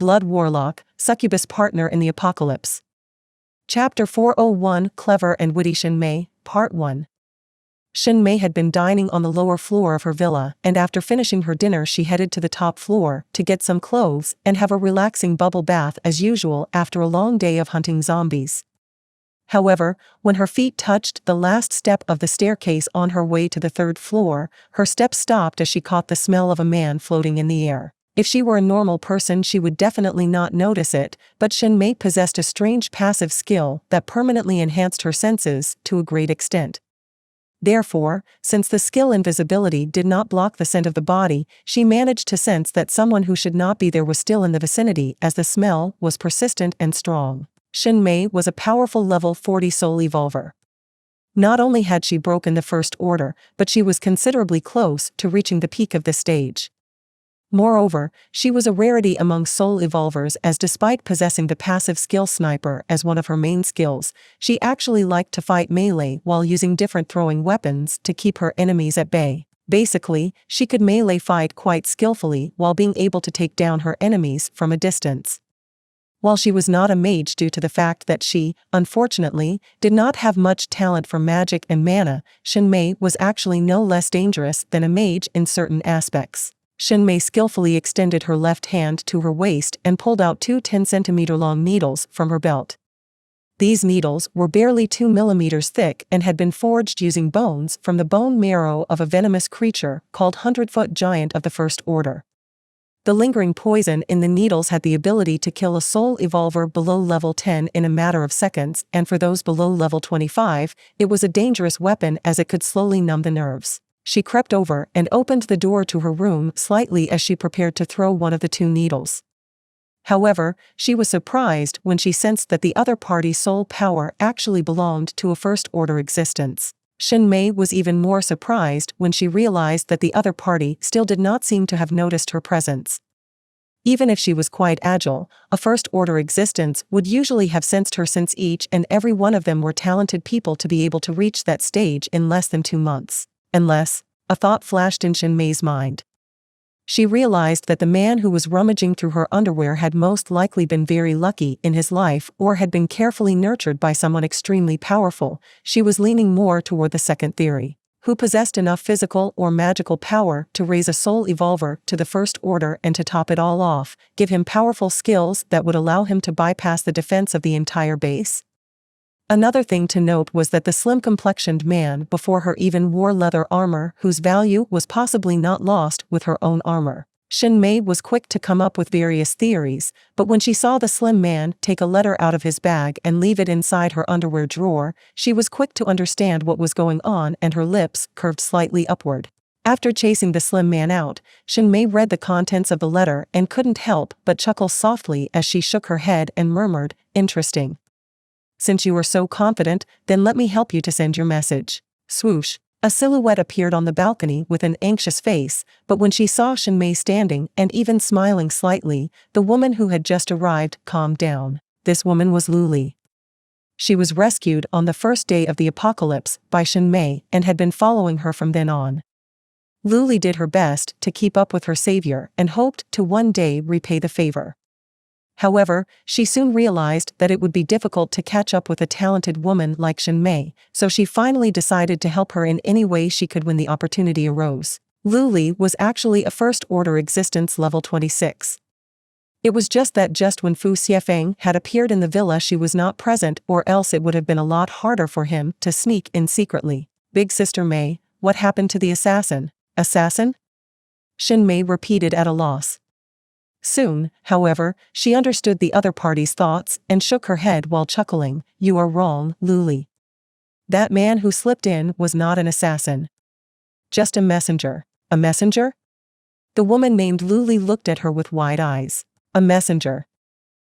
Blood Warlock, Succubus Partner in the Apocalypse. Chapter 401 Clever and Witty Xin Mei, Part 1. Xin Mei had been dining on the lower floor of her villa, and after finishing her dinner she headed to the top floor to get some clothes and have a relaxing bubble bath as usual after a long day of hunting zombies. However, when her feet touched the last step of the staircase on her way to the third floor, her steps stopped as she caught the smell of a man floating in the air. If she were a normal person she would definitely not notice it, but Xin Mei possessed a strange passive skill that permanently enhanced her senses to a great extent. Therefore, since the skill invisibility did not block the scent of the body, she managed to sense that someone who should not be there was still in the vicinity as the smell was persistent and strong. Xin Mei was a powerful level 40 soul evolver. Not only had she broken the first order, but she was considerably close to reaching the peak of this stage. Moreover, she was a rarity among soul evolvers as despite possessing the passive skill sniper as one of her main skills, she actually liked to fight melee while using different throwing weapons to keep her enemies at bay. Basically, she could melee fight quite skillfully while being able to take down her enemies from a distance. While she was not a mage due to the fact that she, unfortunately, did not have much talent for magic and mana, Xin Mei was actually no less dangerous than a mage in certain aspects. Xin Mei skillfully extended her left hand to her waist and pulled out two 10-centimeter-long needles from her belt. These needles were barely 2 millimeters thick and had been forged using bones from the bone marrow of a venomous creature called 100-foot giant of the First Order. The lingering poison in the needles had the ability to kill a soul evolver below level 10 in a matter of seconds, and for those below level 25, it was a dangerous weapon as it could slowly numb the nerves. She crept over and opened the door to her room slightly as she prepared to throw one of the two needles. However, she was surprised when she sensed that the other party's soul power actually belonged to a first-order existence. Xin Mei was even more surprised when she realized that the other party still did not seem to have noticed her presence. Even if she was quite agile, a first-order existence would usually have sensed her since each and every one of them were talented people to be able to reach that stage in less than 2 months. Unless, a thought flashed in Xin Mei's mind. She realized that the man who was rummaging through her underwear had most likely been very lucky in his life or had been carefully nurtured by someone extremely powerful. She was leaning more toward the second theory, who possessed enough physical or magical power to raise a soul evolver to the First Order and to top it all off, give him powerful skills that would allow him to bypass the defense of the entire base. Another thing to note was that the slim-complexioned man before her even wore leather armor whose value was possibly not lost with her own armor. Xin Mei was quick to come up with various theories, but when she saw the slim man take a letter out of his bag and leave it inside her underwear drawer, she was quick to understand what was going on and her lips curved slightly upward. After chasing the slim man out, Xin Mei read the contents of the letter and couldn't help but chuckle softly as she shook her head and murmured, "Interesting. Since you are so confident, then let me help you to send your message." Swoosh. A silhouette appeared on the balcony with an anxious face, but when she saw Xin Mei standing and even smiling slightly, the woman who had just arrived calmed down. This woman was Luli. She was rescued on the first day of the apocalypse by Xin Mei and had been following her from then on. Luli did her best to keep up with her savior and hoped to one day repay the favor. However, she soon realized that it would be difficult to catch up with a talented woman like Xin Mei, so she finally decided to help her in any way she could when the opportunity arose. Luli was actually a first-order existence level 26. It was just that just when Fu Xiefeng had appeared in the villa she was not present, or else it would have been a lot harder for him to sneak in secretly. "Big Sister Mei, what happened to the assassin?" "Assassin?" Xin Mei repeated at a loss. Soon, however, she understood the other party's thoughts and shook her head while chuckling. "You are wrong, Luli. That man who slipped in was not an assassin. Just a messenger." "A messenger?" The woman named Luli looked at her with wide eyes. "A messenger,"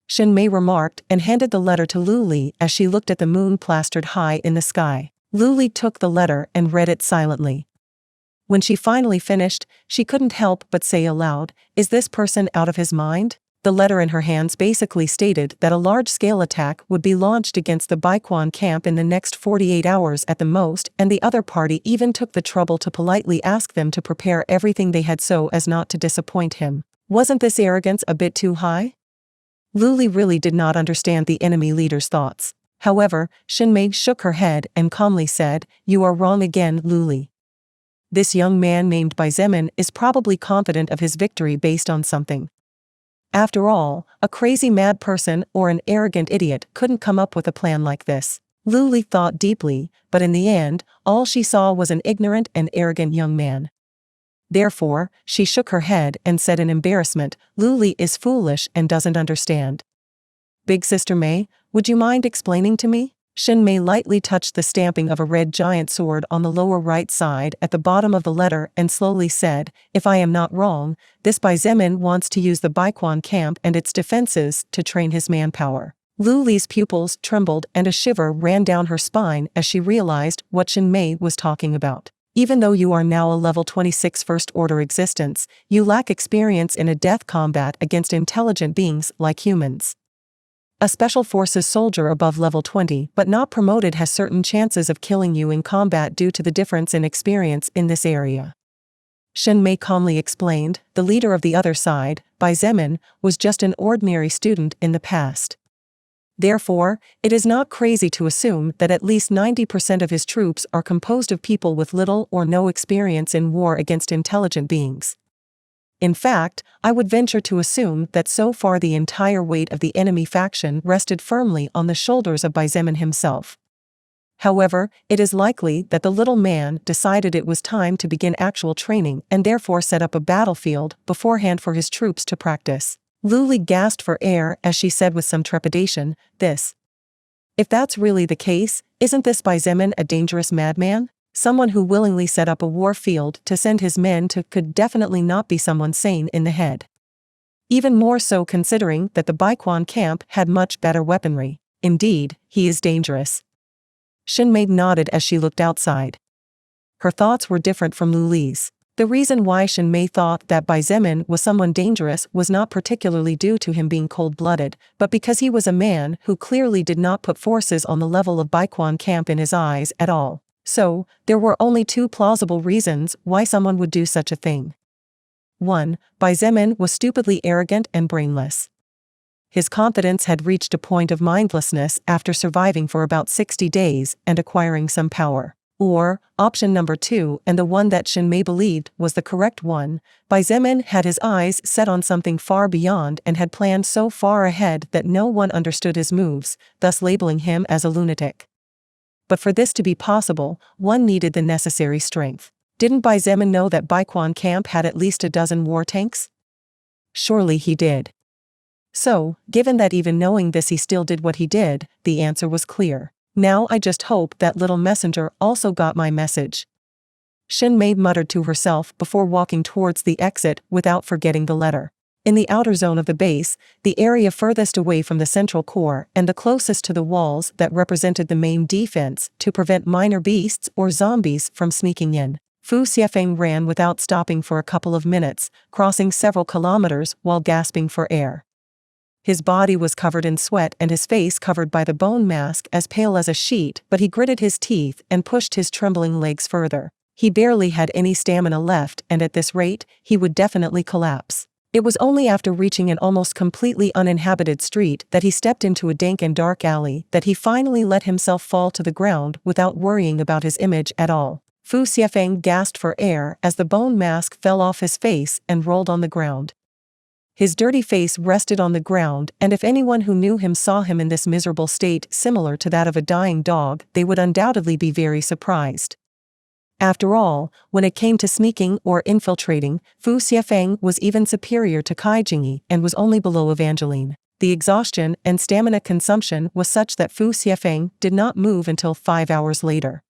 Xin Mei remarked and handed the letter to Luli as she looked at the moon plastered high in the sky. Luli took the letter and read it silently. When she finally finished, she couldn't help but say aloud, "Is this person out of his mind?" The letter in her hands basically stated that a large-scale attack would be launched against the Baiquan camp in the next 48 hours at the most, and the other party even took the trouble to politely ask them to prepare everything they had so as not to disappoint him. Wasn't this arrogance a bit too high? Luli really did not understand the enemy leader's thoughts. However, Xinmei shook her head and calmly said, "You are wrong again, Luli. This young man named Xietain is probably confident of his victory based on something. After all, a crazy mad person or an arrogant idiot couldn't come up with a plan like this." Luli thought deeply, but in the end, all she saw was an ignorant and arrogant young man. Therefore, she shook her head and said in embarrassment, "Luli is foolish and doesn't understand. Big Sister Mei, would you mind explaining to me?" Xinmei lightly touched the stamping of a red giant sword on the lower right side at the bottom of the letter and slowly said, "If I am not wrong, this Xietain wants to use the Baiquan camp and its defenses to train his manpower." Luli's pupils trembled and a shiver ran down her spine as she realized what Xinmei was talking about. Even though you are now a level 26 First Order existence, you lack experience in a death combat against intelligent beings like humans. A Special Forces soldier above level 20 but not promoted has certain chances of killing you in combat due to the difference in experience in this area. Xinmei calmly explained, the leader of the other side, Xietain, was just an ordinary student in the past. Therefore, it is not crazy to assume that at least 90% of his troops are composed of people with little or no experience in war against intelligent beings. In fact, I would venture to assume that so far the entire weight of the enemy faction rested firmly on the shoulders of Xietain himself. However, it is likely that the little man decided it was time to begin actual training and therefore set up a battlefield beforehand for his troops to practice. Luli gasped for air as she said with some trepidation, If that's really the case, isn't this Xietain a dangerous madman? Someone who willingly set up a war field to send his men to could definitely not be someone sane in the head. Even more so considering that the Baiquan camp had much better weaponry. Indeed, he is dangerous. Xinmei nodded as she looked outside. Her thoughts were different from Luli's. The reason why Xinmei thought that Xietain was someone dangerous was not particularly due to him being cold-blooded, but because he was a man who clearly did not put forces on the level of Baiquan camp in his eyes at all. So, there were only two plausible reasons why someone would do such a thing. 1. Xietain was stupidly arrogant and brainless. His confidence had reached a point of mindlessness after surviving for about 60 days and acquiring some power. Or, option number 2, and the one that Xinmei believed was the correct one, Xietain had his eyes set on something far beyond and had planned so far ahead that no one understood his moves, thus labeling him as a lunatic. But for this to be possible, one needed the necessary strength. Didn't Xietain know that Baiquan camp had at least a dozen war tanks? Surely he did. So, given that even knowing this he still did what he did, the answer was clear. Now I just hope that little messenger also got my message. Xinmei muttered to herself before walking towards the exit without forgetting the letter. In the outer zone of the base, the area furthest away from the central core and the closest to the walls that represented the main defense to prevent minor beasts or zombies from sneaking in, Fu Xiefeng ran without stopping for a couple of minutes, crossing several kilometers while gasping for air. His body was covered in sweat and his face covered by the bone mask as pale as a sheet, but he gritted his teeth and pushed his trembling legs further. He barely had any stamina left and at this rate, he would definitely collapse. It was only after reaching an almost completely uninhabited street that he stepped into a dank and dark alley that he finally let himself fall to the ground without worrying about his image at all. Fu Xiefeng gasped for air as the bone mask fell off his face and rolled on the ground. His dirty face rested on the ground, and if anyone who knew him saw him in this miserable state similar to that of a dying dog, they would undoubtedly be very surprised. After all, when it came to sneaking or infiltrating, Fu Xiefeng was even superior to Kai Jingyi and was only below Evangeline. The exhaustion and stamina consumption was such that Fu Xiefeng did not move until 5 hours later.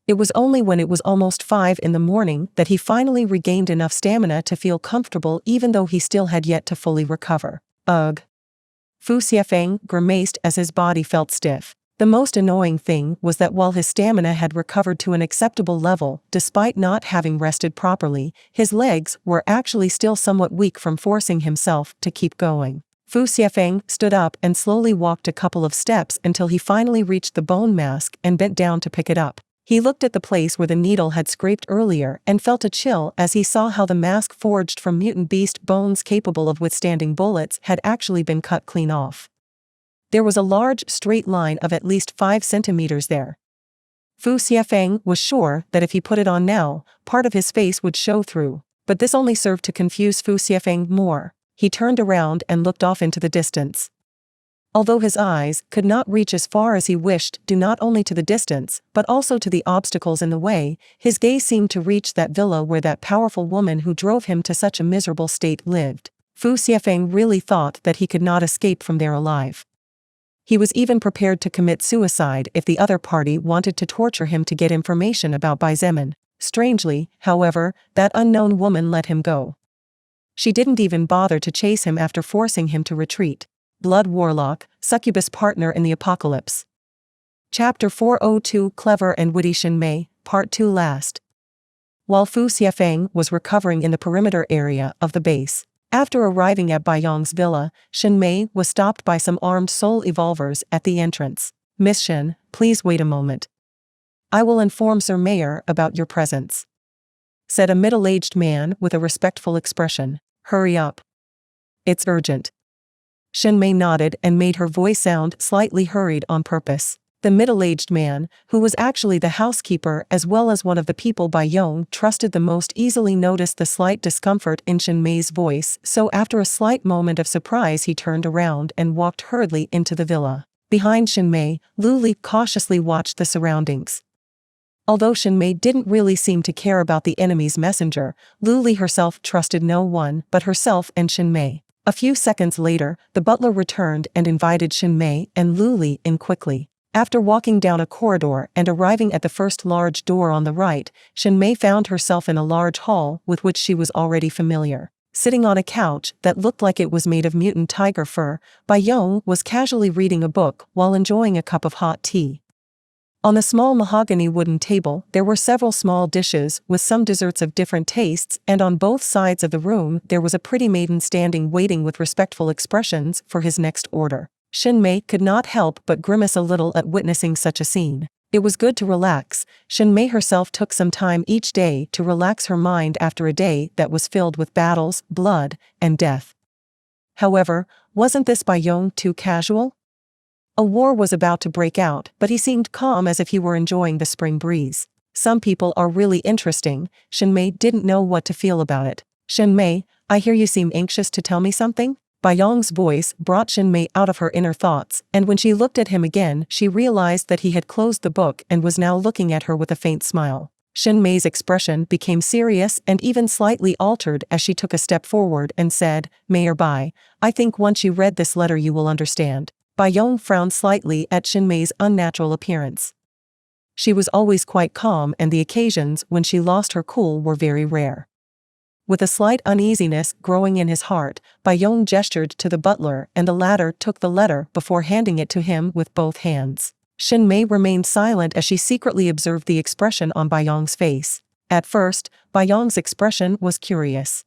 It was only when it was almost 5 in the morning that he finally regained enough stamina to feel comfortable even though he still had yet to fully recover. Ugh. Fu Xiefeng grimaced as his body felt stiff. The most annoying thing was that while his stamina had recovered to an acceptable level, despite not having rested properly, his legs were actually still somewhat weak from forcing himself to keep going. Fu Xiefeng stood up and slowly walked a couple of steps until he finally reached the bone mask and bent down to pick it up. He looked at the place where the needle had scraped earlier and felt a chill as he saw how the mask forged from mutant beast bones capable of withstanding bullets had actually been cut clean off. There was a large, straight line of at least 5 centimeters there. Fu Xiefeng was sure that if he put it on now, part of his face would show through, but this only served to confuse Fu Xiefeng more. He turned around and looked off into the distance. Although his eyes could not reach as far as he wished due not only to the distance, but also to the obstacles in the way, his gaze seemed to reach that villa where that powerful woman who drove him to such a miserable state lived. Fu Xiefeng really thought that he could not escape from there alive. He was even prepared to commit suicide if the other party wanted to torture him to get information about Bai Zemin. Strangely, however, that unknown woman let him go. She didn't even bother to chase him after forcing him to retreat. Blood Warlock, Succubus Partner in the Apocalypse. Chapter 402 Clever and Witty Xin Mei, Part 2 Last. While Fu Xiefeng was recovering in the perimeter area of the base, after arriving at Bai Yong's villa, Xin Mei was stopped by some armed soul evolvers at the entrance. "Miss Xin, please wait a moment. I will inform Sir Mayor about your presence," said a middle-aged man with a respectful expression. "Hurry up. It's urgent." Xin Mei nodded and made her voice sound slightly hurried on purpose. The middle-aged man, who was actually the housekeeper as well as one of the people Bai Yong trusted the most, easily noticed the slight discomfort in Xin Mei's voice, so after a slight moment of surprise he turned around and walked hurriedly into the villa. Behind Xin Mei, Lu Li cautiously watched the surroundings. Although Xin Mei didn't really seem to care about the enemy's messenger, Lu Li herself trusted no one but herself and Xin Mei. A few seconds later, the butler returned and invited Xin Mei and Lu Li in quickly. After walking down a corridor and arriving at the first large door on the right, Xin Mei found herself in a large hall with which she was already familiar. Sitting on a couch that looked like it was made of mutant tiger fur, Bai Yong was casually reading a book while enjoying a cup of hot tea. On the small mahogany wooden table, there were several small dishes with some desserts of different tastes, and on both sides of the room there was a pretty maiden standing waiting with respectful expressions for his next order. Xin Mei could not help but grimace a little at witnessing such a scene. It was good to relax. Xin Mei herself took some time each day to relax her mind after a day that was filled with battles, blood, and death. However, wasn't this Bai Yong too casual? A war was about to break out, but he seemed calm as if he were enjoying the spring breeze. Some people are really interesting. Xin Mei didn't know what to feel about it. "Xin Mei, I hear you seem anxious to tell me something?" Bai Yong's voice brought Xin Mei out of her inner thoughts, and when she looked at him again she realized that he had closed the book and was now looking at her with a faint smile. Xin Mei's expression became serious and even slightly altered as she took a step forward and said, "Mayor Bai, I think once you read this letter you will understand." Bai Yong frowned slightly at Xin Mei's unnatural appearance. She was always quite calm and the occasions when she lost her cool were very rare. With a slight uneasiness growing in his heart, Bai Yong gestured to the butler and the latter took the letter before handing it to him with both hands. Xin Mei remained silent as she secretly observed the expression on Bai Yong's face. At first, Bai Yong's expression was curious.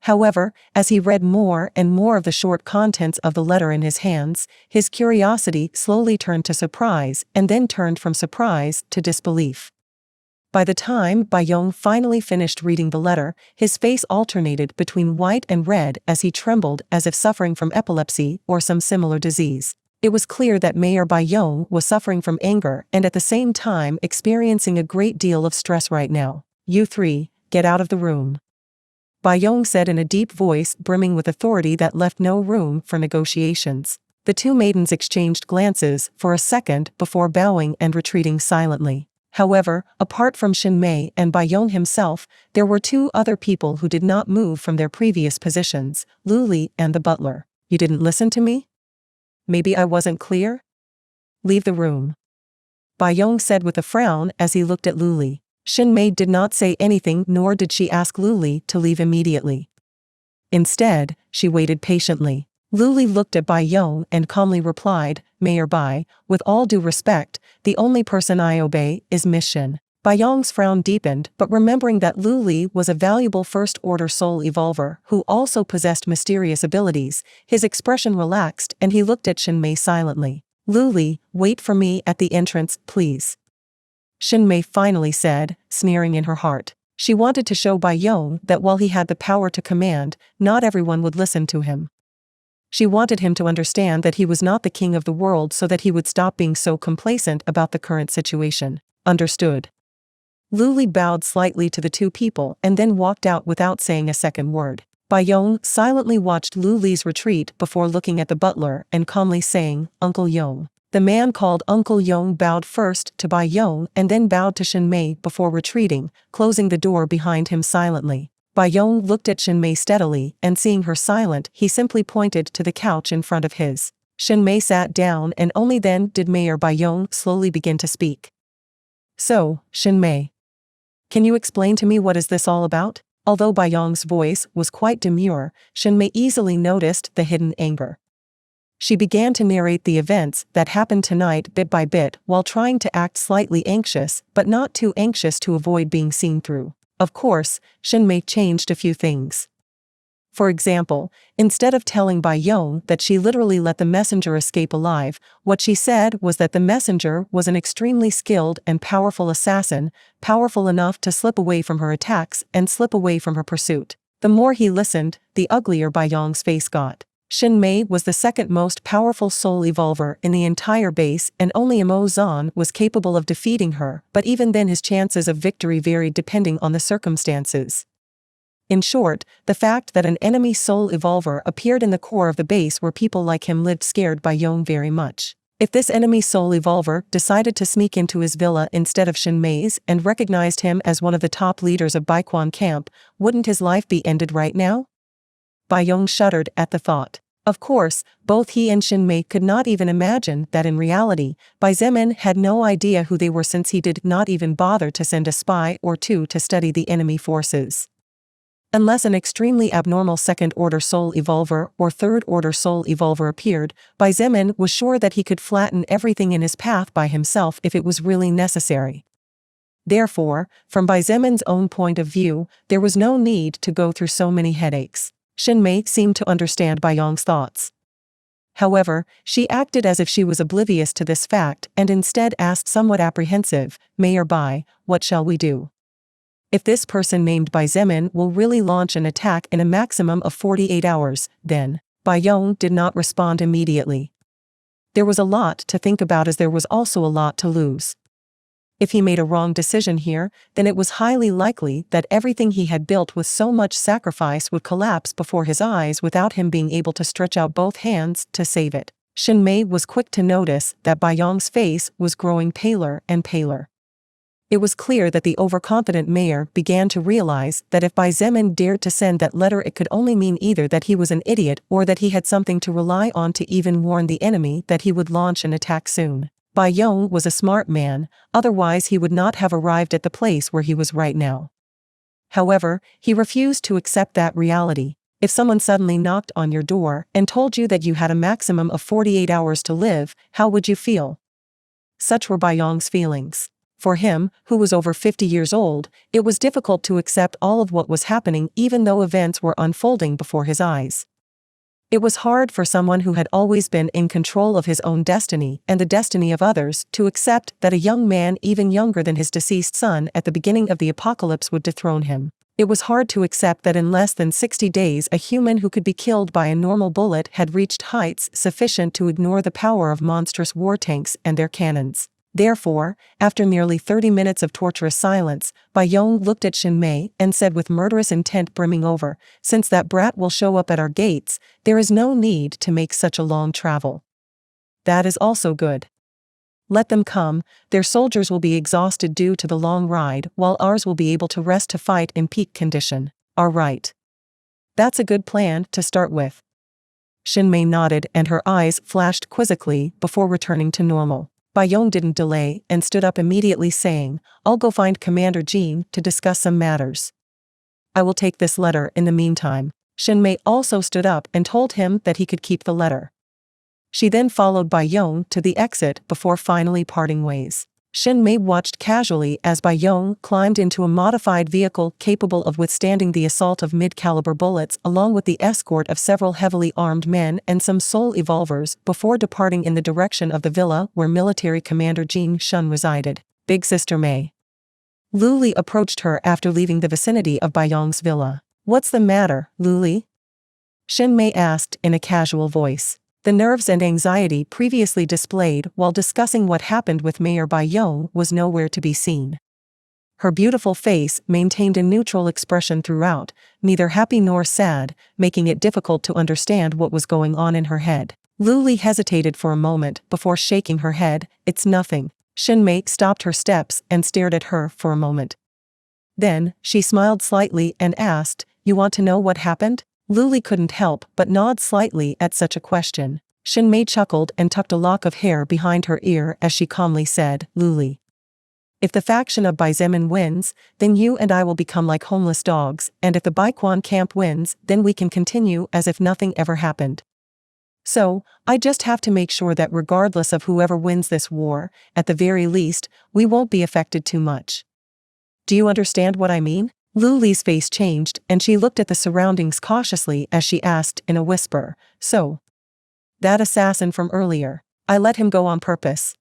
However, as he read more and more of the short contents of the letter in his hands, his curiosity slowly turned to surprise and then turned from surprise to disbelief. By the time Bai Yong finally finished reading the letter, his face alternated between white and red as he trembled as if suffering from epilepsy or some similar disease. It was clear that Mayor Bai Yong was suffering from anger and at the same time experiencing a great deal of stress right now. "You three, get out of the room," Bai Yong said in a deep voice brimming with authority that left no room for negotiations. The two maidens exchanged glances for a second before bowing and retreating silently. However, apart from Xin Mei and Bai Yong himself, there were two other people who did not move from their previous positions, Lu Li and the butler. "You didn't listen to me? Maybe I wasn't clear? Leave the room," Bai Yong said with a frown as he looked at Lu Li. Xin Mei did not say anything nor did she ask Lu Li to leave immediately. Instead, she waited patiently. Lu Li looked at Bai Yong and calmly replied, "Mayor Bai, with all due respect, the only person I obey is Miss Xin." Bai Yong's frown deepened, but remembering that Lu Li was a valuable first-order soul evolver who also possessed mysterious abilities, his expression relaxed and he looked at Xin Mei silently. "Lu Li, wait for me at the entrance, please." Xin Mei finally said, sneering in her heart. She wanted to show Bai Yong that while he had the power to command, not everyone would listen to him. She wanted him to understand that he was not the king of the world so that he would stop being so complacent about the current situation. Understood. Lu Li bowed slightly to the two people and then walked out without saying a second word. Bai Yong silently watched Lu Li's retreat before looking at the butler and calmly saying, "Uncle Yong." The man called Uncle Yong bowed first to Bai Yong and then bowed to Xin Mei before retreating, closing the door behind him silently. Bai Yong looked at Xin Mei steadily, and seeing her silent, he simply pointed to the couch in front of his. Xin Mei sat down, and only then did Mayor Bai Yong slowly begin to speak. "So, Xin Mei, can you explain to me what is this all about?" Although Bai Yong's voice was quite demure, Xin Mei easily noticed the hidden anger. She began to narrate the events that happened tonight bit by bit while trying to act slightly anxious, but not too anxious to avoid being seen through. Of course, Xin Mei changed a few things. For example, instead of telling Bai Yong that she literally let the messenger escape alive, what she said was that the messenger was an extremely skilled and powerful assassin, powerful enough to slip away from her attacks and slip away from her pursuit. The more he listened, the uglier Bai Yong's face got. Xin Mei was the second most powerful soul evolver in the entire base, and only Mo Zhan was capable of defeating her, but even then his chances of victory varied depending on the circumstances. In short, the fact that an enemy soul evolver appeared in the core of the base where people like him lived scared Bai Yong very much. If this enemy soul evolver decided to sneak into his villa instead of Xin Mei's and recognized him as one of the top leaders of Baiquan camp, wouldn't his life be ended right now? Bai Yong shuddered at the thought. Of course, both he and Xin Mei could not even imagine that in reality, Bai Zemin had no idea who they were, since he did not even bother to send a spy or two to study the enemy forces. Unless an extremely abnormal second-order soul evolver or third-order soul evolver appeared, Bai Zemin was sure that he could flatten everything in his path by himself if it was really necessary. Therefore, from Bai Zemin's own point of view, there was no need to go through so many headaches. Xin Mei seemed to understand Bai Yong's thoughts. However, she acted as if she was oblivious to this fact and instead asked somewhat apprehensive, "Mayor Bai, what shall we do? If this person named Bai Zemin will really launch an attack in a maximum of 48 hours, then..." Bai Yong did not respond immediately. There was a lot to think about, as there was also a lot to lose. If he made a wrong decision here, then it was highly likely that everything he had built with so much sacrifice would collapse before his eyes without him being able to stretch out both hands to save it. Xin Mei was quick to notice that Bai Yong's face was growing paler and paler. It was clear that the overconfident mayor began to realize that if Bai Zemin dared to send that letter, it could only mean either that he was an idiot or that he had something to rely on to even warn the enemy that he would launch an attack soon. Bai Yong was a smart man, otherwise he would not have arrived at the place where he was right now. However, he refused to accept that reality. If someone suddenly knocked on your door and told you that you had a maximum of 48 hours to live, how would you feel? Such were Bai Yong's feelings. For him, who was over 50 years old, it was difficult to accept all of what was happening, even though events were unfolding before his eyes. It was hard for someone who had always been in control of his own destiny and the destiny of others to accept that a young man even younger than his deceased son at the beginning of the apocalypse would dethrone him. It was hard to accept that in less than 60 days a human who could be killed by a normal bullet had reached heights sufficient to ignore the power of monstrous war tanks and their cannons. Therefore, after nearly 30 minutes of torturous silence, Bai Yong looked at Xin Mei and said with murderous intent brimming over, "Since that brat will show up at our gates, there is no need to make such a long travel. That is also good. Let them come, their soldiers will be exhausted due to the long ride, while ours will be able to rest to fight in peak condition. All right. That's a good plan to start with." Xin Mei nodded and her eyes flashed quizzically before returning to normal. Bai Yong didn't delay and stood up immediately, saying, "I'll go find Commander Jean to discuss some matters. I will take this letter in the meantime." Xin Mei also stood up and told him that he could keep the letter. She then followed Bai Yong to the exit before finally parting ways. Xin Mei watched casually as Bai Yong climbed into a modified vehicle capable of withstanding the assault of mid-caliber bullets, along with the escort of several heavily armed men and some soul evolvers, before departing in the direction of the villa where military commander Jing Shun resided. Big Sister Mei. Luli approached her after leaving the vicinity of Baiyong's villa. What's the matter, Luli? Xin Mei asked in a casual voice. The nerves and anxiety previously displayed while discussing what happened with Mayor Baiyong was nowhere to be seen. Her beautiful face maintained a neutral expression throughout, neither happy nor sad, making it difficult to understand what was going on in her head. Luli hesitated for a moment before shaking her head. It's nothing. Xin Mei stopped her steps and stared at her for a moment. Then, she smiled slightly and asked, You want to know what happened? Luli couldn't help but nod slightly at such a question. Xin Mei chuckled and tucked a lock of hair behind her ear as she calmly said, Luli, if the faction of Baizemin wins, then you and I will become like homeless dogs, and if the Baiquan camp wins, then we can continue as if nothing ever happened. So, I just have to make sure that regardless of whoever wins this war, at the very least, we won't be affected too much. Do you understand what I mean? Luli's face changed and she looked at the surroundings cautiously as she asked in a whisper, So, that assassin from earlier, I let him go on purpose.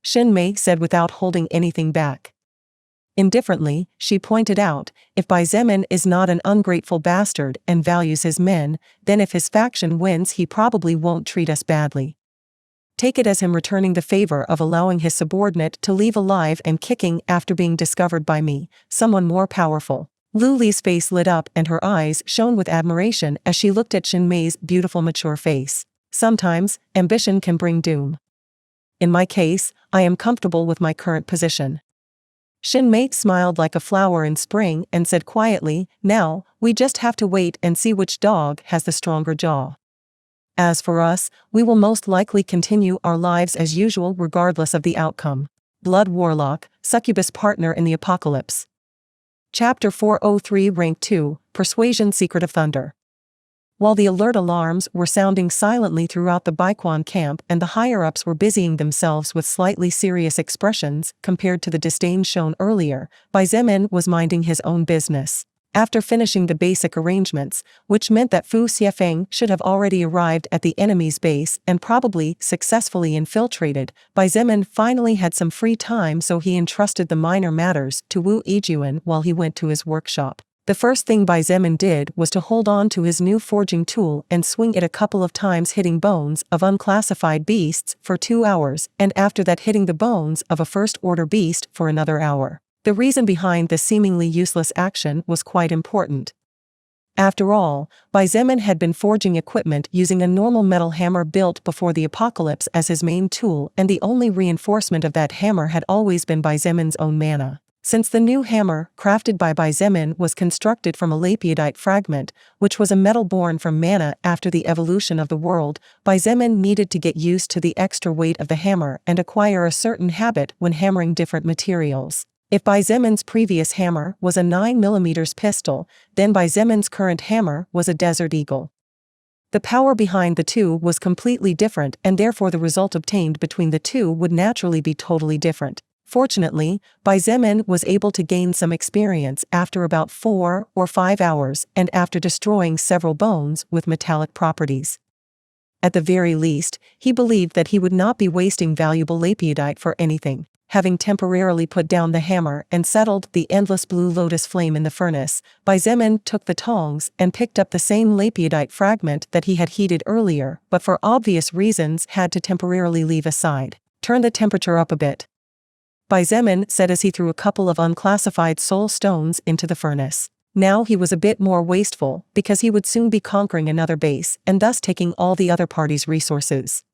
Xin Mei said without holding anything back. Indifferently, she pointed out, if Baizemin is not an ungrateful bastard and values his men, then if his faction wins he probably won't treat us badly. Take it as him returning the favor of allowing his subordinate to leave alive and kicking after being discovered by me, someone more powerful. Luli's face lit up and her eyes shone with admiration as she looked at Xin Mei's beautiful mature face. Sometimes, ambition can bring doom. In my case, I am comfortable with my current position. Xin Mei smiled like a flower in spring and said quietly, Now, we just have to wait and see which dog has the stronger jaw. As for us, we will most likely continue our lives as usual regardless of the outcome. Blood Warlock, Succubus Partner in the Apocalypse. Chapter 403 Rank 2, Persuasion Secret of Thunder. While the alert alarms were sounding silently throughout the Baiquan camp and the higher-ups were busying themselves with slightly serious expressions compared to the disdain shown earlier, Baizemin was minding his own business. After finishing the basic arrangements, which meant that Fu Xiefeng should have already arrived at the enemy's base and probably successfully infiltrated, Baizemin finally had some free time, so he entrusted the minor matters to Wu Yijuan while he went to his workshop. The first thing Baizemin did was to hold on to his new forging tool and swing it a couple of times, hitting bones of unclassified beasts for 2 hours, and after that hitting the bones of a first-order beast for another hour. The reason behind this seemingly useless action was quite important. After all, Baizemin had been forging equipment using a normal metal hammer built before the apocalypse as his main tool, and the only reinforcement of that hammer had always been Baizemin's own mana. Since the new hammer, crafted by Baizemin, was constructed from a lapiodite fragment, which was a metal born from mana after the evolution of the world, Baizemin needed to get used to the extra weight of the hammer and acquire a certain habit when hammering different materials. If Baizemin's previous hammer was a 9mm pistol, then Baizemin's current hammer was a Desert Eagle. The power behind the two was completely different, and therefore the result obtained between the two would naturally be totally different. Fortunately, Baizemin was able to gain some experience after about 4 or 5 hours and after destroying several bones with metallic properties. At the very least, he believed that he would not be wasting valuable lapiodite for anything. Having temporarily put down the hammer and settled the endless blue lotus flame in the furnace, Baizemin took the tongs and picked up the same lapiodite fragment that he had heated earlier, but for obvious reasons had to temporarily leave aside. Turn the temperature up a bit, Baizemin said as he threw a couple of unclassified soul stones into the furnace. Now he was a bit more wasteful, because he would soon be conquering another base and thus taking all the other party's resources.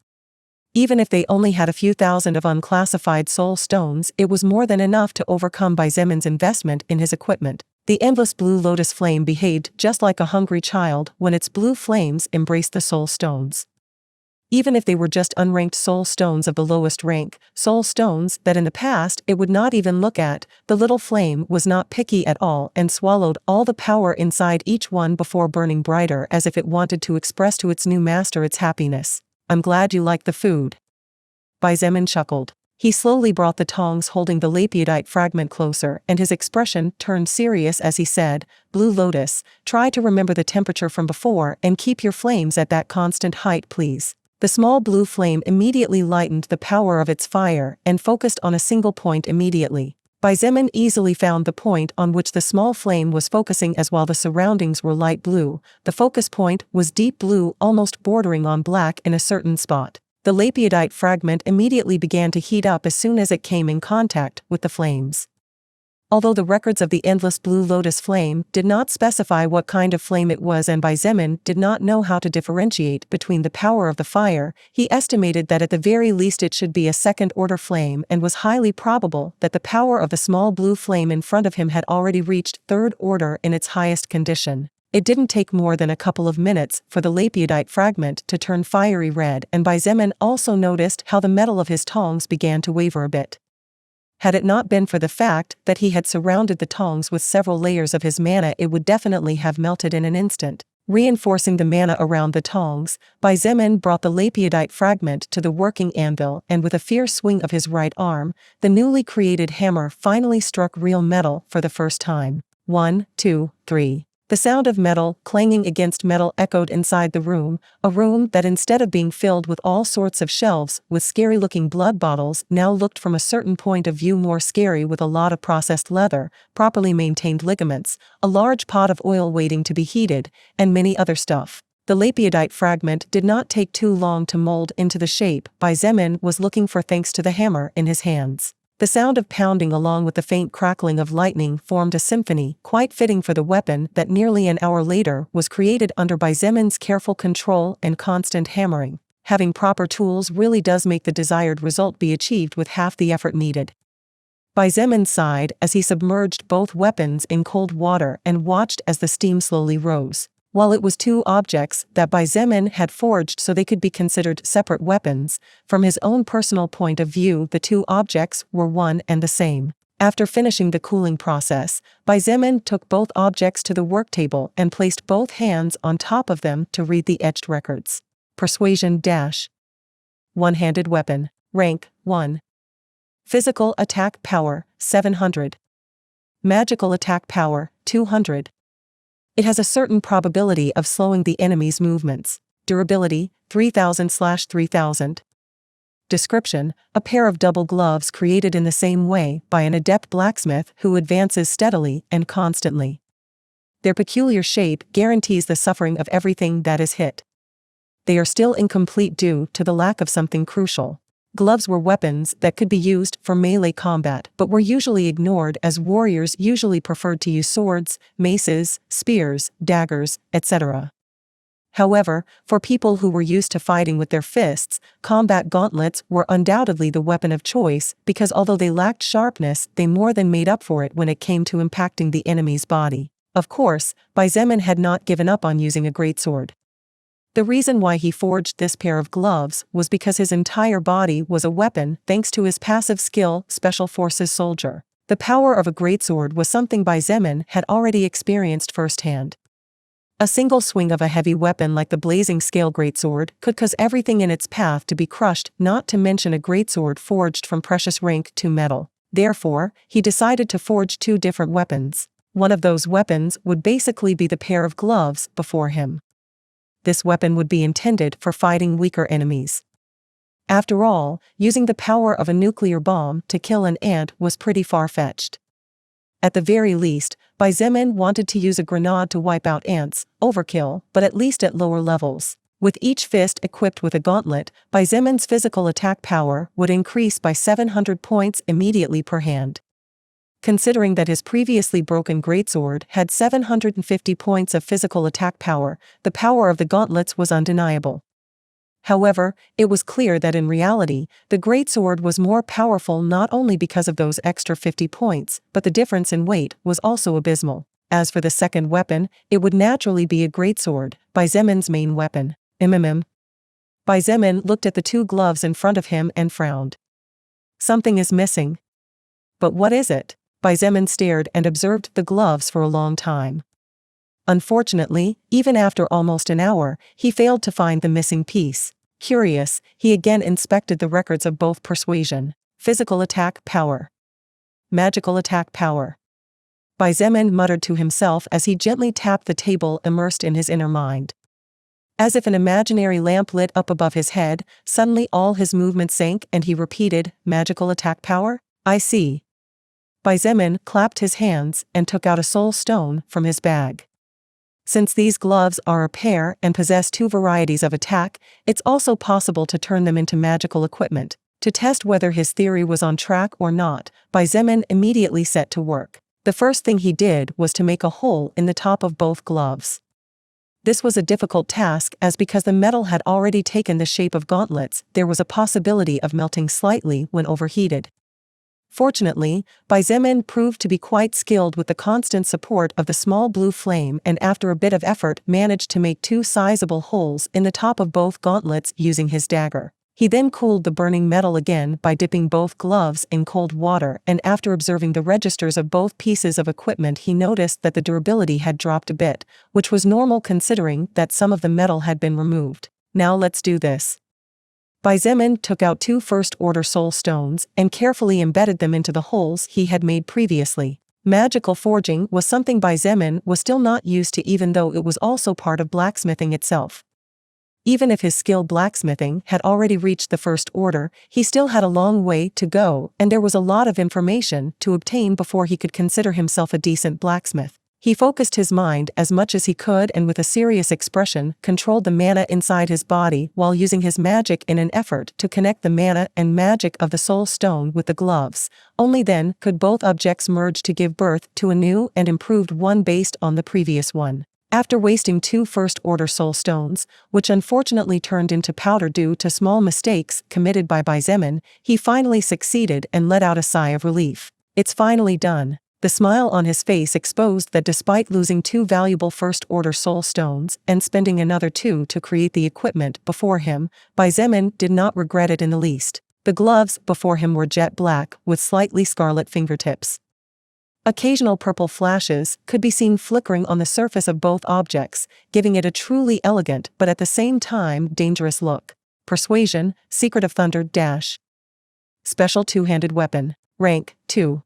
Even if they only had a few thousand of unclassified soul stones, it was more than enough to overcome Baizemin's investment in his equipment. The endless blue lotus flame behaved just like a hungry child when its blue flames embraced the soul stones. Even if they were just unranked soul stones of the lowest rank, soul stones that in the past it would not even look at, the little flame was not picky at all and swallowed all the power inside each one before burning brighter as if it wanted to express to its new master its happiness. I'm glad you like the food. Baizemin chuckled. He slowly brought the tongs holding the lapiodite fragment closer, and his expression turned serious as he said, Blue Lotus, try to remember the temperature from before and keep your flames at that constant height, please. The small blue flame immediately lightened the power of its fire and focused on a single point immediately. Xietain easily found the point on which the small flame was focusing, as while the surroundings were light blue, the focus point was deep blue, almost bordering on black in a certain spot. The lapidite fragment immediately began to heat up as soon as it came in contact with the flames. Although the records of the endless blue lotus flame did not specify what kind of flame it was, and Xietain did not know how to differentiate between the power of the fire, he estimated that at the very least it should be a second-order flame, and was highly probable that the power of the small blue flame in front of him had already reached third order in its highest condition. It didn't take more than a couple of minutes for the lapidite fragment to turn fiery red, and Xietain also noticed how the metal of his tongs began to waver a bit. Had it not been for the fact that he had surrounded the tongs with several layers of his mana, it would definitely have melted in an instant. Reinforcing the mana around the tongs, Xietain brought the lapidite fragment to the working anvil, and with a fierce swing of his right arm, the newly created hammer finally struck real metal for the first time. 1, 2, 3. The sound of metal clanging against metal echoed inside the room, a room that, instead of being filled with all sorts of shelves with scary-looking blood bottles, now looked from a certain point of view more scary, with a lot of processed leather, properly maintained ligaments, a large pot of oil waiting to be heated, and many other stuff. The lapidite fragment did not take too long to mold into the shape Xietain was looking for, thanks to the hammer in his hands. The sound of pounding along with the faint crackling of lightning formed a symphony quite fitting for the weapon that nearly an hour later was created under Xietan's careful control and constant hammering. Having proper tools really does make the desired result be achieved with half the effort needed. Xietain sighed as he submerged both weapons in cold water and watched as the steam slowly rose. While it was two objects that Xietain had forged so they could be considered separate weapons, from his own personal point of view the two objects were one and the same. After finishing the cooling process, Xietain took both objects to the work table and placed both hands on top of them to read the etched records. Persuasion - One-handed weapon. Rank 1. Physical attack power 700. Magical attack power 200. It has a certain probability of slowing the enemy's movements. Durability 3000/3000. Description: a pair of double gloves created in the same way by an adept blacksmith who advances steadily and constantly. Their peculiar shape guarantees the suffering of everything that is hit. They are still incomplete due to the lack of something crucial. Gloves were weapons that could be used for melee combat but were usually ignored, as warriors usually preferred to use swords, maces, spears, daggers, etc. However, for people who were used to fighting with their fists, combat gauntlets were undoubtedly the weapon of choice, because although they lacked sharpness, they more than made up for it when it came to impacting the enemy's body. Of course, Xietain had not given up on using a greatsword. The reason why he forged this pair of gloves was because his entire body was a weapon thanks to his passive skill, Special Forces Soldier. The power of a greatsword was something Xietain had already experienced firsthand. A single swing of a heavy weapon like the blazing scale greatsword could cause everything in its path to be crushed, not to mention a greatsword forged from precious rank 2 metal. Therefore, he decided to forge two different weapons. One of those weapons would basically be the pair of gloves before him. This weapon would be intended for fighting weaker enemies. After all, using the power of a nuclear bomb to kill an ant was pretty far-fetched. At the very least, Xietain wanted to use a grenade to wipe out ants, overkill, but at least at lower levels. With each fist equipped with a gauntlet, Xietan's physical attack power would increase by 700 points immediately per hand. Considering that his previously broken greatsword had 750 points of physical attack power, the power of the gauntlets was undeniable. However, it was clear that in reality, the greatsword was more powerful not only because of those extra 50 points, but the difference in weight was also abysmal. As for the second weapon, it would naturally be a greatsword, Xietan's main weapon. Xietain looked at the two gloves in front of him and frowned. Something is missing. But what is it? Xietain stared and observed the gloves for a long time. Unfortunately, even after almost an hour, he failed to find the missing piece. Curious, he again inspected the records of both persuasion, physical attack power, magical attack power. Xietain muttered to himself as he gently tapped the table, immersed in his inner mind. As if an imaginary lamp lit up above his head, suddenly all his movements sank and he repeated, "Magical attack power? I see." Xietain clapped his hands and took out a soul stone from his bag. Since these gloves are a pair and possess two varieties of attack, it's also possible to turn them into magical equipment. To test whether his theory was on track or not, Xietain immediately set to work. The first thing he did was to make a hole in the top of both gloves. This was a difficult task as because the metal had already taken the shape of gauntlets, there was a possibility of melting slightly when overheated. Fortunately, Xietain proved to be quite skilled with the constant support of the small blue flame and after a bit of effort managed to make two sizable holes in the top of both gauntlets using his dagger. He then cooled the burning metal again by dipping both gloves in cold water, and after observing the registers of both pieces of equipment he noticed that the durability had dropped a bit, which was normal considering that some of the metal had been removed. "Now let's do this." Xietain took out two first-order soul stones and carefully embedded them into the holes he had made previously. Magical forging was something Xietain was still not used to, even though it was also part of blacksmithing itself. Even if his skilled blacksmithing had already reached the first order, he still had a long way to go, and there was a lot of information to obtain before he could consider himself a decent blacksmith. He focused his mind as much as he could and with a serious expression controlled the mana inside his body while using his magic in an effort to connect the mana and magic of the soul stone with the gloves. Only then could both objects merge to give birth to a new and improved one based on the previous one. After wasting two first-order soul stones, which unfortunately turned into powder due to small mistakes committed by Xietain, he finally succeeded and let out a sigh of relief. "It's finally done." The smile on his face exposed that despite losing two valuable first-order soul stones and spending another two to create the equipment before him, Xietain did not regret it in the least. The gloves before him were jet black with slightly scarlet fingertips. Occasional purple flashes could be seen flickering on the surface of both objects, giving it a truly elegant but at the same time dangerous look. Persuasion, Secret of Thunder Dash. Special two-handed weapon. Rank 2.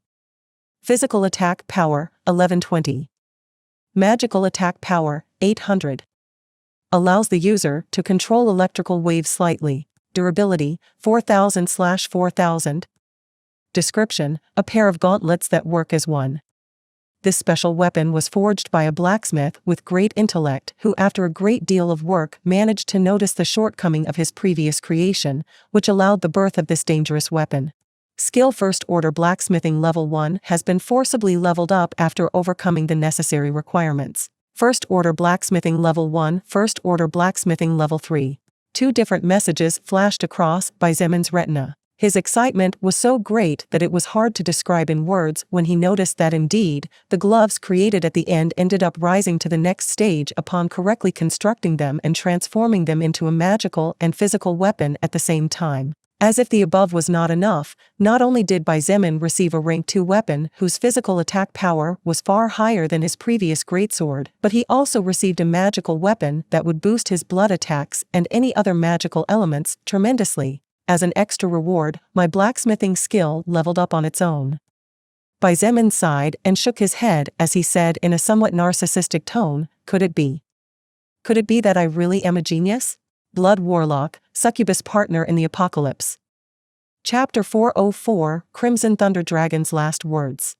Physical attack power 1120. Magical attack power 800. Allows the user to control electrical waves slightly. Durability 4000/4000. Description: a pair of gauntlets that work as one. This special weapon was forged by a blacksmith with great intellect who after a great deal of work managed to notice the shortcoming of his previous creation, which allowed the birth of this dangerous weapon. Skill First Order Blacksmithing Level 1 has been forcibly leveled up after overcoming the necessary requirements. First Order Blacksmithing Level 1, First Order Blacksmithing Level 3. Two different messages flashed across Xietain's retina. His excitement was so great that it was hard to describe in words when he noticed that indeed, the gloves created at the end ended up rising to the next stage upon correctly constructing them and transforming them into a magical and physical weapon at the same time. As if the above was not enough, not only did Xietain receive a rank 2 weapon whose physical attack power was far higher than his previous greatsword, but he also received a magical weapon that would boost his blood attacks and any other magical elements tremendously. As an extra reward, my blacksmithing skill leveled up on its own. Xietain sighed and shook his head as he said in a somewhat narcissistic tone, "Could it be? Could it be that I really am a genius?" Blood Warlock, Succubus Partner in the Apocalypse. Chapter 404, Crimson Thunder Dragon's Last Words.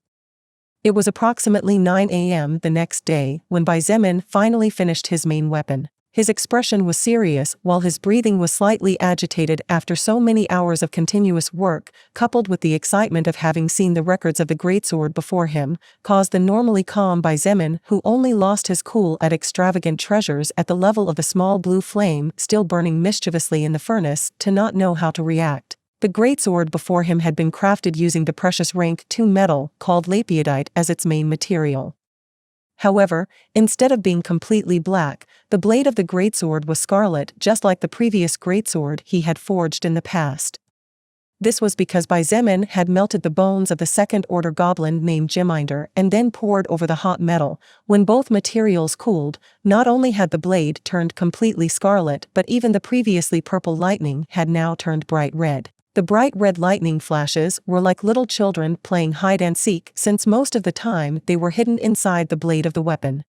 It was approximately 9 a.m. the next day when Xietain finally finished his main weapon. His expression was serious while his breathing was slightly agitated after so many hours of continuous work, coupled with the excitement of having seen the records of the greatsword before him, caused the normally calm Xietain, who only lost his cool at extravagant treasures at the level of the small blue flame still burning mischievously in the furnace, to not know how to react. The greatsword before him had been crafted using the precious rank 2 metal called lapidite as its main material. However, instead of being completely black, the blade of the greatsword was scarlet just like the previous greatsword he had forged in the past. This was because Xietain had melted the bones of the second-order goblin named Xietain and then poured over the hot metal. When both materials cooled, not only had the blade turned completely scarlet but even the previously purple lightning had now turned bright red. The bright red lightning flashes were like little children playing hide-and-seek since most of the time they were hidden inside the blade of the weapon.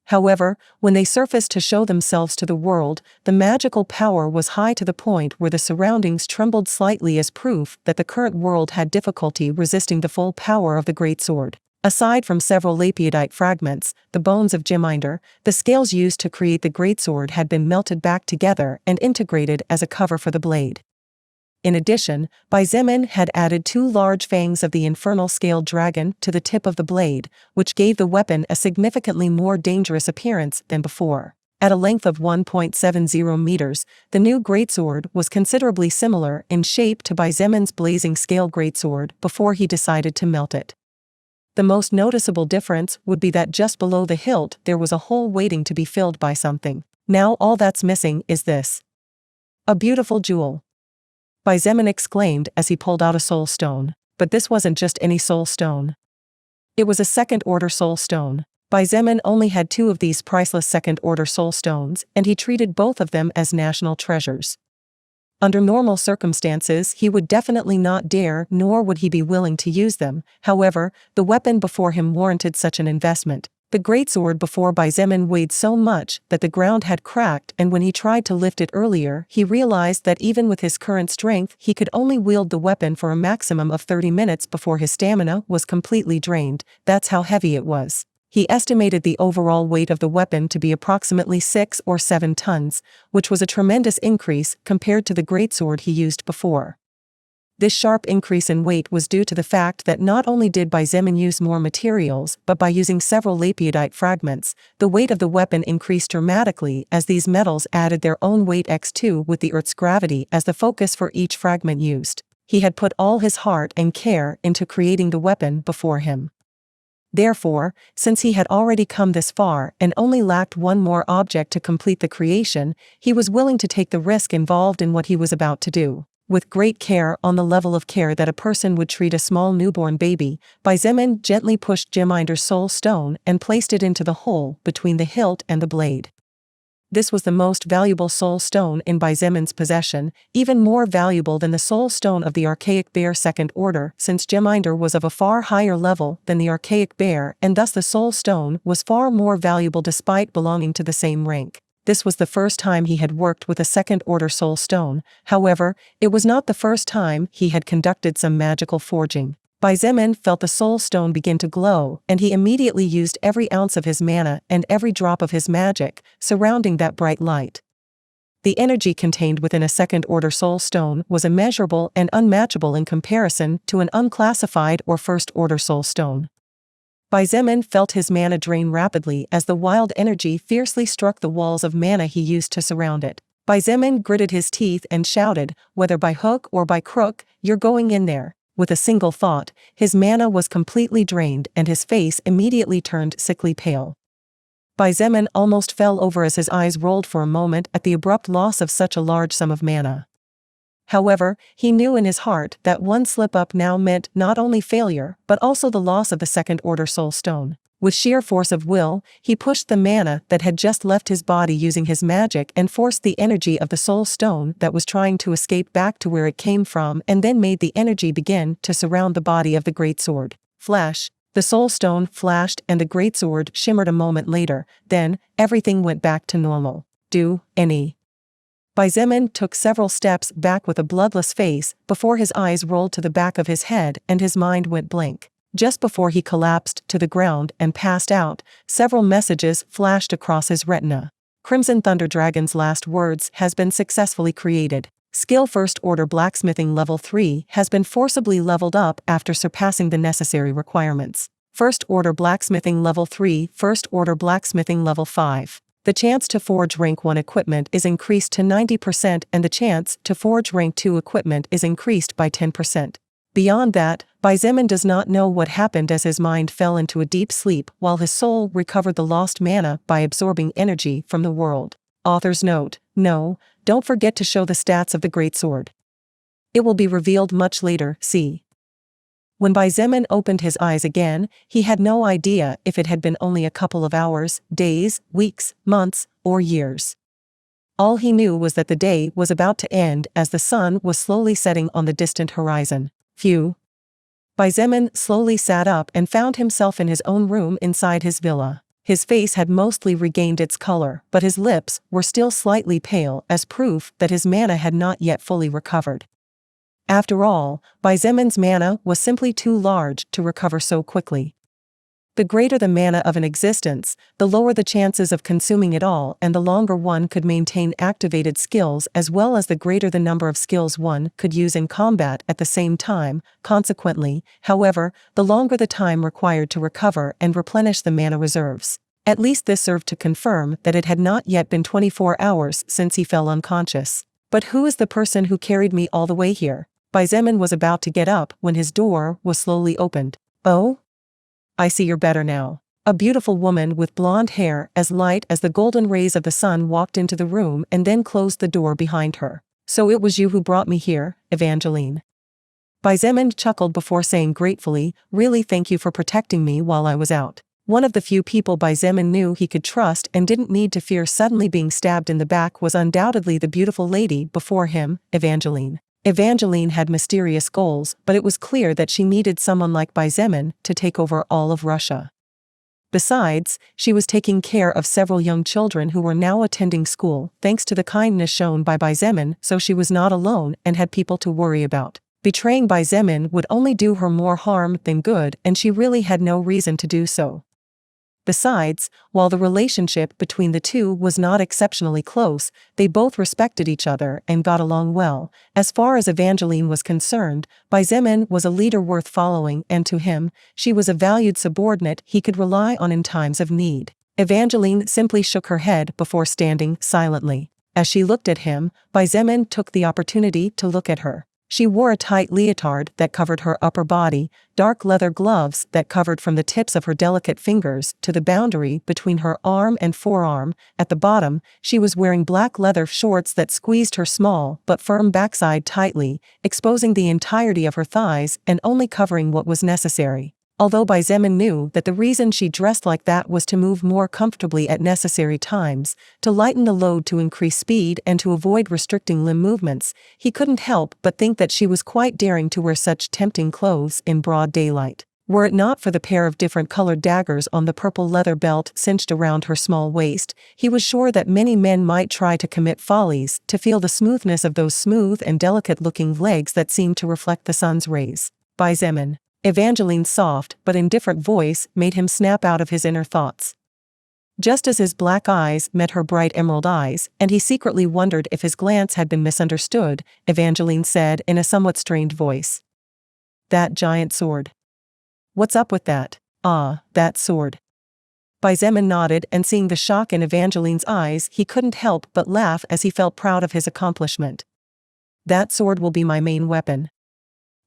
However, when they surfaced to show themselves to the world, the magical power was high to the point where the surroundings trembled slightly as proof that the current world had difficulty resisting the full power of the greatsword. Aside from several lapidite fragments, the bones of Xietain, the scales used to create the greatsword had been melted back together and integrated as a cover for the blade. In addition, Xietain had added 2 large fangs of the infernal scaled dragon to the tip of the blade, which gave the weapon a significantly more dangerous appearance than before. At a length of 1.70 meters, the new greatsword was considerably similar in shape to Xietan's blazing scale greatsword before he decided to melt it. The most noticeable difference would be that just below the hilt there was a hole waiting to be filled by something. Now all that's missing is this. A beautiful jewel. Xietain exclaimed as he pulled out a soul stone. But this wasn't just any soul stone. It was a second-order soul stone. Xietain only had 2 of these priceless second-order soul stones, and he treated both of them as national treasures. Under normal circumstances he would definitely not dare, nor would he be willing to use them. However, the weapon before him warranted such an investment. The greatsword before Xietain weighed so much that the ground had cracked, and when he tried to lift it earlier he realized that even with his current strength he could only wield the weapon for a maximum of 30 minutes before his stamina was completely drained. That's how heavy it was. He estimated the overall weight of the weapon to be approximately 6 or 7 tons, which was a tremendous increase compared to the greatsword he used before. This sharp increase in weight was due to the fact that not only did Xietain use more materials, but by using several lapidite fragments, the weight of the weapon increased dramatically as these metals added their own weight x2 with the Earth's gravity as the focus for each fragment used. He had put all his heart and care into creating the weapon before him. Therefore, since he had already come this far and only lacked one more object to complete the creation, he was willing to take the risk involved in what he was about to do. With great care, on the level of care that a person would treat a small newborn baby, Xietain gently pushed Xietain's soul stone and placed it into the hole between the hilt and the blade. This was the most valuable soul stone in Xietain's possession, even more valuable than the soul stone of the archaic bear second order, since Xietain was of a far higher level than the archaic bear, and thus the soul stone was far more valuable despite belonging to the same rank. This was the first time he had worked with a second-order soul stone. However, it was not the first time he had conducted some magical forging. Xietain felt the soul stone begin to glow, and he immediately used every ounce of his mana and every drop of his magic, surrounding that bright light. The energy contained within a second-order soul stone was immeasurable and unmatchable in comparison to an unclassified or first-order soul stone. Xietain felt his mana drain rapidly as the wild energy fiercely struck the walls of mana he used to surround it. Xietain gritted his teeth and shouted, "Whether by hook or by crook, you're going in there." With a single thought, his mana was completely drained and his face immediately turned sickly pale. Xietain almost fell over as his eyes rolled for a moment at the abrupt loss of such a large sum of mana. However, he knew in his heart that one slip-up now meant not only failure, but also the loss of the second-order soul stone. With sheer force of will, he pushed the mana that had just left his body using his magic and forced the energy of the soul stone that was trying to escape back to where it came from, and then made the energy begin to surround the body of the greatsword. Flash! The soul stone flashed and the greatsword shimmered a moment later, then everything went back to normal. Xietain took several steps back with a bloodless face before his eyes rolled to the back of his head and his mind went blank. Just before he collapsed to the ground and passed out, several messages flashed across his retina. Crimson Thunder Dragon's last words has been successfully created. Skill First Order Blacksmithing Level 3 has been forcibly leveled up after surpassing the necessary requirements. First Order Blacksmithing Level 3, First Order Blacksmithing Level 5. The chance to forge Rank 1 equipment is increased to 90% and the chance to forge Rank 2 equipment is increased by 10%. Beyond that, Xietain does not know what happened as his mind fell into a deep sleep while his soul recovered the lost mana by absorbing energy from the world. Author's note: no, don't forget to show the stats of the greatsword. It will be revealed much later, see. When Xietain opened his eyes again, he had no idea if it had been only a couple of hours, days, weeks, months, or years. All he knew was that the day was about to end as the sun was slowly setting on the distant horizon. Phew. Xietain slowly sat up and found himself in his own room inside his villa. His face had mostly regained its color, but his lips were still slightly pale as proof that his mana had not yet fully recovered. After all, Baizemen's mana was simply too large to recover so quickly. The greater the mana of an existence, the lower the chances of consuming it all, and the longer one could maintain activated skills, as well as the greater the number of skills one could use in combat at the same time. Consequently, however, the longer the time required to recover and replenish the mana reserves. At least this served to confirm that it had not yet been 24 hours since he fell unconscious. But who is the person who carried me all the way here? Baizemen was about to get up when his door was slowly opened. Oh? I see you're better now. A beautiful woman with blonde hair as light as the golden rays of the sun walked into the room and then closed the door behind her. So it was you who brought me here, Evangeline. Baizemen chuckled before saying gratefully, really, thank you for protecting me while I was out. One of the few people Baizemen knew he could trust and didn't need to fear suddenly being stabbed in the back was undoubtedly the beautiful lady before him, Evangeline. Evangeline had mysterious goals, but it was clear that she needed someone like Baizemen to take over all of Russia. Besides, she was taking care of several young children who were now attending school, thanks to the kindness shown by Baizemen, so she was not alone and had people to worry about. Betraying Baizemen would only do her more harm than good, and she really had no reason to do so. Besides, while the relationship between the two was not exceptionally close, they both respected each other and got along well. As far as Evangeline was concerned, Baizemen was a leader worth following, and to him, she was a valued subordinate he could rely on in times of need. Evangeline simply shook her head before standing silently. As she looked at him, Baizemen took the opportunity to look at her. She wore a tight leotard that covered her upper body, dark leather gloves that covered from the tips of her delicate fingers to the boundary between her arm and forearm. At the bottom, she was wearing black leather shorts that squeezed her small but firm backside tightly, exposing the entirety of her thighs and only covering what was necessary. Although Baizemen knew that the reason she dressed like that was to move more comfortably at necessary times, to lighten the load to increase speed and to avoid restricting limb movements, he couldn't help but think that she was quite daring to wear such tempting clothes in broad daylight. Were it not for the pair of different colored daggers on the purple leather belt cinched around her small waist, he was sure that many men might try to commit follies to feel the smoothness of those smooth and delicate-looking legs that seemed to reflect the sun's rays. Baizemen. Evangeline's soft but indifferent voice made him snap out of his inner thoughts. Just as his black eyes met her bright emerald eyes, and he secretly wondered if his glance had been misunderstood, Evangeline said in a somewhat strained voice. That giant sword. What's up with that? Ah, that sword. Baizemen nodded, and seeing the shock in Evangeline's eyes, he couldn't help but laugh as he felt proud of his accomplishment. That sword will be my main weapon.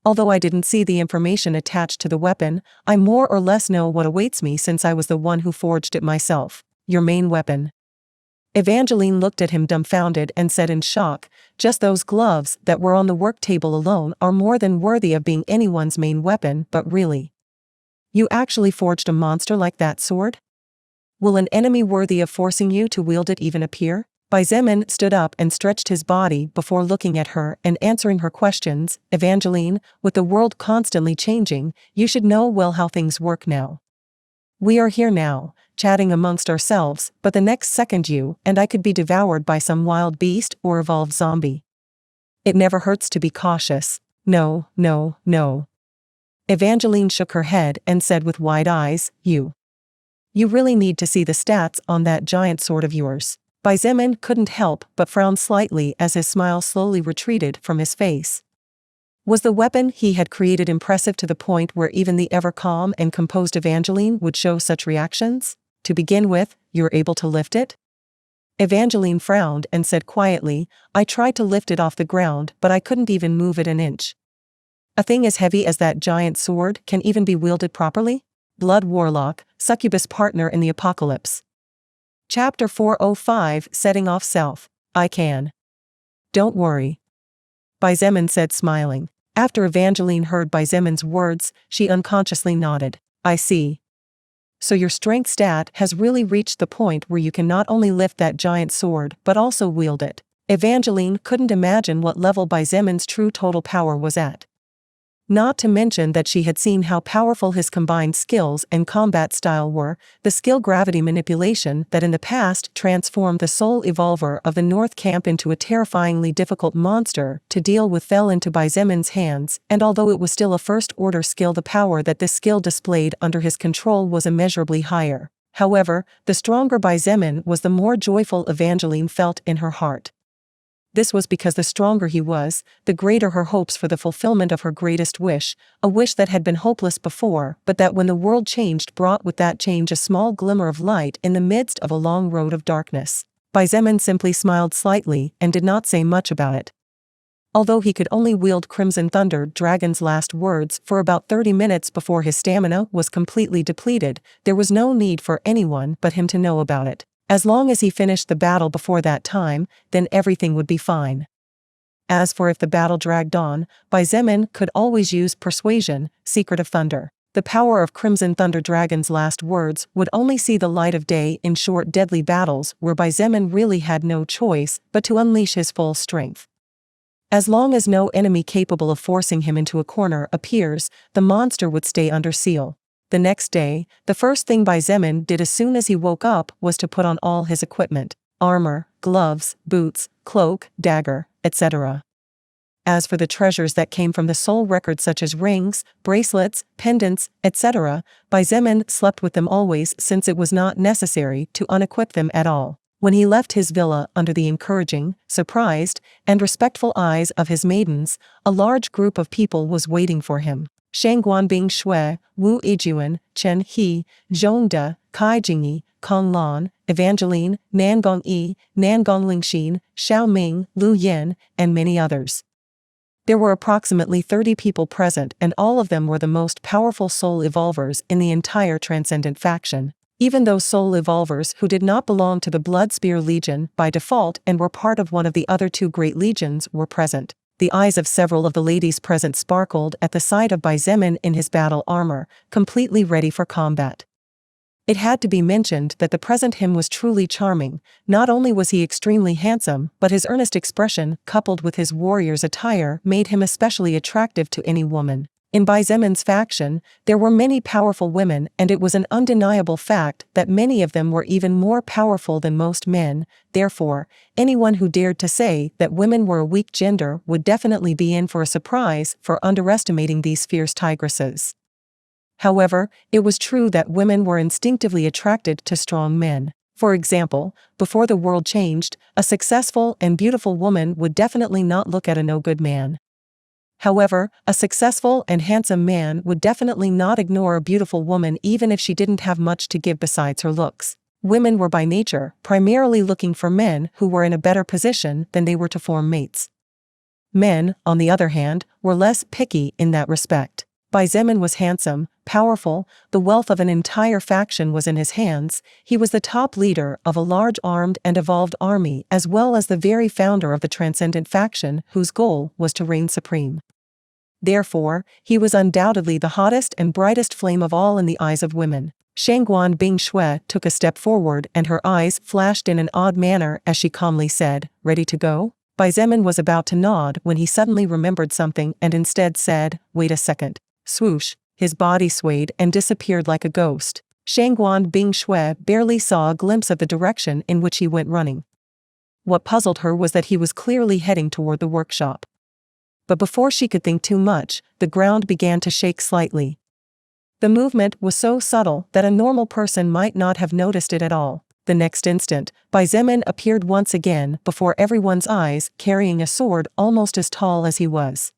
Although I didn't see the information attached to the weapon, I more or less know what awaits me since I was the one who forged it myself. Your main weapon. Evangeline looked at him dumbfounded and said in shock, just those gloves that were on the work table alone are more than worthy of being anyone's main weapon, but really? You actually forged a monster like that sword? Will an enemy worthy of forcing you to wield it even appear? Baizemen stood up and stretched his body before looking at her and answering her questions. Evangeline, with the world constantly changing, you should know well how things work now. We are here now, chatting amongst ourselves, but the next second you and I could be devoured by some wild beast or evolved zombie. It never hurts to be cautious. No, no, no. Evangeline shook her head and said with wide eyes, You really need to see the stats on that giant sword of yours. Baizemen couldn't help but frown slightly as his smile slowly retreated from his face. Was the weapon he had created impressive to the point where even the ever-calm and composed Evangeline would show such reactions? To begin with, you're able to lift it? Evangeline frowned and said quietly, I tried to lift it off the ground, but I couldn't even move it an inch. A thing as heavy as that giant sword can even be wielded properly? Blood Warlock, Succubus Partner in the Apocalypse. Chapter 405, Setting Off Self. I can. Don't worry. Baizemen said smiling. After Evangeline heard Baizemen's words, she unconsciously nodded. I see. So your strength stat has really reached the point where you can not only lift that giant sword but also wield it. Evangeline couldn't imagine what level Baizemen's true total power was at. Not to mention that she had seen how powerful his combined skills and combat style were, the skill gravity manipulation that in the past transformed the Soul Evolver of the North Camp into a terrifyingly difficult monster to deal with fell into Baizemen's hands, and although it was still a first-order skill, the power that this skill displayed under his control was immeasurably higher. However, the stronger Baizemen was, the more joyful Evangeline felt in her heart. This was because the stronger he was, the greater her hopes for the fulfillment of her greatest wish, a wish that had been hopeless before, but that when the world changed brought with that change a small glimmer of light in the midst of a long road of darkness. Baizemen simply smiled slightly and did not say much about it. Although he could only wield Crimson Thunder Dragon's last words for about 30 minutes before his stamina was completely depleted, there was no need for anyone but him to know about it. As long as he finished the battle before that time, then everything would be fine. As for if the battle dragged on, Baizemen could always use Persuasion, Secret of Thunder. The power of Crimson Thunder Dragon's last words would only see the light of day in short deadly battles where Baizemen really had no choice but to unleash his full strength. As long as no enemy capable of forcing him into a corner appears, the monster would stay under seal. The next day, the first thing Baizemen did as soon as he woke up was to put on all his equipment: armor, gloves, boots, cloak, dagger, etc. As for the treasures that came from the soul record, such as rings, bracelets, pendants, etc., Baizemen slept with them always, since it was not necessary to unequip them at all. When he left his villa under the encouraging, surprised, and respectful eyes of his maidens, a large group of people was waiting for him. Shangguan Bing Shui, Wu Yijun, Chen He, Zhong De, Kai Jingyi, Kong Lan, Evangeline, Nangong Yi, Nangong Lingxin, Xiao Ming, Lu Yin, and many others. There were approximately 30 people present, and all of them were the most powerful soul evolvers in the entire Transcendent faction. Even those soul evolvers who did not belong to the Blood Spear Legion by default and were part of one of the other two great legions were present. The eyes of several of the ladies present sparkled at the sight of Baizemen in his battle armor, completely ready for combat. It had to be mentioned that the present him was truly charming. Not only was he extremely handsome, but his earnest expression, coupled with his warrior's attire, made him especially attractive to any woman. In Baizemen's faction, there were many powerful women, and it was an undeniable fact that many of them were even more powerful than most men. Therefore, anyone who dared to say that women were a weak gender would definitely be in for a surprise for underestimating these fierce tigresses. However, it was true that women were instinctively attracted to strong men. For example, before the world changed, a successful and beautiful woman would definitely not look at a no-good man. However, a successful and handsome man would definitely not ignore a beautiful woman even if she didn't have much to give besides her looks. Women were by nature primarily looking for men who were in a better position than they were to form mates. Men, on the other hand, were less picky in that respect. Baizemen was handsome, powerful, the wealth of an entire faction was in his hands, he was the top leader of a large armed and evolved army as well as the very founder of the Transcendent faction whose goal was to reign supreme. Therefore, he was undoubtedly the hottest and brightest flame of all in the eyes of women. Shangguan Bing Shui took a step forward and her eyes flashed in an odd manner as she calmly said, "Ready to go?" Baizemen was about to nod when he suddenly remembered something and instead said, "Wait a second." Swoosh, his body swayed and disappeared like a ghost. Shangguan Bing Shui barely saw a glimpse of the direction in which he went running. What puzzled her was that he was clearly heading toward the workshop. But before she could think too much, the ground began to shake slightly. The movement was so subtle that a normal person might not have noticed it at all. The next instant, Baizemen appeared once again before everyone's eyes, carrying a sword almost as tall as he was.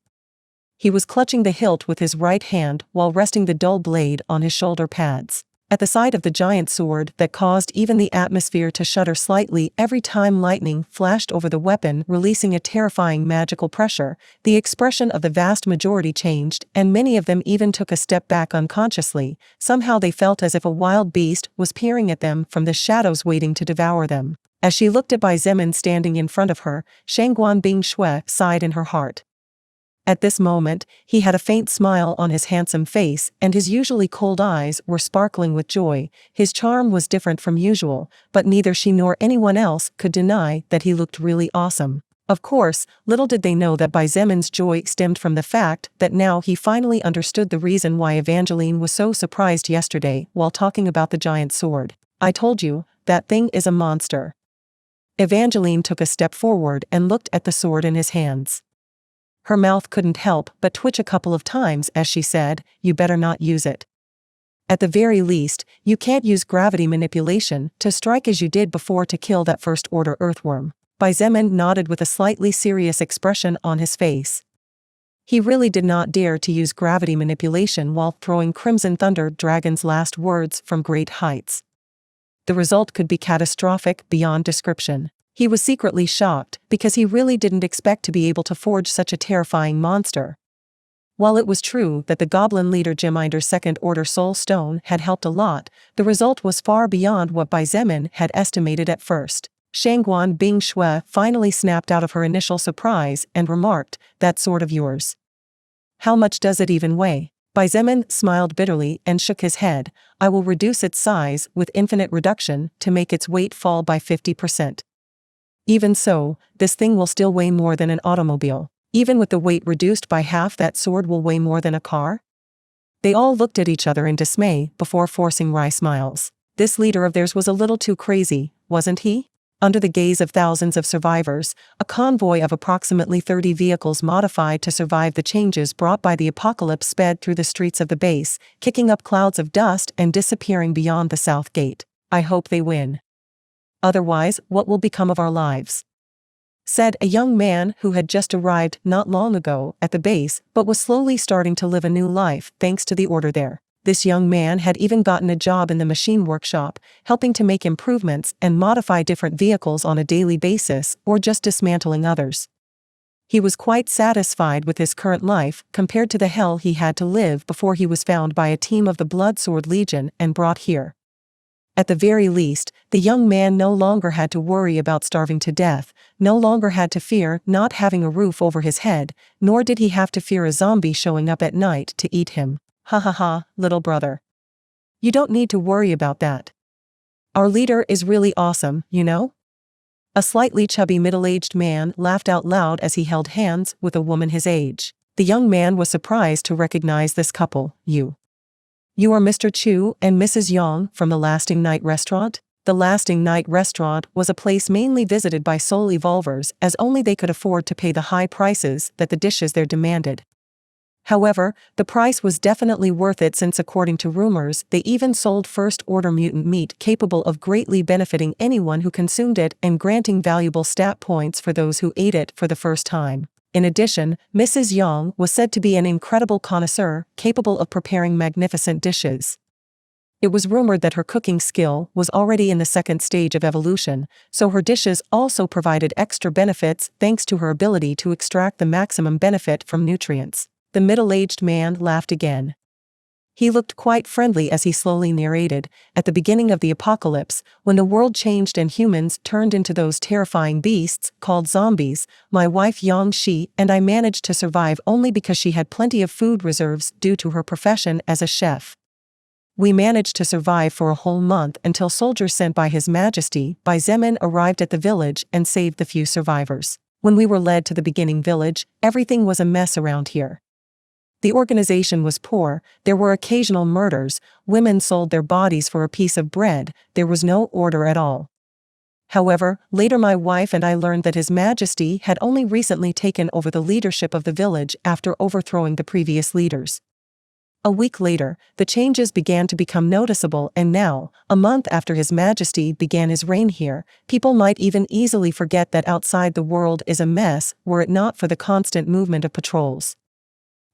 He was clutching the hilt with his right hand while resting the dull blade on his shoulder pads. At the sight of the giant sword that caused even the atmosphere to shudder slightly every time lightning flashed over the weapon, releasing a terrifying magical pressure, the expression of the vast majority changed, and many of them even took a step back unconsciously. Somehow they felt as if a wild beast was peering at them from the shadows waiting to devour them. As she looked at Baizemen standing in front of her, Shangguan Bing Shui sighed in her heart. At this moment, he had a faint smile on his handsome face, and his usually cold eyes were sparkling with joy. His charm was different from usual, but neither she nor anyone else could deny that he looked really awesome. Of course, little did they know that Xietan's joy stemmed from the fact that now he finally understood the reason why Evangeline was so surprised yesterday while talking about the giant sword. "I told you, that thing is a monster." Evangeline took a step forward and looked at the sword in his hands. Her mouth couldn't help but twitch a couple of times as she said, "You better not use it. At the very least, you can't use gravity manipulation to strike as you did before to kill that first-order earthworm." Xietain nodded with a slightly serious expression on his face. He really did not dare to use gravity manipulation while throwing Crimson Thunder Dragon's last words from great heights. The result could be catastrophic beyond description. He was secretly shocked because he really didn't expect to be able to forge such a terrifying monster. While it was true that the goblin leader Xietan's second-order soul stone had helped a lot, the result was far beyond what Xietain had estimated at first. Shangguan Bing Shui finally snapped out of her initial surprise and remarked, "That sword of yours. How much does it even weigh?" Xietain smiled bitterly and shook his head. "I will reduce its size with infinite reduction to make its weight fall by 50%. Even so, this thing will still weigh more than an automobile. Even with the weight reduced by half, that sword will weigh more than a car?" They all looked at each other in dismay before forcing wry smiles. This leader of theirs was a little too crazy, wasn't he? Under the gaze of thousands of survivors, a convoy of approximately 30 vehicles modified to survive the changes brought by the apocalypse sped through the streets of the base, kicking up clouds of dust and disappearing beyond the south gate. "I hope they win. Otherwise, what will become of our lives?" said a young man who had just arrived not long ago at the base but was slowly starting to live a new life thanks to the order there. This young man had even gotten a job in the machine workshop, helping to make improvements and modify different vehicles on a daily basis or just dismantling others. He was quite satisfied with his current life compared to the hell he had to live before he was found by a team of the Bloodsword Legion and brought here. At the very least, the young man no longer had to worry about starving to death, no longer had to fear not having a roof over his head, nor did he have to fear a zombie showing up at night to eat him. "Ha ha ha, little brother. You don't need to worry about that. Our leader is really awesome, you know?" A slightly chubby middle-aged man laughed out loud as he held hands with a woman his age. The young man was surprised to recognize this couple. You are Mr. Chu and Mrs. Yang from the Lasting Night Restaurant?" The Lasting Night Restaurant was a place mainly visited by soul evolvers as only they could afford to pay the high prices that the dishes there demanded. However, the price was definitely worth it since according to rumors they even sold first-order mutant meat capable of greatly benefiting anyone who consumed it and granting valuable stat points for those who ate it for the first time. In addition, Mrs. Yang was said to be an incredible connoisseur capable of preparing magnificent dishes. It was rumored that her cooking skill was already in the second stage of evolution, so her dishes also provided extra benefits thanks to her ability to extract the maximum benefit from nutrients. The middle-aged man laughed again. He looked quite friendly as he slowly narrated, "At the beginning of the apocalypse, when the world changed and humans turned into those terrifying beasts called zombies, my wife Yang Shi and I managed to survive only because she had plenty of food reserves due to her profession as a chef. We managed to survive for a whole month until soldiers sent by His Majesty Xietain arrived at the village and saved the few survivors. When we were led to the beginning village, everything was a mess around here. The organization was poor, there were occasional murders, women sold their bodies for a piece of bread, there was no order at all. However, later my wife and I learned that His Majesty had only recently taken over the leadership of the village after overthrowing the previous leaders. A week later, the changes began to become noticeable and now, a month after His Majesty began his reign here, people might even easily forget that outside the world is a mess were it not for the constant movement of patrols."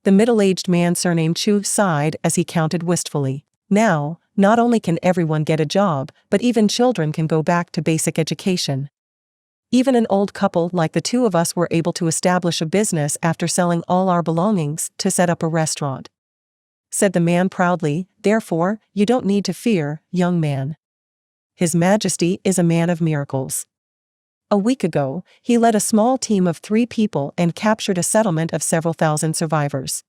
The middle-aged man surnamed Chu sighed as he counted wistfully. "Now, not only can everyone get a job, but even children can go back to basic education. Even an old couple like the two of us were able to establish a business after selling all our belongings to set up a restaurant," said the man proudly. "Therefore, you don't need to fear, young man. His Majesty is a man of miracles. A week ago, he led a small team of 3 people and captured a settlement of several thousand survivors.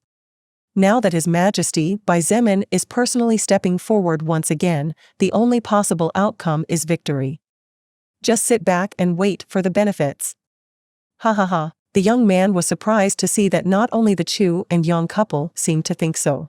Now that His Majesty Xietain is personally stepping forward once again, the only possible outcome is victory. Just sit back and wait for the benefits." Ha ha ha. The young man was surprised to see that not only the Chu and Yang couple seemed to think so.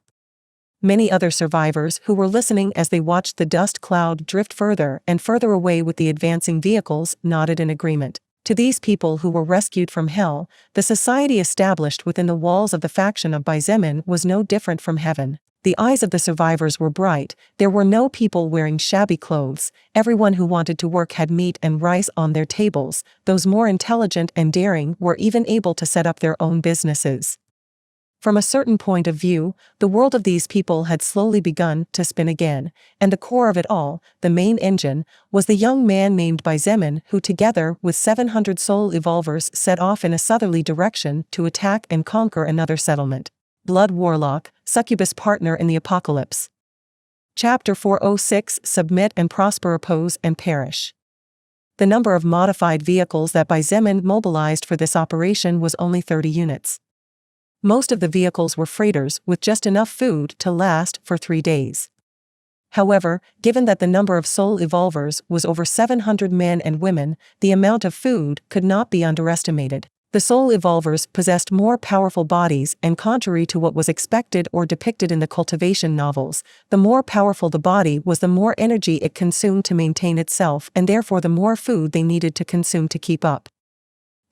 Many other survivors who were listening as they watched the dust cloud drift further and further away with the advancing vehicles nodded in agreement. To these people who were rescued from hell, the society established within the walls of the faction of Baizemin was no different from heaven. The eyes of the survivors were bright, there were no people wearing shabby clothes, everyone who wanted to work had meat and rice on their tables, those more intelligent and daring were even able to set up their own businesses. From a certain point of view, the world of these people had slowly begun to spin again, and the core of it all, the main engine, was the young man named Baizemin who together with 700 soul evolvers set off in a southerly direction to attack and conquer another settlement. Blood Warlock, Succubus Partner in the Apocalypse. Chapter 406 Submit and Prosper Oppose and Perish. The number of modified vehicles that Baizemin mobilized for this operation was only 30 units. Most of the vehicles were freighters with just enough food to last for 3 days. However, given that the number of soul evolvers was over 700 men and women, the amount of food could not be underestimated. The soul evolvers possessed more powerful bodies, and contrary to what was expected or depicted in the cultivation novels, the more powerful the body was, the more energy it consumed to maintain itself, and therefore the more food they needed to consume to keep up.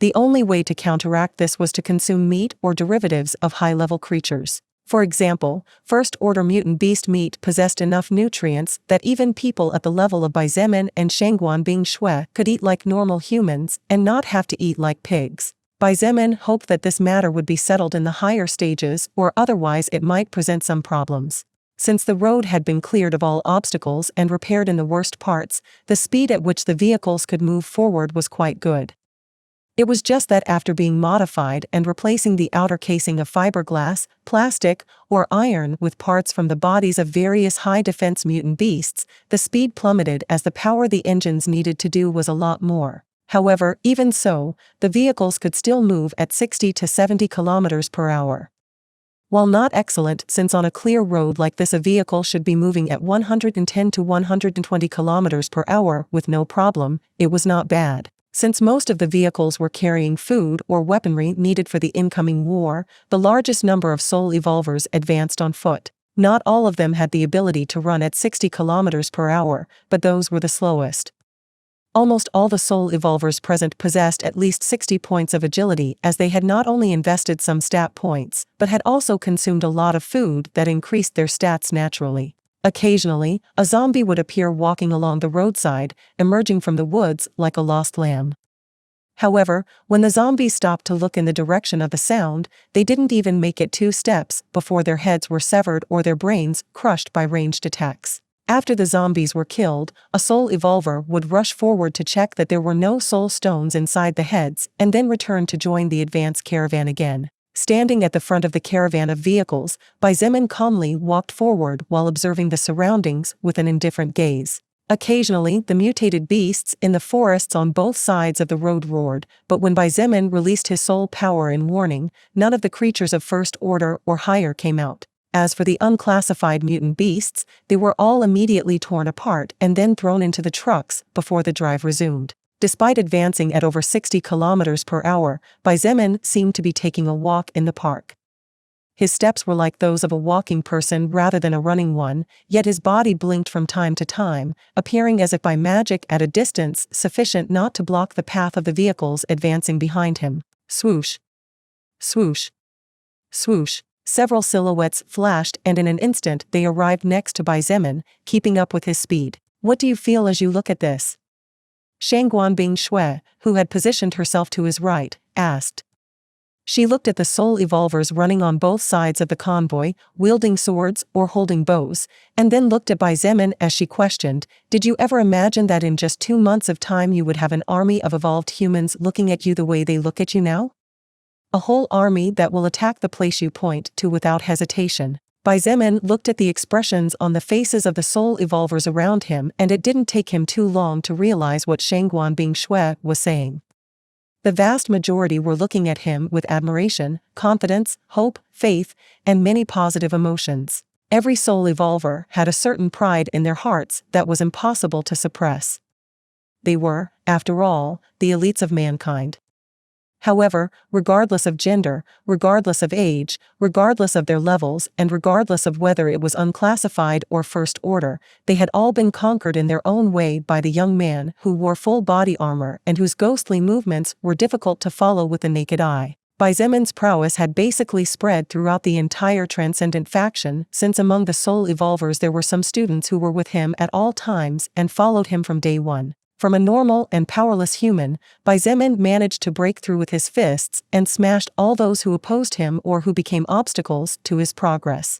The only way to counteract this was to consume meat or derivatives of high-level creatures. For example, first-order mutant beast meat possessed enough nutrients that even people at the level of Baizemin and Shangguan Bing Shui could eat like normal humans and not have to eat like pigs. Baizemin hoped that this matter would be settled in the higher stages, or otherwise it might present some problems. Since the road had been cleared of all obstacles and repaired in the worst parts, the speed at which the vehicles could move forward was quite good. It was just that after being modified and replacing the outer casing of fiberglass, plastic, or iron with parts from the bodies of various high-defense mutant beasts, the speed plummeted as the power the engines needed to do was a lot more. However, even so, the vehicles could still move at 60 to 70 kilometers per hour. While not excellent, since on a clear road like this a vehicle should be moving at 110 to 120 kilometers per hour with no problem, it was not bad. Since most of the vehicles were carrying food or weaponry needed for the incoming war, the largest number of soul evolvers advanced on foot. Not all of them had the ability to run at 60 kilometers per hour, but those were the slowest. Almost all the soul evolvers present possessed at least 60 points of agility, as they had not only invested some stat points, but had also consumed a lot of food that increased their stats naturally. Occasionally, a zombie would appear walking along the roadside, emerging from the woods like a lost lamb. However, when the zombies stopped to look in the direction of the sound, they didn't even make it 2 steps before their heads were severed or their brains crushed by ranged attacks. After the zombies were killed, a soul evolver would rush forward to check that there were no soul stones inside the heads, and then return to join the advance caravan again. Standing at the front of the caravan of vehicles, Baizemin calmly walked forward while observing the surroundings with an indifferent gaze. Occasionally, the mutated beasts in the forests on both sides of the road roared, but when Baizemin released his soul power in warning, none of the creatures of first order or higher came out. As for the unclassified mutant beasts, they were all immediately torn apart and then thrown into the trucks before the drive resumed. Despite advancing at over 60 kilometers per hour, Baizemin seemed to be taking a walk in the park. His steps were like those of a walking person rather than a running one, yet his body blinked from time to time, appearing as if by magic at a distance sufficient not to block the path of the vehicles advancing behind him. Swoosh! Swoosh! Swoosh! Several silhouettes flashed, and in an instant they arrived next to Baizemin, keeping up with his speed. What do you feel as you look at this? Shangguan Bing Shui, who had positioned herself to his right, asked. She looked at the soul evolvers running on both sides of the convoy, wielding swords or holding bows, and then looked at Baizemin as she questioned, "Did you ever imagine that in just 2 months of time you would have an army of evolved humans looking at you the way they look at you now? A whole army that will attack the place you point to without hesitation." Baizemin looked at the expressions on the faces of the soul evolvers around him, and it didn't take him too long to realize what Shangguan Bing Shui was saying. The vast majority were looking at him with admiration, confidence, hope, faith, and many positive emotions. Every soul evolver had a certain pride in their hearts that was impossible to suppress. They were, after all, the elites of mankind. However, regardless of gender, regardless of age, regardless of their levels, and regardless of whether it was unclassified or first order, they had all been conquered in their own way by the young man who wore full body armor and whose ghostly movements were difficult to follow with the naked eye. Xietan's prowess had basically spread throughout the entire Transcendent faction, since among the Soul Evolvers there were some students who were with him at all times and followed him from day one. From a normal and powerless human, Xietain managed to break through with his fists and smashed all those who opposed him or who became obstacles to his progress.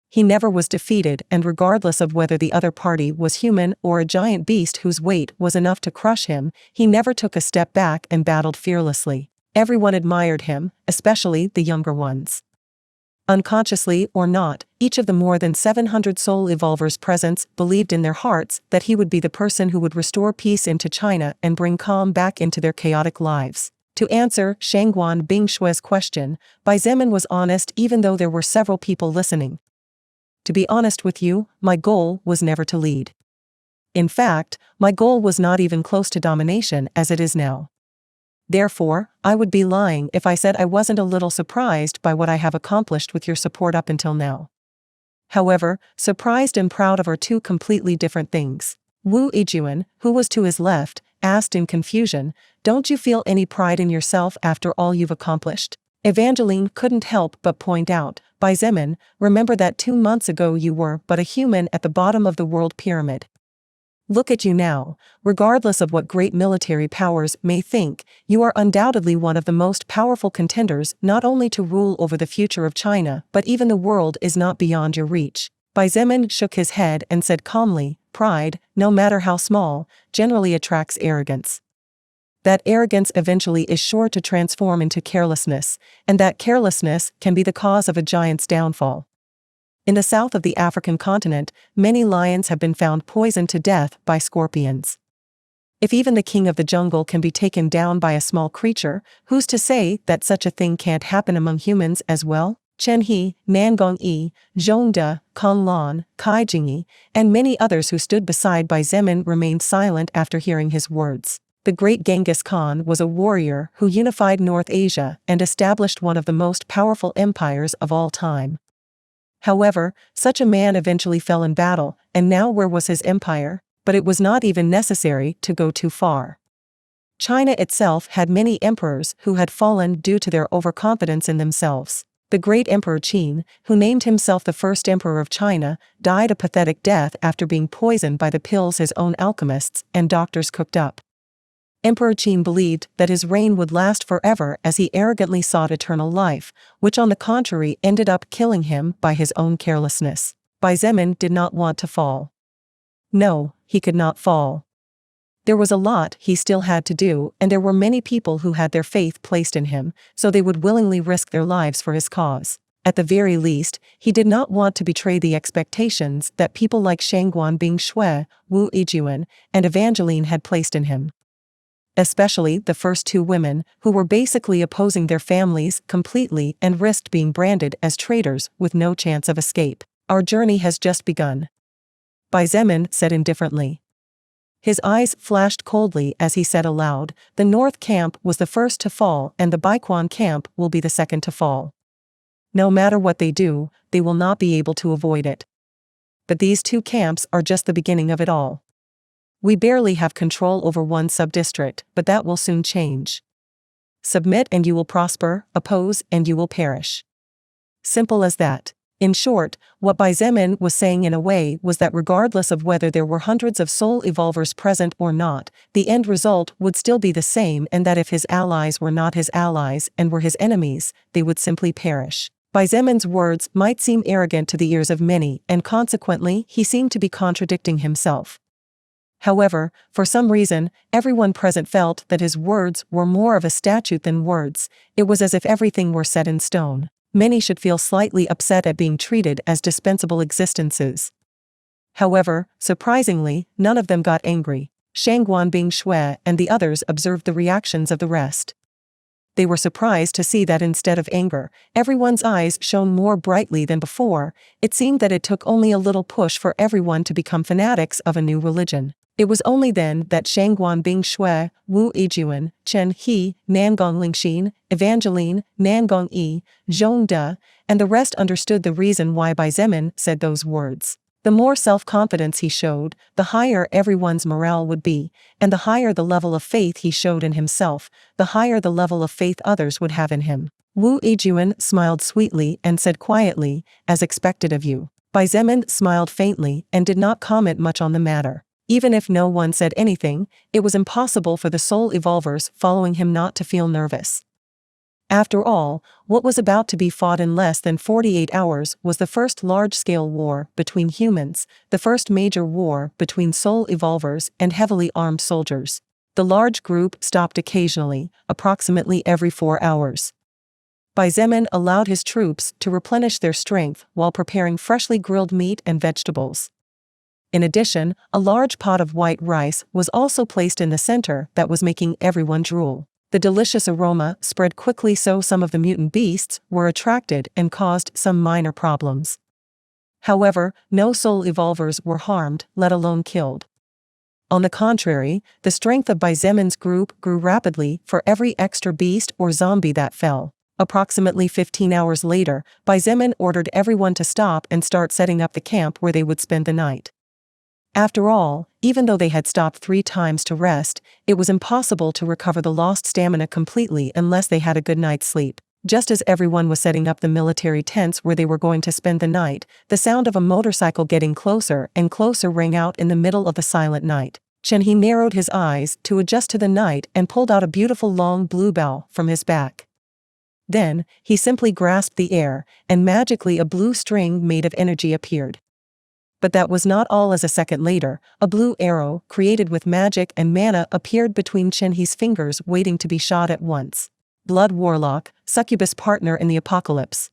He never was defeated, and regardless of whether the other party was human or a giant beast whose weight was enough to crush him, he never took a step back and battled fearlessly. Everyone admired him, especially the younger ones. Unconsciously or not, each of the more than 700 Soul Evolvers present believed in their hearts that he would be the person who would restore peace into China and bring calm back into their chaotic lives. To answer Shangguan Bingshue's question, Xietain was honest even though there were several people listening. To be honest with you, my goal was never to lead. In fact, my goal was not even close to domination as it is now. Therefore, I would be lying if I said I wasn't a little surprised by what I have accomplished with your support up until now. However, surprised and proud of are two completely different things. Wu Yijun, who was to his left, asked in confusion, "Don't you feel any pride in yourself after all you've accomplished?" Evangeline couldn't help but point out, "Xietain, remember that 2 months ago you were but a human at the bottom of the world pyramid. Look at you now. Regardless of what great military powers may think, you are undoubtedly one of the most powerful contenders not only to rule over the future of China, but even the world is not beyond your reach." Xietain shook his head and said calmly, "Pride, no matter how small, generally attracts arrogance. That arrogance eventually is sure to transform into carelessness, and that carelessness can be the cause of a giant's downfall. In the south of the African continent, many lions have been found poisoned to death by scorpions. If even the king of the jungle can be taken down by a small creature, who's to say that such a thing can't happen among humans as well?" Chen He, Nangong Yi, Zhong De, Kong Lan, Kai Jingyi, and many others who stood beside Xietain remained silent after hearing his words. The great Genghis Khan was a warrior who unified North Asia and established one of the most powerful empires of all time. However, such a man eventually fell in battle, and now where was his empire? But it was not even necessary to go too far. China itself had many emperors who had fallen due to their overconfidence in themselves. The great Emperor Qin, who named himself the first emperor of China, died a pathetic death after being poisoned by the pills his own alchemists and doctors cooked up. Emperor Qin believed that his reign would last forever as he arrogantly sought eternal life, which on the contrary ended up killing him by his own carelessness. Xietain did not want to fall. No, he could not fall. There was a lot he still had to do, and there were many people who had their faith placed in him, so they would willingly risk their lives for his cause. At the very least, he did not want to betray the expectations that people like Shangguan Bingshue, Wu Yijun, and Evangeline had placed in him. Especially the first two women, who were basically opposing their families completely and risked being branded as traitors with no chance of escape. "Our journey has just begun," Xietain said indifferently. His eyes flashed coldly as he said aloud, "The North Camp was the first to fall and the Baiquan Camp will be the second to fall. No matter what they do, they will not be able to avoid it. But these two camps are just the beginning of it all. We barely have control over one sub-district, but that will soon change. Submit and you will prosper, oppose and you will perish. Simple as that." In short, what Xietain was saying in a way was that regardless of whether there were hundreds of Soul Evolvers present or not, the end result would still be the same, and that if his allies were not his allies and were his enemies, they would simply perish. Xietan's words might seem arrogant to the ears of many, and consequently he seemed to be contradicting himself. However, for some reason, everyone present felt that his words were more of a statute than words. It was as if everything were set in stone. Many should feel slightly upset at being treated as dispensable existences. However, surprisingly, none of them got angry. Shangguan Bingshue and the others observed the reactions of the rest. They were surprised to see that instead of anger, everyone's eyes shone more brightly than before. It seemed that it took only a little push for everyone to become fanatics of a new religion. It was only then that Shangguan Bing Shui, Wu Yijuan, Chen He, Nangong Lingxin, Evangeline, Nangong Yi, Zhong De, and the rest understood the reason why Bai Zemin said those words. The more self-confidence he showed, the higher everyone's morale would be, and the higher the level of faith he showed in himself, the higher the level of faith others would have in him. Wu Yijuan smiled sweetly and said quietly, "As expected of you." Bai Zemin smiled faintly and did not comment much on the matter. Even if no one said anything, it was impossible for the soul evolvers following him not to feel nervous. After all, what was about to be fought in less than 48 hours was the first large-scale war between humans, the first major war between soul evolvers and heavily armed soldiers. The large group stopped occasionally, approximately every 4 hours. Bai Zemin allowed his troops to replenish their strength while preparing freshly grilled meat and vegetables. In addition, a large pot of white rice was also placed in the center that was making everyone drool. The delicious aroma spread quickly, so some of the mutant beasts were attracted and caused some minor problems. However, no soul evolvers were harmed, let alone killed. On the contrary, the strength of Bai Zemin's group grew rapidly for every extra beast or zombie that fell. Approximately 15 hours later, Bai Zemin ordered everyone to stop and start setting up the camp where they would spend the night. After all, even though they had stopped 3 times to rest, it was impossible to recover the lost stamina completely unless they had a good night's sleep. Just as everyone was setting up the military tents where they were going to spend the night, the sound of a motorcycle getting closer and closer rang out in the middle of the silent night. Chen He narrowed his eyes to adjust to the night and pulled out a beautiful long blue bow from his back. Then, he simply grasped the air, and magically a blue string made of energy appeared. But that was not all, as a second later, a blue arrow, created with magic and mana, appeared between Chen He's fingers, waiting to be shot at once. Blood Warlock, Succubus Partner in the Apocalypse.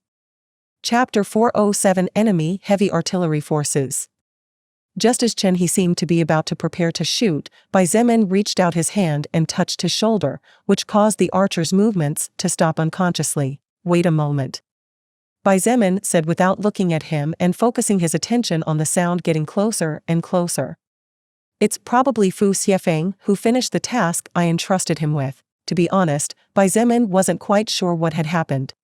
Chapter 407 Enemy Heavy Artillery Forces. Just as Chen He seemed to be about to prepare to shoot, Bai Zemin reached out his hand and touched his shoulder, which caused the archer's movements to stop unconsciously. "Wait a moment," Bai Zemin said without looking at him and focusing his attention on the sound getting closer and closer. "It's probably Fu Xietain who finished the task I entrusted him with." To be honest, Bai Zemin wasn't quite sure what had happened.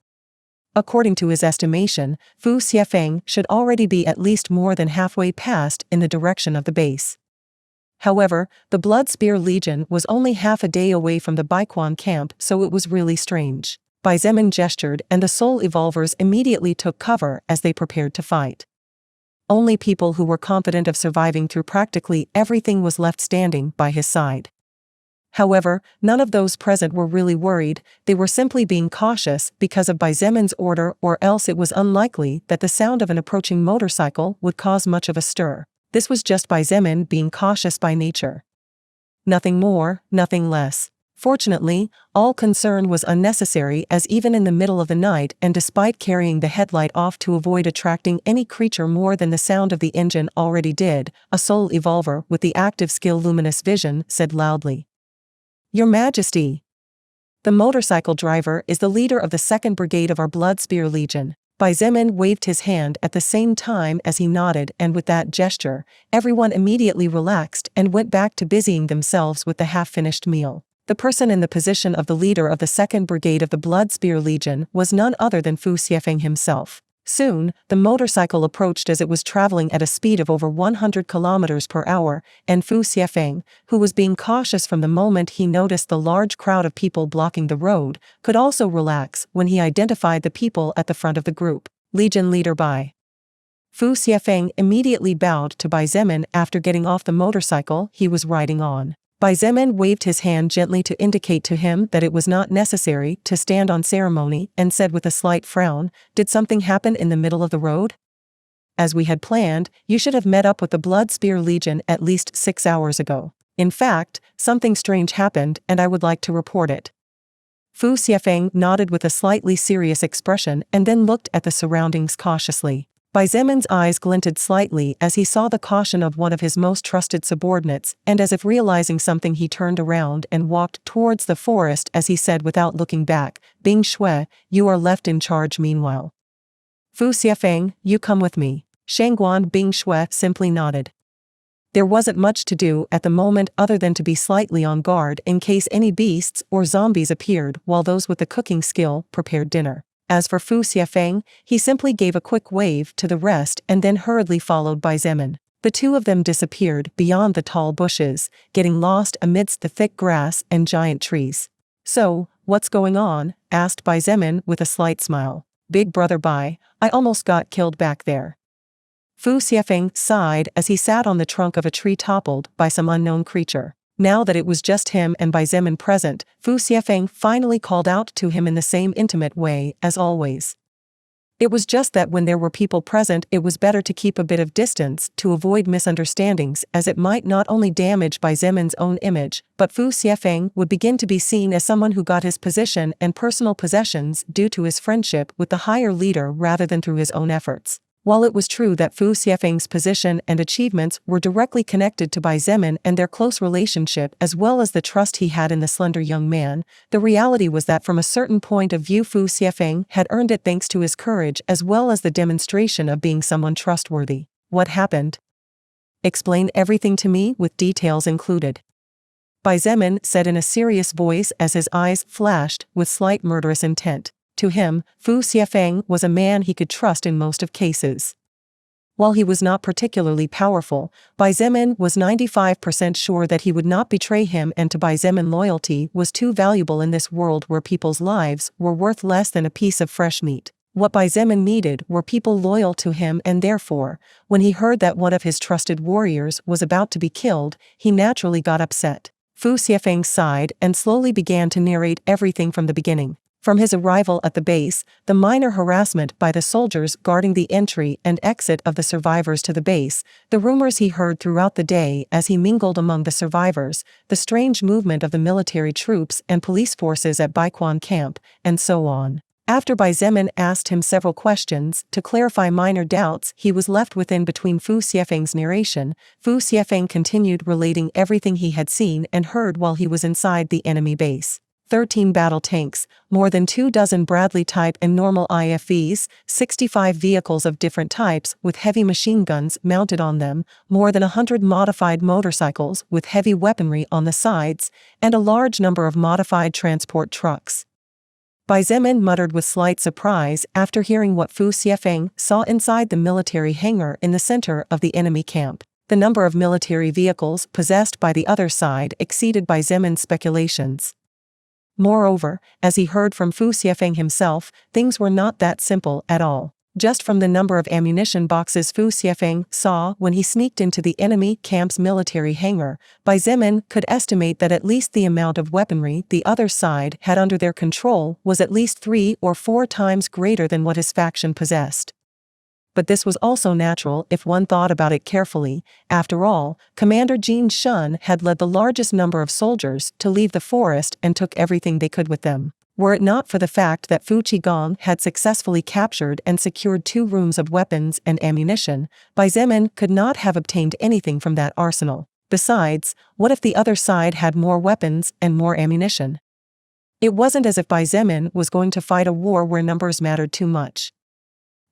According to his estimation, Fu Xietain should already be at least more than halfway past in the direction of the base. However, the Blood Spear Legion was only half a day away from the Baiquan camp, so it was really strange. Bai Zemin gestured and the soul evolvers immediately took cover as they prepared to fight. Only people who were confident of surviving through practically everything was left standing by his side. However, none of those present were really worried, they were simply being cautious because of Bai Zemin's order, or else it was unlikely that the sound of an approaching motorcycle would cause much of a stir. This was just Bai Zemin being cautious by nature. Nothing more, nothing less. Fortunately, all concern was unnecessary, as even in the middle of the night and despite carrying the headlight off to avoid attracting any creature more than the sound of the engine already did, a soul evolver with the active skill Luminous Vision said loudly, "Your Majesty! The motorcycle driver is the leader of the 2nd Brigade of our Blood Spear Legion." Bai Zemin waved his hand at the same time as he nodded, and with that gesture, everyone immediately relaxed and went back to busying themselves with the half-finished meal. The person in the position of the leader of the 2nd Brigade of the Blood Spear Legion was none other than Fu Xietain himself. Soon, the motorcycle approached as it was traveling at a speed of over 100 kilometers per hour, and Fu Xietain, who was being cautious from the moment he noticed the large crowd of people blocking the road, could also relax when he identified the people at the front of the group. "Legion Leader Bai." Fu Xietain immediately bowed to Bai Zemin after getting off the motorcycle he was riding on. Bai Zemin waved his hand gently to indicate to him that it was not necessary to stand on ceremony and said with a slight frown, "Did something happen in the middle of the road? As we had planned, you should have met up with the Blood Spear Legion at least 6 hours ago. In fact, something strange happened and I would like to report it." Fu Xietain nodded with a slightly serious expression and then looked at the surroundings cautiously. Bai Zemin's eyes glinted slightly as he saw the caution of one of his most trusted subordinates, and as if realizing something he turned around and walked towards the forest as he said without looking back, "Bing Shui, you are left in charge meanwhile." "Fu Xietain, you come with me." Shangguan Bing Shui simply nodded. There wasn't much to do at the moment other than to be slightly on guard in case any beasts or zombies appeared while those with the cooking skill prepared dinner. As for Fu Xiafeng, he simply gave a quick wave to the rest and then hurriedly followed by Xietain. The two of them disappeared beyond the tall bushes, getting lost amidst the thick grass and giant trees. "So, what's going on?" asked Bai Xietain with a slight smile. "Big brother Bai, I almost got killed back there." Fu Xiafeng sighed as he sat on the trunk of a tree toppled by some unknown creature. Now that it was just him and Bai Xietain present, Fu Xiafeng finally called out to him in the same intimate way as always. It was just that when there were people present it was better to keep a bit of distance to avoid misunderstandings, as it might not only damage Bai Xiein's own image, but Fu Xiafeng would begin to be seen as someone who got his position and personal possessions due to his friendship with the higher leader rather than through his own efforts. While it was true that Fu Xiafeng's position and achievements were directly connected to Bai Xietain and their close relationship as well as the trust he had in the slender young man, the reality was that from a certain point of view Fu Xiafeng had earned it thanks to his courage as well as the demonstration of being someone trustworthy. "What happened? Explain everything to me with details included," Bai Xietain said in a serious voice as his eyes flashed with slight murderous intent. To him, Fu Xiafeng was a man he could trust in most of cases. While he was not particularly powerful, Bai Xietain was 95% sure that he would not betray him, and to Bai Xietain loyalty was too valuable in this world where people's lives were worth less than a piece of fresh meat. What Bai Xietain needed were people loyal to him, and therefore, when he heard that one of his trusted warriors was about to be killed, he naturally got upset. Fu Xiafeng sighed and slowly began to narrate everything from the beginning. From his arrival at the base, the minor harassment by the soldiers guarding the entry and exit of the survivors to the base, the rumors he heard throughout the day as he mingled among the survivors, the strange movement of the military troops and police forces at Baiquan camp, and so on. After Bai Xietain asked him several questions to clarify minor doubts he was left with in between Fu Xiafeng's narration, Fu Xiafeng continued relating everything he had seen and heard while he was inside the enemy base. 13 battle tanks, more than 24 Bradley type and normal IFVs, 65 vehicles of different types with heavy machine guns mounted on them, more than 100 modified motorcycles with heavy weaponry on the sides, and a large number of modified transport trucks. Bai Xietain muttered with slight surprise after hearing what Fu Xiafeng saw inside the military hangar in the center of the enemy camp. The number of military vehicles possessed by the other side exceeded Bai Xiein's speculations. Moreover, as he heard from Fu Xiafeng himself, things were not that simple at all. Just from the number of ammunition boxes Fu Xiafeng saw when he sneaked into the enemy camp's military hangar, Bai Xietain could estimate that at least the amount of weaponry the other side had under their control was at least 3 or 4 times greater than what his faction possessed. But this was also natural if one thought about it carefully. After all, Commander Jin Shun had led the largest number of soldiers to leave the forest and took everything they could with them. Were it not for the fact that Fu Qigong had successfully captured and secured 2 rooms of weapons and ammunition, Bai Xietain could not have obtained anything from that arsenal. Besides, what if the other side had more weapons and more ammunition? It wasn't as if Bai Xietain was going to fight a war where numbers mattered too much.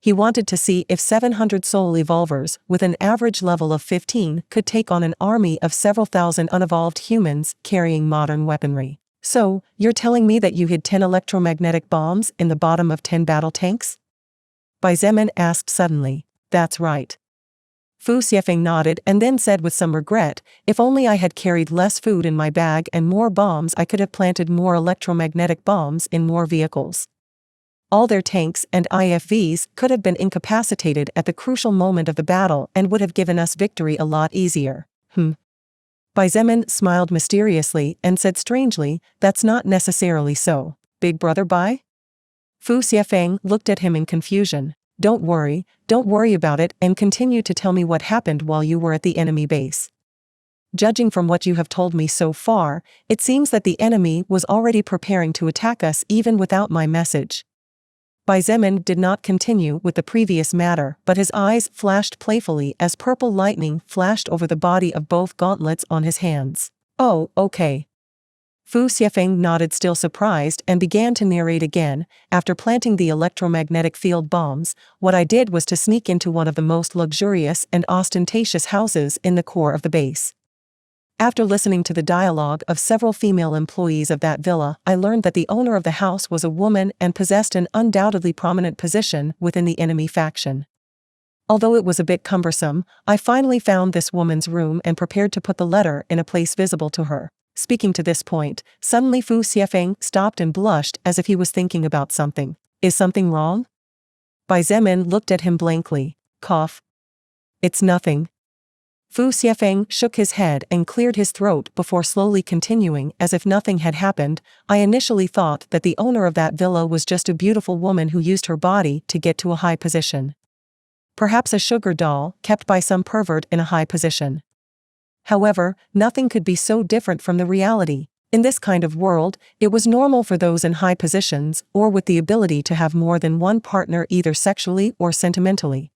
He wanted to see if 700 soul evolvers with an average level of 15 could take on an army of several thousand unevolved humans carrying modern weaponry. "So, you're telling me that you hid 10 electromagnetic bombs in the bottom of 10 battle tanks?" Bai Xietain asked suddenly. "That's right." Fu Xiafeng nodded and then said with some regret, "If only I had carried less food in my bag and more bombs, I could have planted more electromagnetic bombs in more vehicles. All their tanks and IFVs could have been incapacitated at the crucial moment of the battle and would have given us victory a lot easier." Bai Xietain smiled mysteriously and said strangely, "That's not necessarily so, big brother Bai?" Fu Xiafeng looked at him in confusion. Don't worry about it, and continue to tell me what happened while you were at the enemy base." "Judging from what you have told me so far, it seems that the enemy was already preparing to attack us even without my message." Bai Xietain did not continue with the previous matter, but his eyes flashed playfully as purple lightning flashed over the body of both gauntlets on his hands. "Oh, okay." Fu Xiefeng nodded, still surprised, and began to narrate again. After planting the electromagnetic field bombs, what I did was to sneak into one of the most luxurious and ostentatious houses in the core of the base. After listening to the dialogue of several female employees of that villa, I learned that the owner of the house was a woman and possessed an undoubtedly prominent position within the enemy faction. Although it was a bit cumbersome, I finally found this woman's room and prepared to put the letter in a place visible to her. Speaking to this point, suddenly Fu Xiefeng stopped and blushed as if he was thinking about something. Is something wrong? Bai Zemin looked at him blankly. Cough. It's nothing. Fu Xiefeng shook his head and cleared his throat before slowly continuing as if nothing had happened. I initially thought that the owner of that villa was just a beautiful woman who used her body to get to a high position. Perhaps a sugar doll kept by some pervert in a high position. However, nothing could be so different from the reality. In this kind of world, it was normal for those in high positions or with the ability to have more than one partner, either sexually or sentimentally.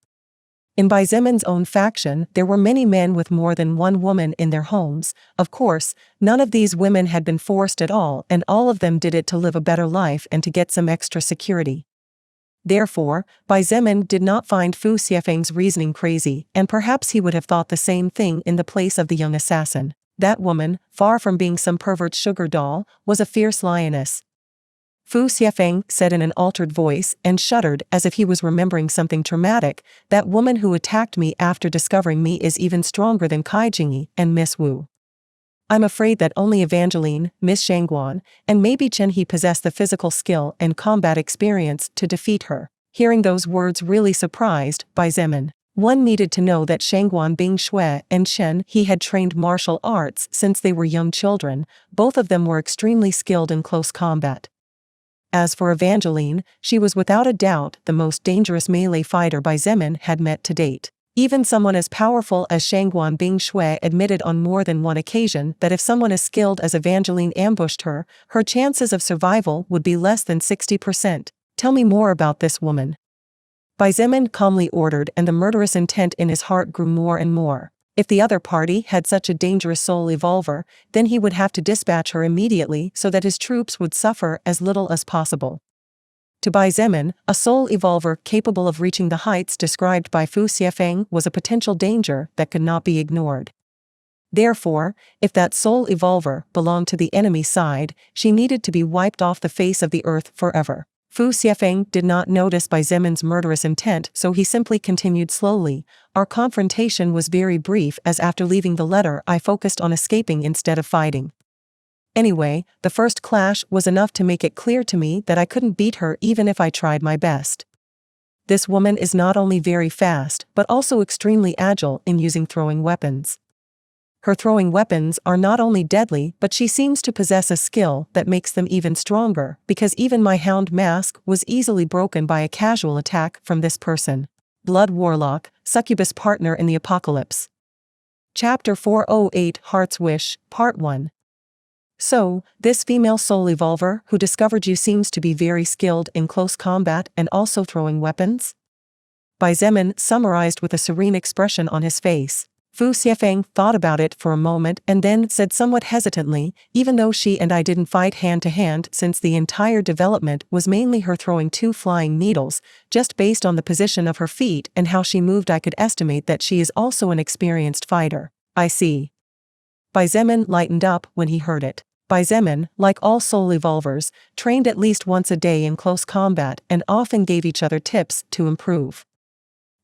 In Bai Zemin's own faction, there were many men with more than one woman in their homes. Of course, none of these women had been forced at all, and all of them did it to live a better life and to get some extra security. Therefore, Bai Zemin did not find Fu Xiefeng's reasoning crazy, and perhaps he would have thought the same thing in the place of the young assassin. That woman, far from being some pervert's sugar doll, was a fierce lioness. Fu Xiefeng said in an altered voice and shuddered as if he was remembering something traumatic. That woman who attacked me after discovering me is even stronger than Kai Jingyi and Miss Wu. I'm afraid that only Evangeline, Miss Shangguan, and maybe Chen He possess the physical skill and combat experience to defeat her. Hearing those words really surprised Bai Zemin. One needed to know that Shangguan Bing Shui and Chen He had trained martial arts since they were young children. Both of them were extremely skilled in close combat. As for Evangeline, she was without a doubt the most dangerous melee fighter Bai Zemin had met to date. Even someone as powerful as Shangguan Bing Shui admitted on more than one occasion that if someone as skilled as Evangeline ambushed her, her chances of survival would be less than 60%. Tell me more about this woman. Bai Zemin calmly ordered, and the murderous intent in his heart grew more and more. If the other party had such a dangerous soul evolver, then he would have to dispatch her immediately so that his troops would suffer as little as possible. To Bai Zemin, a soul evolver capable of reaching the heights described by Fu Xiefeng was a potential danger that could not be ignored. Therefore, if that soul evolver belonged to the enemy side, she needed to be wiped off the face of the earth forever. Fu Xiefeng did not notice Bai Zemin's murderous intent, so he simply continued slowly. Our confrontation was very brief, as after leaving the letter I focused on escaping instead of fighting. Anyway, the first clash was enough to make it clear to me that I couldn't beat her even if I tried my best. This woman is not only very fast, but also extremely agile in using throwing weapons. Her throwing weapons are not only deadly, but she seems to possess a skill that makes them even stronger, because even my hound mask was easily broken by a casual attack from this person. Blood Warlock, Succubus Partner in the Apocalypse. Chapter 408, Heart's Wish, Part 1. So, this female soul evolver who discovered you seems to be very skilled in close combat and also throwing weapons? Bai Zemin summarized with a serene expression on his face. Fu Xiefeng thought about it for a moment and then said somewhat hesitantly, even though she and I didn't fight hand to hand, since the entire development was mainly her throwing 2 flying needles, just based on the position of her feet and how she moved I could estimate that she is also an experienced fighter. I see. Bai Zemin lightened up when he heard it. Bai Zemin, like all soul evolvers, trained at least once a day in close combat and often gave each other tips to improve.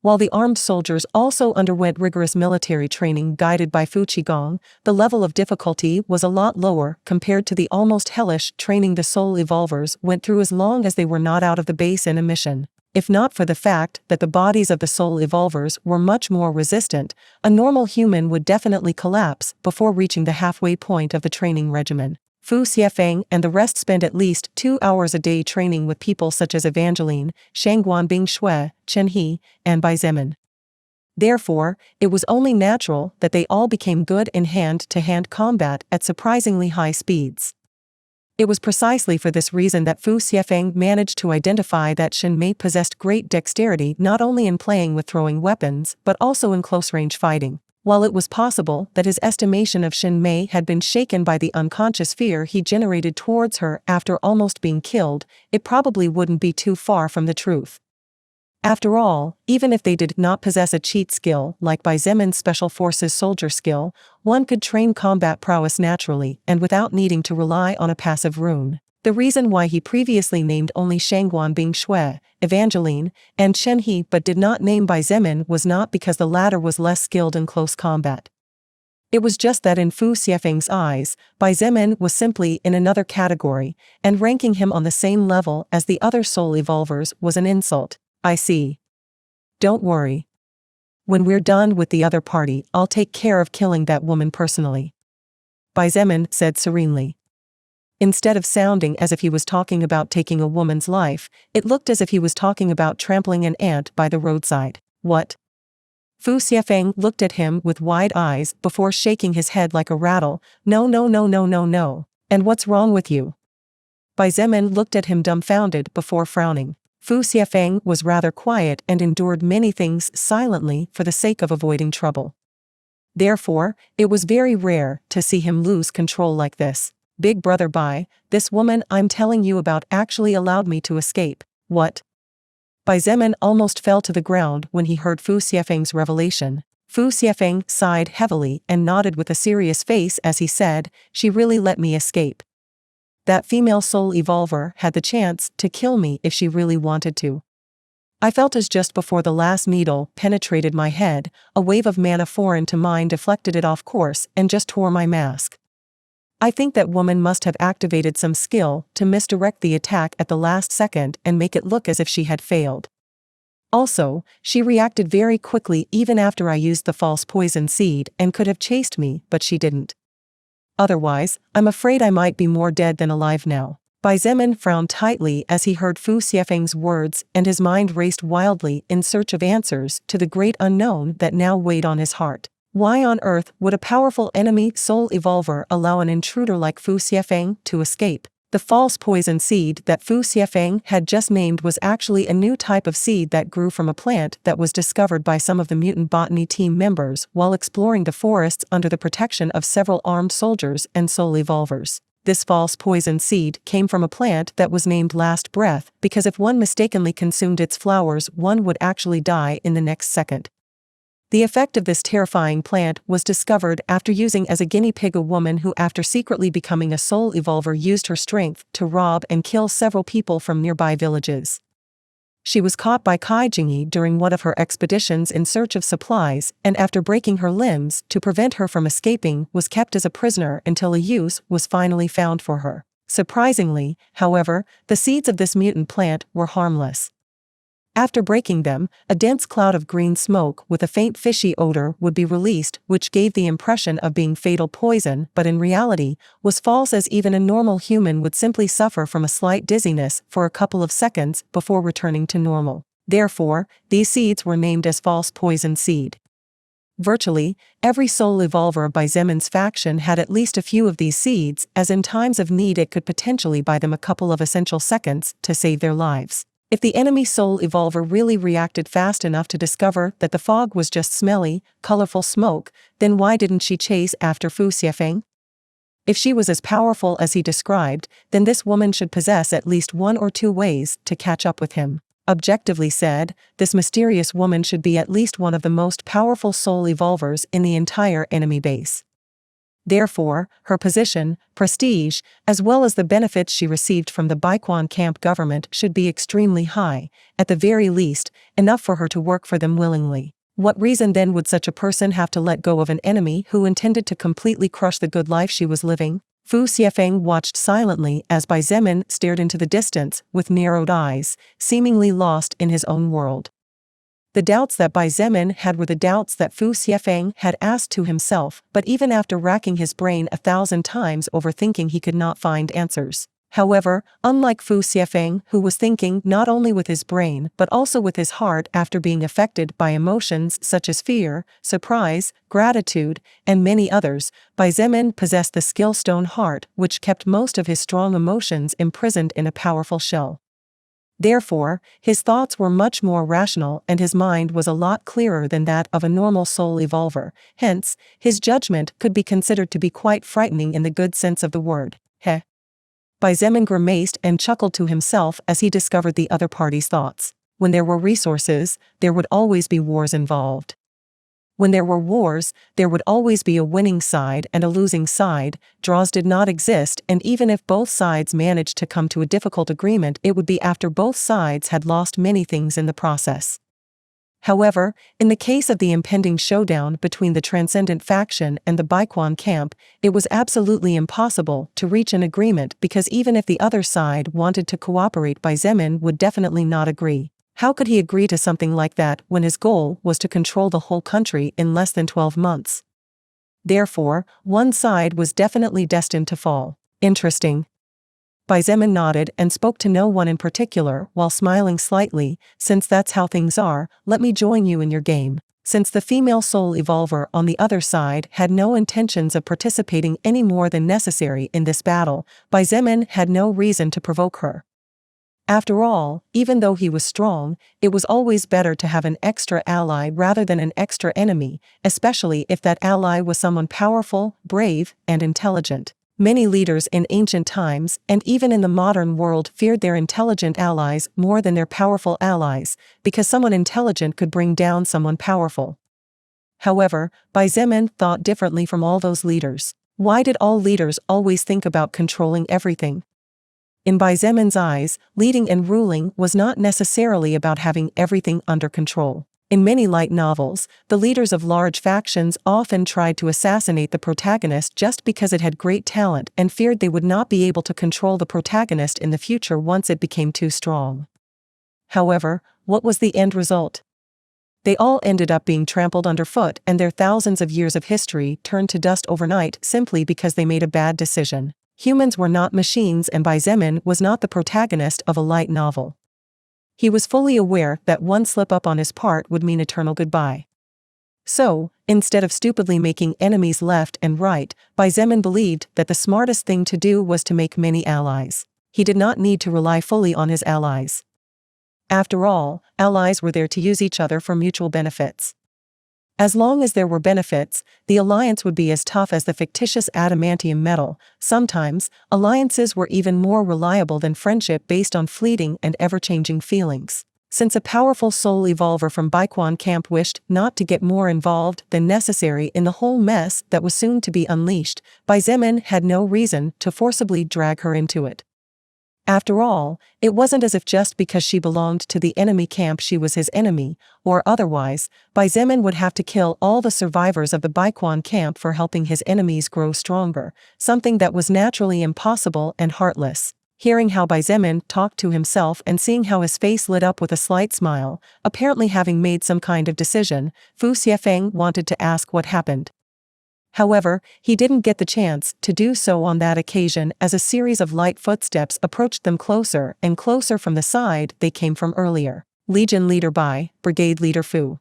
While the armed soldiers also underwent rigorous military training guided by Fu Qigong, the level of difficulty was a lot lower compared to the almost hellish training the soul evolvers went through as long as they were not out of the base in a mission. If not for the fact that the bodies of the soul evolvers were much more resistant, a normal human would definitely collapse before reaching the halfway point of the training regimen. Fu Xiefeng and the rest spend at least 2 hours a day training with people such as Evangeline, Shangguan Bing Shui, Chen He, and Bai Zemin. Therefore, it was only natural that they all became good in hand-to-hand combat at surprisingly high speeds. It was precisely for this reason that Fu Xiefeng managed to identify that Shen Mei possessed great dexterity not only in playing with throwing weapons but also in close-range fighting. While it was possible that his estimation of Xin Mei had been shaken by the unconscious fear he generated towards her after almost being killed, it probably wouldn't be too far from the truth. After all, even if they did not possess a cheat skill like Bai Zemin's Special Forces soldier skill, one could train combat prowess naturally and without needing to rely on a passive rune. The reason why he previously named only Shangguan Bing Shui, Evangeline, and Chen He but did not name Bai Zemin was not because the latter was less skilled in close combat. It was just that in Fu Xiefeng's eyes, Bai Zemin was simply in another category, and ranking him on the same level as the other soul evolvers was an insult. I see. Don't worry. When we're done with the other party, I'll take care of killing that woman personally, Bai Zemin said serenely. Instead of sounding as if he was talking about taking a woman's life, it looked as if he was talking about trampling an ant by the roadside. What? Fu Xiefeng looked at him with wide eyes before shaking his head like a rattle. No. And what's wrong with you? Bai Zemin looked at him dumbfounded before frowning. Fu Xiefeng was rather quiet and endured many things silently for the sake of avoiding trouble. Therefore, it was very rare to see him lose control like this. Big brother Bai, this woman I'm telling you about actually allowed me to escape. What? Bai Zemin almost fell to the ground when he heard Fu Xiefeng's revelation. Fu Xiefeng sighed heavily and nodded with a serious face as he said, she really let me escape. That female soul evolver had the chance to kill me if she really wanted to. I felt as just before the last needle penetrated my head, a wave of mana foreign to mine deflected it off course and just tore my mask. I think that woman must have activated some skill to misdirect the attack at the last second and make it look as if she had failed. Also, she reacted very quickly even after I used the false poison seed and could have chased me, but she didn't. Otherwise, I'm afraid I might be more dead than alive now. Bai Zemin frowned tightly as he heard Fu Xiefeng's words and his mind raced wildly in search of answers to the great unknown that now weighed on his heart. Why on earth would a powerful enemy soul evolver allow an intruder like Fu Xiefeng to escape? The false poison seed that Fu Xiefeng had just named was actually a new type of seed that grew from a plant that was discovered by some of the mutant botany team members while exploring the forests under the protection of several armed soldiers and soul evolvers. This false poison seed came from a plant that was named Last Breath because if one mistakenly consumed its flowers, one would actually die in the next second. The effect of this terrifying plant was discovered after using as a guinea pig a woman who, after secretly becoming a soul evolver, used her strength to rob and kill several people from nearby villages. She was caught by Kai Jingyi during one of her expeditions in search of supplies, and after breaking her limbs to prevent her from escaping, was kept as a prisoner until a use was finally found for her. Surprisingly, however, the seeds of this mutant plant were harmless. After breaking them, a dense cloud of green smoke with a faint fishy odor would be released, which gave the impression of being fatal poison, but in reality, was false, as even a normal human would simply suffer from a slight dizziness for a couple of seconds before returning to normal. Therefore, these seeds were named as false poison seed. Virtually, every soul evolver by Zemin's faction had at least a few of these seeds, as in times of need it could potentially buy them a couple of essential seconds to save their lives. If the enemy soul evolver really reacted fast enough to discover that the fog was just smelly, colorful smoke, then why didn't she chase after Fu Xiefeng? If she was as powerful as he described, then this woman should possess at least one or two ways to catch up with him. Objectively said, this mysterious woman should be at least one of the most powerful soul evolvers in the entire enemy base. Therefore, her position, prestige, as well as the benefits she received from the Baiquan camp government should be extremely high, at the very least, enough for her to work for them willingly. What reason then would such a person have to let go of an enemy who intended to completely crush the good life she was living? Fu Xiefeng watched silently as Bai Zemin stared into the distance with narrowed eyes, seemingly lost in his own world. The doubts that Bai Zemin had were the doubts that Fu Xiefeng had asked to himself, but even after racking his brain 1,000 times over thinking, he could not find answers. However, unlike Fu Xiefeng, who was thinking not only with his brain but also with his heart after being affected by emotions such as fear, surprise, gratitude, and many others, Bai Zemin possessed the skill-stone heart which kept most of his strong emotions imprisoned in a powerful shell. Therefore, his thoughts were much more rational and his mind was a lot clearer than that of a normal soul evolver, hence, his judgment could be considered to be quite frightening in the good sense of the word. Heh. Xietain grimaced and chuckled to himself as he discovered the other party's thoughts. When there were resources, there would always be wars involved. When there were wars, there would always be a winning side and a losing side. Draws did not exist, and even if both sides managed to come to a difficult agreement, it would be after both sides had lost many things in the process. However, in the case of the impending showdown between the Transcendent faction and the Baikwon camp, it was absolutely impossible to reach an agreement because even if the other side wanted to cooperate, Xietain would definitely not agree. How could he agree to something like that when his goal was to control the whole country in less than 12 months? Therefore, one side was definitely destined to fall. Interesting. Xietain nodded and spoke to no one in particular while smiling slightly. Since that's how things are, let me join you in your game. Since the female soul evolver on the other side had no intentions of participating any more than necessary in this battle, Xietain had no reason to provoke her. After all, even though he was strong, it was always better to have an extra ally rather than an extra enemy, especially if that ally was someone powerful, brave, and intelligent. Many leaders in ancient times, and even in the modern world, feared their intelligent allies more than their powerful allies, because someone intelligent could bring down someone powerful. However, Xietain thought differently from all those leaders. Why did all leaders always think about controlling everything? In Xietan's eyes, leading and ruling was not necessarily about having everything under control. In many light novels, the leaders of large factions often tried to assassinate the protagonist just because it had great talent and feared they would not be able to control the protagonist in the future once it became too strong. However, what was the end result? They all ended up being trampled underfoot and their thousands of years of history turned to dust overnight simply because they made a bad decision. Humans were not machines and Xietain was not the protagonist of a light novel. He was fully aware that one slip-up on his part would mean eternal goodbye. So, instead of stupidly making enemies left and right, Xietain believed that the smartest thing to do was to make many allies. He did not need to rely fully on his allies. After all, allies were there to use each other for mutual benefits. As long as there were benefits, the alliance would be as tough as the fictitious adamantium metal. Sometimes, alliances were even more reliable than friendship based on fleeting and ever-changing feelings. Since a powerful soul evolver from Baikwon camp wished not to get more involved than necessary in the whole mess that was soon to be unleashed, Xietain had no reason to forcibly drag her into it. After all, it wasn't as if just because she belonged to the enemy camp she was his enemy, or otherwise, Xietain would have to kill all the survivors of the Baikwon camp for helping his enemies grow stronger, something that was naturally impossible and heartless. Hearing how Xietain talked to himself and seeing how his face lit up with a slight smile, apparently having made some kind of decision, Fu Xietain wanted to ask what happened. However, he didn't get the chance to do so on that occasion as a series of light footsteps approached them closer and closer from the side they came from earlier. Legion Leader Bai, Brigade Leader Fu.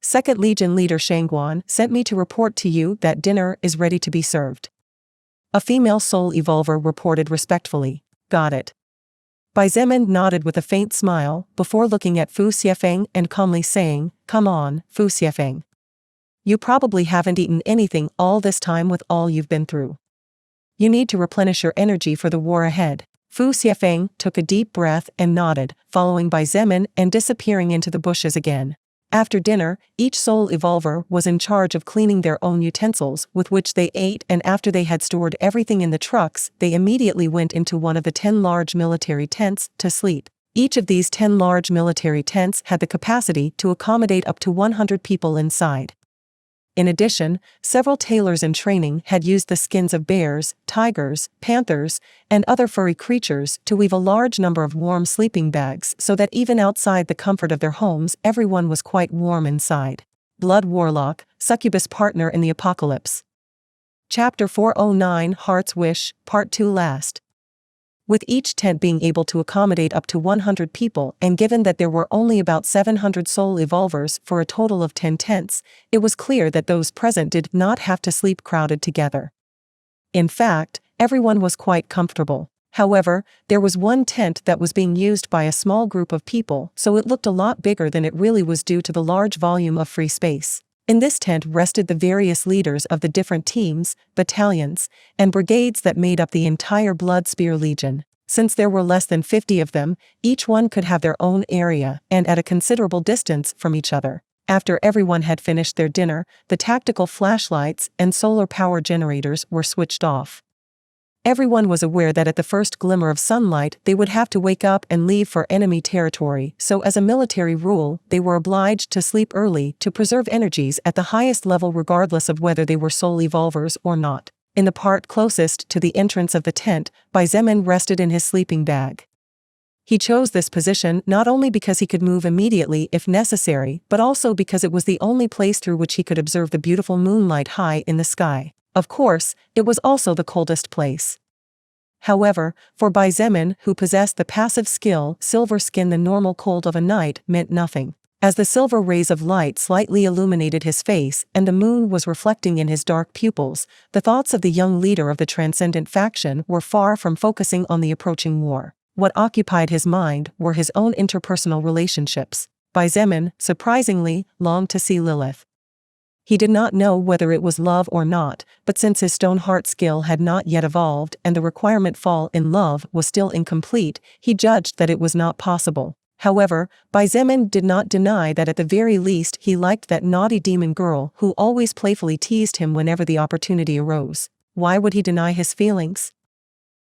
Second Legion Leader Shangguan sent me to report to you that dinner is ready to be served. A female soul evolver reported respectfully. Got it. Xietain nodded with a faint smile before looking at Fu Xietain and calmly saying, "Come on, Fu Xietain. You probably haven't eaten anything all this time with all you've been through. You need to replenish your energy for the war ahead." Fu Xietain took a deep breath and nodded, following Xietain and disappearing into the bushes again. After dinner, each soul evolver was in charge of cleaning their own utensils with which they ate, and after they had stored everything in the trucks, they immediately went into one of the 10 large military tents to sleep. Each of these 10 large military tents had the capacity to accommodate up to 100 people inside. In addition, several tailors in training had used the skins of bears, tigers, panthers, and other furry creatures to weave a large number of warm sleeping bags so that even outside the comfort of their homes everyone was quite warm inside. Blood Warlock, Succubus Partner in the Apocalypse. Chapter 409 Heart's Wish, Part 2 Last. With each tent being able to accommodate up to 100 people and given that there were only about 700 soul evolvers for a total of 10 tents, it was clear that those present did not have to sleep crowded together. In fact, everyone was quite comfortable. However, there was one tent that was being used by a small group of people, so it looked a lot bigger than it really was due to the large volume of free space. In this tent rested the various leaders of the different teams, battalions, and brigades that made up the entire Blood Spear Legion. Since there were less than 50 of them, each one could have their own area and at a considerable distance from each other. After everyone had finished their dinner, the tactical flashlights and solar power generators were switched off. Everyone was aware that at the first glimmer of sunlight they would have to wake up and leave for enemy territory, so as a military rule, they were obliged to sleep early to preserve energies at the highest level regardless of whether they were soul evolvers or not. In the part closest to the entrance of the tent, Xietain rested in his sleeping bag. He chose this position not only because he could move immediately if necessary, but also because it was the only place through which he could observe the beautiful moonlight high in the sky. Of course, it was also the coldest place. However, for Xietain, who possessed the passive skill Silver Skin, the normal cold of a night meant nothing. As the silver rays of light slightly illuminated his face and the moon was reflecting in his dark pupils, the thoughts of the young leader of the Transcendent faction were far from focusing on the approaching war. What occupied his mind were his own interpersonal relationships. Xietain, surprisingly, longed to see Lilith. He did not know whether it was love or not, but since his stone heart skill had not yet evolved and the requirement fall in love was still incomplete, he judged that it was not possible. However, Xietain did not deny that at the very least he liked that naughty demon girl who always playfully teased him whenever the opportunity arose. Why would he deny his feelings?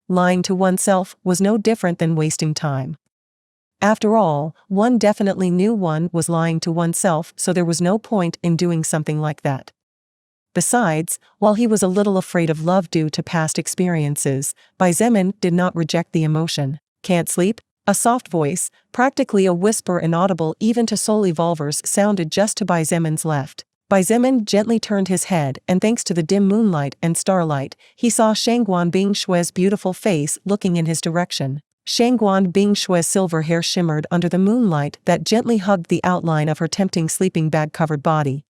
Lying to oneself was no different than wasting time. After all, one definitely knew one was lying to oneself, so there was no point in doing something like that. Besides, while he was a little afraid of love due to past experiences, Xietain did not reject the emotion. Can't sleep? A soft voice, practically a whisper inaudible even to soul evolvers, sounded just to Xietan's left. Xietain gently turned his head, and thanks to the dim moonlight and starlight, he saw Shangguan Bingshue's beautiful face looking in his direction. Shangguan Bingshue's silver hair shimmered under the moonlight that gently hugged the outline of her tempting sleeping bag-covered body.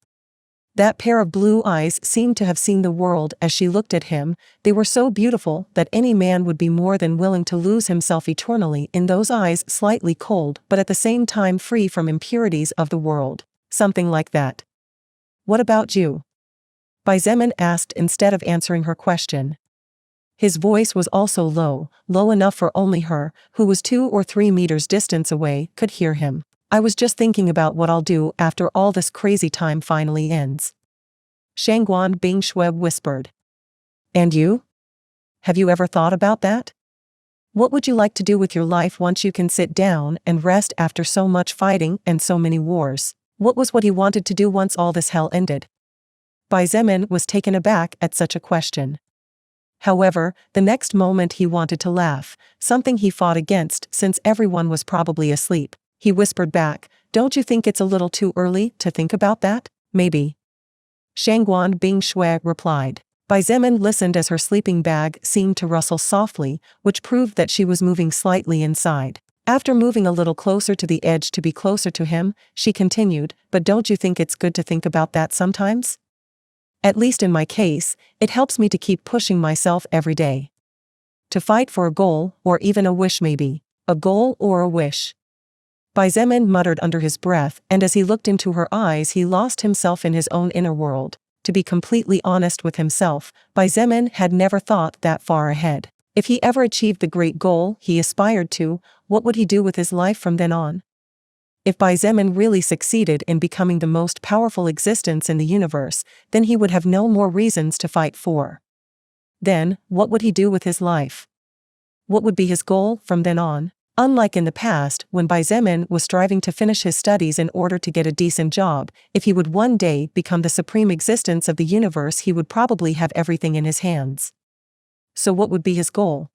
That pair of blue eyes seemed to have seen the world as she looked at him. They were so beautiful that any man would be more than willing to lose himself eternally in those eyes, slightly cold but at the same time free from impurities of the world. Something like that. What about you? Xietain asked instead of answering her question. His voice was also low enough for only her, who was 2 or 3 meters distance away, could hear him. I was just thinking about what I'll do after all this crazy time finally ends. Shangguan Bingshue whispered. And you? Have you ever thought about that? What would you like to do with your life once you can sit down and rest after so much fighting and so many wars? What was what he wanted to do once all this hell ended? Xietain was taken aback at such a question. However, the next moment he wanted to laugh, something he fought against since everyone was probably asleep. He whispered back, "Don't you think it's a little too early to think about that? Maybe." Shangguan Bingshue replied. Xietain listened as her sleeping bag seemed to rustle softly, which proved that she was moving slightly inside. After moving a little closer to the edge to be closer to him, she continued, "But don't you think it's good to think about that sometimes? At least in my case, it helps me to keep pushing myself every day. To fight for a goal, or even a wish maybe. A goal or a wish." Xietain muttered under his breath, and as he looked into her eyes he lost himself in his own inner world. To be completely honest with himself, Xietain had never thought that far ahead. If he ever achieved the great goal he aspired to, what would he do with his life from then on? If Xietain really succeeded in becoming the most powerful existence in the universe, then he would have no more reasons to fight for. Then, what would he do with his life? What would be his goal from then on? Unlike in the past, when Xietain was striving to finish his studies in order to get a decent job, if he would one day become the supreme existence of the universe he would probably have everything in his hands. So what would be his goal?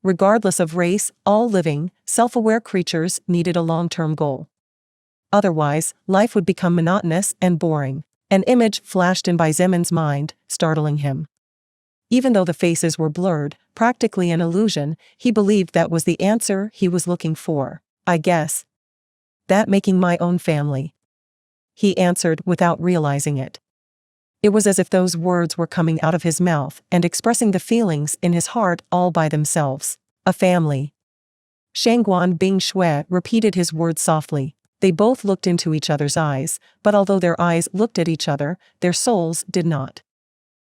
Regardless of race, all living, self-aware creatures needed a long-term goal. Otherwise, life would become monotonous and boring. An image flashed in Xietan's mind, startling him. Even though the faces were blurred, practically an illusion, he believed that was the answer he was looking for. "I guess that making my own family," he answered without realizing it. It was as if those words were coming out of his mouth and expressing the feelings in his heart all by themselves. A family. Shangguan Bing Shui repeated his words softly. They both looked into each other's eyes, but although their eyes looked at each other, their souls did not.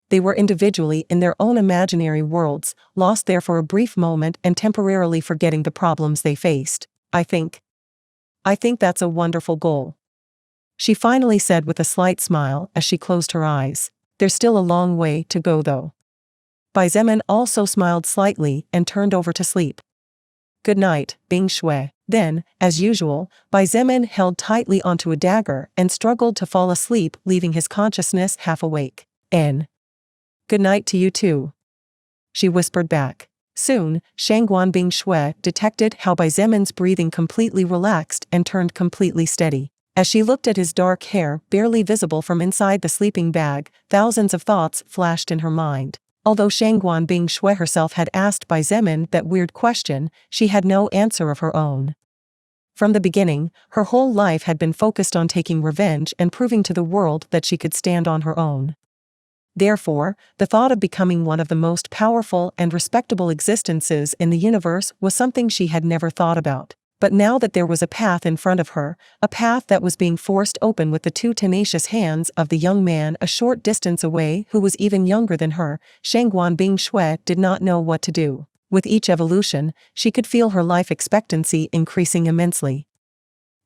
They were individually in their own imaginary worlds, lost there for a brief moment and temporarily forgetting the problems they faced. I think that's a wonderful goal," she finally said with a slight smile as she closed her eyes. "There's still a long way to go though." Bai Zemin also smiled slightly and turned over to sleep. "Good night, Bing Shui." Then, as usual, Bai Zemin held tightly onto a dagger and struggled to fall asleep, leaving his consciousness half awake. "Good night to you too," she whispered back. Soon, Shangguan Bing Shui detected how Bai Zemin's breathing completely relaxed and turned completely steady. As she looked at his dark hair barely visible from inside the sleeping bag, thousands of thoughts flashed in her mind. Although Shangguan Bing Shui herself had asked Bai Zemin that weird question, she had no answer of her own. From the beginning, her whole life had been focused on taking revenge and proving to the world that she could stand on her own. Therefore, the thought of becoming one of the most powerful and respectable existences in the universe was something she had never thought about. But now that there was a path in front of her, a path that was being forced open with the two tenacious hands of the young man a short distance away who was even younger than her, Shangguan Bing Shui did not know what to do. With each evolution, she could feel her life expectancy increasing immensely.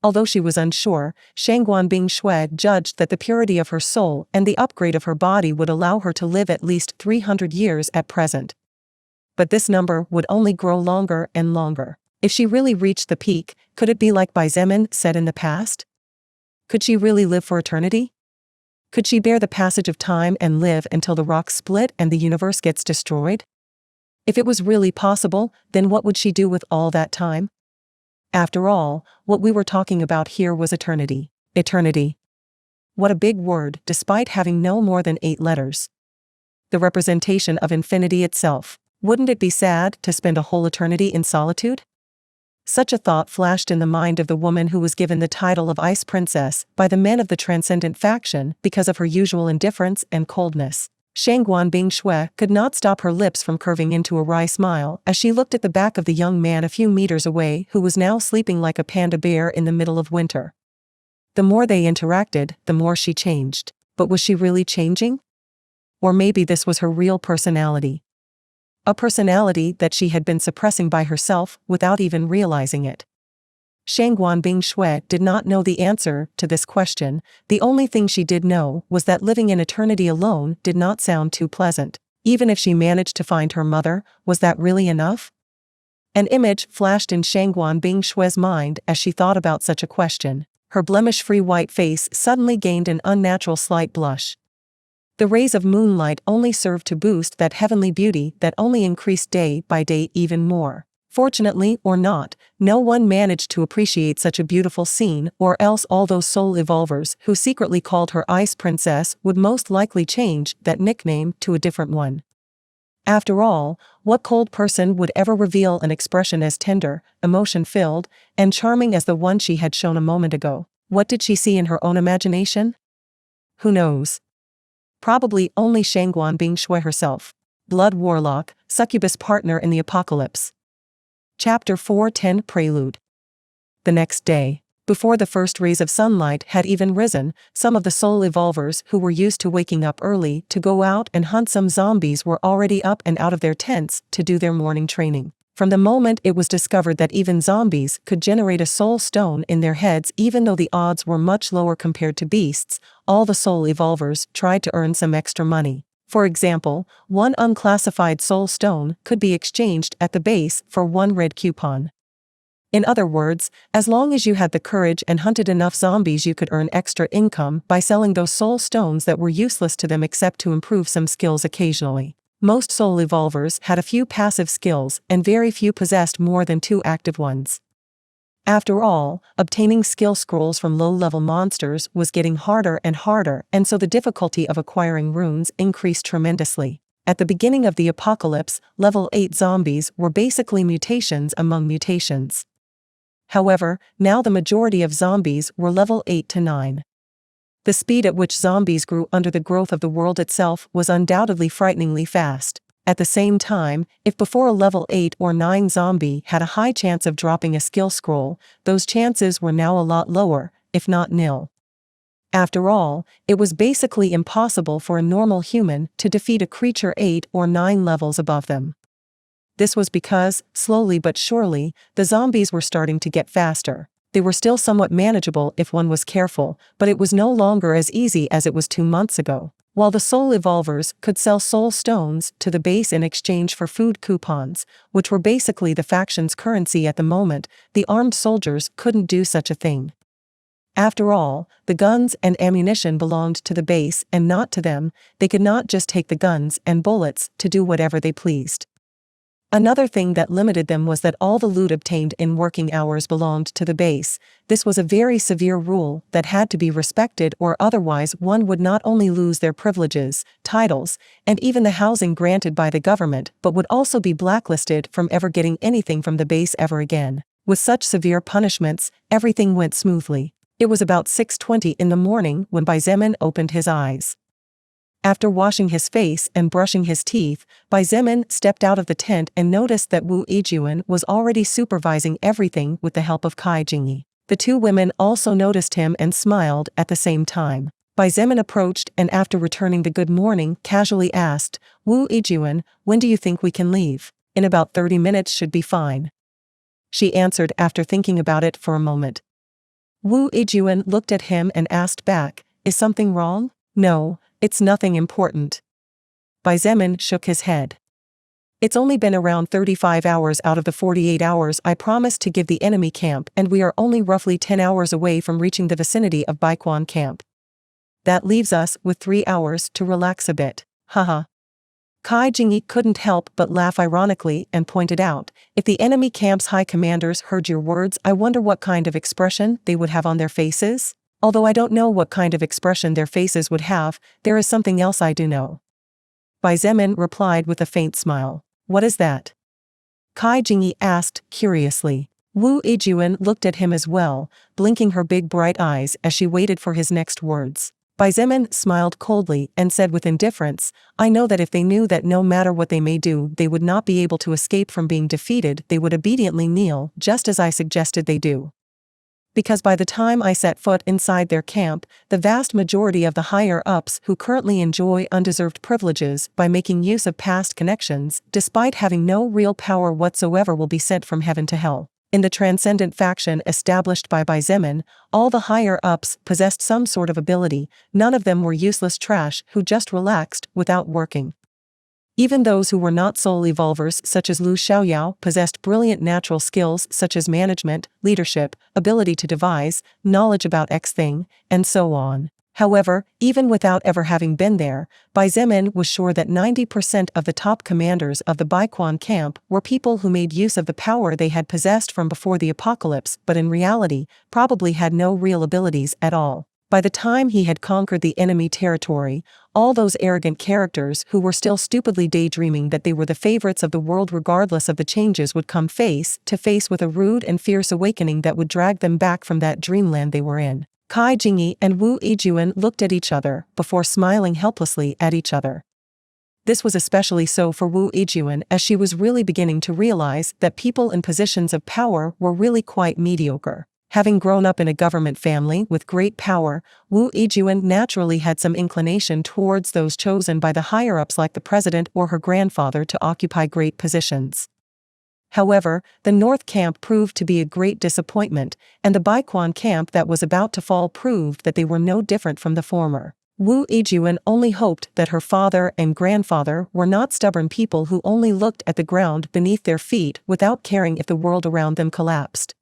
Although she was unsure, Shangguan Bing Shui judged that the purity of her soul and the upgrade of her body would allow her to live at least 300 years at present. But this number would only grow longer and longer. If she really reached the peak, could it be like Bai Zemin said in the past? Could she really live for eternity? Could she bear the passage of time and live until the rocks split and the universe gets destroyed? If it was really possible, then what would she do with all that time? After all, what we were talking about here was eternity. Eternity. What a big word, despite having no more than 8 letters. The representation of infinity itself. Wouldn't it be sad to spend a whole eternity in solitude? Such a thought flashed in the mind of the woman who was given the title of Ice Princess by the men of the Transcendent faction because of her usual indifference and coldness. Shangguan Bing Shui could not stop her lips from curving into a wry smile as she looked at the back of the young man a few meters away who was now sleeping like a panda bear in the middle of winter. The more they interacted, the more she changed. But was she really changing? Or maybe this was her real personality. A personality that she had been suppressing by herself without even realizing it. Shangguan Bing Shui did not know the answer to this question. The only thing she did know was that living in eternity alone did not sound too pleasant. Even if she managed to find her mother, was that really enough? An image flashed in Shangguan Bing Shui's mind as she thought about such a question. Her blemish-free white face suddenly gained an unnatural slight blush. The rays of moonlight only served to boost that heavenly beauty that only increased day by day even more. Fortunately or not, no one managed to appreciate such a beautiful scene, or else all those soul evolvers who secretly called her Ice Princess would most likely change that nickname to a different one. After all, what cold person would ever reveal an expression as tender, emotion-filled, and charming as the one she had shown a moment ago? What did she see in her own imagination? Who knows? Probably only Shangguan Bing Shui herself. Blood Warlock, Succubus Partner in the Apocalypse. Chapter 410 Prelude. The next day, before the first rays of sunlight had even risen, some of the soul evolvers who were used to waking up early to go out and hunt some zombies were already up and out of their tents to do their morning training. From the moment it was discovered that even zombies could generate a soul stone in their heads even though the odds were much lower compared to beasts, all the soul evolvers tried to earn some extra money. For example, one unclassified soul stone could be exchanged at the base for 1 red coupon. In other words, as long as you had the courage and hunted enough zombies, you could earn extra income by selling those soul stones that were useless to them except to improve some skills occasionally. Most soul evolvers had a few passive skills and very few possessed more than 2 active ones. After all, obtaining skill scrolls from low-level monsters was getting harder and harder, and so the difficulty of acquiring runes increased tremendously. At the beginning of the apocalypse, level 8 zombies were basically mutations among mutations. However, now the majority of zombies were level 8 to 9. The speed at which zombies grew under the growth of the world itself was undoubtedly frighteningly fast. At the same time, if before a level 8 or 9 zombie had a high chance of dropping a skill scroll, those chances were now a lot lower, if not nil. After all, it was basically impossible for a normal human to defeat a creature 8 or 9 levels above them. This was because, slowly but surely, the zombies were starting to get faster. They were still somewhat manageable if one was careful, but it was no longer as easy as it was 2 months ago. While the soul evolvers could sell soul stones to the base in exchange for food coupons, which were basically the faction's currency at the moment, the armed soldiers couldn't do such a thing. After all, the guns and ammunition belonged to the base and not to them. They could not just take the guns and bullets to do whatever they pleased. Another thing that limited them was that all the loot obtained in working hours belonged to the base. This was a very severe rule that had to be respected, or otherwise one would not only lose their privileges, titles, and even the housing granted by the government, but would also be blacklisted from ever getting anything from the base ever again. With such severe punishments, everything went smoothly. It was about 6:20 in the morning when Xietain opened his eyes. After washing his face and brushing his teeth, Xietain stepped out of the tent and noticed that Wu Yijun was already supervising everything with the help of Kai Jingyi. The two women also noticed him and smiled at the same time. Xietain approached and after returning the good morning casually asked, "Wu Yijun, when do you think we can leave?" "In about 30 minutes should be fine," she answered after thinking about it for a moment. Wu Yijun looked at him and asked back, "Is something wrong?" "No, it's nothing important." Xietain shook his head. "It's only been around 35 hours out of the 48 hours I promised to give the enemy camp, and we are only roughly 10 hours away from reaching the vicinity of Baiquan camp. That leaves us with 3 hours to relax a bit. Haha." Kai Jingyi couldn't help but laugh ironically and pointed out, "If the enemy camp's high commanders heard your words, I wonder what kind of expression they would have on their faces? Although I don't know what kind of expression their faces would have, there is something else I do know." Xietain replied with a faint smile. "What is that?" Kai Jingyi asked curiously. Wu Yijun looked at him as well, blinking her big bright eyes as she waited for his next words. Xietain smiled coldly and said with indifference, "I know that if they knew that no matter what they may do they would not be able to escape from being defeated, they would obediently kneel, just as I suggested they do. Because by the time I set foot inside their camp, the vast majority of the higher-ups who currently enjoy undeserved privileges by making use of past connections, despite having no real power whatsoever, will be sent from heaven to hell. In the transcendent faction established by Xietain, all the higher-ups possessed some sort of ability. None of them were useless trash who just relaxed without working. Even those who were not soul evolvers such as Lu Xiaoyao possessed brilliant natural skills such as management, leadership, ability to devise, knowledge about X thing, and so on. However, even without ever having been there, Xietain was sure that 90% of the top commanders of the Baiquan camp were people who made use of the power they had possessed from before the apocalypse, but in reality, probably had no real abilities at all. By the time he had conquered the enemy territory, all those arrogant characters who were still stupidly daydreaming that they were the favorites of the world regardless of the changes would come face to face with a rude and fierce awakening that would drag them back from that dreamland they were in. Kai Jingyi and Wu Yijun looked at each other before smiling helplessly at each other. This was especially so for Wu Yijun, as she was really beginning to realize that people in positions of power were really quite mediocre. Having grown up in a government family with great power, Wu Yijun naturally had some inclination towards those chosen by the higher-ups like the president or her grandfather to occupy great positions. However, the North camp proved to be a great disappointment, and the Baiquan camp that was about to fall proved that they were no different from the former. Wu Yijun only hoped that her father and grandfather were not stubborn people who only looked at the ground beneath their feet without caring if the world around them collapsed.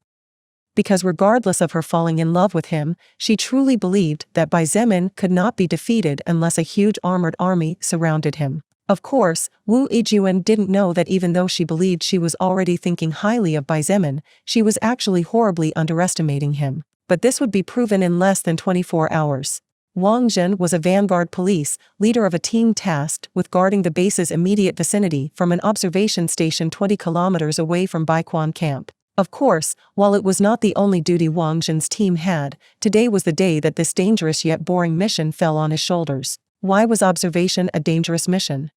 Because regardless of her falling in love with him, she truly believed that Xietain could not be defeated unless a huge armored army surrounded him. Of course, Wu Yijun didn't know that even though she believed she was already thinking highly of Xietain, she was actually horribly underestimating him. But this would be proven in less than 24 hours. Wang Jin was a vanguard police, leader of a team tasked with guarding the base's immediate vicinity from an observation station 20 kilometers away from Baiquan camp. Of course, while it was not the only duty Wang Jin's team had, today was the day that this dangerous yet boring mission fell on his shoulders. Why was observation a dangerous mission?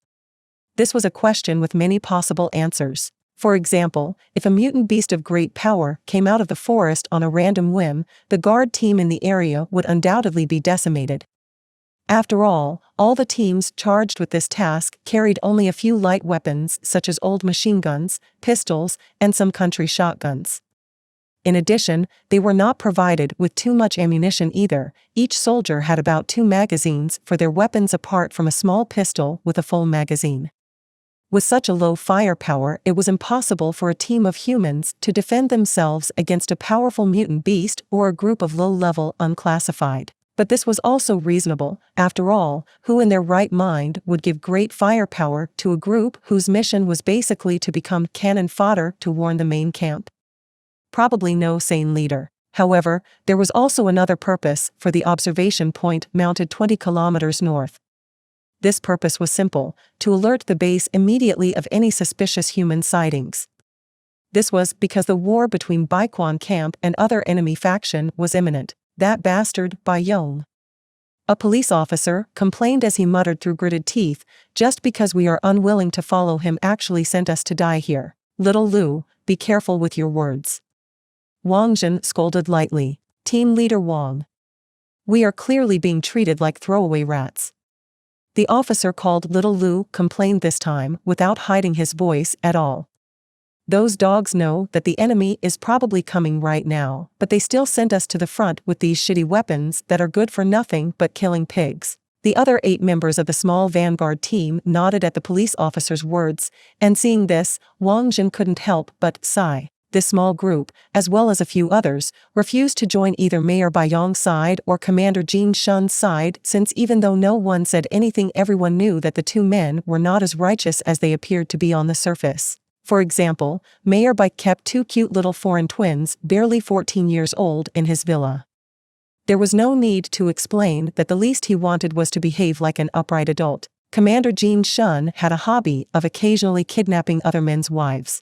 This was a question with many possible answers. For example, if a mutant beast of great power came out of the forest on a random whim, the guard team in the area would undoubtedly be decimated. After all the teams charged with this task carried only a few light weapons such as old machine guns, pistols, and some country shotguns. In addition, they were not provided with too much ammunition either. Each soldier had about 2 magazines for their weapons apart from a small pistol with a full magazine. With such a low firepower, it was impossible for a team of humans to defend themselves against a powerful mutant beast or a group of low-level unclassified. But this was also reasonable. After all, who in their right mind would give great firepower to a group whose mission was basically to become cannon fodder to warn the main camp? Probably no sane leader. However, there was also another purpose for the observation point mounted 20 kilometers north. This purpose was simple: to alert the base immediately of any suspicious human sightings. This was because the war between Baiquan camp and other enemy faction was imminent. That bastard, Bai Yong. A police officer complained as he muttered through gritted teeth, just because we are unwilling to follow him actually sent us to die here. Little Lu, be careful with your words. Wang Jin scolded lightly. Team leader Wang. We are clearly being treated like throwaway rats. The officer called Little Lu complained this time without hiding his voice at all. Those dogs know that the enemy is probably coming right now, but they still sent us to the front with these shitty weapons that are good for nothing but killing pigs. The other 8 members of the small vanguard team nodded at the police officer's words, and seeing this, Wang Jin couldn't help but sigh. This small group, as well as a few others, refused to join either Mayor Bai Yong's side or Commander Jin Shun's side, since even though no one said anything, everyone knew that the 2 men were not as righteous as they appeared to be on the surface. For example, Mayor Bai kept 2 cute little foreign twins, barely 14 years old, in his villa. There was no need to explain that the least he wanted was to behave like an upright adult. Commander Jin Shun had a hobby of occasionally kidnapping other men's wives.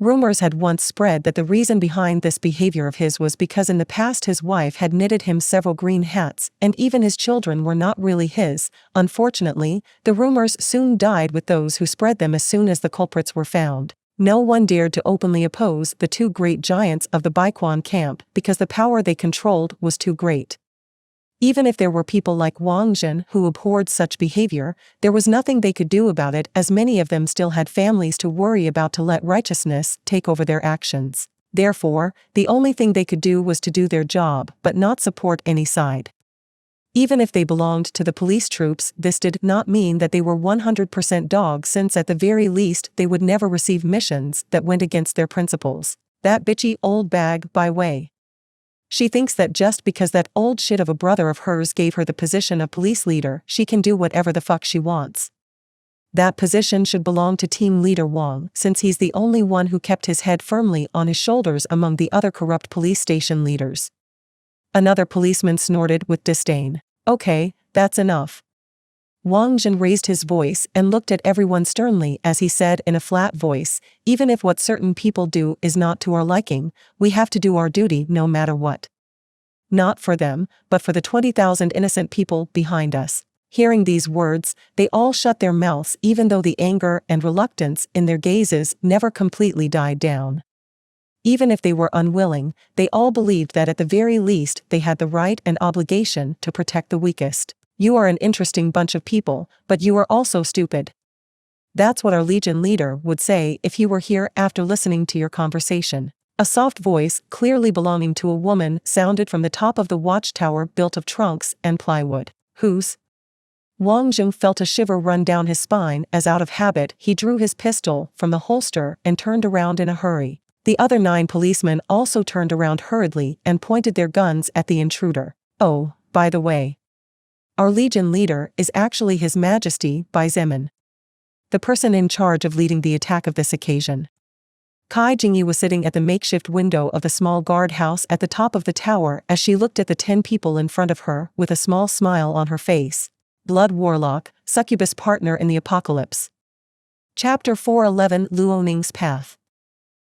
Rumors had once spread that the reason behind this behavior of his was because in the past his wife had knitted him several green hats, and even his children were not really his. Unfortunately, the rumors soon died with those who spread them as soon as the culprits were found. No one dared to openly oppose the 2 great giants of the Baiquan camp because the power they controlled was too great. Even if there were people like Wang Jin who abhorred such behavior, there was nothing they could do about it, as many of them still had families to worry about to let righteousness take over their actions. Therefore, the only thing they could do was to do their job but not support any side. Even if they belonged to the police troops, this did not mean that they were 100% dogs, since at the very least they would never receive missions that went against their principles. That bitchy old bag, by way. She thinks that just because that old shit of a brother of hers gave her the position of police leader, she can do whatever the fuck she wants. That position should belong to team leader Wang, since he's the only one who kept his head firmly on his shoulders among the other corrupt police station leaders. Another policeman snorted with disdain. Okay, that's enough. Wang Jin raised his voice and looked at everyone sternly as he said in a flat voice, even if what certain people do is not to our liking, we have to do our duty no matter what. Not for them, but for the 20,000 innocent people behind us. Hearing these words, they all shut their mouths, even though the anger and reluctance in their gazes never completely died down. Even if they were unwilling, they all believed that at the very least they had the right and obligation to protect the weakest. You are an interesting bunch of people, but you are also stupid. That's what our Legion leader would say if he were here after listening to your conversation. A soft voice, clearly belonging to a woman, sounded from the top of the watchtower built of trunks and plywood. Whose? Wang Jing felt a shiver run down his spine as out of habit he drew his pistol from the holster and turned around in a hurry. The other 9 policemen also turned around hurriedly and pointed their guns at the intruder. Oh, by the way. Our Legion leader is actually His Majesty Bai Zemin, the person in charge of leading the attack of this occasion. Kai Jingyi was sitting at the makeshift window of the small guardhouse at the top of the tower as she looked at the 10 people in front of her with a small smile on her face. Blood Warlock, Succubus Partner in the Apocalypse. Chapter 411, Luoning's Path.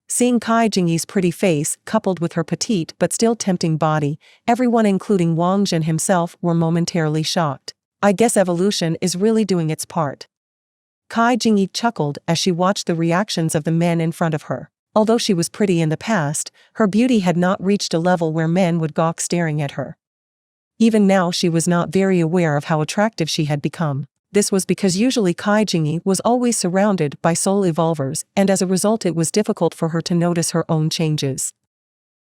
Seeing Kai Jingyi's pretty face coupled with her petite but still tempting body, everyone including Wang Jin himself were momentarily shocked. I guess evolution is really doing its part. Kai Jingyi chuckled as she watched the reactions of the men in front of her. Although she was pretty in the past, her beauty had not reached a level where men would gawk staring at her. Even now she was not very aware of how attractive she had become. This was because usually Kai Jingyi was always surrounded by soul evolvers, and as a result it was difficult for her to notice her own changes.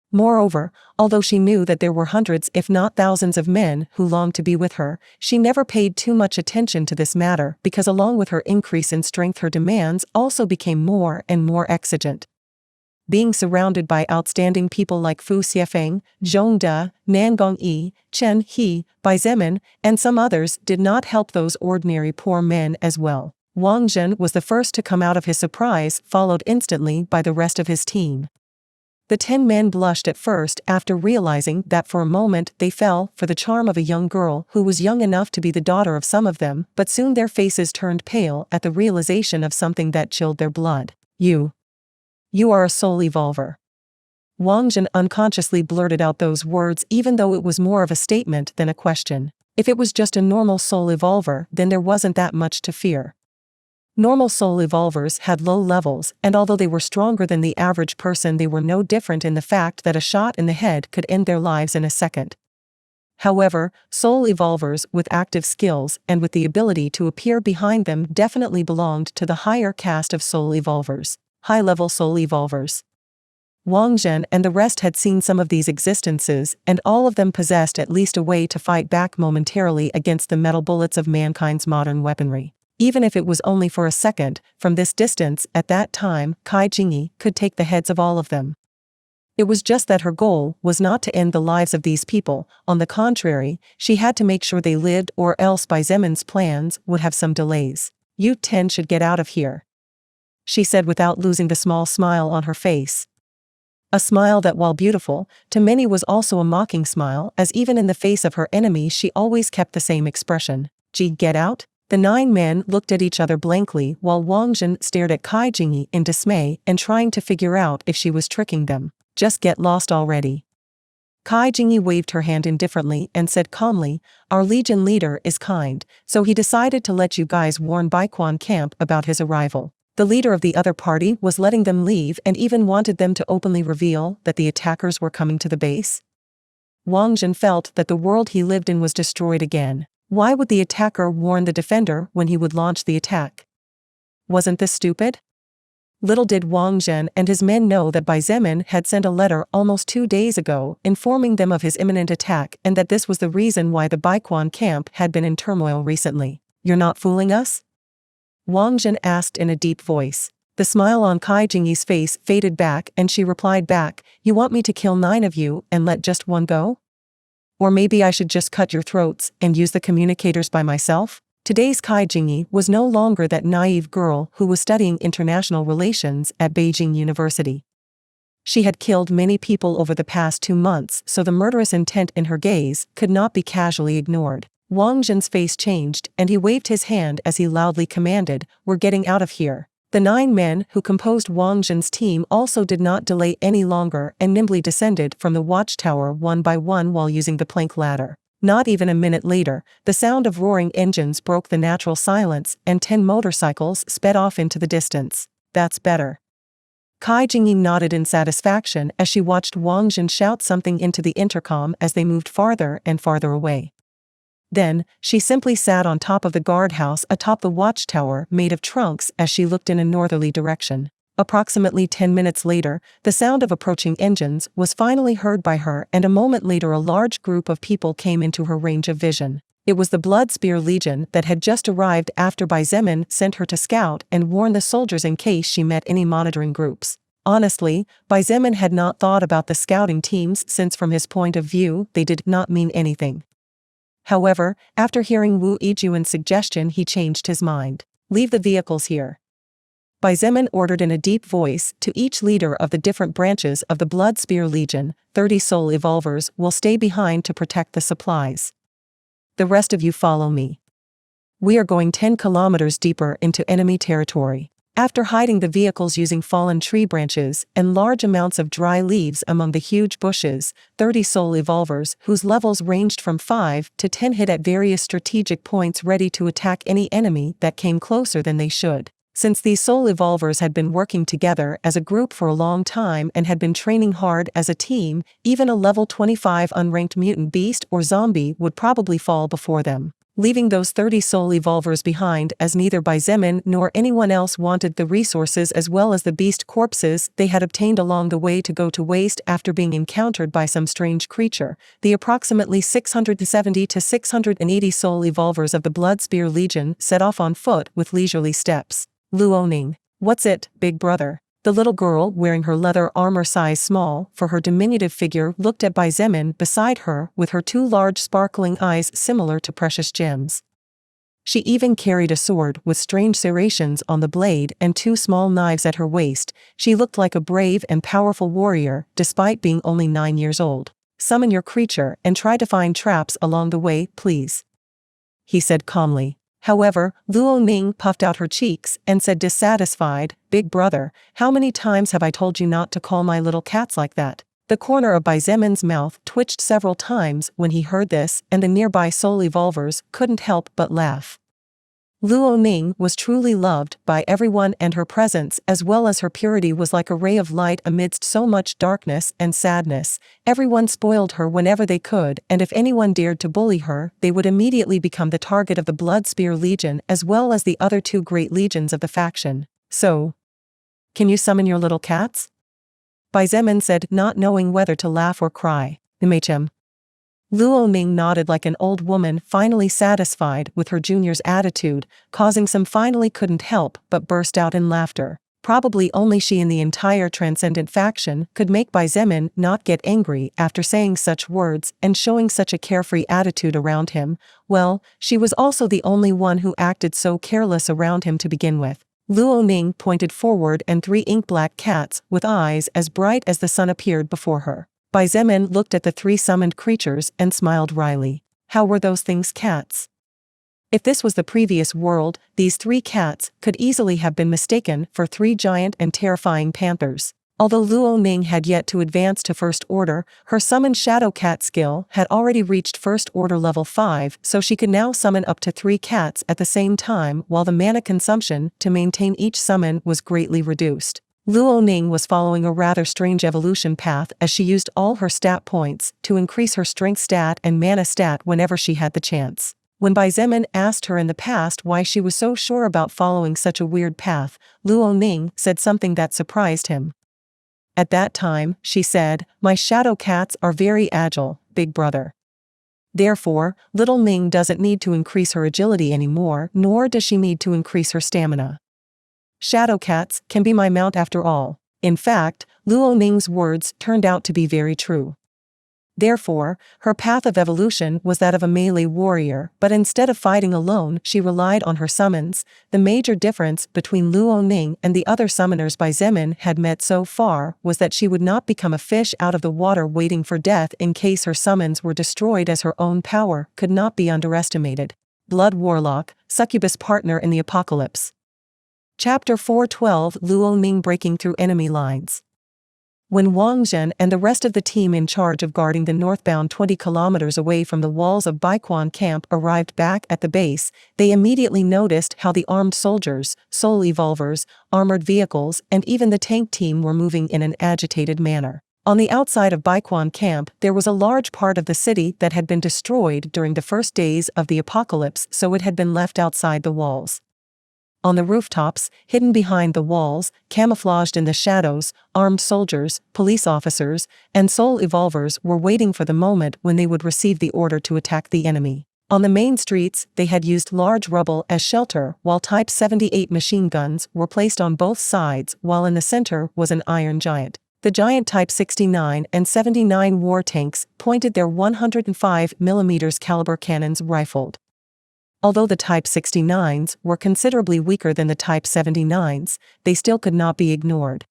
Moreover, although she knew that there were hundreds if not thousands of men who longed to be with her, she never paid too much attention to this matter because along with her increase in strength her demands also became more and more exigent. Being surrounded by outstanding people like Fu Xiefeng, Zhong De, Nan Gongyi, Chen He, Bai Zemin, and some others did not help those ordinary poor men as well. Wang Zhen was the first to come out of his surprise, followed instantly by the rest of his team. The 10 men blushed at first after realizing that for a moment they fell for the charm of a young girl who was young enough to be the daughter of some of them, but soon their faces turned pale at the realization of something that chilled their blood. You are a soul evolver. Wang Zhen unconsciously blurted out those words even though it was more of a statement than a question. If it was just a normal soul evolver, then there wasn't that much to fear. Normal soul evolvers had low levels, and although they were stronger than the average person, they were no different in the fact that a shot in the head could end their lives in a second. However, soul evolvers with active skills and with the ability to appear behind them definitely belonged to the higher caste of soul evolvers, high-level soul evolvers. Wang Zhen and the rest had seen some of these existences, and all of them possessed at least a way to fight back momentarily against the metal bullets of mankind's modern weaponry. Even if it was only for a second, from this distance at that time, Kai Jingyi could take the heads of all of them. It was just that her goal was not to end the lives of these people, on the contrary, she had to make sure they lived or else Bai Zemin's plans would have some delays. You 10 should get out of here, she said without losing the small smile on her face. A smile that, while beautiful, to many was also a mocking smile, as even in the face of her enemy she always kept the same expression. Get out? The 9 men looked at each other blankly while Wang Zhen stared at Kai Jingyi in dismay and trying to figure out if she was tricking them. Just get lost already. Kai Jingyi waved her hand indifferently and said calmly, our legion leader is kind, so he decided to let you guys warn Baiquan camp about his arrival. The leader of the other party was letting them leave and even wanted them to openly reveal that the attackers were coming to the base. Wang Zhen felt that the world he lived in was destroyed again. Why would the attacker warn the defender when he would launch the attack? Wasn't this stupid? Little did Wang Zhen and his men know that Bai Zemin had sent a letter almost 2 days ago informing them of his imminent attack and that this was the reason why the Baiquan camp had been in turmoil recently. You're not fooling us? Wang Zhen asked in a deep voice. The smile on Kai Jingyi's face faded back and she replied back, you want me to kill 9 of you and let just 1 go? Or maybe I should just cut your throats and use the communicators by myself? Today's Kai Jingyi was no longer that naive girl who was studying international relations at Beijing University. She had killed many people over the past 2 months, so the murderous intent in her gaze could not be casually ignored. Wang Zhen's face changed and he waved his hand as he loudly commanded, we're getting out of here. The 9 men who composed Wang Zhen's team also did not delay any longer and nimbly descended from the watchtower one by one while using the plank ladder. Not even a minute later, the sound of roaring engines broke the natural silence and 10 motorcycles sped off into the distance. That's better. Kai Jingyi nodded in satisfaction as she watched Wang Zhen shout something into the intercom as they moved farther and farther away. Then, she simply sat on top of the guardhouse atop the watchtower made of trunks as she looked in a northerly direction. Approximately 10 minutes later, the sound of approaching engines was finally heard by her and a moment later a large group of people came into her range of vision. It was the Blood Spear Legion that had just arrived after Bai Zemin sent her to scout and warn the soldiers in case she met any monitoring groups. Honestly, Bai Zemin had not thought about the scouting teams since from his point of view they did not mean anything. However, after hearing Wu Yijuan's suggestion he changed his mind. Leave the vehicles here. Bai Zemin ordered in a deep voice to each leader of the different branches of the Blood Spear Legion, 30 soul evolvers will stay behind to protect the supplies. The rest of you follow me. We are going 10 kilometers deeper into enemy territory. After hiding the vehicles using fallen tree branches and large amounts of dry leaves among the huge bushes, 30 soul evolvers whose levels ranged from 5 to 10 hid at various strategic points ready to attack any enemy that came closer than they should. Since these soul evolvers had been working together as a group for a long time and had been training hard as a team, even a level 25 unranked mutant beast or zombie would probably fall before them, leaving those 30 soul evolvers behind, as neither Xietain nor anyone else wanted the resources as well as the beast corpses they had obtained along the way to go to waste after being encountered by some strange creature. The approximately 670 to 680 soul evolvers of the Blood Spear Legion set off on foot with leisurely steps. Luoning. What's it, big brother? The little girl wearing her leather armor size small for her diminutive figure looked at Xietain beside her with her two large sparkling eyes similar to precious gems. She even carried a sword with strange serrations on the blade and two small knives at her waist. She looked like a brave and powerful warrior despite being only 9 years old. Summon your creature and try to find traps along the way, please, he said calmly. However, Luoning puffed out her cheeks and said dissatisfied, Big brother, how many times have I told you not to call my little cats like that? The corner of Xietain's mouth twitched several times when he heard this, and the nearby soul evolvers couldn't help but laugh. Luoning was truly loved by everyone, and her presence as well as her purity was like a ray of light amidst so much darkness and sadness. Everyone spoiled her whenever they could, and if anyone dared to bully her, they would immediately become the target of the Blood Spear Legion as well as the other two great legions of the faction. So, can you summon your little cats? Xietain said, not knowing whether to laugh or cry. Imachem. Luoning nodded like an old woman finally satisfied with her junior's attitude, causing some finally couldn't help but burst out in laughter. Probably only she in the entire Transcendent faction could make Xietain not get angry after saying such words and showing such a carefree attitude around him. Well, she was also the only one who acted so careless around him to begin with. Luoning pointed forward and 3 ink-black cats with eyes as bright as the sun appeared before her. Xietain looked at the 3 summoned creatures and smiled wryly. How were those things cats? If this was the previous world, these 3 cats could easily have been mistaken for 3 giant and terrifying panthers. Although Luoning had yet to advance to First Order, her summoned Shadow Cat skill had already reached First Order level 5, so she could now summon up to 3 cats at the same time while the mana consumption to maintain each summon was greatly reduced. Luoning was following a rather strange evolution path as she used all her stat points to increase her strength stat and mana stat whenever she had the chance. When Xietain asked her in the past why she was so sure about following such a weird path, Luoning said something that surprised him. At that time, she said, my shadow cats are very agile, big brother. Therefore, little Ning doesn't need to increase her agility anymore, nor does she need to increase her stamina. Shadow cats can be my mount after all. In fact, Luoning's words turned out to be very true. Therefore, her path of evolution was that of a melee warrior, but instead of fighting alone, she relied on her summons. The major difference between Luoning and the other summoners Xietain had met so far was that she would not become a fish out of the water waiting for death in case her summons were destroyed, as her own power could not be underestimated. Blood Warlock, Succubus Partner in the Apocalypse. Chapter 4:12 Luoning breaking through enemy lines. When Wang Zhen and the rest of the team in charge of guarding the northbound 20 kilometers away from the walls of Baiquan camp arrived back at the base, they immediately noticed how the armed soldiers, soul evolvers, armored vehicles, and even the tank team were moving in an agitated manner. On the outside of Baiquan camp, there was a large part of the city that had been destroyed during the first days of the apocalypse, so it had been left outside the walls. On the rooftops, hidden behind the walls, camouflaged in the shadows, armed soldiers, police officers, and soul evolvers were waiting for the moment when they would receive the order to attack the enemy. On the main streets, they had used large rubble as shelter, while Type 78 machine guns were placed on both sides, while in the center was an iron giant. The giant Type 69 and 79 war tanks pointed their 105mm caliber cannons rifled. Although the Type 69s were considerably weaker than the Type 79s, they still could not be ignored.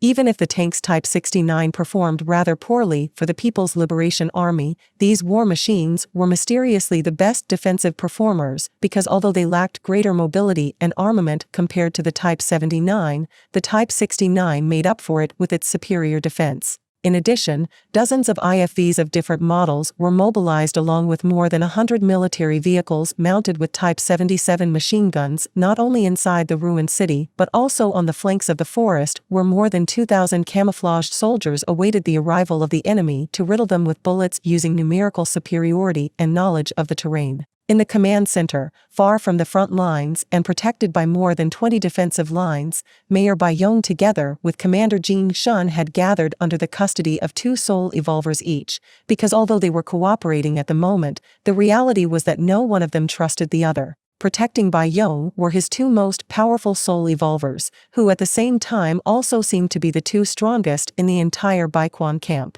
Even if the tanks Type 69 performed rather poorly for the People's Liberation Army, these war machines were mysteriously the best defensive performers because although they lacked greater mobility and armament compared to the Type 79, the Type 69 made up for it with its superior defense. In addition, dozens of IFVs of different models were mobilized along with more than 100 military vehicles mounted with Type 77 machine guns not only inside the ruined city but also on the flanks of the forest where more than 2,000 camouflaged soldiers awaited the arrival of the enemy to riddle them with bullets using numerical superiority and knowledge of the terrain. In the command center, far from the front lines and protected by more than 20 defensive lines, Mayor Baiyong together with Commander Jin Shun had gathered under the custody of 2 soul evolvers each, because although they were cooperating at the moment, the reality was that no one of them trusted the other. Protecting Baiyong were his 2 most powerful soul evolvers, who at the same time also seemed to be the 2 strongest in the entire Baiquan camp.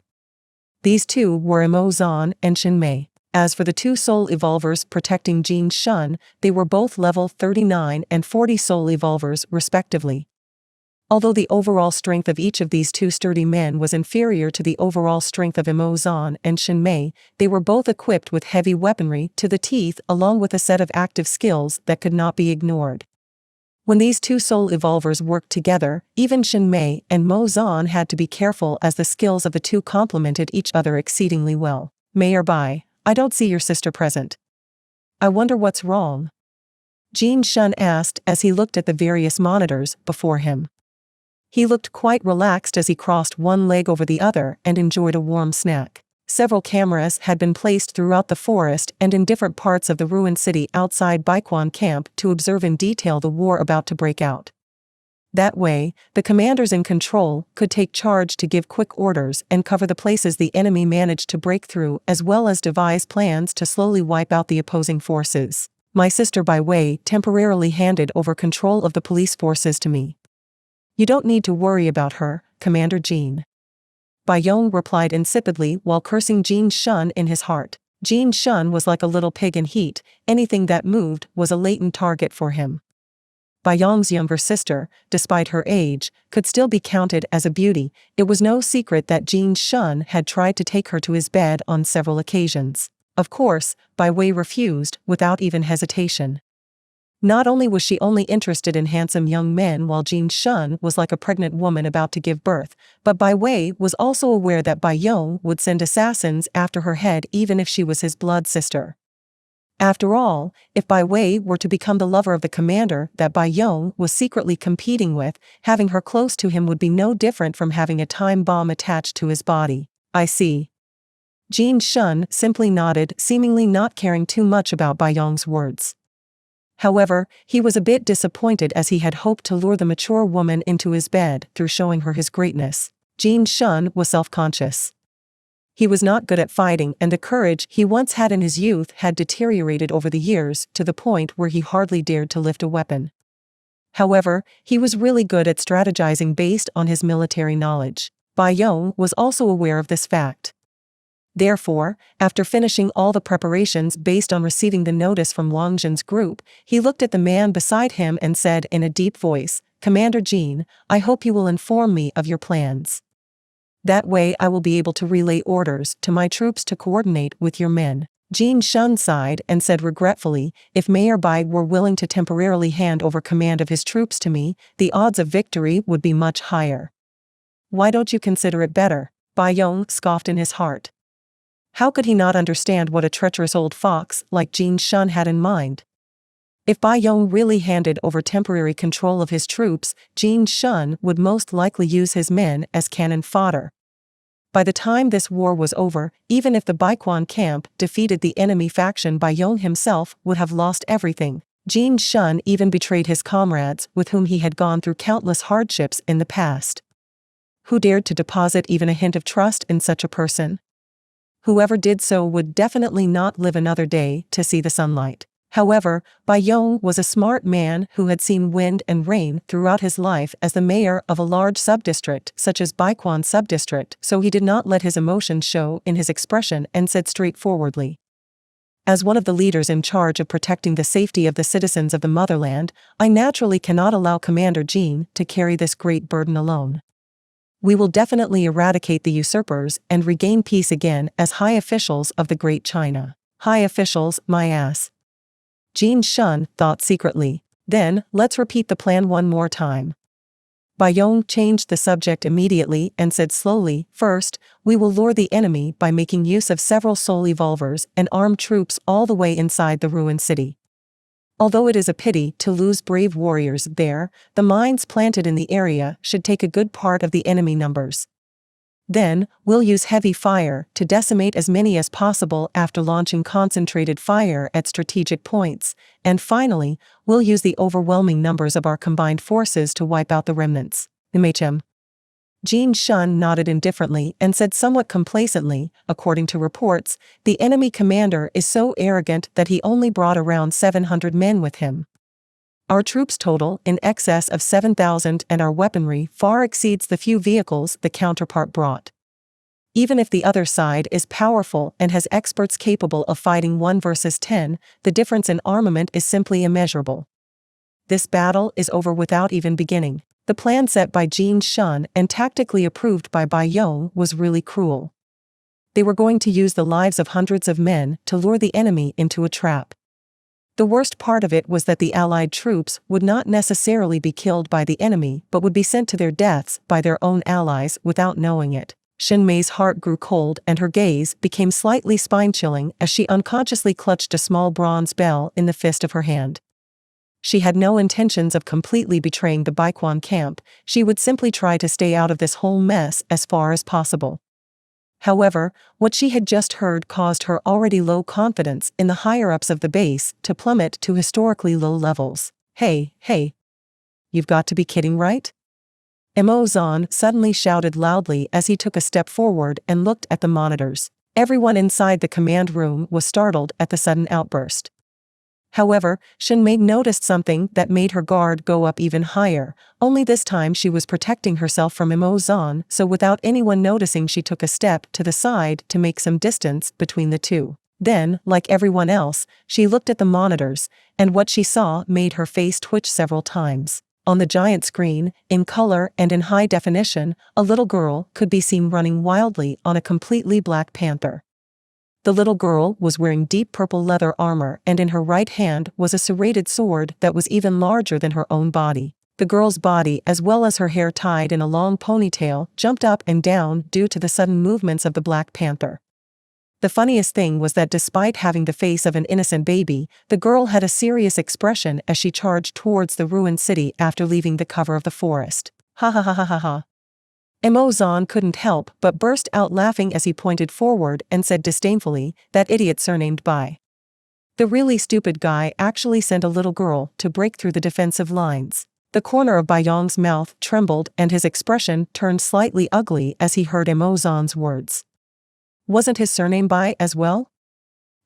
These 2 were Mo Zan and Shin Mei. As for the 2 soul evolvers protecting Jin Shun, they were both level 39 and 40 soul evolvers respectively. Although the overall strength of each of these 2 sturdy men was inferior to the overall strength of Mo Zan and Shin Mei, they were both equipped with heavy weaponry to the teeth along with a set of active skills that could not be ignored. When these 2 soul evolvers worked together, even Shin Mei and Mo Zan had to be careful as the skills of the 2 complemented each other exceedingly well. Mayor Bai, I don't see your sister present. I wonder what's wrong? Jin Shun asked as he looked at the various monitors before him. He looked quite relaxed as he crossed one leg over the other and enjoyed a warm snack. Several cameras had been placed throughout the forest and in different parts of the ruined city outside Baiquan camp to observe in detail the war about to break out. That way, the commanders in control could take charge to give quick orders and cover the places the enemy managed to break through as well as devise plans to slowly wipe out the opposing forces. My sister Bai Wei temporarily handed over control of the police forces to me. You don't need to worry about her, Commander Jin. Baiyong replied insipidly while cursing Jin Shun in his heart. Jin Shun was like a little pig in heat, anything that moved was a latent target for him. Baiyong's younger sister, despite her age, could still be counted as a beauty. It was no secret that Jin Shun had tried to take her to his bed on several occasions. Of course, Bai Wei refused without even hesitation. Not only was she only interested in handsome young men while Jin Shun was like a pregnant woman about to give birth, but Bai Wei was also aware that Baiyong would send assassins after her head even if she was his blood sister. After all, if Bai Wei were to become the lover of the commander that Baiyong was secretly competing with, having her close to him would be no different from having a time bomb attached to his body. I see. Jin Shun simply nodded, seemingly not caring too much about Baiyong's words. However, he was a bit disappointed as he had hoped to lure the mature woman into his bed through showing her his greatness. Jin Shun was self-conscious. He was not good at fighting and the courage he once had in his youth had deteriorated over the years to the point where he hardly dared to lift a weapon. However, he was really good at strategizing based on his military knowledge. Baiyong was also aware of this fact. Therefore, after finishing all the preparations based on receiving the notice from Longjin's group, he looked at the man beside him and said in a deep voice, Commander Jin, I hope you will inform me of your plans. That way I will be able to relay orders to my troops to coordinate with your men. Jin Shun sighed and said regretfully, if Mayor Bai were willing to temporarily hand over command of his troops to me, the odds of victory would be much higher. Why don't you consider it better? Baiyong scoffed in his heart. How could he not understand what a treacherous old fox like Jin Shun had in mind? If Baiyong really handed over temporary control of his troops, Jin Shun would most likely use his men as cannon fodder. By the time this war was over, even if the Baiquan camp defeated the enemy faction, Baiyong himself would have lost everything. Jin Shun even betrayed his comrades with whom he had gone through countless hardships in the past. Who dared to deposit even a hint of trust in such a person? Whoever did so would definitely not live another day to see the sunlight. However, Baiyong was a smart man who had seen wind and rain throughout his life as the mayor of a large subdistrict such as Baiquan subdistrict, so he did not let his emotions show in his expression and said straightforwardly. As one of the leaders in charge of protecting the safety of the citizens of the motherland, I naturally cannot allow Commander Jin to carry this great burden alone. We will definitely eradicate the usurpers and regain peace again as high officials of the Great China. High officials, my ass. Jin Shun thought secretly. Then, let's repeat the plan one more time. Baiyong changed the subject immediately and said slowly, first, we will lure the enemy by making use of several soul evolvers and armed troops all the way inside the ruined city. Although it is a pity to lose brave warriors there, the mines planted in the area should take a good part of the enemy numbers. Then, we'll use heavy fire to decimate as many as possible after launching concentrated fire at strategic points, and finally, we'll use the overwhelming numbers of our combined forces to wipe out the remnants. MHM. Jin Shun nodded indifferently and said somewhat complacently, according to reports, the enemy commander is so arrogant that he only brought around 700 men with him. Our troops total in excess of 7,000 and our weaponry far exceeds the few vehicles the counterpart brought. Even if the other side is powerful and has experts capable of fighting 1 versus 10, the difference in armament is simply immeasurable. This battle is over without even beginning. The plan set by Jin Shun and tactically approved by Baiyong was really cruel. They were going to use the lives of hundreds of men to lure the enemy into a trap. The worst part of it was that the Allied troops would not necessarily be killed by the enemy but would be sent to their deaths by their own allies without knowing it. Shen Mei's heart grew cold and her gaze became slightly spine-chilling as she unconsciously clutched a small bronze bell in the fist of her hand. She had no intentions of completely betraying the Baiquan camp, she would simply try to stay out of this whole mess as far as possible. However, what she had just heard caused her already low confidence in the higher-ups of the base to plummet to historically low levels. Hey. You've got to be kidding, right? Mo Zan suddenly shouted loudly as he took a step forward and looked at the monitors. Everyone inside the command room was startled at the sudden outburst. However, Shen Mei noticed something that made her guard go up even higher, only this time she was protecting herself from Mo Zan, so without anyone noticing she took a step to the side to make some distance between the two. Then, like everyone else, she looked at the monitors, and what she saw made her face twitch several times. On the giant screen, in color and in high definition, a little girl could be seen running wildly on a completely black panther. The little girl was wearing deep purple leather armor and in her right hand was a serrated sword that was even larger than her own body. The girl's body as well as her hair tied in a long ponytail jumped up and down due to the sudden movements of the Black Panther. The funniest thing was that despite having the face of an innocent baby, the girl had a serious expression as she charged towards the ruined city after leaving the cover of the forest. Ha ha ha ha ha ha. Mo Zan couldn't help but burst out laughing as he pointed forward and said disdainfully, that idiot surnamed Bai. The really stupid guy actually sent a little girl to break through the defensive lines. The corner of Baiyong's mouth trembled and his expression turned slightly ugly as he heard Mo Zan's words. Wasn't his surname Bai as well?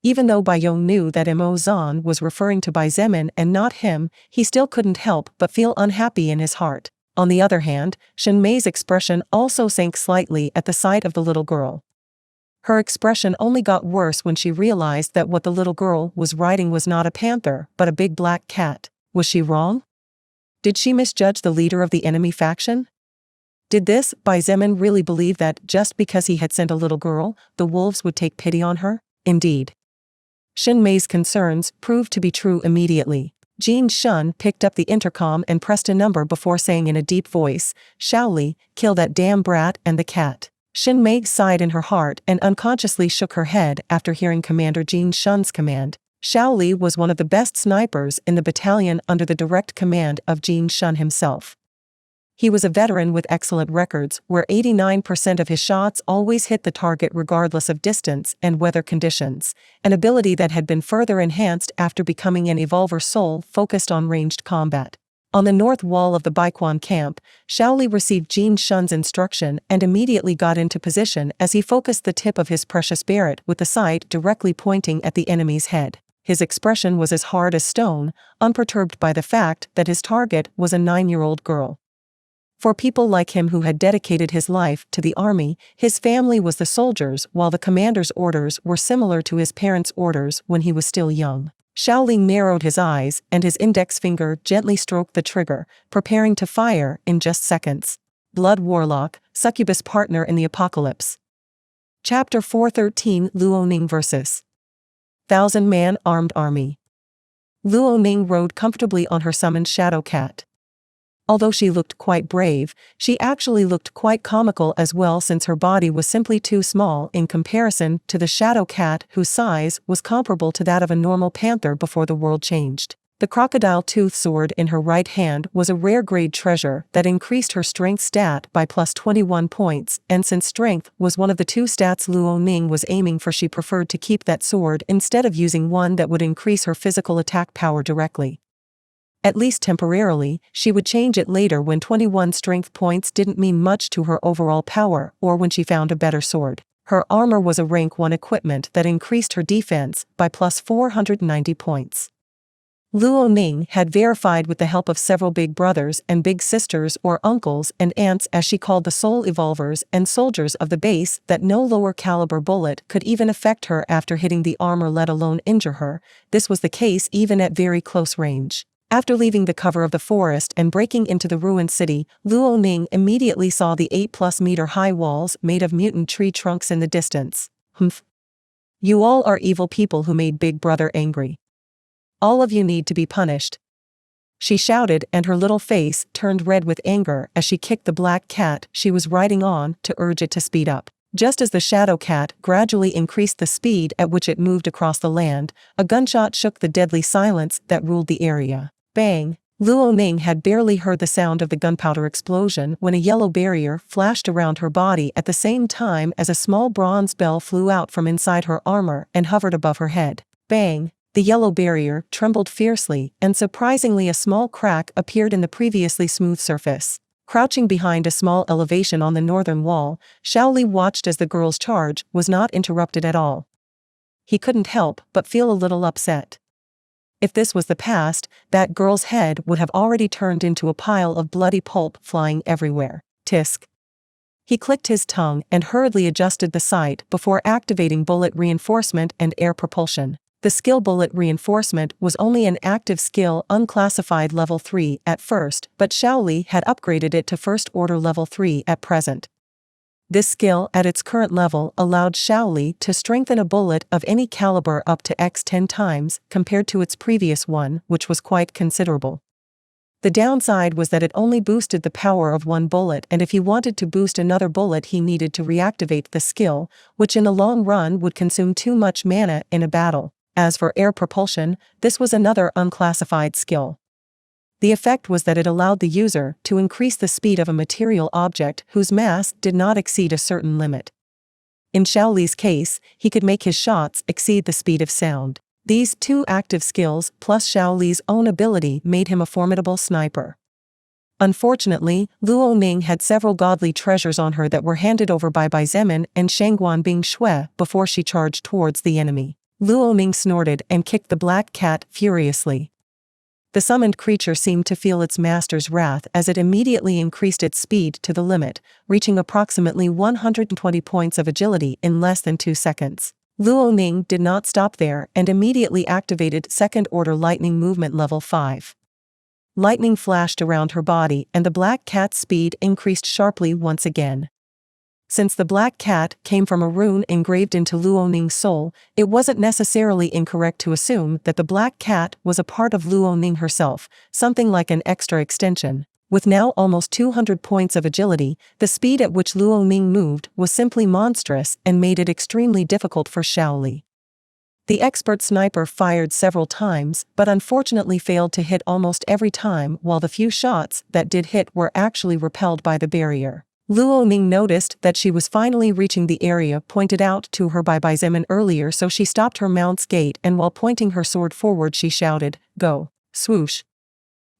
Even though Baiyong knew that Mo Zan was referring to Bai Zemin and not him, he still couldn't help but feel unhappy in his heart. On the other hand, Shen Mei's expression also sank slightly at the sight of the little girl. Her expression only got worse when she realized that what the little girl was riding was not a panther, but a big black cat. Was she wrong? Did she misjudge the leader of the enemy faction? Did this Bai Zemin really believe that just because he had sent a little girl, the wolves would take pity on her? Indeed. Shen Mei's concerns proved to be true immediately. Jin Shun picked up the intercom and pressed a number before saying in a deep voice, Shaoli, kill that damn brat and the cat. Shen Mei sighed in her heart and unconsciously shook her head after hearing Commander Jin Shun's command. Shaoli was one of the best snipers in the battalion under the direct command of Jin Shun himself. He was a veteran with excellent records where 89% of his shots always hit the target regardless of distance and weather conditions, an ability that had been further enhanced after becoming an evolver soul focused on ranged combat. On the north wall of the Baiquan camp, Shaoli received Jin Shun's instruction and immediately got into position as he focused the tip of his precious barret with the sight directly pointing at the enemy's head. His expression was as hard as stone, unperturbed by the fact that his target was a 9-year-old girl. For people like him who had dedicated his life to the army, his family was the soldiers while the commander's orders were similar to his parents' orders when he was still young. Shaoli narrowed his eyes and his index finger gently stroked the trigger, preparing to fire in just seconds. Blood Warlock, Succubus Partner in the Apocalypse. Chapter 413 Luoning vs. 1,000-man armed army. Luoning rode comfortably on her summoned shadow cat. Although she looked quite brave, she actually looked quite comical as well, since her body was simply too small in comparison to the shadow cat, whose size was comparable to that of a normal panther before the world changed. The crocodile tooth sword in her right hand was a rare grade treasure that increased her strength stat by plus 21 points, and since strength was one of the two stats Luoning was aiming for, she preferred to keep that sword instead of using one that would increase her physical attack power directly. At least temporarily, she would change it later when 21 strength points didn't mean much to her overall power, or when she found a better sword. Her armor was a rank 1 equipment that increased her defense by plus 490 points. Luoning had verified with the help of several big brothers and big sisters, or uncles and aunts as she called the soul evolvers and soldiers of the base, that no lower caliber bullet could even affect her after hitting the armor, let alone injure her. This was the case even at very close range. After leaving the cover of the forest and breaking into the ruined city, Luoning immediately saw the 8+ meter high walls made of mutant tree trunks in the distance. Humph. You all are evil people who made Big Brother angry. All of you need to be punished. She shouted, and her little face turned red with anger as she kicked the black cat she was riding on to urge it to speed up. Just as the shadow cat gradually increased the speed at which it moved across the land, a gunshot shook the deadly silence that ruled the area. Bang! Luoning had barely heard the sound of the gunpowder explosion when a yellow barrier flashed around her body at the same time as a small bronze bell flew out from inside her armor and hovered above her head. Bang! The yellow barrier trembled fiercely, and surprisingly a small crack appeared in the previously smooth surface. Crouching behind a small elevation on the northern wall, Shaoli watched as the girl's charge was not interrupted at all. He couldn't help but feel a little upset. If this was the past, that girl's head would have already turned into a pile of bloody pulp flying everywhere. Tisk. He clicked his tongue and hurriedly adjusted the sight before activating bullet reinforcement and air propulsion. The skill bullet reinforcement was only an active skill unclassified level 3 at first, but Shaoli had upgraded it to first order level 3 at present. This skill at its current level allowed Shaoli to strengthen a bullet of any caliber up to x 10 times compared to its previous one, which was quite considerable. The downside was that it only boosted the power of one bullet, and if he wanted to boost another bullet he needed to reactivate the skill, which in the long run would consume too much mana in a battle. As for air propulsion, this was another unclassified skill. The effect was that it allowed the user to increase the speed of a material object whose mass did not exceed a certain limit. In Shaoli's case, he could make his shots exceed the speed of sound. These two active skills plus Shaoli's own ability made him a formidable sniper. Unfortunately, Luoning had several godly treasures on her that were handed over by Zemin and Shangguan Bing Shui before she charged towards the enemy. Luoning snorted and kicked the black cat furiously. The summoned creature seemed to feel its master's wrath as it immediately increased its speed to the limit, reaching approximately 120 points of agility in less than 2 seconds. Luoning did not stop there and immediately activated second-order lightning movement level 5. Lightning flashed around her body and the black cat's speed increased sharply once again. Since the black cat came from a rune engraved into Luoning's soul, it wasn't necessarily incorrect to assume that the black cat was a part of Luoning herself, something like an extra extension. With now almost 200 points of agility, the speed at which Luoning moved was simply monstrous and made it extremely difficult for Shaoli. The expert sniper fired several times, but unfortunately failed to hit almost every time, while the few shots that did hit were actually repelled by the barrier. Luoning noticed that she was finally reaching the area pointed out to her by Zemin earlier, so she stopped her mount's gait and while pointing her sword forward she shouted, "Go!" Swoosh!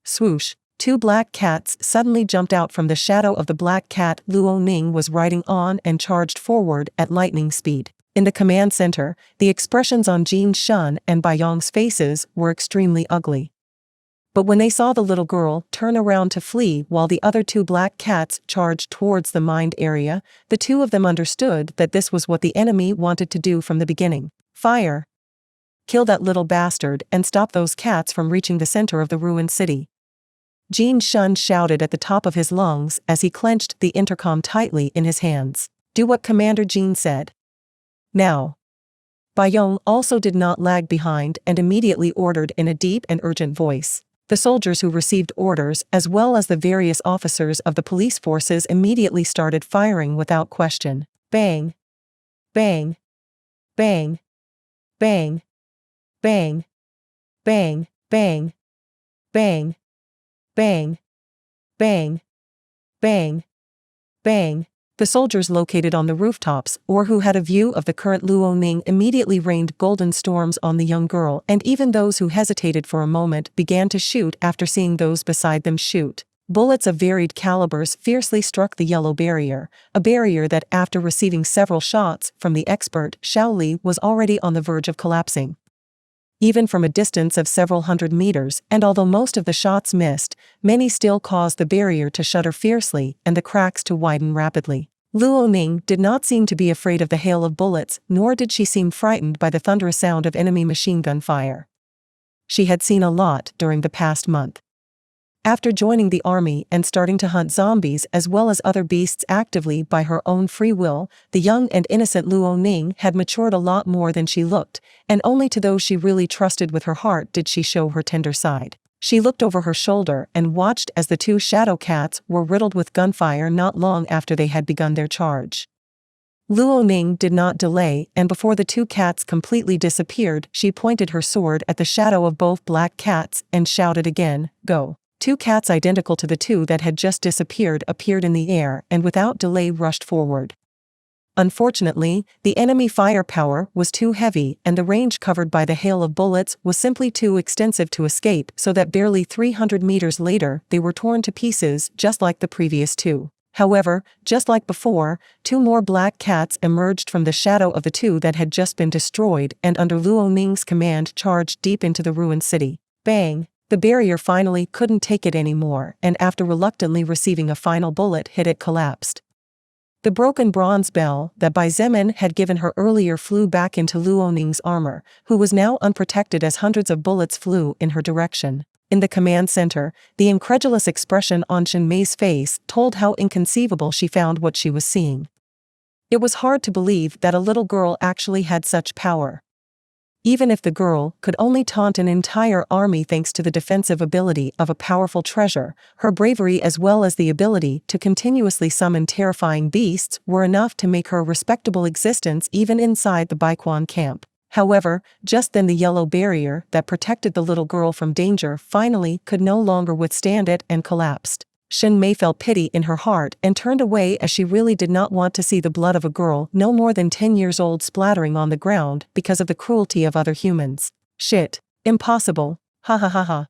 Swoosh! 2 black cats suddenly jumped out from the shadow of the black cat Luoning was riding on and charged forward at lightning speed. In the command center, the expressions on Jin Shun and Baiyong's faces were extremely ugly. But when they saw the little girl turn around to flee while the other 2 black cats charged towards the mined area, the 2 of them understood that this was what the enemy wanted to do from the beginning. Fire! Kill that little bastard and stop those cats from reaching the center of the ruined city. Jean Shun shouted at the top of his lungs as he clenched the intercom tightly in his hands. Do what Commander Jean said. Now. Baiyong also did not lag behind and immediately ordered in a deep and urgent voice. The soldiers who received orders as well as the various officers of the police forces immediately started firing without question. Bang. Bang. Bang. Bang. Bang. Bang. Bang. Bang. Bang. Bang. Bang. Bang. The soldiers located on the rooftops or who had a view of the current Luoning immediately rained golden storms on the young girl, and even those who hesitated for a moment began to shoot after seeing those beside them shoot. Bullets of varied calibers fiercely struck the yellow barrier, a barrier that after receiving several shots from the expert Xiao Li was already on the verge of collapsing. Even from a distance of several hundred meters, and although most of the shots missed, many still caused the barrier to shudder fiercely and the cracks to widen rapidly. Luoning did not seem to be afraid of the hail of bullets, nor did she seem frightened by the thunderous sound of enemy machine gun fire. She had seen a lot during the past month. After joining the army and starting to hunt zombies as well as other beasts actively by her own free will, the young and innocent Luoning had matured a lot more than she looked, and only to those she really trusted with her heart did she show her tender side. She looked over her shoulder and watched as the two shadow cats were riddled with gunfire not long after they had begun their charge. Luoning did not delay, and before the two cats completely disappeared, she pointed her sword at the shadow of both black cats and shouted again, "Go." Two cats identical to the two that had just disappeared appeared in the air and without delay rushed forward. Unfortunately, the enemy firepower was too heavy and the range covered by the hail of bullets was simply too extensive to escape, so that barely 300 meters later they were torn to pieces just like the previous two. However, just like before, two more black cats emerged from the shadow of the two that had just been destroyed and under Luoning's command charged deep into the ruined city. Bang! The barrier finally couldn't take it anymore, and after reluctantly receiving a final bullet hit it collapsed. The broken bronze bell that Bai Zemin had given her earlier flew back into Luoning's armor, who was now unprotected as hundreds of bullets flew in her direction. In the command center, the incredulous expression on Shen Mei's face told how inconceivable she found what she was seeing. It was hard to believe that a little girl actually had such power. Even if the girl could only taunt an entire army thanks to the defensive ability of a powerful treasure, her bravery as well as the ability to continuously summon terrifying beasts were enough to make her a respectable existence even inside the Baiquan camp. However, just then the yellow barrier that protected the little girl from danger finally could no longer withstand it and collapsed. Shen Mei felt pity in her heart and turned away as she really did not want to see the blood of a girl no more than 10 years old splattering on the ground because of the cruelty of other humans. Shit. Impossible. Ha ha ha ha.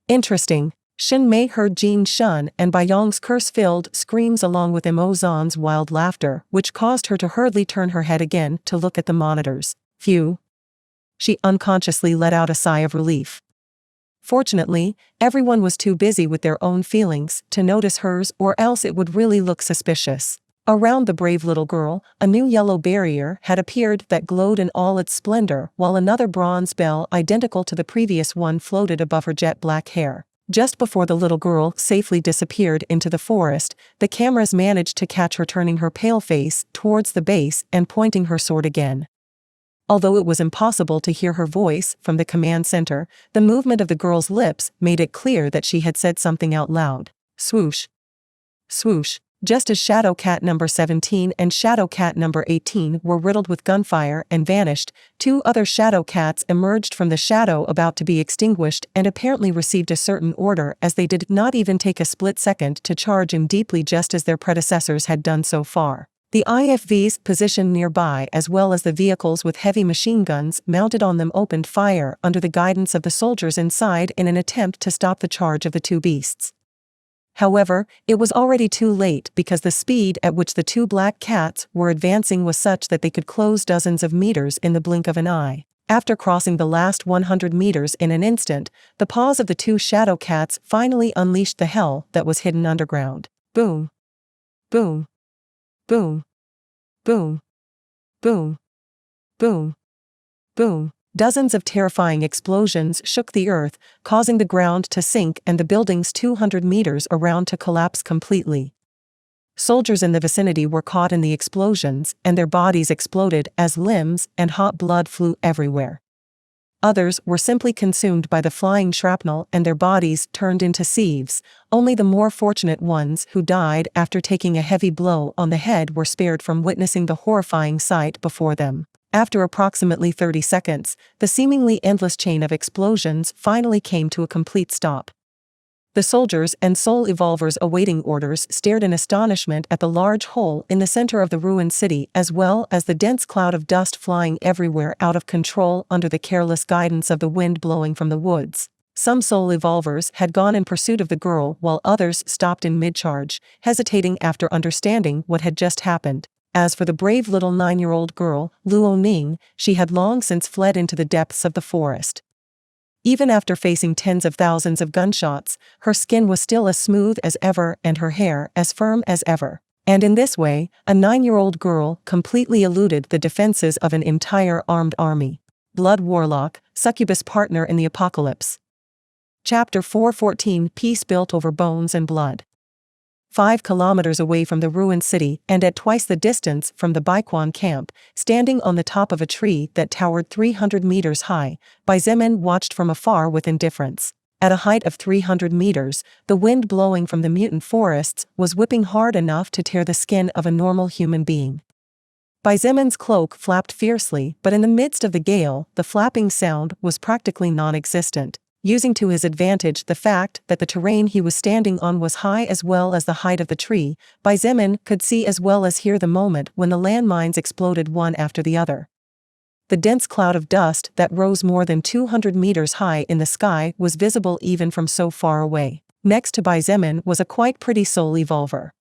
Interesting. Shen Mei heard Jean Shun and Baiyong's curse-filled screams along with Mo Zan's wild laughter, which caused her to hurriedly turn her head again to look at the monitors. Phew. She unconsciously let out a sigh of relief. Fortunately, everyone was too busy with their own feelings to notice hers, or else it would really look suspicious. Around the brave little girl, a new yellow barrier had appeared that glowed in all its splendor, while another bronze bell identical to the previous one floated above her jet black hair. Just before the little girl safely disappeared into the forest, the cameras managed to catch her turning her pale face towards the base and pointing her sword again. Although it was impossible to hear her voice from the command center, the movement of the girl's lips made it clear that she had said something out loud. Swoosh. Swoosh. Just as Shadow Cat number 17 and Shadow Cat number 18 were riddled with gunfire and vanished, two other Shadow Cats emerged from the shadow about to be extinguished and apparently received a certain order, as they did not even take a split second to charge in deeply just as their predecessors had done so far. The IFVs positioned nearby as well as the vehicles with heavy machine guns mounted on them opened fire under the guidance of the soldiers inside in an attempt to stop the charge of the two beasts. However, it was already too late because the speed at which the two black cats were advancing was such that they could close dozens of meters in the blink of an eye. After crossing the last 100 meters in an instant, the paws of the two shadow cats finally unleashed the hell that was hidden underground. Boom. Boom. Boom. Boom. Boom. Boom. Boom. Dozens of terrifying explosions shook the earth, causing the ground to sink and the buildings 200 meters around to collapse completely. Soldiers in the vicinity were caught in the explosions, and their bodies exploded as limbs and hot blood flew everywhere. Others were simply consumed by the flying shrapnel and their bodies turned into sieves. Only the more fortunate ones who died after taking a heavy blow on the head were spared from witnessing the horrifying sight before them. After approximately 30 seconds, the seemingly endless chain of explosions finally came to a complete stop. The soldiers and soul evolvers awaiting orders stared in astonishment at the large hole in the center of the ruined city, as well as the dense cloud of dust flying everywhere out of control under the careless guidance of the wind blowing from the woods. Some soul evolvers had gone in pursuit of the girl, while others stopped in mid-charge, hesitating after understanding what had just happened. As for the brave little 9-year-old girl, Luo Ning, she had long since fled into the depths of the forest. Even after facing tens of thousands of gunshots, her skin was still as smooth as ever and her hair as firm as ever. And in this way, a 9-year-old girl completely eluded the defenses of an entire armed army. Blood Warlock, Succubus Partner in the Apocalypse. Chapter 4:14 Peace built over bones and blood. 5 kilometers away from the ruined city and at twice the distance from the Baiquan camp, standing on the top of a tree that towered 300 meters high, Xietain watched from afar with indifference. At a height of 300 meters, the wind blowing from the mutant forests was whipping hard enough to tear the skin of a normal human being. Xietan's cloak flapped fiercely, but in the midst of the gale, the flapping sound was practically non-existent. Using to his advantage the fact that the terrain he was standing on was high as well as the height of the tree, Xietain could see as well as hear the moment when the landmines exploded one after the other. The dense cloud of dust that rose more than 200 meters high in the sky was visible even from so far away. Next to Xietain was a quite pretty soul evolver.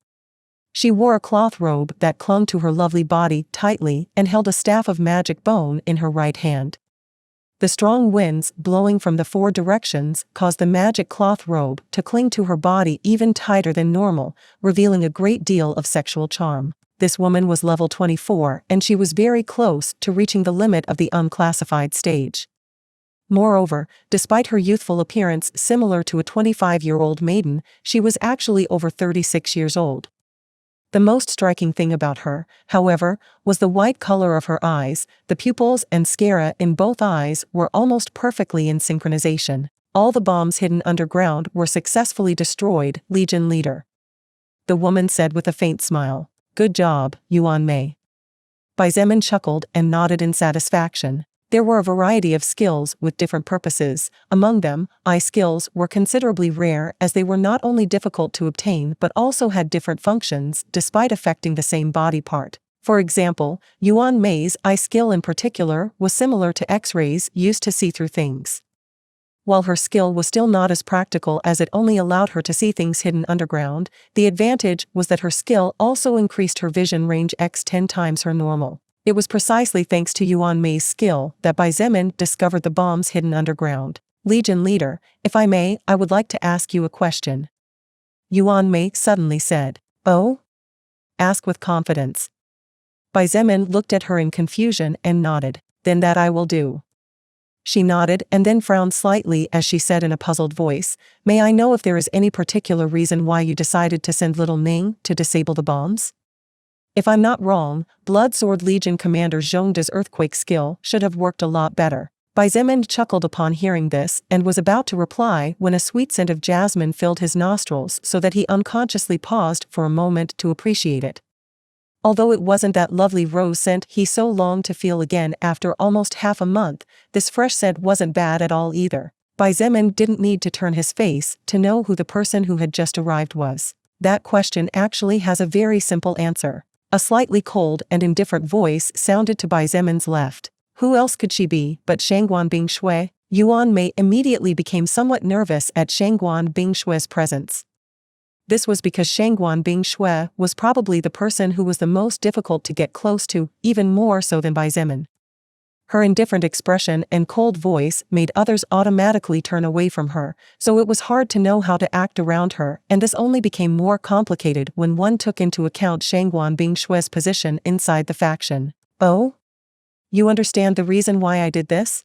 She wore a cloth robe that clung to her lovely body tightly and held a staff of magic bone in her right hand. The strong winds blowing from the 4 directions caused the magic cloth robe to cling to her body even tighter than normal, revealing a great deal of sexual charm. This woman was level 24 and she was very close to reaching the limit of the unclassified stage. Moreover, despite her youthful appearance similar to a 25-year-old maiden, she was actually over 36 years old. The most striking thing about her, however, was the white color of her eyes. The pupils and sclera in both eyes were almost perfectly in synchronization. All the bombs hidden underground were successfully destroyed, Legion Leader. The woman said with a faint smile. Good job, Yuan Mei. Xietain chuckled and nodded in satisfaction. There were a variety of skills with different purposes. Among them, eye skills were considerably rare as they were not only difficult to obtain but also had different functions despite affecting the same body part. For example, Yuan Mei's eye skill in particular was similar to X-rays used to see through things. While her skill was still not as practical as it only allowed her to see things hidden underground, the advantage was that her skill also increased her vision range x 10 times her normal. It was precisely thanks to Yuan Mei's skill that Xietain discovered the bombs hidden underground. Legion Leader, if I may, I would like to ask you a question. Yuan Mei suddenly said. Oh? Ask with confidence. Xietain looked at her in confusion and nodded. Then that I will do. She nodded and then frowned slightly as she said in a puzzled voice, May I know if there is any particular reason why you decided to send little Ning to disable the bombs? If I'm not wrong, Blood Sword Legion Commander Zhongda's earthquake skill should have worked a lot better. Xietain chuckled upon hearing this and was about to reply when a sweet scent of jasmine filled his nostrils so that he unconsciously paused for a moment to appreciate it. Although it wasn't that lovely rose scent he so longed to feel again after almost half a month, this fresh scent wasn't bad at all either. Xietain didn't need to turn his face to know who the person who had just arrived was. That question actually has a very simple answer. A slightly cold and indifferent voice sounded to Xietan's left. Who else could she be but Shangguan Bingshui? Yuan Mei immediately became somewhat nervous at Shangguan Bingshui's presence. This was because Shangguan Bingshui was probably the person who was the most difficult to get close to, even more so than Xietain. Her indifferent expression and cold voice made others automatically turn away from her, so it was hard to know how to act around her, and this only became more complicated when one took into account Shangguan Bingshui's position inside the faction. Oh? You understand the reason why I did this?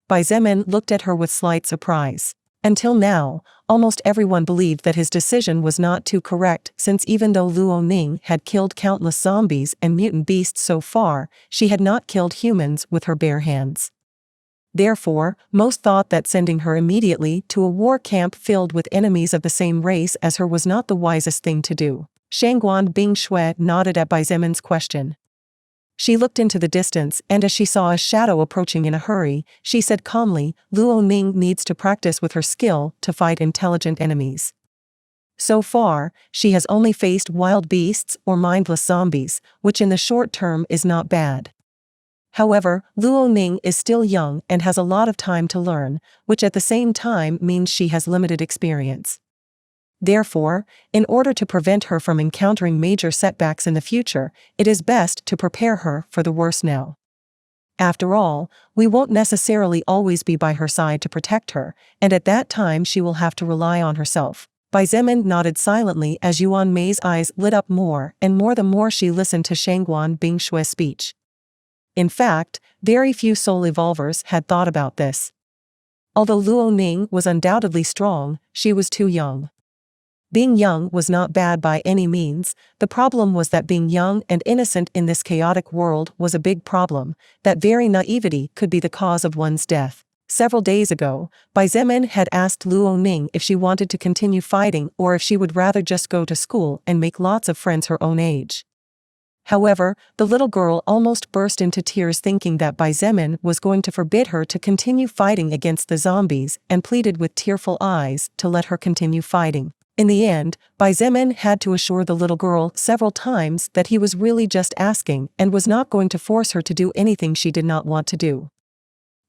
Bai Zemin looked at her with slight surprise. Until now, almost everyone believed that his decision was not too correct, since even though Luo Ning had killed countless zombies and mutant beasts so far, she had not killed humans with her bare hands. Therefore, most thought that sending her immediately to a war camp filled with enemies of the same race as her was not the wisest thing to do. Shangguan Bingshui nodded at Bai Zemin's question. She looked into the distance, and as she saw a shadow approaching in a hurry, she said calmly, Luo Ning needs to practice with her skill to fight intelligent enemies. So far, she has only faced wild beasts or mindless zombies, which in the short term is not bad. However, Luo Ning is still young and has a lot of time to learn, which at the same time means she has limited experience. Therefore, in order to prevent her from encountering major setbacks in the future, it is best to prepare her for the worst now. After all, we won't necessarily always be by her side to protect her, and at that time she will have to rely on herself. Bai Zemin nodded silently as Yuan Mei's eyes lit up more and more the more she listened to Shangguan Bingshui's speech. In fact, very few soul evolvers had thought about this. Although Luo Ning was undoubtedly strong, she was too young. Being young was not bad by any means, the problem was that being young and innocent in this chaotic world was a big problem, that very naivety could be the cause of one's death. Several days ago, Bai Zemin had asked Luo Ning if she wanted to continue fighting or if she would rather just go to school and make lots of friends her own age. However, the little girl almost burst into tears thinking that Bai Zemin was going to forbid her to continue fighting against the zombies and pleaded with tearful eyes to let her continue fighting. In the end, Bai Zemin had to assure the little girl several times that he was really just asking and was not going to force her to do anything she did not want to do.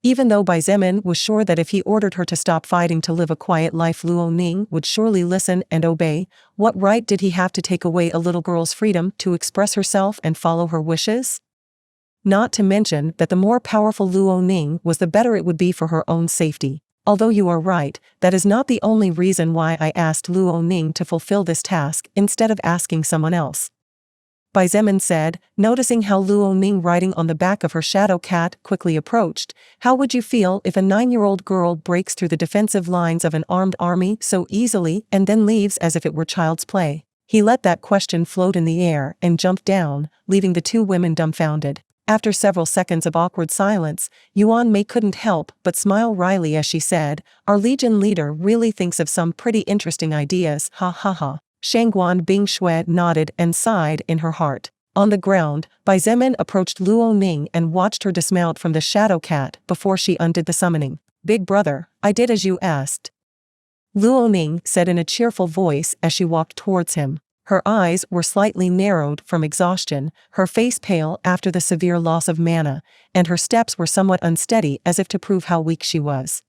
Even though Bai Zemin was sure that if he ordered her to stop fighting to live a quiet life Luo Ning would surely listen and obey, what right did he have to take away a little girl's freedom to express herself and follow her wishes? Not to mention that the more powerful Luo Ning was, the better it would be for her own safety. Although you are right, that is not the only reason why I asked Luo Ning to fulfill this task instead of asking someone else. Bai Zemin said, noticing how Luo Ning riding on the back of her shadow cat quickly approached. How would you feel if a 9-year-old girl breaks through the defensive lines of an armed army so easily and then leaves as if it were child's play? He let that question float in the air and jumped down, leaving the two women dumbfounded. After several seconds of awkward silence, Yuan Mei couldn't help but smile wryly as she said, our Legion leader really thinks of some pretty interesting ideas, ha ha ha. Shangguan Bingshui nodded and sighed in her heart. On the ground, Bai Zemin approached Luo Ning and watched her dismount from the shadow cat before she undid the summoning. Big brother, I did as you asked. Luo Ning said in a cheerful voice as she walked towards him. Her eyes were slightly narrowed from exhaustion, her face pale after the severe loss of mana, and her steps were somewhat unsteady as if to prove how weak she was.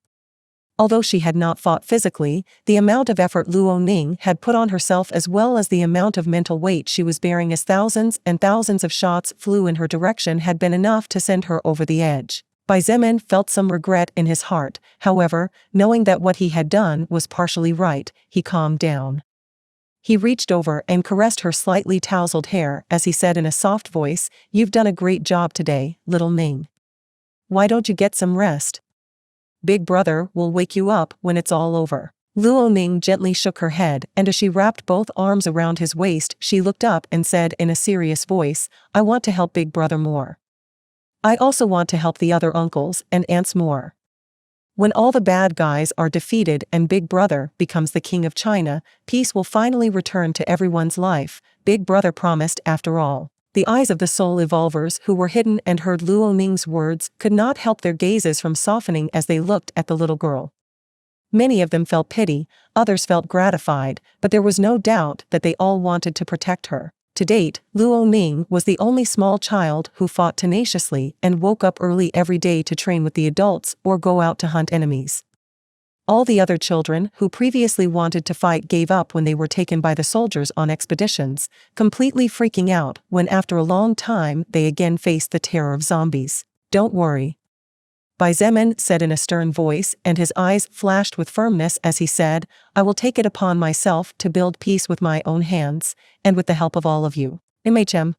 Although she had not fought physically, the amount of effort Luo Ning had put on herself as well as the amount of mental weight she was bearing as thousands and thousands of shots flew in her direction had been enough to send her over the edge. Bai Zemin felt some regret in his heart, however, knowing that what he had done was partially right, he calmed down. He reached over and caressed her slightly tousled hair as he said in a soft voice, you've done a great job today, little Ning. Why don't you get some rest? Big brother will wake you up when it's all over. Luo Ning gently shook her head, and as she wrapped both arms around his waist, she looked up and said in a serious voice, I want to help big brother more. I also want to help the other uncles and aunts more. When all the bad guys are defeated and Big Brother becomes the king of China, peace will finally return to everyone's life, Big Brother promised after all. The eyes of the soul evolvers who were hidden and heard Luo Ning's words could not help their gazes from softening as they looked at the little girl. Many of them felt pity, others felt gratified, but there was no doubt that they all wanted to protect her. To date, Luo Ning was the only small child who fought tenaciously and woke up early every day to train with the adults or go out to hunt enemies. All the other children who previously wanted to fight gave up when they were taken by the soldiers on expeditions, completely freaking out when after a long time they again faced the terror of zombies. Don't worry, Bai Zemin said in a stern voice, and his eyes flashed with firmness as he said, I will take it upon myself to build peace with my own hands, and with the help of all of you. MHM.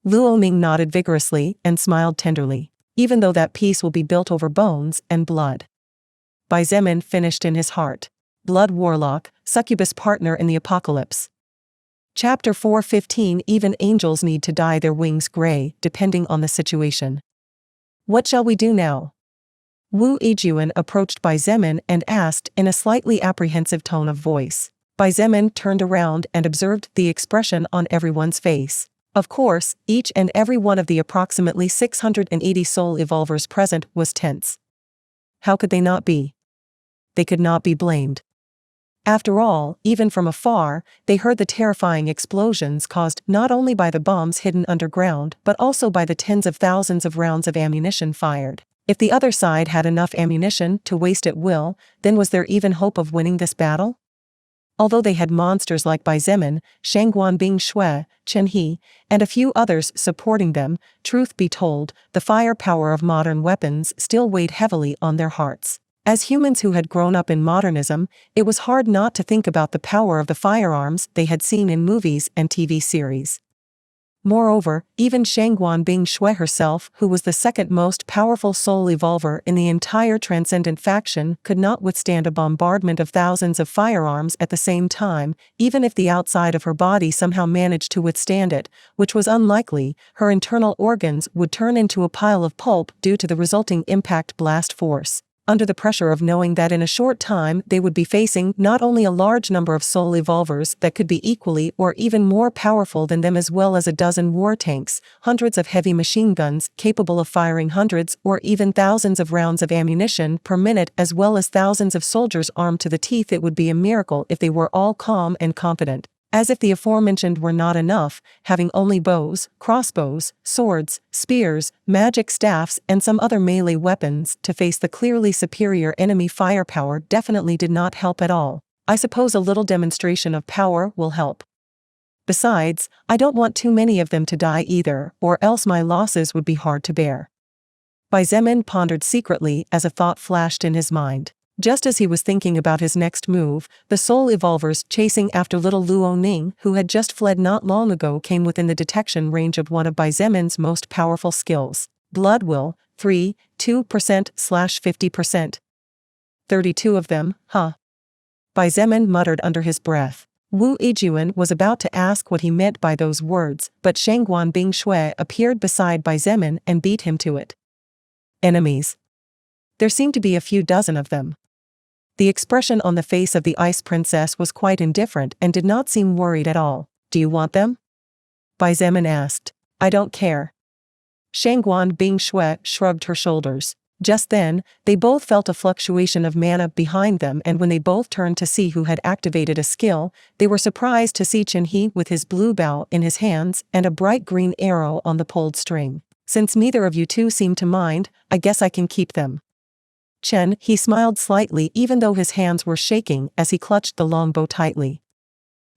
Luo Ning nodded vigorously and smiled tenderly. even though that peace will be built over bones and blood. Xietain finished in his heart. Blood Warlock, Succubus Partner in the Apocalypse. Chapter 4:15 Even angels need to dye their wings gray, depending on the situation. What shall we do now? Xietain approached Xietain and asked in a slightly apprehensive tone of voice. Xietain turned around and observed the expression on everyone's face. Of course, each and every one of the approximately 680 soul evolvers present was tense. How could they not be? They could not be blamed. After all, even from afar, they heard the terrifying explosions caused not only by the bombs hidden underground but also by the tens of thousands of rounds of ammunition fired. If the other side had enough ammunition to waste at will, then was there even hope of winning this battle? Although they had monsters like Xietain, Shangguan Bing Shui, Chen He, and a few others supporting them, truth be told, the firepower of modern weapons still weighed heavily on their hearts. As humans who had grown up in modernism, it was hard not to think about the power of the firearms they had seen in movies and TV series. Moreover, even Shangguan Bing Shui herself, who was the second most powerful soul evolver in the entire Transcendent faction, could not withstand a bombardment of thousands of firearms at the same time, even if the outside of her body somehow managed to withstand it, which was unlikely. Her internal organs would turn into a pile of pulp due to the resulting impact blast force. Under the pressure of knowing that in a short time they would be facing not only a large number of soul evolvers that could be equally or even more powerful than them, as well as a dozen war tanks, hundreds of heavy machine guns capable of firing hundreds or even thousands of rounds of ammunition per minute, as well as thousands of soldiers armed to the teeth, it would be a miracle if they were all calm and competent. As if the aforementioned were not enough, having only bows, crossbows, swords, spears, magic staffs and some other melee weapons to face the clearly superior enemy firepower definitely did not help at all. I suppose a little demonstration of power will help. Besides, I don't want too many of them to die either, or else my losses would be hard to bear. Xietain pondered secretly as a thought flashed in his mind. Just as he was thinking about his next move, the soul evolvers chasing after little Luo Ning, who had just fled not long ago, came within the detection range of one of Xietan's most powerful skills. Blood Will, 2%/50%. 32 of them, huh? Xietain muttered under his breath. Xietain was about to ask what he meant by those words, but Shangguan Bing Shui appeared beside Xietain and beat him to it. Enemies. There seemed to be a few dozen of them. The expression on the face of the Ice Princess was quite indifferent and did not seem worried at all. Do you want them? Xietain asked. I don't care. Shangguan Bing Shui shrugged her shoulders. Just then, they both felt a fluctuation of mana behind them, and when they both turned to see who had activated a skill, they were surprised to see Chen He with his blue bow in his hands and a bright green arrow on the pulled string. Since neither of you two seem to mind, I guess I can keep them. Chen He smiled slightly even though his hands were shaking as he clutched the longbow tightly.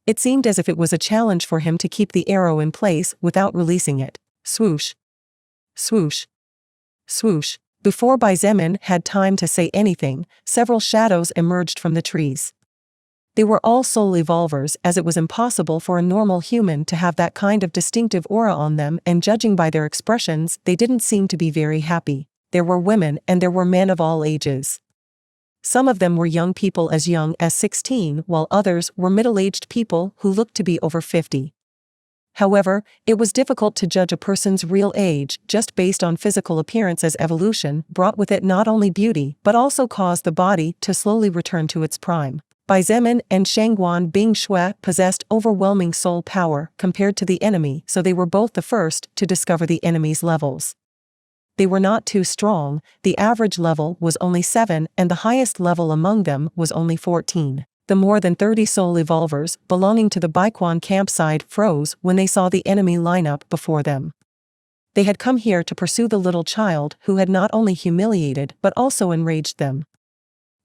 It seemed as if it was a challenge for him to keep the arrow in place without releasing it. Swoosh. Swoosh. Swoosh. Before Xietain had time to say anything, several shadows emerged from the trees. They were all soul evolvers, as it was impossible for a normal human to have that kind of distinctive aura on them, and judging by their expressions, they didn't seem to be very happy. There were women and there were men of all ages. Some of them were young people as young as 16, while others were middle-aged people who looked to be over 50. However, it was difficult to judge a person's real age just based on physical appearance, as evolution brought with it not only beauty but also caused the body to slowly return to its prime. Xietain and Shangguan Bing Shui possessed overwhelming soul power compared to the enemy, so they were both the first to discover the enemy's levels. They were not too strong, the average level was only 7 and the highest level among them was only 14. The more than 30 soul evolvers belonging to the Baiquan campsite froze when they saw the enemy line up before them. They had come here to pursue the little child who had not only humiliated but also enraged them.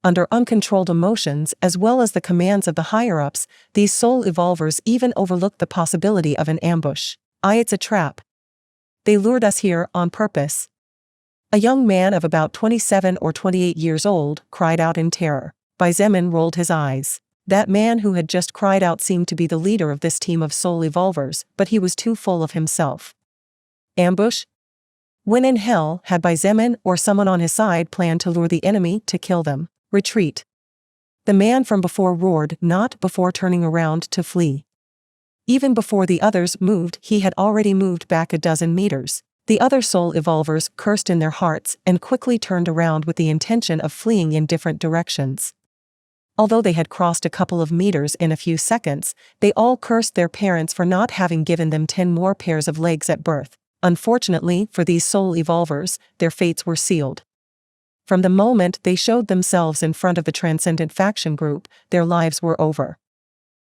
Under uncontrolled emotions as well as the commands of the higher-ups, these soul evolvers even overlooked the possibility of an ambush. It's a trap. They lured us here on purpose. A young man of about 27 or 28 years old cried out in terror. Xietain rolled his eyes. That man who had just cried out seemed to be the leader of this team of soul evolvers, but he was too full of himself. Ambush? When in hell had Xietain or someone on his side planned to lure the enemy to kill them? Retreat. The man from before roared, not before turning around to flee. Even before the others moved, he had already moved back a dozen meters. The other soul evolvers cursed in their hearts and quickly turned around with the intention of fleeing in different directions. Although they had crossed a couple of meters in a few seconds, they all cursed their parents for not having given them 10 more pairs of legs at birth. Unfortunately for these soul evolvers, their fates were sealed. From the moment they showed themselves in front of the Transcendent faction group, their lives were over.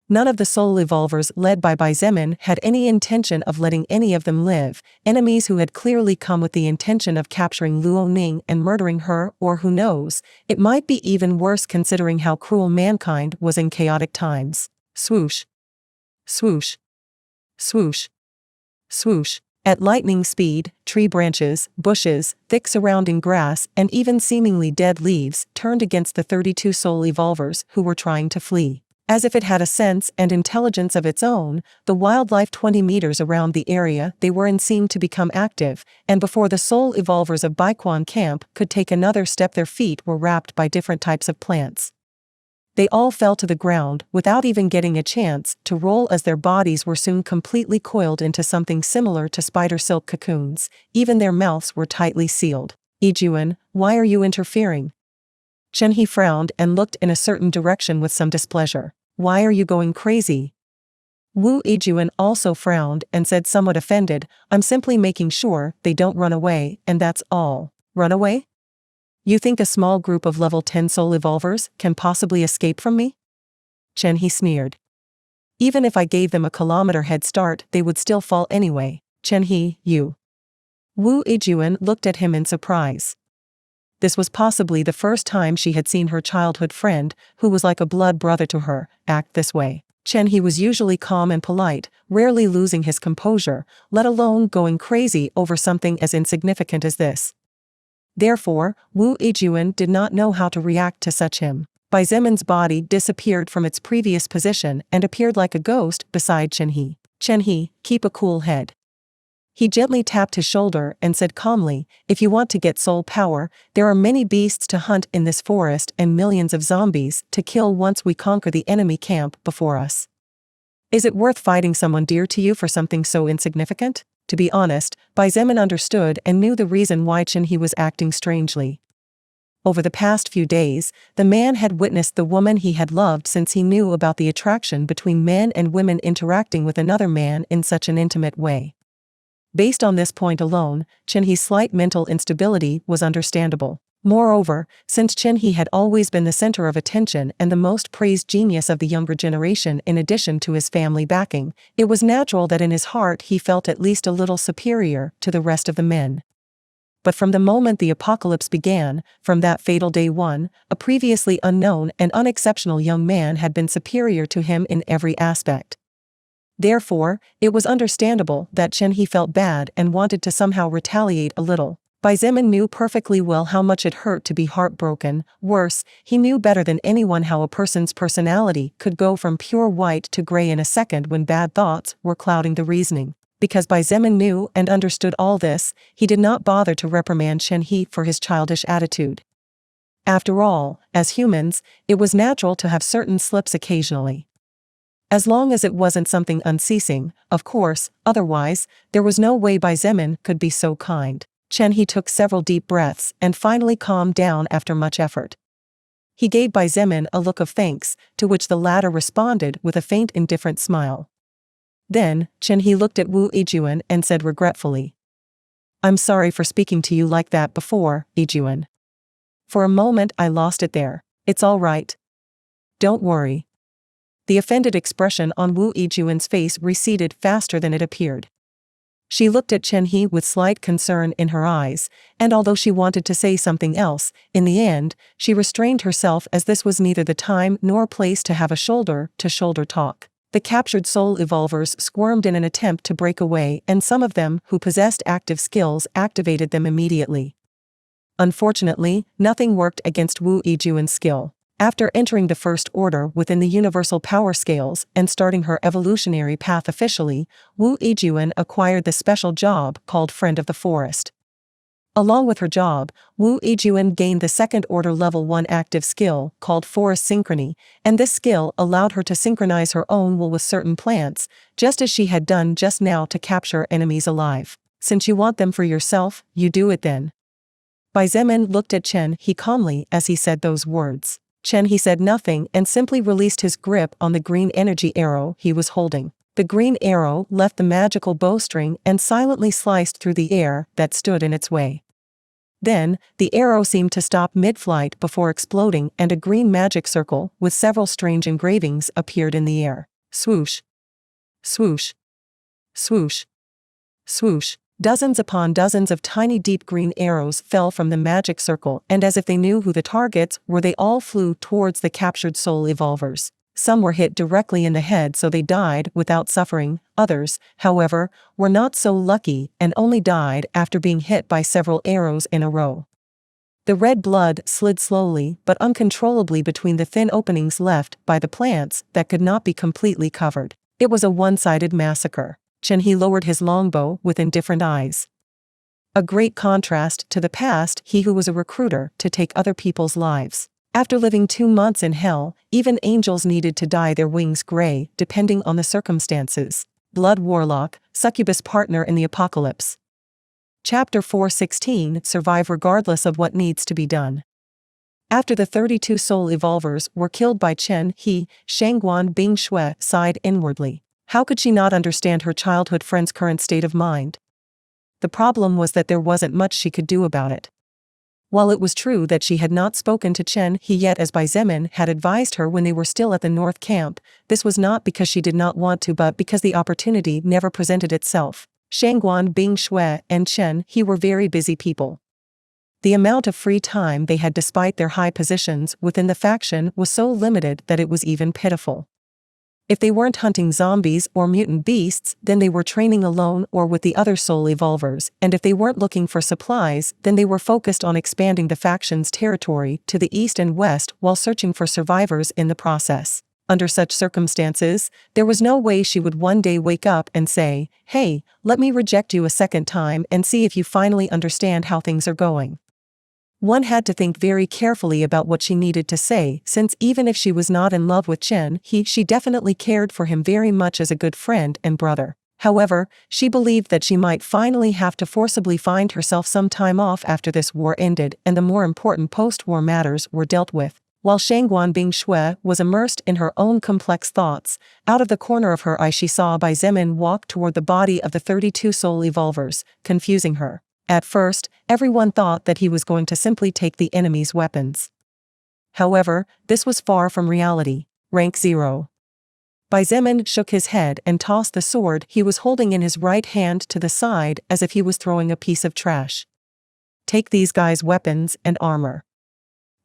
None of the soul evolvers led by Xietain had any intention of letting any of them live, enemies who had clearly come with the intention of capturing Luo Ning and murdering her, or who knows, it might be even worse considering how cruel mankind was in chaotic times. Swoosh. Swoosh. Swoosh. Swoosh. At lightning speed, tree branches, bushes, thick surrounding grass, and even seemingly dead leaves turned against the 32 soul evolvers who were trying to flee. As if it had a sense and intelligence of its own, the wildlife 20 meters around the area they were in seemed to become active, and before the soul evolvers of Baiquan camp could take another step, their feet were wrapped by different types of plants. They all fell to the ground without even getting a chance to roll, as their bodies were soon completely coiled into something similar to spider silk cocoons. Even their mouths were tightly sealed. Xietain, why are you interfering? Chen He frowned and looked in a certain direction with some displeasure. Why are you going crazy? Wu Yijun also frowned and said, somewhat offended, I'm simply making sure they don't run away, and that's all. Run away? You think a small group of level 10 soul evolvers can possibly escape from me? Chen He sneered. Even if I gave them a kilometer head start, they would still fall anyway. Chen He, you. Wu Yijun looked at him in surprise. This was possibly the first time she had seen her childhood friend, who was like a blood brother to her, act this way. Chen He was usually calm and polite, rarely losing his composure, let alone going crazy over something as insignificant as this. Therefore, Wu Yijun did not know how to react to such him. Xietan's body disappeared from its previous position and appeared like a ghost beside Chen He. Chen He, keep a cool head. He gently tapped his shoulder and said calmly, if you want to get soul power, there are many beasts to hunt in this forest and millions of zombies to kill once we conquer the enemy camp before us. Is it worth fighting someone dear to you for something so insignificant? To be honest, Xietain understood and knew the reason why Chen He was acting strangely. Over the past few days, the man had witnessed the woman he had loved since he knew about the attraction between men and women interacting with another man in such an intimate way. Based on this point alone, Chen He's slight mental instability was understandable. Moreover, since Chen He had always been the center of attention and the most praised genius of the younger generation in addition to his family backing, it was natural that in his heart he felt at least a little superior to the rest of the men. But from the moment the apocalypse began, from that fatal day one, a previously unknown and unexceptional young man had been superior to him in every aspect. Therefore, it was understandable that Chen He felt bad and wanted to somehow retaliate a little. Xietain knew perfectly well how much it hurt to be heartbroken. Worse, he knew better than anyone how a person's personality could go from pure white to gray in a second when bad thoughts were clouding the reasoning. Because Xietain knew and understood all this, he did not bother to reprimand Chen He for his childish attitude. After all, as humans, it was natural to have certain slips occasionally. As long as it wasn't something unceasing, of course, otherwise, there was no way Xietain could be so kind. Chen He took several deep breaths and finally calmed down after much effort. He gave Xietain a look of thanks, to which the latter responded with a faint indifferent smile. Then, Chen He looked at Wu Yijun and said regretfully, I'm sorry for speaking to you like that before, Yijun. For a moment I lost it there. It's all right. Don't worry. The offended expression on Wu Yijun's face receded faster than it appeared. She looked at Chen He with slight concern in her eyes, and although she wanted to say something else, in the end, she restrained herself as this was neither the time nor place to have a shoulder-to-shoulder talk. The captured soul evolvers squirmed in an attempt to break away, and some of them who possessed active skills activated them immediately. Unfortunately, nothing worked against Wu Yijun's skill. After entering the First Order within the Universal Power Scales and starting her evolutionary path officially, Wu Yijun acquired the special job called Friend of the Forest. Along with her job, Wu Yijun gained the second-order level 1 active skill called Forest Synchrony, and this skill allowed her to synchronize her own will with certain plants, just as she had done just now to capture enemies alive. Since you want them for yourself, you do it then. Bai Zemin looked at Chen He calmly as he said those words. Chen He said nothing and simply released his grip on the green energy arrow he was holding. The green arrow left the magical bowstring and silently sliced through the air that stood in its way. Then, the arrow seemed to stop mid-flight before exploding and a green magic circle with several strange engravings appeared in the air. Swoosh. Swoosh. Swoosh. Swoosh. Dozens upon dozens of tiny deep green arrows fell from the magic circle, and as if they knew who the targets were, they all flew towards the captured soul evolvers. Some were hit directly in the head so they died without suffering. Others, however, were not so lucky and only died after being hit by several arrows in a row. The red blood slid slowly but uncontrollably between the thin openings left by the plants that could not be completely covered. It was a one-sided massacre. Chen He lowered his longbow with indifferent eyes. A great contrast to the past, he who was a recruiter to take other people's lives. After living 2 months in hell, even angels needed to dye their wings gray, depending on the circumstances. Blood Warlock, Succubus Partner in the Apocalypse. Chapter 4:16 Survive regardless of what needs to be done. After the 32 soul evolvers were killed by Chen He, Shangguan Bingshui sighed inwardly. How could she not understand her childhood friend's current state of mind? The problem was that there wasn't much she could do about it. While it was true that she had not spoken to Chen He yet as Bai Zemin had advised her when they were still at the North Camp, this was not because she did not want to but because the opportunity never presented itself. Shangguan Bingshui and Chen He were very busy people. The amount of free time they had despite their high positions within the faction was so limited that it was even pitiful. If they weren't hunting zombies or mutant beasts, then they were training alone or with the other soul evolvers, and if they weren't looking for supplies, then they were focused on expanding the faction's territory to the east and west while searching for survivors in the process. Under such circumstances, there was no way she would one day wake up and say, "Hey, let me reject you a second time and see if you finally understand how things are going." One had to think very carefully about what she needed to say, since even if she was not in love with Chen He, she definitely cared for him very much as a good friend and brother. However, she believed that she might finally have to forcibly find herself some time off after this war ended and the more important post-war matters were dealt with. While Shangguan Bingshui was immersed in her own complex thoughts, out of the corner of her eye she saw Bai Zemin walk toward the body of the 32 soul evolvers, confusing her. At first, everyone thought that he was going to simply take the enemy's weapons. However, this was far from reality. Rank 0. Bai Zemin shook his head and tossed the sword he was holding in his right hand to the side as if he was throwing a piece of trash. Take these guys' weapons and armor.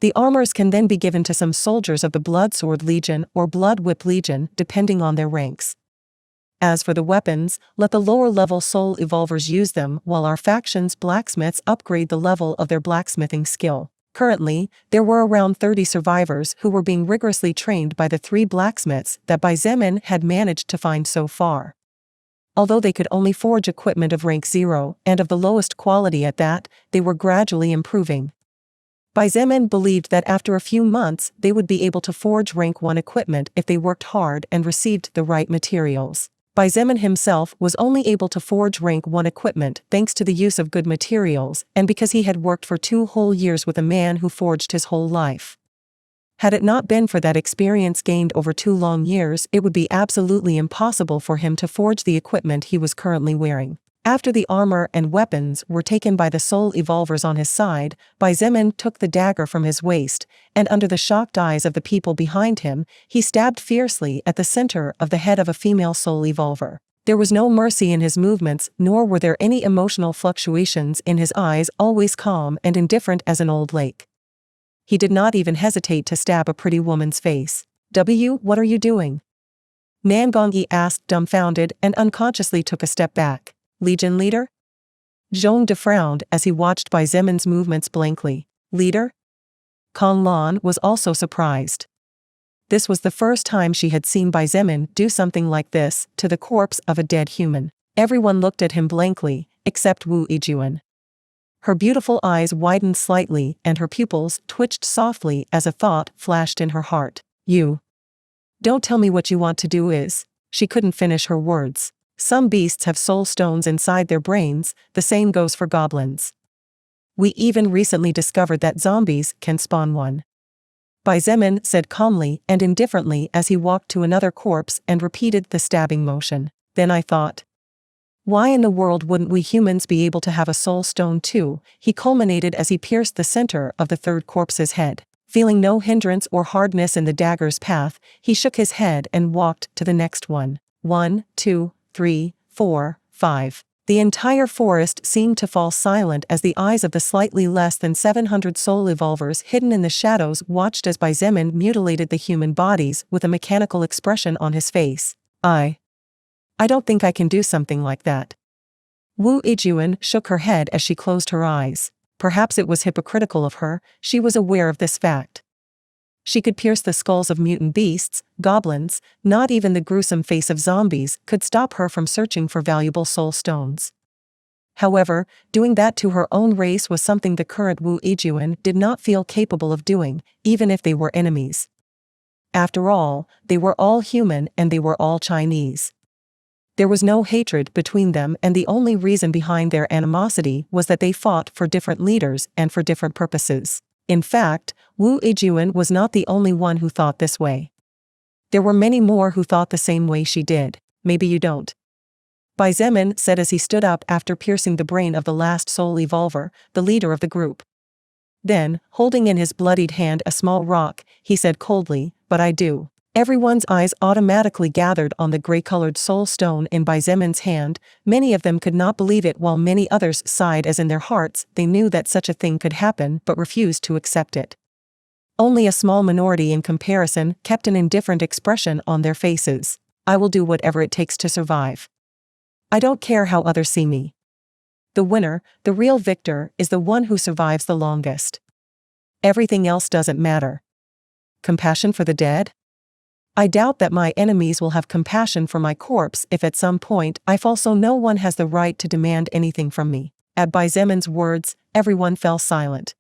The armors can then be given to some soldiers of the Blood Sword Legion or Blood Whip Legion, depending on their ranks. As for the weapons, let the lower-level soul evolvers use them while our faction's blacksmiths upgrade the level of their blacksmithing skill. Currently, there were around 30 survivors who were being rigorously trained by the 3 blacksmiths that Bai Zemin had managed to find so far. Although they could only forge equipment of rank 0 and of the lowest quality at that, they were gradually improving. Bai Zemin believed that after a few months they would be able to forge rank 1 equipment if they worked hard and received the right materials. Bai Zemin himself was only able to forge rank 1 equipment thanks to the use of good materials and because he had worked for 2 whole years with a man who forged his whole life. Had it not been for that experience gained over 2 long years, it would be absolutely impossible for him to forge the equipment he was currently wearing. After the armor and weapons were taken by the soul evolvers on his side, Bai Zemin took the dagger from his waist, and under the shocked eyes of the people behind him, he stabbed fiercely at the center of the head of a female soul evolver. There was no mercy in his movements, nor were there any emotional fluctuations in his eyes, always calm and indifferent as an old lake. He did not even hesitate to stab a pretty woman's face. What are you doing?" Nangongyi asked, dumbfounded, and unconsciously took a step back. "Legion leader?" Zhong De frowned as he watched Bai Zemin's movements blankly. "Leader?" Kong Lan was also surprised. This was the first time she had seen Bai Zemin do something like this to the corpse of a dead human. Everyone looked at him blankly, except Wu Yijun. Her beautiful eyes widened slightly and her pupils twitched softly as a thought flashed in her heart. You. Don't tell me what you want to do is. She couldn't finish her words. Some beasts have soul stones inside their brains, the same goes for goblins. We even recently discovered that zombies can spawn one. Xietain said calmly and indifferently as he walked to another corpse and repeated the stabbing motion. Then I thought, why in the world wouldn't we humans be able to have a soul stone too? He culminated as he pierced the center of the third corpse's head. Feeling no hindrance or hardness in the dagger's path, he shook his head and walked to the next one. 1, 2, 3, 4, 5. The entire forest seemed to fall silent as the eyes of the slightly less than 700 soul evolvers hidden in the shadows watched as Xietain mutilated the human bodies with a mechanical expression on his face. I don't think I can do something like that. Wu Yijun shook her head as she closed her eyes. Perhaps it was hypocritical of her, she was aware of this fact. She could pierce the skulls of mutant beasts, goblins, not even the gruesome face of zombies could stop her from searching for valuable soul stones. However, doing that to her own race was something the current Wu Yijun did not feel capable of doing, even if they were enemies. After all, they were all human and they were all Chinese. There was no hatred between them, and the only reason behind their animosity was that they fought for different leaders and for different purposes. In fact, Wu Yijun was not the only one who thought this way. There were many more who thought the same way she did. Maybe you don't. Xietain said as he stood up after piercing the brain of the last soul evolver, the leader of the group. Then, holding in his bloodied hand a small rock, he said coldly, but I do. Everyone's eyes automatically gathered on the gray-colored soul stone in Xietan's hand. Many of them could not believe it while many others sighed as in their hearts they knew that such a thing could happen but refused to accept it. Only a small minority in comparison kept an indifferent expression on their faces. I will do whatever it takes to survive. I don't care how others see me. The winner, the real victor, is the one who survives the longest. Everything else doesn't matter. Compassion for the dead? I doubt that my enemies will have compassion for my corpse if at some point I fall, so no one has the right to demand anything from me. At Xietan's words, everyone fell silent.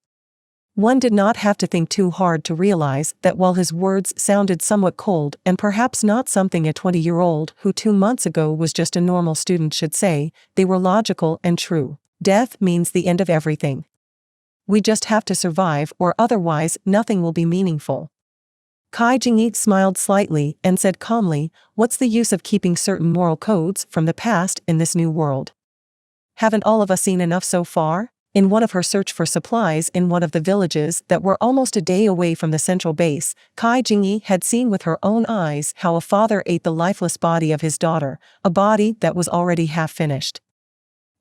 One did not have to think too hard to realize that while his words sounded somewhat cold and perhaps not something a 20-year-old who 2 months ago was just a normal student should say, they were logical and true. Death means the end of everything. We just have to survive, or otherwise nothing will be meaningful. Kai Jingyi smiled slightly and said calmly, what's the use of keeping certain moral codes from the past in this new world? Haven't all of us seen enough so far? In one of her search for supplies in one of the villages that were almost a day away from the central base, Kai Jingyi had seen with her own eyes how a father ate the lifeless body of his daughter, a body that was already half finished.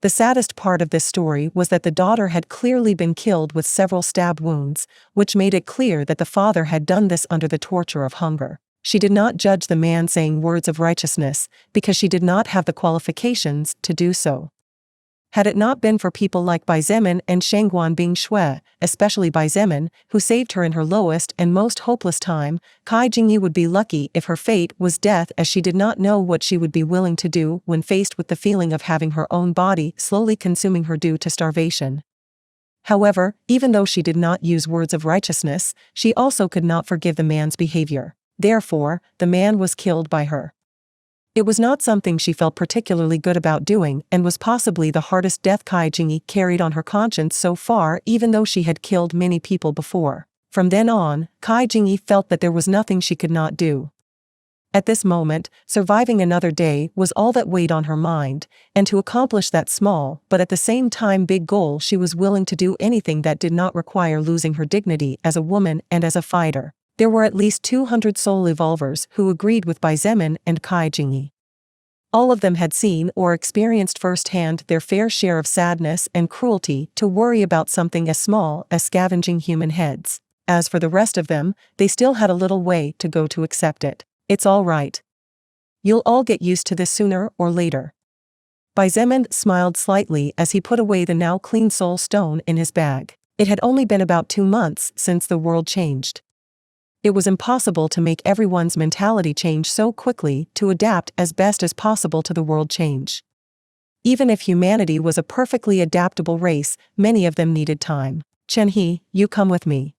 The saddest part of this story was that the daughter had clearly been killed with several stab wounds, which made it clear that the father had done this under the torture of hunger. She did not judge the man saying words of righteousness, because she did not have the qualifications to do so. Had it not been for people like Xietain and Shangguan being Shui, especially Xietain, who saved her in her lowest and most hopeless time, Kai Jingyi would be lucky if her fate was death, as she did not know what she would be willing to do when faced with the feeling of having her own body slowly consuming her due to starvation. However, even though she did not use words of righteousness, she also could not forgive the man's behavior. Therefore, the man was killed by her. It was not something she felt particularly good about doing, and was possibly the hardest death Kai Jingyi carried on her conscience so far, even though she had killed many people before. From then on, Kai Jingyi felt that there was nothing she could not do. At this moment, surviving another day was all that weighed on her mind, and to accomplish that small but at the same time big goal, she was willing to do anything that did not require losing her dignity as a woman and as a fighter. There were at least 200 soul evolvers who agreed with Xietain and Kai Jingyi. All of them had seen or experienced firsthand their fair share of sadness and cruelty to worry about something as small as scavenging human heads. As for the rest of them, they still had a little way to go to accept it. It's all right. You'll all get used to this sooner or later. Xietain smiled slightly as he put away the now clean soul stone in his bag. It had only been about 2 months since the world changed. It was impossible to make everyone's mentality change so quickly to adapt as best as possible to the world change. Even if humanity was a perfectly adaptable race, many of them needed time. Chen He, you come with me.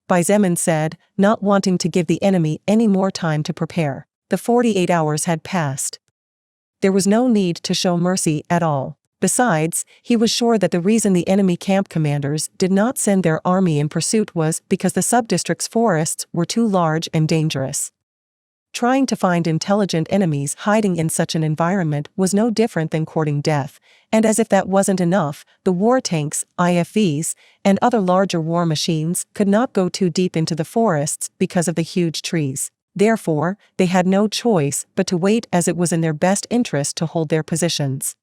Bai Zemin said, not wanting to give the enemy any more time to prepare. The 48 hours had passed. There was no need to show mercy at all. Besides, he was sure that the reason the enemy camp commanders did not send their army in pursuit was because the subdistrict's forests were too large and dangerous. Trying to find intelligent enemies hiding in such an environment was no different than courting death, and as if that wasn't enough, the war tanks, IFVs, and other larger war machines could not go too deep into the forests because of the huge trees. Therefore, they had no choice but to wait, as it was in their best interest to hold their positions.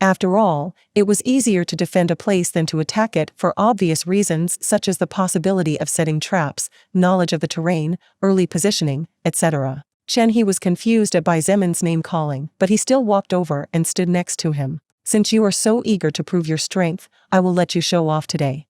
After all, it was easier to defend a place than to attack it for obvious reasons such as the possibility of setting traps, knowledge of the terrain, early positioning, etc. Chen He was confused at Bai Zemin's name-calling, but he still walked over and stood next to him. Since you are so eager to prove your strength, I will let you show off today.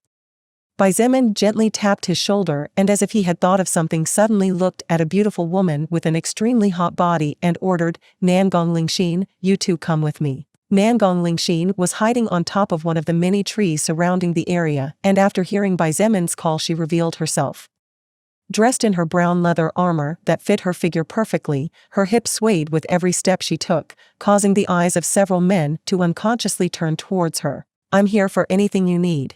Bai Zemin gently tapped his shoulder and, as if he had thought of something, suddenly looked at a beautiful woman with an extremely hot body and ordered, Nangong Lingxin, you two come with me. Nangong Lingxin was hiding on top of one of the many trees surrounding the area, and after hearing Bai Zemin's call she revealed herself. Dressed in her brown leather armor that fit her figure perfectly, her hips swayed with every step she took, causing the eyes of several men to unconsciously turn towards her. I'm here for anything you need,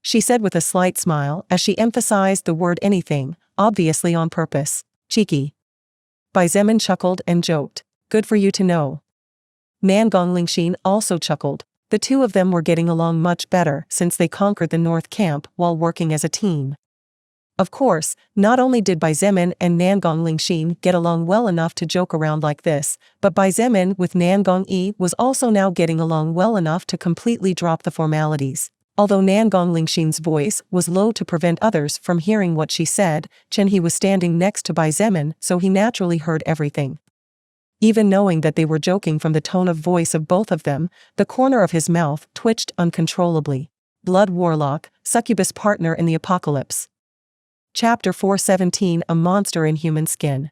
she said with a slight smile as she emphasized the word anything, obviously on purpose. Cheeky. Bai Zemin chuckled and joked. Good for you to know. Nangong Lingxin also chuckled. The two of them were getting along much better since they conquered the North Camp while working as a team. Of course, not only did Bai Zemin and Nangong Lingxin get along well enough to joke around like this, but Bai Zemin with Nangong Yi was also now getting along well enough to completely drop the formalities. Although Nangong Lingxin's voice was low to prevent others from hearing what she said, Chen He was standing next to Bai Zemin, so he naturally heard everything. Even knowing that they were joking from the tone of voice of both of them, the corner of his mouth twitched uncontrollably. Blood Warlock, Succubus Partner in the Apocalypse. Chapter 417, A Monster in Human Skin.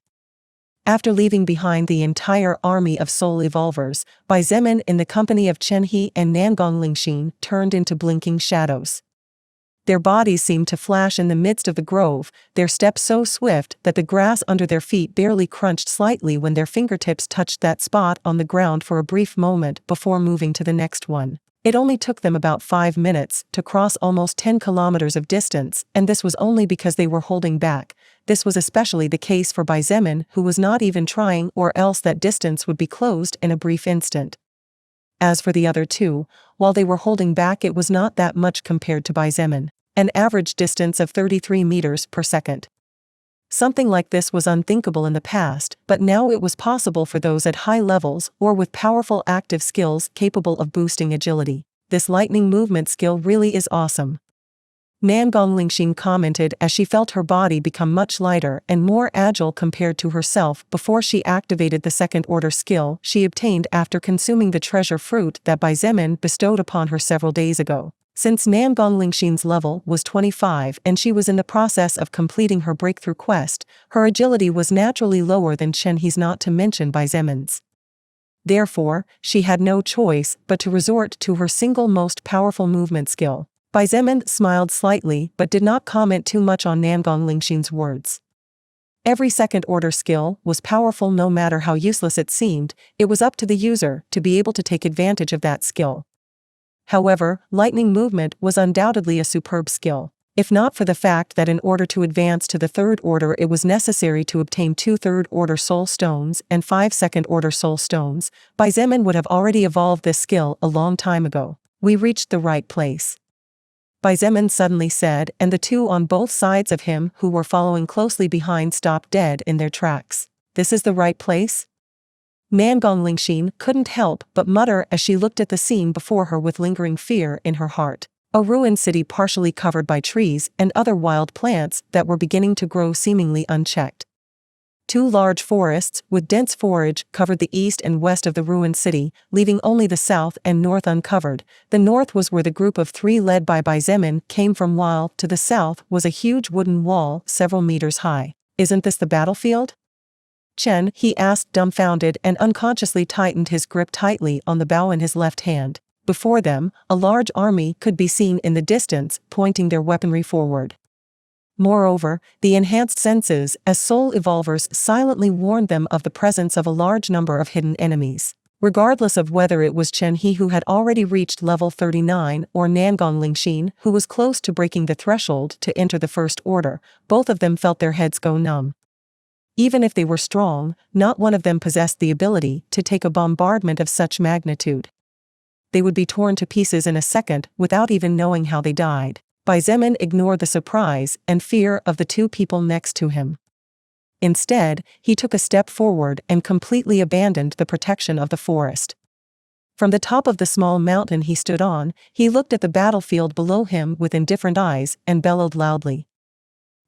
After leaving behind the entire army of soul evolvers, Bai Zemin in the company of Chen He and Nangong Lingxin turned into blinking shadows. Their bodies seemed to flash in the midst of the grove, their steps so swift that the grass under their feet barely crunched slightly when their fingertips touched that spot on the ground for a brief moment before moving to the next one. It only took them about 5 minutes to cross almost 10 kilometers of distance, and this was only because they were holding back. This was especially the case for Bai Zemin, who was not even trying, or else that distance would be closed in a brief instant. As for the other two, while they were holding back, it was not that much compared to Bai Zemin. An average distance of 33 meters per second. Something like this was unthinkable in the past, but now it was possible for those at high levels or with powerful active skills capable of boosting agility. This lightning movement skill really is awesome. Nangong Lingxin commented as she felt her body become much lighter and more agile compared to herself before she activated the second-order skill she obtained after consuming the treasure fruit that Bai Zemin bestowed upon her several days ago. Since Nangong Lingxin's level was 25 and she was in the process of completing her breakthrough quest, her agility was naturally lower than Chen He's, not to mention Bai Zemin's. Therefore, she had no choice but to resort to her single most powerful movement skill. Bai Zemin smiled slightly but did not comment too much on Nangong Lingxin's words. Every second-order skill was powerful no matter how useless it seemed. It was up to the user to be able to take advantage of that skill. However, lightning movement was undoubtedly a superb skill. If not for the fact that in order to advance to the third order it was necessary to obtain 2 third-order soul stones and 5 second-order soul stones, Bai Zemin would have already evolved this skill a long time ago. We reached the right place, Bai Zemin suddenly said, and the two on both sides of him who were following closely behind stopped dead in their tracks. This is the right place? Nangong Lingxin couldn't help but mutter as she looked at the scene before her with lingering fear in her heart. A ruined city partially covered by trees and other wild plants that were beginning to grow seemingly unchecked. 2 large forests with dense foliage covered the east and west of the ruined city, leaving only the south and north uncovered. The north was where the group of 3 led by Bai Zemin came from, while to the south was a huge wooden wall several meters high. Isn't this the battlefield? Chen, he asked, dumbfounded, and unconsciously tightened his grip tightly on the bow in his left hand. Before them, a large army could be seen in the distance, pointing their weaponry forward. Moreover, the enhanced senses as soul evolvers silently warned them of the presence of a large number of hidden enemies. Regardless of whether it was Chen He who had already reached level 39 or Nangong Lingxin who was close to breaking the threshold to enter the First Order, both of them felt their heads go numb. Even if they were strong, not one of them possessed the ability to take a bombardment of such magnitude. They would be torn to pieces in a second without even knowing how they died. Bai Zemin ignored the surprise and fear of the two people next to him. Instead, he took a step forward and completely abandoned the protection of the forest. From the top of the small mountain he stood on, he looked at the battlefield below him with indifferent eyes and bellowed loudly.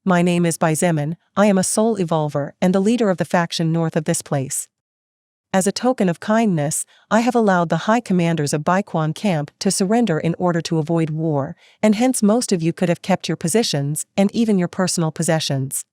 "My name is Bai Zemin, I am a soul evolver and the leader of the faction north of this place. As a token of kindness, I have allowed the high commanders of Baiquan camp to surrender in order to avoid war, and hence most of you could have kept your positions and even your personal possessions.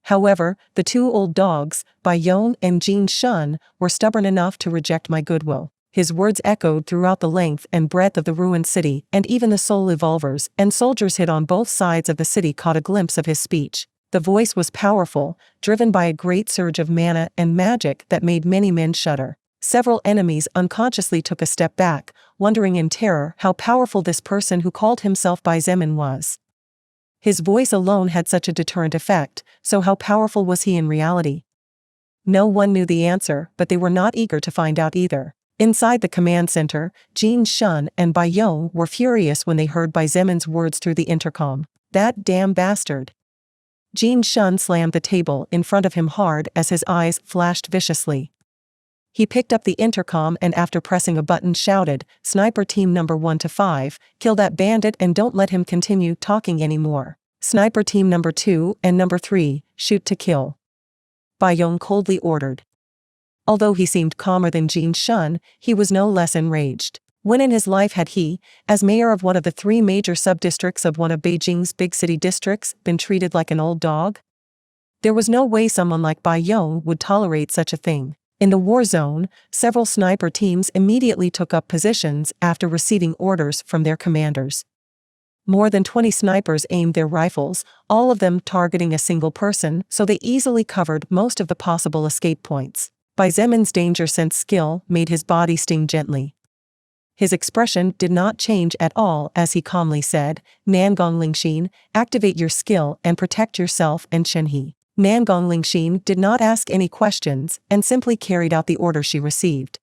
However, the two old dogs, Bai Yong and Jin Shun, were stubborn enough to reject my goodwill." His words echoed throughout the length and breadth of the ruined city, and even the soul evolvers and soldiers hid on both sides of the city caught a glimpse of his speech. The voice was powerful, driven by a great surge of mana and magic that made many men shudder. Several enemies unconsciously took a step back, wondering in terror how powerful this person who called himself Bai Zemin was. His voice alone had such a deterrent effect, so how powerful was he in reality? No one knew the answer, but they were not eager to find out either. Inside the command center, Jin Shun and Bai Yong were furious when they heard Bai Zemin's words through the intercom. "That damn bastard." Jin Shun slammed the table in front of him hard as his eyes flashed viciously. He picked up the intercom and after pressing a button shouted, "Sniper team number 1 to 5, kill that bandit and don't let him continue talking anymore. Sniper team number 2 and number 3, shoot to kill." Bai Yong coldly ordered. Although he seemed calmer than Jin Shun, he was no less enraged. When in his life had he, as mayor of one of the 3 major sub-districts of one of Beijing's big city districts, been treated like an old dog? There was no way someone like Bai Yong would tolerate such a thing. In the war zone, several sniper teams immediately took up positions after receiving orders from their commanders. More than 20 snipers aimed their rifles, all of them targeting a single person, so they easily covered most of the possible escape points. Bai Zemin's danger sense skill made his body sting gently. His expression did not change at all as he calmly said, "Nangong Lingxin, activate your skill and protect yourself and Chen He." Nangong Lingxin did not ask any questions and simply carried out the order she received.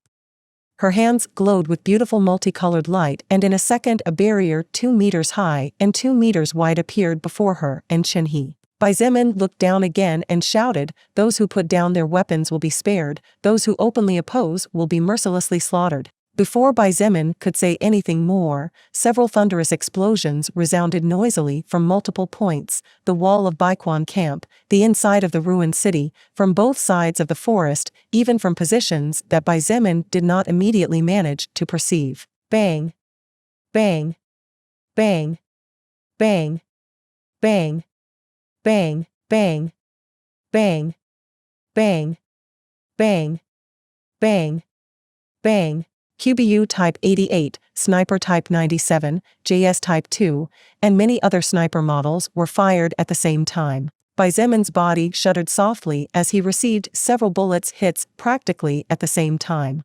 Her hands glowed with beautiful multicolored light and in a second a barrier 2 meters high and 2 meters wide appeared before her and Chen He. Bai Zemin looked down again and shouted, "Those who put down their weapons will be spared, those who openly oppose will be mercilessly slaughtered." Before Bai Zemin could say anything more, several thunderous explosions resounded noisily from multiple points, the wall of Baiquan camp, the inside of the ruined city, from both sides of the forest, even from positions that Bai Zemin did not immediately manage to perceive. Bang! Bang! Bang! Bang! Bang! Bang! Bang! Bang! Bang! Bang! Bang! Bang! QBU Type 88, Sniper Type 97, JS Type 2, and many other sniper models were fired at the same time. Bai Zemin's body shuddered softly as he received several bullets hits practically at the same time.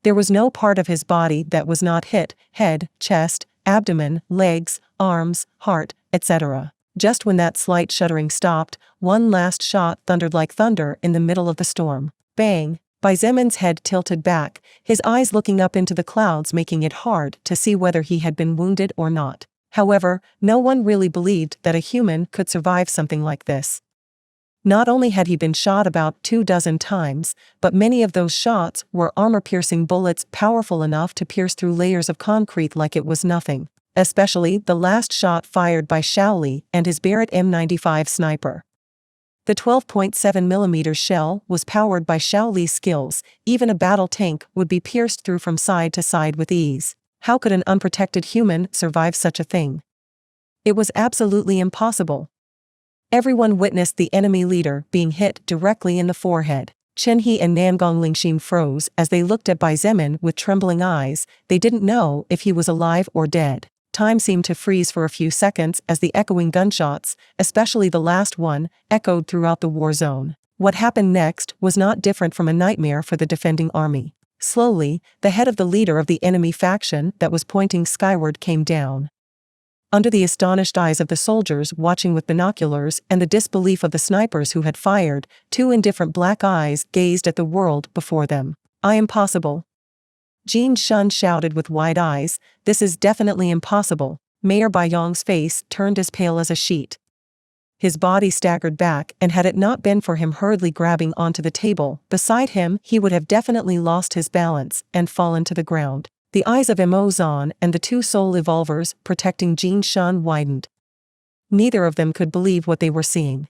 There was no part of his body that was not hit: head, chest, abdomen, legs, arms, heart, etc. Just when that slight shuddering stopped, one last shot thundered like thunder in the middle of the storm. Bang! Bai Zemin's head tilted back, his eyes looking up into the clouds, making it hard to see whether he had been wounded or not. However, no one really believed that a human could survive something like this. Not only had he been shot about 24 times, but many of those shots were armor-piercing bullets powerful enough to pierce through layers of concrete like it was nothing. Especially the last shot fired by Shaoli and his Barrett M95 sniper. The 12.7mm shell was powered by Shaoli's skills. Even a battle tank would be pierced through from side to side with ease. How could an unprotected human survive such a thing? It was absolutely impossible. Everyone witnessed the enemy leader being hit directly in the forehead. Chen He and Nangong Lingxin froze as they looked at Bai Zemin with trembling eyes. They didn't know if he was alive or dead. Time seemed to freeze for a few seconds as the echoing gunshots, especially the last one, echoed throughout the war zone. What happened next was not different from a nightmare for the defending army. Slowly, the head of the leader of the enemy faction that was pointing skyward came down. Under the astonished eyes of the soldiers watching with binoculars and the disbelief of the snipers who had fired, two indifferent black eyes gazed at the world before them. Impossible. Jin Shun shouted with wide eyes, "This is definitely impossible." Mayor Baiyong's face turned as pale as a sheet. His body staggered back, and had it not been for him hurriedly grabbing onto the table beside him, he would have definitely lost his balance and fallen to the ground. The eyes of Mo Zan and the two soul evolvers protecting Jin Shun widened. Neither of them could believe what they were seeing.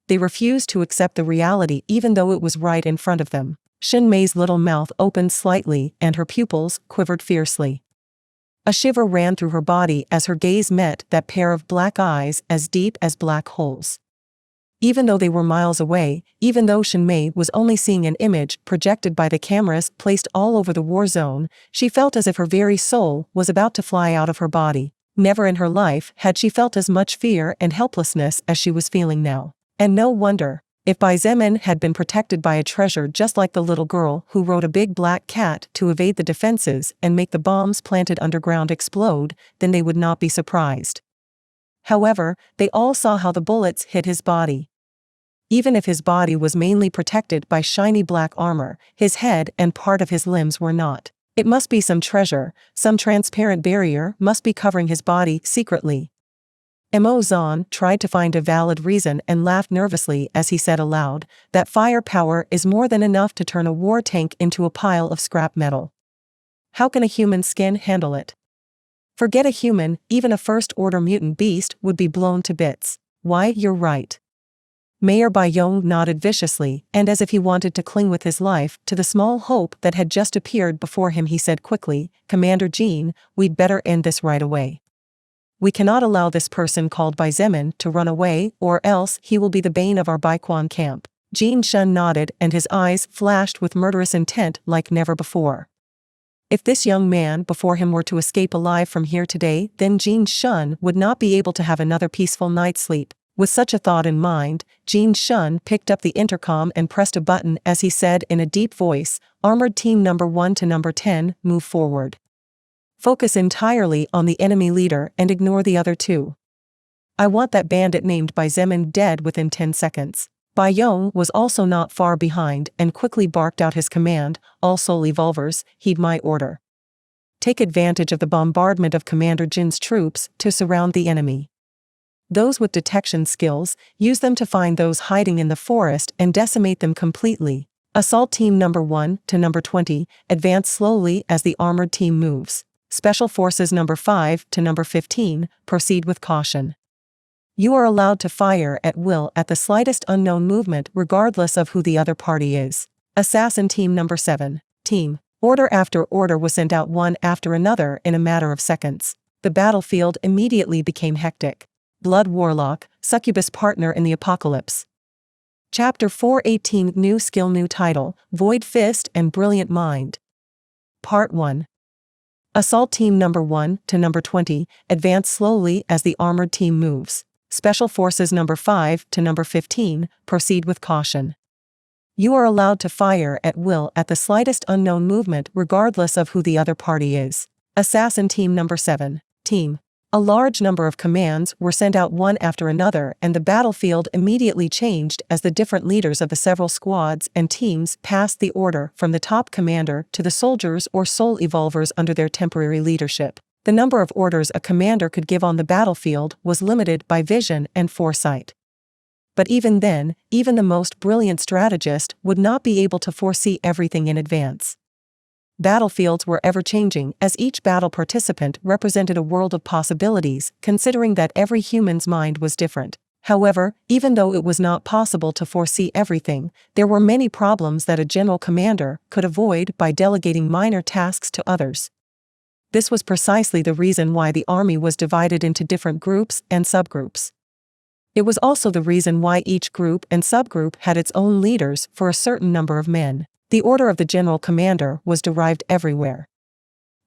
They refused to accept the reality even though it was right in front of them. Xin Mei's little mouth opened slightly and her pupils quivered fiercely. A shiver ran through her body as her gaze met that pair of black eyes as deep as black holes. Even though they were miles away, even though Xin Mei was only seeing an image projected by the cameras placed all over the war zone, she felt as if her very soul was about to fly out of her body. Never in her life had she felt as much fear and helplessness as she was feeling now. And no wonder. If Bai Zemin had been protected by a treasure just like the little girl who rode a big black cat to evade the defenses and make the bombs planted underground explode, then they would not be surprised. However, they all saw how the bullets hit his body. Even if his body was mainly protected by shiny black armor, his head and part of his limbs were not. It must be some treasure, some transparent barrier must be covering his body secretly. Mo Zan tried to find a valid reason and laughed nervously as he said aloud, "That firepower is more than enough to turn a war tank into a pile of scrap metal. How can a human skin handle it? Forget a human, even a first-order mutant beast would be blown to bits." "Why, you're right." Mayor Baiyong nodded viciously, and as if he wanted to cling with his life to the small hope that had just appeared before him, he said quickly, "Commander Jin, we'd better end this right away. We cannot allow this person called Bai Zemin to run away, or else he will be the bane of our Baiquan camp." Jin Shun nodded and his eyes flashed with murderous intent like never before. If this young man before him were to escape alive from here today, then Jin Shun would not be able to have another peaceful night's sleep. With such a thought in mind, Jin Shun picked up the intercom and pressed a button as he said in a deep voice, "Armored Team number 1 to number 10, move forward. Focus entirely on the enemy leader and ignore the other two. I want that bandit named Bai Zemin dead within 10 seconds. Baiyong was also not far behind and quickly barked out his command, "All soul evolvers, heed my order. Take advantage of the bombardment of Commander Jin's troops to surround the enemy. Those with detection skills, use them to find those hiding in the forest and decimate them completely. Assault Team number 1 to number 20, advance slowly as the armored team moves. Special Forces number 5 to number 15, proceed with caution. You are allowed to fire at will at the slightest unknown movement regardless of who the other party is. Assassin Team number 7, team." Order after order was sent out one after another in a matter of seconds. The battlefield immediately became hectic. Blood Warlock, Succubus Partner in the Apocalypse. Chapter 418, New Skill, New Title, Void Fist and Brilliant Mind. Part 1. Assault Team number 1 to number 20, advance slowly as the armored team moves. Special Forces number 5 to number 15, proceed with caution. You are allowed to fire at will at the slightest unknown movement regardless of who the other party is. Assassin Team number 7, team. A large number of commands were sent out one after another, and the battlefield immediately changed as the different leaders of the several squads and teams passed the order from the top commander to the soldiers or soul evolvers under their temporary leadership. The number of orders a commander could give on the battlefield was limited by vision and foresight. But even then, even the most brilliant strategist would not be able to foresee everything in advance. Battlefields were ever-changing as each battle participant represented a world of possibilities, considering that every human's mind was different. However, even though it was not possible to foresee everything, there were many problems that a general commander could avoid by delegating minor tasks to others. This was precisely the reason why the army was divided into different groups and subgroups. It was also the reason why each group and subgroup had its own leaders for a certain number of men. The order of the general commander was derived everywhere.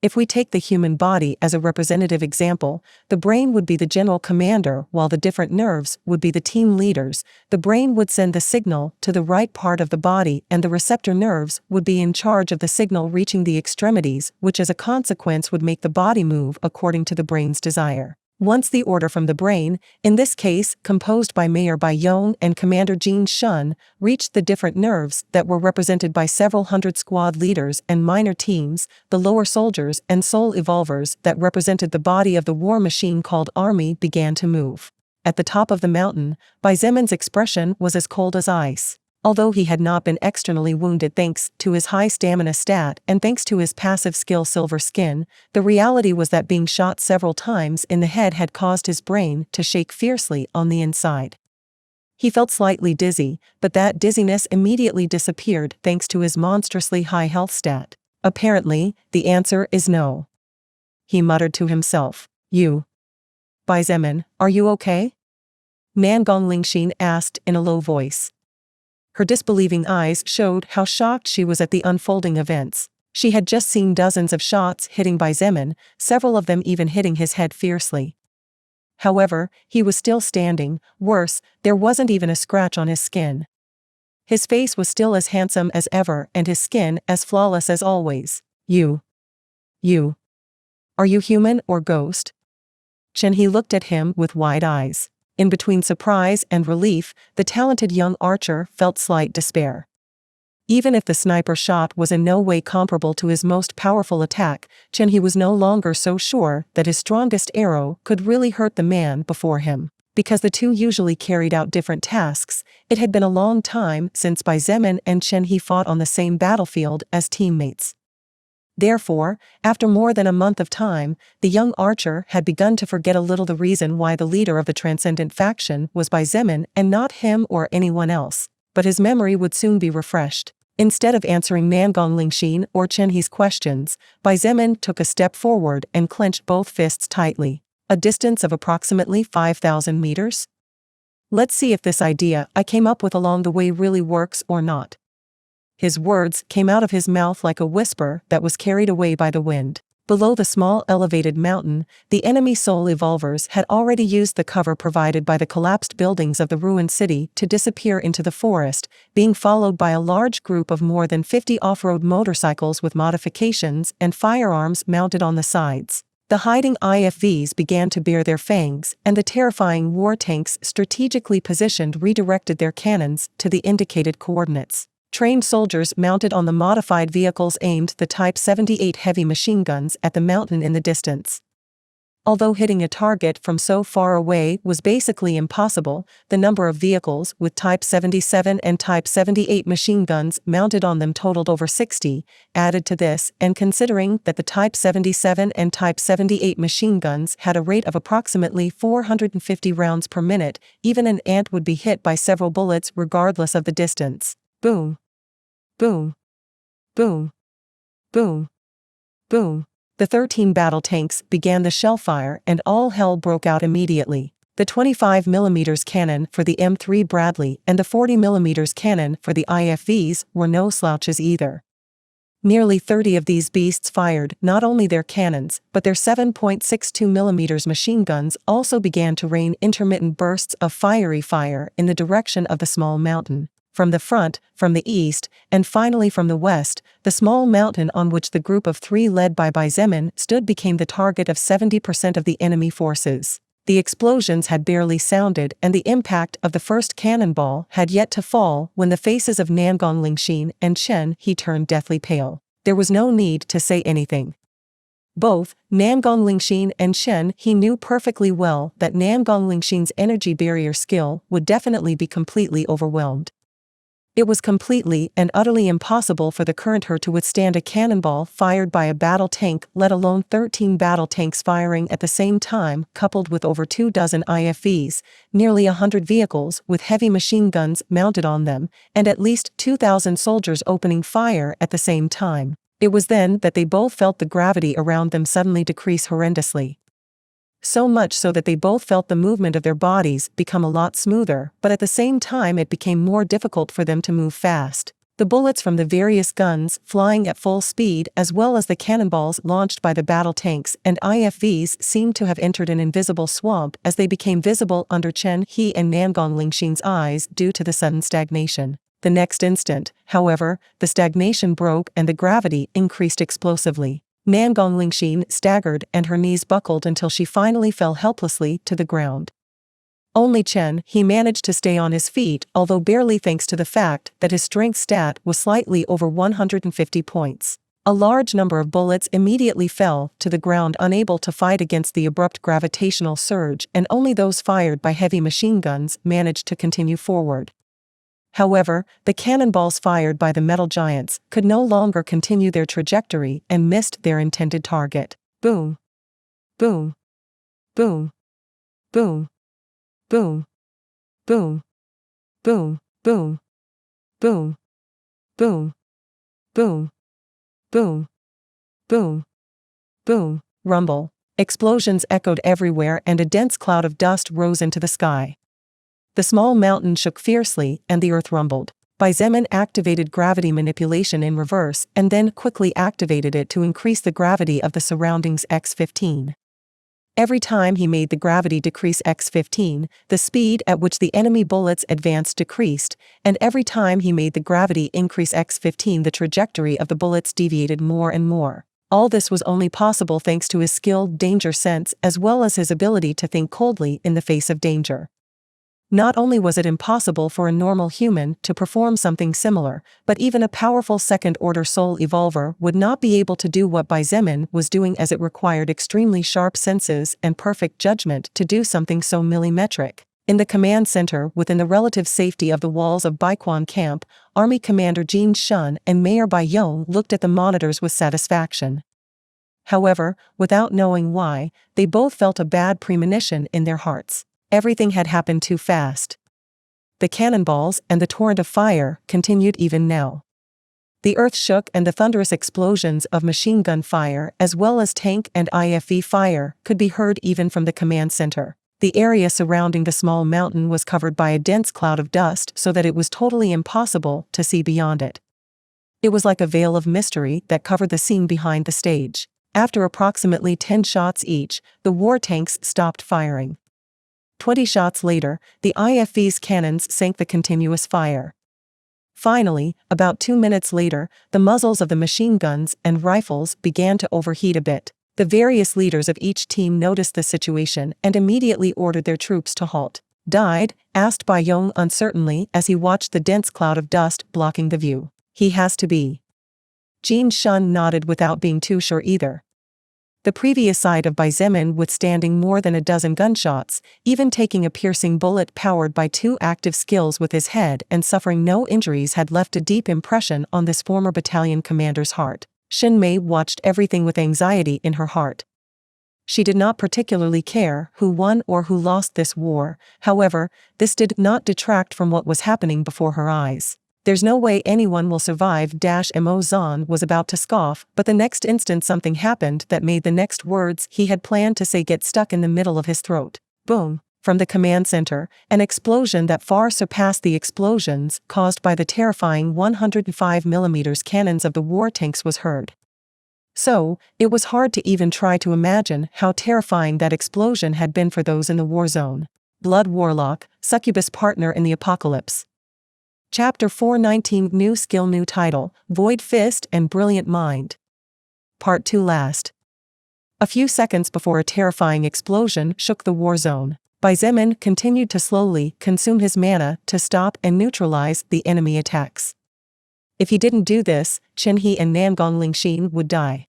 If we take the human body as a representative example, the brain would be the general commander while the different nerves would be the team leaders. The brain would send the signal to the right part of the body and the receptor nerves would be in charge of the signal reaching the extremities, which as a consequence would make the body move according to the brain's desire. Once the order from the brain, in this case composed by Mayor Bayong and Commander Jean Shun, reached the different nerves that were represented by several hundred squad leaders and minor teams, the lower soldiers and soul evolvers that represented the body of the war machine called army began to move. At the top of the mountain, Baizemen's expression was as cold as ice. Although he had not been externally wounded thanks to his high stamina stat and thanks to his passive skill Silver Skin, the reality was that being shot several times in the head had caused his brain to shake fiercely on the inside. He felt slightly dizzy, but that dizziness immediately disappeared thanks to his monstrously high health stat. Apparently, the answer is no. He muttered to himself. Baizemen, are you okay? Nangong Lingxin asked in a low voice. Her disbelieving eyes showed how shocked she was at the unfolding events. She had just seen dozens of shots hitting Baizemen, several of them even hitting his head fiercely. However, he was still standing. Worse, there wasn't even a scratch on his skin. His face was still as handsome as ever and his skin as flawless as always. Are you human or ghost? Chen-He looked at him with wide eyes. In between surprise and relief, the talented young archer felt slight despair. Even if the sniper shot was in no way comparable to his most powerful attack, Chen-He was no longer so sure that his strongest arrow could really hurt the man before him. Because the two usually carried out different tasks, it had been a long time since Baizemen and Chen-He fought on the same battlefield as teammates. Therefore, after more than a month of time, the young archer had begun to forget a little the reason why the leader of the Transcendent faction was Baizemen and not him or anyone else. But his memory would soon be refreshed. Instead of answering Nangong Lingxin or Chen-He's questions, Baizemen took a step forward and clenched both fists tightly. A distance of approximately 5,000 meters? Let's see if this idea I came up with along the way really works or not. His words came out of his mouth like a whisper that was carried away by the wind. Below the small elevated mountain, the enemy soul evolvers had already used the cover provided by the collapsed buildings of the ruined city to disappear into the forest, being followed by a large group of more than 50 off-road motorcycles with modifications and firearms mounted on the sides. The hiding IFVs began to bare their fangs, and the terrifying war tanks strategically positioned redirected their cannons to the indicated coordinates. Trained soldiers mounted on the modified vehicles aimed the Type 78 heavy machine guns at the mountain in the distance. Although hitting a target from so far away was basically impossible, the number of vehicles with Type 77 and Type 78 machine guns mounted on them totaled over 60. Added to this, and considering that the Type 77 and Type 78 machine guns had a rate of approximately 450 rounds per minute, even an ant would be hit by several bullets regardless of the distance. Boom. Boom. Boom. Boom. Boom. The 13 battle tanks began the shellfire and all hell broke out immediately. The 25mm cannon for the M3 Bradley and the 40mm cannon for the IFVs were no slouches either. Nearly 30 of these beasts fired not only their cannons, but their 7.62mm machine guns also began to rain intermittent bursts of fiery fire in the direction of the small mountain. From the front, from the east, and finally from the west, the small mountain on which the group of three led by Baizemen stood became the target of 70% of the enemy forces. The explosions had barely sounded and the impact of the first cannonball had yet to fall when the faces of Nangong Lingxin and Chen-He turned deathly pale. There was no need to say anything. Both Nangong Lingxin and Chen-He knew perfectly well that Nangong Lingxin's energy barrier skill would definitely be completely overwhelmed. It was completely and utterly impossible for the current her to withstand a cannonball fired by a battle tank, let alone 13 battle tanks firing at the same time, coupled with over 24 IFVs, nearly 100 vehicles with heavy machine guns mounted on them, and at least 2,000 soldiers opening fire at the same time. It was then that they both felt the gravity around them suddenly decrease horrendously. So much so that they both felt the movement of their bodies become a lot smoother, but at the same time it became more difficult for them to move fast. The bullets from the various guns flying at full speed as well as the cannonballs launched by the battle tanks and IFVs seemed to have entered an invisible swamp as they became visible under Chen He and Nangong Lingxin's eyes due to the sudden stagnation. The next instant, however, the stagnation broke and the gravity increased explosively. Nangong Lingxin staggered and her knees buckled until she finally fell helplessly to the ground. Only Chen He managed to stay on his feet, although barely thanks to the fact that his strength stat was slightly over 150 points. A large number of bullets immediately fell to the ground, unable to fight against the abrupt gravitational surge, and only those fired by heavy machine guns managed to continue forward. However, the cannonballs fired by the metal giants could no longer continue their trajectory and missed their intended target. Boom! Boom! Boom! Boom! Boom! Boom! Boom! Boom! Boom! Boom! Boom! Boom! Boom! Boom! Rumble. Explosions echoed everywhere and a dense cloud of dust rose into the sky. The small mountain shook fiercely and the earth rumbled. Xietain activated gravity manipulation in reverse and then quickly activated it to increase the gravity of the surroundings x15. Every time he made the gravity decrease x15, the speed at which the enemy bullets advanced decreased, and every time he made the gravity increase x15, the trajectory of the bullets deviated more and more. All this was only possible thanks to his skilled danger sense as well as his ability to think coldly in the face of danger. Not only was it impossible for a normal human to perform something similar, but even a powerful second-order soul evolver would not be able to do what Xietain was doing, as it required extremely sharp senses and perfect judgment to do something so millimetric. In the command center, within the relative safety of the walls of Baiquan Camp, Army Commander Jin Shun and Mayor Bai Yong looked at the monitors with satisfaction. However, without knowing why, they both felt a bad premonition in their hearts. Everything had happened too fast. The cannonballs and the torrent of fire continued even now. The earth shook and the thunderous explosions of machine gun fire as well as tank and IFV fire could be heard even from the command center. The area surrounding the small mountain was covered by a dense cloud of dust so that it was totally impossible to see beyond it. It was like a veil of mystery that covered the scene behind the stage. After approximately 10 shots each, the war tanks stopped firing. 20 shots later, the IFV's cannons sank the continuous fire. Finally, about 2 minutes later, the muzzles of the machine guns and rifles began to overheat a bit. The various leaders of each team noticed the situation and immediately ordered their troops to halt. "Died?" asked Bai Yong uncertainly as he watched the dense cloud of dust blocking the view. "He has to be." Jin Shun nodded without being too sure either. The previous sight of Xietain withstanding more than a dozen gunshots, even taking a piercing bullet powered by 2 active skills with his head and suffering no injuries, had left a deep impression on this former battalion commander's heart. Xin Mei watched everything with anxiety in her heart. She did not particularly care who won or who lost this war, however, this did not detract from what was happening before her eyes. "There's no way anyone will survive." Mo Zan was about to scoff, but the next instant something happened that made the next words he had planned to say get stuck in the middle of his throat. Boom! From the command center, an explosion that far surpassed the explosions caused by the terrifying 105mm cannons of the war tanks was heard. So, it was hard to even try to imagine how terrifying that explosion had been for those in the war zone. Blood Warlock, Succubus Partner in the Apocalypse. Chapter 419. New Skill, New Title, Void Fist and Brilliant Mind. Part 2 last. A few seconds before a terrifying explosion shook the war zone, Xietain continued to slowly consume his mana to stop and neutralize the enemy attacks. If he didn't do this, Chen He and Nangong Lingxin would die.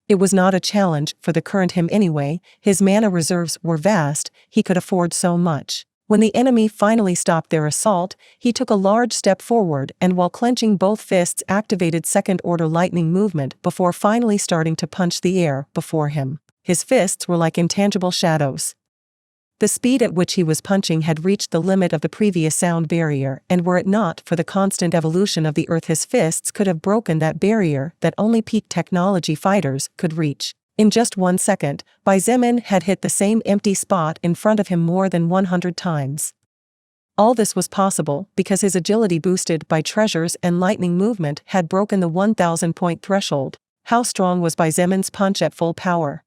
It was not a challenge for the current him anyway, his mana reserves were vast, he could afford so much. When the enemy finally stopped their assault, he took a large step forward and while clenching both fists activated second-order lightning movement before finally starting to punch the air before him. His fists were like intangible shadows. The speed at which he was punching had reached the limit of the previous sound barrier, and were it not for the constant evolution of the earth, his fists could have broken that barrier that only peak technology fighters could reach. In just 1 second, Xietain had hit the same empty spot in front of him more than 100 times. All this was possible because his agility boosted by treasures and lightning movement had broken the 1,000-point threshold. How strong was Xietan's punch at full power?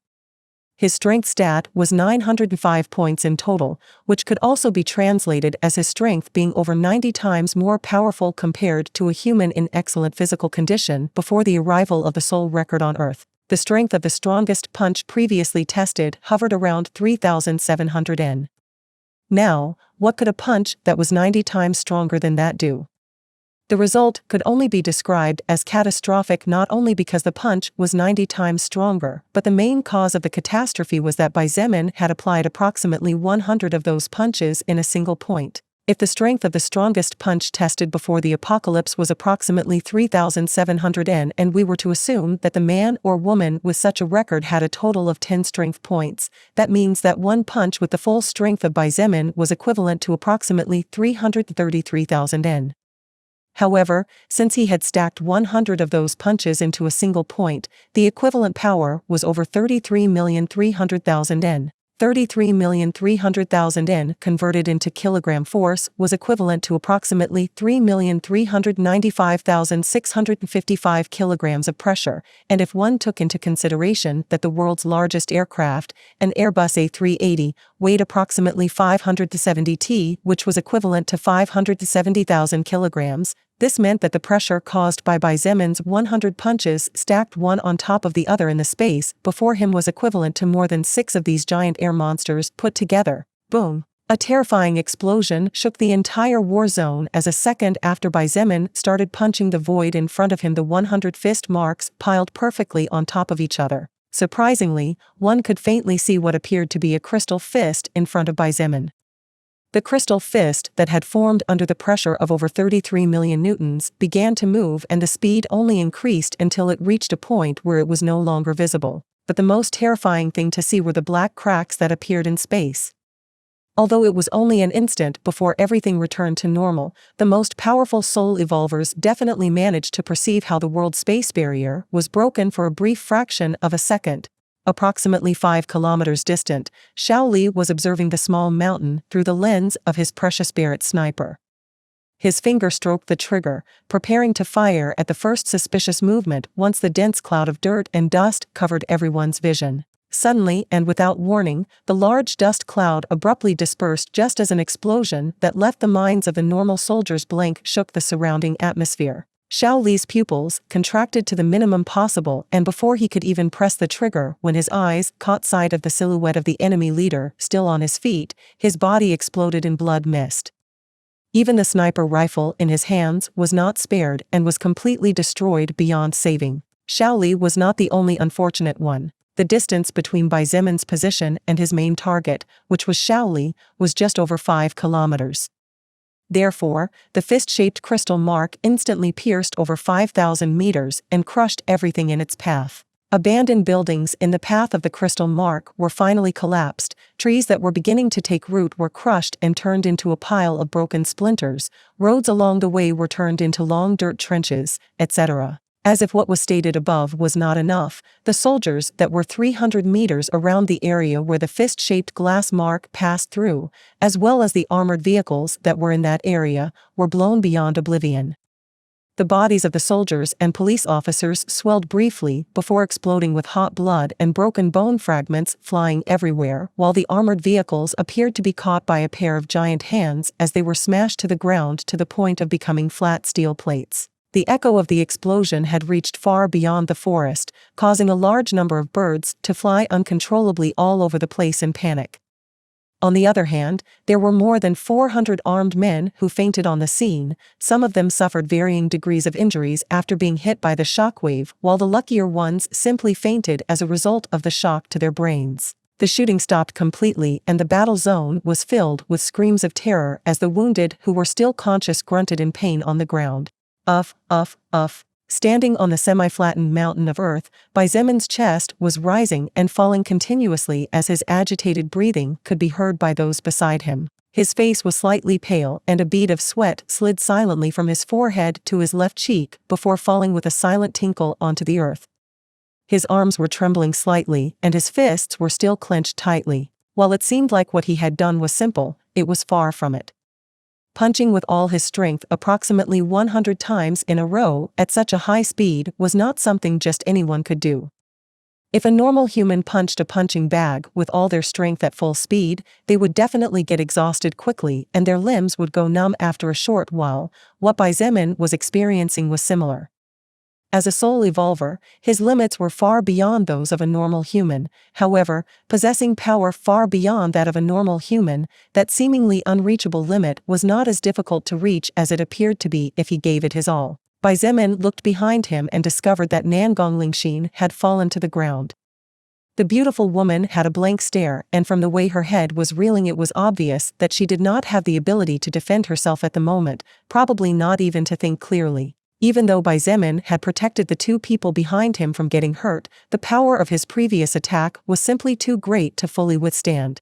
His strength stat was 905 points in total, which could also be translated as his strength being over 90 times more powerful compared to a human in excellent physical condition before the arrival of the soul record on Earth. The strength of the strongest punch previously tested hovered around 3,700 N. Now, what could a punch that was 90 times stronger than that do? The result could only be described as catastrophic, not only because the punch was 90 times stronger, but the main cause of the catastrophe was that Xietain had applied approximately 100 of those punches in a single point. If the strength of the strongest punch tested before the apocalypse was approximately 3,700 N and we were to assume that the man or woman with such a record had a total of 10 strength points, that means that one punch with the full strength of Xietain was equivalent to approximately 333,000 N. However, since he had stacked 100 of those punches into a single point, the equivalent power was over 33,300,000 N. 33,300,000 N converted into kilogram force was equivalent to approximately 3,395,655 kilograms of pressure, and if one took into consideration that the world's largest aircraft, an Airbus A380, weighed approximately 570 t, which was equivalent to 570,000 kilograms, this meant that the pressure caused by Xietan's 100 punches stacked one on top of the other in the space before him was equivalent to more than 6 of these giant air monsters put together. Boom! A terrifying explosion shook the entire war zone as a second after Xietain started punching the void in front of him, the 100 fist marks piled perfectly on top of each other. Surprisingly, one could faintly see what appeared to be a crystal fist in front of Xietain. The crystal fist that had formed under the pressure of over 33 million newtons began to move, and the speed only increased until it reached a point where it was no longer visible. But the most terrifying thing to see were the black cracks that appeared in space. Although it was only an instant before everything returned to normal, the most powerful soul evolvers definitely managed to perceive how the world's space barrier was broken for a brief fraction of a second. Approximately 5 kilometers distant, Xiaoli was observing the small mountain through the lens of his precious Barrett sniper. His finger stroked the trigger, preparing to fire at the first suspicious movement once the dense cloud of dirt and dust covered everyone's vision. Suddenly, and without warning, the large dust cloud abruptly dispersed just as an explosion that left the minds of the normal soldiers blank shook the surrounding atmosphere. Xiaoli's pupils contracted to the minimum possible, and before he could even press the trigger, when his eyes caught sight of the silhouette of the enemy leader still on his feet, his body exploded in blood mist. Even the sniper rifle in his hands was not spared and was completely destroyed beyond saving. Xiaoli was not the only unfortunate one. The distance between Xietan's position and his main target, which was Xiaoli, was just over 5 kilometers. Therefore, the fist-shaped crystal mark instantly pierced over 5,000 meters and crushed everything in its path. Abandoned buildings in the path of the crystal mark were finally collapsed, trees that were beginning to take root were crushed and turned into a pile of broken splinters, roads along the way were turned into long dirt trenches, etc. As if what was stated above was not enough, the soldiers that were 300 meters around the area where the fist-shaped glass mark passed through, as well as the armored vehicles that were in that area, were blown beyond oblivion. The bodies of the soldiers and police officers swelled briefly before exploding with hot blood and broken bone fragments flying everywhere, while the armored vehicles appeared to be caught by a pair of giant hands as they were smashed to the ground to the point of becoming flat steel plates. The echo of the explosion had reached far beyond the forest, causing a large number of birds to fly uncontrollably all over the place in panic. On the other hand, there were more than 400 armed men who fainted on the scene. Some of them suffered varying degrees of injuries after being hit by the shockwave, while the luckier ones simply fainted as a result of the shock to their brains. The shooting stopped completely, and the battle zone was filled with screams of terror as the wounded who were still conscious grunted in pain on the ground. Standing on the semi-flattened mountain of earth, Xietan's chest was rising and falling continuously as his agitated breathing could be heard by those beside him. His face was slightly pale, and a bead of sweat slid silently from his forehead to his left cheek before falling with a silent tinkle onto the earth. His arms were trembling slightly and his fists were still clenched tightly. While it seemed like what he had done was simple, it was far from it. Punching with all his strength approximately 100 times in a row at such a high speed was not something just anyone could do. If a normal human punched a punching bag with all their strength at full speed, they would definitely get exhausted quickly and their limbs would go numb after a short while. What Xietain was experiencing was similar. As a soul evolver, his limits were far beyond those of a normal human. However, possessing power far beyond that of a normal human, that seemingly unreachable limit was not as difficult to reach as it appeared to be if he gave it his all. Xietain looked behind him and discovered that Lingxin had fallen to the ground. The beautiful woman had a blank stare, and from the way her head was reeling it was obvious that she did not have the ability to defend herself at the moment, probably not even to think clearly. Even though Xietain had protected the two people behind him from getting hurt, the power of his previous attack was simply too great to fully withstand.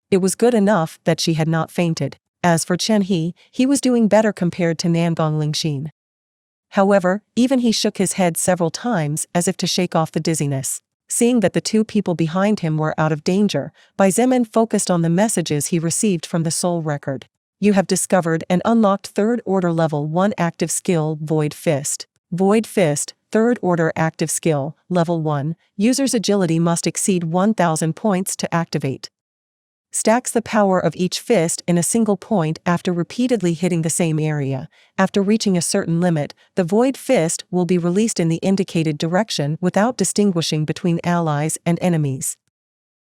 It was good enough that she had not fainted. As for Chen He, he was doing better compared to Lingxin. However, even he shook his head several times as if to shake off the dizziness. Seeing that the two people behind him were out of danger, Xietain focused on the messages he received from the soul record. You have discovered and unlocked 3rd Order Level 1 active skill Void Fist. Void Fist, 3rd Order active skill, Level 1, user's agility must exceed 1000 points to activate. Stacks the power of each fist in a single point after repeatedly hitting the same area. After reaching a certain limit, the Void Fist will be released in the indicated direction without distinguishing between allies and enemies.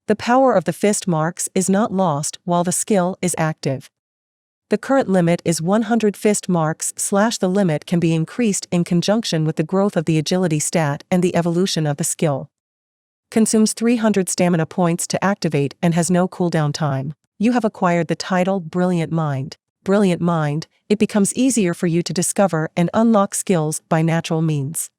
The power of the fist marks is not lost while the skill is active. The current limit is 100 fist marks. The limit can be increased in conjunction with the growth of the agility stat and the evolution of the skill. Consumes 300 stamina points to activate and has no cooldown time. You have acquired the title Brilliant Mind. Brilliant Mind, it becomes easier for you to discover and unlock skills by natural means.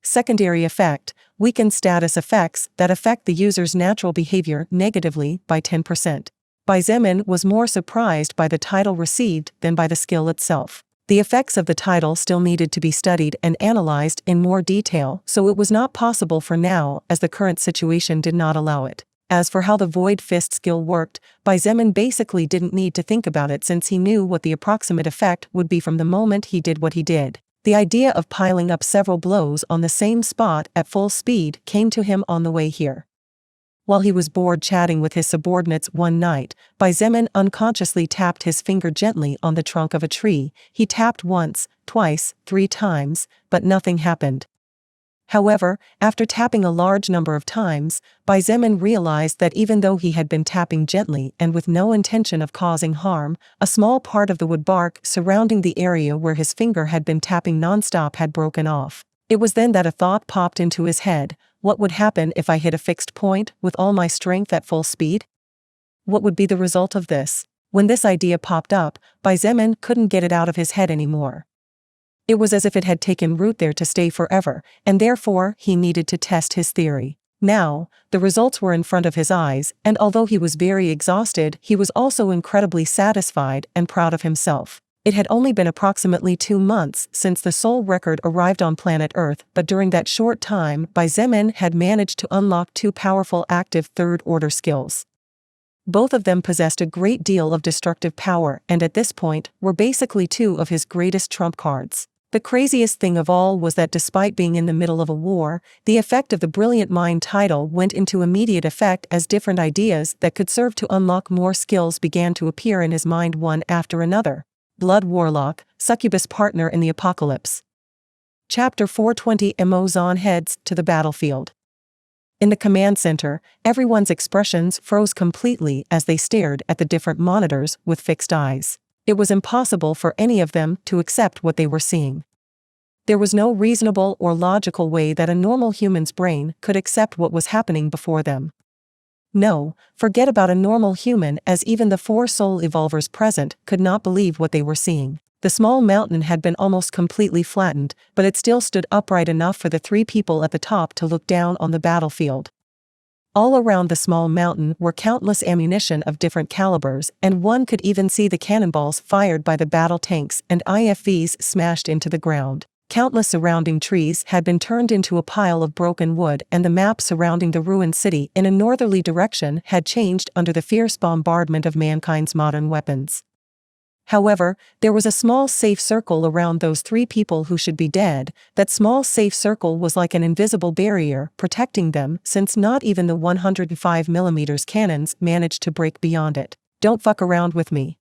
Secondary effect, weaken status effects that affect the user's natural behavior negatively by 10%. Xietain was more surprised by the title received than by the skill itself. The effects of the title still needed to be studied and analyzed in more detail, so it was not possible for now as the current situation did not allow it. As for how the Void Fist skill worked, Xietain basically didn't need to think about it since he knew what the approximate effect would be from the moment he did what he did. The idea of piling up several blows on the same spot at full speed came to him on the way here. While he was bored chatting with his subordinates one night, Xietain unconsciously tapped his finger gently on the trunk of a tree. He tapped once, twice, 3 times, but nothing happened. However, after tapping a large number of times, Xietain realized that even though he had been tapping gently and with no intention of causing harm, a small part of the wood bark surrounding the area where his finger had been tapping nonstop had broken off. It was then that a thought popped into his head. What would happen if I hit a fixed point with all my strength at full speed? What would be the result of this? When this idea popped up, Xietain couldn't get it out of his head anymore. It was as if it had taken root there to stay forever, and therefore he needed to test his theory. Now, the results were in front of his eyes, and although he was very exhausted, he was also incredibly satisfied and proud of himself. It had only been approximately 2 months since the soul record arrived on planet Earth, but during that short time, Xietain had managed to unlock 2 powerful active 3rd Order skills. Both of them possessed a great deal of destructive power and at this point were basically 2 of his greatest trump cards. The craziest thing of all was that despite being in the middle of a war, the effect of the Brilliant Mind title went into immediate effect as different ideas that could serve to unlock more skills began to appear in his mind one after another. Blood Warlock, Succubus Partner in the Apocalypse. Chapter 420 Zon heads to the battlefield. In the command center, everyone's expressions froze completely as they stared at the different monitors with fixed eyes. It was impossible for any of them to accept what they were seeing. There was no reasonable or logical way that a normal human's brain could accept what was happening before them. No, forget about a normal human, as even the 4 soul evolvers present could not believe what they were seeing. The small mountain had been almost completely flattened, but it still stood upright enough for the 3 people at the top to look down on the battlefield. All around the small mountain were countless ammunition of different calibers, and one could even see the cannonballs fired by the battle tanks and IFVs smashed into the ground. Countless surrounding trees had been turned into a pile of broken wood, and the map surrounding the ruined city in a northerly direction had changed under the fierce bombardment of mankind's modern weapons. However, there was a small safe circle around those 3 people who should be dead. That small safe circle was like an invisible barrier protecting them, since not even the 105mm cannons managed to break beyond it. "Don't fuck around with me."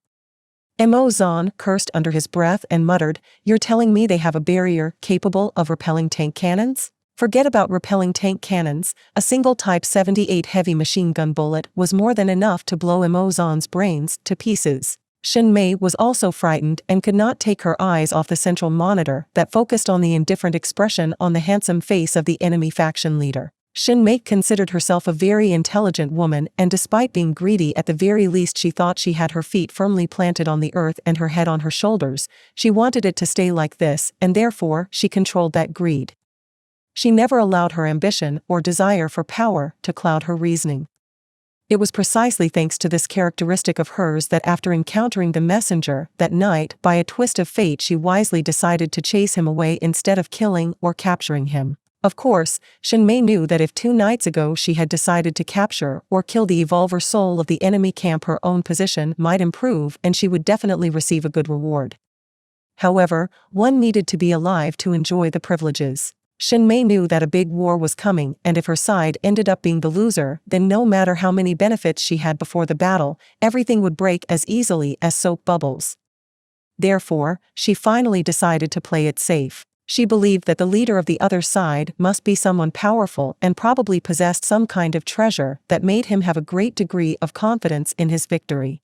Xietain cursed under his breath and muttered, "You're telling me they have a barrier capable of repelling tank cannons?" Forget about repelling tank cannons. A single Type 78 heavy machine gun bullet was more than enough to blow Xietan's brains to pieces. Xin Mei was also frightened and could not take her eyes off the central monitor that focused on the indifferent expression on the handsome face of the enemy faction leader. Xin Mei considered herself a very intelligent woman, and despite being greedy, at the very least she thought she had her feet firmly planted on the earth and her head on her shoulders. She wanted it to stay like this, and therefore she controlled that greed. She never allowed her ambition or desire for power to cloud her reasoning. It was precisely thanks to this characteristic of hers that after encountering the messenger that night, by a twist of fate she wisely decided to chase him away instead of killing or capturing him. Of course, Xin Mei knew that if 2 nights ago she had decided to capture or kill the evolver soul of the enemy camp, her own position might improve and she would definitely receive a good reward. However, one needed to be alive to enjoy the privileges. Xin Mei knew that a big war was coming, and if her side ended up being the loser, then no matter how many benefits she had before the battle, everything would break as easily as soap bubbles. Therefore, she finally decided to play it safe. She believed that the leader of the other side must be someone powerful and probably possessed some kind of treasure that made him have a great degree of confidence in his victory.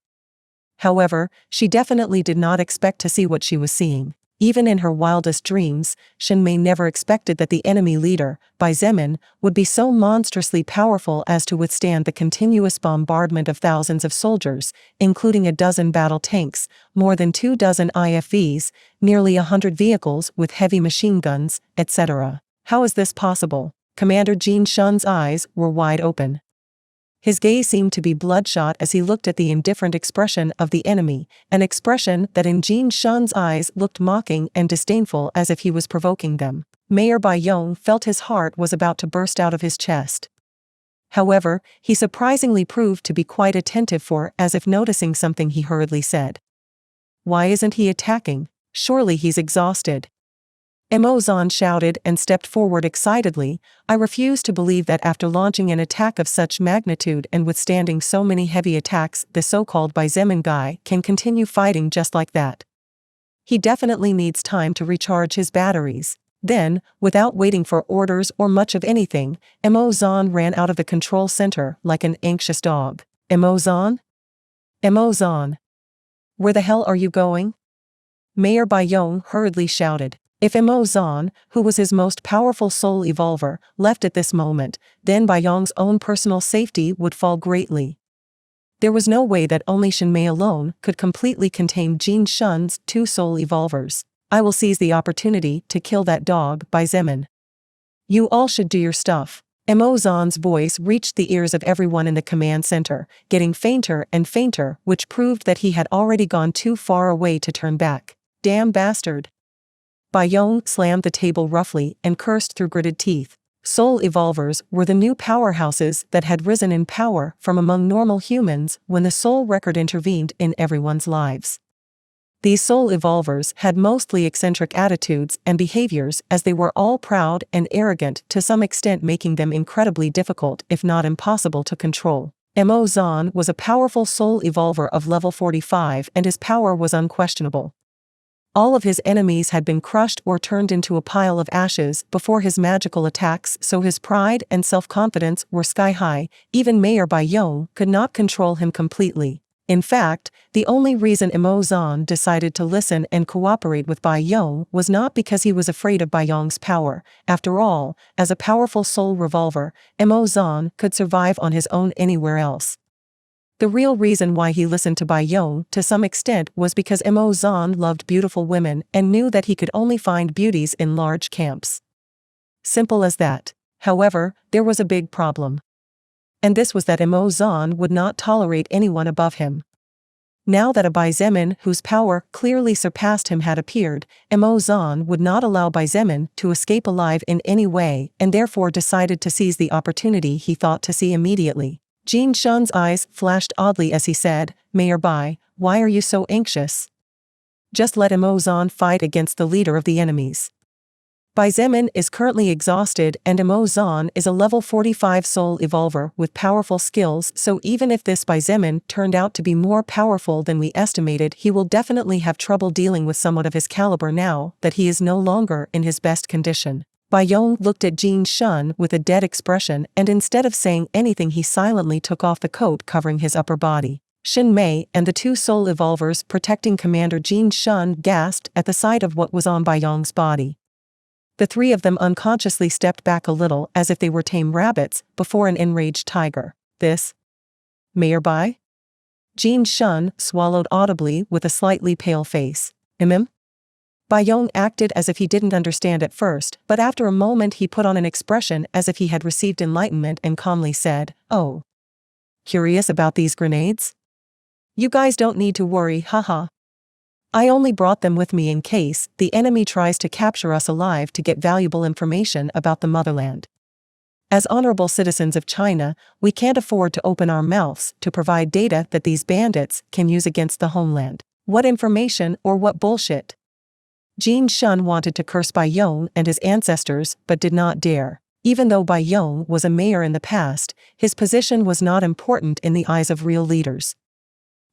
However, she definitely did not expect to see what she was seeing. Even in her wildest dreams, Xin Mei never expected that the enemy leader, Xietain, would be so monstrously powerful as to withstand the continuous bombardment of thousands of soldiers, including a dozen battle tanks, more than 24 IFVs, nearly 100 vehicles with heavy machine guns, etc. How is this possible? Commander Jin Shun's eyes were wide open. His gaze seemed to be bloodshot as he looked at the indifferent expression of the enemy, an expression that in Jin Shun's eyes looked mocking and disdainful, as if he was provoking them. Mayor Baiyong felt his heart was about to burst out of his chest. However, he surprisingly proved to be quite attentive, for, as if noticing something, he hurriedly said, "Why isn't he attacking? Surely he's exhausted." Xietain shouted and stepped forward excitedly. "I refuse to believe that after launching an attack of such magnitude and withstanding so many heavy attacks, the so-called Xietain guy can continue fighting just like that. He definitely needs time to recharge his batteries." Then, without waiting for orders or much of anything, Xietain ran out of the control center like an anxious dog. "Xietain? Xietain? Where the hell are you going?" Mayor Baiyong hurriedly shouted. If Xietain, who was his most powerful soul evolver, left at this moment, then Baiyong's own personal safety would fall greatly. There was no way that only Xin Mei alone could completely contain Jin Shun's 2 soul evolvers. "I will seize the opportunity to kill that dog, Xietain. You all should do your stuff." Xietan's voice reached the ears of everyone in the command center, getting fainter and fainter, which proved that he had already gone too far away to turn back. "Damn bastard." Baiyong slammed the table roughly and cursed through gritted teeth. Soul evolvers were the new powerhouses that had risen in power from among normal humans when the soul record intervened in everyone's lives. These soul evolvers had mostly eccentric attitudes and behaviors, as they were all proud and arrogant, to some extent making them incredibly difficult, if not impossible, to control. Xietain was a powerful soul evolver of level 45, and his power was unquestionable. All of his enemies had been crushed or turned into a pile of ashes before his magical attacks, so his pride and self-confidence were sky-high. Even Mayor Baiyong could not control him completely. In fact, the only reason Xietain decided to listen and cooperate with Baiyong was not because he was afraid of Baiyong's power. After all, as a powerful soul revolver, Xietain could survive on his own anywhere else. The real reason why he listened to Baiyong to some extent was because Xietain loved beautiful women and knew that he could only find beauties in large camps. Simple as that. However, there was a big problem. And this was that Xietain would not tolerate anyone above him. Now that a Baizemin whose power clearly surpassed him had appeared, Mo Zan would not allow Baizemin to escape alive in any way and therefore decided to seize the opportunity he thought to see immediately. Jin Shun's eyes flashed oddly as he said, "Mayor Bai, why are you so anxious? Just let Mo Zan fight against the leader of the enemies." Baizemin is currently exhausted and Mo Zan is a level 45 soul evolver with powerful skills, so even if this Baizemin turned out to be more powerful than we estimated, he will definitely have trouble dealing with someone of his caliber now that he is no longer in his best condition. Bai Yong looked at Jin Shun with a dead expression and instead of saying anything he silently took off the coat covering his upper body. Xin Mei and the two soul evolvers protecting Commander Jin Shun gasped at the sight of what was on Bai Yong's body. The three of them unconsciously stepped back a little as if they were tame rabbits before an enraged tiger. "This? Mayor Bai?" Jin Shun swallowed audibly with a slightly pale face. Bai Yong acted as if he didn't understand at first, but after a moment he put on an expression as if he had received enlightenment and calmly said, "Oh. Curious about these grenades? You guys don't need to worry, haha. I only brought them with me in case the enemy tries to capture us alive to get valuable information about the motherland. As honorable citizens of China, we can't afford to open our mouths to provide data that these bandits can use against the homeland. What information or what bullshit?" Jin Shun wanted to curse Bai Yong and his ancestors but did not dare. Even though Bai Yong was a mayor in the past, his position was not important in the eyes of real leaders.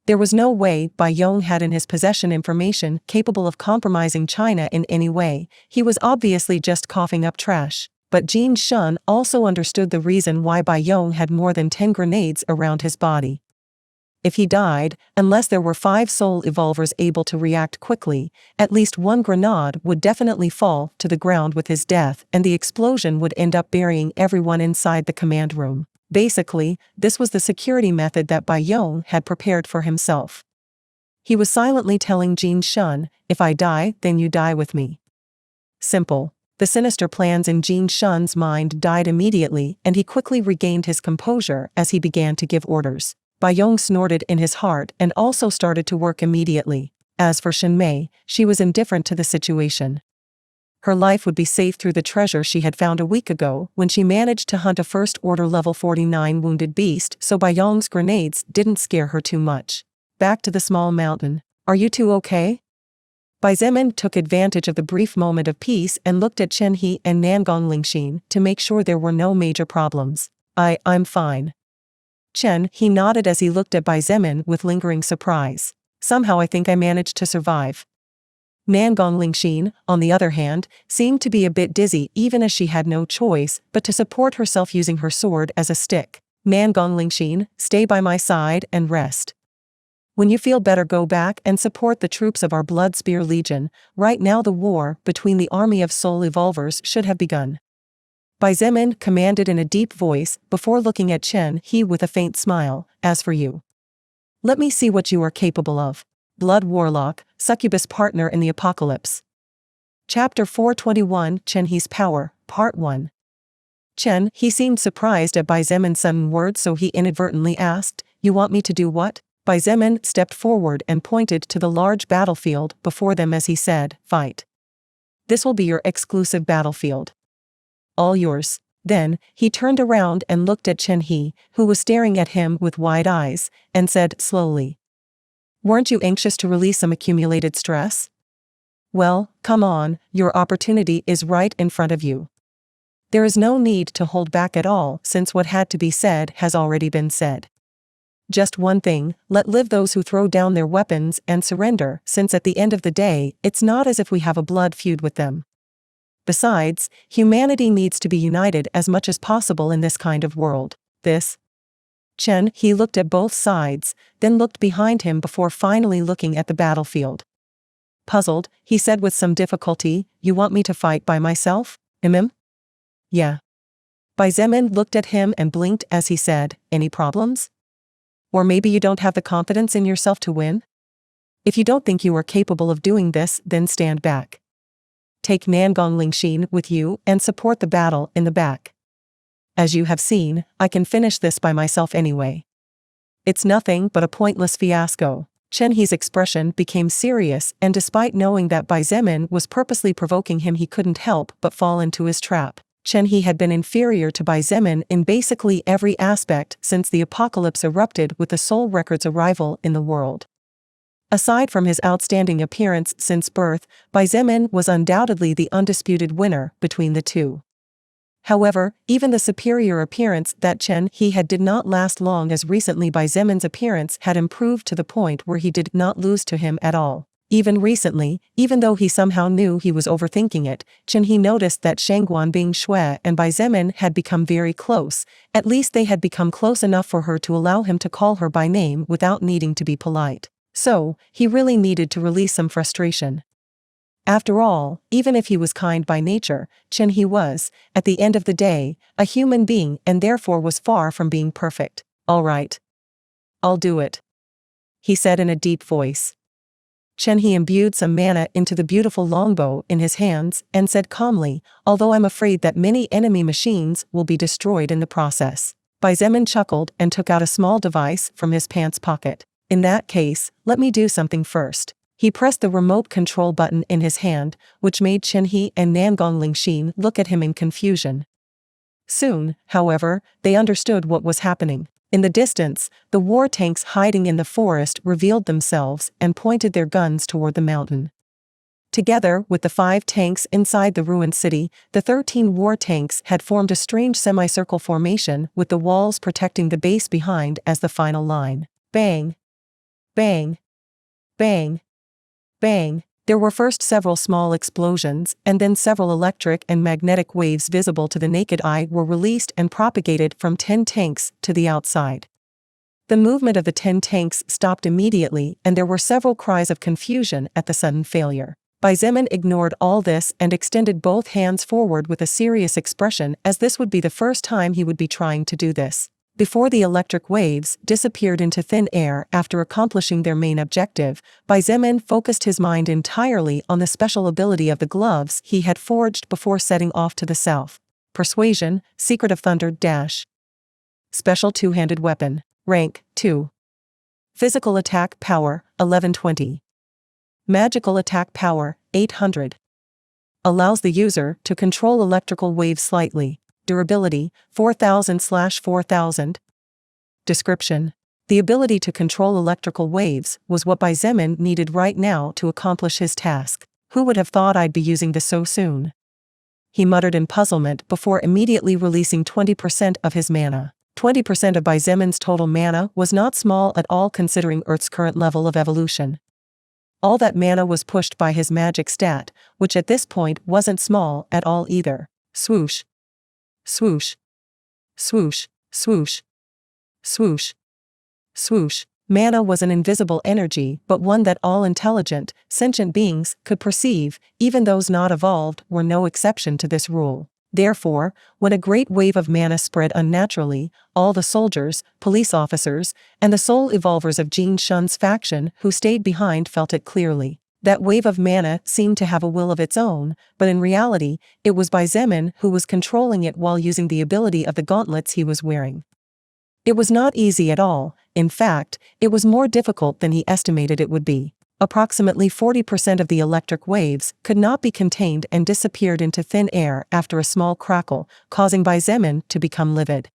There was no way Bai Yong had in his possession information capable of compromising China in any way. He was obviously just coughing up trash. But Jin Shun also understood the reason why Bai Yong had more than 10 grenades around his body. If he died, unless there were 5 soul evolvers able to react quickly, at least one grenade would definitely fall to the ground with his death and the explosion would end up burying everyone inside the command room. Basically, this was the security method that Bai Yong had prepared for himself. He was silently telling Jin Shun, "If I die, then you die with me." Simple. The sinister plans in Jin Shun's mind died immediately and he quickly regained his composure as he began to give orders. Bai Yong snorted in his heart and also started to work immediately. As for Xin Mei, she was indifferent to the situation. Her life would be safe through the treasure she had found a week ago when she managed to hunt a first-order level 49 wounded beast, so Bai Yong's grenades didn't scare her too much. Back to the small mountain. "Are you two okay?" Baizemin took advantage of the brief moment of peace and looked at Chen He and Nangong Lingxin to make sure there were no major problems. I'm fine." Chen He nodded as he looked at Baizemin with lingering surprise. "Somehow I think I managed to survive." Nangong Lingxin, on the other hand, seemed to be a bit dizzy even as she had no choice but to support herself using her sword as a stick. "Nangong Lingxin, stay by my side and rest. When you feel better, go back and support the troops of our Blood Spear Legion. Right now the war between the army of soul evolvers should have begun." Baizemin commanded in a deep voice before looking at Chen He with a faint smile. "As for you, let me see what you are capable of." Blood Warlock, Succubus Partner in the Apocalypse. Chapter 421, Chen He's Power, Part 1. Chen He seemed surprised at Baizemin's sudden words, so he inadvertently asked, "You want me to do what?" Baizemin stepped forward and pointed to the large battlefield before them as he said, "Fight. This will be your exclusive battlefield. All yours." Then, he turned around and looked at Chen He, who was staring at him with wide eyes, and said slowly, "Weren't you anxious to release some accumulated stress? Well, come on, your opportunity is right in front of you. There is no need to hold back at all since what had to be said has already been said. Just one thing, let live those who throw down their weapons and surrender, since at the end of the day, it's not as if we have a blood feud with them. Besides, humanity needs to be united as much as possible in this kind of world. This." Chen He looked at both sides, then looked behind him before finally looking at the battlefield. Puzzled, he said with some difficulty, "You want me to fight by myself? Yeah." Baizemin looked at him and blinked as he said, "Any problems? Or maybe you don't have the confidence in yourself to win? If you don't think you are capable of doing this, then stand back. Take Nangong Lingxin with you and support the battle in the back. As you have seen, I can finish this by myself anyway. It's nothing but a pointless fiasco." Chen He's expression became serious, and despite knowing that Bai Zemin was purposely provoking him, he couldn't help but fall into his trap. Chen He had been inferior to Bai Zemin in basically every aspect since the apocalypse erupted with the Soul Record's arrival in the world. Aside from his outstanding appearance since birth, Bai Zemin was undoubtedly the undisputed winner between the two. However, even the superior appearance that Chen He had did not last long, as recently Bai Zemin's appearance had improved to the point where he did not lose to him at all. Even recently, even though he somehow knew he was overthinking it, Chen He noticed that Shangguan Bing Shui and Bai Zemin had become very close. At least they had become close enough for her to allow him to call her by name without needing to be polite. So, he really needed to release some frustration. After all, even if he was kind by nature, Chen He was, at the end of the day, a human being and therefore was far from being perfect. "All right. I'll do it," he said in a deep voice. Chen He imbued some mana into the beautiful longbow in his hands and said calmly, "Although I'm afraid that many enemy machines will be destroyed in the process." Bai Zemin chuckled and took out a small device from his pants pocket. "In that case, let me do something first." He pressed the remote control button in his hand, which made Chen He and Nangong Lingxin look at him in confusion. Soon, however, they understood what was happening. In the distance, the war tanks hiding in the forest revealed themselves and pointed their guns toward the mountain. Together with the 5 tanks inside the ruined city, the 13 war tanks had formed a strange semicircle formation with the walls protecting the base behind as the final line. Bang! Bang! Bang! Bang! There were first several small explosions, and then several electric and magnetic waves visible to the naked eye were released and propagated from 10 tanks to the outside. The movement of the 10 tanks stopped immediately, and there were several cries of confusion at the sudden failure. Bai Zemin ignored all this and extended both hands forward with a serious expression, as this would be the first time he would be trying to do this. Before the electric waves disappeared into thin air after accomplishing their main objective, Bai Zemin focused his mind entirely on the special ability of the gloves he had forged before setting off to the south. Persuasion, Secret of Thunder Dash. Special two-handed weapon. Rank 2. Physical attack power 1120. Magical attack power 800. Allows the user to control electrical waves slightly. Durability, 4000/4000. Description: the ability to control electrical waves was what Bai Zemin needed right now to accomplish his task. "Who would have thought I'd be using this so soon?" he muttered in puzzlement before immediately releasing 20% of his mana. 20% of Bai Zemin's total mana was not small at all considering Earth's current level of evolution. All that mana was pushed by his magic stat, which at this point wasn't small at all either. Swoosh. Swoosh. Swoosh. Swoosh. Swoosh. Swoosh. Mana was an invisible energy, but one that all intelligent, sentient beings could perceive, even those not evolved were no exception to this rule. Therefore, when a great wave of mana spread unnaturally, all the soldiers, police officers, and the soul evolvers of Jin Shun's faction who stayed behind felt it clearly. That wave of mana seemed to have a will of its own, but in reality, it was Bai Zemin who was controlling it while using the ability of the gauntlets he was wearing. It was not easy at all. In fact, it was more difficult than he estimated it would be. Approximately 40% of the electric waves could not be contained and disappeared into thin air after a small crackle, causing Bai Zemin to become livid.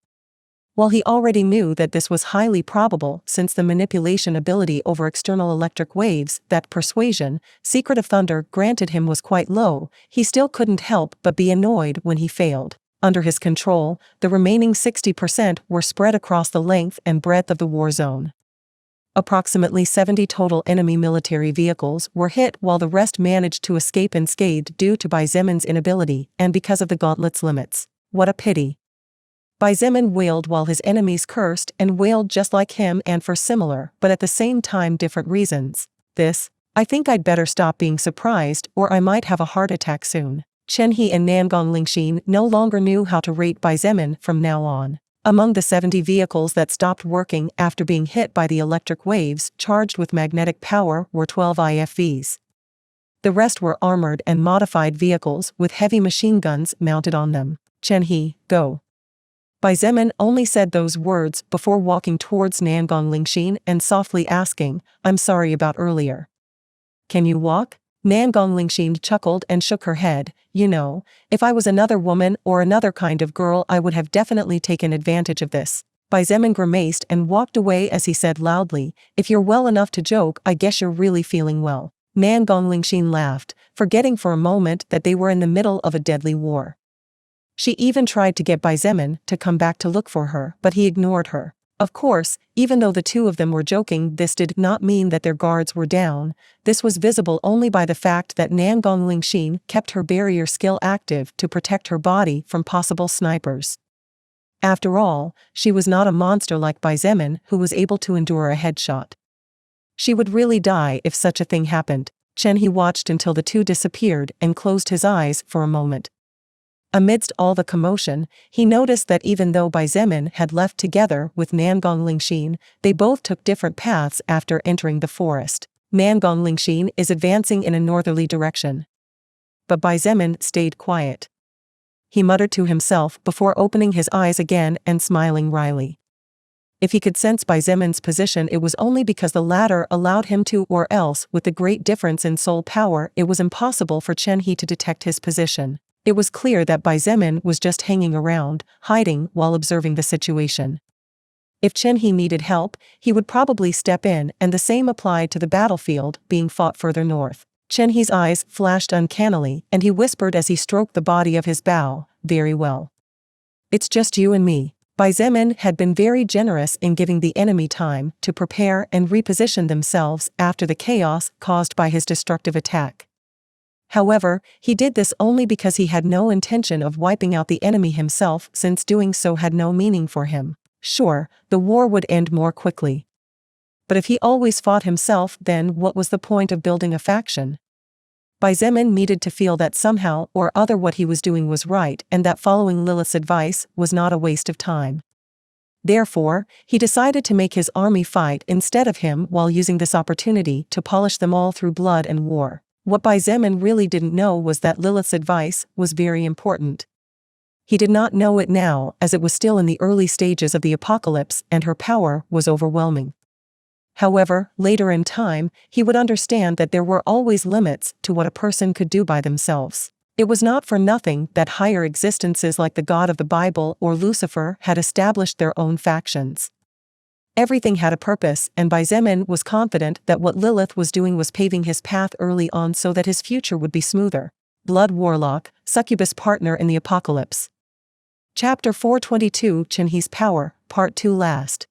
While he already knew that this was highly probable since the manipulation ability over external electric waves that Persuasion, Secret of Thunder granted him was quite low, he still couldn't help but be annoyed when he failed. Under his control, the remaining 60% were spread across the length and breadth of the war zone. Approximately 70 total enemy military vehicles were hit while the rest managed to escape unscathed due to Bai Zemin's inability and because of the gauntlet's limits. What a pity. Bai Zemin wailed while his enemies cursed and wailed just like him and for similar, but at the same time different reasons. I think I'd better stop being surprised or I might have a heart attack soon. Chen He and Nangong Lingxin no longer knew how to rate Bai Zemin from now on. Among the 70 vehicles that stopped working after being hit by the electric waves charged with magnetic power were 12 IFVs. The rest were armored and modified vehicles with heavy machine guns mounted on them. Chen He, go. Bai Zemin only said those words before walking towards Nangong Lingxin and softly asking, "I'm sorry about earlier. Can you walk?" Nangong Lingxin chuckled and shook her head. "You know, if I was another woman or another kind of girl, I would have definitely taken advantage of this." Bai Zemin grimaced and walked away as he said loudly, "If you're well enough to joke, I guess you're really feeling well." Nangong Lingxin laughed, forgetting for a moment that they were in the middle of a deadly war. She even tried to get Bai Zemin to come back to look for her, but he ignored her. Of course, even though the two of them were joking, this did not mean that their guards were down. This was visible only by the fact that Nangong Lingxin kept her barrier skill active to protect her body from possible snipers. After all, she was not a monster like Bai Zemin who was able to endure a headshot. She would really die if such a thing happened. Chen He watched until the two disappeared and closed his eyes for a moment. Amidst all the commotion, he noticed that even though Bai Zemin had left together with Nangong Lingxin, they both took different paths after entering the forest. Nangong Lingxin is advancing in a northerly direction. But Bai Zemin stayed quiet. He muttered to himself before opening his eyes again and smiling wryly. If he could sense Bai Zemin's position, it was only because the latter allowed him to, or else, with the great difference in soul power, it was impossible for Chen He to detect his position. It was clear that Bai Zemin was just hanging around, hiding while observing the situation. If Chen He needed help, he would probably step in, and the same applied to the battlefield being fought further north. Chen He's eyes flashed uncannily, and he whispered as he stroked the body of his bow, "Very well. It's just you and me." Bai Zemin had been very generous in giving the enemy time to prepare and reposition themselves after the chaos caused by his destructive attack. However, he did this only because he had no intention of wiping out the enemy himself, since doing so had no meaning for him. Sure, the war would end more quickly. But if he always fought himself, then what was the point of building a faction? Bai Zemin needed to feel that somehow or other what he was doing was right, and that following Lilith's advice was not a waste of time. Therefore, he decided to make his army fight instead of him, while using this opportunity to polish them all through blood and war. What Bai Zemin really didn't know was that Lilith's advice was very important. He did not know it now, as it was still in the early stages of the apocalypse and her power was overwhelming. However, later in time, he would understand that there were always limits to what a person could do by themselves. It was not for nothing that higher existences like the God of the Bible or Lucifer had established their own factions. Everything had a purpose, and Bai Zemin was confident that what Lilith was doing was paving his path early on so that his future would be smoother. Blood Warlock, Succubus Partner in the Apocalypse. Chapter 422, Chen He's Power, Part 2 last.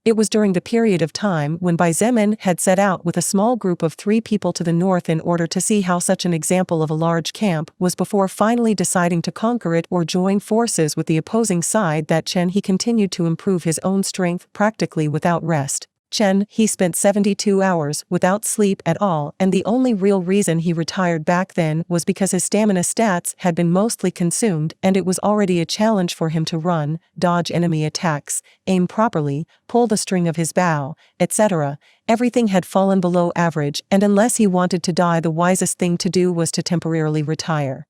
It was during the period of time when Bai Zemin had set out with a small group of 3 people to the north in order to see how such an example of a large camp was before finally deciding to conquer it or join forces with the opposing side that Chen He continued to improve his own strength practically without rest. Chen He spent 72 hours without sleep at all, and the only real reason he retired back then was because his stamina stats had been mostly consumed and it was already a challenge for him to run, dodge enemy attacks, aim properly, pull the string of his bow, etc. Everything had fallen below average, and unless he wanted to die, the wisest thing to do was to temporarily retire.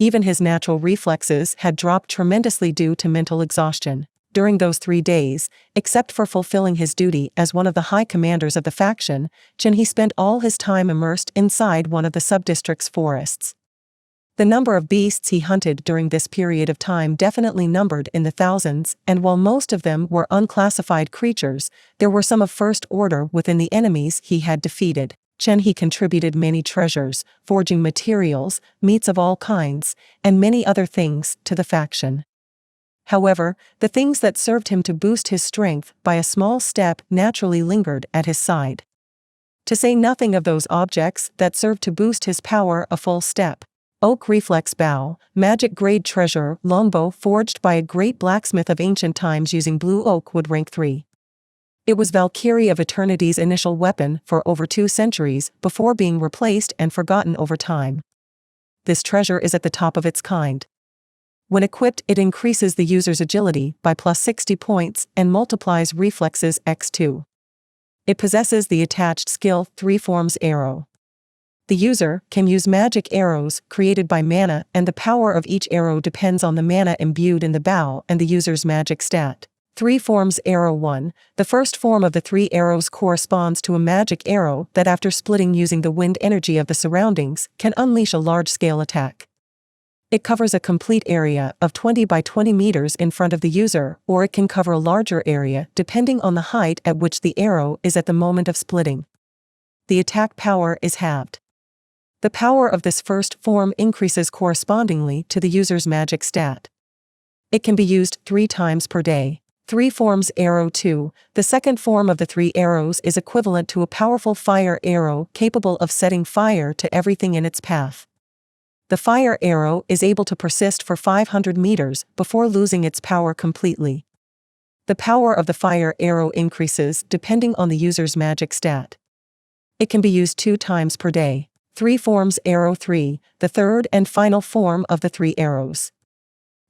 Even his natural reflexes had dropped tremendously due to mental exhaustion. During those 3 days, except for fulfilling his duty as one of the high commanders of the faction, Chen He spent all his time immersed inside one of the subdistrict's forests. The number of beasts he hunted during this period of time definitely numbered in the thousands, and while most of them were unclassified creatures, there were some of first order within the enemies he had defeated. Chen He contributed many treasures, forging materials, meats of all kinds, and many other things to the faction. However, the things that served him to boost his strength by a small step naturally lingered at his side. To say nothing of those objects that served to boost his power a full step. Oak reflex bow, magic grade treasure, longbow forged by a great blacksmith of ancient times using blue oak wood rank 3. It was Valkyrie of Eternity's initial weapon for over 2 centuries before being replaced and forgotten over time. This treasure is at the top of its kind. When equipped, it increases the user's agility by plus 60 points and multiplies reflexes x2. It possesses the attached skill 3 forms arrow. The user can use magic arrows created by mana, and the power of each arrow depends on the mana imbued in the bow and the user's magic stat. 3 forms. Arrow 1. The first form of the 3 arrows corresponds to a magic arrow that, after splitting using the wind energy of the surroundings, can unleash a large-scale attack. It covers a complete area of 20 by 20 meters in front of the user, or it can cover a larger area depending on the height at which the arrow is at the moment of splitting. The attack power is halved. The power of this first form increases correspondingly to the user's magic stat. It can be used 3 times per day. 3 forms. Arrow 2. The second form of the 3 arrows is equivalent to a powerful fire arrow capable of setting fire to everything in its path. The fire arrow is able to persist for 500 meters before losing its power completely. The power of the fire arrow increases depending on the user's magic stat. It can be used 2 times per day. 3 forms. Arrow 3. The third and final form of the 3 arrows.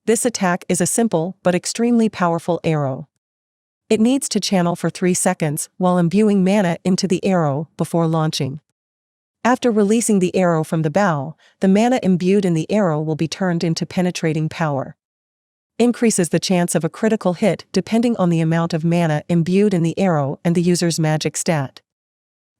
This attack is a simple but extremely powerful arrow. It needs to channel for 3 seconds while imbuing mana into the arrow before launching. After releasing the arrow from the bow, the mana imbued in the arrow will be turned into penetrating power. Increases the chance of a critical hit depending on the amount of mana imbued in the arrow and the user's magic stat.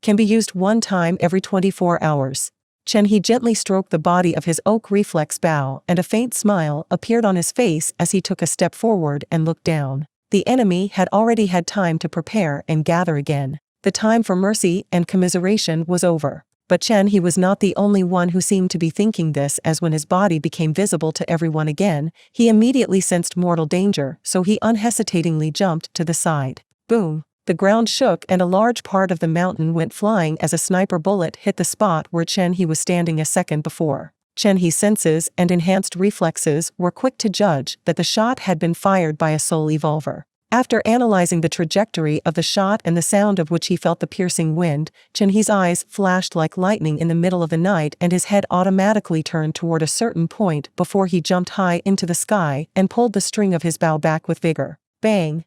Can be used 1 time every 24 hours. He gently stroked the body of his oak reflex bow, and a faint smile appeared on his face as he took a step forward and looked down. The enemy had already had time to prepare and gather again. The time for mercy and commiseration was over. But he was not the only one who seemed to be thinking this, as when his body became visible to everyone again, he immediately sensed mortal danger, so he unhesitatingly jumped to the side. Boom! The ground shook and a large part of the mountain went flying as a sniper bullet hit the spot where he was standing a second before. His senses and enhanced reflexes were quick to judge that the shot had been fired by a soul evolver. After analyzing the trajectory of the shot and the sound of which he felt the piercing wind, his eyes flashed like lightning in the middle of the night, and his head automatically turned toward a certain point before he jumped high into the sky and pulled the string of his bow back with vigor. Bang!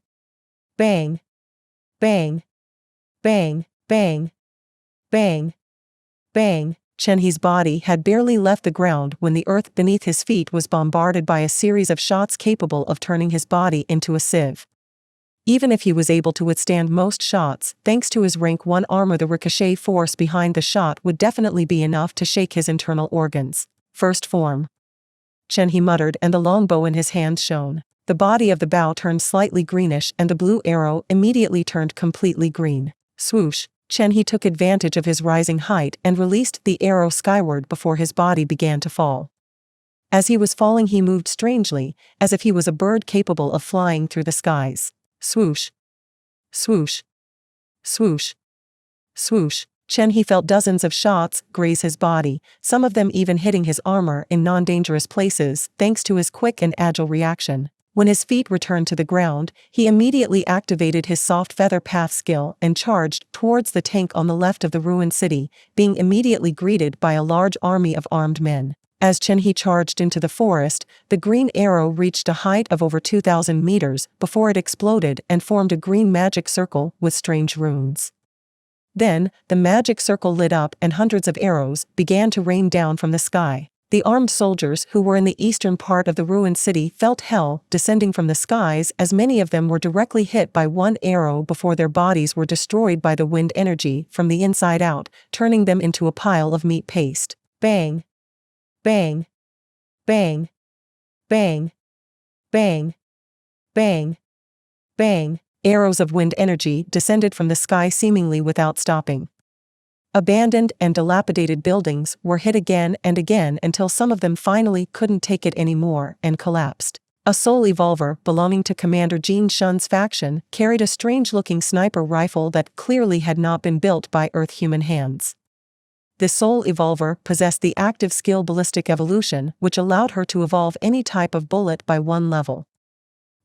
Bang! Bang! Bang! Bang! Bang! Bang! His body had barely left the ground when the earth beneath his feet was bombarded by a series of shots capable of turning his body into a sieve. Even if he was able to withstand most shots, thanks to his rank 1 armor, the ricochet force behind the shot would definitely be enough to shake his internal organs. First form. He muttered, and the longbow in his hand shone. The body of the bow turned slightly greenish, and the blue arrow immediately turned completely green. Swoosh! He took advantage of his rising height and released the arrow skyward before his body began to fall. As he was falling, he moved strangely, as if he was a bird capable of flying through the skies. Swoosh! Swoosh! Swoosh! Swoosh! He felt dozens of shots graze his body, some of them even hitting his armor in non-dangerous places, thanks to his quick and agile reaction. When his feet returned to the ground, he immediately activated his soft feather path skill and charged towards the tank on the left of the ruined city, being immediately greeted by a large army of armed men. As he charged into the forest, the green arrow reached a height of over 2,000 meters before it exploded and formed a green magic circle with strange runes. Then, the magic circle lit up and hundreds of arrows began to rain down from the sky. The armed soldiers who were in the eastern part of the ruined city felt hell descending from the skies, as many of them were directly hit by 1 arrow before their bodies were destroyed by the wind energy from the inside out, turning them into a pile of meat paste. Bang! Bang! Bang! Bang! Bang! Bang! Bang! Arrows of wind energy descended from the sky seemingly without stopping. Abandoned and dilapidated buildings were hit again and again until some of them finally couldn't take it anymore and collapsed. A soul evolver belonging to Commander Jean Shun's faction carried a strange-looking sniper rifle that clearly had not been built by Earth-human hands. The soul evolver possessed the active skill ballistic evolution, which allowed her to evolve any type of bullet by 1 level.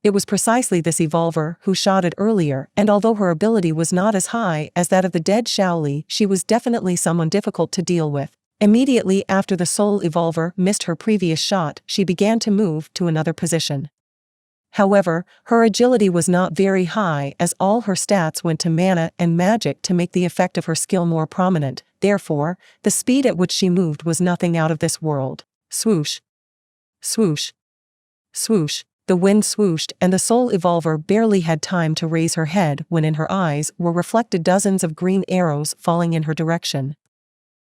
It was precisely this evolver who shot it earlier, and although her ability was not as high as that of the dead Shaoli, she was definitely someone difficult to deal with. Immediately after the soul evolver missed her previous shot, she began to move to another position. However, her agility was not very high as all her stats went to mana and magic to make the effect of her skill more prominent. Therefore, the speed at which she moved was nothing out of this world. Swoosh. Swoosh. Swoosh. The wind swooshed and the soul evolver barely had time to raise her head when in her eyes were reflected dozens of green arrows falling in her direction.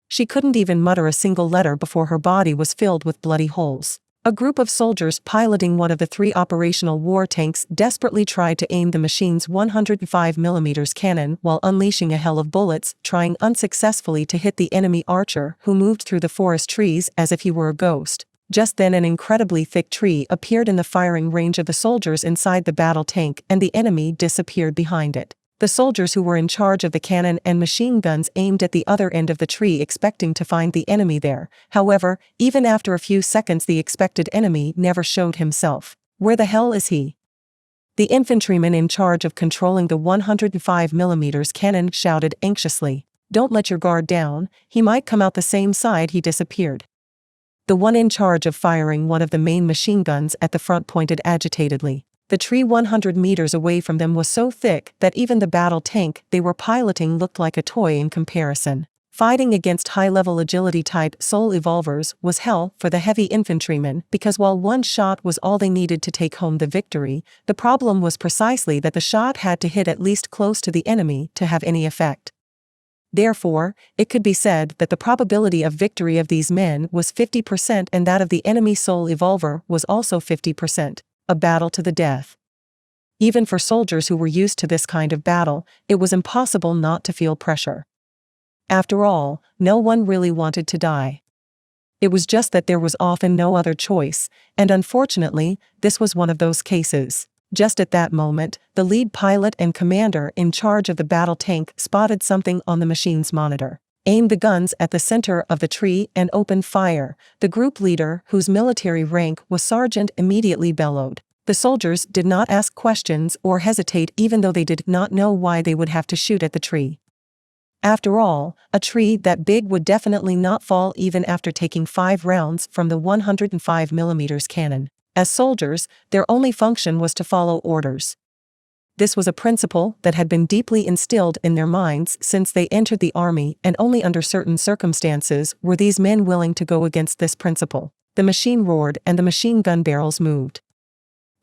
She couldn't even mutter a single letter before her body was filled with bloody holes. A group of soldiers piloting one of the 3 operational war tanks desperately tried to aim the machine's 105mm cannon while unleashing a hail of bullets, trying unsuccessfully to hit the enemy archer who moved through the forest trees as if he were a ghost. Just then an incredibly thick tree appeared in the firing range of the soldiers inside the battle tank and the enemy disappeared behind it. The soldiers who were in charge of the cannon and machine guns aimed at the other end of the tree expecting to find the enemy there. However, even after a few seconds the expected enemy never showed himself. Where the hell is he? The infantryman in charge of controlling the 105mm cannon shouted anxiously. Don't let your guard down, he might come out the same side he disappeared. The one in charge of firing one of the main machine guns at the front pointed agitatedly. The tree 100 meters away from them was so thick that even the battle tank they were piloting looked like a toy in comparison. Fighting against high-level agility-type soul evolvers was hell for the heavy infantrymen because while one shot was all they needed to take home the victory, the problem was precisely that the shot had to hit at least close to the enemy to have any effect. Therefore, it could be said that the probability of victory of these men was 50% and that of the enemy soul evolver was also 50%. A battle to the death. Even for soldiers who were used to this kind of battle, it was impossible not to feel pressure. After all, no one really wanted to die. It was just that there was often no other choice, and unfortunately, this was one of those cases. Just at that moment, the lead pilot and commander in charge of the battle tank spotted something on the machine's monitor, aimed the guns at the center of the tree and opened fire. The group leader, whose military rank was sergeant, immediately bellowed. The soldiers did not ask questions or hesitate even though they did not know why they would have to shoot at the tree. After all, a tree that big would definitely not fall even after taking 5 rounds from the 105mm cannon. As soldiers, their only function was to follow orders. This was a principle that had been deeply instilled in their minds since they entered the army, and only under certain circumstances were these men willing to go against this principle. The machine roared and the machine gun barrels moved.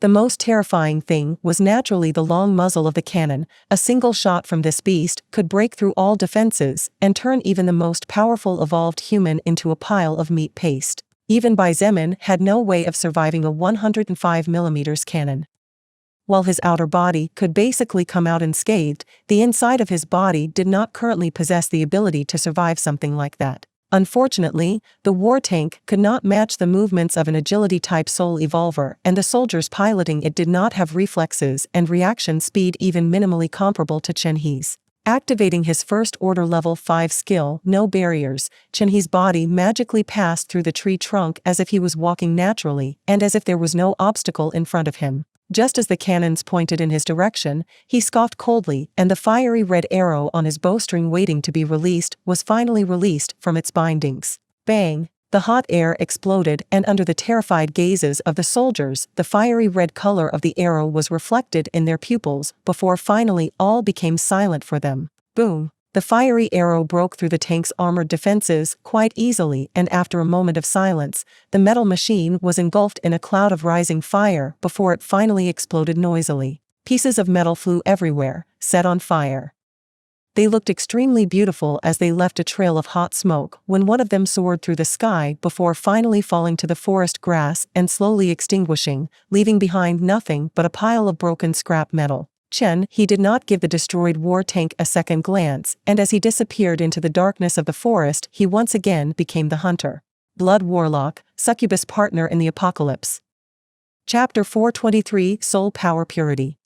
The most terrifying thing was naturally the long muzzle of the cannon. A single shot from this beast could break through all defenses and turn even the most powerful evolved human into a pile of meat paste. Even Xietain had no way of surviving a 105mm cannon. While his outer body could basically come out unscathed, the inside of his body did not currently possess the ability to survive something like that. Unfortunately, the war tank could not match the movements of an agility-type soul evolver, and the soldiers piloting it did not have reflexes and reaction speed even minimally comparable to Chen-He's. Activating his first order level 5 skill, No Barriers, Chen-He's body magically passed through the tree trunk as if he was walking naturally and as if there was no obstacle in front of him. Just as the cannons pointed in his direction, he scoffed coldly, and the fiery red arrow on his bowstring waiting to be released was finally released from its bindings. Bang! The hot air exploded, and under the terrified gazes of the soldiers, the fiery red color of the arrow was reflected in their pupils before finally all became silent for them. Boom! The fiery arrow broke through the tank's armored defenses quite easily, and after a moment of silence, the metal machine was engulfed in a cloud of rising fire before it finally exploded noisily. Pieces of metal flew everywhere, set on fire. They looked extremely beautiful as they left a trail of hot smoke when one of them soared through the sky before finally falling to the forest grass and slowly extinguishing, leaving behind nothing but a pile of broken scrap metal. He did not give the destroyed war tank a second glance, and as he disappeared into the darkness of the forest, he once again became the hunter. Blood Warlock, Succubus Partner in the Apocalypse. Chapter 423, Soul Power Purity.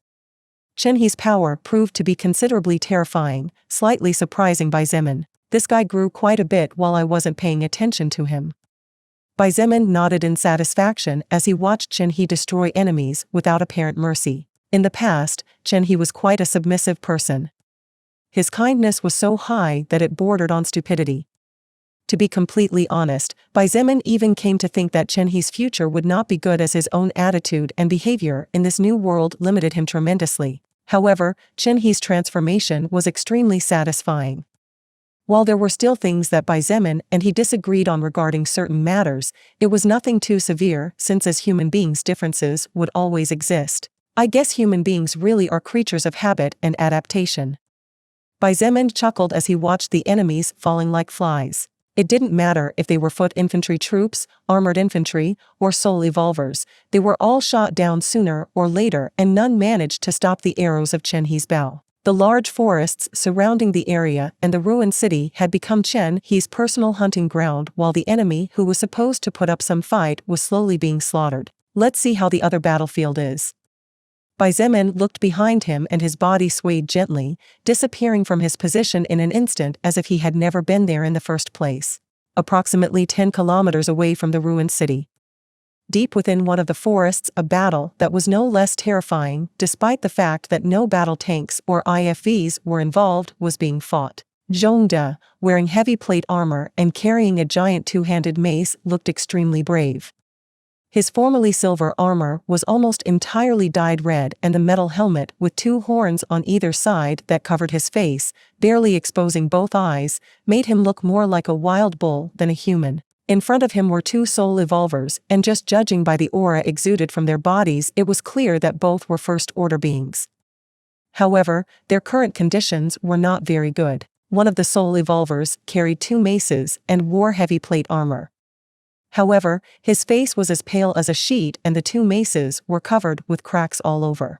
Chen-He's power proved to be considerably terrifying, slightly surprising Xietain. This guy grew quite a bit while I wasn't paying attention to him. Xietain nodded in satisfaction as he watched Chen-He destroy enemies without apparent mercy. In the past, Chen-He was quite a submissive person. His kindness was so high that it bordered on stupidity. To be completely honest, Bai Zemin even came to think that Chen He's future would not be good, as his own attitude and behavior in this new world limited him tremendously. However, Chen He's transformation was extremely satisfying. While there were still things that Bai Zemin and he disagreed on regarding certain matters, it was nothing too severe, since as human beings differences would always exist. I guess human beings really are creatures of habit and adaptation. Bai Zemin chuckled as he watched the enemies falling like flies. It didn't matter if they were foot infantry troops, armored infantry, or soul evolvers, they were all shot down sooner or later, and none managed to stop the arrows of Chen He's bow. The large forests surrounding the area and the ruined city had become Chen He's personal hunting ground, while the enemy who was supposed to put up some fight was slowly being slaughtered. Let's see how the other battlefield is. Bai Zemin looked behind him and his body swayed gently, disappearing from his position in an instant as if he had never been there in the first place. Approximately 10 kilometers away from the ruined city, deep within one of the forests, a battle that was no less terrifying, despite the fact that no battle tanks or IFVs were involved, was being fought. Zhongde, wearing heavy plate armor and carrying a giant two-handed mace, looked extremely brave. His formerly silver armor was almost entirely dyed red, and a metal helmet with two horns on either side that covered his face, barely exposing both eyes, made him look more like a wild bull than a human. In front of him were two soul evolvers, and just judging by the aura exuded from their bodies, it was clear that both were first-order beings. However, their current conditions were not very good. One of the soul evolvers carried two maces and wore heavy plate armor. However, his face was as pale as a sheet, and the two maces were covered with cracks all over.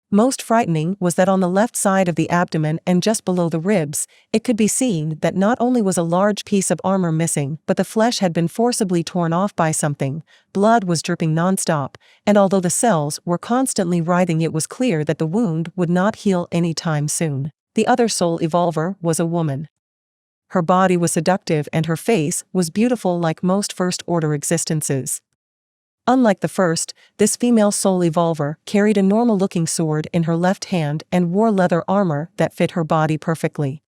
Most frightening was that on the left side of the abdomen and just below the ribs, it could be seen that not only was a large piece of armor missing, but the flesh had been forcibly torn off by something. Blood was dripping non-stop, and although the cells were constantly writhing, it was clear that the wound would not heal anytime soon. The other soul evolver was a woman. Her body was seductive and her face was beautiful like most first-order existences. Unlike the first, this female soul evolver carried a normal-looking sword in her left hand and wore leather armor that fit her body perfectly.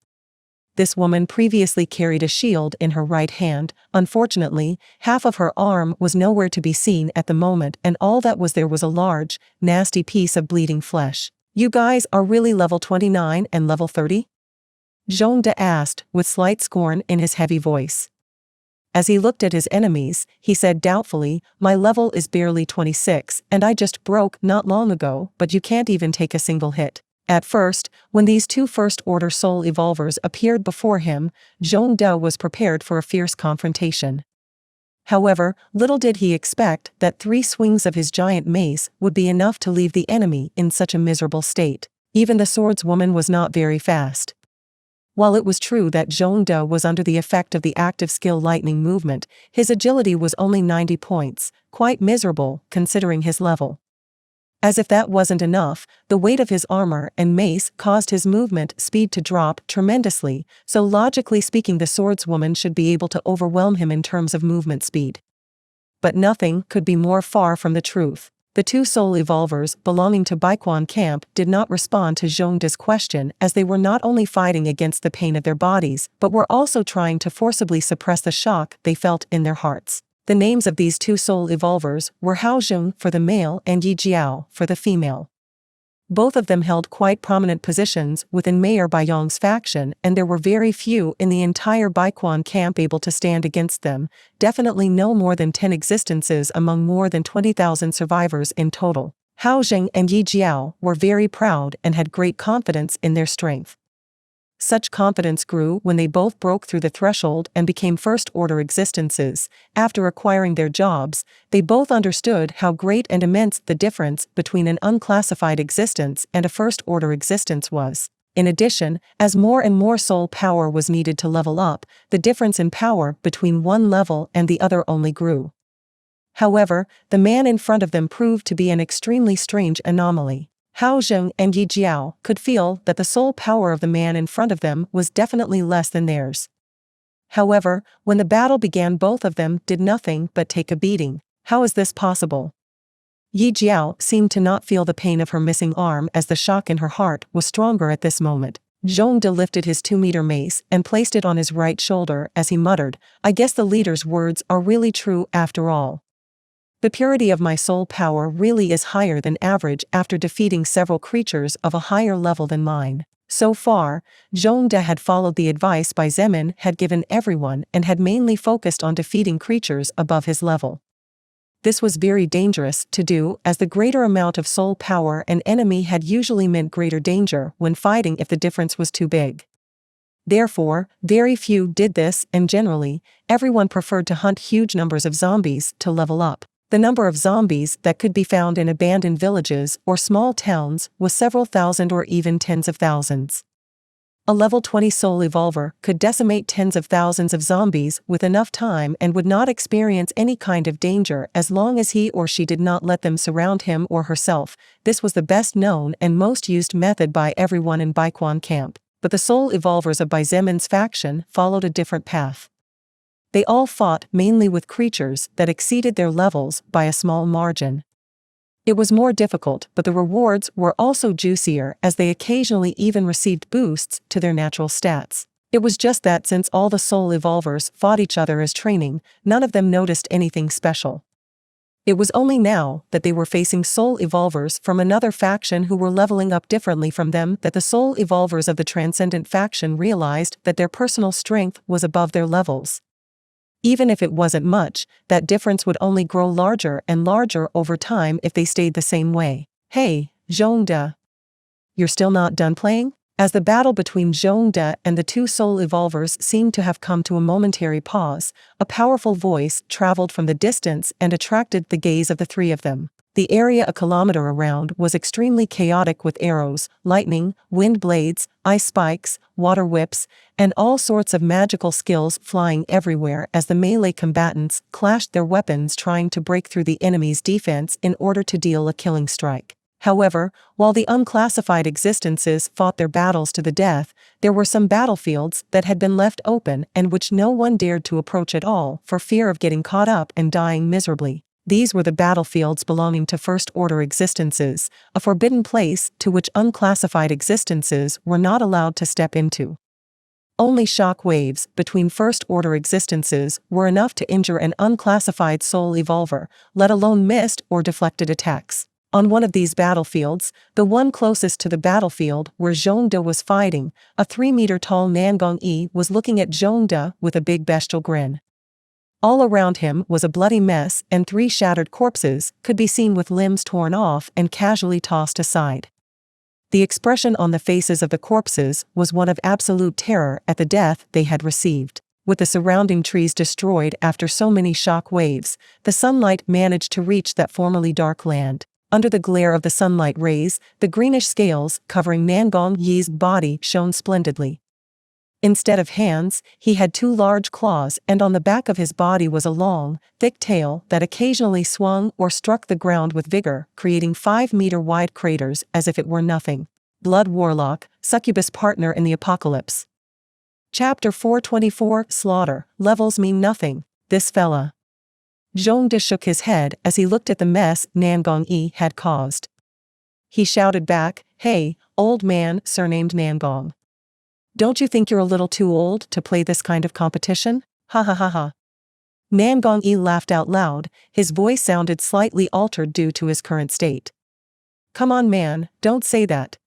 This woman previously carried a shield in her right hand. Unfortunately, half of her arm was nowhere to be seen at the moment, and all that was there was a large, nasty piece of bleeding flesh. "You guys are really level 29 and level 30? Zhongde asked, with slight scorn in his heavy voice. As he looked at his enemies, he said doubtfully, "My level is barely 26, and I just broke not long ago, but you can't even take a single hit." At first, when these two first-order soul evolvers appeared before him, Zhongde was prepared for a fierce confrontation. However, little did he expect that 3 swings of his giant mace would be enough to leave the enemy in such a miserable state. Even the swordswoman was not very fast. While it was true that Zhongde was under the effect of the active skill lightning movement, his agility was only 90 points, quite miserable considering his level. As if that wasn't enough, the weight of his armor and mace caused his movement speed to drop tremendously, so logically speaking the swordswoman should be able to overwhelm him in terms of movement speed. But nothing could be more far from the truth. The two soul evolvers belonging to Baiquan camp did not respond to Zhongde's question, as they were not only fighting against the pain of their bodies, but were also trying to forcibly suppress the shock they felt in their hearts. The names of these two soul evolvers were Hao Zheng for the male and Yi Jiao for the female. Both of them held quite prominent positions within Mayor Baiyong's faction, and there were very few in the entire Baiquan camp able to stand against them, definitely no more than 10 existences among more than 20,000 survivors in total. Hao Zheng and Yi Jiao were very proud and had great confidence in their strength. Such confidence grew when they both broke through the threshold and became first-order existences. After acquiring their jobs, they both understood how great and immense the difference between an unclassified existence and a first-order existence was. In addition, as more and more soul power was needed to level up, the difference in power between one level and the other only grew. However, the man in front of them proved to be an extremely strange anomaly. Hao Zheng and Yi Jiao could feel that the soul power of the man in front of them was definitely less than theirs. However, when the battle began, both of them did nothing but take a beating. How is this possible? Yi Jiao seemed to not feel the pain of her missing arm, as the shock in her heart was stronger at this moment. Zhongde lifted his 2-meter mace and placed it on his right shoulder as he muttered, "I guess the leader's words are really true after all. The purity of my soul power really is higher than average after defeating several creatures of a higher level than mine." So far, Zhongde had followed the advice Bai Zemin had given everyone and had mainly focused on defeating creatures above his level. This was very dangerous to do, as the greater amount of soul power an enemy had usually meant greater danger when fighting if the difference was too big. Therefore, very few did this, and generally, everyone preferred to hunt huge numbers of zombies to level up. The number of zombies that could be found in abandoned villages or small towns was several thousand or even tens of thousands. A level 20 soul evolver could decimate tens of thousands of zombies with enough time and would not experience any kind of danger as long as he or she did not let them surround him or herself. This was the best known and most used method by everyone in Baiquan camp, but the soul evolvers of Bai Zemin's faction followed a different path. They all fought mainly with creatures that exceeded their levels by a small margin. It was more difficult, but the rewards were also juicier as they occasionally even received boosts to their natural stats. It was just that since all the soul evolvers fought each other as training, none of them noticed anything special. It was only now that they were facing soul evolvers from another faction who were leveling up differently from them that the soul evolvers of the Transcendent faction realized that their personal strength was above their levels. Even if it wasn't much, that difference would only grow larger and larger over time if they stayed the same way. "Hey, Zhongde. You're still not done playing?" As the battle between Zhongde and the two soul evolvers seemed to have come to a momentary pause, a powerful voice traveled from the distance and attracted the gaze of the three of them. The area a kilometer around was extremely chaotic with arrows, lightning, wind blades, ice spikes, water whips, and all sorts of magical skills flying everywhere as the melee combatants clashed their weapons trying to break through the enemy's defense in order to deal a killing strike. However, while the unclassified existences fought their battles to the death, there were some battlefields that had been left open and which no one dared to approach at all for fear of getting caught up and dying miserably. These were the battlefields belonging to first-order existences, a forbidden place to which unclassified existences were not allowed to step into. Only shock waves between first-order existences were enough to injure an unclassified soul evolver, let alone missed or deflected attacks. On one of these battlefields, the one closest to the battlefield where Zhongde was fighting, a 3-meter-tall Nangong-yi was looking at Zhongde with a big bestial grin. All around him was a bloody mess, and 3 shattered corpses could be seen with limbs torn off and casually tossed aside. The expression on the faces of the corpses was one of absolute terror at the death they had received. With the surrounding trees destroyed after so many shock waves, the sunlight managed to reach that formerly dark land. Under the glare of the sunlight rays, the greenish scales covering Nangong-yi's body shone splendidly. Instead of hands, he had 2 large claws, and on the back of his body was a long, thick tail that occasionally swung or struck the ground with vigor, creating 5-meter-wide craters as if it were nothing. Blood Warlock, Succubus Partner in the Apocalypse. Chapter 424, Slaughter. Levels mean nothing. This fella. Zhongde shook his head as he looked at the mess Nangong-yi had caused. He shouted back, "Hey, old man surnamed Nangong. Don't you think you're a little too old to play this kind of competition? Ha ha ha ha." Nangong-yi laughed out loud, his voice sounded slightly altered due to his current state. "Come on man, don't say that.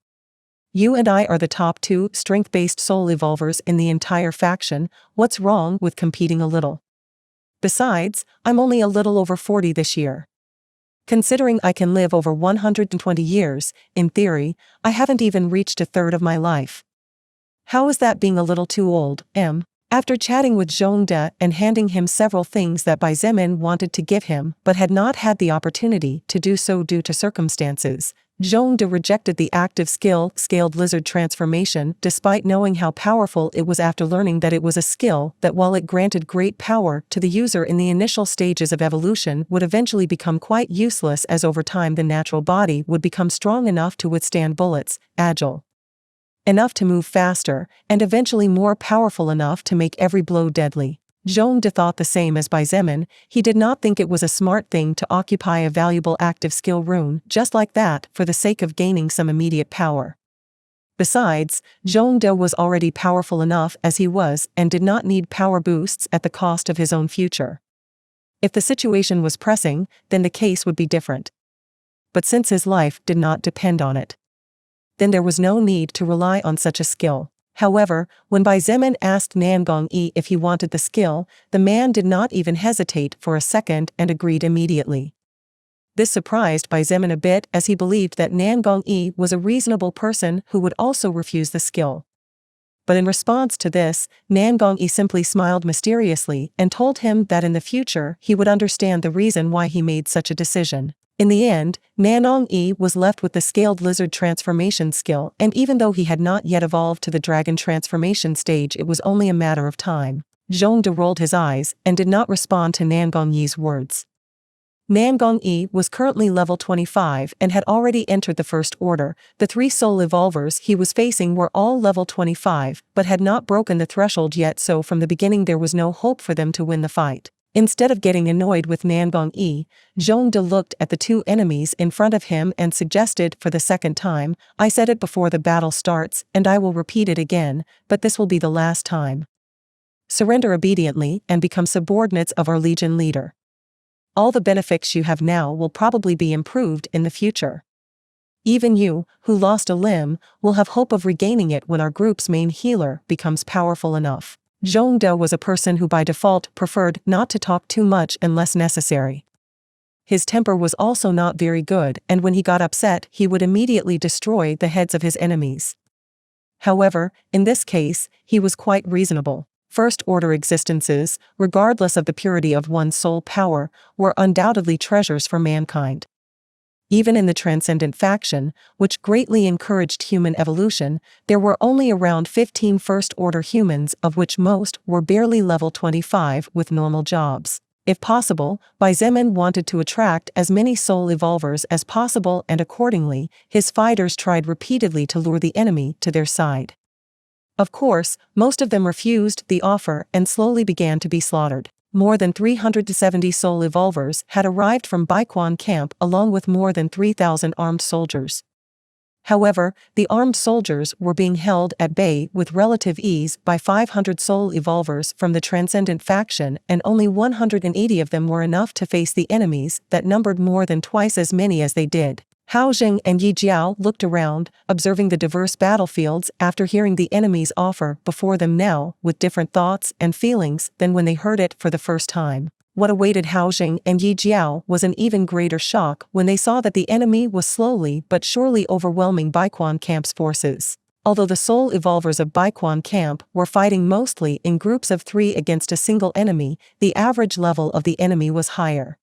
You and I are the top 2 strength-based soul evolvers in the entire faction. What's wrong with competing a little? Besides, I'm only a little over 40 this year. Considering I can live over 120 years, in theory, I haven't even reached a third of my life. How is that being a little too old, em?" After chatting with Zhongde and handing him several things that Bai Zemin wanted to give him but had not had the opportunity to do so due to circumstances, Zhongde rejected the active skill Scaled Lizard transformation despite knowing how powerful it was after learning that it was a skill that while it granted great power to the user in the initial stages of evolution would eventually become quite useless as over time the natural body would become strong enough to withstand bullets, agile enough to move faster, and eventually more powerful enough to make every blow deadly. Zhongde thought the same as Bai Zemin. He did not think it was a smart thing to occupy a valuable active skill rune just like that for the sake of gaining some immediate power. Besides, Zhongde was already powerful enough as he was and did not need power boosts at the cost of his own future. If the situation was pressing, then the case would be different. But since his life did not depend on it, then there was no need to rely on such a skill. However, when Bai Zemin asked Nan Gongyi if he wanted the skill, the man did not even hesitate for a second and agreed immediately. This surprised Bai Zemin a bit, as he believed that Nan Gongyi was a reasonable person who would also refuse the skill. But in response to this, Nan Gongyi simply smiled mysteriously and told him that in the future he would understand the reason why he made such a decision. In the end, Nan Gongyi was left with the scaled lizard transformation skill, and even though he had not yet evolved to the dragon transformation stage, it was only a matter of time. Zhongde rolled his eyes and did not respond to Nan Gongyi's words. Nan Gongyi was currently level 25 and had already entered the First Order. The 3 soul evolvers he was facing were all level 25, but had not broken the threshold yet, so from the beginning there was no hope for them to win the fight. Instead of getting annoyed with Nan Gongyi, Zhongde looked at the 2 enemies in front of him and suggested for the second time, "I said it before the battle starts, and I will repeat it again, but this will be the last time. Surrender obediently and become subordinates of our Legion leader. All the benefits you have now will probably be improved in the future. Even you, who lost a limb, will have hope of regaining it when our group's main healer becomes powerful enough." Zhongde was a person who by default preferred not to talk too much unless necessary. His temper was also not very good, and when he got upset he would immediately destroy the heads of his enemies. However, in this case, he was quite reasonable. First-order existences, regardless of the purity of one's soul power, were undoubtedly treasures for mankind. Even in the Transcendent faction, which greatly encouraged human evolution, there were only around 15 First-order humans, of which most were barely level 25 with normal jobs. If possible, Bai Zemin wanted to attract as many soul evolvers as possible, and accordingly, his fighters tried repeatedly to lure the enemy to their side. Of course, most of them refused the offer and slowly began to be slaughtered. More than 370 soul evolvers had arrived from Baiquan camp along with more than 3,000 armed soldiers. However, the armed soldiers were being held at bay with relative ease by 500 soul evolvers from the Transcendent faction, and only 180 of them were enough to face the enemies that numbered more than twice as many as they did. Hao Jing and Yi Jiao looked around, observing the diverse battlefields after hearing the enemy's offer before them now, with different thoughts and feelings than when they heard it for the first time. What awaited Hao Jing and Yi Jiao was an even greater shock when they saw that the enemy was slowly but surely overwhelming Baiquan camp's forces. Although the soul evolvers of Baiquan camp were fighting mostly in groups of 3 against a single enemy, the average level of the enemy was higher.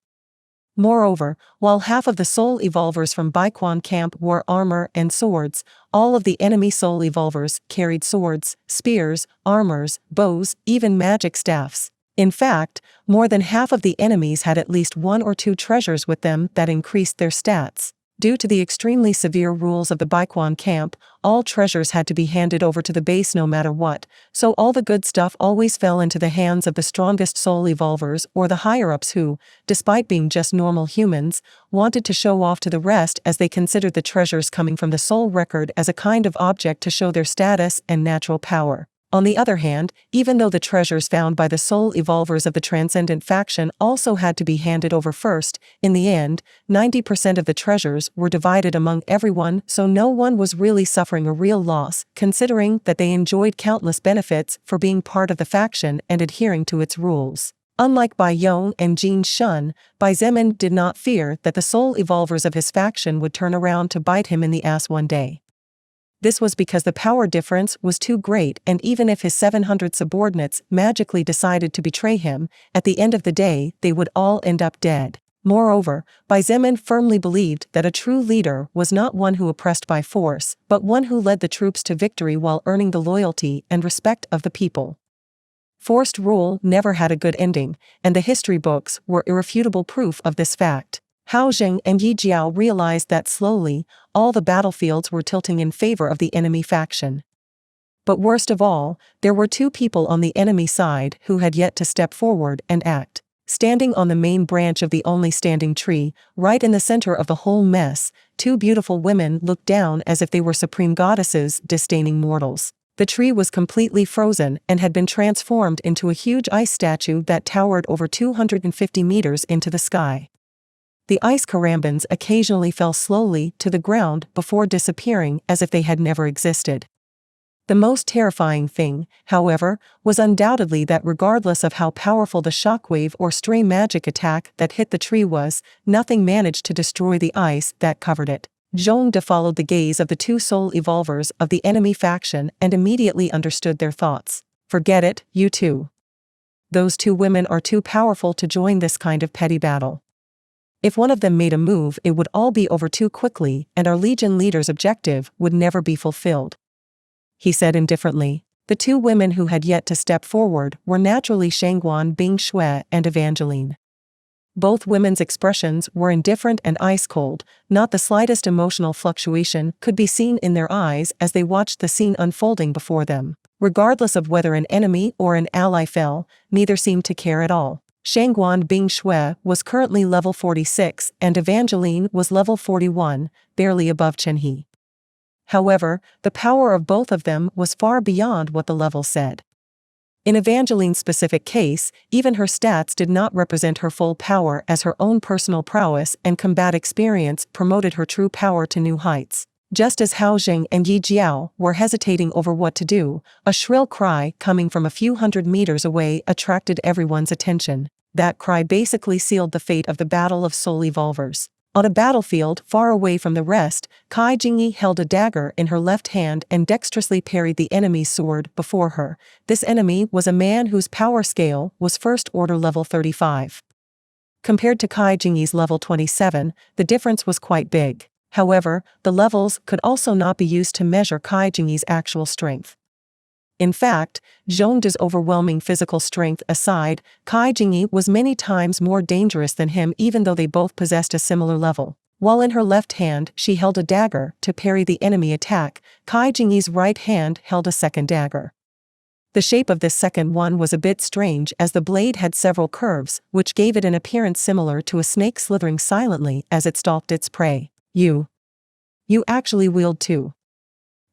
Moreover, while half of the soul evolvers from Baiquan camp wore armor and swords, all of the enemy soul evolvers carried swords, spears, armors, bows, even magic staffs. In fact, more than half of the enemies had at least 1 or 2 treasures with them that increased their stats. Due to the extremely severe rules of the Baiquan camp, all treasures had to be handed over to the base no matter what, so all the good stuff always fell into the hands of the strongest soul evolvers or the higher-ups who, despite being just normal humans, wanted to show off to the rest, as they considered the treasures coming from the soul record as a kind of object to show their status and natural power. On the other hand, even though the treasures found by the soul evolvers of the Transcendent faction also had to be handed over first, in the end, 90% of the treasures were divided among everyone, so no one was really suffering a real loss, considering that they enjoyed countless benefits for being part of the faction and adhering to its rules. Unlike Bai Yong and Jin Shun, Bai Zemin did not fear that the soul evolvers of his faction would turn around to bite him in the ass one day. This was because the power difference was too great, and even if his 700 subordinates magically decided to betray him, at the end of the day they would all end up dead. Moreover, Bai Zemin firmly believed that a true leader was not one who oppressed by force, but one who led the troops to victory while earning the loyalty and respect of the people. Forced rule never had a good ending, and the history books were irrefutable proof of this fact. Hao Jing and Yi Jiao realized that slowly, all the battlefields were tilting in favor of the enemy faction. But worst of all, there were 2 people on the enemy side who had yet to step forward and act. Standing on the main branch of the only standing tree, right in the center of the whole mess, two beautiful women looked down as if they were supreme goddesses disdaining mortals. The tree was completely frozen and had been transformed into a huge ice statue that towered over 250 meters into the sky. The ice karambans occasionally fell slowly to the ground before disappearing as if they had never existed. The most terrifying thing, however, was undoubtedly that regardless of how powerful the shockwave or stray magic attack that hit the tree was, nothing managed to destroy the ice that covered it. Zhongde followed the gaze of the two soul evolvers of the enemy faction and immediately understood their thoughts. Forget it, you two. Those two women are too powerful to join this kind of petty battle. If one of them made a move, it would all be over too quickly, and our Legion leader's objective would never be fulfilled. He said indifferently. The two women who had yet to step forward were naturally Shangguan Bingshui and Evangeline. Both women's expressions were indifferent and ice-cold, not the slightest emotional fluctuation could be seen in their eyes as they watched the scene unfolding before them. Regardless of whether an enemy or an ally fell, neither seemed to care at all. Shangguan Bingshui was currently level 46 and Evangeline was level 41, barely above Chenhe. However, the power of both of them was far beyond what the level said. In Evangeline's specific case, even her stats did not represent her full power, as her own personal prowess and combat experience promoted her true power to new heights. Just as Hao Jing and Yi Jiao were hesitating over what to do, a shrill cry coming from a few hundred meters away attracted everyone's attention. That cry basically sealed the fate of the Battle of Soul Evolvers. On a battlefield far away from the rest, Kai Jingyi held a dagger in her left hand and dexterously parried the enemy's sword before her. This enemy was a man whose power scale was First Order level 35. Compared to Kai Jingyi's level 27, the difference was quite big. However, the levels could also not be used to measure Kai Jingyi's actual strength. In fact, Zhongde's overwhelming physical strength aside, Kai Jingyi was many times more dangerous than him, even though they both possessed a similar level. While in her left hand she held a dagger to parry the enemy attack, Kai Jingyi's right hand held a second dagger. The shape of this second one was a bit strange, as the blade had several curves, which gave it an appearance similar to a snake slithering silently as it stalked its prey. You actually wield two.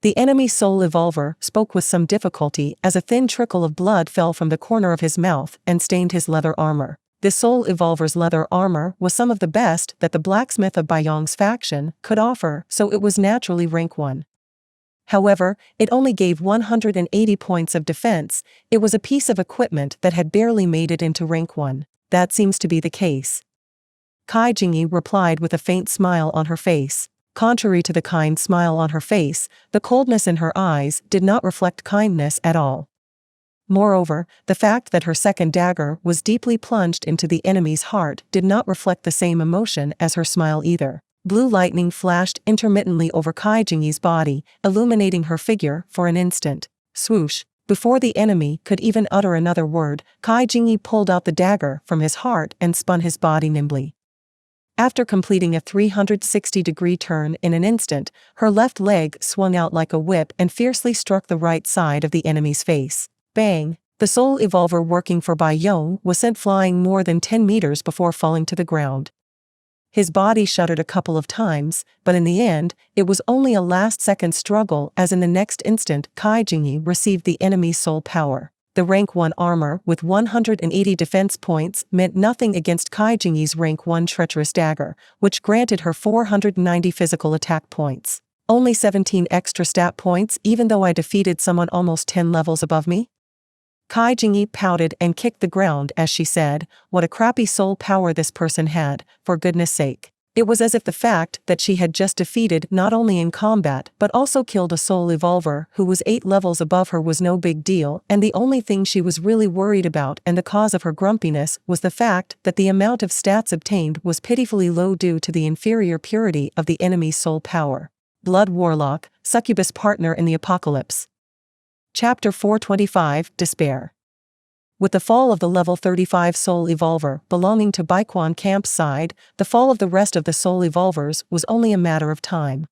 The enemy soul evolver spoke with some difficulty as a thin trickle of blood fell from the corner of his mouth and stained his leather armor. The soul evolver's leather armor was some of the best that the blacksmith of Baiyong's faction could offer, so it was naturally rank 1. However, it only gave 180 points of defense. It was a piece of equipment that had barely made it into rank 1. That seems to be the case. Kai Jingyi replied with a faint smile on her face. Contrary to the kind smile on her face, the coldness in her eyes did not reflect kindness at all. Moreover, the fact that her second dagger was deeply plunged into the enemy's heart did not reflect the same emotion as her smile either. Blue lightning flashed intermittently over Kai Jingyi's body, illuminating her figure for an instant. Swoosh! Before the enemy could even utter another word, Kai Jingyi pulled out the dagger from his heart and spun his body nimbly. After completing a 360-degree turn in an instant, her left leg swung out like a whip and fiercely struck the right side of the enemy's face. Bang! The soul evolver working for Baiyong was sent flying more than 10 meters before falling to the ground. His body shuddered a couple of times, but in the end, it was only a last-second struggle, as in the next instant Kai Jingyi received the enemy's soul power. The rank 1 armor with 180 defense points meant nothing against Kai Jingyi's rank 1 treacherous dagger, which granted her 490 physical attack points. Only 17 extra stat points even though I defeated someone almost 10 levels above me? Kai Jingyi pouted and kicked the ground as she said, what a crappy soul power this person had, for goodness sake. It was as if the fact that she had just defeated not only in combat but also killed a soul evolver who was 8 levels above her was no big deal, and the only thing she was really worried about and the cause of her grumpiness was the fact that the amount of stats obtained was pitifully low due to the inferior purity of the enemy's soul power. Blood Warlock, Succubus Partner in the Apocalypse. Chapter 425, Despair. With the fall of the level 35 soul evolver belonging to Baiquan Camp's side, the fall of the rest of the soul evolvers was only a matter of time.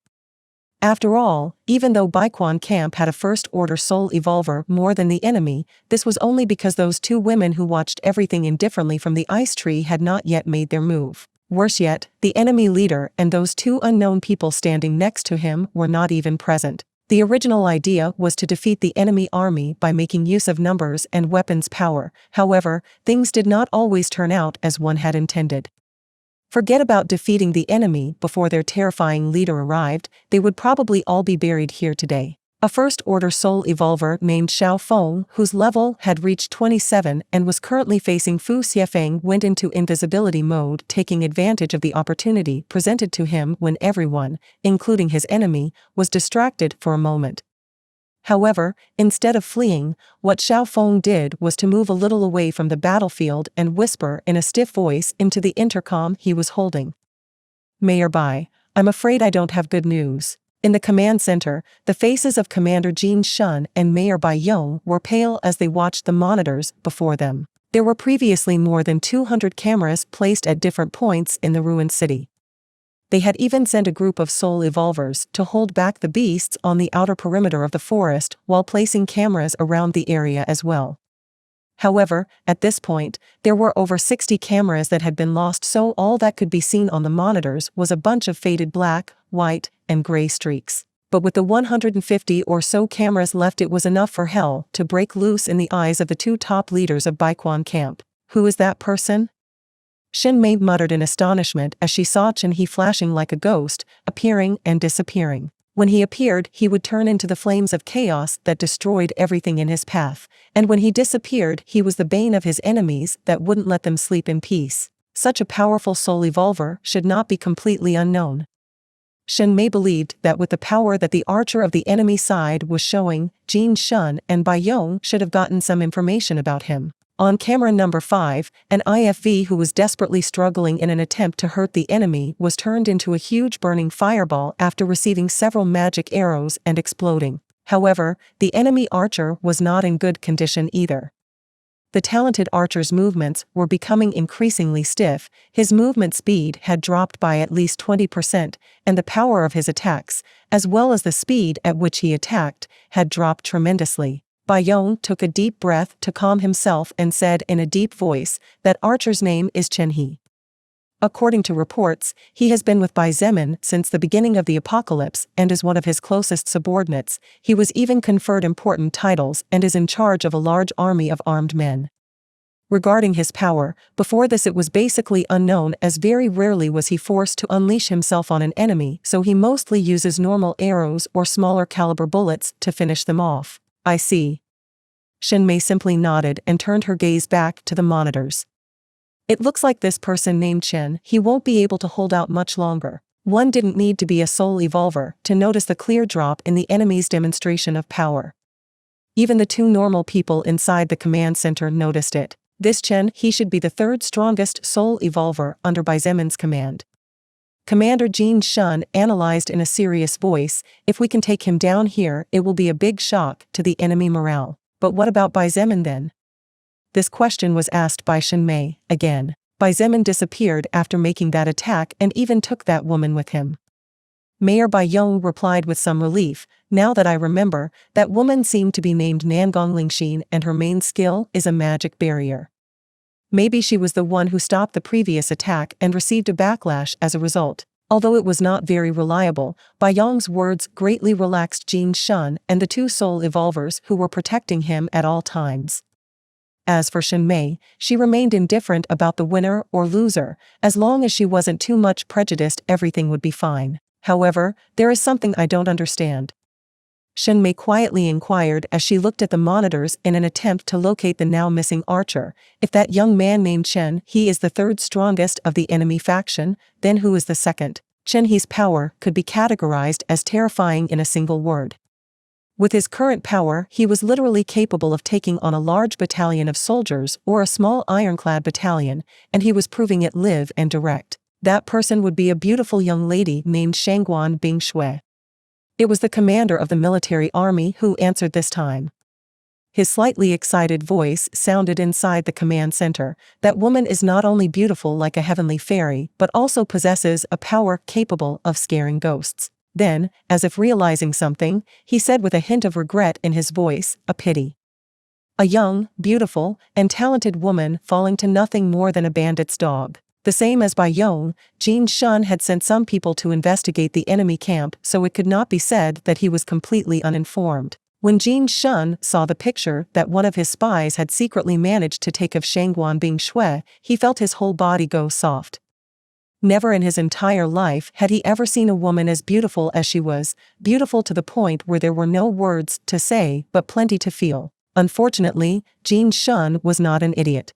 After all, even though Baiquan Camp had a first-order soul evolver more than the enemy, this was only because those two women who watched everything indifferently from the ice tree had not yet made their move. Worse yet, the enemy leader and those two unknown people standing next to him were not even present. The original idea was to defeat the enemy army by making use of numbers and weapons power. However, things did not always turn out as one had intended. Forget about defeating the enemy before their terrifying leader arrived, they would probably all be buried here today. A first-order soul evolver named Xiao Feng, whose level had reached 27 and was currently facing Fu Xiefeng, went into invisibility mode, taking advantage of the opportunity presented to him when everyone, including his enemy, was distracted for a moment. However, instead of fleeing, what Xiao Feng did was to move a little away from the battlefield and whisper in a stiff voice into the intercom he was holding. "Mayor Bai, I'm afraid I don't have good news." In the command center, the faces of Commander Jin Shun and Mayor Bai Yong were pale as they watched the monitors before them. There were previously more than 200 cameras placed at different points in the ruined city. They had even sent a group of soul evolvers to hold back the beasts on the outer perimeter of the forest while placing cameras around the area as well. However, at this point, there were over 60 cameras that had been lost, so all that could be seen on the monitors was a bunch of faded black, white, and gray streaks. But with the 150 or so cameras left, it was enough for hell to break loose in the eyes of the two top leaders of Baiquan Camp. "Who is that person?" Xin Mei muttered in astonishment as she saw Chen He flashing like a ghost, appearing and disappearing. When he appeared, he would turn into the flames of chaos that destroyed everything in his path, and when he disappeared, he was the bane of his enemies that wouldn't let them sleep in peace. Such a powerful soul evolver should not be completely unknown. Xin Mei believed that with the power that the archer of the enemy side was showing, Jin Shun and Bai Yong should have gotten some information about him. On camera number 5, an IFV who was desperately struggling in an attempt to hurt the enemy was turned into a huge burning fireball after receiving several magic arrows and exploding. However, the enemy archer was not in good condition either. The talented archer's movements were becoming increasingly stiff, his movement speed had dropped by at least 20%, and the power of his attacks, as well as the speed at which he attacked, had dropped tremendously. Bai Yong took a deep breath to calm himself and said in a deep voice that archer's name is Chen He. According to reports, he has been with Bai Zemin since the beginning of the apocalypse and is one of his closest subordinates. He was even conferred important titles and is in charge of a large army of armed men. Regarding his power, before this it was basically unknown, as very rarely was he forced to unleash himself on an enemy, so he mostly uses normal arrows or smaller caliber bullets to finish them off. "I see." Xin Mei simply nodded and turned her gaze back to the monitors. "It looks like this person named Chen, he won't be able to hold out much longer." One didn't need to be a soul evolver to notice the clear drop in the enemy's demonstration of power. Even the two normal people inside the command center noticed it. This Chen, he should be the third strongest soul evolver under Bai Zemin's command. Commander Jin Shun analyzed in a serious voice, "If we can take him down here, it will be a big shock to the enemy morale. But what about Bai Zemin then?" This question was asked by Xin Mei again. Bai Zemin disappeared after making that attack and even took that woman with him. Mayor Bai Yong replied with some relief, "Now that I remember, that woman seemed to be named Nangong Lingxin and her main skill is a magic barrier. Maybe she was the one who stopped the previous attack and received a backlash as a result." Although it was not very reliable, Bai Yong's words greatly relaxed Jin Shun and the two soul evolvers who were protecting him at all times. As for Xin Mei, she remained indifferent about the winner or loser. As long as she wasn't too much prejudiced, everything would be fine. "However, there is something I don't understand," Xin Mei quietly inquired as she looked at the monitors in an attempt to locate the now missing archer. "If that young man named Chen He is the third strongest of the enemy faction, then who is the second?" Chen He's power could be categorized as terrifying in a single word. With his current power, he was literally capable of taking on a large battalion of soldiers or a small ironclad battalion, and he was proving it live and direct. That person would be a beautiful young lady named Shangguan Bingshui. It was the commander of the military army who answered this time. His slightly excited voice sounded inside the command center. "That woman is not only beautiful like a heavenly fairy, but also possesses a power capable of scaring ghosts." Then, as if realizing something, he said with a hint of regret in his voice, "A pity. A young, beautiful, and talented woman falling to nothing more than a bandit's dog." The same as Bai Yong, Jin Shun had sent some people to investigate the enemy camp, so it could not be said that he was completely uninformed. When Jin Shun saw the picture that one of his spies had secretly managed to take of Shangguan Bing Shui, he felt his whole body go soft. Never in his entire life had he ever seen a woman as beautiful as she was, beautiful to the point where there were no words to say but plenty to feel. Unfortunately, Jin Shun was not an idiot.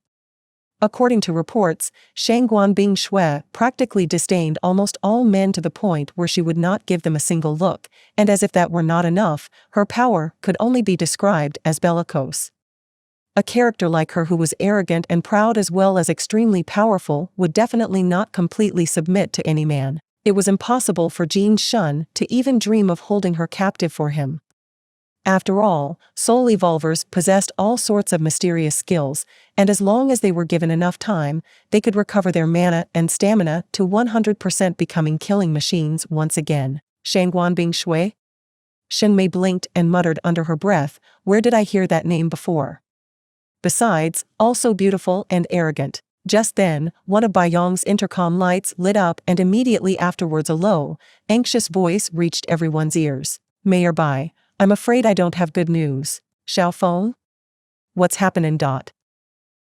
According to reports, Shangguan Bing Shui practically disdained almost all men to the point where she would not give them a single look, and as if that were not enough, her power could only be described as bellicose. A character like her who was arrogant and proud as well as extremely powerful would definitely not completely submit to any man. It was impossible for Jin Shun to even dream of holding her captive for him. After all, soul evolvers possessed all sorts of mysterious skills, and as long as they were given enough time, they could recover their mana and stamina to 100%, becoming killing machines once again. Shangguan Bing Shui? Shen Mei blinked and muttered under her breath, "Where did I hear that name before?" Besides, also beautiful and arrogant. Just then, one of Bai Yong's intercom lights lit up, and immediately afterwards a low, anxious voice reached everyone's ears. "Mayor Bai, I'm afraid I don't have good news." "Xiao Feng? What's happening?"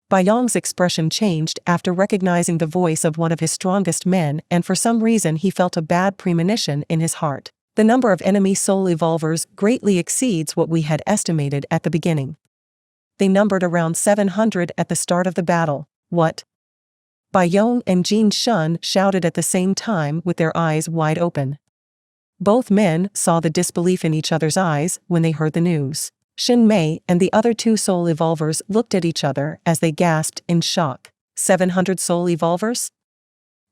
Bai Yong's expression changed after recognizing the voice of one of his strongest men, and for some reason he felt a bad premonition in his heart. The number of enemy soul evolvers greatly exceeds what we had estimated at the beginning. They numbered around 700 at the start of the battle. What? Bai Yong and Jin Shun shouted at the same time with their eyes wide open. Both men saw the disbelief in each other's eyes when they heard the news. Shen Mei and the other two soul evolvers looked at each other as they gasped in shock. 700 soul evolvers?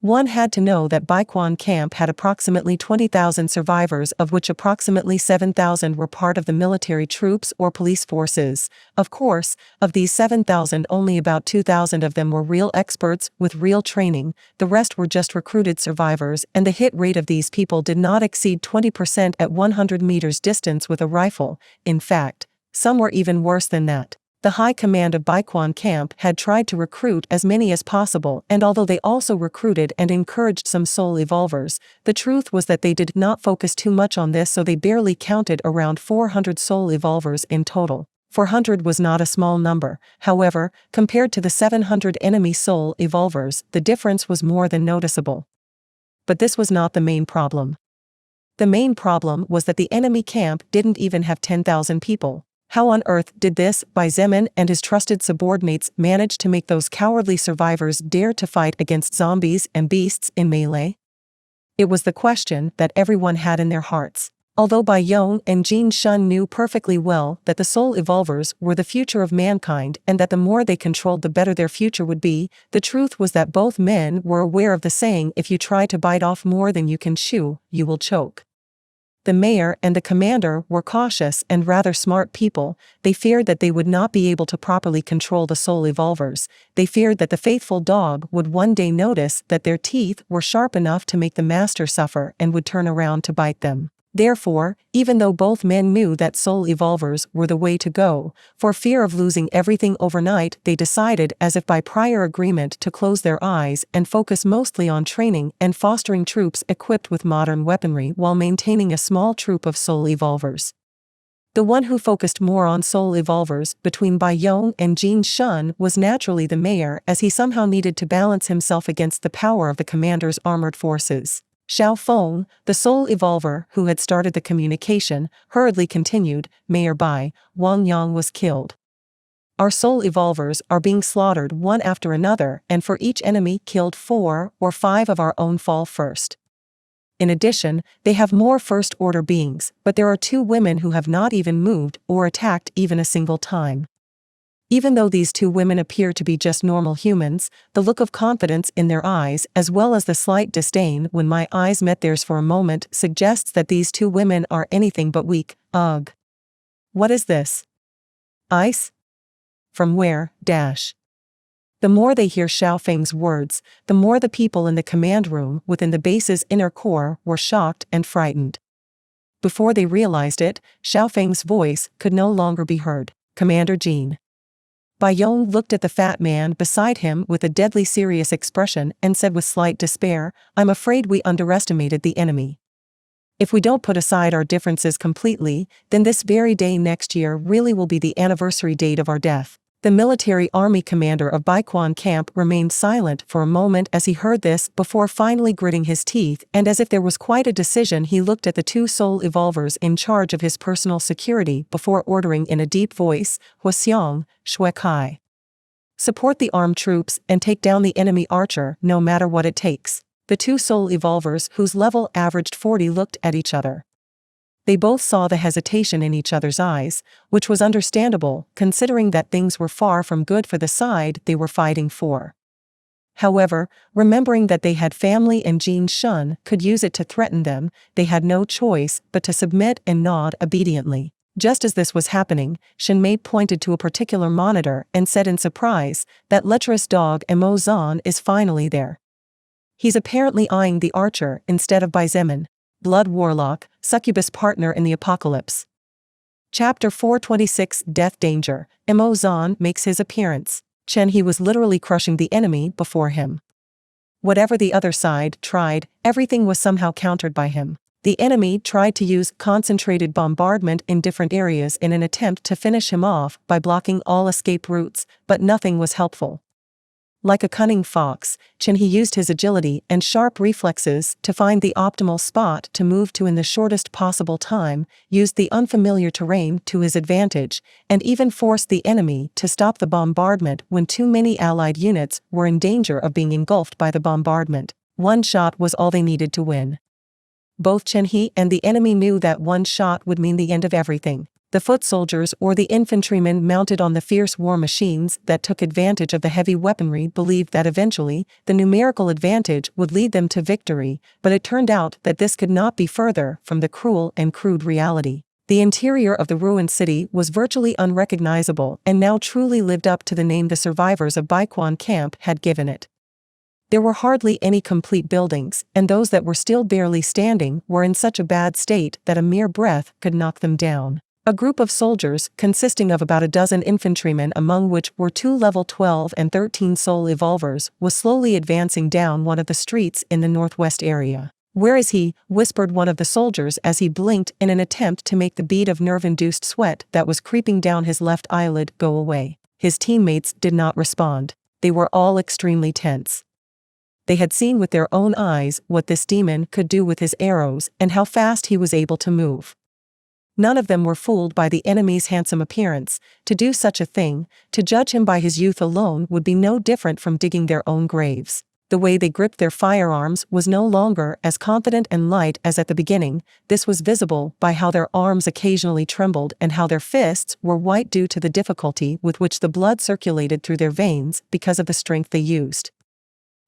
One had to know that Baiquan camp had approximately 20,000 survivors, of which approximately 7,000 were part of the military troops or police forces. Of course, of these 7,000 only about 2,000 of them were real experts with real training, the rest were just recruited survivors, and the hit rate of these people did not exceed 20% at 100 meters distance with a rifle. In fact, some were even worse than that. The high command of Baiquan camp had tried to recruit as many as possible, and although they also recruited and encouraged some soul evolvers, the truth was that they did not focus too much on this, so they barely counted around 400 soul evolvers in total. 400 was not a small number, however, compared to the 700 enemy soul evolvers, the difference was more than noticeable. But this was not the main problem. The main problem was that the enemy camp didn't even have 10,000 people. How on earth did this, Bai Zemin and his trusted subordinates, manage to make those cowardly survivors dare to fight against zombies and beasts in melee? It was the question that everyone had in their hearts. Although Bai Yong and Jin Shun knew perfectly well that the soul evolvers were the future of mankind and that the more they controlled the better their future would be, the truth was that both men were aware of the saying, "If you try to bite off more than you can chew, you will choke." The mayor and the commander were cautious and rather smart people. They feared that they would not be able to properly control the soul evolvers. They feared that the faithful dog would one day notice that their teeth were sharp enough to make the master suffer and would turn around to bite them. Therefore, even though both men knew that soul evolvers were the way to go, for fear of losing everything overnight, they decided, as if by prior agreement, to close their eyes and focus mostly on training and fostering troops equipped with modern weaponry while maintaining a small troop of soul evolvers. The one who focused more on soul evolvers between Bai Yong and Jin Shun was naturally the mayor, as he somehow needed to balance himself against the power of the commander's armored forces. Xiao Feng, the soul evolver who had started the communication, hurriedly continued, "Mayor Bai, Wang Yang was killed. Our soul evolvers are being slaughtered one after another, and for each enemy killed 4 or 5 of our own fall first. In addition, they have more first-order beings, but there are 2 women who have not even moved or attacked even a single time. Even though these 2 women appear to be just normal humans, the look of confidence in their eyes as well as the slight disdain when my eyes met theirs for a moment suggests that these 2 women are anything but weak. Ugh. What is this? Ice? From where? The more they hear Xiao Feng's words, the more the people in the command room within the base's inner core were shocked and frightened. Before they realized it, Xiao Feng's voice could no longer be heard. Commander Jean. Bai Yong looked at the fat man beside him with a deadly serious expression and said with slight despair, "I'm afraid we underestimated the enemy. If we don't put aside our differences completely, then this very day next year really will be the anniversary date of our death." The military army commander of Baiquan camp remained silent for a moment as he heard this before finally gritting his teeth, and as if there was quite a decision he looked at the two soul evolvers in charge of his personal security before ordering in a deep voice, "Huaxiang, Shui Kai. Support the armed troops and take down the enemy archer no matter what it takes." The two soul evolvers whose level averaged 40 looked at each other. They both saw the hesitation in each other's eyes, which was understandable considering that things were far from good for the side they were fighting for. However, remembering that they had family and Jean Shun could use it to threaten them, they had no choice but to submit and nod obediently. Just as this was happening, Shen Mei pointed to a particular monitor and said in surprise, "That lecherous dog Mo Zan is finally there. He's apparently eyeing the archer instead of Bai Zemin." Blood Warlock, Succubus Partner in the Apocalypse. Chapter 426 Death Danger. Mo Zan makes his appearance. Chen He was literally crushing the enemy before him. Whatever the other side tried, everything was somehow countered by him. The enemy tried to use concentrated bombardment in different areas in an attempt to finish him off by blocking all escape routes, but nothing was helpful. Like a cunning fox, Chen He used his agility and sharp reflexes to find the optimal spot to move to in the shortest possible time, used the unfamiliar terrain to his advantage, and even forced the enemy to stop the bombardment when too many allied units were in danger of being engulfed by the bombardment. One shot was all they needed to win. Both Chen He and the enemy knew that one shot would mean the end of everything. The foot soldiers or the infantrymen mounted on the fierce war machines that took advantage of the heavy weaponry believed that eventually, the numerical advantage would lead them to victory, but it turned out that this could not be further from the cruel and crude reality. The interior of the ruined city was virtually unrecognizable and now truly lived up to the name the survivors of Baiquan camp had given it. There were hardly any complete buildings, and those that were still barely standing were in such a bad state that a mere breath could knock them down. A group of soldiers, consisting of about a dozen infantrymen among which were 2 level 12 and 13 soul evolvers, was slowly advancing down one of the streets in the northwest area. "Where is he?" whispered one of the soldiers as he blinked in an attempt to make the bead of nerve-induced sweat that was creeping down his left eyelid go away. His teammates did not respond. They were all extremely tense. They had seen with their own eyes what this demon could do with his arrows and how fast he was able to move. None of them were fooled by the enemy's handsome appearance. To do such a thing, to judge him by his youth alone would be no different from digging their own graves. The way they gripped their firearms was no longer as confident and light as at the beginning. This was visible by how their arms occasionally trembled and how their fists were white due to the difficulty with which the blood circulated through their veins because of the strength they used.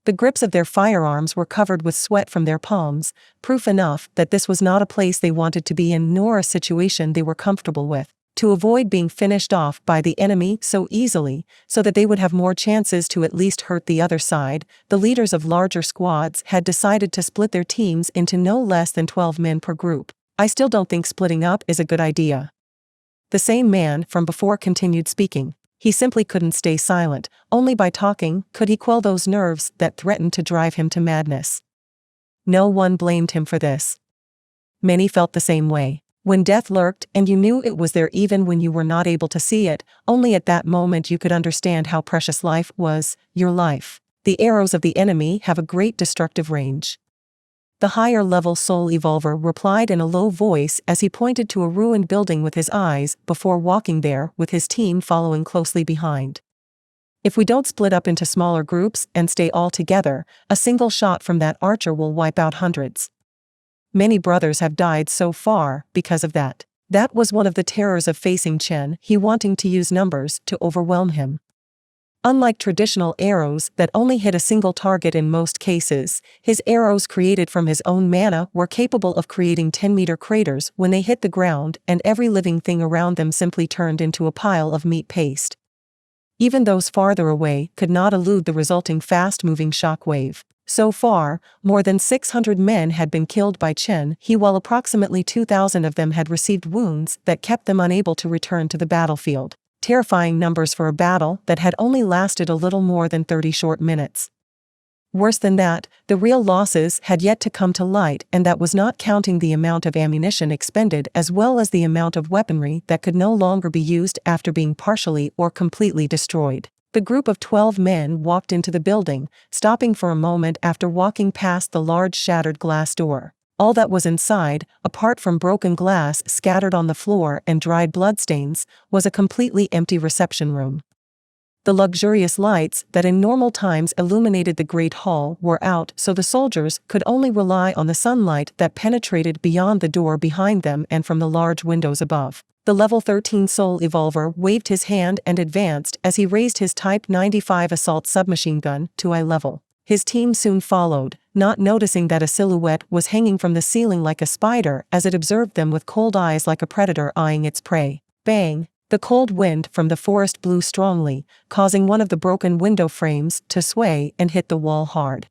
The grips of their firearms were covered with sweat from their palms, proof enough that this was not a place they wanted to be in nor a situation they were comfortable with. To avoid being finished off by the enemy so easily, so that they would have more chances to at least hurt the other side, the leaders of larger squads had decided to split their teams into no less than 12 men per group. "I still don't think splitting up is a good idea." The same man from before continued speaking. He simply couldn't stay silent. Only by talking could he quell those nerves that threatened to drive him to madness. No one blamed him for this. Many felt the same way. When death lurked and you knew it was there even when you were not able to see it, only at that moment you could understand how precious life was, your life. The arrows of the enemy have a great destructive range. The higher-level soul evolver replied in a low voice as he pointed to a ruined building with his eyes before walking there with his team following closely behind. "If we don't split up into smaller groups and stay all together, a single shot from that archer will wipe out hundreds. Many brothers have died so far because of that." That was one of the terrors of facing Chen He, wanting to use numbers to overwhelm him. Unlike traditional arrows that only hit a single target in most cases, his arrows created from his own mana were capable of creating 10-meter craters when they hit the ground, and every living thing around them simply turned into a pile of meat paste. Even those farther away could not elude the resulting fast-moving shock wave. So far, more than 600 men had been killed by Chen He, while approximately 2,000 of them had received wounds that kept them unable to return to the battlefield. Terrifying numbers for a battle that had only lasted a little more than 30 short minutes. Worse than that, the real losses had yet to come to light, and that was not counting the amount of ammunition expended as well as the amount of weaponry that could no longer be used after being partially or completely destroyed. The group of 12 men walked into the building, stopping for a moment after walking past the large shattered glass door. All that was inside, apart from broken glass scattered on the floor and dried bloodstains, was a completely empty reception room. The luxurious lights that in normal times illuminated the great hall were out, so the soldiers could only rely on the sunlight that penetrated beyond the door behind them and from the large windows above. The level 13 Soul Evolver waved his hand and advanced as he raised his Type 95 assault submachine gun to eye level. His team soon followed, not noticing that a silhouette was hanging from the ceiling like a spider as it observed them with cold eyes like a predator eyeing its prey. Bang! The cold wind from the forest blew strongly, causing one of the broken window frames to sway and hit the wall hard.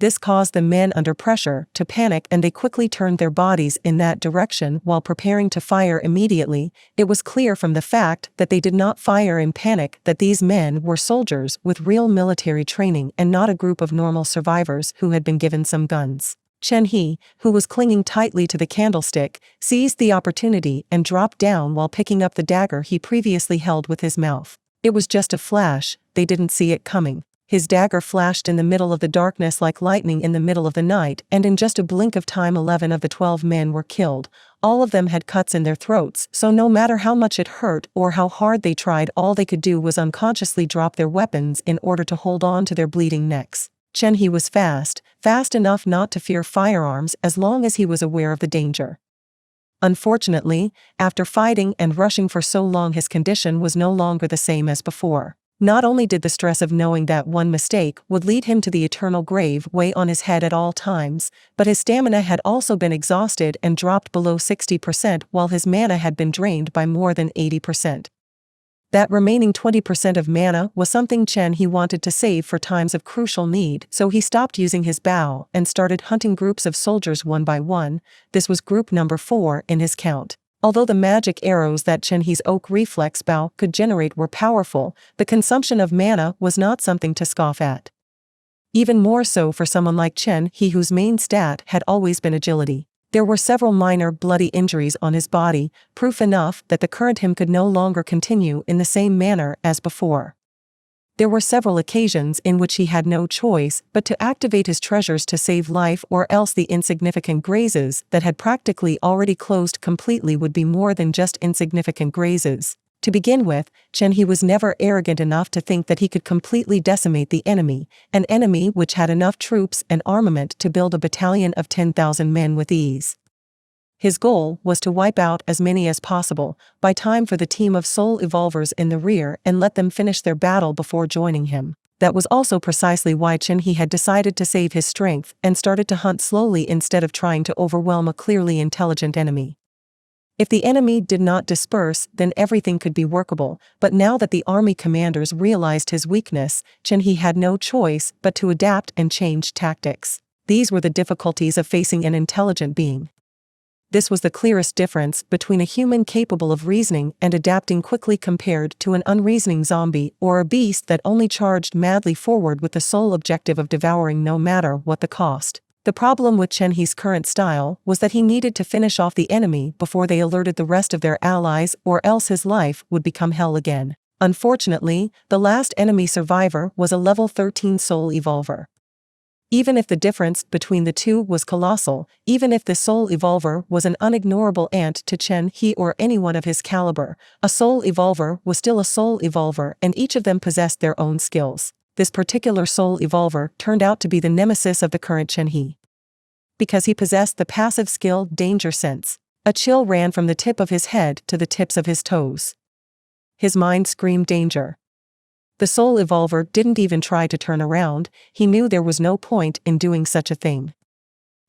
This caused the men under pressure to panic, and they quickly turned their bodies in that direction while preparing to fire immediately. It was clear from the fact that they did not fire in panic that these men were soldiers with real military training and not a group of normal survivors who had been given some guns. Chen He, who was clinging tightly to the candlestick, seized the opportunity and dropped down while picking up the dagger he previously held with his mouth. It was just a flash, they didn't see it coming. His dagger flashed in the middle of the darkness like lightning in the middle of the night, and in just a blink of time 11 of the 12 men were killed. All of them had cuts in their throats, so no matter how much it hurt or how hard they tried, all they could do was unconsciously drop their weapons in order to hold on to their bleeding necks. Chen He was fast enough not to fear firearms as long as he was aware of the danger. Unfortunately, after fighting and rushing for so long, his condition was no longer the same as before. Not only did the stress of knowing that one mistake would lead him to the eternal grave weigh on his head at all times, but his stamina had also been exhausted and dropped below 60%, while his mana had been drained by more than 80%. That remaining 20% of mana was something Chen He wanted to save for times of crucial need, so he stopped using his bow and started hunting groups of soldiers one by one. This was group number 4 in his count. Although the magic arrows that Chen He's oak reflex bow could generate were powerful, the consumption of mana was not something to scoff at. Even more so for someone like Chen He, whose main stat had always been agility. There were several minor bloody injuries on his body, proof enough that the current him could no longer continue in the same manner as before. There were several occasions in which he had no choice but to activate his treasures to save life, or else the insignificant grazes that had practically already closed completely would be more than just insignificant grazes. To begin with, Chen He was never arrogant enough to think that he could completely decimate the enemy, an enemy which had enough troops and armament to build a battalion of 10,000 men with ease. His goal was to wipe out as many as possible, buy time for the team of soul evolvers in the rear and let them finish their battle before joining him. That was also precisely why Chen He had decided to save his strength and started to hunt slowly instead of trying to overwhelm a clearly intelligent enemy. If the enemy did not disperse, then everything could be workable, but now that the army commanders realized his weakness, Chen He had no choice but to adapt and change tactics. These were the difficulties of facing an intelligent being. This was the clearest difference between a human capable of reasoning and adapting quickly compared to an unreasoning zombie or a beast that only charged madly forward with the sole objective of devouring no matter what the cost. The problem with Chen He's current style was that he needed to finish off the enemy before they alerted the rest of their allies, or else his life would become hell again. Unfortunately, the last enemy survivor was a level 13 soul evolver. Even if the difference between the two was colossal, even if the soul evolver was an unignorable ant to Chen He or anyone of his caliber, a soul evolver was still a soul evolver, and each of them possessed their own skills. This particular soul evolver turned out to be the nemesis of the current Chen He. Because he possessed the passive skill Danger Sense, a chill ran from the tip of his head to the tips of his toes. His mind screamed danger. The soul evolver didn't even try to turn around, he knew there was no point in doing such a thing.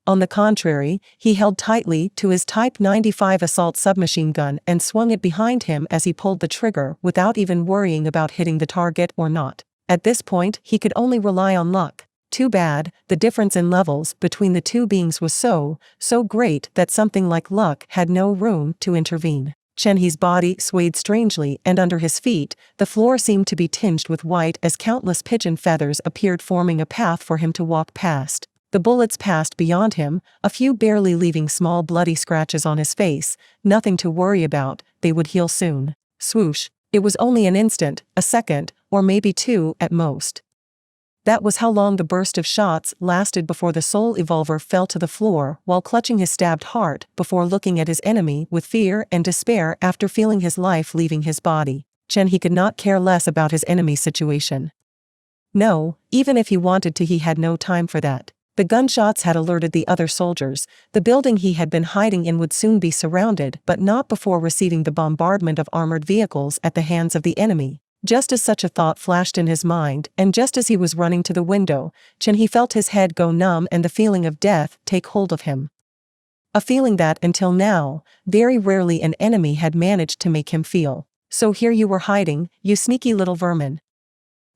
On the contrary, he held tightly to his Type 95 assault submachine gun and swung it behind him as he pulled the trigger without even worrying about hitting the target or not. At this point, he could only rely on luck. Too bad, the difference in levels between the two beings was so great that something like luck had no room to intervene. Chen He's body swayed strangely, and under his feet, the floor seemed to be tinged with white as countless pigeon feathers appeared, forming a path for him to walk past. The bullets passed beyond him, a few barely leaving small bloody scratches on his face. Nothing to worry about, they would heal soon. Swoosh. It was only an instant, a second, or maybe two at most. That was how long the burst of shots lasted before the soul evolver fell to the floor while clutching his stabbed heart before looking at his enemy with fear and despair after feeling his life leaving his body. Chen He could not care less about his enemy's situation. No, even if he wanted to, he had no time for that. The gunshots had alerted the other soldiers. The building he had been hiding in would soon be surrounded, but not before receiving the bombardment of armored vehicles at the hands of the enemy. Just as such a thought flashed in his mind, and just as he was running to the window, Chen He felt his head go numb and the feeling of death take hold of him. A feeling that, until now, very rarely an enemy had managed to make him feel. So here you were hiding, you sneaky little vermin.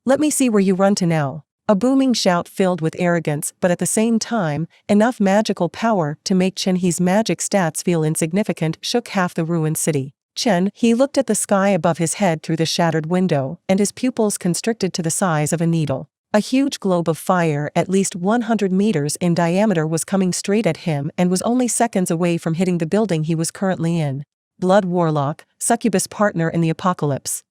Let me see where you run to now. A booming shout filled with arrogance, but at the same time, enough magical power to make Chen He's magic stats feel insignificant shook half the ruined city. Chen He looked at the sky above his head through the shattered window, and his pupils constricted to the size of a needle. A huge globe of fire at least 100 meters in diameter was coming straight at him and was only seconds away from hitting the building he was currently in. Blood Warlock, Succubus Partner in the Apocalypse.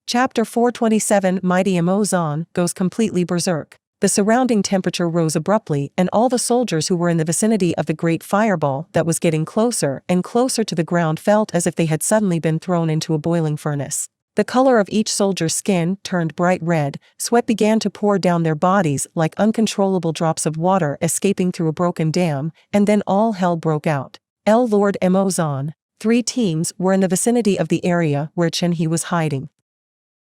Chapter 427 Mighty Amazon goes completely berserk. The surrounding temperature rose abruptly, and all the soldiers who were in the vicinity of the great fireball that was getting closer and closer to the ground felt as if they had suddenly been thrown into a boiling furnace. The color of each soldier's skin turned bright red, sweat began to pour down their bodies like uncontrollable drops of water escaping through a broken dam, and then all hell broke out. Lord Amazon. 3 teams were in the vicinity of the area where Chen He was hiding.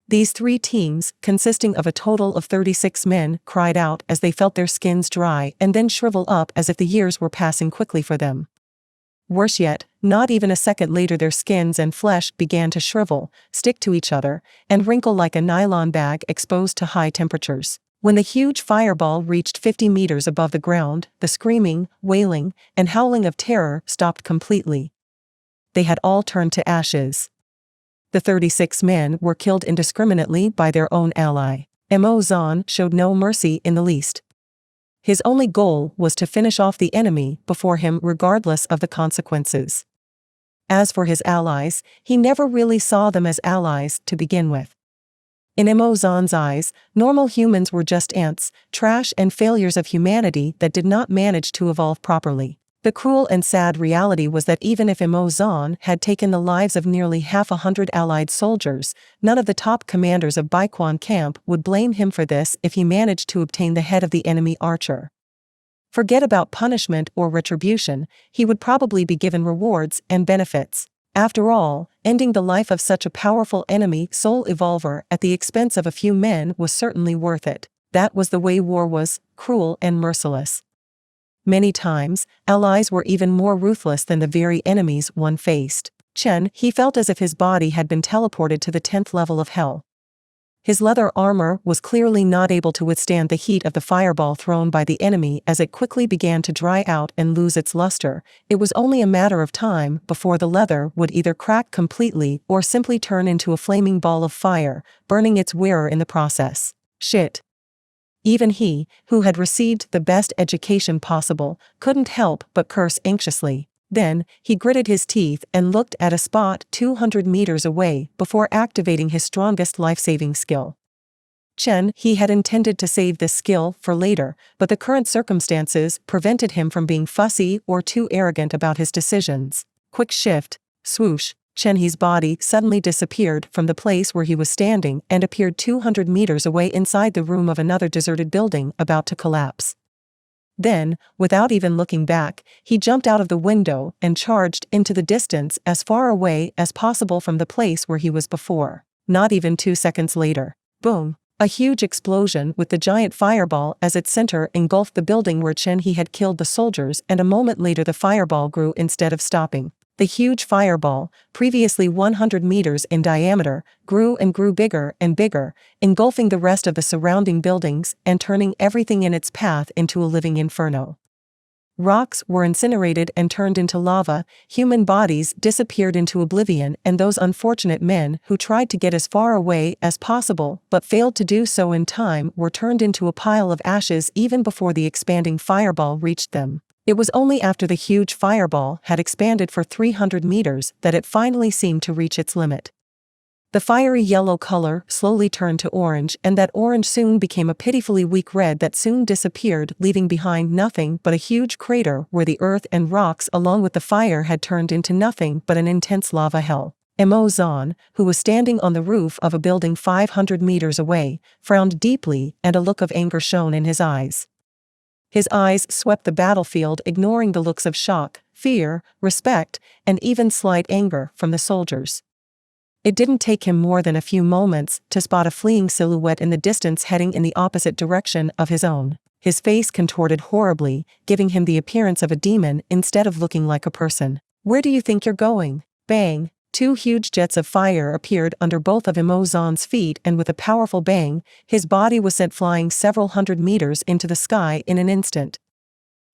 These 3 teams, consisting of a total of 36 men, cried out as they felt their skins dry and then shrivel up as if the years were passing quickly for them. Worse yet, not even a second later their skins and flesh began to shrivel, stick to each other, and wrinkle like a nylon bag exposed to high temperatures. When the huge fireball reached 50 meters above the ground, the screaming, wailing, and howling of terror stopped completely. They had all turned to ashes. The 36 men were killed indiscriminately by their own ally. Amazon showed no mercy in the least. His only goal was to finish off the enemy before him regardless of the consequences. As for his allies, he never really saw them as allies to begin with. In Amazon's eyes, normal humans were just ants, trash and failures of humanity that did not manage to evolve properly. The cruel and sad reality was that even if Amazon had taken the lives of nearly 100 allied soldiers, none of the top commanders of Baiquan camp would blame him for this if he managed to obtain the head of the enemy archer. Forget about punishment or retribution, he would probably be given rewards and benefits. After all, ending the life of such a powerful enemy soul evolver at the expense of a few men was certainly worth it. That was the way war was, cruel and merciless. Many times, allies were even more ruthless than the very enemies one faced. Chen He felt as if his body had been teleported to the 10th level of hell. His leather armor was clearly not able to withstand the heat of the fireball thrown by the enemy as it quickly began to dry out and lose its luster. It was only a matter of time before the leather would either crack completely or simply turn into a flaming ball of fire, burning its wearer in the process. Shit. Even he, who had received the best education possible, couldn't help but curse anxiously. Then, he gritted his teeth and looked at a spot 200 meters away before activating his strongest life-saving skill. Chen He had intended to save this skill for later, but the current circumstances prevented him from being fussy or too arrogant about his decisions. Quick shift, swoosh. Chen He's body suddenly disappeared from the place where he was standing and appeared 200 meters away inside the room of another deserted building about to collapse. Then, without even looking back, he jumped out of the window and charged into the distance as far away as possible from the place where he was before. Not even 2 seconds later. Boom! A huge explosion with the giant fireball as its center engulfed the building where Chen He had killed the soldiers, and a moment later the fireball grew instead of stopping. The huge fireball, previously 100 meters in diameter, grew and grew bigger and bigger, engulfing the rest of the surrounding buildings and turning everything in its path into a living inferno. Rocks were incinerated and turned into lava, human bodies disappeared into oblivion, and those unfortunate men who tried to get as far away as possible but failed to do so in time were turned into a pile of ashes even before the expanding fireball reached them. It was only after the huge fireball had expanded for 300 meters that it finally seemed to reach its limit. The fiery yellow color slowly turned to orange, and that orange soon became a pitifully weak red that soon disappeared, leaving behind nothing but a huge crater where the earth and rocks along with the fire had turned into nothing but an intense lava hell. Xietain, who was standing on the roof of a building 500 meters away, frowned deeply, and a look of anger shone in his eyes. His eyes swept the battlefield, ignoring the looks of shock, fear, respect, and even slight anger from the soldiers. It didn't take him more than a few moments to spot a fleeing silhouette in the distance heading in the opposite direction of his own. His face contorted horribly, giving him the appearance of a demon instead of looking like a person. "Where do you think you're going?" Bang! Two huge jets of fire appeared under both of Xietan's feet, and with a powerful bang, his body was sent flying several hundred meters into the sky in an instant.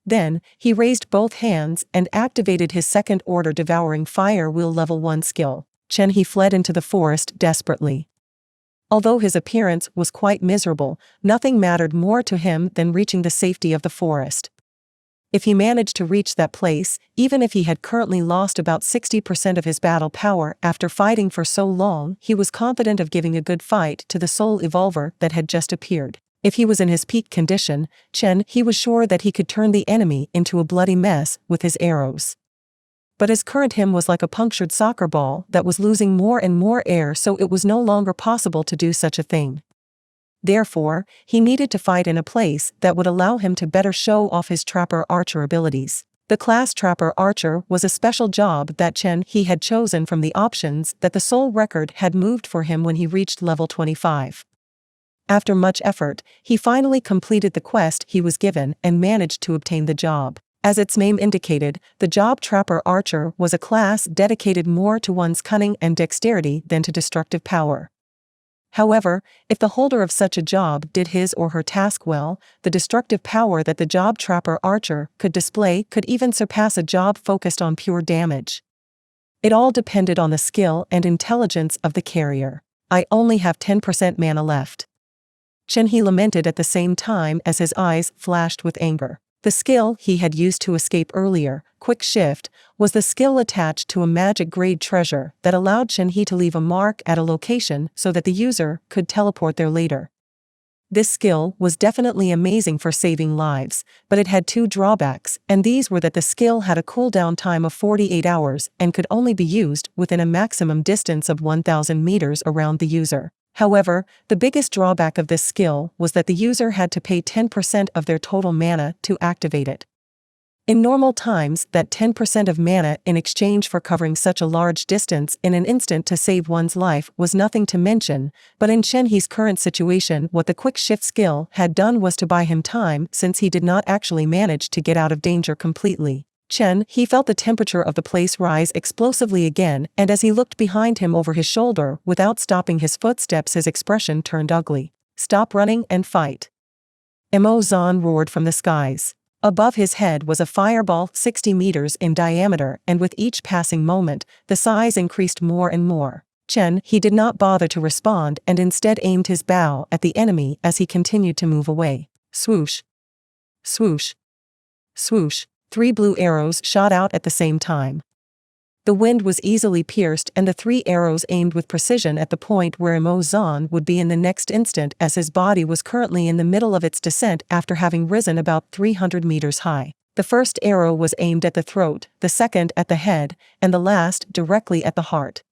Then, he raised both hands and activated his second-order devouring fire wheel level 1 skill. He fled into the forest desperately. Although his appearance was quite miserable, nothing mattered more to him than reaching the safety of the forest. If he managed to reach that place, even if he had currently lost about 60% of his battle power after fighting for so long, he was confident of giving a good fight to the soul evolver that had just appeared. If he was in his peak condition, he was sure that he could turn the enemy into a bloody mess with his arrows. But his current him was like a punctured soccer ball that was losing more and more air, so it was no longer possible to do such a thing. Therefore, he needed to fight in a place that would allow him to better show off his Trapper Archer abilities. The class Trapper Archer was a special job that he had chosen from the options that the Soul Record had moved for him when he reached level 25. After much effort, he finally completed the quest he was given and managed to obtain the job. As its name indicated, the job Trapper Archer was a class dedicated more to one's cunning and dexterity than to destructive power. However, if the holder of such a job did his or her task well, the destructive power that the job Trapper Archer could display could even surpass a job focused on pure damage. It all depended on the skill and intelligence of the carrier. "I only have 10% mana left," he lamented at the same time as his eyes flashed with anger. The skill he had used to escape earlier, Quick Shift, was the skill attached to a magic-grade treasure that allowed he to leave a mark at a location so that the user could teleport there later. This skill was definitely amazing for saving lives, but it had two drawbacks, and these were that the skill had a cooldown time of 48 hours and could only be used within a maximum distance of 1,000 meters around the user. However, the biggest drawback of this skill was that the user had to pay 10% of their total mana to activate it. In normal times, that 10% of mana in exchange for covering such a large distance in an instant to save one's life was nothing to mention, but in He's current situation, what the Quick Shift skill had done was to buy him time, since he did not actually manage to get out of danger completely. He felt the temperature of the place rise explosively again, and as he looked behind him over his shoulder without stopping his footsteps, his expression turned ugly. "Stop running and fight," Xietain roared from the skies. Above his head was a fireball 60 meters in diameter, and with each passing moment, the size increased more and more. He did not bother to respond and instead aimed his bow at the enemy as he continued to move away. Swoosh! Swoosh! Swoosh! 3 blue arrows shot out at the same time. The wind was easily pierced, and the 3 arrows aimed with precision at the point where Xietain would be in the next instant, as his body was currently in the middle of its descent after having risen about 300 meters high. The first arrow was aimed at the throat, the second at the head, and the last directly at the heart.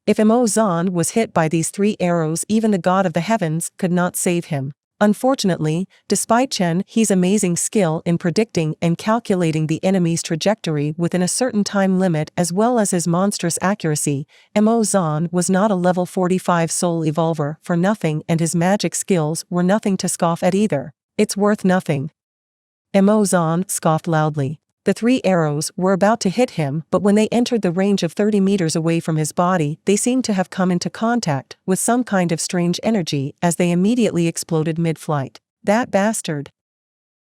If Xietain was hit by these 3 arrows, even the god of the heavens could not save him. Unfortunately, despite He's amazing skill in predicting and calculating the enemy's trajectory within a certain time limit, as well as his monstrous accuracy, Xietain was not a level 45 soul evolver for nothing, and his magic skills were nothing to scoff at either. "It's worth nothing," Xietain scoffed loudly. The 3 arrows were about to hit him, but when they entered the range of 30 meters away from his body, they seemed to have come into contact with some kind of strange energy as they immediately exploded mid-flight. That bastard!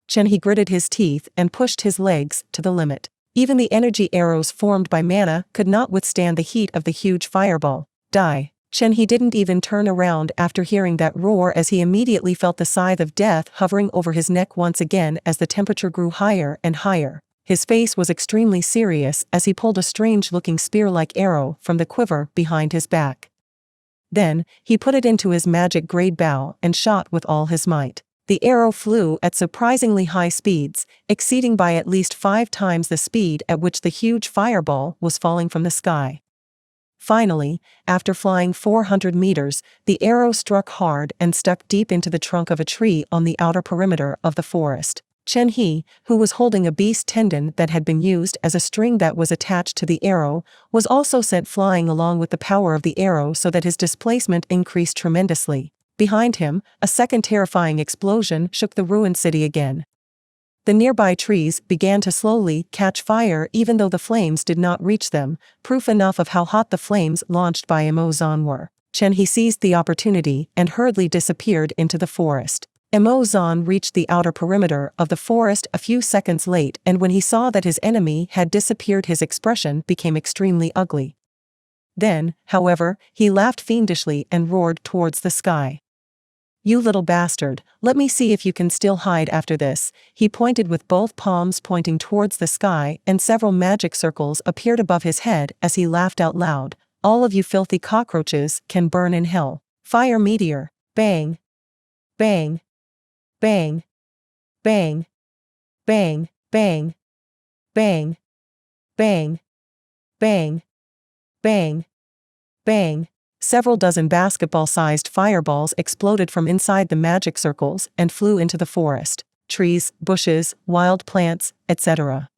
Chen He gritted his teeth and pushed his legs to the limit. Even the energy arrows formed by mana could not withstand the heat of the huge fireball. Die! Chen He didn't even turn around after hearing that roar, as he immediately felt the scythe of death hovering over his neck once again as the temperature grew higher and higher. His face was extremely serious as he pulled a strange-looking spear-like arrow from the quiver behind his back. Then, he put it into his magic-grade bow and shot with all his might. The arrow flew at surprisingly high speeds, exceeding by at least 5 times the speed at which the huge fireball was falling from the sky. Finally, after flying 400 meters, the arrow struck hard and stuck deep into the trunk of a tree on the outer perimeter of the forest. Chen He, who was holding a beast tendon that had been used as a string that was attached to the arrow, was also sent flying along with the power of the arrow so that his displacement increased tremendously. Behind him, a second terrifying explosion shook the ruined city again. The nearby trees began to slowly catch fire even though the flames did not reach them, proof enough of how hot the flames launched by Emozan were. Chen He seized the opportunity and hurriedly disappeared into the forest. Emozan reached the outer perimeter of the forest a few seconds late, and when he saw that his enemy had disappeared, his expression became extremely ugly. Then, however, he laughed fiendishly and roared towards the sky. "You little bastard, let me see if you can still hide after this." He pointed with both palms pointing towards the sky, and several magic circles appeared above his head as he laughed out loud. "All of you filthy cockroaches can burn in hell. Fire meteor." Bang! Bang! Bang! Bang! Bang! Bang! Bang! Bang! Bang! Bang! Bang! Several dozen basketball-sized fireballs exploded from inside the magic circles and flew into the forest. Trees, bushes, wild plants, etc.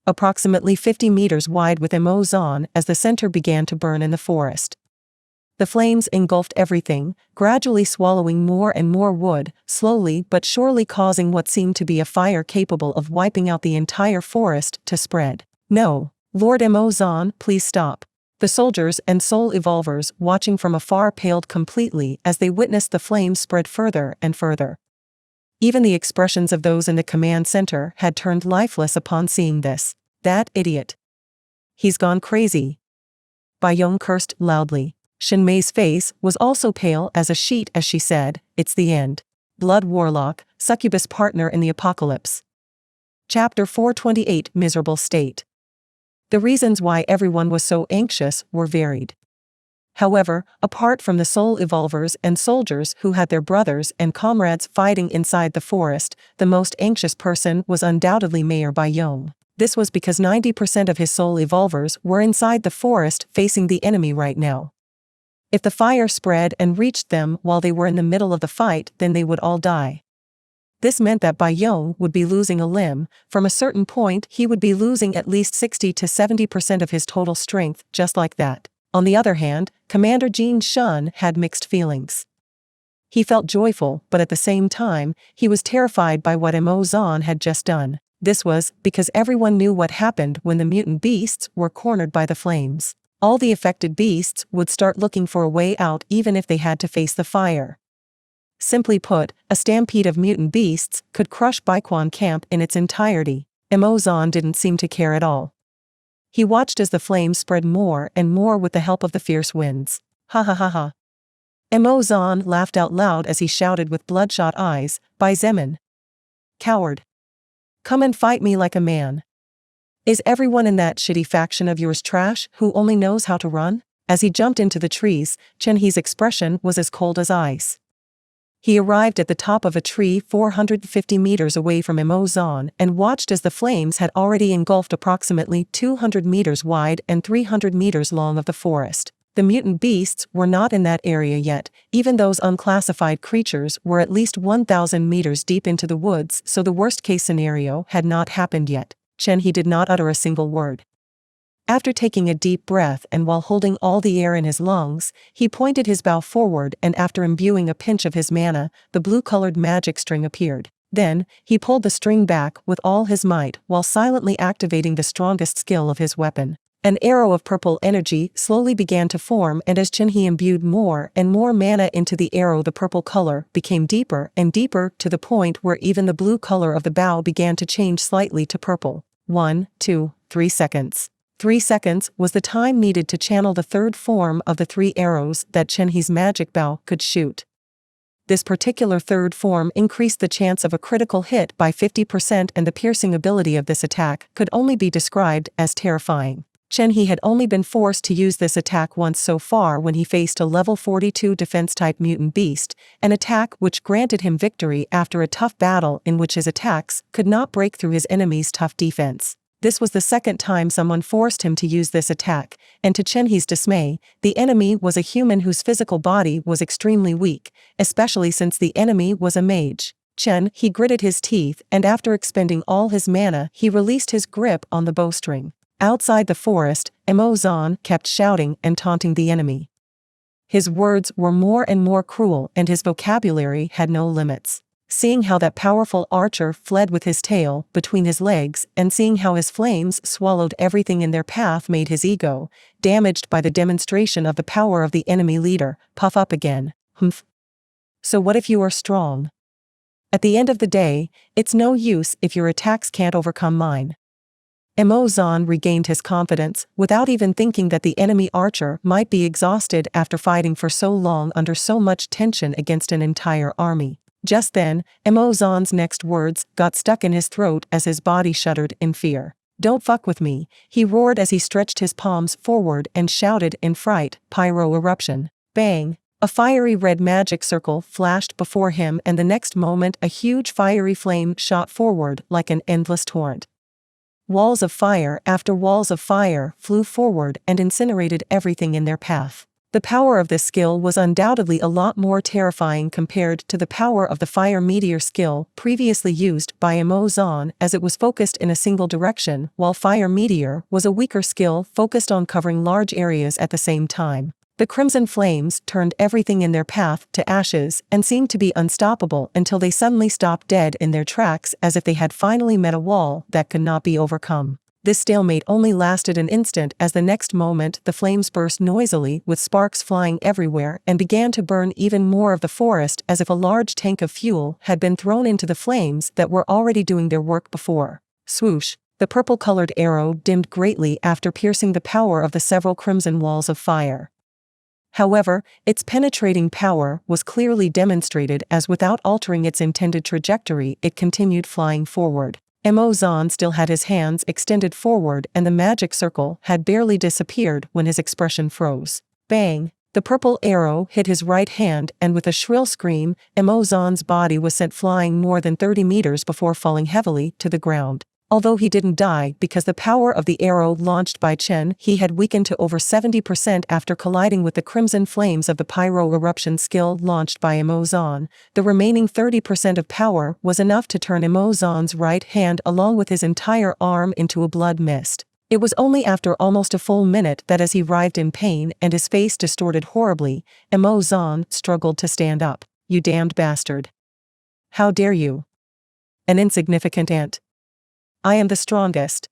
Approximately 50 meters wide with Emozan as the center began to burn in the forest. The flames engulfed everything, gradually swallowing more and more wood, slowly but surely causing what seemed to be a fire capable of wiping out the entire forest to spread. "No, Lord Emozan, please stop." The soldiers and soul evolvers watching from afar paled completely as they witnessed the flames spread further and further. Even the expressions of those in the command center had turned lifeless upon seeing this. "That idiot. He's gone crazy." Baiyong cursed loudly. Shen Mei's face was also pale as a sheet as she said, "It's the end." Blood Warlock, Succubus Partner in the Apocalypse. Chapter 428, Miserable State. The reasons why everyone was so anxious were varied. However, apart from the soul evolvers and soldiers who had their brothers and comrades fighting inside the forest, the most anxious person was undoubtedly Mayor Baiyong. This was because 90% of his soul evolvers were inside the forest facing the enemy right now. If the fire spread and reached them while they were in the middle of the fight, then they would all die. This meant that Baiyong would be losing a limb. From a certain point, he would be losing at least 60 to 70% of his total strength, just like that. On the other hand, Commander Jin Shun had mixed feelings. He felt joyful, but at the same time, he was terrified by what Emozan had just done. This was because everyone knew what happened when the mutant beasts were cornered by the flames. All the affected beasts would start looking for a way out even if they had to face the fire. Simply put, a stampede of mutant beasts could crush Baiquan camp in its entirety. Emozan didn't seem to care at all. He watched as the flames spread more and more with the help of the fierce winds. "Ha ha ha ha." Emozan laughed out loud as he shouted with bloodshot eyes, "Bai Zemin. Coward. Come and fight me like a man. Is everyone in that shitty faction of yours trash who only knows how to run?" As he jumped into the trees, Chen He's expression was as cold as ice. He arrived at the top of a tree 450 meters away from Emozan and watched as the flames had already engulfed approximately 200 meters wide and 300 meters long of the forest. The mutant beasts were not in that area yet, even those unclassified creatures were at least 1,000 meters deep into the woods, so the worst-case scenario had not happened yet. Chen He did not utter a single word. After taking a deep breath and while holding all the air in his lungs, he pointed his bow forward, and after imbuing a pinch of his mana, the blue-colored magic string appeared. Then, he pulled the string back with all his might while silently activating the strongest skill of his weapon. An arrow of purple energy slowly began to form, and as Xietain imbued more and more mana into the arrow, the purple color became deeper and deeper to the point where even the blue color of the bow began to change slightly to purple. 1, 2, 3 seconds. 3 seconds was the time needed to channel the third form of the 3 arrows that Qianhe's magic bow could shoot. This particular third form increased the chance of a critical hit by 50%, and the piercing ability of this attack could only be described as terrifying. Qianhe had only been forced to use this attack once so far when he faced a level 42 defense-type mutant beast, an attack which granted him victory after a tough battle in which his attacks could not break through his enemy's tough defense. This was the second time someone forced him to use this attack, and to Qianhe's dismay, the enemy was a human whose physical body was extremely weak, especially since the enemy was a mage. Qianhe gritted his teeth, and after expending all his mana, he released his grip on the bowstring. Outside the forest, Xietain kept shouting and taunting the enemy. His words were more and more cruel, and his vocabulary had no limits. Seeing how that powerful archer fled with his tail between his legs, and seeing how his flames swallowed everything in their path, made his ego, damaged by the demonstration of the power of the enemy leader, puff up again. Humph. So what if you are strong? At the end of the day, it's no use if your attacks can't overcome mine. Xietain regained his confidence, without even thinking that the enemy archer might be exhausted after fighting for so long under so much tension against an entire army. Just then, Xietan's next words got stuck in his throat as his body shuddered in fear. "Don't fuck with me," he roared as he stretched his palms forward and shouted in fright, "Pyro eruption." Bang! A fiery red magic circle flashed before him, and the next moment a huge fiery flame shot forward like an endless torrent. Walls of fire after walls of fire flew forward and incinerated everything in their path. The power of this skill was undoubtedly a lot more terrifying compared to the power of the fire meteor skill previously used by Xietain, as it was focused in a single direction, while fire meteor was a weaker skill focused on covering large areas at the same time. The crimson flames turned everything in their path to ashes and seemed to be unstoppable until they suddenly stopped dead in their tracks, as if they had finally met a wall that could not be overcome. This stalemate only lasted an instant, as the next moment the flames burst noisily with sparks flying everywhere and began to burn even more of the forest, as if a large tank of fuel had been thrown into the flames that were already doing their work before. Swoosh! The purple-colored arrow dimmed greatly after piercing the power of the several crimson walls of fire. However, its penetrating power was clearly demonstrated, as without altering its intended trajectory it continued flying forward. Xietain still had his hands extended forward, and the magic circle had barely disappeared when his expression froze. Bang! The purple arrow hit his right hand, and with a shrill scream, Xietan's body was sent flying more than 30 meters before falling heavily to the ground. Although he didn't die because the power of the arrow launched by Qianhe had weakened to over 70% after colliding with the crimson flames of the pyro eruption skill launched by Xietain, the remaining 30% of power was enough to turn Xietan's right hand along with his entire arm into a blood mist. It was only after almost a full minute that, as he writhed in pain and his face distorted horribly, Xietain struggled to stand up. "You damned bastard. How dare you? An insignificant ant. I am the strongest,"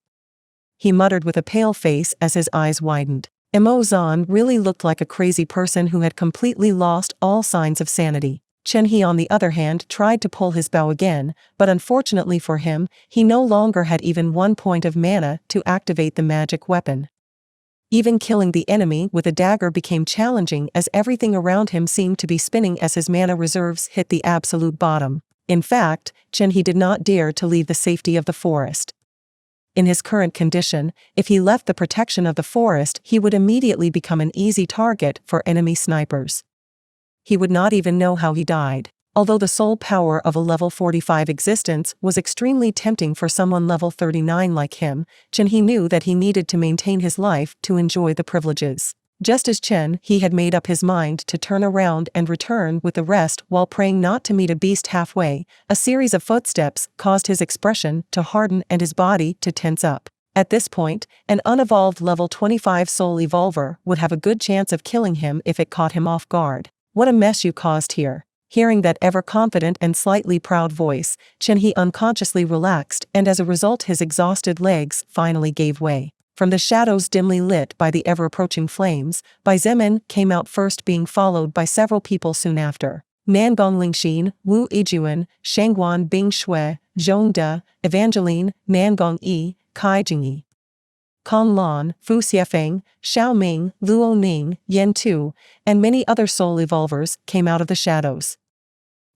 he muttered with a pale face as his eyes widened. Xietain really looked like a crazy person who had completely lost all signs of sanity. Qianhe, on the other hand, tried to pull his bow again, but unfortunately for him, he no longer had even 1 point of mana to activate the magic weapon. Even killing the enemy with a dagger became challenging, as everything around him seemed to be spinning as his mana reserves hit the absolute bottom. In fact, Qianhe did not dare to leave the safety of the forest. In his current condition, if he left the protection of the forest, he would immediately become an easy target for enemy snipers. He would not even know how he died. Although the sole power of a level 45 existence was extremely tempting for someone level 39 like him, Qianhe knew that he needed to maintain his life to enjoy the privileges. Just as Qianhe had made up his mind to turn around and return with the rest while praying not to meet a beast halfway, a series of footsteps caused his expression to harden and his body to tense up. At this point, an unevolved level 25 soul evolver would have a good chance of killing him if it caught him off guard. "What a mess you caused here," Hearing that ever-confident and slightly proud voice, Chen-He unconsciously relaxed, and as a result his exhausted legs finally gave way. From the shadows dimly lit by the ever-approaching flames, Bai Zemin came out first, being followed by several people soon after. Nangong Lingxin, Wu Yijuan, Shangguan Bing Shui, Zhong De, Evangeline, Nangong Yi, Kai Jingyi, Kong Lan, Fu Xiefeng, Xiao Ming, Luo Ning, Yan Tu, and many other soul evolvers came out of the shadows.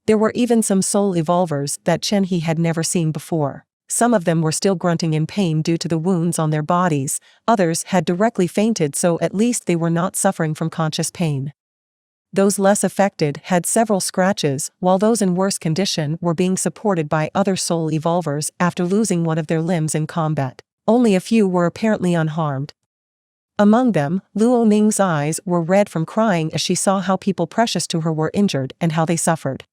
There were even some soul evolvers that Chen-He had never seen before. Some of them were still grunting in pain due to the wounds on their bodies, others had directly fainted, so at least they were not suffering from conscious pain. Those less affected had several scratches, while those in worse condition were being supported by other soul evolvers after losing one of their limbs in combat. Only a few were apparently unharmed. Among them, Luo Ning's eyes were red from crying as she saw how people precious to her were injured and how they suffered.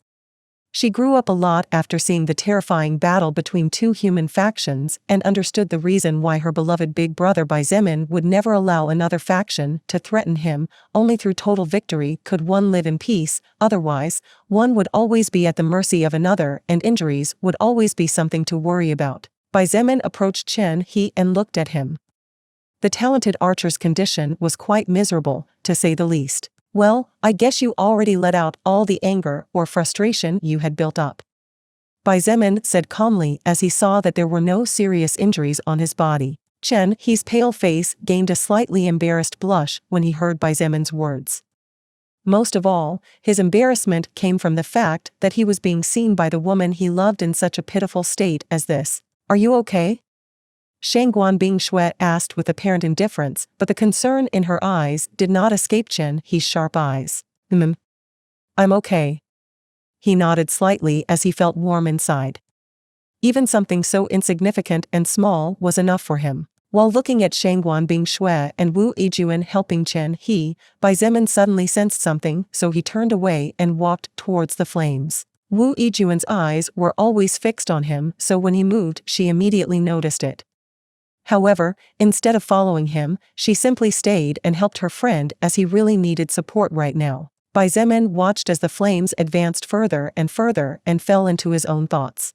She grew up a lot after seeing the terrifying battle between two human factions and understood the reason why her beloved big brother Bai Zemin would never allow another faction to threaten him. Only through total victory could one live in peace, otherwise, one would always be at the mercy of another and injuries would always be something to worry about. Bai Zemin approached Chen-He and looked at him. The talented archer's condition was quite miserable, to say the least. "Well, I guess you already let out all the anger or frustration you had built up," Bai Zemin said calmly as he saw that there were no serious injuries on his body. Chen-He's pale face gained a slightly embarrassed blush when he heard Bai Zemin's words. Most of all, his embarrassment came from the fact that he was being seen by the woman he loved in such a pitiful state as this. "Are you okay?" Shangguan Bing Shui asked with apparent indifference, but the concern in her eyes did not escape Chen-He's sharp eyes. I'm okay." He nodded slightly as he felt warm inside. Even something so insignificant and small was enough for him. While looking at Shangguan Bing Shui and Wu Yijuan helping Chen-He, Bai Zemin suddenly sensed something, so he turned away and walked towards the flames. Wu Yijuan's eyes were always fixed on him, so when he moved she immediately noticed it. However, instead of following him, she simply stayed and helped her friend as he really needed support right now. Bai Zemin watched as the flames advanced further and fell into his own thoughts.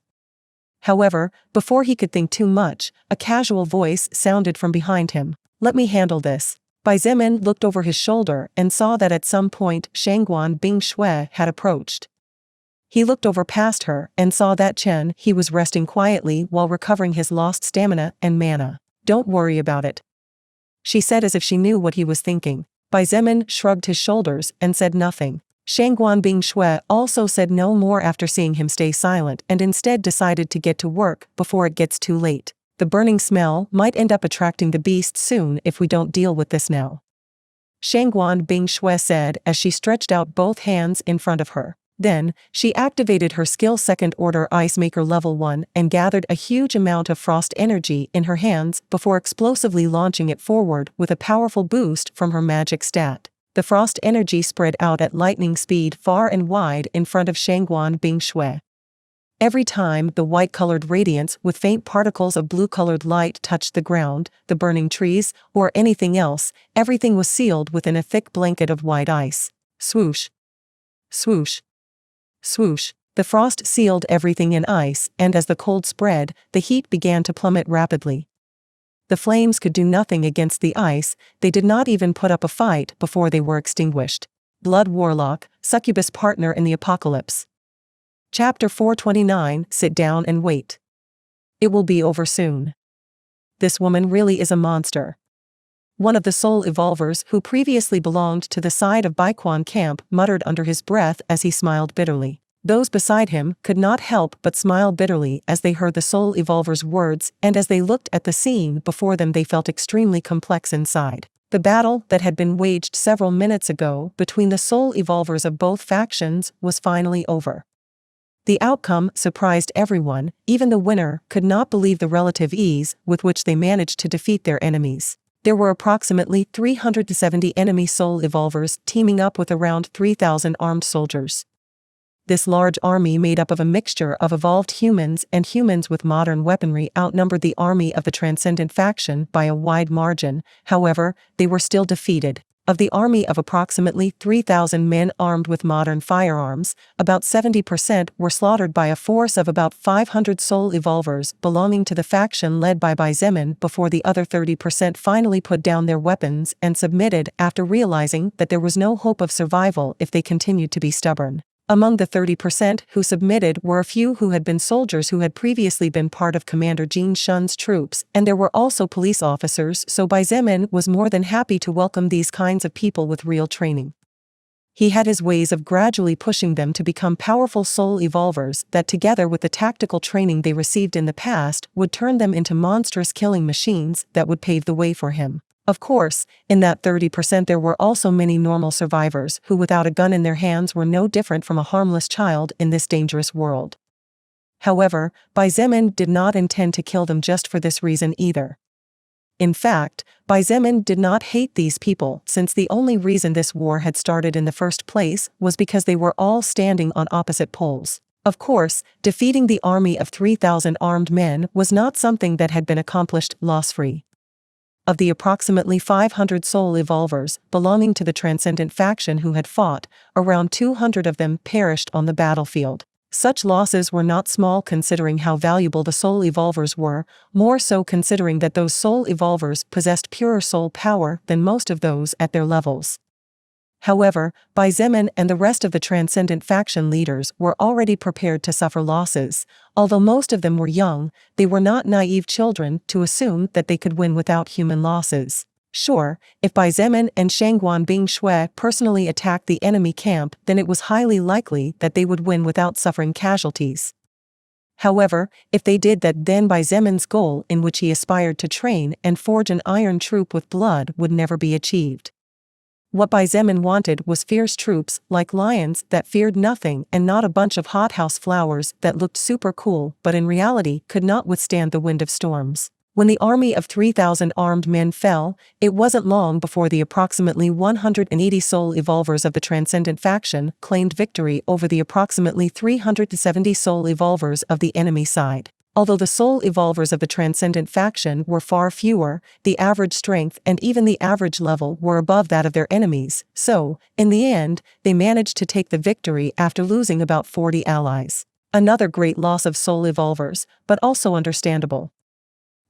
However, before he could think too much, a casual voice sounded from behind him. "Let me handle this." Bai Zemin looked over his shoulder and saw that at some point Shangguan Bing Shui had approached. He looked over past her and saw that Chen-He was resting quietly while recovering his lost stamina and mana. "Don't worry about it," she said as if she knew what he was thinking. Bai Zemin shrugged his shoulders and said nothing. Shangguan Bing Shui also said no more after seeing him stay silent and instead decided to get to work before it gets too late. The burning smell might end up attracting the beast soon if we don't deal with this now, Shangguan Bing Shui said as she stretched out both hands in front of her. Then, she activated her skill Second Order Ice Maker Level 1 and gathered a huge amount of frost energy in her hands before explosively launching it forward with a powerful boost from her magic stat. The frost energy spread out at lightning speed far and wide in front of Shangguan Bing Shui. Every time the white-colored radiance with faint particles of blue-colored light touched the ground, the burning trees, or anything else, everything was sealed within a thick blanket of white ice. Swoosh. Swoosh. Swoosh. The frost sealed everything in ice, and as the cold spread, the heat began to plummet rapidly. The flames could do nothing against the ice, they did not even put up a fight before they were extinguished. Blood Warlock, Succubus Partner in the Apocalypse. Chapter 429. Sit down and wait. It will be over soon. This woman really is a monster. One of the soul evolvers who previously belonged to the side of Baiquan camp muttered under his breath as he smiled bitterly. Those beside him could not help but smile bitterly as they heard the soul evolver's words, and as they looked at the scene before them they felt extremely complex inside. The battle that had been waged several minutes ago between the soul evolvers of both factions was finally over. The outcome surprised everyone, even the winner could not believe the relative ease with which they managed to defeat their enemies. There were approximately 370 enemy soul evolvers teaming up with around 3,000 armed soldiers. This large army made up of a mixture of evolved humans and humans with modern weaponry outnumbered the army of the Transcendent faction by a wide margin. However, they were still defeated. Of the army of approximately 3,000 men armed with modern firearms, about 70% were slaughtered by a force of about 500 soul evolvers belonging to the faction led by Xietain before the other 30% finally put down their weapons and submitted after realizing that there was no hope of survival if they continued to be stubborn. Among the 30% who submitted were a few who had been soldiers who had previously been part of Commander Jin Shun's troops, and there were also police officers, so Xietain was more than happy to welcome these kinds of people with real training. He had his ways of gradually pushing them to become powerful soul evolvers that, together with the tactical training they received in the past, would turn them into monstrous killing machines that would pave the way for him. Of course, in that 30% there were also many normal survivors who without a gun in their hands were no different from a harmless child in this dangerous world. However, Xietain did not intend to kill them just for this reason either. In fact, Xietain did not hate these people, since the only reason this war had started in the first place was because they were all standing on opposite poles. Of course, defeating the army of 3,000 armed men was not something that had been accomplished loss-free. Of the approximately 500 soul evolvers belonging to the Transcendent faction who had fought, around 200 of them perished on the battlefield. Such losses were not small considering how valuable the soul evolvers were, more so considering that those soul evolvers possessed purer soul power than most of those at their levels. However, Xietain and the rest of the Transcendent faction leaders were already prepared to suffer losses. Although most of them were young, they were not naive children to assume that they could win without human losses. Sure, if Xietain and Shangguan Bingshui personally attacked the enemy camp, then it was highly likely that they would win without suffering casualties. However, if they did that, then Xietan's goal, in which he aspired to train and forge an iron troop with blood, would never be achieved. What Xietain wanted was fierce troops like lions that feared nothing, and not a bunch of hothouse flowers that looked super cool but in reality could not withstand the wind of storms. When the army of 3,000 armed men fell, it wasn't long before the approximately 180 soul evolvers of the Transcendent faction claimed victory over the approximately 370 soul evolvers of the enemy side. Although the soul evolvers of the Transcendent faction were far fewer, the average strength and even the average level were above that of their enemies, so, in the end, they managed to take the victory after losing about 40 allies. Another great loss of soul evolvers, but also understandable.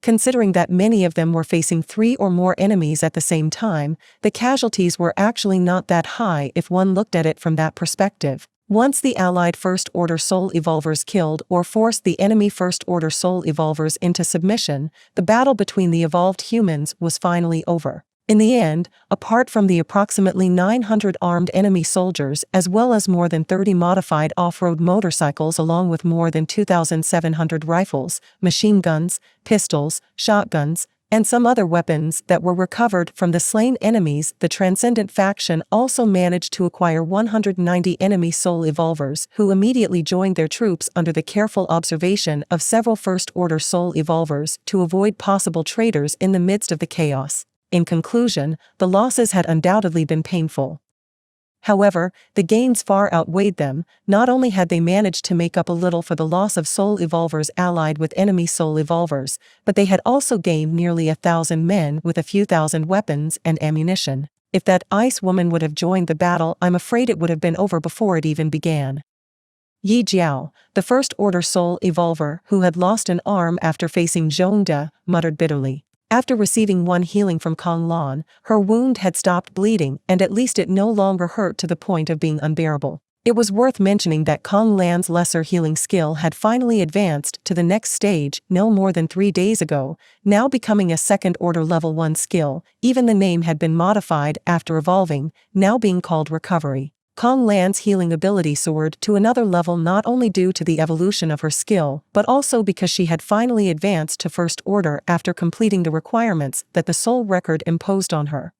Considering that many of them were facing 3 or more enemies at the same time, the casualties were actually not that high if one looked at it from that perspective. Once the Allied First Order Soul Evolvers killed or forced the enemy First Order Soul Evolvers into submission, the battle between the evolved humans was finally over. In the end, apart from the approximately 900 armed enemy soldiers as well as more than 30 modified off-road motorcycles along with more than 2,700 rifles, machine guns, pistols, shotguns, and some other weapons that were recovered from the slain enemies, the Transcendent faction also managed to acquire 190 enemy soul evolvers who immediately joined their troops under the careful observation of several First Order soul evolvers to avoid possible traitors in the midst of the chaos. In conclusion, the losses had undoubtedly been painful. However, the gains far outweighed them. Not only had they managed to make up a little for the loss of soul evolvers allied with enemy soul evolvers, but they had also gained nearly 1,000 men with a few thousand weapons and ammunition. If that ice woman would have joined the battle, I'm afraid it would have been over before it even began. Yi Jiao, the First Order soul evolver who had lost an arm after facing Zhong De, muttered bitterly. After receiving one healing from Kong Lan, her wound had stopped bleeding and at least it no longer hurt to the point of being unbearable. It was worth mentioning that Kong Lan's lesser healing skill had finally advanced to the next stage no more than 3 days ago, now becoming a second-order level 1 skill. Even the name had been modified after evolving, now being called Recovery. Kong Lan's healing ability soared to another level not only due to the evolution of her skill, but also because she had finally advanced to First Order after completing the requirements that the soul record imposed on her.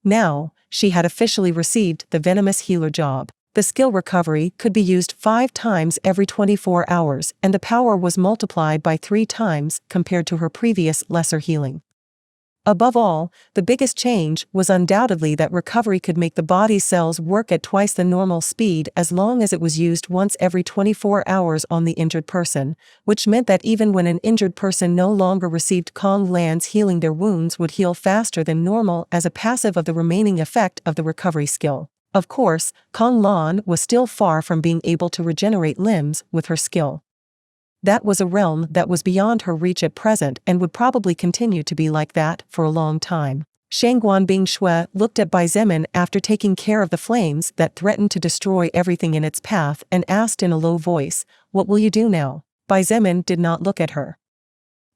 Now, she had officially received the Venomous Healer job. The skill Recovery could be used 5 times every 24 hours, and the power was multiplied by 3 times compared to her previous lesser healing. Above all, the biggest change was undoubtedly that recovery could make the body's cells work at twice the normal speed as long as it was used once every 24 hours on the injured person, which meant that even when an injured person no longer received Kong Lan's healing, their wounds would heal faster than normal as a passive of the remaining effect of the recovery skill. Of course, Kong Lan was still far from being able to regenerate limbs with her skill. That was a realm that was beyond her reach at present and would probably continue to be like that for a long time. Shangguan Bing Shui looked at Bai Zemin after taking care of the flames that threatened to destroy everything in its path and asked in a low voice, "What will you do now?" Bai Zemin did not look at her.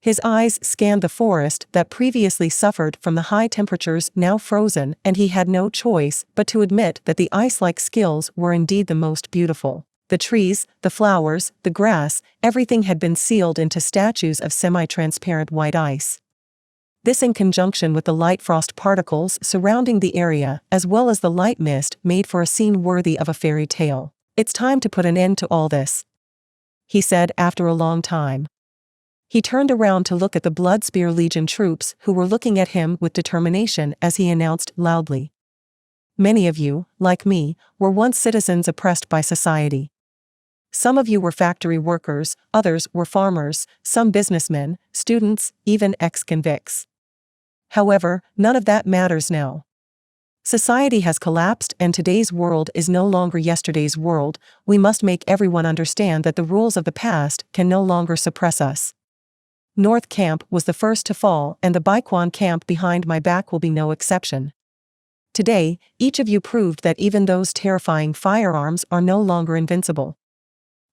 His eyes scanned the forest that previously suffered from the high temperatures now frozen, and he had no choice but to admit that the ice-like skills were indeed the most beautiful. The trees, the flowers, the grass, everything had been sealed into statues of semi-transparent white ice. This, in conjunction with the light frost particles surrounding the area as well as the light mist, made for a scene worthy of a fairy tale. "It's time to put an end to all this," he said after a long time. He turned around to look at the Blood Spear Legion troops who were looking at him with determination as he announced loudly, "Many of you, like me, were once citizens oppressed by society. Some of you were factory workers, others were farmers, some businessmen, students, even ex-convicts. However, none of that matters now. Society has collapsed and today's world is no longer yesterday's world. We must make everyone understand that the rules of the past can no longer suppress us. North Camp was the first to fall, and the Baiquan camp behind my back will be no exception. Today, each of you proved that even those terrifying firearms are no longer invincible.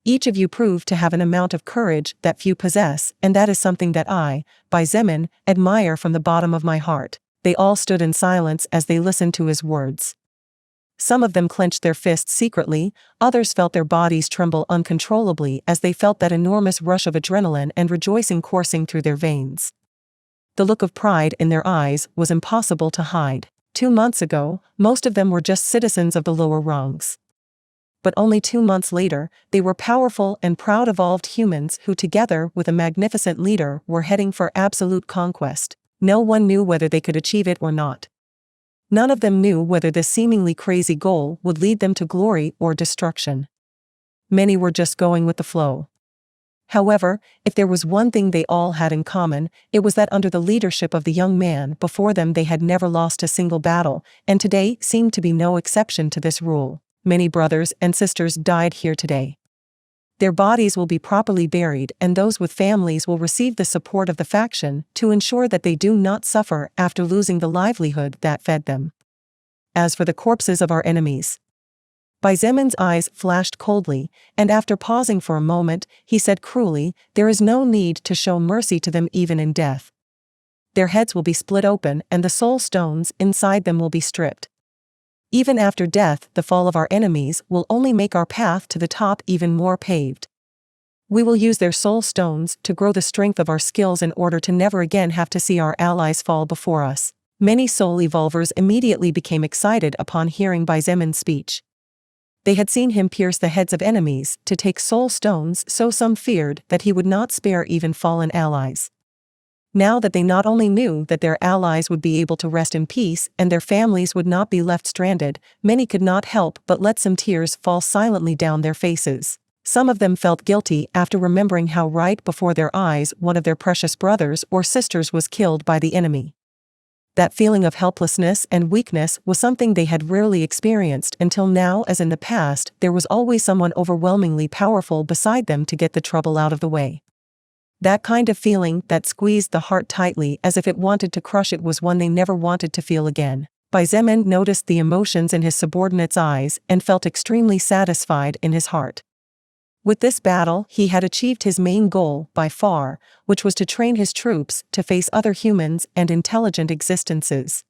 Each of you proved to have an amount of courage that few possess, and that is something that I, Bai Zemin, admire from the bottom of my heart." They all stood in silence as they listened to his words. Some of them clenched their fists secretly, others felt their bodies tremble uncontrollably as they felt that enormous rush of adrenaline and rejoicing coursing through their veins. The look of pride in their eyes was impossible to hide. 2 months ago, most of them were just citizens of the lower rungs. But only 2 months later, they were powerful and proud evolved humans who, together with a magnificent leader, were heading for absolute conquest. No one knew whether they could achieve it or not. None of them knew whether this seemingly crazy goal would lead them to glory or destruction. Many were just going with the flow. However, if there was one thing they all had in common, it was that under the leadership of the young man before them they had never lost a single battle, and today seemed to be no exception to this rule. Many brothers and sisters died here today. Their bodies will be properly buried, and those with families will receive the support of the faction to ensure that they do not suffer after losing the livelihood that fed them. As for the corpses of our enemies, Bai Zemin's eyes flashed coldly, and after pausing for a moment, he said cruelly, "There is no need to show mercy to them even in death. Their heads will be split open and the soul stones inside them will be stripped. Even after death, the fall of our enemies will only make our path to the top even more paved. We will use their soul stones to grow the strength of our skills in order to never again have to see our allies fall before us." Many soul evolvers immediately became excited upon hearing Bai Zemin's speech. They had seen him pierce the heads of enemies to take soul stones, so some feared that he would not spare even fallen allies. Now that they not only knew that their allies would be able to rest in peace and their families would not be left stranded, many could not help but let some tears fall silently down their faces. Some of them felt guilty after remembering how right before their eyes one of their precious brothers or sisters was killed by the enemy. That feeling of helplessness and weakness was something they had rarely experienced until now. As in the past, there was always someone overwhelmingly powerful beside them to get the trouble out of the way. That kind of feeling that squeezed the heart tightly as if it wanted to crush it was one they never wanted to feel again. Bai Zemin noticed the emotions in his subordinate's eyes and felt extremely satisfied in his heart. With this battle, he had achieved his main goal by far, which was to train his troops to face other humans and intelligent existences.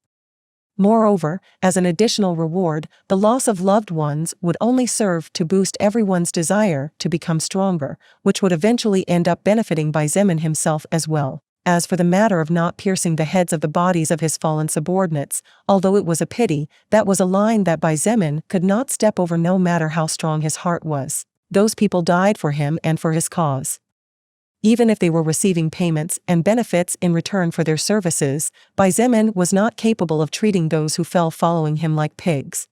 Moreover, as an additional reward, the loss of loved ones would only serve to boost everyone's desire to become stronger, which would eventually end up benefiting Bai Zemin himself as well. As for the matter of not piercing the heads of the bodies of his fallen subordinates, although it was a pity, that was a line that Bai Zemin could not step over no matter how strong his heart was. Those people died for him and for his cause. Even if they were receiving payments and benefits in return for their services, Bai Zemin was not capable of treating those who fell following him like pigs.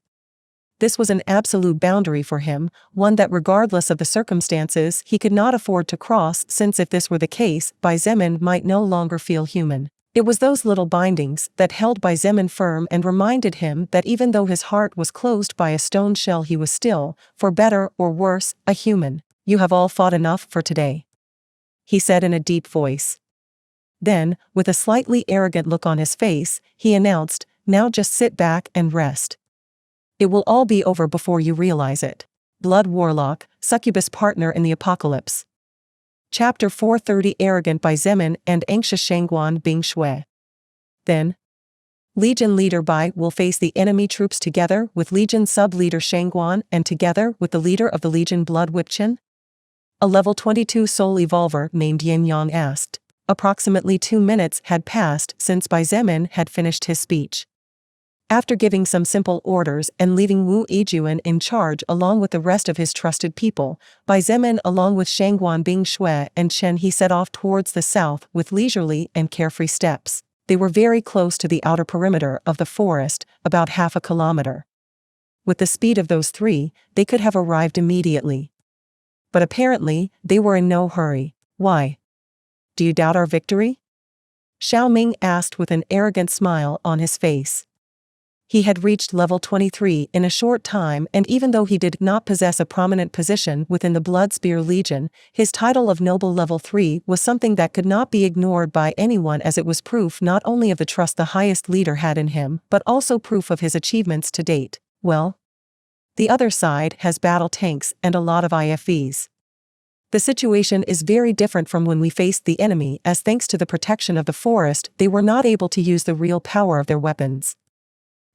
This was an absolute boundary for him, one that regardless of the circumstances he could not afford to cross, since if this were the case, Bai Zemin might no longer feel human. It was those little bindings that held Bai Zemin firm and reminded him that even though his heart was closed by a stone shell, he was still, for better or worse, a human. "You have all fought enough for today," he said in a deep voice. Then, with a slightly arrogant look on his face, he announced, "Now just sit back and rest. It will all be over before you realize it." Blood Warlock, Succubus Partner in the Apocalypse. Chapter 430. Arrogant Bai Zemin and anxious Shangguan Bing Shui. Then, Legion Leader Bai will face the enemy troops together with Legion Sub-Leader Shangguan and together with the leader of the Legion Blood Whipchen? A level 22 soul evolver named Yin Yang asked. Approximately 2 minutes had passed since Bai Zemin had finished his speech. After giving some simple orders and leaving Wu Yijun in charge along with the rest of his trusted people, Bai Zemin along with Shangguan Bing Shui and Chen He set off towards the south with leisurely and carefree steps. They were very close to the outer perimeter of the forest, about half a kilometer. With the speed of those three, they could have arrived immediately. But apparently, they were in no hurry. "Why? Do you doubt our victory?" Xiao Ming asked with an arrogant smile on his face. He had reached level 23 in a short time, and even though he did not possess a prominent position within the Blood Spear Legion, his title of Noble Level 3 was something that could not be ignored by anyone, as it was proof not only of the trust the highest leader had in him, but also proof of his achievements to date. "Well, the other side has battle tanks and a lot of IFVs. The situation is very different from when we faced the enemy, as thanks to the protection of the forest, they were not able to use the real power of their weapons."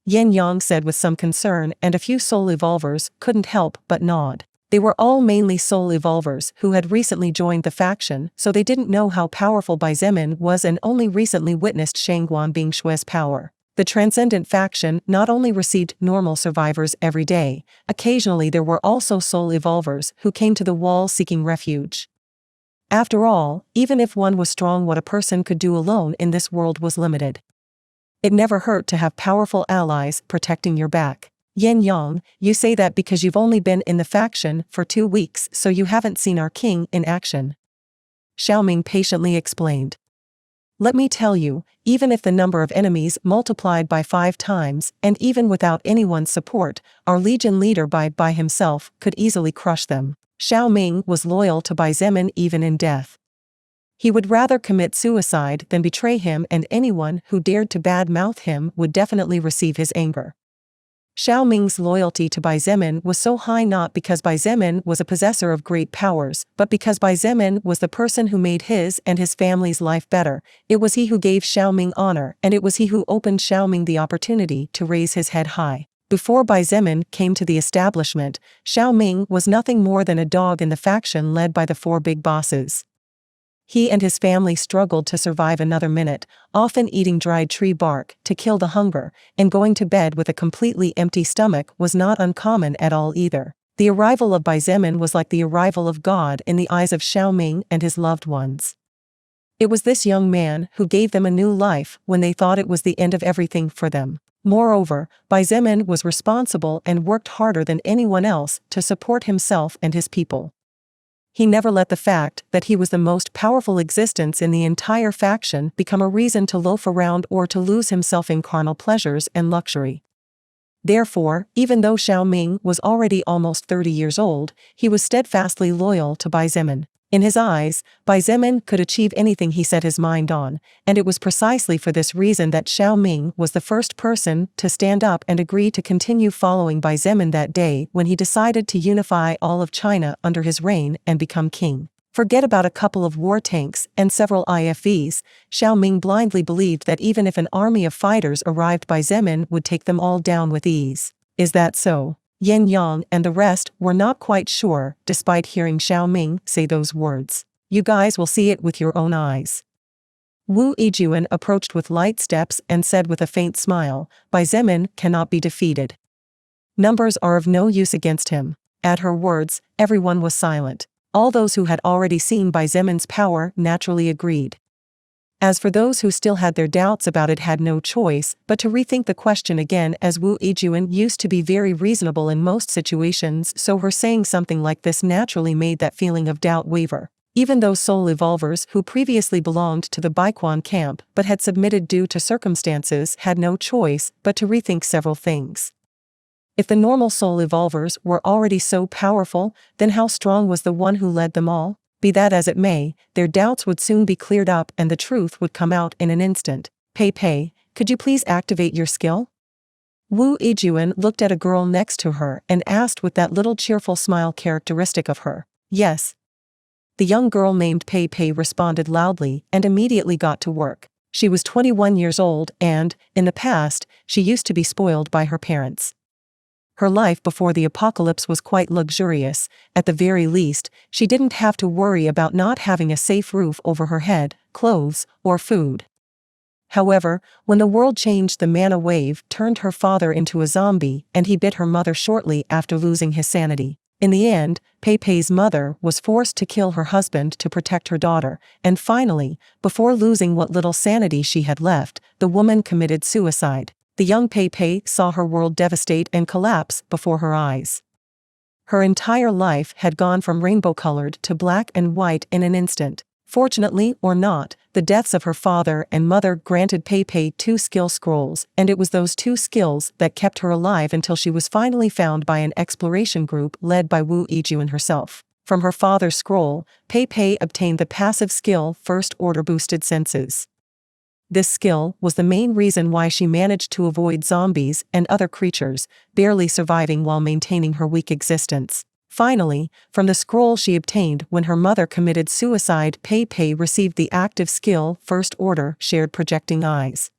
Yin Yang said with some concern, and a few soul evolvers couldn't help but nod. They were all mainly soul evolvers who had recently joined the faction, so they didn't know how powerful Bai Zemin was and only recently witnessed Shangguan Bing Shui's power. The Transcendent faction not only received normal survivors every day, occasionally there were also soul evolvers who came to the wall seeking refuge. After all, even if one was strong, what a person could do alone in this world was limited. It never hurt to have powerful allies protecting your back. "Yin Yang, you say that because you've only been in the faction for 2 weeks, so you haven't seen our king in action," Xiao Ming patiently explained. "Let me tell you, even if the number of enemies multiplied by 5 times, and even without anyone's support, our Legion leader by himself could easily crush them." Xiao Ming was loyal to Bai Zemin even in death. He would rather commit suicide than betray him, and anyone who dared to badmouth him would definitely receive his anger. Xiao Ming's loyalty to Bai Zemin was so high not because Bai Zemin was a possessor of great powers, but because Bai Zemin was the person who made his and his family's life better. It was he who gave Xiao Ming honor, and it was he who opened Xiao Ming the opportunity to raise his head high. Before Bai Zemin came to the establishment, Xiao Ming was nothing more than a dog in the faction led by the 4 big bosses. He and his family struggled to survive another minute, often eating dried tree bark to kill the hunger, and going to bed with a completely empty stomach was not uncommon at all either. The arrival of Bai Zemin was like the arrival of God in the eyes of Xiao Ming and his loved ones. It was this young man who gave them a new life when they thought it was the end of everything for them. Moreover, Bai Zemin was responsible and worked harder than anyone else to support himself and his people. He never let the fact that he was the most powerful existence in the entire faction become a reason to loaf around or to lose himself in carnal pleasures and luxury. Therefore, even though Xiao Ming was already almost 30 years old, he was steadfastly loyal to Bai Zemin. In his eyes, Bai Zemin could achieve anything he set his mind on, and it was precisely for this reason that Xiao Ming was the first person to stand up and agree to continue following Bai Zemin that day when he decided to unify all of China under his reign and become king. Forget about a couple of war tanks and several IFVs, Xiao Ming blindly believed that even if an army of fighters arrived, Bai Zemin would take them all down with ease. Is that so? Yin Yang and the rest were not quite sure, despite hearing Xiao Ming say those words. "You guys will see it with your own eyes." Wu Yijun approached with light steps and said with a faint smile, "Bai Zemin cannot be defeated. Numbers are of no use against him." At her words, everyone was silent. All those who had already seen Bai Zemin's power naturally agreed. As for those who still had their doubts about it, had no choice but to rethink the question again, as Wu Yijun used to be very reasonable in most situations, so her saying something like this naturally made that feeling of doubt waver. Even those soul evolvers who previously belonged to the Baiquan camp but had submitted due to circumstances had no choice but to rethink several things. If the normal soul evolvers were already so powerful, then how strong was the one who led them all? Be that as it may, their doubts would soon be cleared up and the truth would come out in an instant. Pei Pei, could you please activate your skill? Wu Yijun looked at a girl next to her and asked with that little cheerful smile characteristic of her. Yes. The young girl named Pei Pei responded loudly and immediately got to work. She was 21 years old and, in the past, she used to be spoiled by her parents. Her life before the apocalypse was quite luxurious. At the very least, she didn't have to worry about not having a safe roof over her head, clothes, or food. However, when the world changed, the mana wave turned her father into a zombie and he bit her mother shortly after losing his sanity. In the end, Pei Pei's mother was forced to kill her husband to protect her daughter, and finally, before losing what little sanity she had left, the woman committed suicide. The young Pei Pei saw her world devastate and collapse before her eyes. Her entire life had gone from rainbow-colored to black and white in an instant. Fortunately or not, the deaths of her father and mother granted Pei Pei 2 skill scrolls, and it was those 2 skills that kept her alive until she was finally found by an exploration group led by Wu Yijun herself. From her father's scroll, Pei Pei obtained the passive skill First Order Boosted Senses. This skill was the main reason why she managed to avoid zombies and other creatures, barely surviving while maintaining her weak existence. Finally, from the scroll she obtained when her mother committed suicide, Pei Pei received the active skill First Order Shared Projecting Eyes.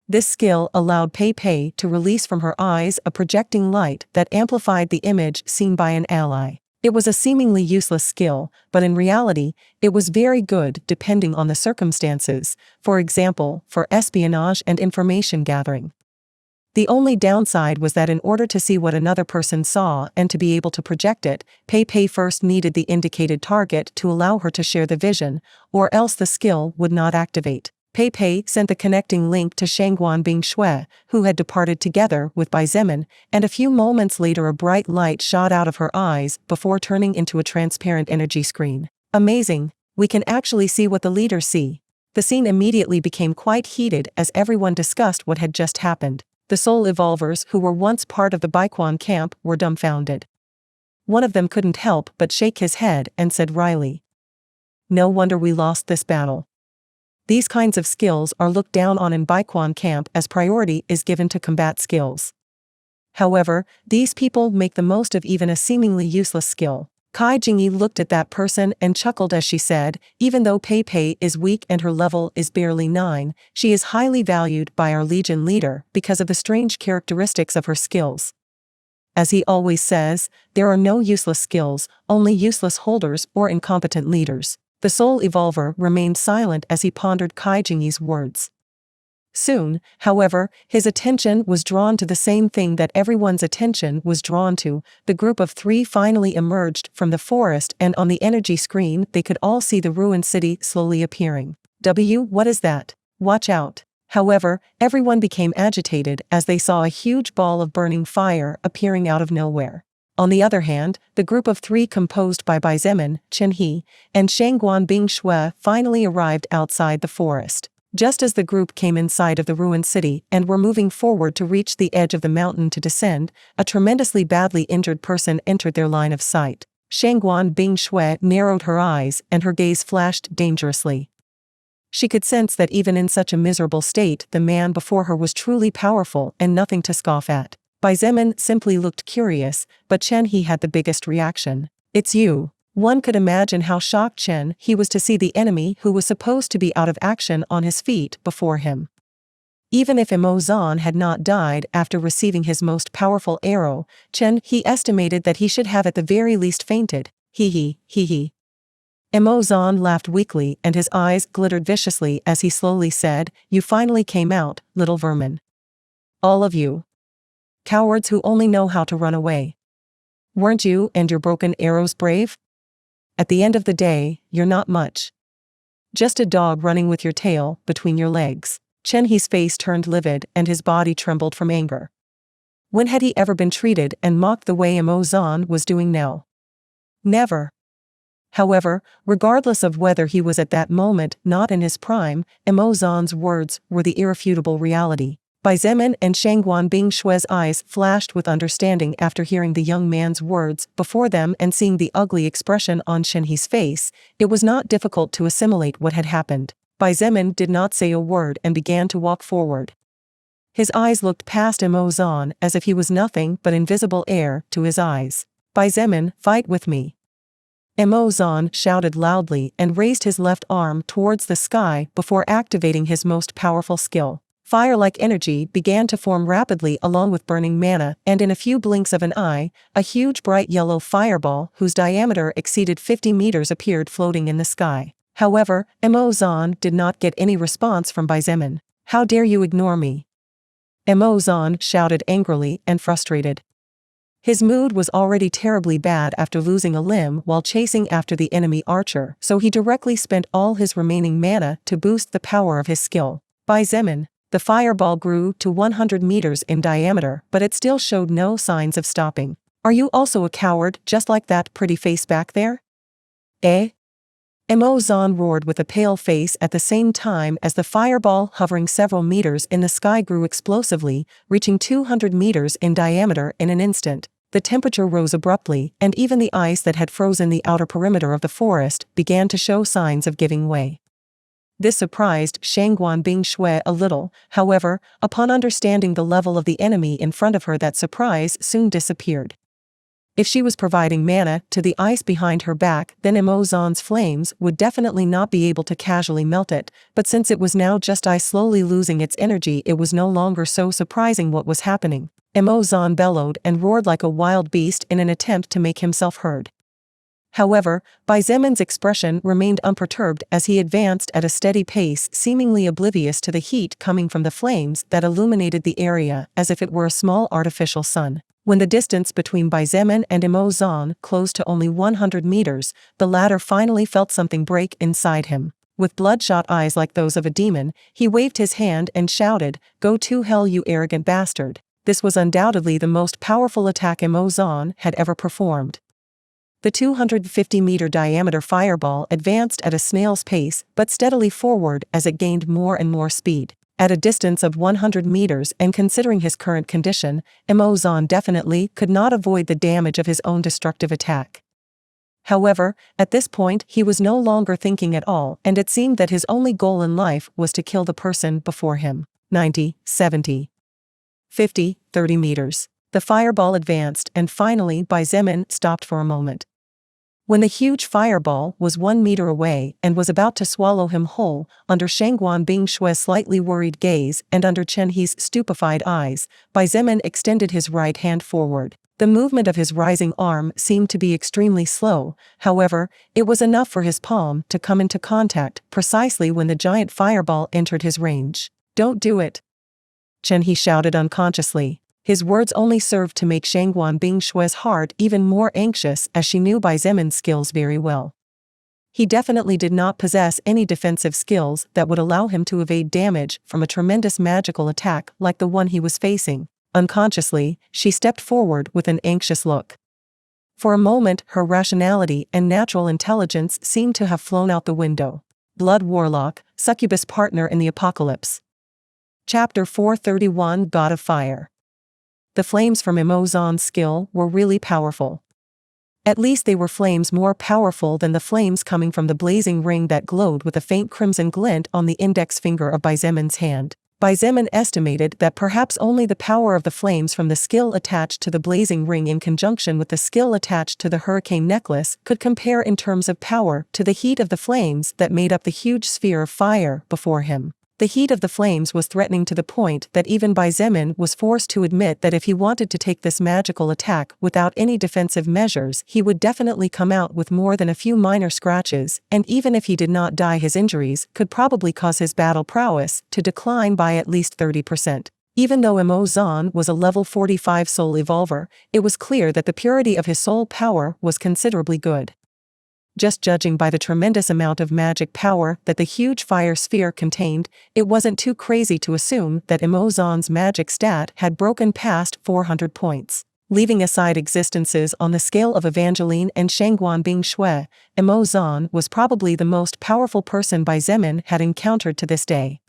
This skill allowed Pei Pei to release from her eyes a projecting light that amplified the image seen by an ally. It was a seemingly useless skill, but in reality, it was very good depending on the circumstances, for example, for espionage and information gathering. The only downside was that in order to see what another person saw and to be able to project it, Pei Pei first needed the indicated target to allow her to share the vision, or else the skill would not activate. Pei Pei sent the connecting link to Shangguan Bingshui, who had departed together with Bai Zemin, and a few moments later a bright light shot out of her eyes before turning into a transparent energy screen. Amazing! We can actually see what the leaders see. The scene immediately became quite heated as everyone discussed what had just happened. The soul evolvers who were once part of the Baiquan camp were dumbfounded. One of them couldn't help but shake his head and said wryly, "No wonder we lost this battle. These kinds of skills are looked down on in Baiquan camp as priority is given to combat skills. However, these people make the most of even a seemingly useless skill." Kai Jingyi looked at that person and chuckled as she said, "Even though Pei Pei is weak and her level is barely 9, she is highly valued by our Legion leader because of the strange characteristics of her skills. As he always says, there are no useless skills, only useless holders or incompetent leaders." The soul evolver remained silent as he pondered Kai Jingyi's words. Soon, however, his attention was drawn to the same thing that everyone's attention was drawn to. The group of 3 finally emerged from the forest, and on the energy screen they could all see the ruined city slowly appearing. What is that? Watch out. However, everyone became agitated as they saw a huge ball of burning fire appearing out of nowhere. On the other hand, the group of 3 composed by Bai Zemin, Chen He, and Shangguan Bingshui finally arrived outside the forest. Just as the group came inside of the ruined city and were moving forward to reach the edge of the mountain to descend, a tremendously badly injured person entered their line of sight. Shangguan Bingshui narrowed her eyes and her gaze flashed dangerously. She could sense that even in such a miserable state, the man before her was truly powerful and nothing to scoff at. Bai Zemin simply looked curious, but Chen He had the biggest reaction. "It's you." One could imagine how shocked Chen He was to see the enemy who was supposed to be out of action on his feet before him. Even if Imo Zan had not died after receiving his most powerful arrow, Chen He estimated that he should have at the very least fainted. Hee. Imo Zan laughed weakly and his eyes glittered viciously as he slowly said, "You finally came out, little vermin. All of you. Cowards who only know how to run away. Weren't you and your broken arrows brave? At the end of the day, you're not much. Just a dog running with your tail between your legs. Chen He's face turned livid and his body trembled from anger. When had he ever been treated and mocked the way Mo Zan was doing now? Never. However, regardless of whether he was at that moment not in his prime, Mo Zan's words were the irrefutable reality. Bai Zemin and Shangguan Bingshue's eyes flashed with understanding after hearing the young man's words before them and seeing the ugly expression on Chen He's face. It was not difficult to assimilate what had happened. Bai Zemin did not say a word and began to walk forward. His eyes looked past Mo Zan as if he was nothing but invisible air to his eyes. Bai Zemin, fight with me. Mo Zan shouted loudly and raised his left arm towards the sky before activating his most powerful skill. Fire-like energy began to form rapidly along with burning mana, and in a few blinks of an eye, a huge bright yellow fireball whose diameter exceeded 50 meters appeared floating in the sky. However, Mo Zan did not get any response from Bai Zemin. How dare you ignore me? Mo Zan shouted angrily and frustrated. His mood was already terribly bad after losing a limb while chasing after the enemy archer, so he directly spent all his remaining mana to boost the power of his skill. Bai Zemin. The fireball grew to 100 meters in diameter, but it still showed no signs of stopping. Are you also a coward just like that pretty face back there? Eh? Mo Zan roared with a pale face at the same time as the fireball hovering several meters in the sky grew explosively, reaching 200 meters in diameter in an instant. The temperature rose abruptly, and even the ice that had frozen the outer perimeter of the forest began to show signs of giving way. This surprised Shangguan Bingshue a little, however, upon understanding the level of the enemy in front of her, that surprise soon disappeared. If she was providing mana to the ice behind her back, then Mo Zan's flames would definitely not be able to casually melt it, but since it was now just ice slowly losing its energy, it was no longer so surprising what was happening. Mo Zan bellowed and roared like a wild beast in an attempt to make himself heard. However, Bai Zemin's expression remained unperturbed as he advanced at a steady pace, seemingly oblivious to the heat coming from the flames that illuminated the area as if it were a small artificial sun. When the distance between Bai Zemin and Mo Zan closed to only 100 meters, the latter finally felt something break inside him. With bloodshot eyes like those of a demon, he waved his hand and shouted, "Go to hell, you arrogant bastard." This was undoubtedly the most powerful attack Mo Zan had ever performed. The 250-meter diameter fireball advanced at a snail's pace but steadily forward as it gained more and more speed. At a distance of 100 meters and considering his current condition, Mo Zan definitely could not avoid the damage of his own destructive attack. However, at this point he was no longer thinking at all, and it seemed that his only goal in life was to kill the person before him. 90, 70, 50, 30 meters. The fireball advanced and finally Bai Zemin stopped for a moment. When the huge fireball was 1 meter away and was about to swallow him whole, under Shangguan Bingshue's slightly worried gaze and under Chen He's stupefied eyes, Bai Zemin extended his right hand forward. The movement of his rising arm seemed to be extremely slow, however, it was enough for his palm to come into contact precisely when the giant fireball entered his range. "Don't do it!" Chen He shouted unconsciously. His words only served to make Shangguan Bingshue's heart even more anxious as she knew Bai Zemin's skills very well. He definitely did not possess any defensive skills that would allow him to evade damage from a tremendous magical attack like the one he was facing. Unconsciously, she stepped forward with an anxious look. For a moment her rationality and natural intelligence seemed to have flown out the window. Blood Warlock, Succubus Partner in the Apocalypse. Chapter 431, God of Fire. The flames from Mo Zan's skill were really powerful. At least they were flames more powerful than the flames coming from the blazing ring that glowed with a faint crimson glint on the index finger of Bai Zemin's hand. Bai Zemin estimated that perhaps only the power of the flames from the skill attached to the blazing ring in conjunction with the skill attached to the hurricane necklace could compare in terms of power to the heat of the flames that made up the huge sphere of fire before him. The heat of the flames was threatening to the point that even Bai Zemin was forced to admit that if he wanted to take this magical attack without any defensive measures, he would definitely come out with more than a few minor scratches, and even if he did not die, his injuries could probably cause his battle prowess to decline by at least 30%. Even though Mo Zan was a level 45 soul evolver, it was clear that the purity of his soul power was considerably good. Just judging by the tremendous amount of magic power that the huge fire sphere contained, it wasn't too crazy to assume that Emozan's magic stat had broken past 400 points. Leaving aside existences on the scale of Evangeline and Shangguan Bing Shui, Emozan was probably the most powerful person Bai Zemin had encountered to this day.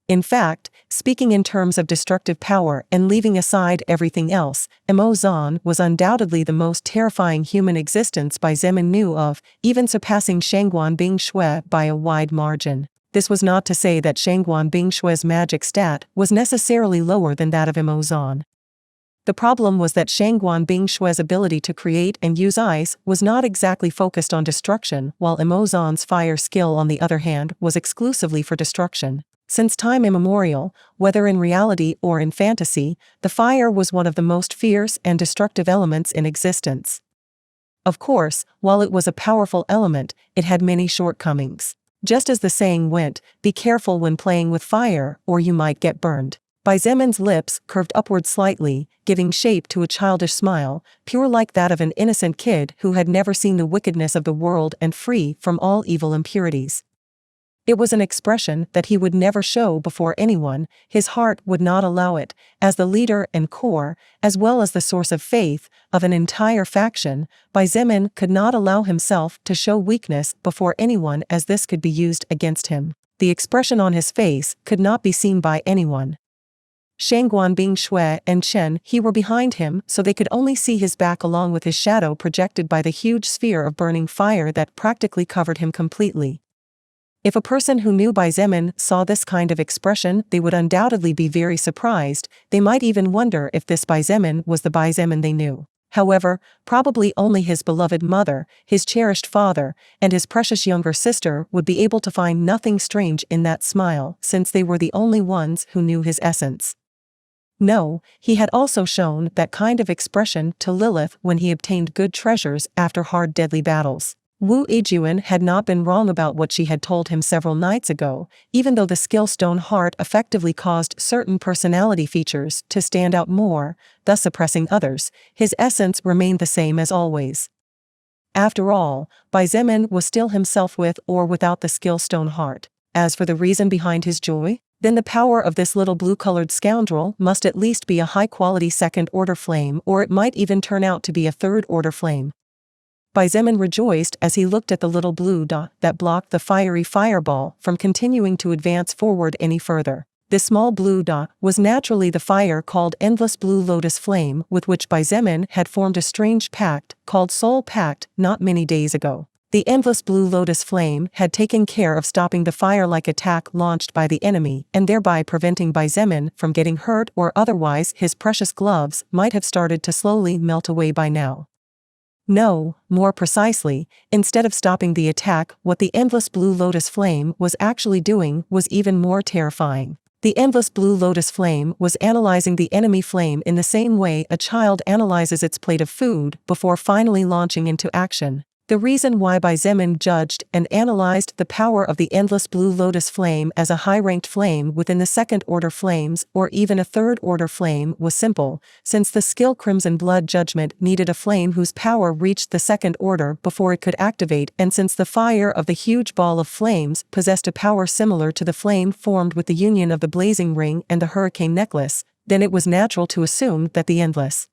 In fact, speaking in terms of destructive power and leaving aside everything else, Emozan was undoubtedly the most terrifying human existence Bai Zemin knew of, even surpassing Shangguan Bing Shui by a wide margin. This was not to say that Shangguan Bing Shui's magic stat was necessarily lower than that of Emozan. The problem was that Shangguan Bing Shui's ability to create and use ice was not exactly focused on destruction, while Emozan's fire skill on the other hand was exclusively for destruction. Since time immemorial, whether in reality or in fantasy, the fire was one of the most fierce and destructive elements in existence. Of course, while it was a powerful element, it had many shortcomings. Just as the saying went, be careful when playing with fire, or you might get burned. Bai Zemin's lips curved upward slightly, giving shape to a childish smile, pure like that of an innocent kid who had never seen the wickedness of the world and free from all evil impurities. It was an expression that he would never show before anyone, his heart would not allow it. As the leader and core, as well as the source of faith, of an entire faction, Bai Zemin could not allow himself to show weakness before anyone, as this could be used against him. The expression on his face could not be seen by anyone. Shangguan Bing Shui and Chen He were behind him, so they could only see his back along with his shadow projected by the huge sphere of burning fire that practically covered him completely. If a person who knew Bai Zemin saw this kind of expression, they would undoubtedly be very surprised. They might even wonder if this Bai Zemin was the Bai Zemin they knew. However, probably only his beloved mother, his cherished father, and his precious younger sister would be able to find nothing strange in that smile, since they were the only ones who knew his essence. No, he had also shown that kind of expression to Lilith when he obtained good treasures after hard deadly battles. Wu Yijun had not been wrong about what she had told him several nights ago. Even though the skill stone heart effectively caused certain personality features to stand out more, thus suppressing others, his essence remained the same as always. After all, Bai Zemin was still himself with or without the skill stone heart. As for the reason behind his joy, then the power of this little blue-colored scoundrel must at least be a high-quality second-order flame, or it might even turn out to be a third-order flame. Bai Zemin rejoiced as he looked at the little blue dot that blocked the fiery fireball from continuing to advance forward any further. This small blue dot was naturally the fire called Endless Blue Lotus Flame, with which Bai Zemin had formed a strange pact called Soul Pact not many days ago. The Endless Blue Lotus Flame had taken care of stopping the fire-like attack launched by the enemy and thereby preventing Bai Zemin from getting hurt, or otherwise his precious gloves might have started to slowly melt away by now. No, more precisely, instead of stopping the attack, what the Endless Blue Lotus Flame was actually doing was even more terrifying. The Endless Blue Lotus Flame was analyzing the enemy flame in the same way a child analyzes its plate of food before finally launching into action. The reason why Bai Zemin judged and analyzed the power of the Endless Blue Lotus Flame as a high-ranked flame within the second-order flames or even a third-order flame was simple, since the skill Crimson Blood Judgment needed a flame whose power reached the second order before it could activate, and since the fire of the huge ball of flames possessed a power similar to the flame formed with the union of the Blazing Ring and the Hurricane Necklace, then it was natural to assume that the Endless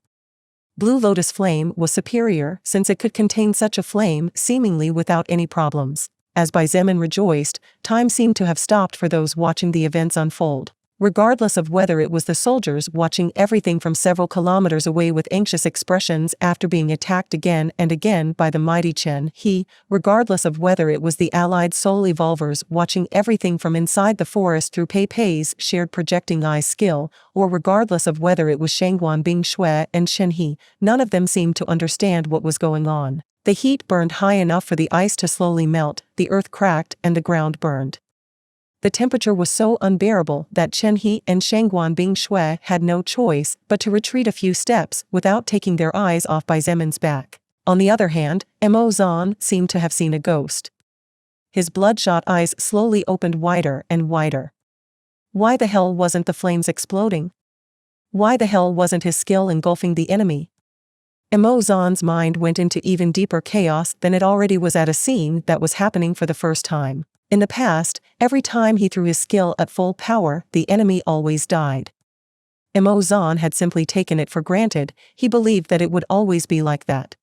Blue Lotus Flame was superior, since it could contain such a flame seemingly without any problems. As Bai Zemin rejoiced, time seemed to have stopped for those watching the events unfold. Regardless of whether it was the soldiers watching everything from several kilometers away with anxious expressions after being attacked again and again by the mighty Chen He, regardless of whether it was the allied soul evolvers watching everything from inside the forest through Pei Pei's shared projecting eye skill, or regardless of whether it was Shangguan Bing Shui and Chen He, none of them seemed to understand what was going on. The heat burned high enough for the ice to slowly melt, the earth cracked and the ground burned. The temperature was so unbearable that Chen He and Shangguan Bing Shui had no choice but to retreat a few steps without taking their eyes off Bai Zemin's back. On the other hand, Emozan seemed to have seen a ghost. His bloodshot eyes slowly opened wider and wider. Why the hell wasn't the flames exploding? Why the hell wasn't his skill engulfing the enemy? Emozan's mind went into even deeper chaos than it already was at a scene that was happening for the first time. In the past, every time he threw his skill at full power, the enemy always died. Emozan had simply taken it for granted. He believed that it would always be like that.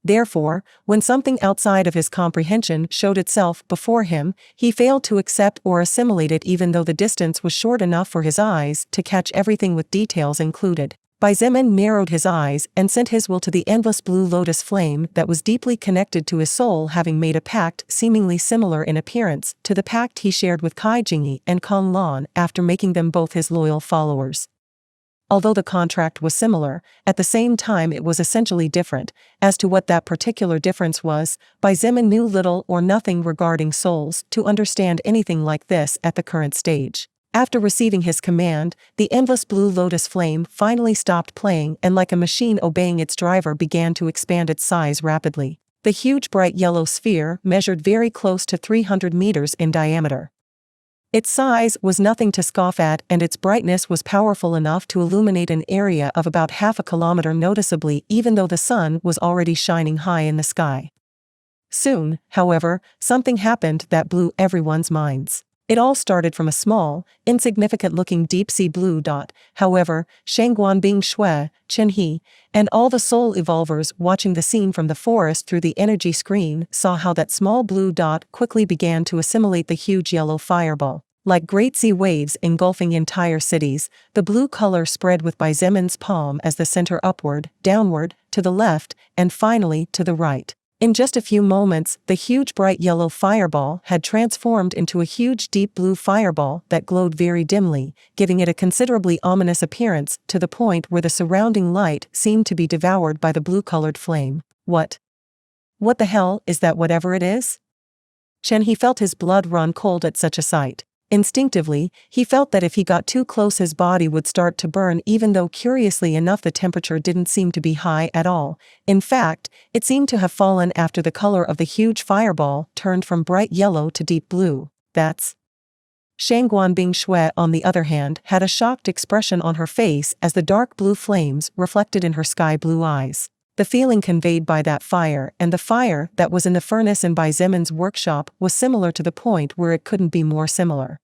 Therefore, when something outside of his comprehension showed itself before him, he failed to accept or assimilate it even though the distance was short enough for his eyes to catch everything with details included. Xietain narrowed his eyes and sent his will to the endless blue lotus flame that was deeply connected to his soul, having made a pact seemingly similar in appearance to the pact he shared with Kai Jingyi and Kong Lan after making them both his loyal followers. Although the contract was similar, at the same time it was essentially different. As to what that particular difference was, Xietain knew little or nothing regarding souls to understand anything like this at the current stage. After receiving his command, the endless blue lotus flame finally stopped playing and, like a machine obeying its driver, began to expand its size rapidly. The huge bright yellow sphere measured very close to 300 meters in diameter. Its size was nothing to scoff at, and its brightness was powerful enough to illuminate an area of about half a kilometer noticeably, even though the sun was already shining high in the sky. Soon, however, something happened that blew everyone's minds. It all started from a small, insignificant-looking deep-sea blue dot. However, Shangguanbing Shui, Chen He, and all the soul evolvers watching the scene from the forest through the energy screen saw how that small blue dot quickly began to assimilate the huge yellow fireball. Like great sea waves engulfing entire cities, the blue color spread with Xietan's palm as the center upward, downward, to the left, and finally to the right. In just a few moments, the huge bright yellow fireball had transformed into a huge deep blue fireball that glowed very dimly, giving it a considerably ominous appearance to the point where the surrounding light seemed to be devoured by the blue-colored flame. What the hell is that, whatever it is? Chen He felt his blood run cold at such a sight. Instinctively, he felt that if he got too close his body would start to burn, even though curiously enough the temperature didn't seem to be high at all. In fact, it seemed to have fallen after the color of the huge fireball turned from bright yellow to deep blue. That's Shangguanbing Shui, on the other hand, had a shocked expression on her face as the dark blue flames reflected in her sky blue eyes. The feeling conveyed by that fire and the fire that was in the furnace in Xietan's workshop was similar to the point where it couldn't be more similar.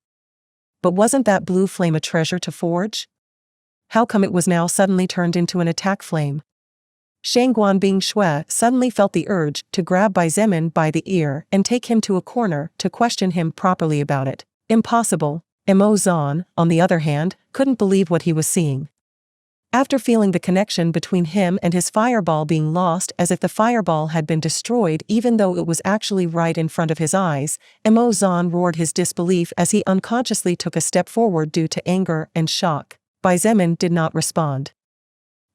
But wasn't that blue flame a treasure to forge? How come it was now suddenly turned into an attack flame? Shangguanbing Shui suddenly felt the urge to grab Xietain by the ear and take him to a corner to question him properly about it. Impossible. Emozan, on the other hand, couldn't believe what he was seeing. After feeling the connection between him and his fireball being lost, as if the fireball had been destroyed even though it was actually right in front of his eyes, Emozan roared his disbelief as he unconsciously took a step forward due to anger and shock. Xietain did not respond.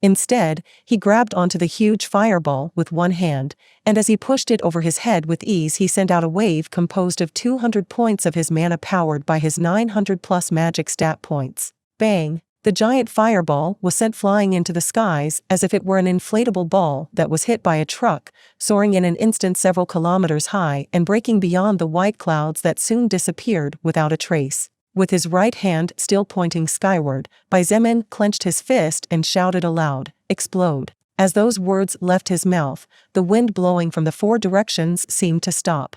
Instead, he grabbed onto the huge fireball with one hand, and as he pushed it over his head with ease, he sent out a wave composed of 200 points of his mana powered by his 900+ magic stat points. Bang! The giant fireball was sent flying into the skies as if it were an inflatable ball that was hit by a truck, soaring in an instant several kilometers high and breaking beyond the white clouds that soon disappeared without a trace. With his right hand still pointing skyward, Xietain clenched his fist and shouted aloud, "Explode!" As those words left his mouth, the wind blowing from the four directions seemed to stop.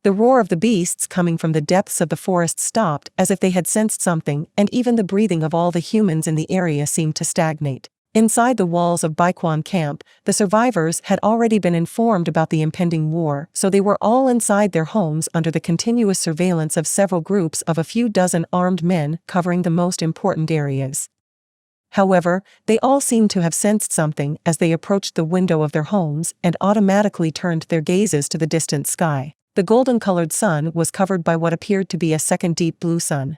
The roar of the beasts coming from the depths of the forest stopped as if they had sensed something, and even the breathing of all the humans in the area seemed to stagnate. Inside the walls of Baiquan camp, the survivors had already been informed about the impending war, so they were all inside their homes under the continuous surveillance of several groups of a few dozen armed men covering the most important areas. However, they all seemed to have sensed something as they approached the window of their homes and automatically turned their gazes to the distant sky. The golden-colored sun was covered by what appeared to be a second deep blue sun.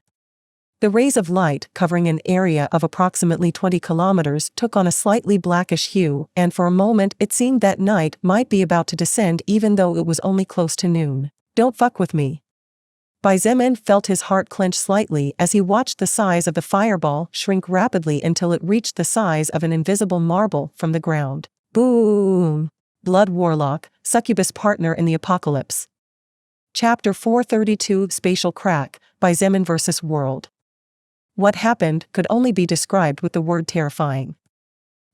The rays of light, covering an area of approximately 20 kilometers, took on a slightly blackish hue, and for a moment it seemed that night might be about to descend even though it was only close to noon. "Don't fuck with me." Xietain felt his heart clench slightly as he watched the size of the fireball shrink rapidly until it reached the size of an invisible marble from the ground. Boom! Blood Warlock, Succubus Partner in the Apocalypse. Chapter 432 Spatial Crack, Xietain vs. World. What happened could only be described with the word terrifying.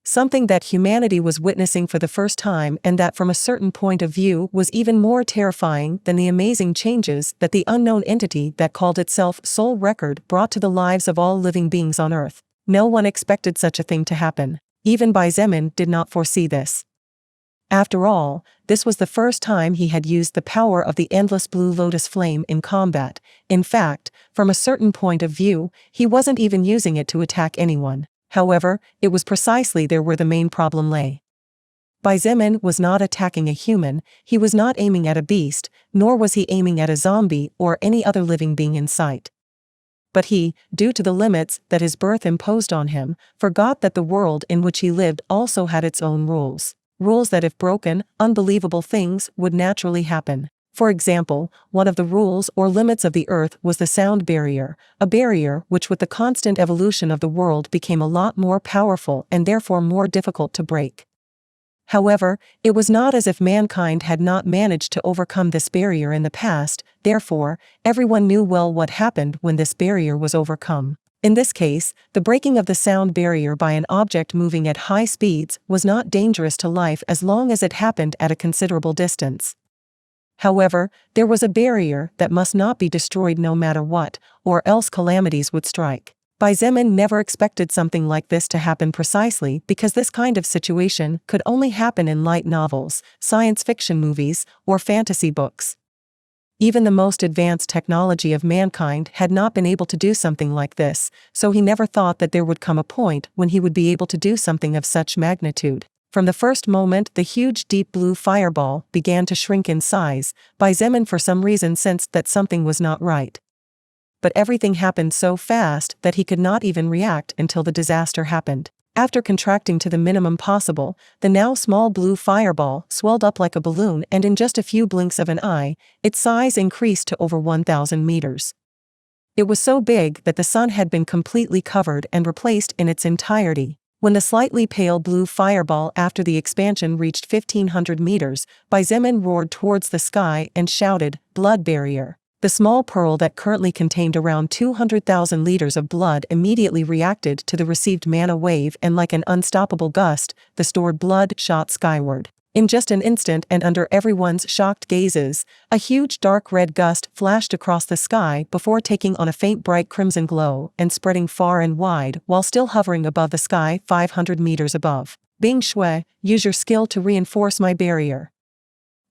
something that humanity was witnessing for the first time and that from a certain point of view was even more terrifying than the amazing changes that the unknown entity that called itself Soul Record brought to the lives of all living beings on Earth. No one expected such a thing to happen. Even Xietain did not foresee this. After all, this was the first time he had used the power of the endless blue lotus flame in combat. In fact, from a certain point of view, he wasn't even using it to attack anyone. However, it was precisely there where the main problem lay. Xietain was not attacking a human, he was not aiming at a beast, nor was he aiming at a zombie or any other living being in sight. But he, due to the limits that his birth imposed on him, forgot that the world in which he lived also had its own rules. Rules that if broken, unbelievable things would naturally happen. For example, one of the rules or limits of the Earth was the sound barrier, a barrier which with the constant evolution of the world became a lot more powerful and therefore more difficult to break. However, it was not as if mankind had not managed to overcome this barrier in the past, therefore, everyone knew well what happened when this barrier was overcome. In this case, the breaking of the sound barrier by an object moving at high speeds was not dangerous to life as long as it happened at a considerable distance. However, there was a barrier that must not be destroyed no matter what, or else calamities would strike. Xietain never expected something like this to happen precisely because this kind of situation could only happen in light novels, science fiction movies, or fantasy books. Even the most advanced technology of mankind had not been able to do something like this, so he never thought that there would come a point when he would be able to do something of such magnitude. From the first moment the huge deep blue fireball began to shrink in size, Xietain for some reason sensed that something was not right. But everything happened so fast that he could not even react until the disaster happened. After contracting to the minimum possible, the now small blue fireball swelled up like a balloon and in just a few blinks of an eye, its size increased to over 1,000 meters. It was so big that the sun had been completely covered and replaced in its entirety. When the slightly pale blue fireball after the expansion reached 1,500 meters, Xietain roared towards the sky and shouted, "Blood barrier." The small pearl that currently contained around 200,000 liters of blood immediately reacted to the received mana wave and like an unstoppable gust, the stored blood shot skyward. In just an instant and under everyone's shocked gazes, a huge dark red gust flashed across the sky before taking on a faint bright crimson glow and spreading far and wide while still hovering above the sky 500 meters above. Bing Shui, use your skill to reinforce my barrier.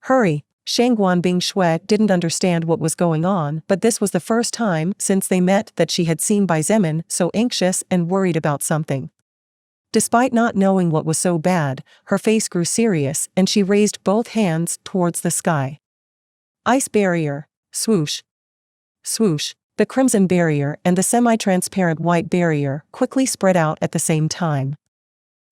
Hurry! Shangguan Bing Shui didn't understand what was going on, but this was the first time since they met that she had seen Xietain so anxious and worried about something. Despite not knowing what was so bad, her face grew serious and she raised both hands towards the sky. Ice barrier, swoosh. Swoosh. The crimson barrier and the semi-transparent white barrier quickly spread out at the same time.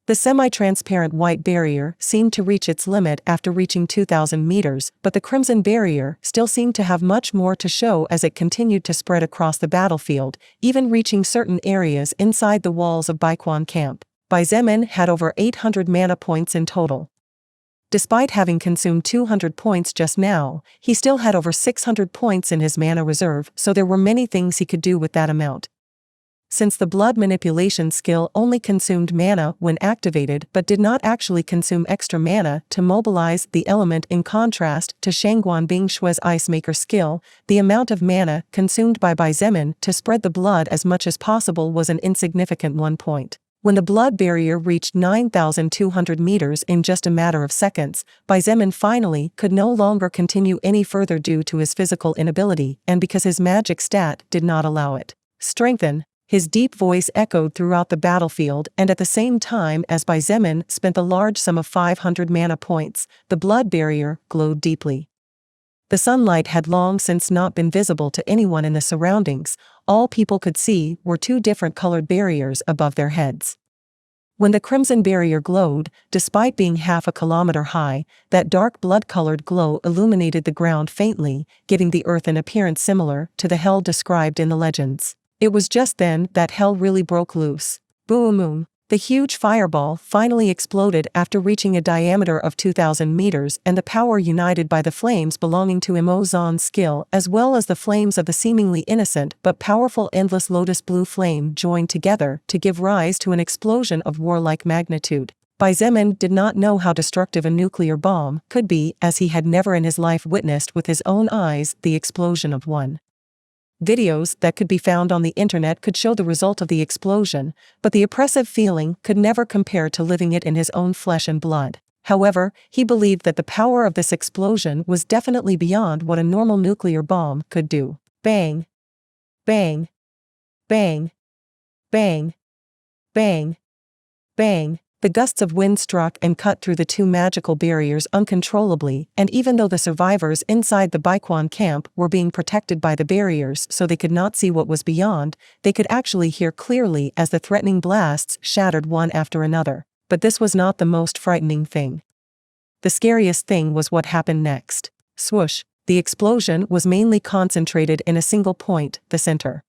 The semi-transparent white barrier seemed to reach its limit after reaching 2,000 meters, but the crimson barrier still seemed to have much more to show as it continued to spread across the battlefield, even reaching certain areas inside the walls of Baiquan camp. Xietain had over 800 mana points in total. Despite having consumed 200 points just now, he still had over 600 points in his mana reserve, so there were many things he could do with that amount. Since the blood manipulation skill only consumed mana when activated but did not actually consume extra mana to mobilize the element in contrast to Shangguan Bing Shui's Ice Maker skill, the amount of mana consumed by Xietain to spread the blood as much as possible was an insignificant 1 point. When the blood barrier reached 9,200 meters in just a matter of seconds, Xietain finally could no longer continue any further due to his physical inability and because his magic stat did not allow it. Strengthen. His deep voice echoed throughout the battlefield and at the same time as Xietain spent a large sum of 500 mana points, the blood barrier glowed deeply. The sunlight had long since not been visible to anyone in the surroundings, all people could see were two different colored barriers above their heads. When the crimson barrier glowed, despite being half a kilometer high, that dark blood-colored glow illuminated the ground faintly, giving the earth an appearance similar to the hell described in the legends. It was just then that hell really broke loose. Boom! The huge fireball finally exploded after reaching a diameter of 2,000 meters, and the power united by the flames belonging to Imozon's skill as well as the flames of the seemingly innocent but powerful endless lotus blue flame joined together to give rise to an explosion of warlike magnitude. Xietain did not know how destructive a nuclear bomb could be, as he had never in his life witnessed with his own eyes the explosion of one. Videos that could be found on the internet could show the result of the explosion, but the oppressive feeling could never compare to living it in his own flesh and blood. However, he believed that the power of this explosion was definitely beyond what a normal nuclear bomb could do. Bang! Bang! Bang! Bang! Bang! Bang! The gusts of wind struck and cut through the two magical barriers uncontrollably, and even though the survivors inside the Baiquan camp were being protected by the barriers so they could not see what was beyond, they could actually hear clearly as the threatening blasts shattered one after another. But this was not the most frightening thing. The scariest thing was what happened next. Swoosh! The explosion was mainly concentrated in a single point, the center.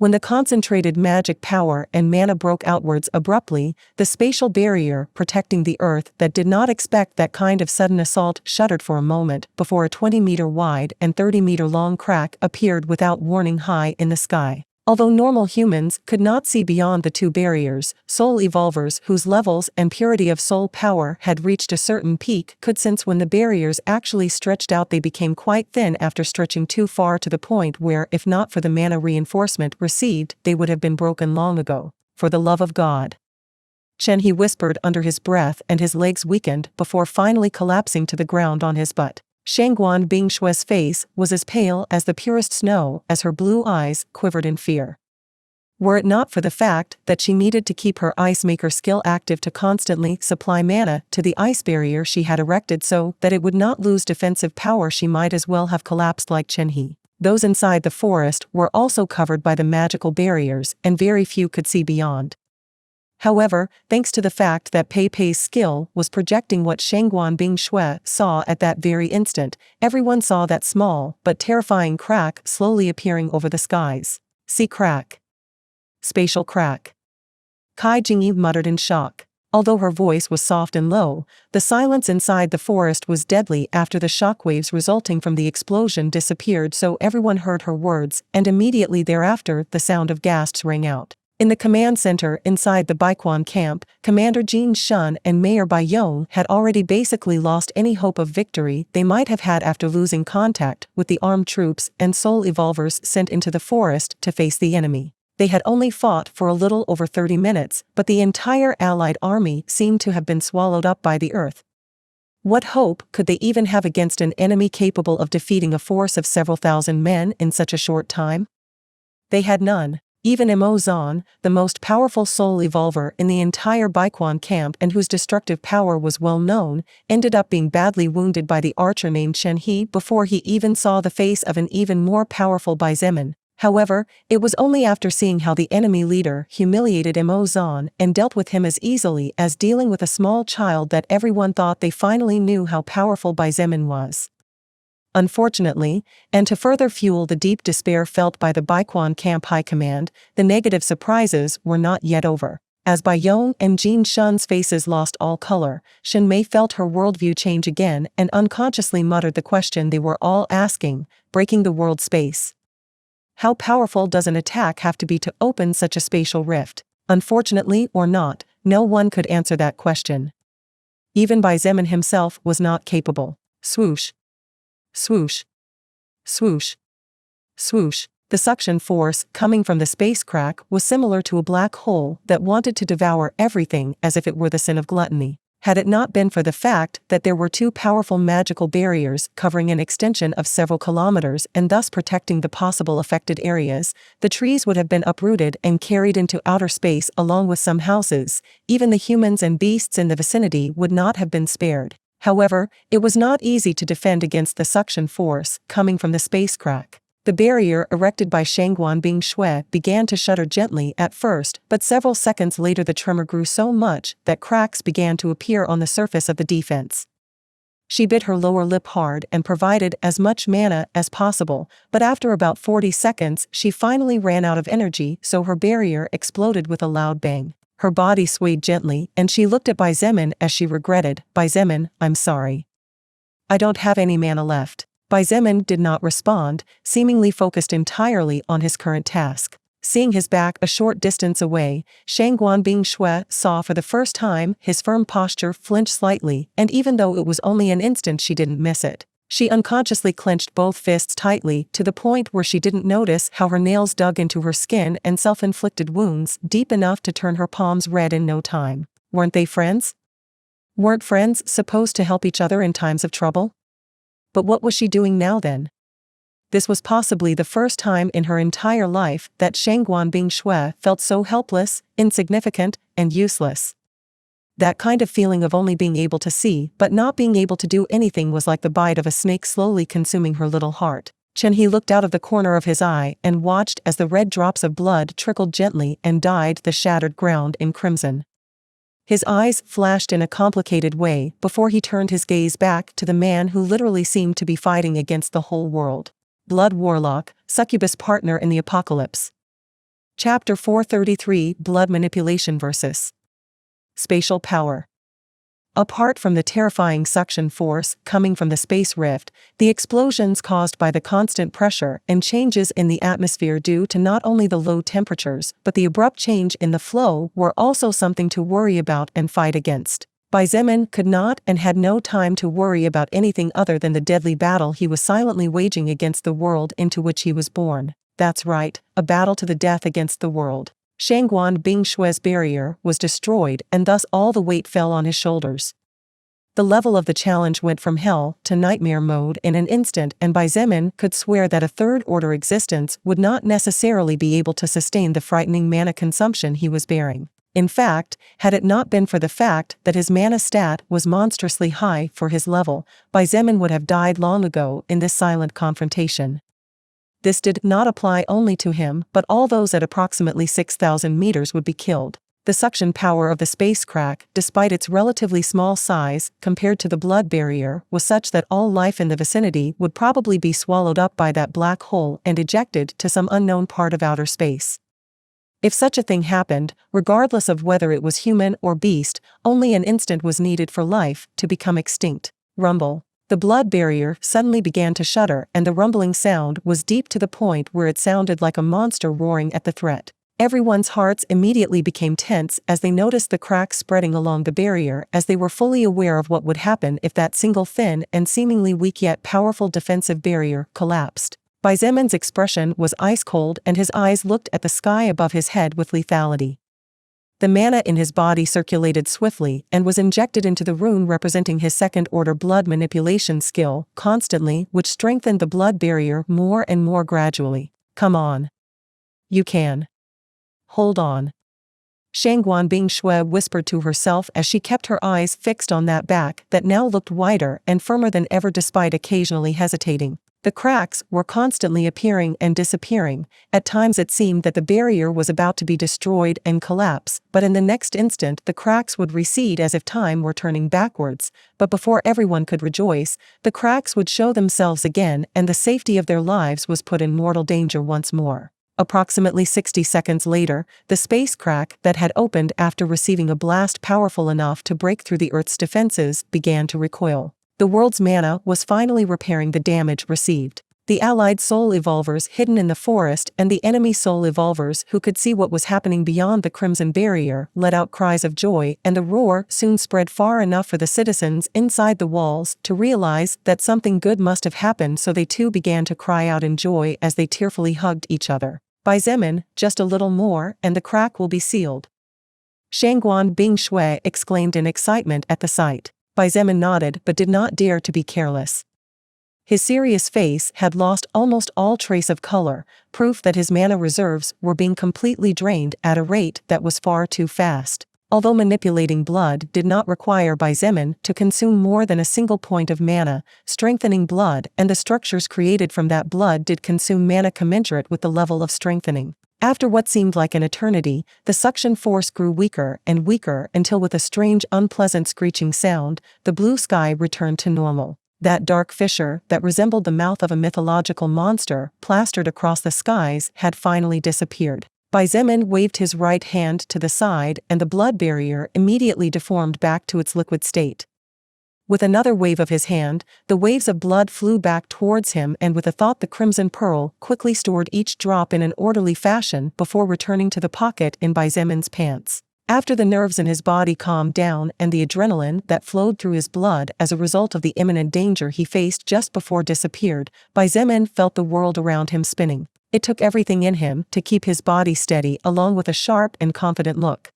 When the concentrated magic power and mana broke outwards abruptly, the spatial barrier protecting the earth that did not expect that kind of sudden assault shuddered for a moment before a 20-meter wide and 30-meter long crack appeared without warning high in the sky. Although normal humans could not see beyond the two barriers, soul evolvers whose levels and purity of soul power had reached a certain peak could sense when the barriers actually stretched out. They became quite thin after stretching too far to the point where, if not for the mana reinforcement received, they would have been broken long ago. For the love of God! Chen He whispered under his breath, and his legs weakened before finally collapsing to the ground on his butt. Shangguan Bingshue's face was as pale as the purest snow as her blue eyes quivered in fear. Were it not for the fact that she needed to keep her ice maker skill active to constantly supply mana to the ice barrier she had erected so that it would not lose defensive power, she might as well have collapsed like Chen He. Those inside the forest were also covered by the magical barriers, and very few could see beyond. However, thanks to the fact that Pei Pei's skill was projecting what Shangguan Bingshue saw at that very instant, everyone saw that small but terrifying crack slowly appearing over the skies. See crack. Spatial crack. Kai Jingyi muttered in shock. Although her voice was soft and low, the silence inside the forest was deadly after the shockwaves resulting from the explosion disappeared, so everyone heard her words, and immediately thereafter the sound of gasps rang out. In the command center inside the Baiquan camp, Commander Jin Shun and Mayor Bai Yong had already basically lost any hope of victory they might have had after losing contact with the armed troops and soul evolvers sent into the forest to face the enemy. They had only fought for a little over 30 minutes, but the entire allied army seemed to have been swallowed up by the earth. What hope could they even have against an enemy capable of defeating a force of several thousand men in such a short time? They had none. Even Imozon, the most powerful soul evolver in the entire Baiquan camp and whose destructive power was well known, ended up being badly wounded by the archer named Chen He before he even saw the face of an even more powerful Xietain. However, it was only after seeing how the enemy leader humiliated Imozon and dealt with him as easily as dealing with a small child that everyone thought they finally knew how powerful Xietain was. Unfortunately, and to further fuel the deep despair felt by the Baiquan camp high command, the negative surprises were not yet over. As Bai Yong and Jin Shun's faces lost all color, Shen Mei felt her worldview change again and unconsciously muttered the question they were all asking, breaking the world space. How powerful does an attack have to be to open such a spatial rift? Unfortunately or not, no one could answer that question. Even Xietain himself was not capable. Swoosh. Swoosh. Swoosh. Swoosh. The suction force coming from the space crack was similar to a black hole that wanted to devour everything as if it were the sin of gluttony. Had it not been for the fact that there were two powerful magical barriers covering an extension of several kilometers and thus protecting the possible affected areas, the trees would have been uprooted and carried into outer space along with some houses. Even the humans and beasts in the vicinity would not have been spared. However, it was not easy to defend against the suction force coming from the space crack. The barrier erected by Shangguan Bingshue began to shudder gently at first, but several seconds later the tremor grew so much that cracks began to appear on the surface of the defense. She bit her lower lip hard and provided as much mana as possible, but after about 40 seconds she finally ran out of energy, so her barrier exploded with a loud bang. Her body swayed gently, and she looked at Xietain as she regretted. Xietain, I'm sorry. I don't have any mana left. Xietain did not respond, seemingly focused entirely on his current task. Seeing his back a short distance away, Shangguan Bingshui saw for the first time his firm posture flinch slightly, and even though it was only an instant, she didn't miss it. She unconsciously clenched both fists tightly to the point where she didn't notice how her nails dug into her skin and self-inflicted wounds deep enough to turn her palms red in no time. Weren't they friends? Weren't friends supposed to help each other in times of trouble? But what was she doing now then? This was possibly the first time in her entire life that Shangguan Bingshui felt so helpless, insignificant, and useless. That kind of feeling of only being able to see but not being able to do anything was like the bite of a snake slowly consuming her little heart. Chen He looked out of the corner of his eye and watched as the red drops of blood trickled gently and dyed the shattered ground in crimson. His eyes flashed in a complicated way before he turned his gaze back to the man who literally seemed to be fighting against the whole world. Blood Warlock, Succubus Partner in the Apocalypse. Chapter 433 Blood Manipulation vs. Spatial Power. Apart from the terrifying suction force coming from the space rift, the explosions caused by the constant pressure and changes in the atmosphere due to not only the low temperatures but the abrupt change in the flow were also something to worry about and fight against. Xietain could not and had no time to worry about anything other than the deadly battle he was silently waging against the world into which he was born. That's right, a battle to the death against the world. Shangguan Bingshui's barrier was destroyed and thus all the weight fell on his shoulders. The level of the challenge went from hell to nightmare mode in an instant, and Xietain could swear that a third-order existence would not necessarily be able to sustain the frightening mana consumption he was bearing. In fact, had it not been for the fact that his mana stat was monstrously high for his level, Xietain would have died long ago in this silent confrontation. This did not apply only to him, but all those at approximately 6,000 meters would be killed. The suction power of the space crack, despite its relatively small size compared to the blood barrier, was such that all life in the vicinity would probably be swallowed up by that black hole and ejected to some unknown part of outer space. If such a thing happened, regardless of whether it was human or beast, only an instant was needed for life to become extinct. Rumble. The blood barrier suddenly began to shudder, and the rumbling sound was deep to the point where it sounded like a monster roaring at the threat. Everyone's hearts immediately became tense as they noticed the cracks spreading along the barrier, as they were fully aware of what would happen if that single thin and seemingly weak yet powerful defensive barrier collapsed. Xietan's expression was ice-cold, and his eyes looked at the sky above his head with lethality. The mana in his body circulated swiftly and was injected into the rune representing his second-order blood manipulation skill constantly, which strengthened the blood barrier more and more gradually. Come on. You can. Hold on. Shangguan Bingshui whispered to herself as she kept her eyes fixed on that back that now looked wider and firmer than ever despite occasionally hesitating. The cracks were constantly appearing and disappearing. At times it seemed that the barrier was about to be destroyed and collapse, but in the next instant the cracks would recede as if time were turning backwards. But before everyone could rejoice, the cracks would show themselves again, and the safety of their lives was put in mortal danger once more. Approximately 60 seconds later, the space crack that had opened after receiving a blast powerful enough to break through the Earth's defenses began to recoil. The world's mana was finally repairing the damage received. The allied soul evolvers hidden in the forest and the enemy soul evolvers who could see what was happening beyond the crimson barrier let out cries of joy, and the roar soon spread far enough for the citizens inside the walls to realize that something good must have happened, so they too began to cry out in joy as they tearfully hugged each other. Xietain, just a little more and the crack will be sealed. Shangguan Bingshui exclaimed in excitement at the sight. Xietain nodded but did not dare to be careless. His serious face had lost almost all trace of color, proof that his mana reserves were being completely drained at a rate that was far too fast. Although manipulating blood did not require Xietain to consume more than a single point of mana, strengthening blood and the structures created from that blood did consume mana commensurate with the level of strengthening. After what seemed like an eternity, the suction force grew weaker and weaker until with a strange unpleasant screeching sound, the blue sky returned to normal. That dark fissure that resembled the mouth of a mythological monster plastered across the skies had finally disappeared. Xietain waved his right hand to the side and the blood barrier immediately deformed back to its liquid state. With another wave of his hand, the waves of blood flew back towards him, and with a thought the Crimson Pearl quickly stored each drop in an orderly fashion before returning to the pocket in Xietan's pants. After the nerves in his body calmed down and the adrenaline that flowed through his blood as a result of the imminent danger he faced just before disappeared, Xietain felt the world around him spinning. It took everything in him to keep his body steady, along with a sharp and confident look.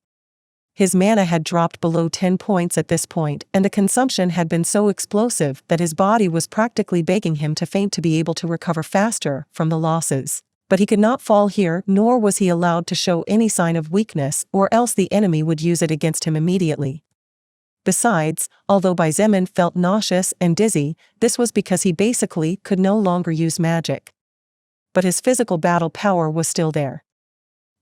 His mana had dropped below 10 points at this point, and the consumption had been so explosive that his body was practically begging him to faint to be able to recover faster from the losses. But he could not fall here, nor was he allowed to show any sign of weakness, or else the enemy would use it against him immediately. Besides, although Xietain felt nauseous and dizzy, this was because he basically could no longer use magic. But his physical battle power was still there.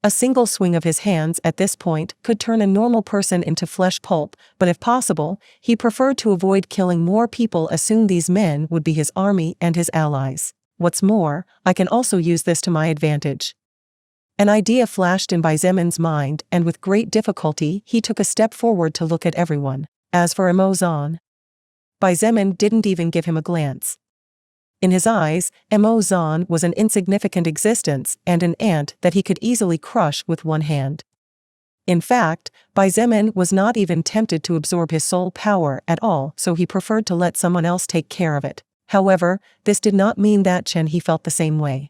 A single swing of his hands at this point could turn a normal person into flesh pulp, but if possible, he preferred to avoid killing more people, as soon these men would be his army and his allies. What's more, I can also use this to my advantage. An idea flashed in Xietan's mind, and with great difficulty he took a step forward to look at everyone. As for Xietain didn't even give him a glance. In his eyes, Xietain was an insignificant existence and an ant that he could easily crush with one hand. In fact, Xietain was not even tempted to absorb his soul power at all, so he preferred to let someone else take care of it. However, this did not mean that he felt the same way.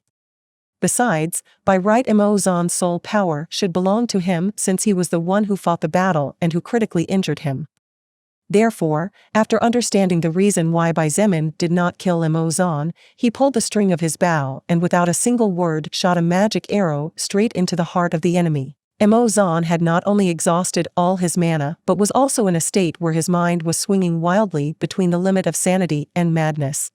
Besides, by right Xietan's soul power should belong to him, since he was the one who fought the battle and who critically injured him. Therefore, after understanding the reason why Xietain did not kill Xietain, he pulled the string of his bow and without a single word shot a magic arrow straight into the heart of the enemy. Xietain had not only exhausted all his mana but was also in a state where his mind was swinging wildly between the limit of sanity and madness.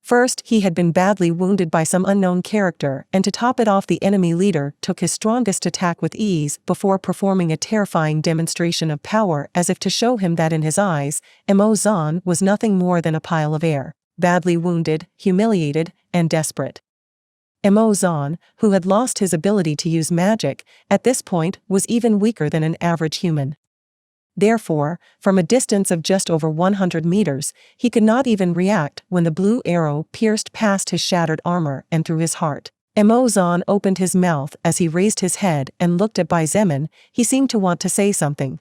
First, he had been badly wounded by some unknown character, and to top it off the enemy leader took his strongest attack with ease before performing a terrifying demonstration of power as if to show him that in his eyes, Xietain was nothing more than a pile of air, badly wounded, humiliated, and desperate. Xietain, who had lost his ability to use magic, at this point was even weaker than an average human. Therefore, from a distance of just over 100 meters, he could not even react when the blue arrow pierced past his shattered armor and through his heart. Xietain opened his mouth as he raised his head and looked at Xietain. He seemed to want to say something.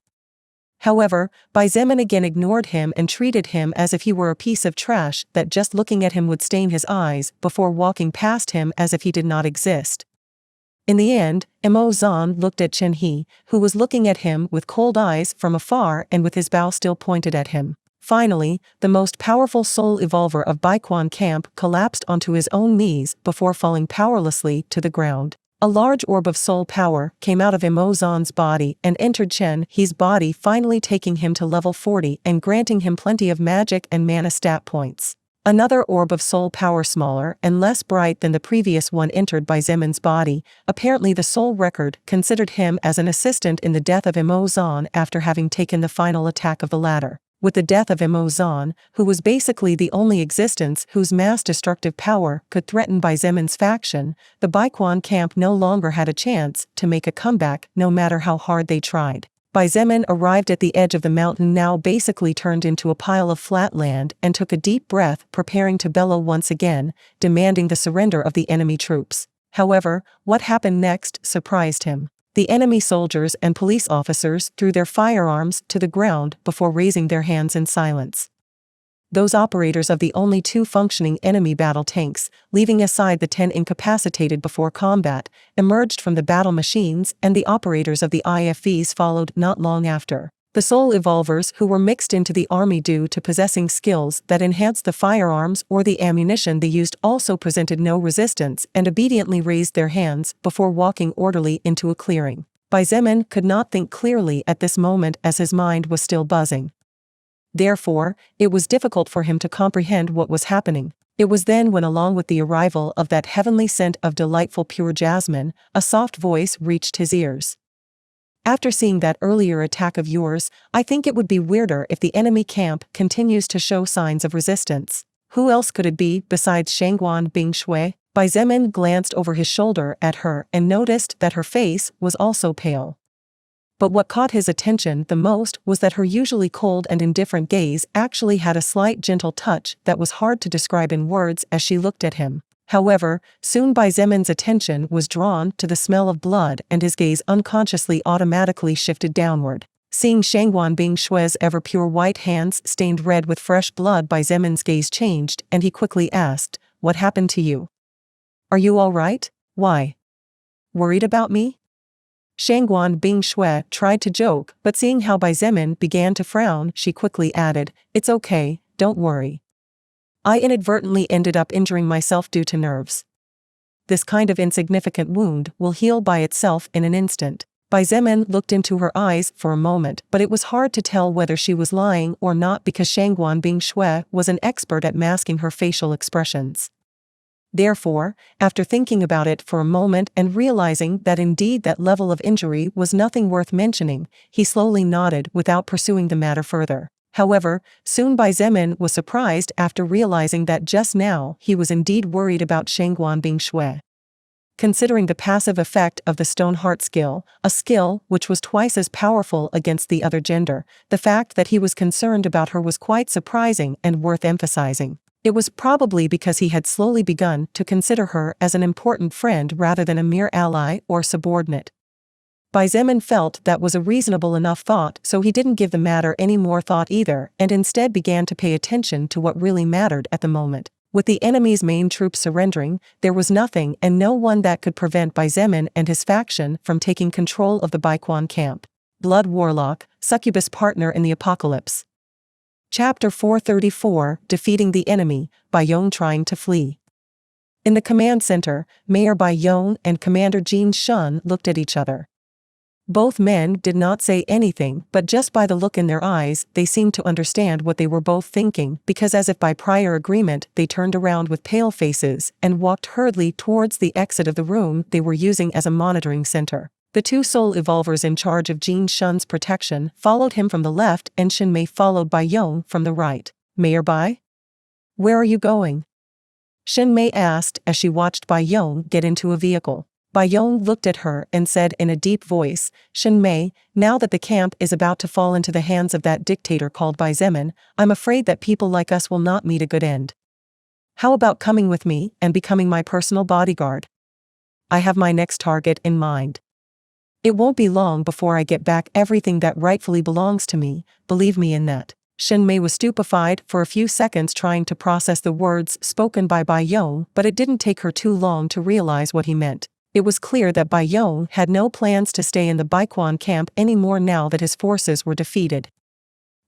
However, Xietain again ignored him and treated him as if he were a piece of trash that just looking at him would stain his eyes, before walking past him as if he did not exist. In the end, Xietain looked at Chen He, who was looking at him with cold eyes from afar and with his bow still pointed at him. Finally, the most powerful soul evolver of Baiquan camp collapsed onto his own knees before falling powerlessly to the ground. A large orb of soul power came out of Xietan's body and entered Chen He's body, finally taking him to level 40 and granting him plenty of magic and mana stat points. Another orb of soul power, smaller and less bright than the previous one, entered Xietan's body. Apparently the soul record considered him as an assistant in the death of Xietain after having taken the final attack of the latter. With the death of Xietain, who was basically the only existence whose mass destructive power could threaten Xietan's faction, the Baiquan camp no longer had a chance to make a comeback, no matter how hard they tried. Xietain arrived at the edge of the mountain, now basically turned into a pile of flat land, and took a deep breath, preparing to bellow once again, demanding the surrender of the enemy troops. However, what happened next surprised him. The enemy soldiers and police officers threw their firearms to the ground before raising their hands in silence. Those operators of the only 2 functioning enemy battle tanks, leaving aside the 10 incapacitated before combat, emerged from the battle machines, and the operators of the IFVs followed not long after. The soul evolvers who were mixed into the army due to possessing skills that enhanced the firearms or the ammunition they used also presented no resistance and obediently raised their hands before walking orderly into a clearing. Xietain could not think clearly at this moment as his mind was still buzzing. Therefore, it was difficult for him to comprehend what was happening. It was then when, along with the arrival of that heavenly scent of delightful pure jasmine, a soft voice reached his ears. After seeing that earlier attack of yours, I think it would be weirder if the enemy camp continues to show signs of resistance. Who else could it be besides Shangguan Bingshui? Bai Zemin glanced over his shoulder at her and noticed that her face was also pale. But what caught his attention the most was that her usually cold and indifferent gaze actually had a slight gentle touch that was hard to describe in words as she looked at him. However, soon Bai Zemin's attention was drawn to the smell of blood and his gaze unconsciously automatically shifted downward. Seeing Shangguan Bingshui's ever-pure white hands stained red with fresh blood, Bai Zemin's gaze changed and he quickly asked, "What happened to you? Are you all right? Why? Worried about me?" Shangguan Bingshui tried to joke, but seeing how Bai Zemin began to frown, she quickly added, "It's okay, don't worry. I inadvertently ended up injuring myself due to nerves. This kind of insignificant wound will heal by itself in an instant." Bai Zemin looked into her eyes for a moment, but it was hard to tell whether she was lying or not because Shangguan Bingshui was an expert at masking her facial expressions. Therefore, after thinking about it for a moment and realizing that indeed that level of injury was nothing worth mentioning, he slowly nodded without pursuing the matter further. However, soon Bai Zemin was surprised after realizing that just now he was indeed worried about Shangguan Bingshui. Considering the passive effect of the Stone Heart skill, a skill which was twice as powerful against the other gender, the fact that he was concerned about her was quite surprising and worth emphasizing. It was probably because he had slowly begun to consider her as an important friend rather than a mere ally or subordinate. Bai Zemin felt that was a reasonable enough thought, so he didn't give the matter any more thought either and instead began to pay attention to what really mattered at the moment. With the enemy's main troops surrendering, there was nothing and no one that could prevent Bai Zemin and his faction from taking control of the Baiquan camp. Blood Warlock, Succubus Partner in the Apocalypse. Chapter 434, Defeating the Enemy, Bai Yong trying to flee. In the command center, Mayor Bai Yong and Commander Jin Shun looked at each other. Both men did not say anything, but just by the look in their eyes, they seemed to understand what they were both thinking, because as if by prior agreement, they turned around with pale faces and walked hurriedly towards the exit of the room they were using as a monitoring center. The two soul evolvers in charge of Jin Shun's protection followed him from the left and Shin Mei followed Bai Yong from the right. "Mayor Bai? Where are you going?" Shin Mei asked as she watched Bai Yong get into a vehicle. Bai Yong looked at her and said in a deep voice, "Shin Mei, now that the camp is about to fall into the hands of that dictator called Bai Zemin, I'm afraid that people like us will not meet a good end. How about coming with me and becoming my personal bodyguard? I have my next target in mind. It won't be long before I get back everything that rightfully belongs to me, believe me in that." Shin Mei was stupefied for a few seconds trying to process the words spoken by Bai Yong, but it didn't take her too long to realize what he meant. It was clear that Bai Yong had no plans to stay in the Baiquan camp anymore now that his forces were defeated.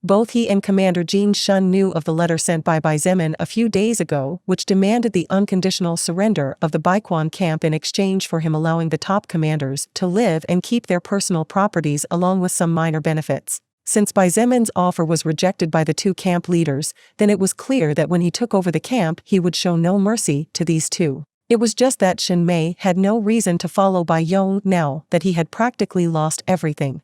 Both he and Commander Jin Shun knew of the letter sent by Bai Zemin a few days ago, which demanded the unconditional surrender of the Baiquan camp in exchange for him allowing the top commanders to live and keep their personal properties along with some minor benefits. Since Bai Zemin's offer was rejected by the two camp leaders, then it was clear that when he took over the camp he would show no mercy to these two. It was just that Shin Mei had no reason to follow Bai Yong now that he had practically lost everything.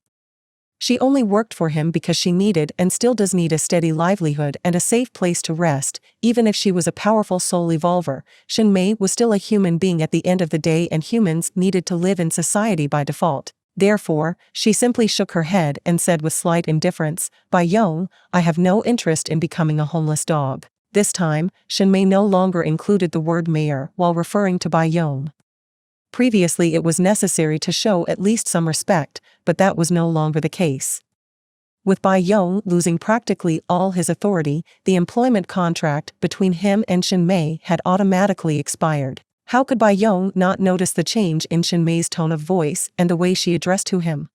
She only worked for him because she needed and still does need a steady livelihood and a safe place to rest. Even if she was a powerful soul evolver, Shin Mei was still a human being at the end of the day and humans needed to live in society by default. Therefore, she simply shook her head and said with slight indifference, "Bai Yong, I have no interest in becoming a homeless dog." This time, Shin Mei no longer included the word mayor while referring to Bai Yong. Previously it was necessary to show at least some respect, but that was no longer the case. With Bai Yong losing practically all his authority, the employment contract between him and Shin Mei had automatically expired. How could Bai Yong not notice the change in Shin Mei's tone of voice and the way she addressed to him?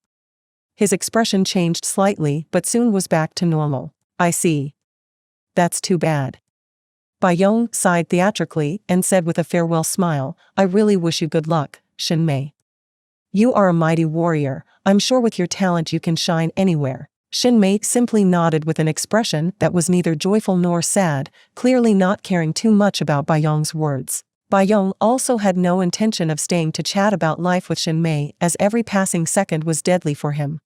His expression changed slightly but soon was back to normal. "I see. That's too bad." Bai Yong sighed theatrically and said with a farewell smile, "I really wish you good luck, Shin Mei. You are a mighty warrior, I'm sure with your talent you can shine anywhere." Shin Mei simply nodded with an expression that was neither joyful nor sad, clearly not caring too much about Bai Yong's words. Bai Yong also had no intention of staying to chat about life with Shin Mei as every passing second was deadly for him.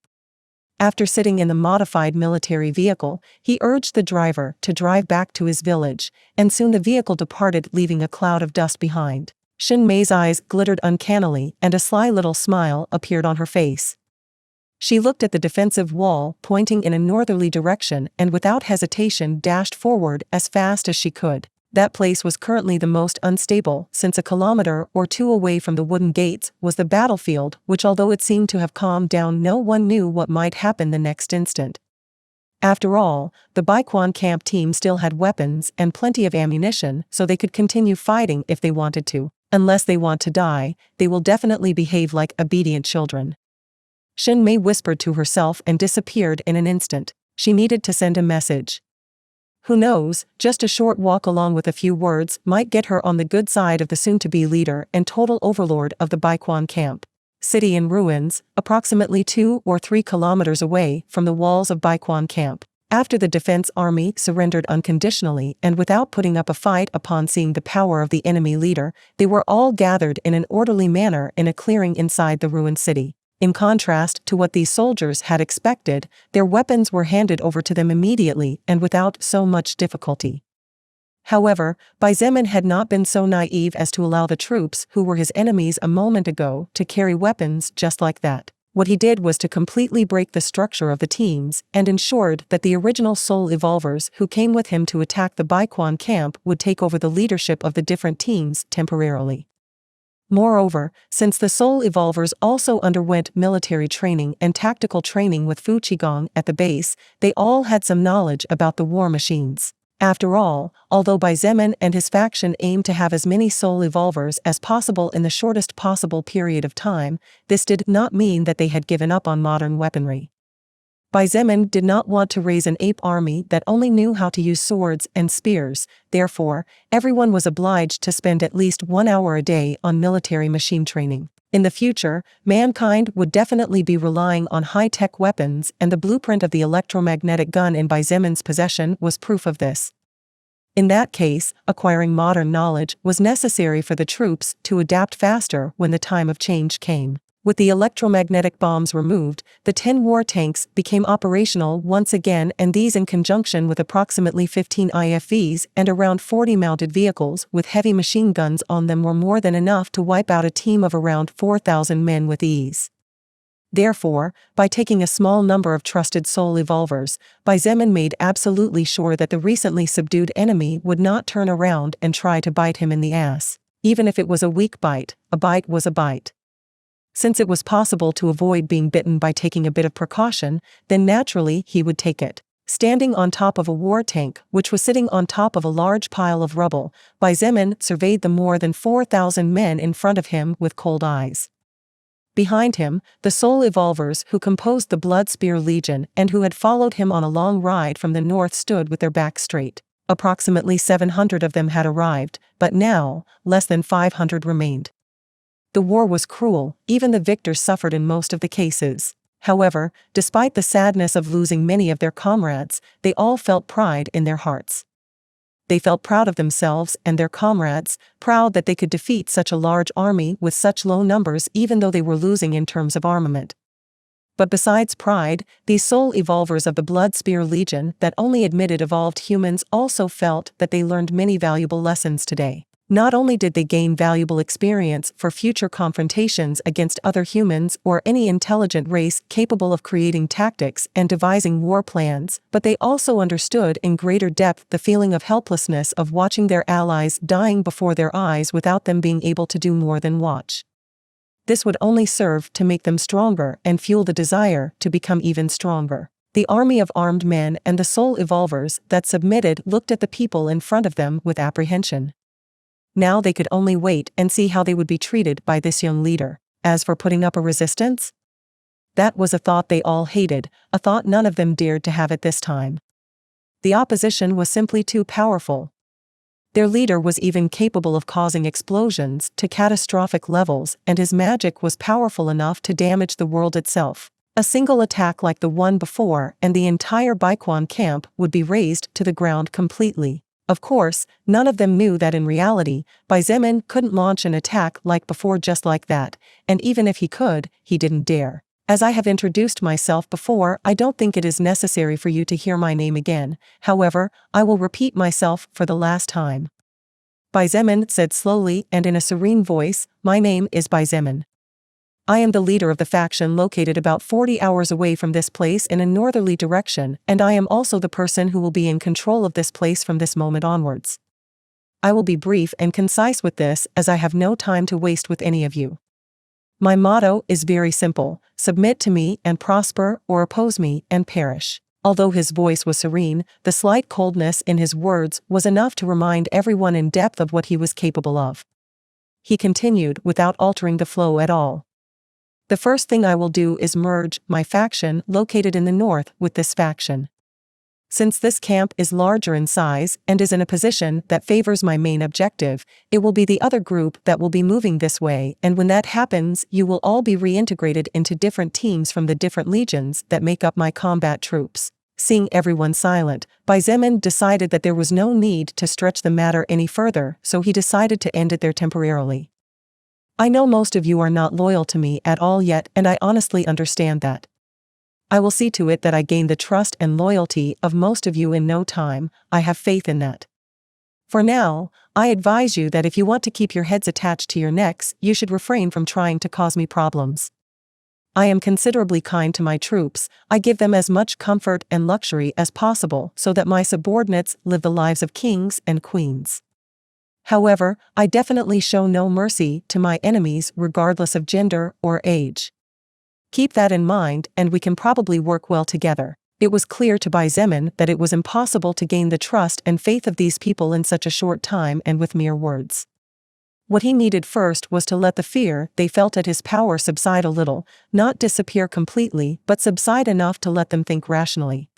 After sitting in the modified military vehicle, he urged the driver to drive back to his village, and soon the vehicle departed, leaving a cloud of dust behind. Xin Mei's eyes glittered uncannily, and a sly little smile appeared on her face. She looked at the defensive wall pointing in a northerly direction and without hesitation dashed forward as fast as she could. That place was currently the most unstable, since a kilometer or two away from the wooden gates was the battlefield, which although it seemed to have calmed down, no one knew what might happen the next instant. After all, the Baiquan camp team still had weapons and plenty of ammunition, so they could continue fighting if they wanted to. Unless they want to die, they will definitely behave like obedient children. Xin Mei whispered to herself and disappeared in an instant. She needed to send a message. Who knows, just a short walk along with a few words might get her on the good side of the soon-to-be leader and total overlord of the Baiquan camp. City in ruins, approximately 2 or 3 kilometers away from the walls of Baiquan camp. After the defense army surrendered unconditionally and without putting up a fight upon seeing the power of the enemy leader, they were all gathered in an orderly manner in a clearing inside the ruined city. In contrast to what these soldiers had expected, their weapons were handed over to them immediately and without so much difficulty. However, Xietain had not been so naive as to allow the troops who were his enemies a moment ago to carry weapons just like that. What he did was to completely break the structure of the teams and ensured that the original soul evolvers who came with him to attack the Baiquan camp would take over the leadership of the different teams temporarily. Moreover, since the soul evolvers also underwent military training and tactical training with Fu Qigong at the base, they all had some knowledge about the war machines. After all, although Xietain and his faction aimed to have as many soul evolvers as possible in the shortest possible period of time, this did not mean that they had given up on modern weaponry. Xietain did not want to raise an ape army that only knew how to use swords and spears, therefore, everyone was obliged to spend at least 1 hour a day on military machine training. In the future, mankind would definitely be relying on high-tech weapons, and the blueprint of the electromagnetic gun in Xietan's possession was proof of this. In that case, acquiring modern knowledge was necessary for the troops to adapt faster when the time of change came. With the electromagnetic bombs removed, the 10 war tanks became operational once again, and these in conjunction with approximately 15 IFVs and around 40 mounted vehicles with heavy machine guns on them were more than enough to wipe out a team of around 4,000 men with ease. Therefore, by taking a small number of trusted soul evolvers, Xietain made absolutely sure that the recently subdued enemy would not turn around and try to bite him in the ass. Even if it was a weak bite, a bite was a bite. Since it was possible to avoid being bitten by taking a bit of precaution, then naturally he would take it. Standing on top of a war tank, which was sitting on top of a large pile of rubble, Xietain surveyed the more than 4,000 men in front of him with cold eyes. Behind him, the soul evolvers who composed the Blood Spear Legion and who had followed him on a long ride from the north stood with their backs straight. Approximately 700 of them had arrived, but now, less than 500 remained. The war was cruel, even the victors suffered in most of the cases. However, despite the sadness of losing many of their comrades, they all felt pride in their hearts. They felt proud of themselves and their comrades, proud that they could defeat such a large army with such low numbers even though they were losing in terms of armament. But besides pride, these soul evolvers of the Blood Spear Legion that only admitted evolved humans also felt that they learned many valuable lessons today. Not only did they gain valuable experience for future confrontations against other humans or any intelligent race capable of creating tactics and devising war plans, but they also understood in greater depth the feeling of helplessness of watching their allies dying before their eyes without them being able to do more than watch. This would only serve to make them stronger and fuel the desire to become even stronger. The army of armed men and the soul evolvers that submitted looked at the people in front of them with apprehension. Now they could only wait and see how they would be treated by this young leader. As for putting up a resistance, that was a thought they all hated, a thought none of them dared to have at this time. The opposition was simply too powerful. Their leader was even capable of causing explosions to catastrophic levels, and his magic was powerful enough to damage the world itself. A single attack like the one before and the entire Baiquan camp would be razed to the ground completely. Of course, none of them knew that in reality, Xietain couldn't launch an attack like before just like that, and even if he could, he didn't dare. As I have introduced myself before, I don't think it is necessary for you to hear my name again. However, I will repeat myself for the last time. Xietain said slowly and in a serene voice, "My name is Xietain. I am the leader of the faction located about 40 hours away from this place in a northerly direction, and I am also the person who will be in control of this place from this moment onwards. I will be brief and concise with this, as I have no time to waste with any of you. My motto is very simple: submit to me and prosper, or oppose me and perish." Although his voice was serene, the slight coldness in his words was enough to remind everyone in depth of what he was capable of. He continued without altering the flow at all. "The first thing I will do is merge my faction located in the north with this faction. Since this camp is larger in size and is in a position that favors my main objective, it will be the other group that will be moving this way, and when that happens, you will all be reintegrated into different teams from the different legions that make up my combat troops." Seeing everyone silent, Xietain decided that there was no need to stretch the matter any further, so he decided to end it there temporarily. "I know most of you are not loyal to me at all yet, and I honestly understand that. I will see to it that I gain the trust and loyalty of most of you in no time. I have faith in that. For now, I advise you that if you want to keep your heads attached to your necks, you should refrain from trying to cause me problems. I am considerably kind to my troops. I give them as much comfort and luxury as possible so that my subordinates live the lives of kings and queens. However, I definitely show no mercy to my enemies regardless of gender or age. Keep that in mind, and we can probably work well together." It was clear to Xietain that it was impossible to gain the trust and faith of these people in such a short time and with mere words. What he needed first was to let the fear they felt at his power subside a little, not disappear completely, but subside enough to let them think rationally.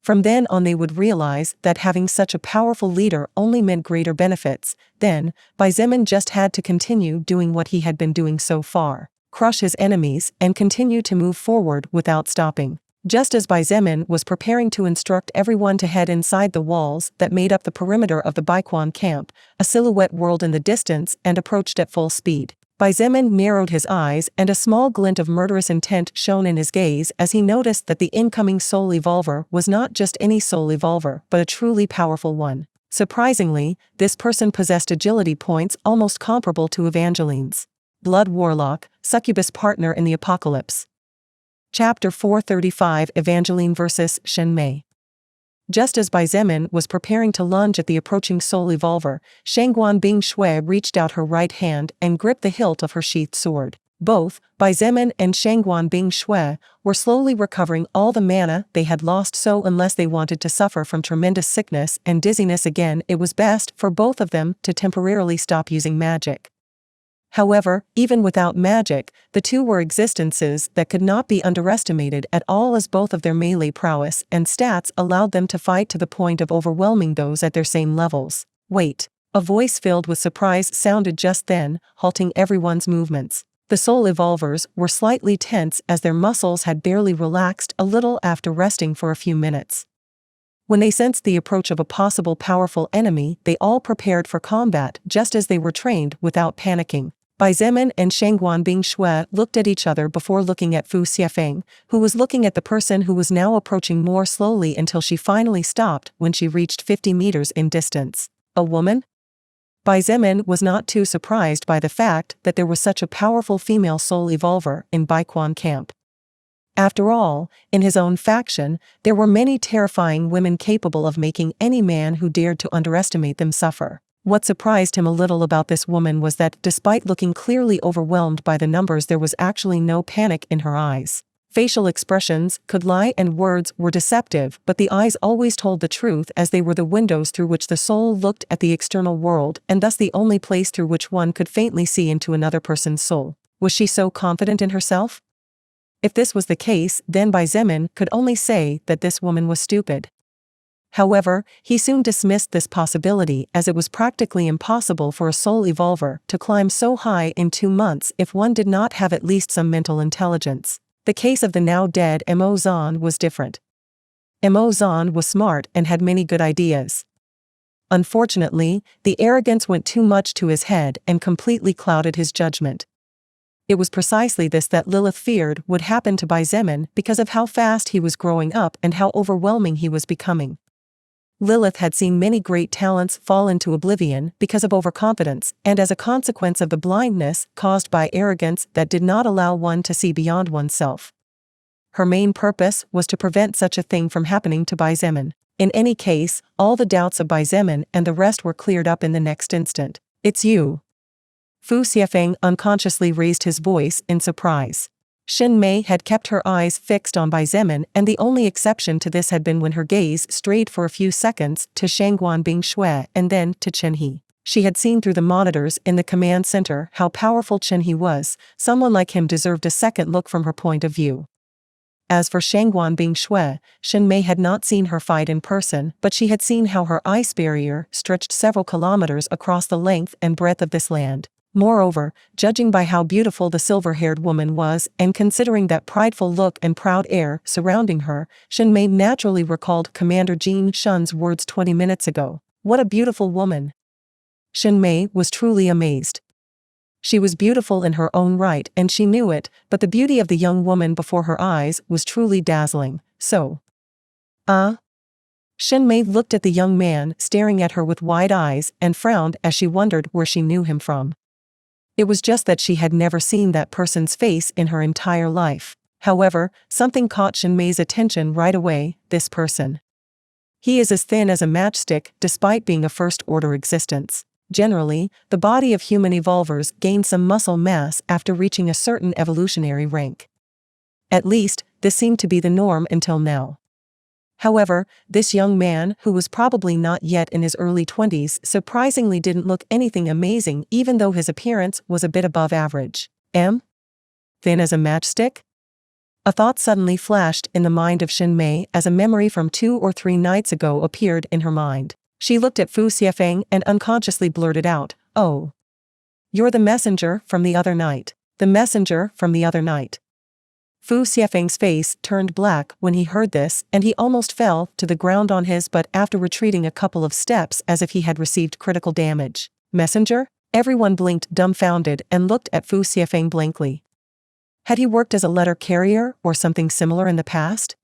From then on they would realize that having such a powerful leader only meant greater benefits. Then, Xietain just had to continue doing what he had been doing so far: crush his enemies and continue to move forward without stopping. Just as Xietain was preparing to instruct everyone to head inside the walls that made up the perimeter of the Baiquan camp, a silhouette whirled in the distance and approached at full speed. Xietain narrowed his eyes, and a small glint of murderous intent shone in his gaze as he noticed that the incoming soul evolver was not just any soul evolver, but a truly powerful one. Surprisingly, this person possessed agility points almost comparable to Evangeline's. Blood Warlock, Succubus Partner in the Apocalypse. Chapter 435: Evangeline vs. Shenmei. Just as Xietain was preparing to lunge at the approaching soul evolver, Shangguan Bing Shui reached out her right hand and gripped the hilt of her sheathed sword. Both, Xietain and Shangguan Bing Shui, were slowly recovering all the mana they had lost, so unless they wanted to suffer from tremendous sickness and dizziness again, it was best for both of them to temporarily stop using magic. However, even without magic, the two were existences that could not be underestimated at all, as both of their melee prowess and stats allowed them to fight to the point of overwhelming those at their same levels. "Wait!" A voice filled with surprise sounded just then, halting everyone's movements. The soul evolvers were slightly tense as their muscles had barely relaxed a little after resting for a few minutes. When they sensed the approach of a possible powerful enemy, they all prepared for combat just as they were trained, without panicking. Xietain and Shangguan Bing Shui looked at each other before looking at Fu Xiafeng, who was looking at the person who was now approaching more slowly until she finally stopped when she reached 50 meters in distance. A woman? Xietain was not too surprised by the fact that there was such a powerful female soul evolver in Baiquan camp. After all, in his own faction, there were many terrifying women capable of making any man who dared to underestimate them suffer. What surprised him a little about this woman was that, despite looking clearly overwhelmed by the numbers, there was actually no panic in her eyes. Facial expressions could lie and words were deceptive, but the eyes always told the truth, as they were the windows through which the soul looked at the external world, and thus the only place through which one could faintly see into another person's soul. Was she so confident in herself? If this was the case, then Xietain could only say that this woman was stupid. However, he soon dismissed this possibility, as it was practically impossible for a soul evolver to climb so high in 2 months if one did not have at least some mental intelligence. The case of the now dead Mo Zan was different. Mo Zan was smart and had many good ideas. Unfortunately, the arrogance went too much to his head and completely clouded his judgment. It was precisely this that Lilith feared would happen to Xietain because of how fast he was growing up and how overwhelming he was becoming. Lilith had seen many great talents fall into oblivion because of overconfidence and as a consequence of the blindness caused by arrogance that did not allow one to see beyond oneself. Her main purpose was to prevent such a thing from happening to Xietain. In any case, all the doubts of Xietain and the rest were cleared up in the next instant. "It's you." Fu Xiefeng unconsciously raised his voice in surprise. Xin Mei had kept her eyes fixed on Xietain, and the only exception to this had been when her gaze strayed for a few seconds to Shangguan Bingshui and then to Chen He. She had seen through the monitors in the command center how powerful Chen He was. Someone like him deserved a second look from her point of view. As for Shangguan Bingshui, Xin Mei had not seen her fight in person, but she had seen how her ice barrier stretched several kilometers across the length and breadth of this land. Moreover, judging by how beautiful the silver-haired woman was and considering that prideful look and proud air surrounding her, Xin Mei naturally recalled Commander Jin Shun's words 20 minutes ago. What a beautiful woman! Xin Mei was truly amazed. She was beautiful in her own right and she knew it, but the beauty of the young woman before her eyes was truly dazzling. So, Xin Mei looked at the young man staring at her with wide eyes and frowned as she wondered where she knew him from. It was just that she had never seen that person's face in her entire life. However, something caught Xin Mei's attention right away. This person. He is as thin as a matchstick despite being a first-order existence. Generally, the body of human evolvers gains some muscle mass after reaching a certain evolutionary rank. At least, this seemed to be the norm until now. However, this young man, who was probably not yet in his early 20s, surprisingly didn't look anything amazing even though his appearance was a bit above average. Thin as a matchstick? A thought suddenly flashed in the mind of Xin Mei as a memory from 2 or 3 nights ago appeared in her mind. She looked at Fu Xiefeng and unconsciously blurted out, "Oh. You're the messenger from the other night. The messenger from the other night." Fu Xiefeng's face turned black when he heard this and he almost fell to the ground on his butt after retreating a couple of steps as if he had received critical damage. Messenger? Everyone blinked dumbfounded and looked at Fu Xiefeng blankly. Had he worked as a letter carrier or something similar in the past?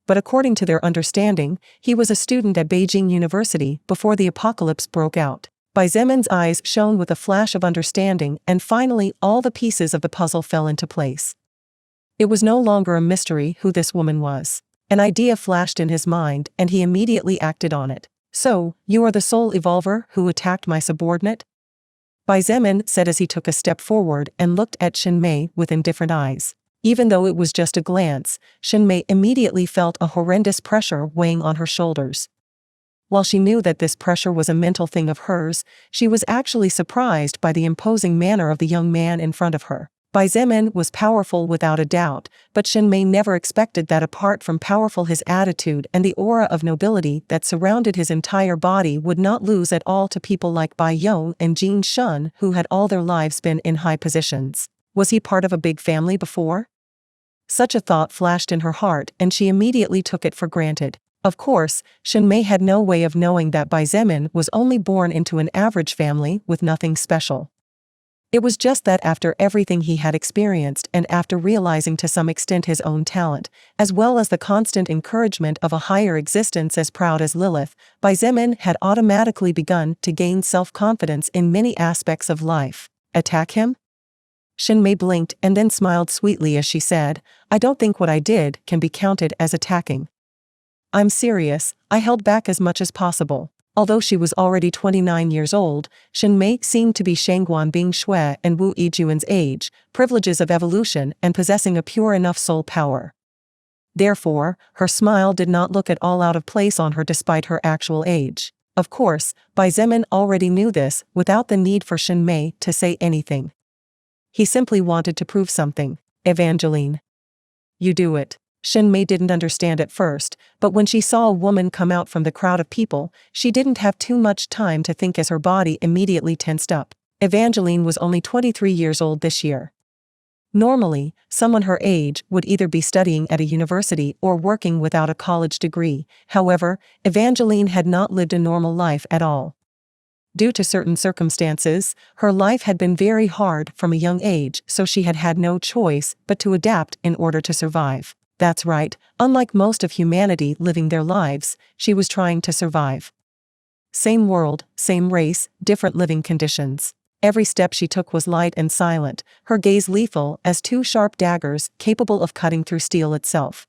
But according to their understanding, he was a student at Beijing University before the apocalypse broke out. Xietan's eyes shone with a flash of understanding and finally all the pieces of the puzzle fell into place. It was no longer a mystery who this woman was. An idea flashed in his mind and he immediately acted on it. "So, you are the sole evolver who attacked my subordinate?" Xietain said as he took a step forward and looked at Xin Mei with indifferent eyes. Even though it was just a glance, Xin Mei immediately felt a horrendous pressure weighing on her shoulders. While she knew that this pressure was a mental thing of hers, she was actually surprised by the imposing manner of the young man in front of her. Xietain was powerful without a doubt, but Xin Mei never expected that apart from powerful his attitude and the aura of nobility that surrounded his entire body would not lose at all to people like Bai Yong and Jin Shun who had all their lives been in high positions. Was he part of a big family before? Such a thought flashed in her heart and she immediately took it for granted. Of course, Xin Mei had no way of knowing that Xietain was only born into an average family with nothing special. It was just that after everything he had experienced and after realizing to some extent his own talent, as well as the constant encouragement of a higher existence as proud as Lilith, Xietain had automatically begun to gain self-confidence in many aspects of life. Attack him? Xin Mei blinked and then smiled sweetly as she said, "I don't think what I did can be counted as attacking. I'm serious, I held back as much as possible." Although she was already 29 years old, Xin Mei seemed to be Shangguan Bingshui and Wu Yijuan's age, privileges of evolution and possessing a pure enough soul power. Therefore, her smile did not look at all out of place on her despite her actual age. Of course, Xietain already knew this without the need for Xin Mei to say anything. He simply wanted to prove something. "Evangeline. You do it." Xin Mei didn't understand at first, but when she saw a woman come out from the crowd of people, she didn't have too much time to think as her body immediately tensed up. Evangeline was only 23 years old this year. Normally, someone her age would either be studying at a university or working without a college degree. However, Evangeline had not lived a normal life at all. Due to certain circumstances, her life had been very hard from a young age, so she had had no choice but to adapt in order to survive. That's right, unlike most of humanity living their lives, she was trying to survive. Same world, same race, different living conditions. Every step she took was light and silent, her gaze lethal as two sharp daggers capable of cutting through steel itself.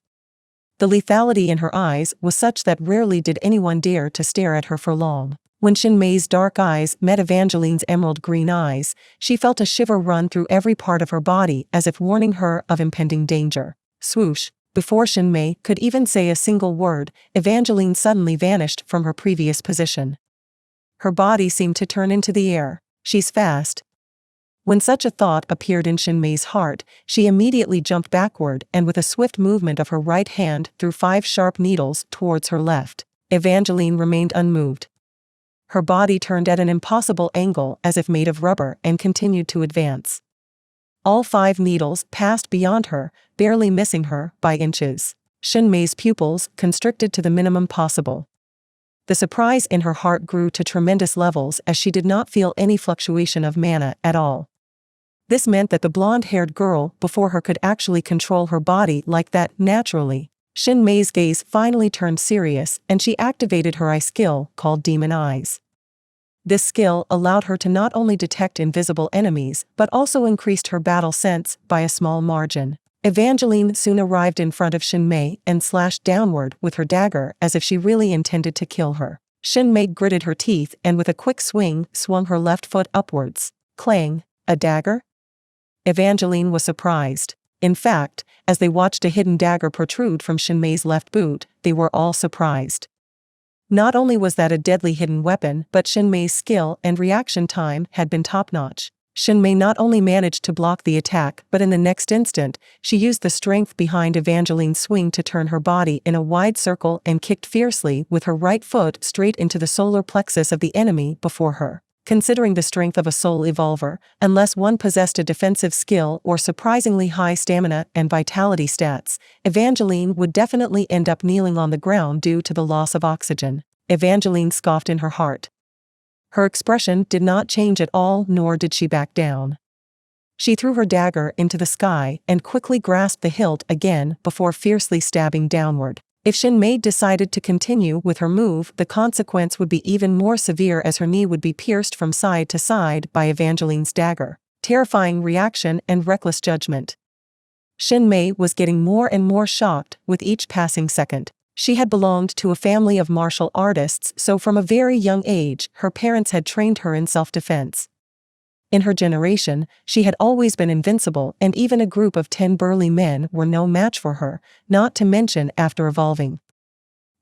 The lethality in her eyes was such that rarely did anyone dare to stare at her for long. When Xinmei's dark eyes met Evangeline's emerald green eyes, she felt a shiver run through every part of her body as if warning her of impending danger. Swoosh! Before Xinmei could even say a single word, Evangeline suddenly vanished from her previous position. Her body seemed to turn into the air. She's fast. When such a thought appeared in Xinmei's heart, she immediately jumped backward and with a swift movement of her right hand threw 5 sharp needles towards her left. Evangeline remained unmoved. Her body turned at an impossible angle as if made of rubber and continued to advance. All 5 needles passed beyond her, barely missing her by inches. Xinmei's pupils constricted to the minimum possible. The surprise in her heart grew to tremendous levels as she did not feel any fluctuation of mana at all. This meant that the blonde-haired girl before her could actually control her body like that naturally. Xinmei's gaze finally turned serious and she activated her eye skill called Demon Eyes. This skill allowed her to not only detect invisible enemies but also increased her battle sense by a small margin. Evangeline soon arrived in front of Xinmei and slashed downward with her dagger as if she really intended to kill her. Xinmei gritted her teeth and with a quick swing swung her left foot upwards. Clang! A dagger? Evangeline was surprised. In fact, as they watched a hidden dagger protrude from Xinmei's left boot, they were all surprised. Not only was that a deadly hidden weapon, but Xinmei's skill and reaction time had been top-notch. Xinmei not only managed to block the attack but in the next instant, she used the strength behind Evangeline's swing to turn her body in a wide circle and kicked fiercely with her right foot straight into the solar plexus of the enemy before her. Considering the strength of a soul evolver, unless one possessed a defensive skill or surprisingly high stamina and vitality stats, Evangeline would definitely end up kneeling on the ground due to the loss of oxygen. Evangeline scoffed in her heart. Her expression did not change at all, nor did she back down. She threw her dagger into the sky and quickly grasped the hilt again before fiercely stabbing downward. If Xinmei decided to continue with her move, the consequence would be even more severe as her knee would be pierced from side to side by Evangeline's dagger. Terrifying reaction and reckless judgment. Xinmei was getting more and more shocked with each passing second. She had belonged to a family of martial artists, so from a very young age, her parents had trained her in self-defense. In her generation, she had always been invincible and even a group of 10 burly men were no match for her, not to mention after evolving.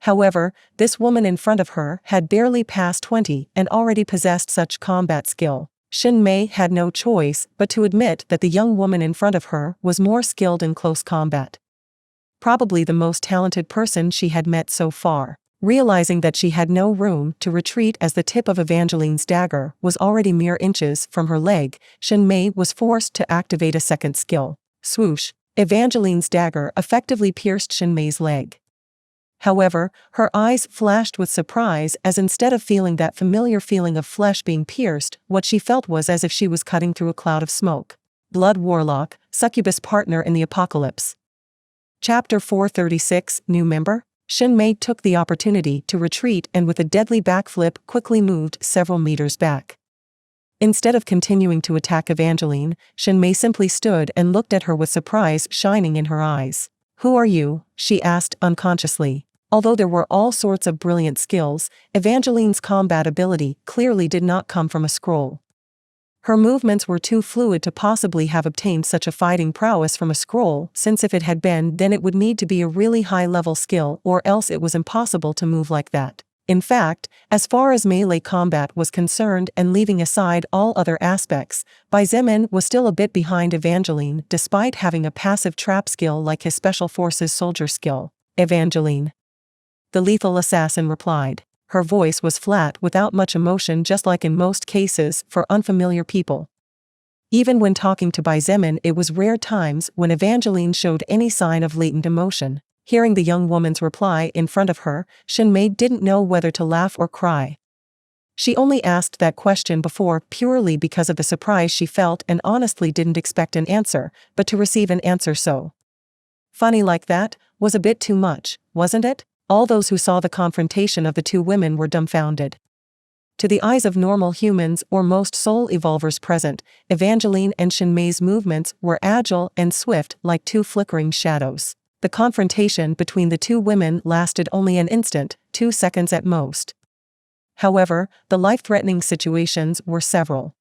However, this woman in front of her had barely passed 20 and already possessed such combat skill. Xinmei had no choice but to admit that the young woman in front of her was more skilled in close combat. Probably the most talented person she had met so far. Realizing that she had no room to retreat as the tip of Evangeline's dagger was already mere inches from her leg, Xinmei was forced to activate a second skill. Swoosh! Evangeline's dagger effectively pierced Xinmei's leg. However, her eyes flashed with surprise as instead of feeling that familiar feeling of flesh being pierced, what she felt was as if she was cutting through a cloud of smoke. Blood Warlock, Succubus Partner in the Apocalypse. Chapter 436, New Member? Xinmei took the opportunity to retreat and with a deadly backflip quickly moved several meters back. Instead of continuing to attack Evangeline, Xinmei simply stood and looked at her with surprise shining in her eyes. "Who are you?" she asked unconsciously. Although there were all sorts of brilliant skills, Evangeline's combat ability clearly did not come from a scroll. Her movements were too fluid to possibly have obtained such a fighting prowess from a scroll, since if it had been, then it would need to be a really high-level skill or else it was impossible to move like that. In fact, as far as melee combat was concerned and leaving aside all other aspects, Xietain was still a bit behind Evangeline despite having a passive trap skill like his Special Forces soldier skill. "Evangeline," the lethal assassin replied. Her voice was flat without much emotion, just like in most cases for unfamiliar people. Even when talking to Xietain, it was rare times when Evangeline showed any sign of latent emotion. Hearing the young woman's reply in front of her, Xinmei didn't know whether to laugh or cry. She only asked that question before purely because of the surprise she felt and honestly didn't expect an answer, but to receive an answer so funny like that was a bit too much, wasn't it? All those who saw the confrontation of the two women were dumbfounded. To the eyes of normal humans or most soul evolvers present, Evangeline and Xinmei's movements were agile and swift like two flickering shadows. The confrontation between the two women lasted only an instant, 2 seconds at most. However, the life-threatening situations were several.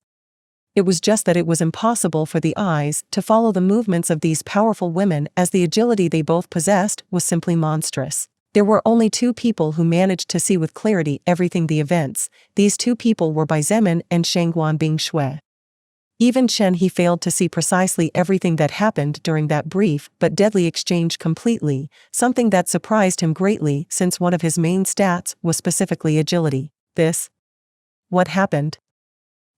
It was just that it was impossible for the eyes to follow the movements of these powerful women, as the agility they both possessed was simply monstrous. There were only 2 people who managed to see with clarity everything the events. These 2 people were Bai Zemin and Shangguan Bingshui. Even Chen He failed to see precisely everything that happened during that brief but deadly exchange completely, something that surprised him greatly since one of his main stats was specifically agility. What happened?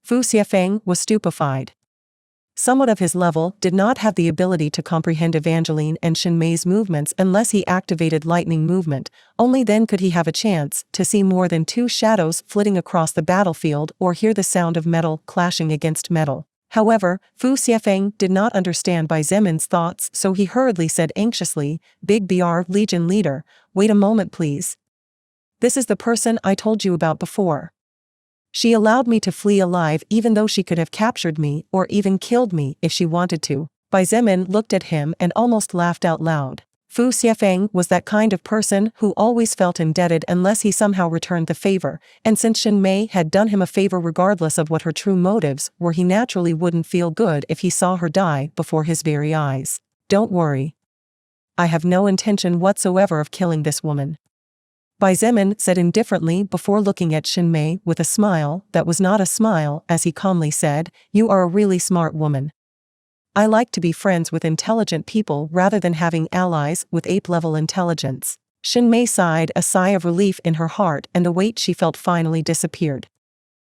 Fu Xiefeng was stupefied. Someone of his level did not have the ability to comprehend Evangeline and Xinmei's movements unless he activated lightning movement. Only then could he have a chance to see more than 2 shadows flitting across the battlefield or hear the sound of metal clashing against metal. However, Fu Xiefeng did not understand Bai Zemin's thoughts, so he hurriedly said anxiously, "Big BR Legion leader, wait a moment please. This is the person I told you about before. She allowed me to flee alive even though she could have captured me or even killed me if she wanted to." Bai Zemin looked at him and almost laughed out loud. Fu Xiefeng was that kind of person who always felt indebted unless he somehow returned the favor, and since Xinmei had done him a favor regardless of what her true motives were, he naturally wouldn't feel good if he saw her die before his very eyes. "Don't worry. I have no intention whatsoever of killing this woman," Bai Zemin said indifferently before looking at Xinmei with a smile that was not a smile as he calmly said, "You are a really smart woman. I like to be friends with intelligent people rather than having allies with ape-level intelligence." Xinmei sighed a sigh of relief in her heart, and the weight she felt finally disappeared.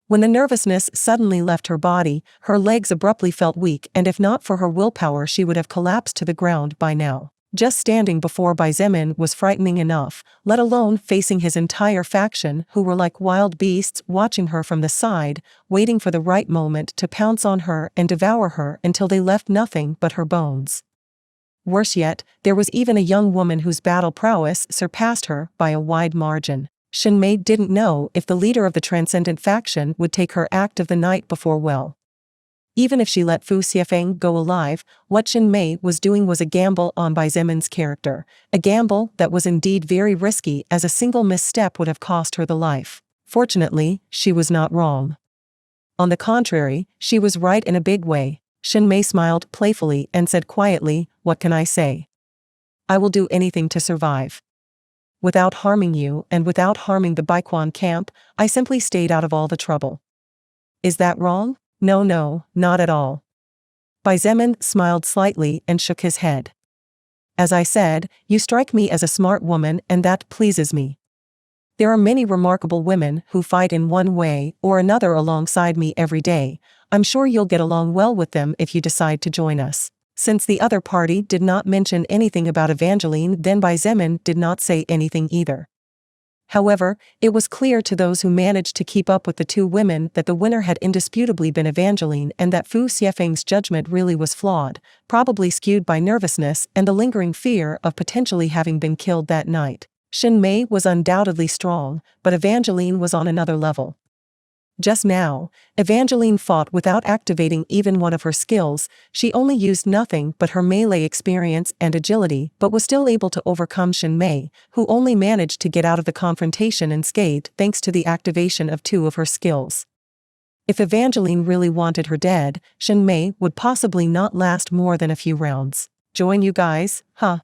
When the nervousness suddenly left her body, her legs abruptly felt weak, and if not for her willpower she would have collapsed to the ground by now. Just standing before Bai Zemin was frightening enough, let alone facing his entire faction who were like wild beasts watching her from the side, waiting for the right moment to pounce on her and devour her until they left nothing but her bones. Worse yet, there was even a young woman whose battle prowess surpassed her by a wide margin. Xinmei didn't know if the leader of the Transcendent faction would take her act of the night before well. Even if she let Fu Xiefeng go alive, what Xinmei was doing was a gamble on Bai Zemin's character, a gamble that was indeed very risky, as a single misstep would have cost her the life. Fortunately, she was not wrong. On the contrary, she was right in a big way. Xinmei smiled playfully and said quietly, "What can I say? I will do anything to survive. Without harming you and without harming the Baiquan camp, I simply stayed out of all the trouble. Is that wrong? No, not at all." Bai Zemin smiled slightly and shook his head. "As I said, you strike me as a smart woman, and that pleases me. There are many remarkable women who fight in one way or another alongside me every day. I'm sure you'll get along well with them if you decide to join us." Since the other party did not mention anything about Evangeline, then Bai Zemin did not say anything either. However, it was clear to those who managed to keep up with the two women that the winner had indisputably been Evangeline, and that Fu Xiefeng's judgment really was flawed, probably skewed by nervousness and the lingering fear of potentially having been killed that night. Xinmei was undoubtedly strong, but Evangeline was on another level. Just now, Evangeline fought without activating even one of her skills. She only used nothing but her melee experience and agility, but was still able to overcome Xinmei, who only managed to get out of the confrontation unscathed thanks to the activation of 2 of her skills. If Evangeline really wanted her dead, Xinmei would possibly not last more than a few rounds. "Join you guys, huh?"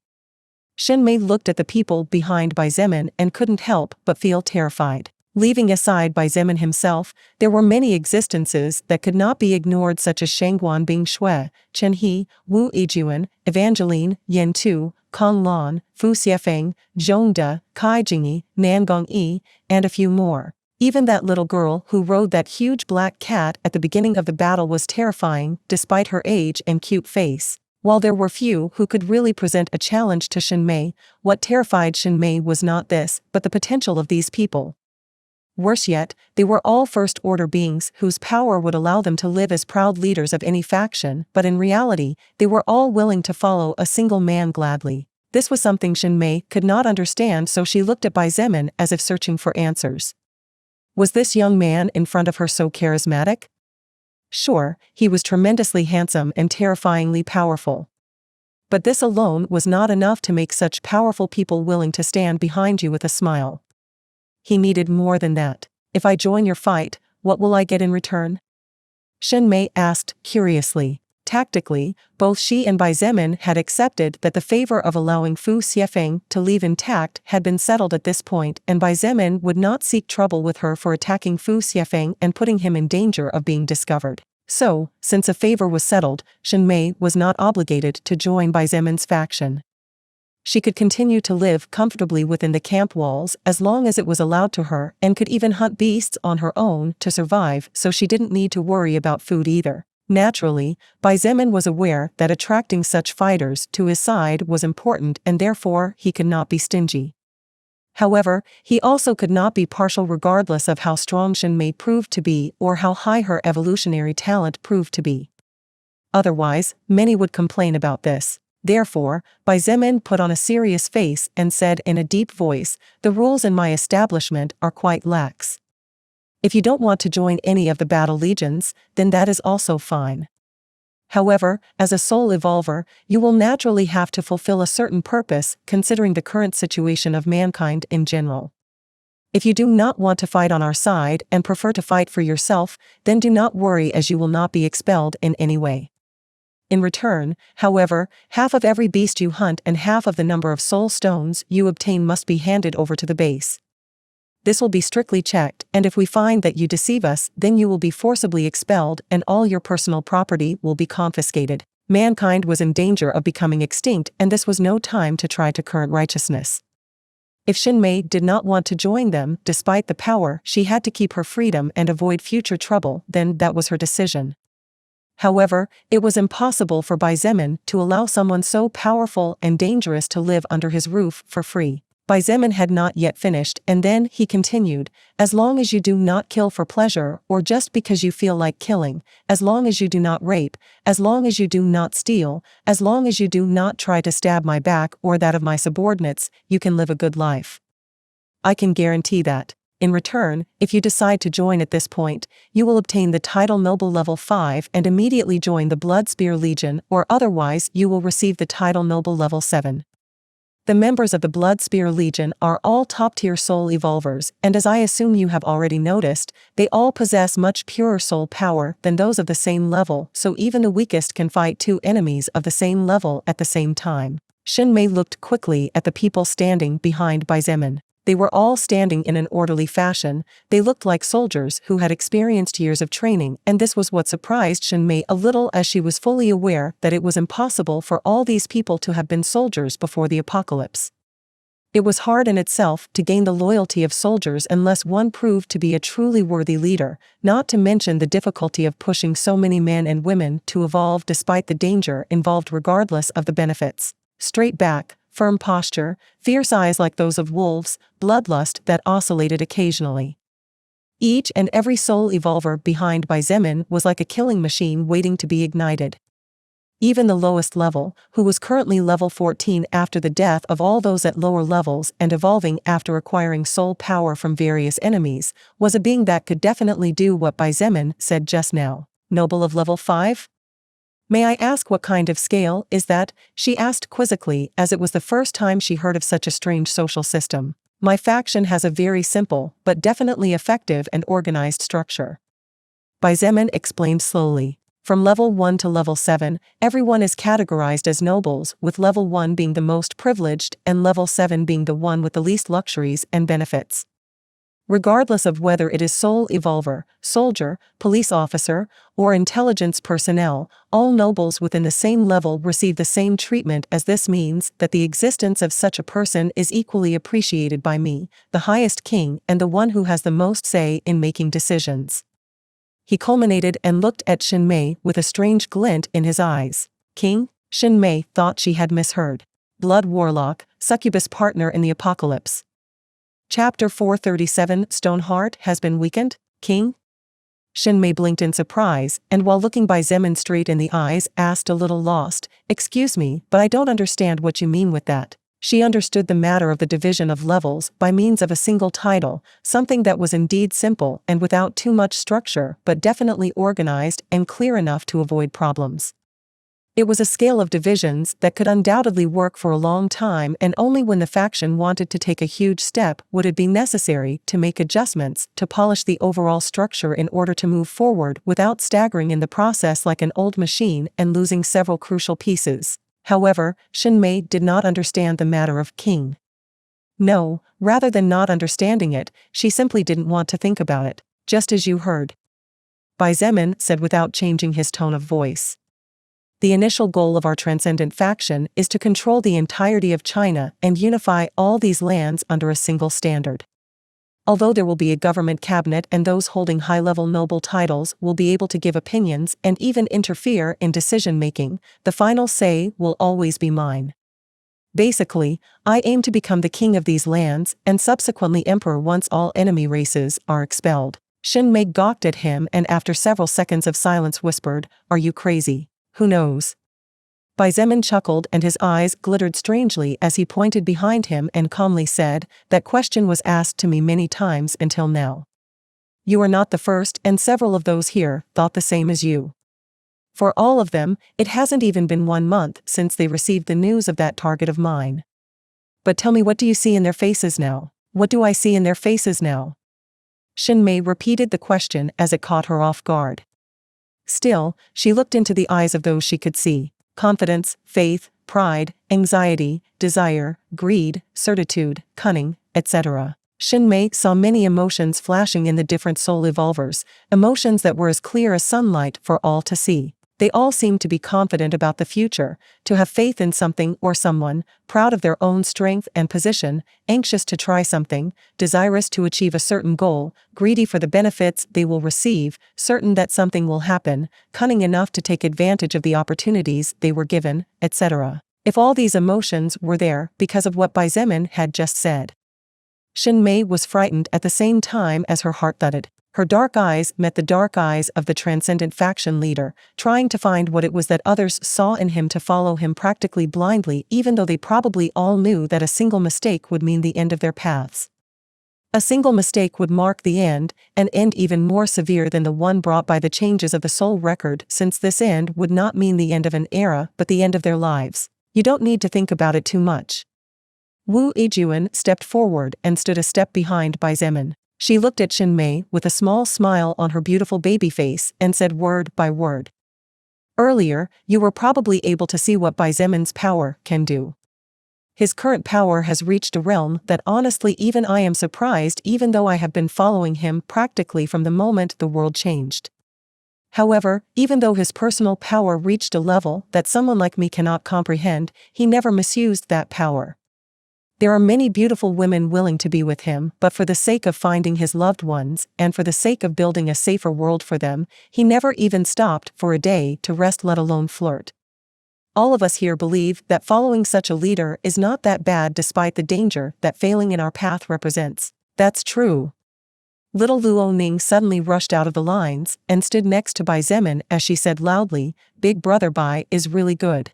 Xinmei looked at the people behind Bai Zemin and couldn't help but feel terrified. Leaving aside Bai Zemin himself, there were many existences that could not be ignored, such as Shangguan Bingshui, Chen He, Wu Yijuan, Evangeline, Yan Tu, Kong Lan, Fu Xiefeng, Zhong De, Kai Jingyi, Nan Gongyi, and a few more. Even that little girl who rode that huge black cat at the beginning of the battle was terrifying, despite her age and cute face. While there were few who could really present a challenge to Xinmei, what terrified Xinmei was not this, but the potential of these people. Worse yet, they were all first-order beings whose power would allow them to live as proud leaders of any faction, but in reality, they were all willing to follow a single man gladly. This was something Xin Mei could not understand, so she looked at Bai Zemin as if searching for answers. Was this young man in front of her so charismatic? Sure, he was tremendously handsome and terrifyingly powerful. But this alone was not enough to make such powerful people willing to stand behind you with a smile. He needed more than that. If I join your fight, what will I get in return? Xin Mei asked curiously. Tactically, both she and Bai Zemin had accepted that the favor of allowing Fu Xietain to leave intact had been settled at this point, and Bai Zemin would not seek trouble with her for attacking Fu Xietain and putting him in danger of being discovered. So, since a favor was settled, Xin Mei was not obligated to join Bai Zemin's faction. She could continue to live comfortably within the camp walls as long as it was allowed to her, and could even hunt beasts on her own to survive, so she didn't need to worry about food either. Naturally, Bai Zemin was aware that attracting such fighters to his side was important, and therefore he could not be stingy. However, he also could not be partial regardless of how strong Xin Mei proved to be or how high her evolutionary talent proved to be. Otherwise, many would complain about this. Therefore, Bai Zemin put on a serious face and said in a deep voice, "The rules in my establishment are quite lax. If you don't want to join any of the battle legions, then that is also fine. However, as a soul evolver, you will naturally have to fulfill a certain purpose considering the current situation of mankind in general. If you do not want to fight on our side and prefer to fight for yourself, then do not worry, as you will not be expelled in any way. In return, however, half of every beast you hunt and half of the number of soul stones you obtain must be handed over to the base. This will be strictly checked, and if we find that you deceive us, then you will be forcibly expelled and all your personal property will be confiscated." Mankind was in danger of becoming extinct, and this was no time to try to current righteousness. If Xin Mei did not want to join them, despite the power, she had to keep her freedom and avoid future trouble, then that was her decision. However, it was impossible for Bai Zemin to allow someone so powerful and dangerous to live under his roof for free. Bai Zemin had not yet finished, and then he continued, "As long as you do not kill for pleasure or just because you feel like killing, as long as you do not rape, as long as you do not steal, as long as you do not try to stab my back or that of my subordinates, you can live a good life. I can guarantee that. In return, if you decide to join at this point, you will obtain the title Noble Level 5 and immediately join the Blood Spear Legion, or otherwise you will receive the title Noble Level 7. The members of the Blood Spear Legion are all top-tier soul evolvers, and as I assume you have already noticed, they all possess much purer soul power than those of the same level, so even the weakest can fight two enemies of the same level at the same time." Xin Mei looked quickly at the people standing behind Bai Zemin. They were all standing in an orderly fashion. They looked like soldiers who had experienced years of training, and this was what surprised Xin Mei a little, as she was fully aware that it was impossible for all these people to have been soldiers before the apocalypse. It was hard in itself to gain the loyalty of soldiers unless one proved to be a truly worthy leader, not to mention the difficulty of pushing so many men and women to evolve despite the danger involved regardless of the benefits. Straight back, firm posture, fierce eyes like those of wolves, bloodlust that oscillated occasionally. Each and every soul evolver behind Bai Zemin was like a killing machine waiting to be ignited. Even the lowest level, who was currently level 14 after the death of all those at lower levels and evolving after acquiring soul power from various enemies, was a being that could definitely do what Bai Zemin said just now. "Noble of level 5? May I ask what kind of scale is that?" she asked quizzically, as it was the first time she heard of such a strange social system. "My faction has a very simple, but definitely effective and organized structure," Bai Zemin explained slowly. "From level 1 to level 7, everyone is categorized as nobles, with level 1 being the most privileged and level 7 being the one with the least luxuries and benefits. Regardless of whether it is soul evolver, soldier, police officer, or intelligence personnel, all nobles within the same level receive the same treatment, as this means that the existence of such a person is equally appreciated by me, the highest king and the one who has the most say in making decisions." He culminated and looked at Xin Mei with a strange glint in his eyes. "King?" Xin Mei thought she had misheard. "Blood Warlock, Succubus Partner in the Apocalypse." Chapter 437 Stoneheart has been weakened, King? Shinmei blinked in surprise, and while looking Bai Zemin straight in the eyes, asked a little lost, "Excuse me, but I don't understand what you mean with that." She understood the matter of the division of levels by means of a single title, something that was indeed simple and without too much structure but definitely organized and clear enough to avoid problems. It was a scale of divisions that could undoubtedly work for a long time, and only when the faction wanted to take a huge step would it be necessary to make adjustments to polish the overall structure in order to move forward without staggering in the process like an old machine and losing several crucial pieces. However, Shinmei did not understand the matter of King. No, rather than not understanding it, she simply didn't want to think about it, just as you heard. Bai Zemin said without changing his tone of voice. The initial goal of our transcendent faction is to control the entirety of China and unify all these lands under a single standard. Although there will be a government cabinet and those holding high-level noble titles will be able to give opinions and even interfere in decision-making, the final say will always be mine. Basically, I aim to become the king of these lands and subsequently emperor once all enemy races are expelled. Shinmei gawked at him and after several seconds of silence whispered, "Are you crazy? Who knows?" Bai Zemin chuckled and his eyes glittered strangely as he pointed behind him and calmly said, "That question was asked to me many times until now. You are not the first, and several of those here thought the same as you. For all of them, it hasn't even been 1 month since they received the news of that target of mine. But tell me, what do you see in their faces now? What do I see in their faces now?" Shinmei repeated the question as it caught her off guard. Still, she looked into the eyes of those she could see: confidence, faith, pride, anxiety, desire, greed, certitude, cunning, etc. Shinmei saw many emotions flashing in the different soul evolvers, emotions that were as clear as sunlight for all to see. They all seemed to be confident about the future, to have faith in something or someone, proud of their own strength and position, anxious to try something, desirous to achieve a certain goal, greedy for the benefits they will receive, certain that something will happen, cunning enough to take advantage of the opportunities they were given, etc. If all these emotions were there because of what Bai Zemin had just said. Shinmei was frightened at the same time as her heart thudded. Her dark eyes met the dark eyes of the transcendent faction leader, trying to find what it was that others saw in him to follow him practically blindly, even though they probably all knew that a single mistake would mean the end of their paths. A single mistake would mark the end, an end even more severe than the one brought by the changes of the soul record, since this end would not mean the end of an era but the end of their lives. You don't need to think about it too much. Wu Yijuan stepped forward and stood a step behind Bai Zemin. She looked at Shinmei with a small smile on her beautiful baby face and said word by word. "Earlier, you were probably able to see what Bai Zemin's power can do. His current power has reached a realm that honestly even I am surprised, even though I have been following him practically from the moment the world changed. However, even though his personal power reached a level that someone like me cannot comprehend, he never misused that power. There are many beautiful women willing to be with him, but for the sake of finding his loved ones, and for the sake of building a safer world for them, he never even stopped for a day to rest, let alone flirt. All of us here believe that following such a leader is not that bad despite the danger that failing in our path represents. That's true." Little Luo Ning suddenly rushed out of the lines and stood next to Bai Zemin as she said loudly, "Big Brother Bai is really good.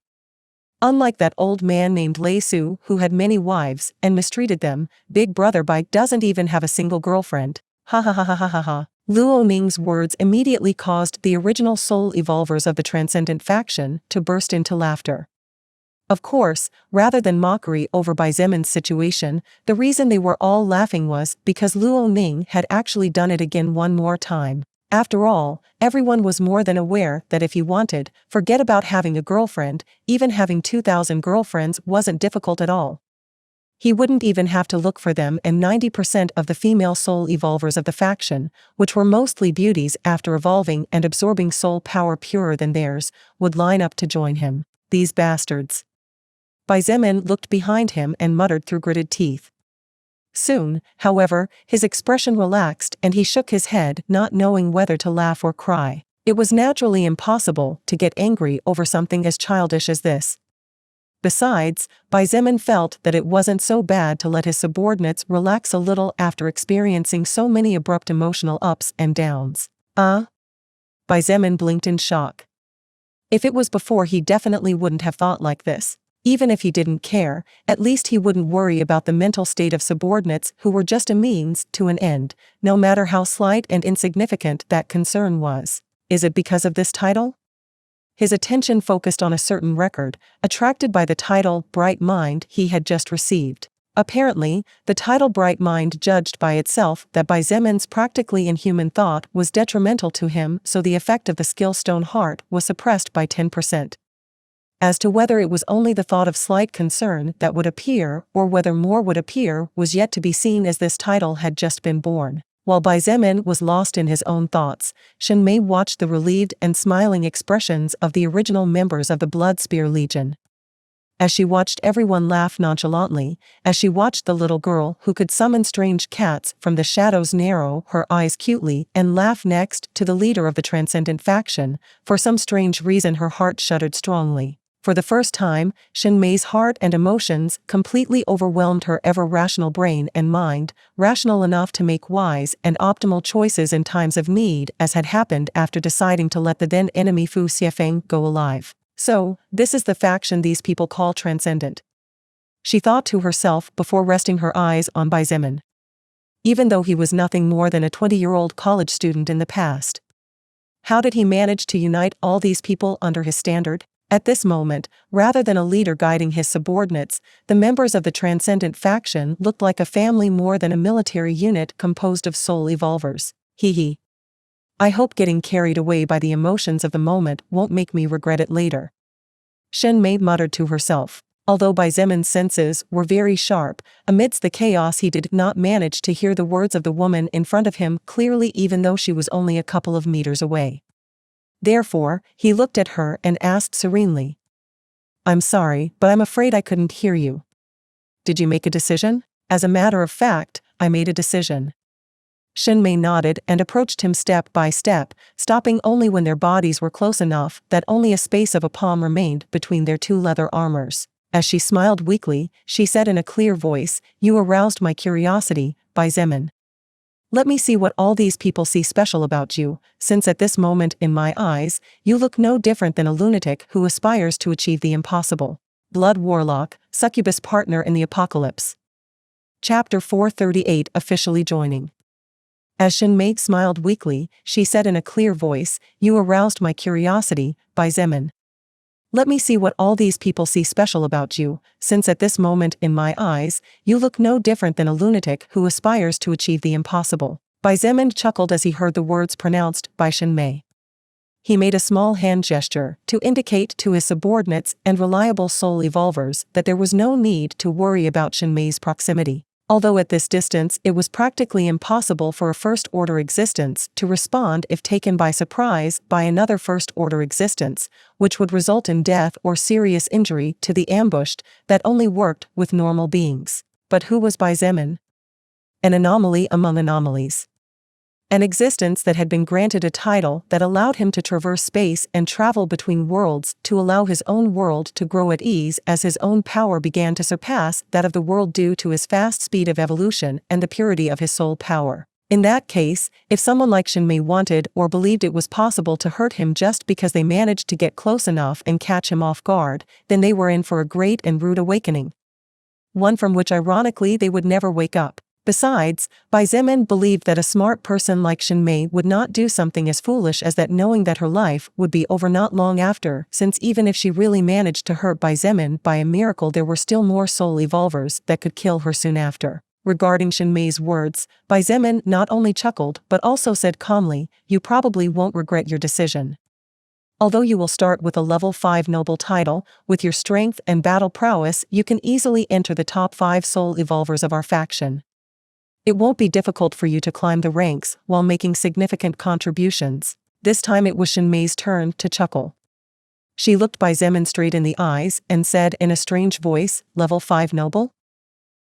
Unlike that old man named Lei Su who had many wives and mistreated them, Big Brother Bai doesn't even have a single girlfriend. Ha ha ha ha ha ha ha." Luo Ning's words immediately caused the original soul evolvers of the transcendent faction to burst into laughter. Of course, rather than mockery over Bai Zemin's situation, the reason they were all laughing was because Luo Ning had actually done it again one more time. After all, everyone was more than aware that if he wanted, forget about having a girlfriend, even having 2,000 girlfriends wasn't difficult at all. He wouldn't even have to look for them, and 90% of the female soul evolvers of the faction, which were mostly beauties after evolving and absorbing soul power purer than theirs, would line up to join him. These bastards. Bai Zemin looked behind him and muttered through gritted teeth. Soon, however, his expression relaxed and he shook his head, not knowing whether to laugh or cry. It was naturally impossible to get angry over something as childish as this. Besides, Xietain felt that it wasn't so bad to let his subordinates relax a little after experiencing so many abrupt emotional ups and downs. Xietain blinked in shock. If it was before, he definitely wouldn't have thought like this. Even if he didn't care, at least he wouldn't worry about the mental state of subordinates who were just a means to an end, no matter how slight and insignificant that concern was. Is it because of this title? His attention focused on a certain record, attracted by the title Bright Mind he had just received. Apparently, the title Bright Mind judged by itself that Xietan's practically inhuman thought was detrimental to him, so the effect of the skill Stone Heart was suppressed by 10%. As to whether it was only the thought of slight concern that would appear or whether more would appear was yet to be seen, as this title had just been born. While Xietain was lost in his own thoughts, Shen Mei watched the relieved and smiling expressions of the original members of the Blood Spear Legion. As she watched everyone laugh nonchalantly, as she watched the little girl who could summon strange cats from the shadows narrow her eyes cutely and laugh next to the leader of the Transcendent faction, for some strange reason her heart shuddered strongly. For the first time, Shen Mei's heart and emotions completely overwhelmed her ever-rational brain and mind, rational enough to make wise and optimal choices in times of need, as had happened after deciding to let the then-enemy Fu Xiefeng go alive. So, this is the faction these people call Transcendent, she thought to herself before resting her eyes on Xietain. Even though he was nothing more than a 20-year-old college student in the past, how did he manage to unite all these people under his standard? At this moment, rather than a leader guiding his subordinates, the members of the Transcendent faction looked like a family more than a military unit composed of soul evolvers. Hee. I hope getting carried away by the emotions of the moment won't make me regret it later. Shen Mei muttered to herself. Although Xietan's senses were very sharp, amidst the chaos he did not manage to hear the words of the woman in front of him clearly, even though she was only a couple of meters away. Therefore, he looked at her and asked serenely, "I'm sorry, but I'm afraid I couldn't hear you. Did you make a decision?" "As a matter of fact, I made a decision." Shen Mei nodded and approached him step by step, stopping only when their bodies were close enough that only a space of a palm remained between their two leather armors. As she smiled weakly, she said in a clear voice, "You aroused my curiosity, Xietain. Let me see what all these people see special about you, since at this moment in my eyes, you look no different than a lunatic who aspires to achieve the impossible." Blood Warlock, Succubus Partner in the Apocalypse. Chapter 438, Officially Joining. As Shen Mei smiled weakly, she said in a clear voice, "You aroused my curiosity, Xietain. Let me see what all these people see special about you, since at this moment in my eyes, you look no different than a lunatic who aspires to achieve the impossible." Xietain chuckled as he heard the words pronounced by Shen Mei. He made a small hand gesture to indicate to his subordinates and reliable soul evolvers that there was no need to worry about Shen Mei's proximity. Although at this distance it was practically impossible for a first-order existence to respond if taken by surprise by another first-order existence, which would result in death or serious injury to the ambushed, that only worked with normal beings. But who was Xietain? An anomaly among anomalies. An existence that had been granted a title that allowed him to traverse space and travel between worlds to allow his own world to grow at ease as his own power began to surpass that of the world due to his fast speed of evolution and the purity of his soul power. In that case, if someone like Shen Mei wanted or believed it was possible to hurt him just because they managed to get close enough and catch him off guard, then they were in for a great and rude awakening. One from which ironically they would never wake up. Besides, Xietain believed that a smart person like Shen Mei would not do something as foolish as that, knowing that her life would be over not long after, since even if she really managed to hurt Xietain by a miracle, there were still more soul evolvers that could kill her soon after. Regarding Shen Mei's words, Xietain not only chuckled but also said calmly, "You probably won't regret your decision. Although you will start with a level 5 noble title, with your strength and battle prowess you can easily enter the top 5 soul evolvers of our faction. It won't be difficult for you to climb the ranks while making significant contributions." This time it was Shen Mei's turn to chuckle. She looked Xietain straight in the eyes and said in a strange voice, "Level 5 noble?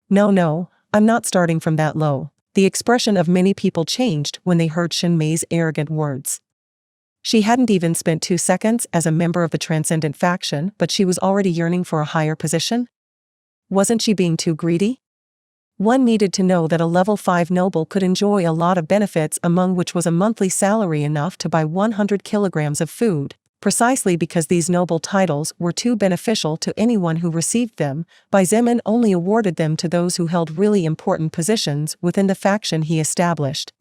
No, I'm not starting from that low." The expression of many people changed when they heard Shen Mei's arrogant words. She hadn't even spent 2 seconds as a member of the Transcendent faction, but she was already yearning for a higher position? Wasn't she being too greedy? One needed to know that a level 5 noble could enjoy a lot of benefits, among which was a monthly salary enough to buy 100 kilograms of food. Precisely because these noble titles were too beneficial to anyone who received them, Xietain only awarded them to those who held really important positions within the faction he established.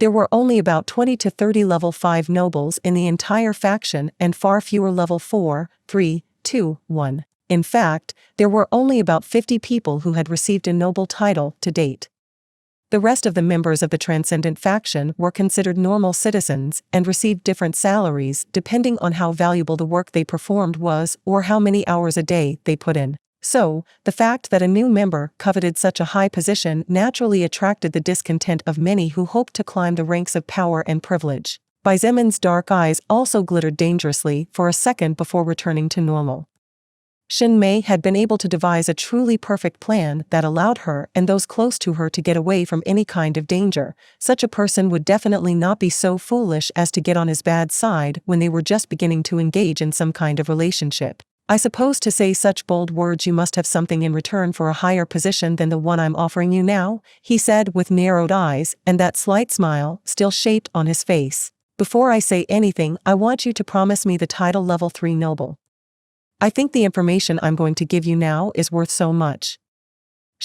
There were only about 20 to 30 level 5 nobles in the entire faction and far fewer level 4, 3, 2, 1. In fact, there were only about 50 people who had received a noble title to date. The rest of the members of the Transcendent faction were considered normal citizens and received different salaries depending on how valuable the work they performed was or how many hours a day they put in. So, the fact that a new member coveted such a high position naturally attracted the discontent of many who hoped to climb the ranks of power and privilege. Xietan's dark eyes also glittered dangerously for a second before returning to normal. Mei had been able to devise a truly perfect plan that allowed her and those close to her to get away from any kind of danger. Such a person would definitely not be so foolish as to get on his bad side when they were just beginning to engage in some kind of relationship. I suppose to say such bold words you must have something in return for a higher position than the one I'm offering you now, he said with narrowed eyes and that slight smile still shaped on his face. Before I say anything, I want you to promise me the title level 3 noble. I think the information I'm going to give you now is worth so much.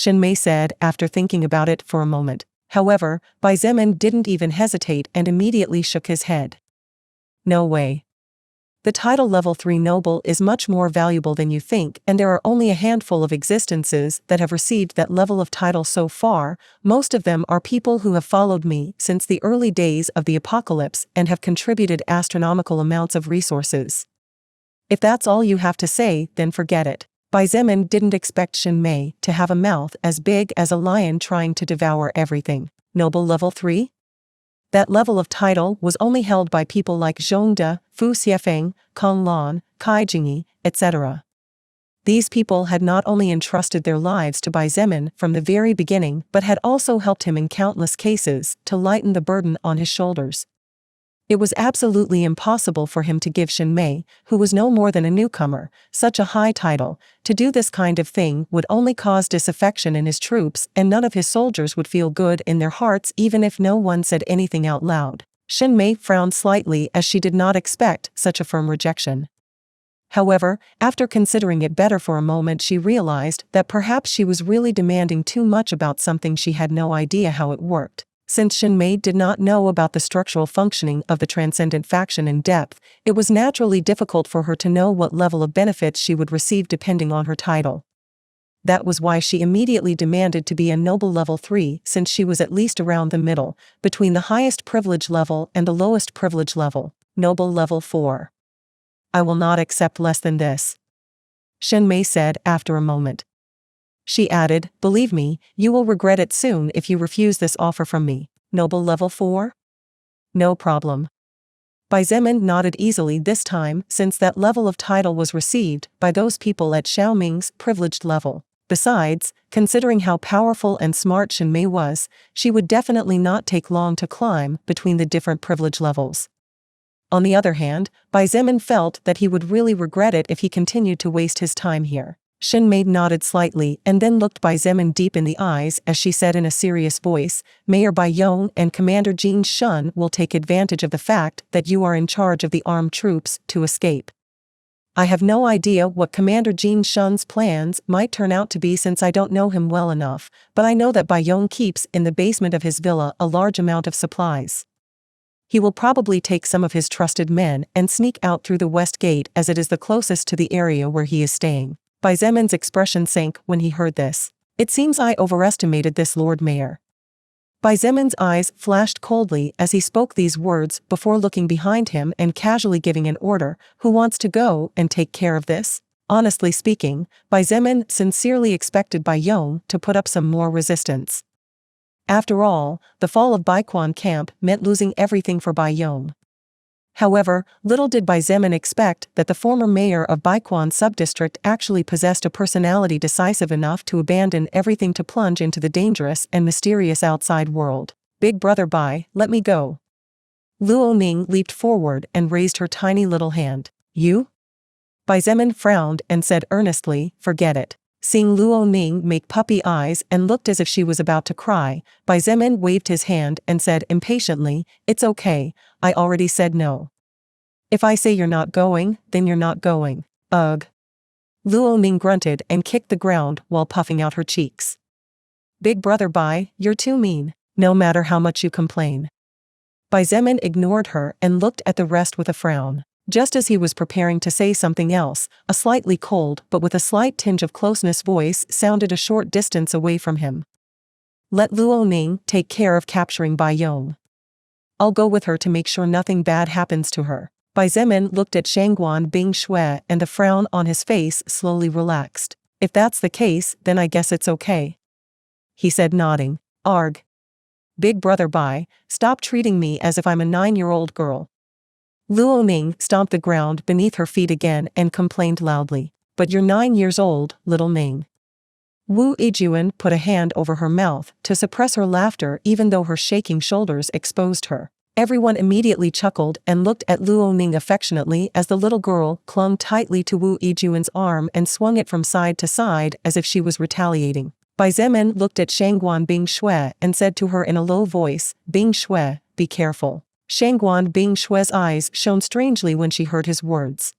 Mei said after thinking about it for a moment. However, Xietain didn't even hesitate and immediately shook his head. No way. The title level 3 noble is much more valuable than you think, and there are only a handful of existences that have received that level of title so far. Most of them are people who have followed me since the early days of the apocalypse and have contributed astronomical amounts of resources. If that's all you have to say, then forget it. Xietain didn't expect Mei to have a mouth as big as a lion trying to devour everything. Noble level 3? That level of title was only held by people like Zhongde, Fu Xiefeng, Kong Lan, Kai Jingyi, etc. These people had not only entrusted their lives to Xietain from the very beginning but had also helped him in countless cases to lighten the burden on his shoulders. It was absolutely impossible for him to give Mei, who was no more than a newcomer, such a high title. To do this kind of thing would only cause disaffection in his troops, and none of his soldiers would feel good in their hearts even if no one said anything out loud. Mei frowned slightly as she did not expect such a firm rejection. However, after considering it better for a moment, she realized that perhaps she was really demanding too much about something she had no idea how it worked. Since Mei did not know about the structural functioning of the Transcendent faction in depth, it was naturally difficult for her to know what level of benefits she would receive depending on her title. That was why she immediately demanded to be a noble level 3, since she was at least around the middle, between the highest privilege level and the lowest privilege level, noble level 4. I will not accept less than this, Mei said after a moment. She added, believe me, you will regret it soon if you refuse this offer from me. Noble level 4? No problem. Xietain nodded easily this time, since that level of title was received by those people at Xiaoming's privileged level. Besides, considering how powerful and smart Mei was, she would definitely not take long to climb between the different privilege levels. On the other hand, Xietain felt that he would really regret it if he continued to waste his time here. Mei nodded slightly and then looked Xietain deep in the eyes as she said in a serious voice, Mayor Baiyong and Commander Jin Shun will take advantage of the fact that you are in charge of the armed troops to escape. I have no idea what Commander Jin Shun's plans might turn out to be since I don't know him well enough, but I know that Baiyong keeps in the basement of his villa a large amount of supplies. He will probably take some of his trusted men and sneak out through the west gate as it is the closest to the area where he is staying. Xietan's expression sank when he heard this. It seems I overestimated this Lord Mayor. Xietan's eyes flashed coldly as he spoke these words before looking behind him and casually giving an order, who wants to go and take care of this? Honestly speaking, Xietain sincerely expected Baiyong to put up some more resistance. After all, the fall of Baiquan camp meant losing everything for Baiyong. However, little did Xietain expect that the former mayor of Baiquan subdistrict actually possessed a personality decisive enough to abandon everything to plunge into the dangerous and mysterious outside world. Big brother Bai, let me go. Luo Ning leaped forward and raised her tiny little hand. You? Bai Zemin frowned and said earnestly, forget it. Seeing Luo Ning make puppy eyes and looked as if she was about to cry, Bai Zemin waved his hand and said impatiently, it's okay, I already said no. If I say you're not going, then you're not going. Ugh. Luo Ning grunted and kicked the ground while puffing out her cheeks. Big brother Bai, you're too mean, no matter how much you complain. Bai Zemin ignored her and looked at the rest with a frown. Just as he was preparing to say something else, a slightly cold but with a slight tinge of closeness voice sounded a short distance away from him. Let Luo Ning take care of capturing Bai Yong. I'll go with her to make sure nothing bad happens to her. Bai Zemin looked at Shangguan Bing Shui and the frown on his face slowly relaxed. If that's the case, then I guess it's okay. He said nodding. Arg. Big brother Bai, stop treating me as if I'm a 9-year-old girl. Luo Ning stomped the ground beneath her feet again and complained loudly. But you're 9 years old, little Ning. Wu Yijuan put a hand over her mouth to suppress her laughter even though her shaking shoulders exposed her. Everyone immediately chuckled and looked at Luo Ning affectionately as the little girl clung tightly to Wu Yijuan's arm and swung it from side to side as if she was retaliating. Bai Zemin looked at Shangguan Bing Shui and said to her in a low voice, Bing Shui, be careful. Shangguan Bing Shui's eyes shone strangely when she heard his words.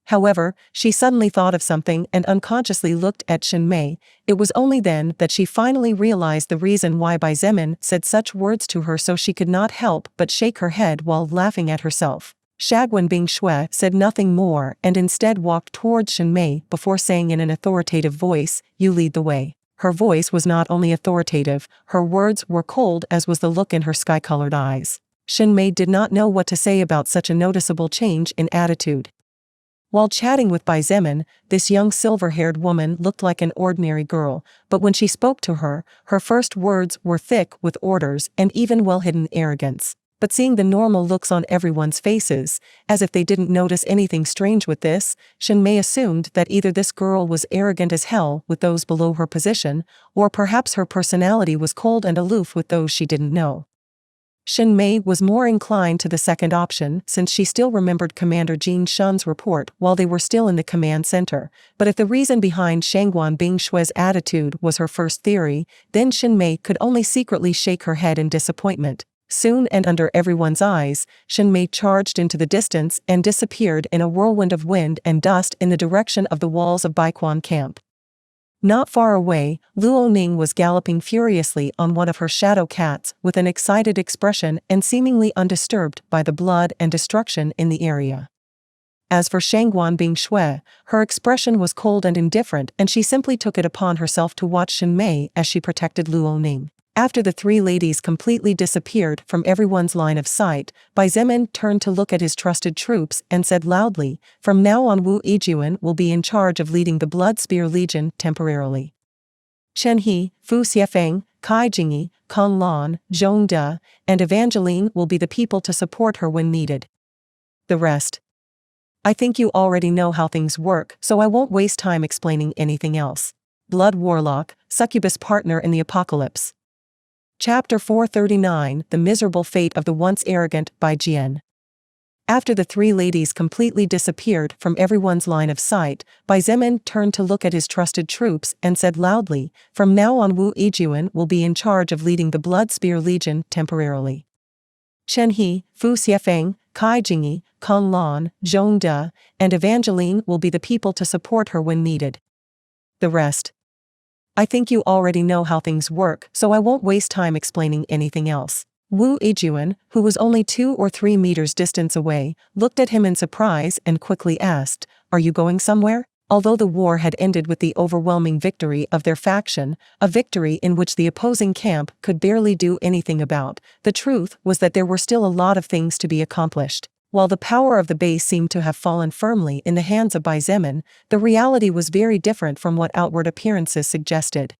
However, she suddenly thought of something and unconsciously looked at Shen Mei. It was only then that she finally realized the reason why Bai Zemin said such words to her, so she could not help but shake her head while laughing at herself. Shangguan Bing Shui said nothing more and instead walked towards Shen Mei before saying in an authoritative voice, you lead the way. Her voice was not only authoritative, her words were cold as was the look in her sky-colored eyes. Shen Mei did not know what to say about such a noticeable change in attitude. While chatting with Bai Zemin, this young silver-haired woman looked like an ordinary girl, but when she spoke to her, her first words were thick with orders and even well-hidden arrogance. But seeing the normal looks on everyone's faces, as if they didn't notice anything strange with this, Shen Mei assumed that either this girl was arrogant as hell with those below her position, or perhaps her personality was cold and aloof with those she didn't know. Shen Mei was more inclined to the second option since she still remembered Commander Jin Shun's report while they were still in the command center, but if the reason behind Shangguan Bing Shui's attitude was her first theory, then Shen Mei could only secretly shake her head in disappointment. Soon and under everyone's eyes, Shen Mei charged into the distance and disappeared in a whirlwind of wind and dust in the direction of the walls of Baiquan camp. Not far away, Luo Ning was galloping furiously on one of her shadow cats with an excited expression and seemingly undisturbed by the blood and destruction in the area. As for Shangguan Bing Shui, her expression was cold and indifferent and she simply took it upon herself to watch Shen Mei as she protected Luo Ning. After the three ladies completely disappeared from everyone's line of sight, Bai Zemin turned to look at his trusted troops and said loudly, from now on Wu Yijuan will be in charge of leading the Blood Spear Legion temporarily. Chen He, Fu Xiefeng, Kai Jingyi, Kong Lan, Zhong De, and Evangeline will be the people to support her when needed. The rest. I think you already know how things work, so I won't waste time explaining anything else. Blood Warlock, Succubus Partner in the Apocalypse. Chapter 439, The Miserable Fate of the Once Arrogant Bai Jian. After the three ladies completely disappeared from everyone's line of sight, Bai Zemin turned to look at his trusted troops and said loudly, from now on Wu Yijuan will be in charge of leading the Blood Spear Legion temporarily. Chen He, Fu Xiefeng, Kai Jingyi, Kong Lan, Zhong De, and Evangeline will be the people to support her when needed. The rest. I think you already know how things work, so I won't waste time explaining anything else. Wu Yijuan, who was only 2 or 3 meters distance away, looked at him in surprise and quickly asked, are you going somewhere? Although the war had ended with the overwhelming victory of their faction, a victory in which the opposing camp could barely do anything about, the truth was that there were still a lot of things to be accomplished. While the power of the base seemed to have fallen firmly in the hands of Bai Zemin, the reality was very different from what outward appearances suggested.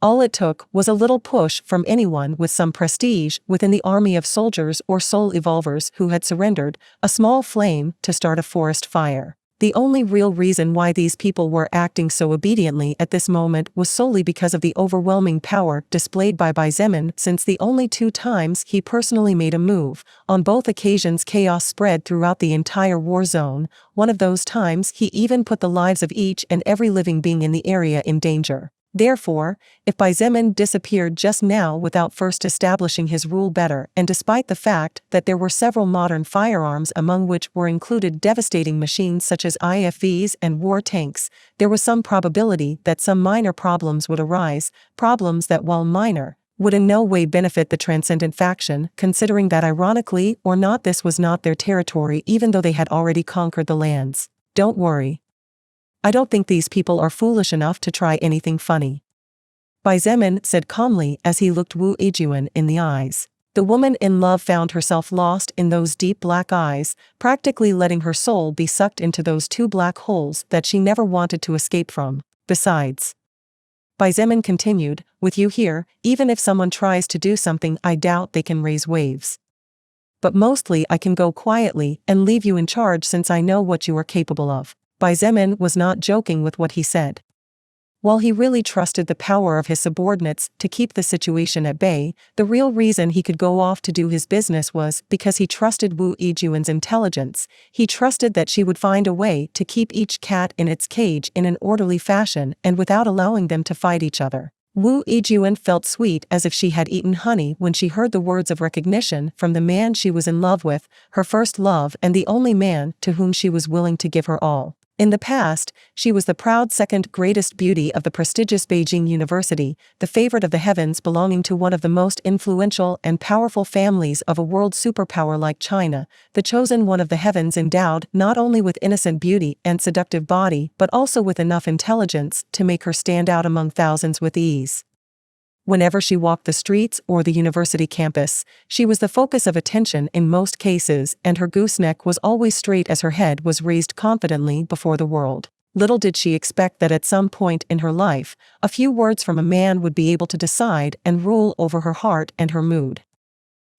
All it took was a little push from anyone with some prestige within the army of soldiers or soul evolvers who had surrendered, a small flame to start a forest fire. The only real reason why these people were acting so obediently at this moment was solely because of the overwhelming power displayed by Xietain, since the only 2 times he personally made a move, on both occasions chaos spread throughout the entire war zone. One of those times he even put the lives of each and every living being in the area in danger. Therefore, if Xietain disappeared just now without first establishing his rule better, and despite the fact that there were several modern firearms among which were included devastating machines such as IFVs and war tanks, there was some probability that some minor problems would arise, problems that, while minor, would in no way benefit the Transcendent faction, considering that ironically or not this was not their territory even though they had already conquered the lands. Don't worry. I don't think these people are foolish enough to try anything funny. Xietain said calmly as he looked Wu Yijun in the eyes. The woman in love found herself lost in those deep black eyes, practically letting her soul be sucked into those 2 black holes that she never wanted to escape from. Besides, Xietain continued, with you here, even if someone tries to do something, I doubt they can raise waves. But mostly I can go quietly and leave you in charge since I know what you are capable of. Xietain was not joking with what he said. While he really trusted the power of his subordinates to keep the situation at bay, the real reason he could go off to do his business was because he trusted Wu Yijun's intelligence. He trusted that she would find a way to keep each cat in its cage in an orderly fashion and without allowing them to fight each other. Wu Yijun felt sweet as if she had eaten honey when she heard the words of recognition from the man she was in love with, her first love and the only man to whom she was willing to give her all. In the past, she was the proud second greatest beauty of the prestigious Beijing University, the favorite of the heavens belonging to one of the most influential and powerful families of a world superpower like China, the chosen one of the heavens endowed not only with innocent beauty and seductive body but also with enough intelligence to make her stand out among thousands with ease. Whenever she walked the streets or the university campus, she was the focus of attention in most cases, and her gooseneck was always straight as her head was raised confidently before the world. Little did she expect that at some point in her life, a few words from a man would be able to decide and rule over her heart and her mood.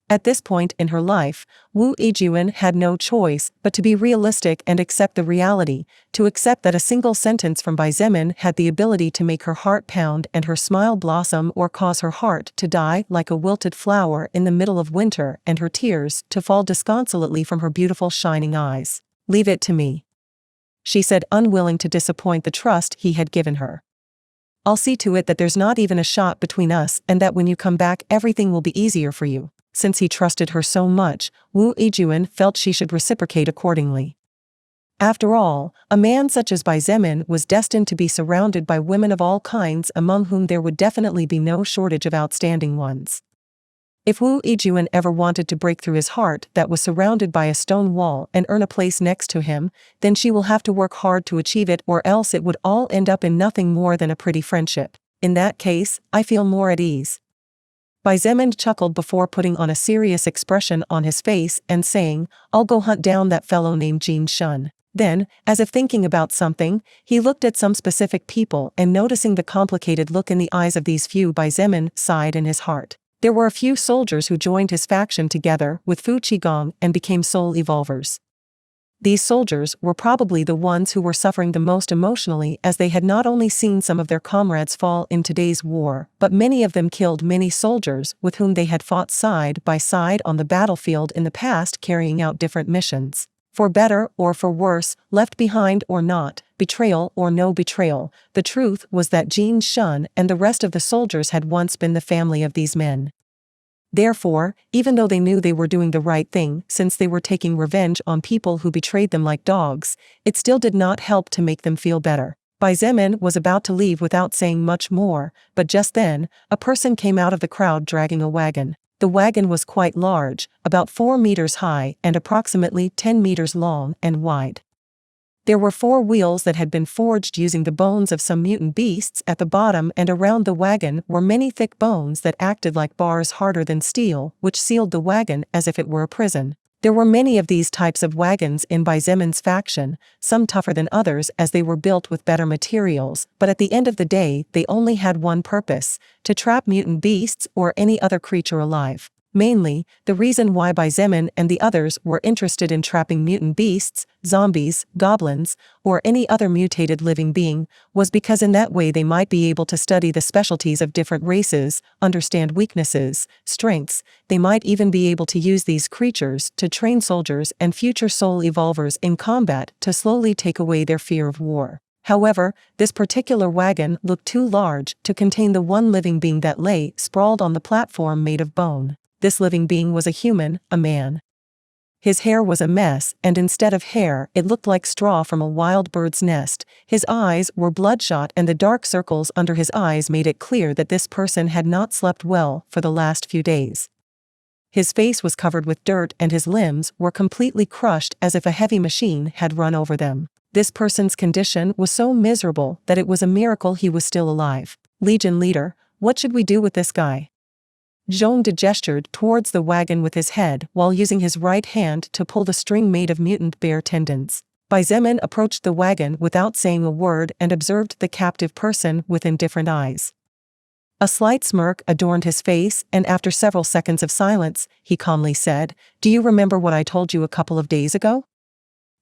At this point in her life, Wu Yijun had no choice but to be realistic and accept the reality, to accept that a single sentence from Xietain had the ability to make her heart pound and her smile blossom or cause her heart to die like a wilted flower in the middle of winter and her tears to fall disconsolately from her beautiful shining eyes. Leave it to me, she said, unwilling to disappoint the trust he had given her. I'll see to it that there's not even a shot between us and that when you come back everything will be easier for you. Since he trusted her so much, Wu Yijun felt she should reciprocate accordingly. After all, a man such as Xietain was destined to be surrounded by women of all kinds among whom there would definitely be no shortage of outstanding ones. If Wu Yijun ever wanted to break through his heart that was surrounded by a stone wall and earn a place next to him, then she will have to work hard to achieve it, or else it would all end up in nothing more than a pretty friendship. In that case, I feel more at ease. Xietain chuckled before putting on a serious expression on his face and saying, I'll go hunt down that fellow named Jin Shun. Then, as if thinking about something, he looked at some specific people and noticing the complicated look in the eyes of these few, Xietain sighed in his heart. There were a few soldiers who joined his faction together with Fu Qigong and became soul evolvers. These soldiers were probably the ones who were suffering the most emotionally, as they had not only seen some of their comrades fall in today's war, but many of them killed many soldiers with whom they had fought side by side on the battlefield in the past, carrying out different missions. For better or for worse, left behind or not, betrayal or no betrayal, the truth was that Jin Shun and the rest of the soldiers had once been the family of these men. Therefore, even though they knew they were doing the right thing since they were taking revenge on people who betrayed them like dogs, it still did not help to make them feel better. Xietain was about to leave without saying much more, but just then, a person came out of the crowd dragging a wagon. The wagon was quite large, about 4 meters high and approximately 10 meters long and wide. There were 4 wheels that had been forged using the bones of some mutant beasts at the bottom, and around the wagon were many thick bones that acted like bars harder than steel, which sealed the wagon as if it were a prison. There were many of these types of wagons in Xietan's faction, some tougher than others as they were built with better materials, but at the end of the day they only had one purpose: to trap mutant beasts or any other creature alive. Mainly, the reason why Bai Zemin and the others were interested in trapping mutant beasts, zombies, goblins, or any other mutated living being, was because in that way they might be able to study the specialties of different races, understand weaknesses, strengths. They might even be able to use these creatures to train soldiers and future soul evolvers in combat to slowly take away their fear of war. However, this particular wagon looked too large to contain the one living being that lay sprawled on the platform made of bone. This living being was a human, a man. His hair was a mess, and instead of hair, it looked like straw from a wild bird's nest. His eyes were bloodshot, and the dark circles under his eyes made it clear that this person had not slept well for the last few days. His face was covered with dirt, and his limbs were completely crushed as if a heavy machine had run over them. This person's condition was so miserable that it was a miracle he was still alive. Legion leader, what should we do with this guy? Zhong De gestured towards the wagon with his head while using his right hand to pull the string made of mutant bear tendons. Bai Zemin approached the wagon without saying a word and observed the captive person with indifferent eyes. A slight smirk adorned his face, and after several seconds of silence, he calmly said, "Do you remember what I told you a couple of days ago?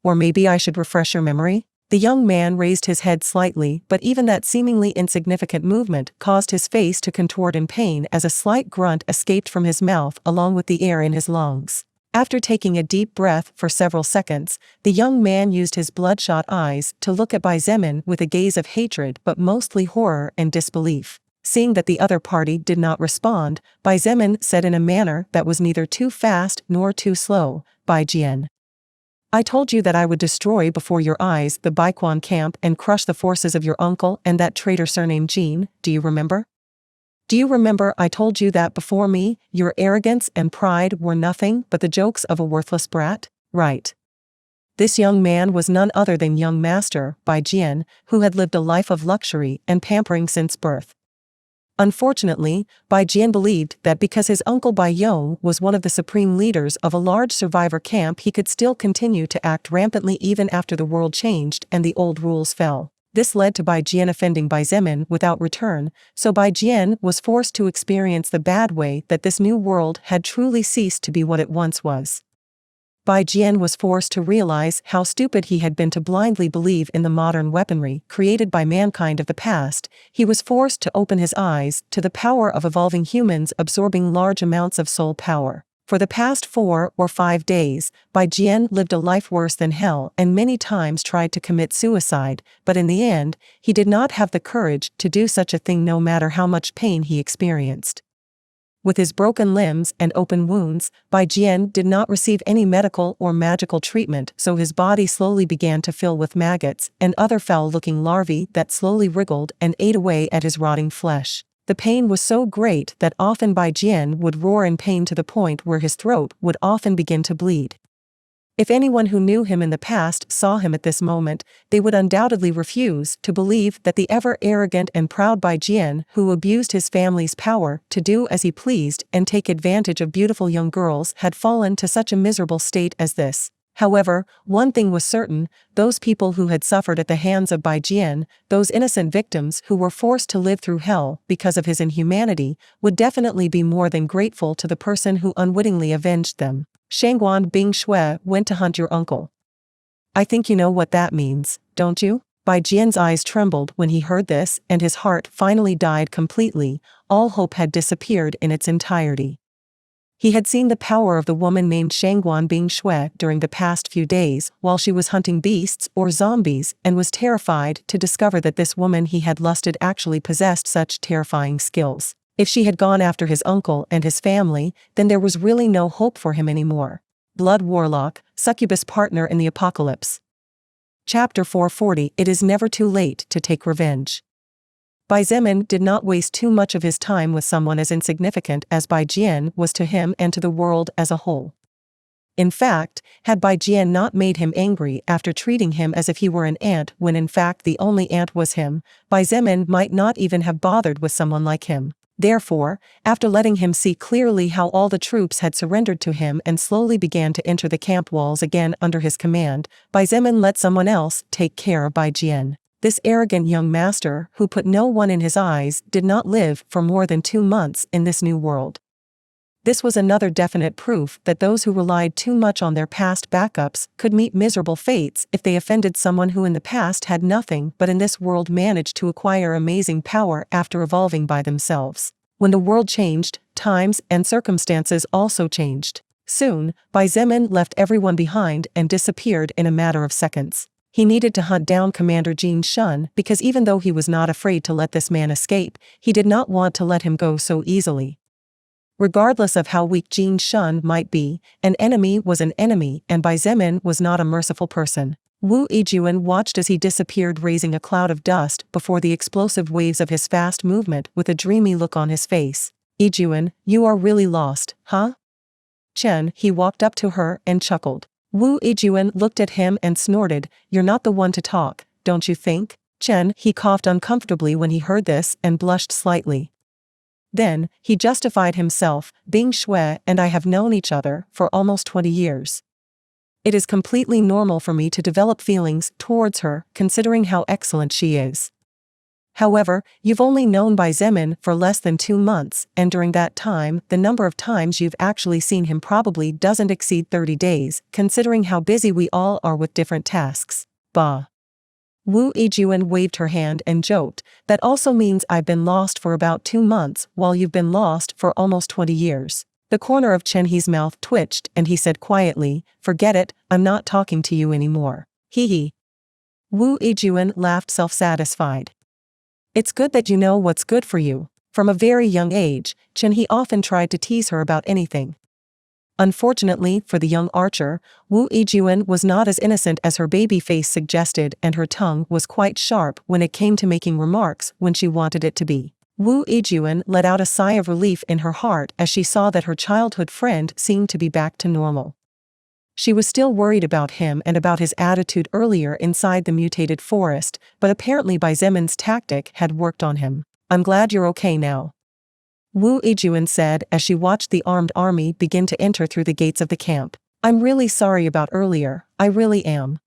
Or maybe I should refresh your memory?" The young man raised his head slightly, but even that seemingly insignificant movement caused his face to contort in pain as a slight grunt escaped from his mouth along with the air in his lungs. After taking a deep breath for several seconds, the young man used his bloodshot eyes to look at Bai Zemin with a gaze of hatred but mostly horror and disbelief. Seeing that the other party did not respond, Bai Zemin said in a manner that was neither too fast nor too slow, "Bai Jian. I told you that I would destroy before your eyes the Baiquan camp and crush the forces of your uncle and that traitor surnamed Jean. Do you remember? Do you remember I told you that before me, your arrogance and pride were nothing but the jokes of a worthless brat? Right." This young man was none other than young master, Bai Jian, who had lived a life of luxury and pampering since birth. Unfortunately, Bai Jian believed that because his uncle Bai Yong was one of the supreme leaders of a large survivor camp, he could still continue to act rampantly even after the world changed and the old rules fell. This led to Bai Jian offending Bai Zemin without return, so Bai Jian was forced to experience the bad way that this new world had truly ceased to be what it once was. Bai Jian was forced to realize how stupid he had been to blindly believe in the modern weaponry created by mankind of the past. He was forced to open his eyes to the power of evolving humans absorbing large amounts of soul power. For the past 4 or 5 days, Bai Jian lived a life worse than hell and many times tried to commit suicide, but in the end, he did not have the courage to do such a thing no matter how much pain he experienced. With his broken limbs and open wounds, Bai Jian did not receive any medical or magical treatment, so his body slowly began to fill with maggots and other foul-looking larvae that slowly wriggled and ate away at his rotting flesh. The pain was so great that often Bai Jian would roar in pain to the point where his throat would often begin to bleed. If anyone who knew him in the past saw him at this moment, they would undoubtedly refuse to believe that the ever-arrogant and proud Bai Jian, who abused his family's power to do as he pleased and take advantage of beautiful young girls, had fallen to such a miserable state as this. However, one thing was certain: those people who had suffered at the hands of Bai Jian, those innocent victims who were forced to live through hell because of his inhumanity, would definitely be more than grateful to the person who unwittingly avenged them. "Shangguan Bing Shui went to hunt your uncle. I think you know what that means, don't you?" Bai Jian's eyes trembled when he heard this, and his heart finally died completely. All hope had disappeared in its entirety. He had seen the power of the woman named Shangguan Bing Shui during the past few days while she was hunting beasts or zombies, and was terrified to discover that this woman he had lusted actually possessed such terrifying skills. If she had gone after his uncle and his family, then there was really no hope for him anymore. Blood Warlock, Succubus Partner in the Apocalypse. Chapter 440. It is never too late to take revenge. Bai Zemin did not waste too much of his time with someone as insignificant as Bai Jian was to him and to the world as a whole. In fact, had Bai Jian not made him angry after treating him as if he were an ant when in fact the only ant was him, Bai Zemin might not even have bothered with someone like him. Therefore, after letting him see clearly how all the troops had surrendered to him and slowly began to enter the camp walls again under his command, Bai Zemin let someone else take care of Bai Jian. This arrogant young master, who put no one in his eyes, did not live for more than 2 months in this new world. This was another definite proof that those who relied too much on their past backups could meet miserable fates if they offended someone who in the past had nothing but in this world managed to acquire amazing power after evolving by themselves. When the world changed, times and circumstances also changed. Soon, Xietain left everyone behind and disappeared in a matter of seconds. He needed to hunt down Commander Jin Shun because even though he was not afraid to let this man escape, he did not want to let him go so easily. Regardless of how weak Jin Shun might be, an enemy was an enemy and Xietain was not a merciful person. Wu Yijun watched as he disappeared, raising a cloud of dust before the explosive waves of his fast movement with a dreamy look on his face. Yijun, you are really lost, huh? Chen, he walked up to her and chuckled. Wu Yijun looked at him and snorted, you're not the one to talk, don't you think? Chen, he coughed uncomfortably when he heard this and blushed slightly. Then, he justified himself, Bing Shui and I have known each other for almost 20 years. It is completely normal for me to develop feelings towards her, considering how excellent she is. However, you've only known Xietain for less than 2 months, and during that time, the number of times you've actually seen him probably doesn't exceed 30 days, considering how busy we all are with different tasks. Bah. Wu Yijun waved her hand and joked, that also means I've been lost for about 2 months while you've been lost for almost 20 years. The corner of Chen He's mouth twitched and he said quietly, forget it, I'm not talking to you anymore. Hee hee. Wu Yijun laughed self-satisfied. It's good that you know what's good for you. From a very young age, Chen He often tried to tease her about anything. Unfortunately for the young archer, Wu Yijun was not as innocent as her baby face suggested and her tongue was quite sharp when it came to making remarks when she wanted it to be. Wu Yijun let out a sigh of relief in her heart as she saw that her childhood friend seemed to be back to normal. She was still worried about him and about his attitude earlier inside the mutated forest, but apparently Xietan's tactic had worked on him. I'm glad you're okay now. Wu Yijun said as she watched the armed army begin to enter through the gates of the camp. I'm really sorry about earlier, I really am.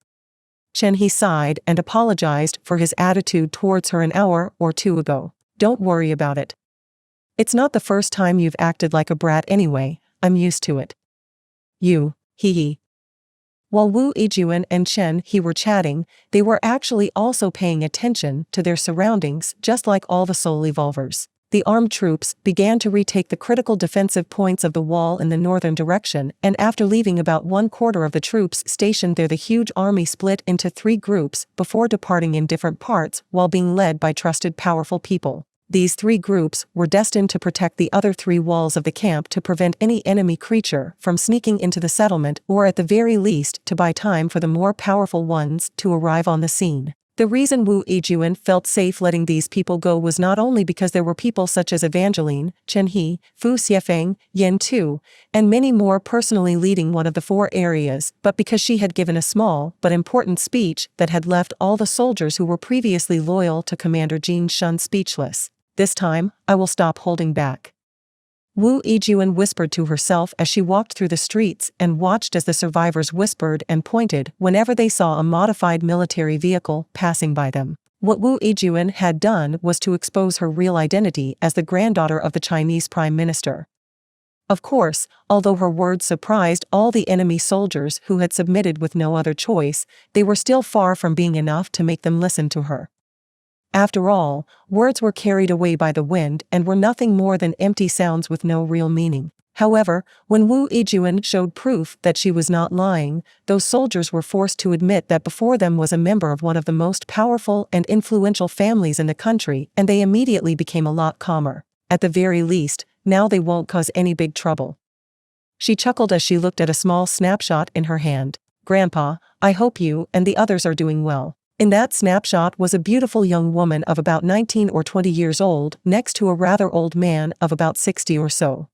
Chen He sighed and apologized for his attitude towards her an hour or 2 ago. Don't worry about it. It's not the first time you've acted like a brat anyway, I'm used to it. You, hee hee. While Wu Yijun and Chen He were chatting, they were actually also paying attention to their surroundings just like all the soul evolvers. The armed troops began to retake the critical defensive points of the wall in the northern direction, and after leaving about 1/4 of the troops stationed there, the huge army split into 3 groups before departing in different parts while being led by trusted powerful people. These 3 groups were destined to protect the other 3 walls of the camp to prevent any enemy creature from sneaking into the settlement, or at the very least to buy time for the more powerful ones to arrive on the scene. The reason Wu Yijun felt safe letting these people go was not only because there were people such as Evangeline, Chen He, Fu Xiefeng, Yen Tu, and many more personally leading one of the 4 areas, but because she had given a small but important speech that had left all the soldiers who were previously loyal to Commander Jin Shun speechless. This time, I will stop holding back. Wu Yijun whispered to herself as she walked through the streets and watched as the survivors whispered and pointed whenever they saw a modified military vehicle passing by them. What Wu Yijun had done was to expose her real identity as the granddaughter of the Chinese Prime Minister. Of course, although her words surprised all the enemy soldiers who had submitted with no other choice, they were still far from being enough to make them listen to her. After all, words were carried away by the wind and were nothing more than empty sounds with no real meaning. However, when Wu Yijun showed proof that she was not lying, those soldiers were forced to admit that before them was a member of one of the most powerful and influential families in the country, and they immediately became a lot calmer. At the very least, now they won't cause any big trouble. She chuckled as she looked at a small snapshot in her hand. Grandpa, I hope you and the others are doing well. In that snapshot was a beautiful young woman of about 19 or 20 years old next to a rather old man of about 60 or so.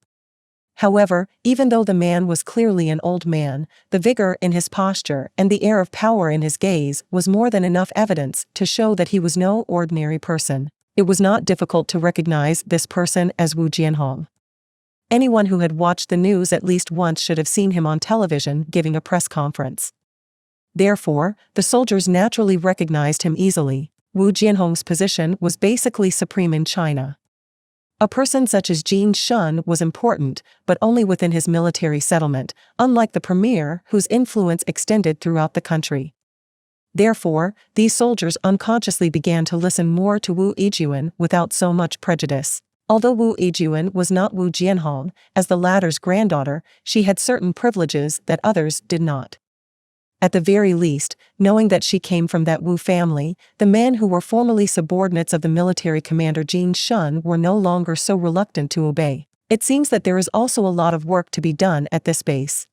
However, even though the man was clearly an old man, the vigor in his posture and the air of power in his gaze was more than enough evidence to show that he was no ordinary person. It was not difficult to recognize this person as Wu Jianhong. Anyone who had watched the news at least once should have seen him on television giving a press conference. Therefore, the soldiers naturally recognized him easily. Wu Jianhong's position was basically supreme in China. A person such as Jin Shun was important, but only within his military settlement, unlike the premier whose influence extended throughout the country. Therefore, these soldiers unconsciously began to listen more to Wu Yijun without so much prejudice. Although Wu Yijun was not Wu Jianhong, as the latter's granddaughter, she had certain privileges that others did not. At the very least, knowing that she came from that Wu family, the men who were formerly subordinates of the military commander Jin Shun were no longer so reluctant to obey. It seems that there is also a lot of work to be done at this base.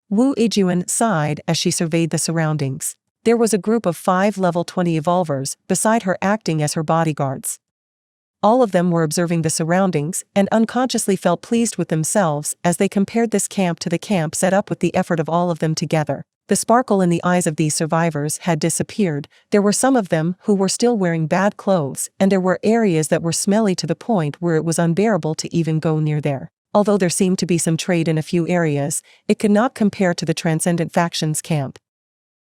Wu Yijun sighed as she surveyed the surroundings. There was a group of 5 level 20 evolvers beside her acting as her bodyguards. All of them were observing the surroundings and unconsciously felt pleased with themselves as they compared this camp to the camp set up with the effort of all of them together. The sparkle in the eyes of these survivors had disappeared. There were some of them who were still wearing bad clothes, and there were areas that were smelly to the point where it was unbearable to even go near there. Although there seemed to be some trade in a few areas, it could not compare to the Transcendent Factions camp.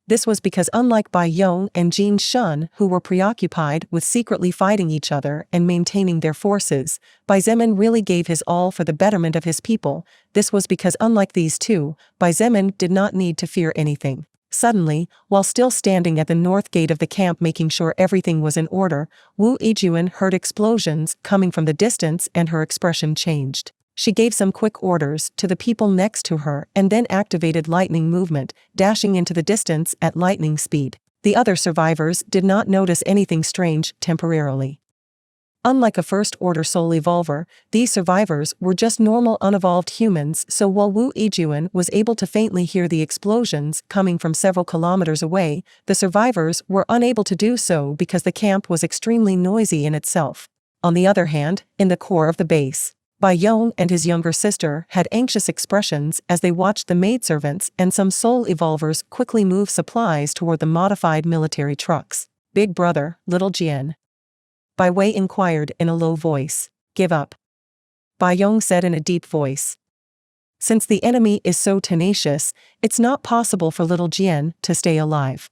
This was because unlike Bai Yong and Jin Shun, who were preoccupied with secretly fighting each other and maintaining their forces, Bai Zemin really gave his all for the betterment of his people. This was because unlike these two, Bai Zemin did not need to fear anything. Suddenly, while still standing at the north gate of the camp making sure everything was in order, Wu Yijun heard explosions coming from the distance and her expression changed. She gave some quick orders to the people next to her and then activated lightning movement, dashing into the distance at lightning speed. The other survivors did not notice anything strange temporarily. Unlike a first-order soul evolver, these survivors were just normal unevolved humans, so while Wu Yijun was able to faintly hear the explosions coming from several kilometers away, the survivors were unable to do so because the camp was extremely noisy in itself. On the other hand, in the core of the base, Bai Yong and his younger sister had anxious expressions as they watched the maidservants and some soul evolvers quickly move supplies toward the modified military trucks. "Big brother, little Jian?" Bai Wei inquired in a low voice. "Give up," Bai Yong said in a deep voice. "Since the enemy is so tenacious, it's not possible for little Jian to stay alive.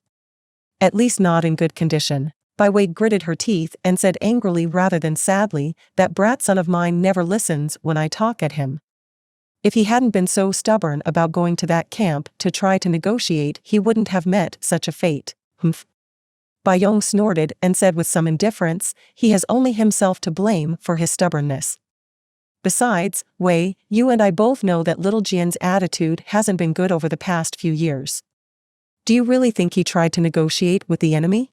At least not in good condition." Bai Wei gritted her teeth and said angrily rather than sadly, "That brat son of mine never listens when I talk at him. If he hadn't been so stubborn about going to that camp to try to negotiate, he wouldn't have met such a fate." "Humph." Bai Yong snorted and said with some indifference, "He has only himself to blame for his stubbornness. Besides, Wei, you and I both know that little Jian's attitude hasn't been good over the past few years. Do you really think he tried to negotiate with the enemy?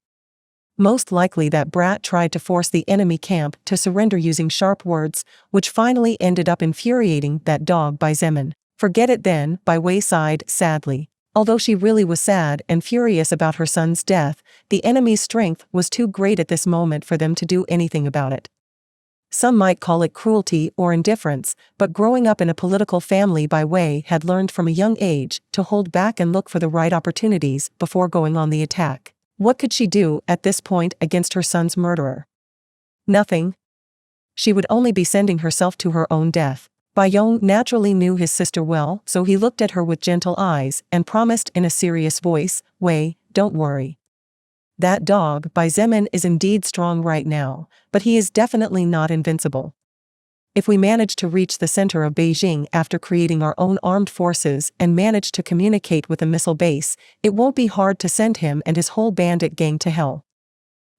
Most likely that brat tried to force the enemy camp to surrender using sharp words, which finally ended up infuriating that dog Bai Zemin." "Forget it then," Bai Wei sighed sadly. Although she really was sad and furious about her son's death, the enemy's strength was too great at this moment for them to do anything about it. Some might call it cruelty or indifference, but growing up in a political family, Bai Wei had learned from a young age to hold back and look for the right opportunities before going on the attack. What could she do at this point against her son's murderer? Nothing. She would only be sending herself to her own death. Bai Yong naturally knew his sister well, so he looked at her with gentle eyes and promised in a serious voice, "Wei, don't worry. That dog Bai Zemin is indeed strong right now, but he is definitely not invincible. If we manage to reach the center of Beijing after creating our own armed forces and manage to communicate with a missile base, it won't be hard to send him and his whole bandit gang to hell.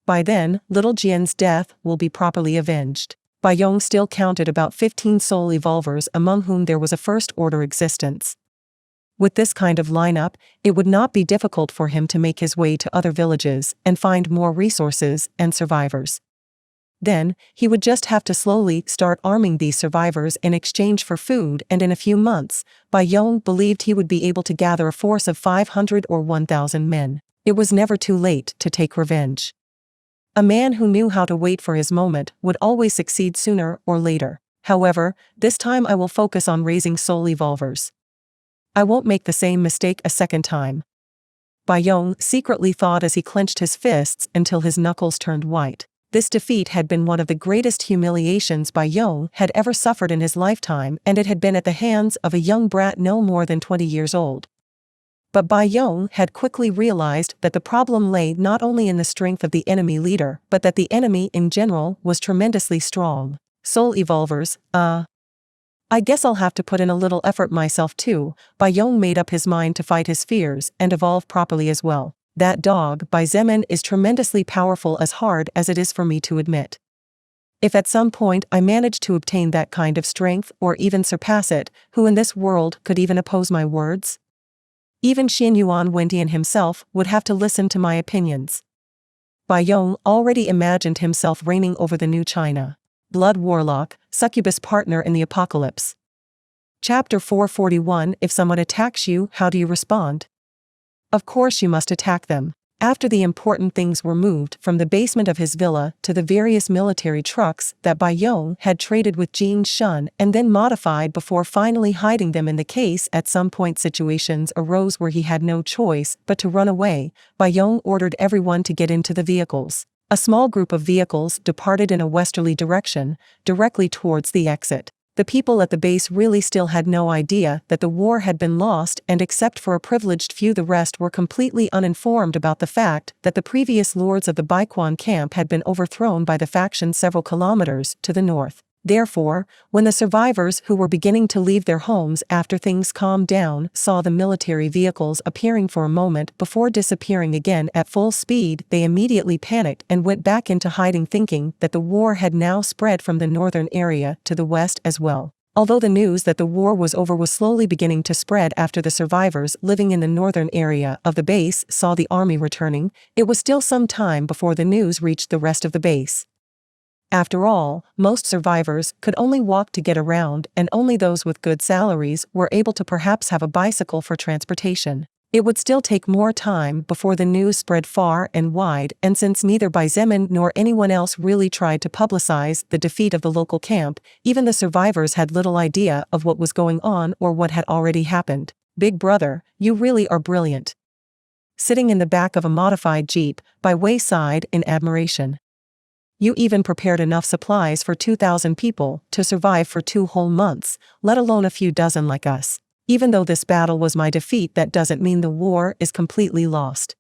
By then, little Jian's death will be properly avenged." Bai Yong still counted about 15 soul evolvers among whom there was a first-order existence. With this kind of lineup, it would not be difficult for him to make his way to other villages and find more resources and survivors. Then, he would just have to slowly start arming these survivors in exchange for food, and in a few months, Bai Yong believed he would be able to gather a force of 500 or 1,000 men. It was never too late to take revenge. A man who knew how to wait for his moment would always succeed sooner or later. However, this time I will focus on raising soul evolvers. I won't make the same mistake a second time. Bai Yong secretly thought as he clenched his fists until his knuckles turned white. This defeat had been one of the greatest humiliations Bai Yong had ever suffered in his lifetime, and it had been at the hands of a young brat no more than 20 years old. But Bai Yong had quickly realized that the problem lay not only in the strength of the enemy leader, but that the enemy in general was tremendously strong. Soul evolvers, I guess I'll have to put in a little effort myself too. Bayong made up his mind to fight his fears and evolve properly as well. That dog, by Xietain, is tremendously powerful, as hard as it is for me to admit. If at some point I manage to obtain that kind of strength or even surpass it, who in this world could even oppose my words? Even Xin Yuan Wendian himself would have to listen to my opinions. Bayong already imagined himself reigning over the new China. Blood Warlock, Succubus Partner in the Apocalypse. Chapter 441. If someone attacks you, how do you respond? Of course you must attack them. After the important things were moved from the basement of his villa to the various military trucks that Bayong had traded with Jing Shun and then modified before finally hiding them in the case, at some point situations arose where he had no choice but to run away. Bayong ordered everyone to get into the vehicles. A small group of vehicles departed in a westerly direction, directly towards the exit. The people at the base really still had no idea that the war had been lost, and except for a privileged few, the rest were completely uninformed about the fact that the previous lords of the Baiquan camp had been overthrown by the faction several kilometers to the north. Therefore, when the survivors who were beginning to leave their homes after things calmed down saw the military vehicles appearing for a moment before disappearing again at full speed, they immediately panicked and went back into hiding, thinking that the war had now spread from the northern area to the west as well. Although the news that the war was over was slowly beginning to spread after the survivors living in the northern area of the base saw the army returning, it was still some time before the news reached the rest of the base. After all, most survivors could only walk to get around, and only those with good salaries were able to perhaps have a bicycle for transportation. It would still take more time before the news spread far and wide, and since neither Xietain nor anyone else really tried to publicize the defeat of the local camp, even the survivors had little idea of what was going on or what had already happened. Big brother, you really are brilliant. Sitting in the back of a modified jeep, Bai Wei sighed in admiration. You even prepared enough supplies for 2,000 people to survive for 2 whole months, let alone a few dozen like us. Even though this battle was my defeat, that doesn't mean the war is completely lost.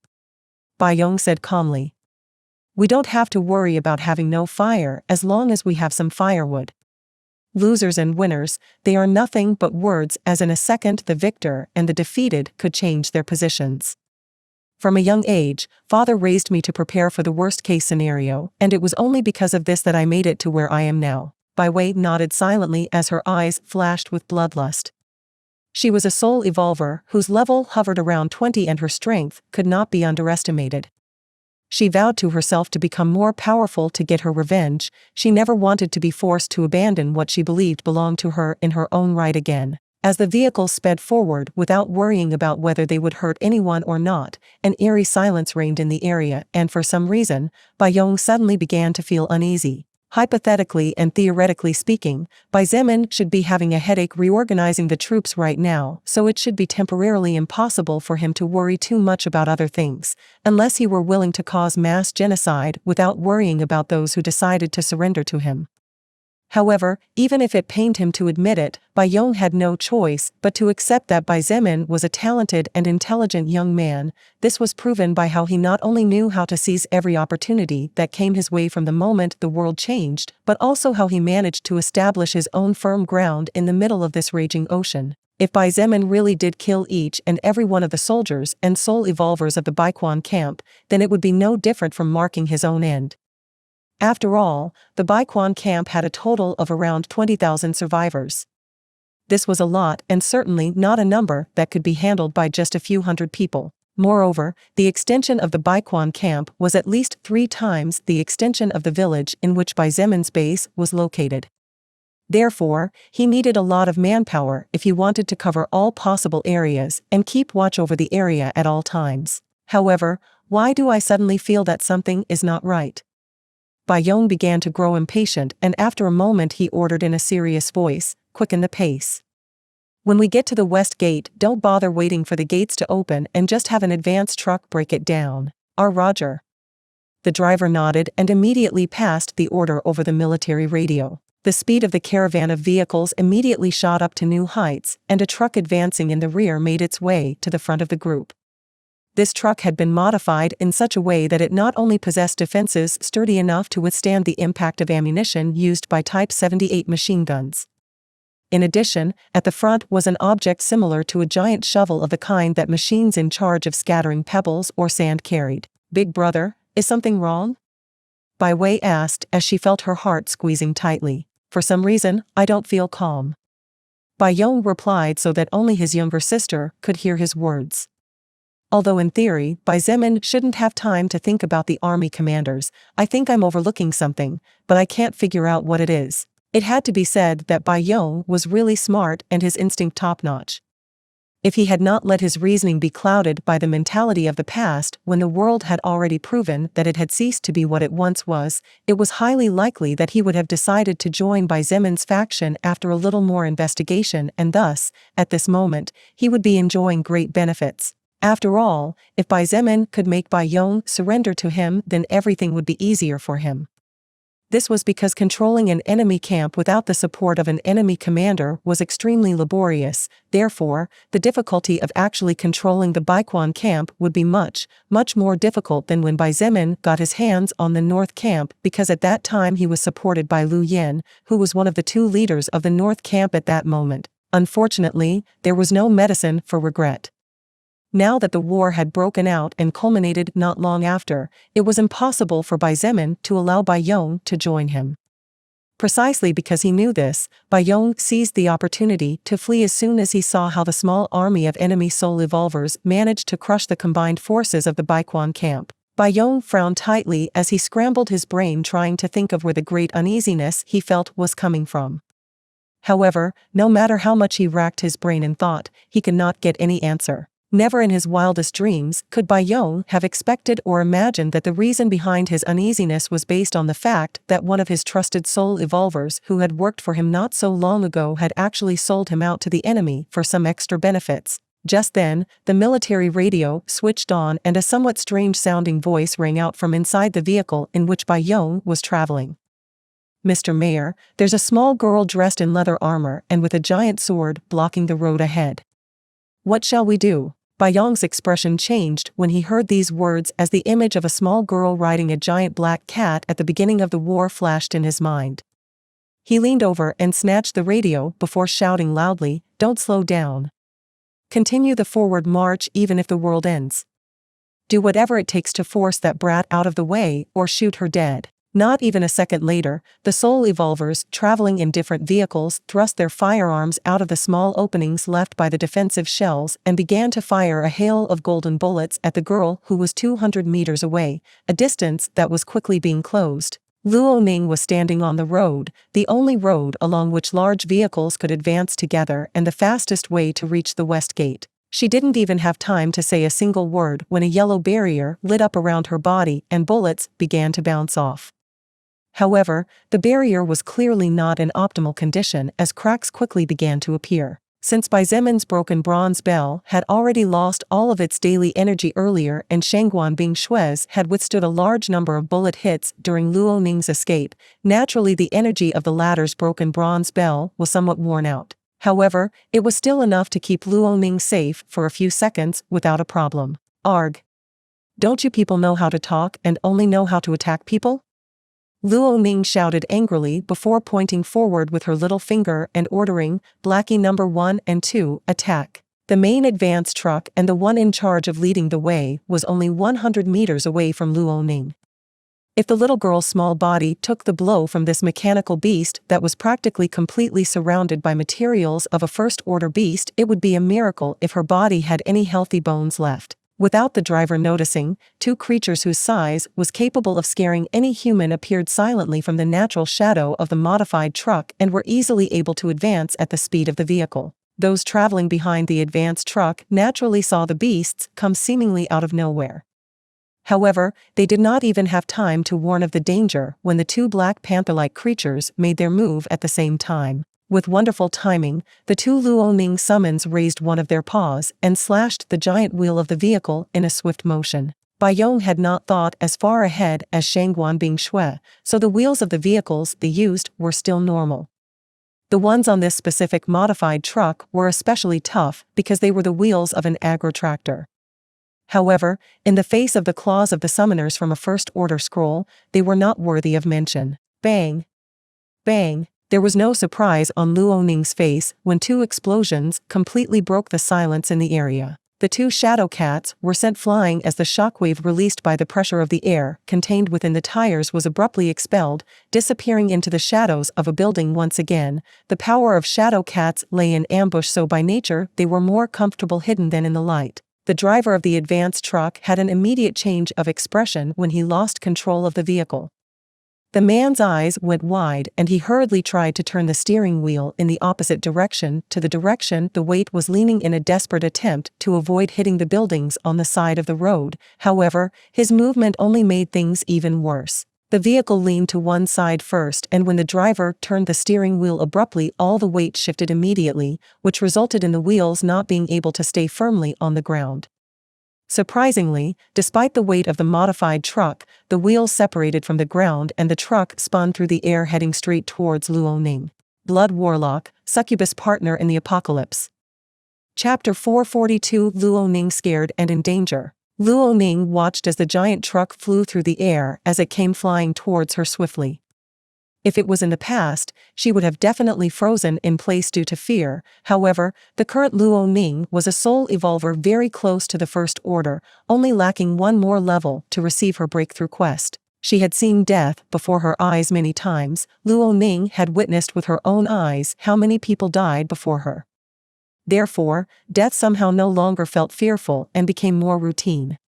Bayong said calmly. We don't have to worry about having no fire as long as we have some firewood. Losers and winners, they are nothing but words, as in a second the victor and the defeated could change their positions. From a young age, father raised me to prepare for the worst-case scenario, and it was only because of this that I made it to where I am now. Bai Wei nodded silently as her eyes flashed with bloodlust. She was a soul evolver whose level hovered around 20, and her strength could not be underestimated. She vowed to herself to become more powerful to get her revenge. She never wanted to be forced to abandon what she believed belonged to her in her own right again. As the vehicles sped forward without worrying about whether they would hurt anyone or not, an eerie silence reigned in the area, and for some reason, Bayong suddenly began to feel uneasy. Hypothetically and theoretically speaking, Xietain should be having a headache reorganizing the troops right now, so it should be temporarily impossible for him to worry too much about other things, unless he were willing to cause mass genocide without worrying about those who decided to surrender to him. However, even if it pained him to admit it, Bayong had no choice but to accept that Xietain was a talented and intelligent young man. This was proven by how he not only knew how to seize every opportunity that came his way from the moment the world changed, but also how he managed to establish his own firm ground in the middle of this raging ocean. If Xietain really did kill each and every one of the soldiers and soul evolvers of the Baiquan camp, then it would be no different from marking his own end. After all, the Baiquan camp had a total of around 20,000 survivors. This was a lot, and certainly not a number that could be handled by just a few hundred people. Moreover, the extension of the Baiquan camp was at least 3 times the extension of the village in which Xietan's base was located. Therefore, he needed a lot of manpower if he wanted to cover all possible areas and keep watch over the area at all times. However, why do I suddenly feel that something is not right? Bayong began to grow impatient, and after a moment he ordered in a serious voice, "Quicken the pace. When we get to the west gate, don't bother waiting for the gates to open and just have an advance truck break it down." Roger. The driver nodded and immediately passed the order over the military radio. The speed of the caravan of vehicles immediately shot up to new heights, and a truck advancing in the rear made its way to the front of the group. This truck had been modified in such a way that it not only possessed defenses sturdy enough to withstand the impact of ammunition used by Type 78 machine guns. In addition, at the front was an object similar to a giant shovel of the kind that machines in charge of scattering pebbles or sand carried. "Big brother, is something wrong?" Bai Wei asked as she felt her heart squeezing tightly. "For some reason, I don't feel calm." Bai Yong replied so that only his younger sister could hear his words. Although in theory, Bai Zemin shouldn't have time to think about the army commanders, "I think I'm overlooking something, but I can't figure out what it is." It had to be said that Bai Yong was really smart and his instinct top-notch. If he had not let his reasoning be clouded by the mentality of the past when the world had already proven that it had ceased to be what it once was, it was highly likely that he would have decided to join Bai Zemin's faction after a little more investigation, and thus, at this moment, he would be enjoying great benefits. After all, if Bai Zemin could make Bai Yong surrender to him, then everything would be easier for him. This was because controlling an enemy camp without the support of an enemy commander was extremely laborious. Therefore, the difficulty of actually controlling the Baiquan camp would be much, much more difficult than when Bai Zemin got his hands on the North camp, because at that time he was supported by Lu Yin, who was one of the two leaders of the North camp at that moment. Unfortunately, there was no medicine for regret. Now that the war had broken out and culminated not long after, it was impossible for Bai Zemin to allow Bai Yong to join him. Precisely because he knew this, Bai Yong seized the opportunity to flee as soon as he saw how the small army of enemy soul evolvers managed to crush the combined forces of the Baiquan camp. Bai Yong frowned tightly as he scrambled his brain trying to think of where the great uneasiness he felt was coming from. However, no matter how much he racked his brain in thought, he could not get any answer. Never in his wildest dreams could Bai Yong have expected or imagined that the reason behind his uneasiness was based on the fact that one of his trusted soul evolvers who had worked for him not so long ago had actually sold him out to the enemy for some extra benefits. Just then, the military radio switched on and a somewhat strange-sounding voice rang out from inside the vehicle in which Bai Yong was traveling. "Mr. Mayor, there's a small girl dressed in leather armor and with a giant sword blocking the road ahead. What shall we do?" Bai Yong's expression changed when he heard these words as the image of a small girl riding a giant black cat at the beginning of the war flashed in his mind. He leaned over and snatched the radio before shouting loudly, "Don't slow down. Continue the forward march even if the world ends. Do whatever it takes to force that brat out of the way or shoot her dead." Not even a second later, the soul evolvers traveling in different vehicles thrust their firearms out of the small openings left by the defensive shells and began to fire a hail of golden bullets at the girl who was 200 meters away, a distance that was quickly being closed. Luo Ning was standing on the road, the only road along which large vehicles could advance together and the fastest way to reach the west gate. She didn't even have time to say a single word when a yellow barrier lit up around her body and bullets began to bounce off. However, the barrier was clearly not in optimal condition as cracks quickly began to appear. Since Bai Zemin's broken bronze bell had already lost all of its daily energy earlier and Shangguan Bing Shui's had withstood a large number of bullet hits during Luo Ning's escape, naturally the energy of the latter's broken bronze bell was somewhat worn out. However, it was still enough to keep Luo Ning safe for a few seconds without a problem. "Arg! Don't you people know how to talk and only know how to attack people?" Luo Ning shouted angrily before pointing forward with her little finger and ordering, "Blackie number 1 and 2, attack." The main advance truck and the one in charge of leading the way was only 100 meters away from Luo Ning. If the little girl's small body took the blow from this mechanical beast that was practically completely surrounded by materials of a first-order beast, it would be a miracle if her body had any healthy bones left. Without the driver noticing, two creatures whose size was capable of scaring any human appeared silently from the natural shadow of the modified truck and were easily able to advance at the speed of the vehicle. Those traveling behind the advanced truck naturally saw the beasts come seemingly out of nowhere. However, they did not even have time to warn of the danger when the two Black Panther-like creatures made their move at the same time. With wonderful timing, the two Luo Ning summons raised one of their paws and slashed the giant wheel of the vehicle in a swift motion. Bai Yong had not thought as far ahead as Shangguan Bing Shui, so the wheels of the vehicles they used were still normal. The ones on this specific modified truck were especially tough because they were the wheels of an agro-tractor. However, in the face of the claws of the summoners from a First Order scroll, they were not worthy of mention. Bang! Bang! There was no surprise on Luo Ning's face when two explosions completely broke the silence in the area. The two shadow cats were sent flying as the shockwave released by the pressure of the air contained within the tires was abruptly expelled, disappearing into the shadows of a building once again. The power of shadow cats lay in ambush, so by nature they were more comfortable hidden than in the light. The driver of the advanced truck had an immediate change of expression when he lost control of the vehicle. The man's eyes went wide and he hurriedly tried to turn the steering wheel in the opposite direction to the direction the weight was leaning in a desperate attempt to avoid hitting the buildings on the side of the road. However, his movement only made things even worse. The vehicle leaned to one side first, and when the driver turned the steering wheel abruptly, all the weight shifted immediately, which resulted in the wheels not being able to stay firmly on the ground. Surprisingly, despite the weight of the modified truck, the wheels separated from the ground and the truck spun through the air heading straight towards Luo Ning. Blood Warlock, Succubus Partner in the Apocalypse. Chapter 442. Luo Ning scared and in danger. Luo Ning watched as the giant truck flew through the air as it came flying towards her swiftly. If it was in the past, she would have definitely frozen in place due to fear. However, the current Luo Ning was a soul evolver very close to the First Order, only lacking one more level to receive her breakthrough quest. She had seen death before her eyes many times. Luo Ning had witnessed with her own eyes how many people died before her. Therefore, death somehow no longer felt fearful and became more routine.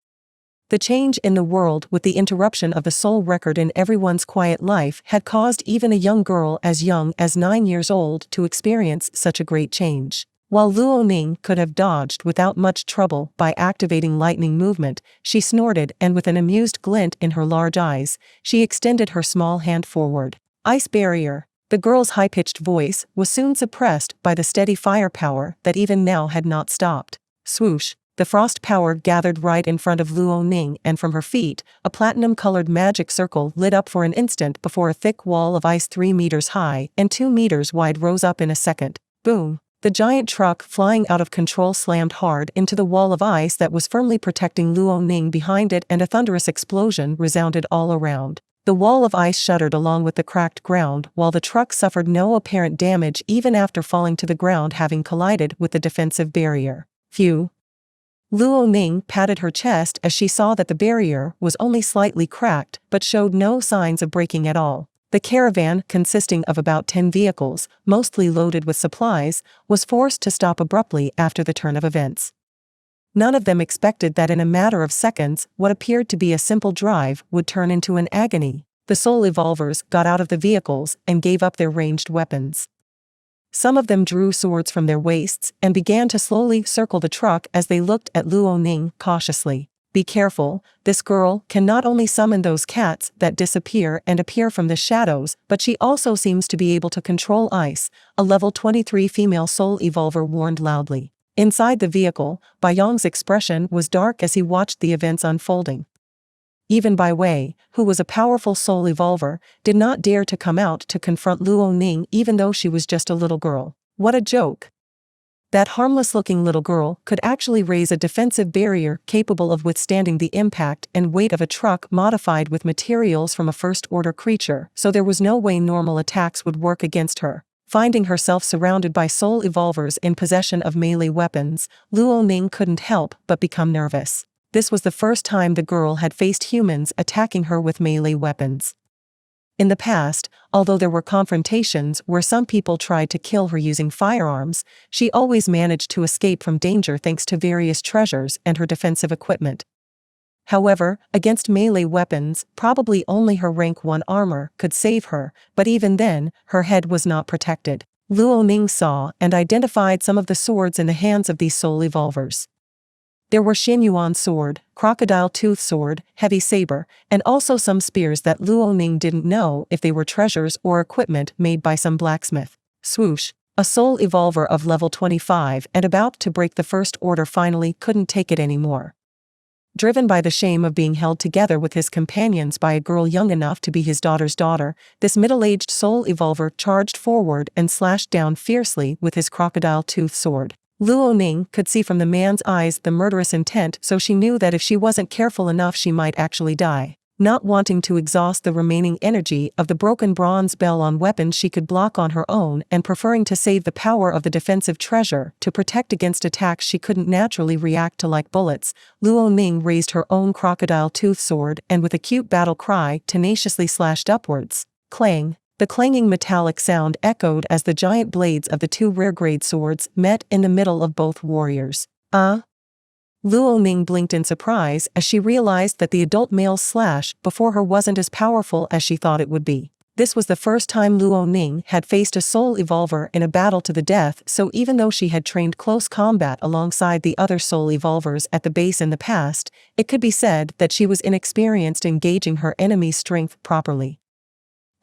The change in the world with the interruption of the soul record in everyone's quiet life had caused even a young girl as young as 9 years old to experience such a great change. While Luo Ning could have dodged without much trouble by activating lightning movement, she snorted and with an amused glint in her large eyes, she extended her small hand forward. Ice barrier. The girl's high-pitched voice was soon suppressed by the steady firepower that even now had not stopped. Swoosh. The frost power gathered right in front of Luo Ning, and from her feet, a platinum-colored magic circle lit up for an instant before a thick wall of ice 3 meters high and 2 meters wide rose up in a second. Boom! The giant truck flying out of control slammed hard into the wall of ice that was firmly protecting Luo Ning behind it, and a thunderous explosion resounded all around. The wall of ice shuddered along with the cracked ground, while the truck suffered no apparent damage even after falling to the ground, having collided with the defensive barrier. Phew! Luo Ning patted her chest as she saw that the barrier was only slightly cracked but showed no signs of breaking at all. The caravan, consisting of about 10 vehicles, mostly loaded with supplies, was forced to stop abruptly after the turn of events. None of them expected that in a matter of seconds, what appeared to be a simple drive would turn into an agony. The soul evolvers got out of the vehicles and gave up their ranged weapons. Some of them drew swords from their waists and began to slowly circle the truck as they looked at Luo Ning cautiously. Be careful, this girl can not only summon those cats that disappear and appear from the shadows, but she also seems to be able to control ice, a level 23 female soul evolver warned loudly. Inside the vehicle, Baiyong's expression was dark as he watched the events unfolding. Even Bai Wei, who was a powerful soul evolver, did not dare to come out to confront Luo Ning even though she was just a little girl. What a joke! That harmless-looking little girl could actually raise a defensive barrier capable of withstanding the impact and weight of a truck modified with materials from a first-order creature, so there was no way normal attacks would work against her. Finding herself surrounded by soul evolvers in possession of melee weapons, Luo Ning couldn't help but become nervous. This was the first time the girl had faced humans attacking her with melee weapons. In the past, although there were confrontations where some people tried to kill her using firearms, she always managed to escape from danger thanks to various treasures and her defensive equipment. However, against melee weapons, probably only her rank 1 armor could save her, but even then, her head was not protected. Luo Ning saw and identified some of the swords in the hands of these soul evolvers. There were Xinyuan sword, crocodile tooth sword, heavy saber, and also some spears that Luo Ning didn't know if they were treasures or equipment made by some blacksmith. Swoosh! A soul evolver of level 25 and about to break the First Order finally couldn't take it anymore. Driven by the shame of being held together with his companions by a girl young enough to be his daughter's daughter, this middle-aged soul evolver charged forward and slashed down fiercely with his crocodile tooth sword. Luo Ning could see from the man's eyes the murderous intent, so she knew that if she wasn't careful enough she might actually die. Not wanting to exhaust the remaining energy of the broken bronze bell on weapons she could block on her own and preferring to save the power of the defensive treasure to protect against attacks she couldn't naturally react to like bullets, Luo Ning raised her own crocodile tooth sword and with a cute battle cry tenaciously slashed upwards. Clang! The clanging metallic sound echoed as the giant blades of the two rare-grade swords met in the middle of both warriors. Luo Ning blinked in surprise as she realized that the adult male's slash before her wasn't as powerful as she thought it would be. This was the first time Luo Ning had faced a soul evolver in a battle to the death, so even though she had trained close combat alongside the other soul evolvers at the base in the past, it could be said that she was inexperienced in gauging her enemy's strength properly.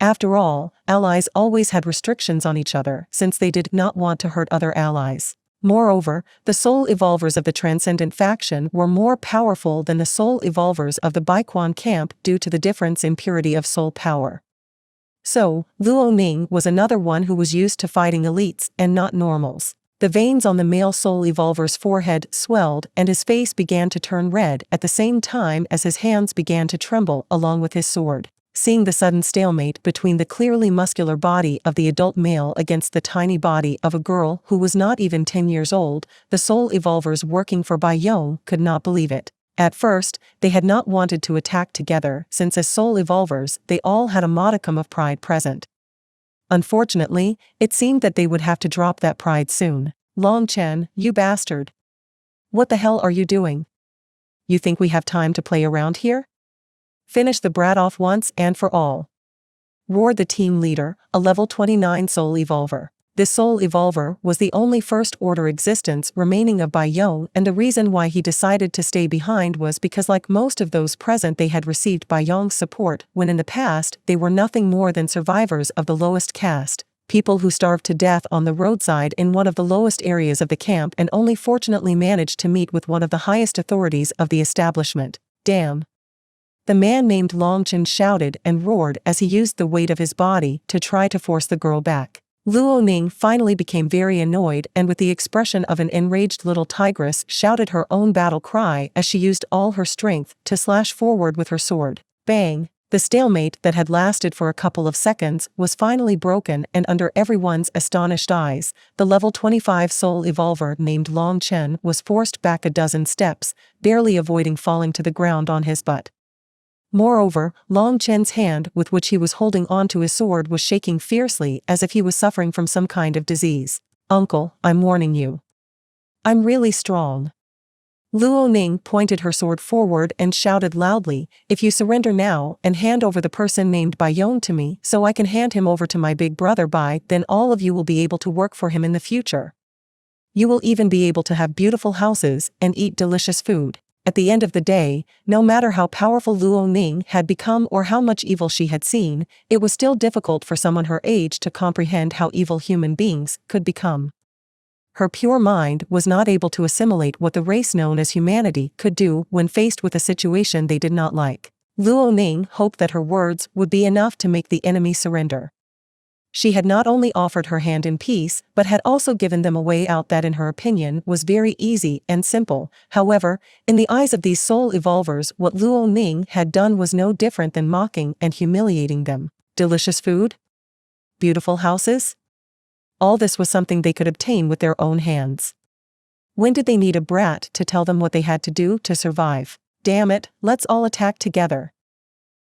After all, allies always had restrictions on each other since they did not want to hurt other allies. Moreover, the soul evolvers of the Transcendent faction were more powerful than the soul evolvers of the Baiquan camp due to the difference in purity of soul power. So, Luo Ning was another one who was used to fighting elites and not normals. The veins on the male soul evolver's forehead swelled and his face began to turn red at the same time as his hands began to tremble along with his sword. Seeing the sudden stalemate between the clearly muscular body of the adult male against the tiny body of a girl who was not even 10 years old, the soul evolvers working for Bai Yong could not believe it. At first, they had not wanted to attack together since as soul evolvers they all had a modicum of pride present. Unfortunately, it seemed that they would have to drop that pride soon. Long Chen, you bastard! What the hell are you doing? You think we have time to play around here? Finish the brat off once and for all. Roared the team leader, a level 29 soul evolver. This soul evolver was the only first-order existence remaining of Bai Yong, and the reason why he decided to stay behind was because like most of those present they had received Bai Yong's support when in the past they were nothing more than survivors of the lowest caste, people who starved to death on the roadside in one of the lowest areas of the camp and only fortunately managed to meet with one of the highest authorities of the establishment. Damn! The man named Long Chen shouted and roared as he used the weight of his body to try to force the girl back. Luo Ning finally became very annoyed and with the expression of an enraged little tigress shouted her own battle cry as she used all her strength to slash forward with her sword. Bang! The stalemate that had lasted for a couple of seconds was finally broken and under everyone's astonished eyes, the level 25 soul evolver named Long Chen was forced back a dozen steps, barely avoiding falling to the ground on his butt. Moreover, Long Chen's hand with which he was holding onto his sword was shaking fiercely as if he was suffering from some kind of disease. Uncle, I'm warning you. I'm really strong. Luo Ning pointed her sword forward and shouted loudly, if you surrender now and hand over the person named Bai Yong to me so I can hand him over to my big brother Bai, then all of you will be able to work for him in the future. You will even be able to have beautiful houses and eat delicious food. At the end of the day, no matter how powerful Luo Ning had become or how much evil she had seen, it was still difficult for someone her age to comprehend how evil human beings could become. Her pure mind was not able to assimilate what the race known as humanity could do when faced with a situation they did not like. Luo Ning hoped that her words would be enough to make the enemy surrender. She had not only offered her hand in peace, but had also given them a way out that in her opinion was very easy and simple. However, in the eyes of these soul evolvers what Luo Ning had done was no different than mocking and humiliating them. Delicious food? Beautiful houses? All this was something they could obtain with their own hands. When did they need a brat to tell them what they had to do to survive? Damn it, let's all attack together.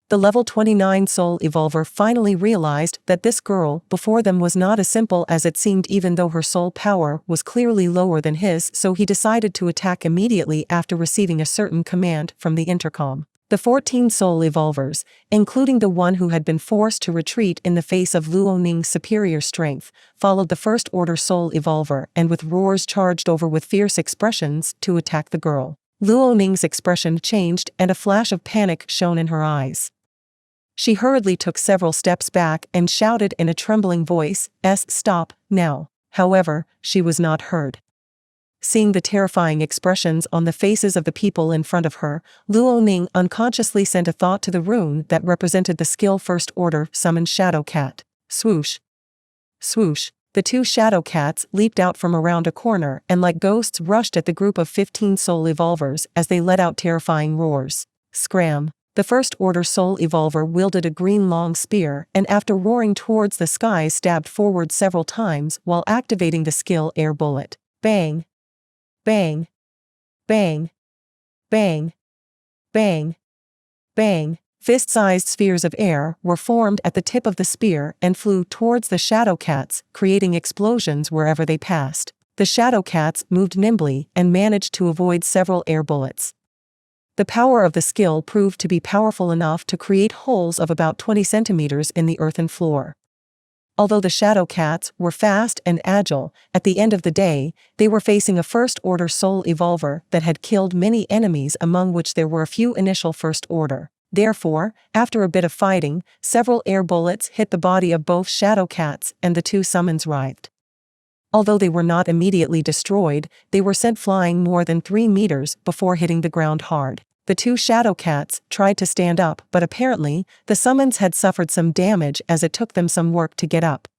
The level 29 soul evolver finally realized that this girl before them was not as simple as it seemed even though her soul power was clearly lower than his, so he decided to attack immediately after receiving a certain command from the intercom. The 14 soul evolvers, including the one who had been forced to retreat in the face of Luo Ning's superior strength, followed the first order soul evolver and with roars charged over with fierce expressions to attack the girl. Luo Ning's expression changed and a flash of panic shone in her eyes. She hurriedly took several steps back and shouted in a trembling voice, "Stop, now." However, she was not heard. Seeing the terrifying expressions on the faces of the people in front of her, Luo Ning unconsciously sent a thought to the rune that represented the skill First Order Summon Shadow Cat. Swoosh. Swoosh. the two shadow cats leaped out from around a corner and like ghosts rushed at the group of 15 soul evolvers as they let out terrifying roars. Scram! The First Order soul evolver wielded a green long spear and after roaring towards the skies stabbed forward several times while activating the skill Air Bullet. Bang! Bang! Bang! Bang! Bang! Bang! Fist-sized spheres of air were formed at the tip of the spear and flew towards the shadow cats, creating explosions wherever they passed. The shadow cats moved nimbly and managed to avoid several air bullets. The power of the skill proved to be powerful enough to create holes of about 20 centimeters in the earthen floor. Although the shadow cats were fast and agile, at the end of the day, they were facing a First Order soul evolver that had killed many enemies, among which there were a few initial First Order. Therefore, after a bit of fighting, several air bullets hit the body of both shadow cats and the two summons writhed. Although they were not immediately destroyed, they were sent flying more than 3 meters before hitting the ground hard. The two shadow cats tried to stand up, but apparently, the summons had suffered some damage as it took them some work to get up.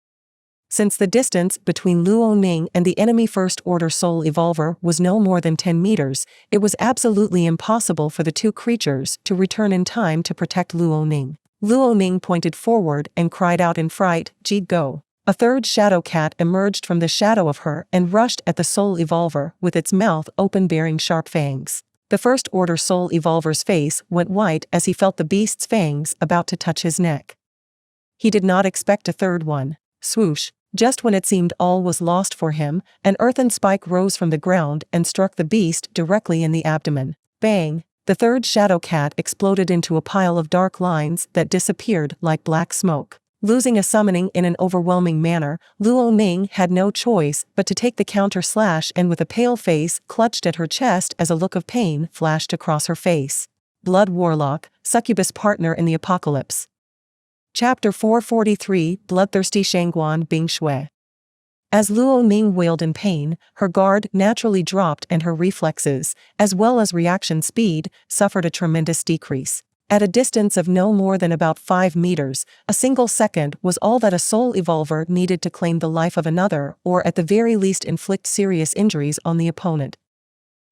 Since the distance between Luo Ning and the enemy First Order soul evolver was no more than 10 meters, it was absolutely impossible for the two creatures to return in time to protect Luo Ning. Luo Ning pointed forward and cried out in fright, "Ji go!" A third shadow cat emerged from the shadow of her and rushed at the soul evolver with its mouth open bearing sharp fangs. The First Order soul evolver's face went white as he felt the beast's fangs about to touch his neck. He did not expect a third one. Swoosh! Just when it seemed all was lost for him, an earthen spike rose from the ground and struck the beast directly in the abdomen. Bang! The third shadow cat exploded into a pile of dark lines that disappeared like black smoke. Losing a summoning in an overwhelming manner, Luo Ning had no choice but to take the counter slash and with a pale face clutched at her chest as a look of pain flashed across her face. Blood Warlock, Succubus Partner in the Apocalypse. Chapter 443, Bloodthirsty Shangguan Bing Shui. As Luo Ning wailed in pain, her guard naturally dropped and her reflexes, as well as reaction speed, suffered a tremendous decrease. At a distance of no more than about 5 meters, a single second was all that a soul evolver needed to claim the life of another or at the very least inflict serious injuries on the opponent.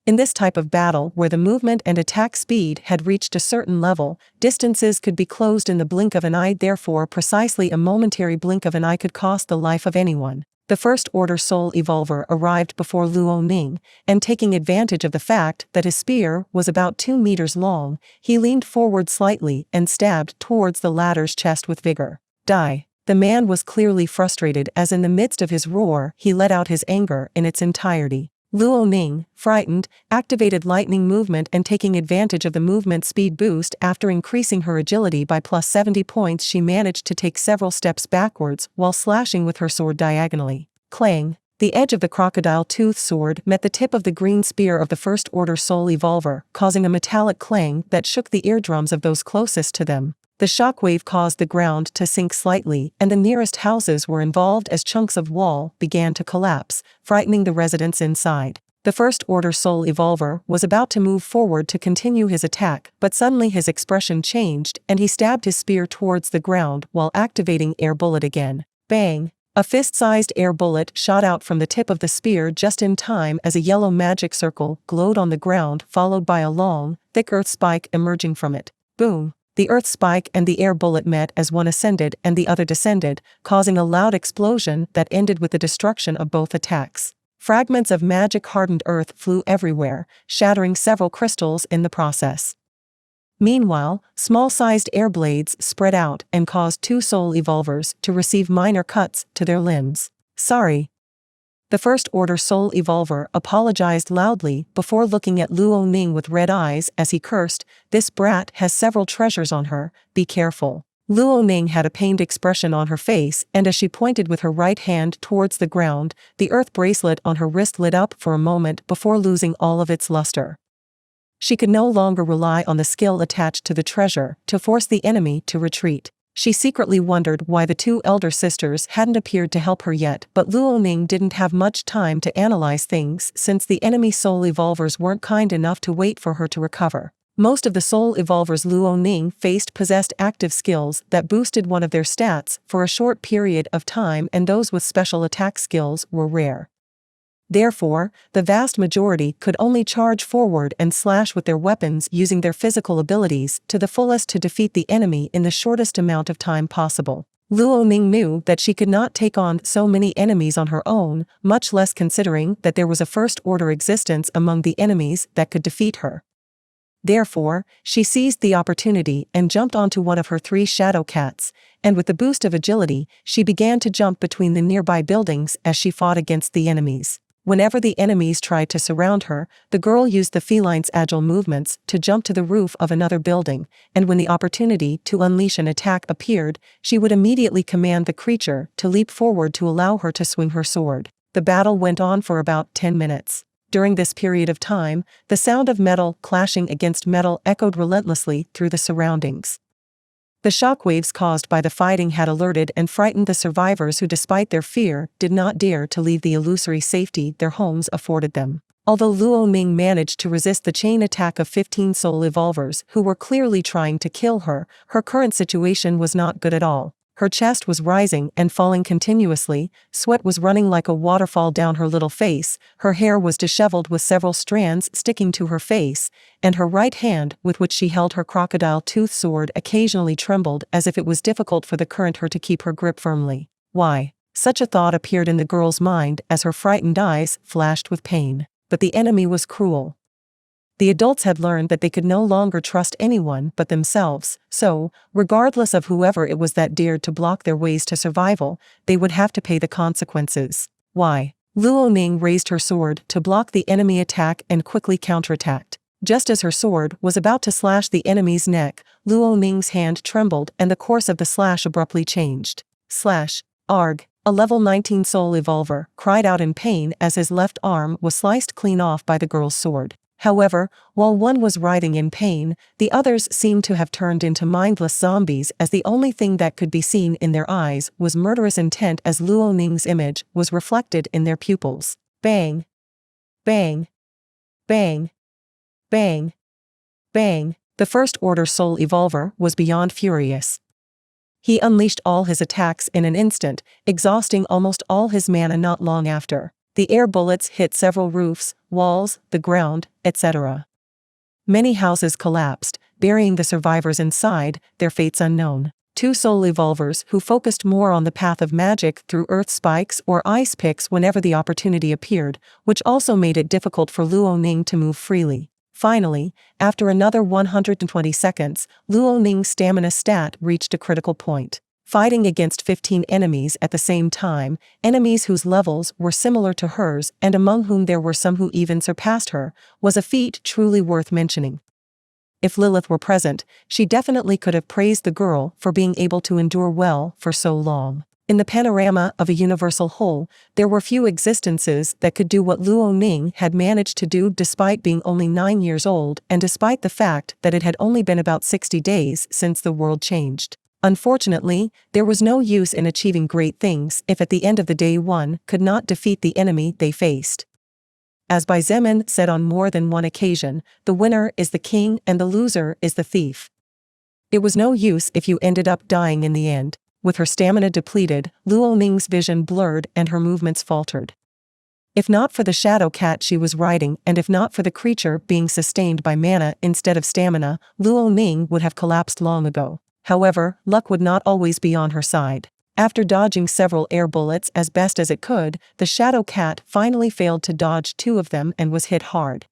In this type of battle where the movement and attack speed had reached a certain level, distances could be closed in the blink of an eye, therefore precisely a momentary blink of an eye could cost the life of anyone. The First Order soul evolver arrived before Luo Ning, and taking advantage of the fact that his spear was about 2 meters long, he leaned forward slightly and stabbed towards the latter's chest with vigor. Die! The man was clearly frustrated as in the midst of his roar he let out his anger in its entirety. Luo Ning, frightened, activated lightning movement and taking advantage of the movement speed boost after increasing her agility by plus 70 points, she managed to take several steps backwards while slashing with her sword diagonally. Clang! The edge of the crocodile tooth sword met the tip of the green spear of the First Order soul evolver, causing a metallic clang that shook the eardrums of those closest to them. The shockwave caused the ground to sink slightly and the nearest houses were involved as chunks of wall began to collapse, frightening the residents inside. The First Order soul evolver was about to move forward to continue his attack, but suddenly his expression changed and he stabbed his spear towards the ground while activating air bullet again. Bang! A fist-sized air bullet shot out from the tip of the spear just in time as a yellow magic circle glowed on the ground, followed by a long, thick earth spike emerging from it. Boom! The earth spike and the air bullet met as one ascended and the other descended, causing a loud explosion that ended with the destruction of both attacks. Fragments of magic-hardened earth flew everywhere, shattering several crystals in the process. Meanwhile, small-sized air blades spread out and caused 2 soul evolvers to receive minor cuts to their limbs. Sorry. The First Order soul evolver apologized loudly before looking at Luo Ning with red eyes as he cursed, "This brat has several treasures on her, be careful." Luo Ning had a pained expression on her face and as she pointed with her right hand towards the ground, the earth bracelet on her wrist lit up for a moment before losing all of its luster. She could no longer rely on the skill attached to the treasure to force the enemy to retreat. She secretly wondered why the 2 elder sisters hadn't appeared to help her yet, but Luo Ning didn't have much time to analyze things since the enemy soul evolvers weren't kind enough to wait for her to recover. Most of the Soul Evolvers Luo Ning faced possessed active skills that boosted one of their stats for a short period of time, and those with special attack skills were rare. Therefore, the vast majority could only charge forward and slash with their weapons using their physical abilities to the fullest to defeat the enemy in the shortest amount of time possible. Luo Ning knew that she could not take on so many enemies on her own, much less considering that there was a first-order existence among the enemies that could defeat her. Therefore, she seized the opportunity and jumped onto one of her 3 shadow cats, and with the boost of agility, she began to jump between the nearby buildings as she fought against the enemies. Whenever the enemies tried to surround her, the girl used the feline's agile movements to jump to the roof of another building, and when the opportunity to unleash an attack appeared, she would immediately command the creature to leap forward to allow her to swing her sword. The battle went on for about 10 minutes. During this period of time, the sound of metal clashing against metal echoed relentlessly through the surroundings. The shockwaves caused by the fighting had alerted and frightened the survivors who, despite their fear, did not dare to leave the illusory safety their homes afforded them. Although Luo Ning managed to resist the chain attack of 15 Soul Evolvers who were clearly trying to kill her, her current situation was not good at all. Her chest was rising and falling continuously, sweat was running like a waterfall down her little face, her hair was disheveled with several strands sticking to her face, and her right hand, with which she held her crocodile-tooth sword, occasionally trembled as if it was difficult for the current her to keep her grip firmly. Why? Such a thought appeared in the girl's mind as her frightened eyes flashed with pain. But the enemy was cruel. The adults had learned that they could no longer trust anyone but themselves, so, regardless of whoever it was that dared to block their ways to survival, they would have to pay the consequences. Why? Luo Ning raised her sword to block the enemy attack and quickly counterattacked. Just as her sword was about to slash the enemy's neck, Luo Ning's hand trembled and the course of the slash abruptly changed. Slash. Arg. A level 19 Soul Evolver cried out in pain as his left arm was sliced clean off by the girl's sword. However, while one was writhing in pain, the others seemed to have turned into mindless zombies, as the only thing that could be seen in their eyes was murderous intent as Luo Ning's image was reflected in their pupils. Bang! Bang! Bang! Bang! Bang! The First Order Soul Evolver was beyond furious. He unleashed all his attacks in an instant, exhausting almost all his mana not long after. The air bullets hit several roofs, walls, the ground, etc. Many houses collapsed, burying the survivors inside, their fates unknown. 2 Soul Evolvers who focused more on the path of magic through earth spikes or ice picks whenever the opportunity appeared, which also made it difficult for Luo Ning to move freely. Finally, after another 120 seconds, Luo Ning's stamina stat reached a critical point. Fighting against 15 enemies at the same time, enemies whose levels were similar to hers and among whom there were some who even surpassed her, was a feat truly worth mentioning. If Lilith were present, she definitely could have praised the girl for being able to endure well for so long. In the panorama of a universal whole, there were few existences that could do what Luo Ning had managed to do despite being only 9 years old and despite the fact that it had only been about 60 days since the world changed. Unfortunately, there was no use in achieving great things if at the end of the day one could not defeat the enemy they faced. As Bai Zemin said on more than one occasion, the winner is the king and the loser is the thief. It was no use if you ended up dying in the end. With her stamina depleted, Luo Ning's vision blurred and her movements faltered. If not for the shadow cat she was riding and if not for the creature being sustained by mana instead of stamina, Luo Ning would have collapsed long ago. However, luck would not always be on her side. After dodging several air bullets as best as it could, the shadow cat finally failed to dodge 2 of them and was hit hard.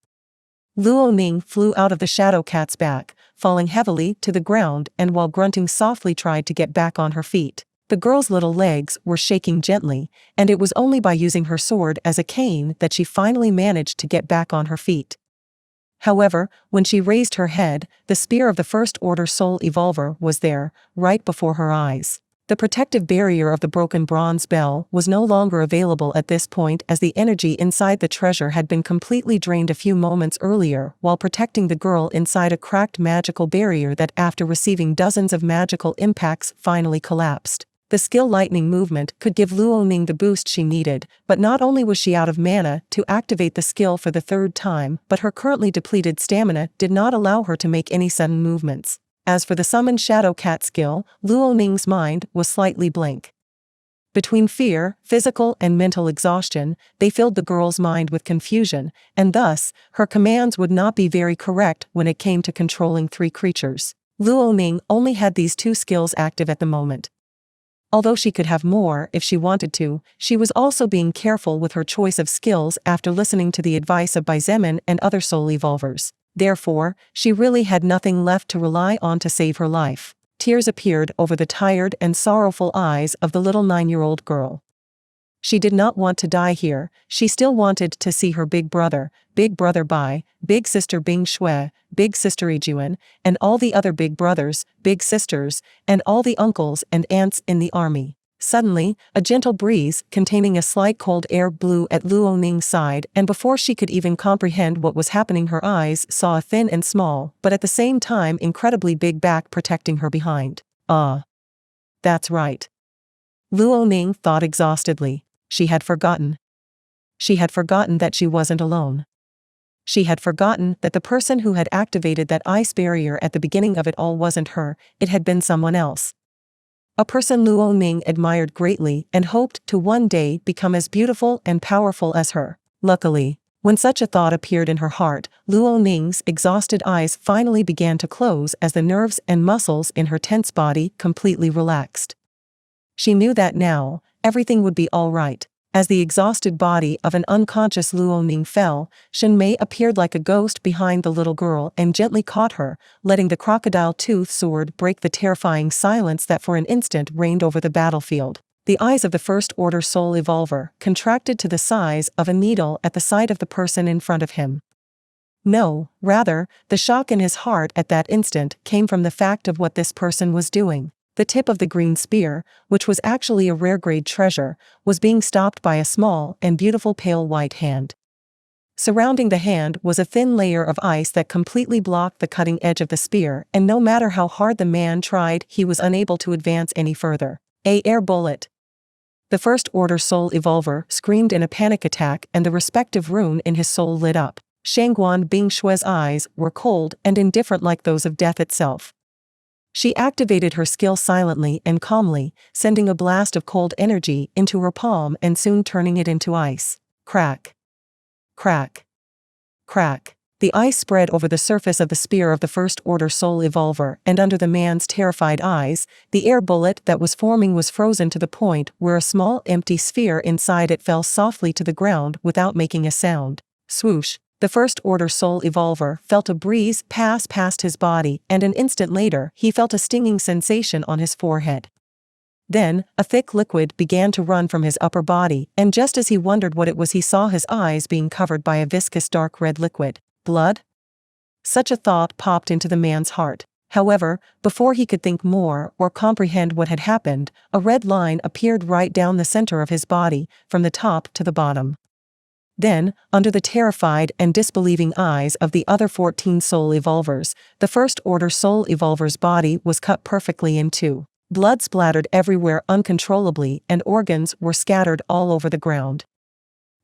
Luo Ning flew out of the shadow cat's back, falling heavily to the ground, and while grunting softly tried to get back on her feet. The girl's little legs were shaking gently, and it was only by using her sword as a cane that she finally managed to get back on her feet. However, when she raised her head, the spear of the First Order Soul Evolver was there, right before her eyes. The protective barrier of the broken bronze bell was no longer available at this point as the energy inside the treasure had been completely drained a few moments earlier while protecting the girl inside a cracked magical barrier that after receiving dozens of magical impacts finally collapsed. The skill lightning movement could give Luo Ning the boost she needed, but not only was she out of mana to activate the skill for the third time, but her currently depleted stamina did not allow her to make any sudden movements. As for the Summon Shadow Cat skill, Luo Ning's mind was slightly blank. Between fear, physical and mental exhaustion, they filled the girl's mind with confusion, and thus, her commands would not be very correct when it came to controlling 3 creatures. Luo Ning only had these 2 skills active at the moment. Although she could have more if she wanted to, she was also being careful with her choice of skills after listening to the advice of Baizemin and other soul evolvers. Therefore, she really had nothing left to rely on to save her life. Tears appeared over the tired and sorrowful eyes of the little 9-year-old girl. She did not want to die here, she still wanted to see her big brother Bai, big sister Bing Shui, big sister Xietain, and all the other big brothers, big sisters, and all the uncles and aunts in the army. Suddenly, a gentle breeze containing a slight cold air blew at Luo Ning's side, and before she could even comprehend what was happening, her eyes saw a thin and small, but at the same time incredibly big back protecting her behind. That's right. Luo Ning thought exhaustedly. She had forgotten. She had forgotten that she wasn't alone. She had forgotten that the person who had activated that ice barrier at the beginning of it all wasn't her, it had been someone else. A person Luo Ning admired greatly and hoped to one day become as beautiful and powerful as her. Luckily, when such a thought appeared in her heart, Luo Ning's exhausted eyes finally began to close as the nerves and muscles in her tense body completely relaxed. She knew that now, everything would be all right. As the exhausted body of an unconscious Luo Ning fell, Shen Mei appeared like a ghost behind the little girl and gently caught her, letting the crocodile tooth sword break the terrifying silence that for an instant reigned over the battlefield. The eyes of the First Order Soul Evolver contracted to the size of a needle at the sight of the person in front of him. No, rather, the shock in his heart at that instant came from the fact of what this person was doing. The tip of the green spear, which was actually a rare-grade treasure, was being stopped by a small and beautiful pale white hand. Surrounding the hand was a thin layer of ice that completely blocked the cutting edge of the spear, and no matter how hard the man tried, he was unable to advance any further. Air bullet! The First Order Soul Evolver screamed in a panic attack, and the respective rune in his soul lit up. Shangguan Bing Shui's eyes were cold and indifferent like those of death itself. She activated her skill silently and calmly, sending a blast of cold energy into her palm and soon turning it into ice. Crack. Crack. Crack. The ice spread over the surface of the spear of the First Order Soul Evolver, and under the man's terrified eyes, the air bullet that was forming was frozen to the point where a small empty sphere inside it fell softly to the ground without making a sound. Swoosh. The First Order Soul Evolver felt a breeze pass past his body, and an instant later he felt a stinging sensation on his forehead. Then, a thick liquid began to run from his upper body, and just as he wondered what it was, he saw his eyes being covered by a viscous dark red liquid. Blood? Such a thought popped into the man's heart. However, before he could think more or comprehend what had happened, a red line appeared right down the center of his body, from the top to the bottom. Then, under the terrified and disbelieving eyes of the other 14 Soul Evolvers, the First Order Soul Evolver's body was cut perfectly in two. Blood splattered everywhere uncontrollably, and organs were scattered all over the ground.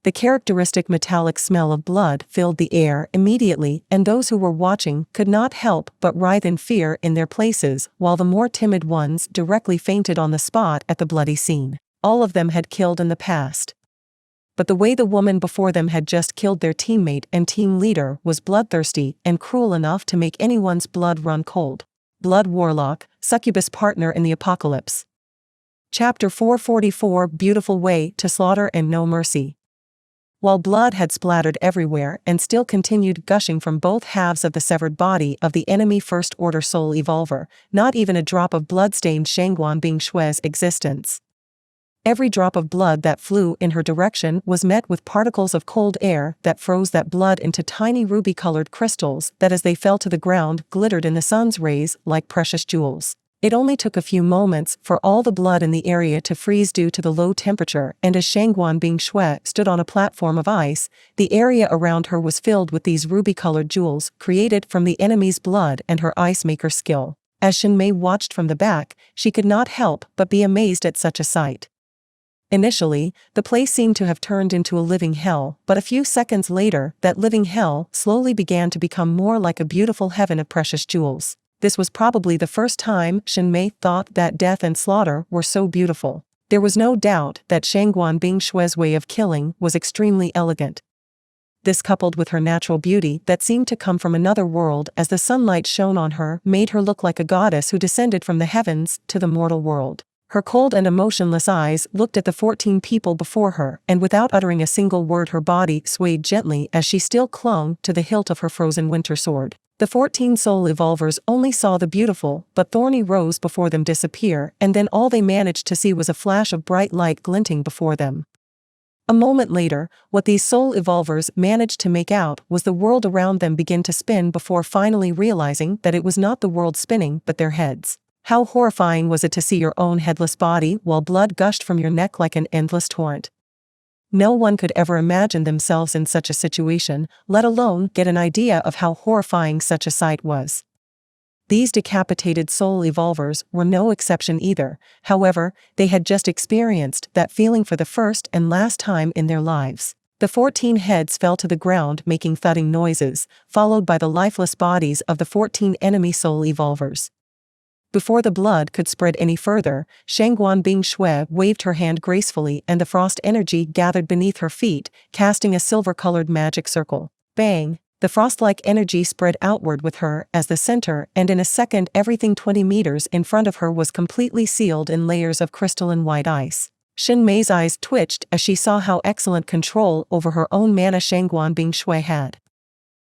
The characteristic metallic smell of blood filled the air immediately, and those who were watching could not help but writhe in fear in their places, while the more timid ones directly fainted on the spot at the bloody scene. All of them had killed in the past. But the way the woman before them had just killed their teammate and team leader was bloodthirsty and cruel enough to make anyone's blood run cold. Blood Warlock, Succubus Partner in the Apocalypse. Chapter 444, Beautiful Way to Slaughter and No Mercy. While blood had splattered everywhere and still continued gushing from both halves of the severed body of the enemy First Order Soul Evolver, not even a drop of blood stained Shangguan Bing Shui's existence. Every drop of blood that flew in her direction was met with particles of cold air that froze that blood into tiny ruby-colored crystals that, as they fell to the ground, glittered in the sun's rays like precious jewels. It only took a few moments for all the blood in the area to freeze due to the low temperature, and as Shangguan Bing Shui stood on a platform of ice, the area around her was filled with these ruby-colored jewels created from the enemy's blood and her ice maker skill. As Shinmei watched from the back, she could not help but be amazed at such a sight. Initially, the place seemed to have turned into a living hell, but a few seconds later, that living hell slowly began to become more like a beautiful heaven of precious jewels. This was probably the first time Shinmei thought that death and slaughter were so beautiful. There was no doubt that Shangguan Bingshue's way of killing was extremely elegant. This, coupled with her natural beauty that seemed to come from another world as the sunlight shone on her, made her look like a goddess who descended from the heavens to the mortal world. Her cold and emotionless eyes looked at the 14 people before her, and without uttering a single word her body swayed gently as she still clung to the hilt of her frozen winter sword. The 14 soul evolvers only saw the beautiful but thorny rose before them disappear, and then all they managed to see was a flash of bright light glinting before them. A moment later, what these soul evolvers managed to make out was the world around them begin to spin before finally realizing that it was not the world spinning but their heads. How horrifying was it to see your own headless body while blood gushed from your neck like an endless torrent? No one could ever imagine themselves in such a situation, let alone get an idea of how horrifying such a sight was. These decapitated soul evolvers were no exception either. However, they had just experienced that feeling for the first and last time in their lives. The 14 heads fell to the ground making thudding noises, followed by the lifeless bodies of the 14 enemy soul evolvers. Before the blood could spread any further, Shangguan Bingshue waved her hand gracefully and the frost energy gathered beneath her feet, casting a silver-colored magic circle. Bang! The frost-like energy spread outward with her as the center, and in a second everything 20 meters in front of her was completely sealed in layers of crystalline white ice. Shinmei's eyes twitched as she saw how excellent control over her own mana Shangguan Bingshue had.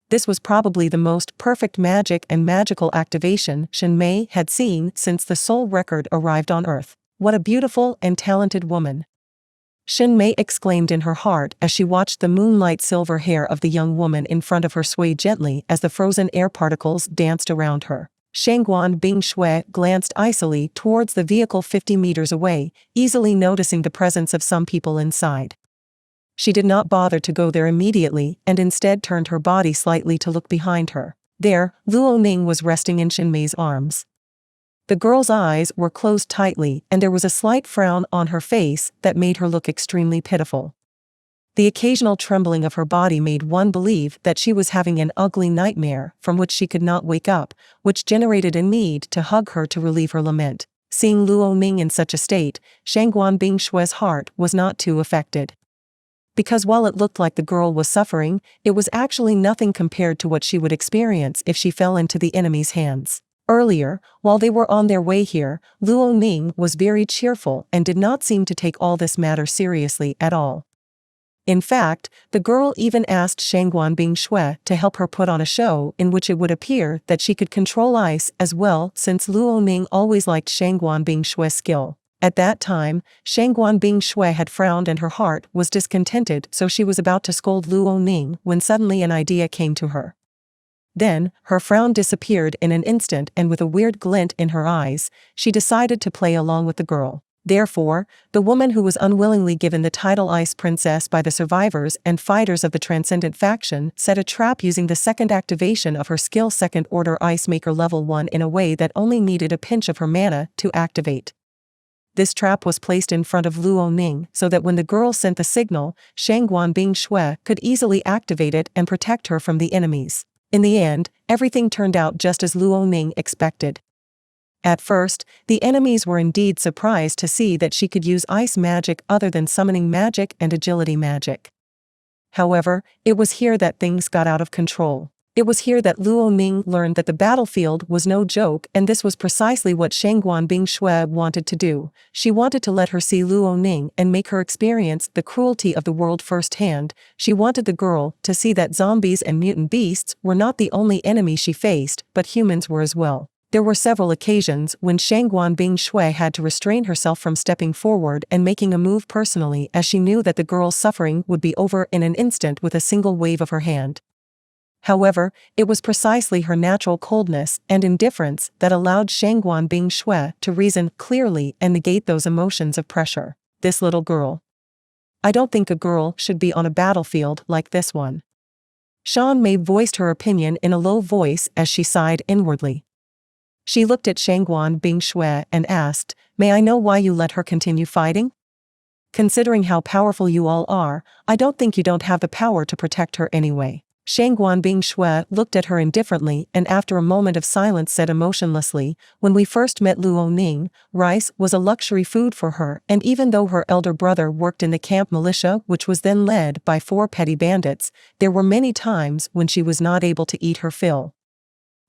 This was probably the most perfect magic and magical activation Shinmei had seen since the soul record arrived on Earth. What a beautiful and talented woman! Shinmei exclaimed in her heart as she watched the moonlight silver hair of the young woman in front of her sway gently as the frozen air particles danced around her. Shangguan Bingshue glanced icily towards the vehicle 50 meters away, easily noticing the presence of some people inside. She did not bother to go there immediately and instead turned her body slightly to look behind her. There, Luo Ning was resting in Shinmei's arms. The girl's eyes were closed tightly and there was a slight frown on her face that made her look extremely pitiful. The occasional trembling of her body made one believe that she was having an ugly nightmare from which she could not wake up, which generated a need to hug her to relieve her lament. Seeing Luo Ning in such a state, Shangguan Bingshue's heart was not too affected. Because while it looked like the girl was suffering, it was actually nothing compared to what she would experience if she fell into the enemy's hands. Earlier, while they were on their way here, Luo Ning was very cheerful and did not seem to take all this matter seriously at all. In fact, the girl even asked Shangguan Bingshue to help her put on a show in which it would appear that she could control ice as well, since Luo Ning always liked Shangguan Bingshue's skill. At that time, Shangguan Bingshue had frowned and her heart was discontented, so she was about to scold Luo Ning when suddenly an idea came to her. Then, her frown disappeared in an instant and with a weird glint in her eyes, she decided to play along with the girl. Therefore, the woman who was unwillingly given the title Ice Princess by the survivors and fighters of the Transcendent faction set a trap using the second activation of her skill Second Order Ice Maker Level 1 in a way that only needed a pinch of her mana to activate. This trap was placed in front of Luo Ning so that when the girl sent the signal, Shangguan Bingshue could easily activate it and protect her from the enemies. In the end, everything turned out just as Luo Ning expected. At first, the enemies were indeed surprised to see that she could use ice magic other than summoning magic and agility magic. However, it was here that things got out of control. It was here that Luo Ning learned that the battlefield was no joke, and this was precisely what Shangguan Bingshue wanted to do. She wanted to let her see Luo Ning and make her experience the cruelty of the world firsthand. She wanted the girl to see that zombies and mutant beasts were not the only enemy she faced, but humans were as well. There were several occasions when Shangguan Bingshue had to restrain herself from stepping forward and making a move personally, as she knew that the girl's suffering would be over in an instant with a single wave of her hand. However, it was precisely her natural coldness and indifference that allowed Shangguan Bingshue to reason clearly and negate those emotions of pressure. This little girl. I don't think a girl should be on a battlefield like this one. Shan Mei voiced her opinion in a low voice as she sighed inwardly. She looked at Shangguan Bingshui and asked, "May I know why you let her continue fighting? Considering how powerful you all are, I don't think you don't have the power to protect her anyway." Shangguan Bingshui looked at her indifferently and after a moment of silence said emotionlessly, "When we first met Luo Ning, rice was a luxury food for her, and even though her elder brother worked in the camp militia which was then led by 4 petty bandits, there were many times when she was not able to eat her fill.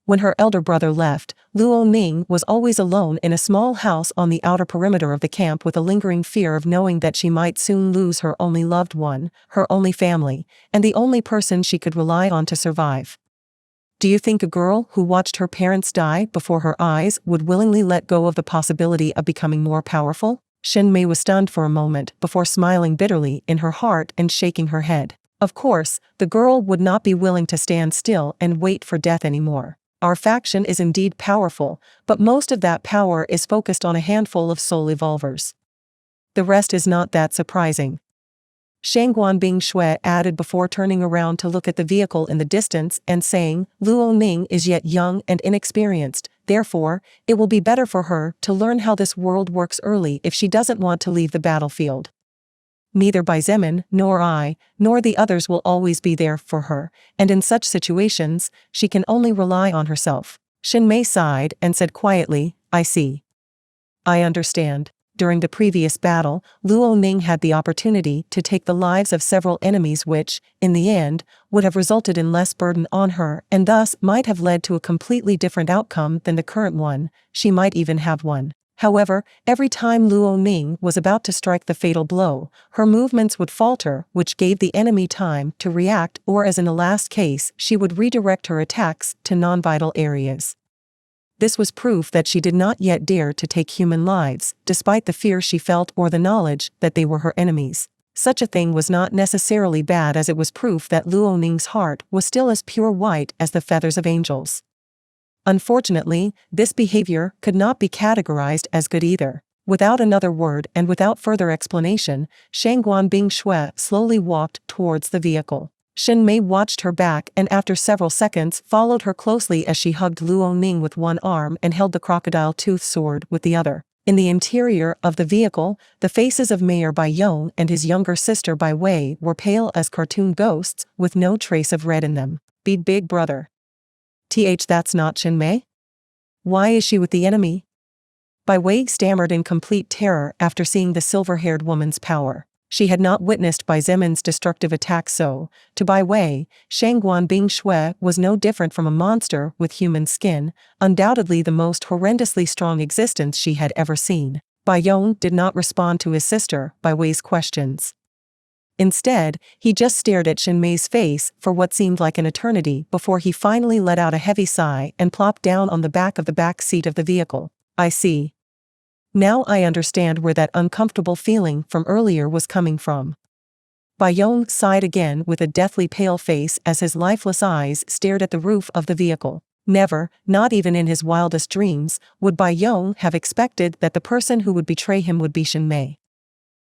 When her elder brother left, Luo Ning was always alone in a small house on the outer perimeter of the camp with a lingering fear of knowing that she might soon lose her only loved one, her only family, and the only person she could rely on to survive. Do you think a girl who watched her parents die before her eyes would willingly let go of the possibility of becoming more powerful?" Shen Mei was stunned for a moment before smiling bitterly in her heart and shaking her head. Of course, the girl would not be willing to stand still and wait for death anymore. Our faction is indeed powerful, but most of that power is focused on a handful of soul evolvers. The rest is not that surprising. Shangguan Bingshui added before turning around to look at the vehicle in the distance and saying, "Luo Ning is yet young and inexperienced, therefore, it will be better for her to learn how this world works early if she doesn't want to leave the battlefield. Neither Bai Zemin, nor I, nor the others will always be there for her, and in such situations, she can only rely on herself." Shen Mei sighed and said quietly, "I see. I understand." During the previous battle, Luo Ning had the opportunity to take the lives of several enemies which, in the end, would have resulted in less burden on her and thus might have led to a completely different outcome than the current one. She might even have won. However, every time Luo Ning was about to strike the fatal blow, her movements would falter, which gave the enemy time to react, or as in the last case, she would redirect her attacks to non-vital areas. This was proof that she did not yet dare to take human lives, despite the fear she felt or the knowledge that they were her enemies. Such a thing was not necessarily bad as it was proof that Luo Ning's heart was still as pure white as the feathers of angels. Unfortunately, this behavior could not be categorized as good either. Without another word and without further explanation, Shangguan Bingshui slowly walked towards the vehicle. Shen Mei watched her back and after several seconds followed her closely as she hugged Luo Ning with one arm and held the crocodile-toothed sword with the other. In the interior of the vehicle, the faces of Mayor Bai Yong and his younger sister Bai Wei were pale as cartoon ghosts with no trace of red in them. "Be big brother. That's not Shen Mei? Why is she with the enemy?" Bai Wei stammered in complete terror after seeing the silver-haired woman's power. She had not witnessed Bai Zemin's destructive attack so, to Bai Wei, Shangguan Bingshui was no different from a monster with human skin, undoubtedly the most horrendously strong existence she had ever seen. Bai Yong did not respond to his sister, Bai Wei's questions. Instead, he just stared at Shen Mei's face for what seemed like an eternity before he finally let out a heavy sigh and plopped down on the back of the back seat of the vehicle. "I see. Now I understand where that uncomfortable feeling from earlier was coming from." Bai Yong sighed again with a deathly pale face as his lifeless eyes stared at the roof of the vehicle. Never, not even in his wildest dreams, would Bai Yong have expected that the person who would betray him would be Shen Mei.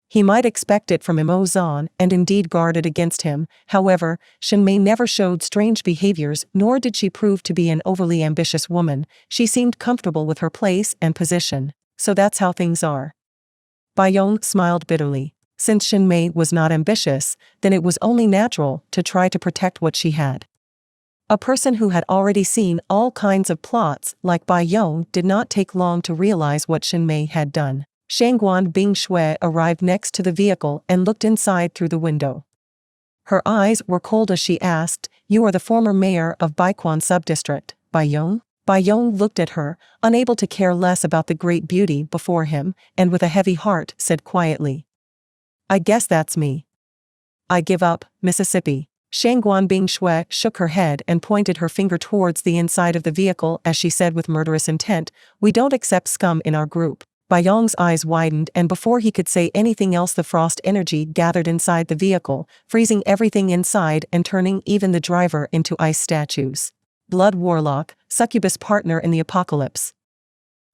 He might expect it from Imo Zhan and indeed guarded against him, however, Shen Mei never showed strange behaviors nor did she prove to be an overly ambitious woman. She seemed comfortable with her place and position. So that's how things are. Bai Yong smiled bitterly. Since Shen Mei was not ambitious, then it was only natural to try to protect what she had. A person who had already seen all kinds of plots like Bai Yong did not take long to realize what Shen Mei had done. Shangguan Bingshui arrived next to the vehicle and looked inside through the window. Her eyes were cold as she asked, "You are the former mayor of Baiquan Subdistrict, Bai Yong?" Bai Yong looked at her, unable to care less about the great beauty before him, and with a heavy heart said quietly, "I guess that's me. I give up, Mississippi." Shangguan Bingshui shook her head and pointed her finger towards the inside of the vehicle as she said with murderous intent, "We don't accept scum in our group." Bai Yong's eyes widened and before he could say anything else the frost energy gathered inside the vehicle, freezing everything inside and turning even the driver into ice statues. Blood Warlock, Succubus Partner in the Apocalypse.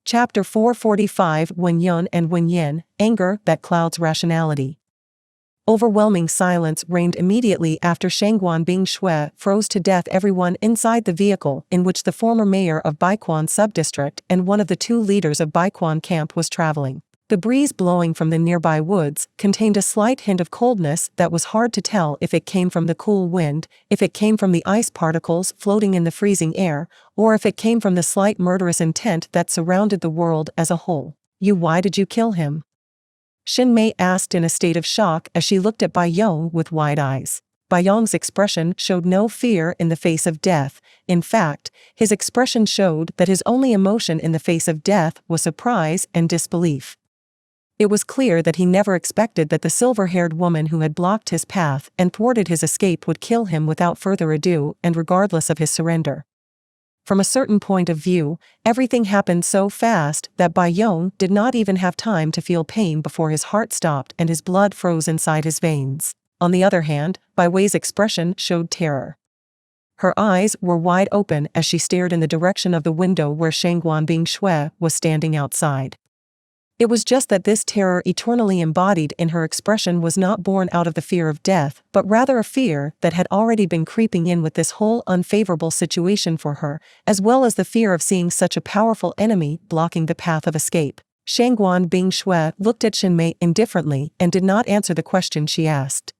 Chapter 445 Wen Yun and Wen Yin, Anger That Clouds Rationality. Overwhelming silence reigned immediately after Shangguan Bingshui froze to death everyone inside the vehicle in which the former mayor of Baiquan Subdistrict and one of the two leaders of Baiquan Camp was traveling. The breeze blowing from the nearby woods contained a slight hint of coldness that was hard to tell if it came from the cool wind, if it came from the ice particles floating in the freezing air, or if it came from the slight murderous intent that surrounded the world as a whole. Why did you kill him?" Xin Mei asked in a state of shock as she looked at Bai Yong with wide eyes. Bai Yong's expression showed no fear in the face of death. In fact, his expression showed that his only emotion in the face of death was surprise and disbelief. It was clear that he never expected that the silver-haired woman who had blocked his path and thwarted his escape would kill him without further ado and regardless of his surrender. From a certain point of view, everything happened so fast that Bai Yong did not even have time to feel pain before his heart stopped and his blood froze inside his veins. On the other hand, Bai Wei's expression showed terror. Her eyes were wide open as she stared in the direction of the window where Shangguan Bingshui was standing outside. It was just that this terror eternally embodied in her expression was not born out of the fear of death, but rather a fear that had already been creeping in with this whole unfavorable situation for her, as well as the fear of seeing such a powerful enemy blocking the path of escape. Shangguan Bingshui looked at Xin Mei indifferently and did not answer the question she asked.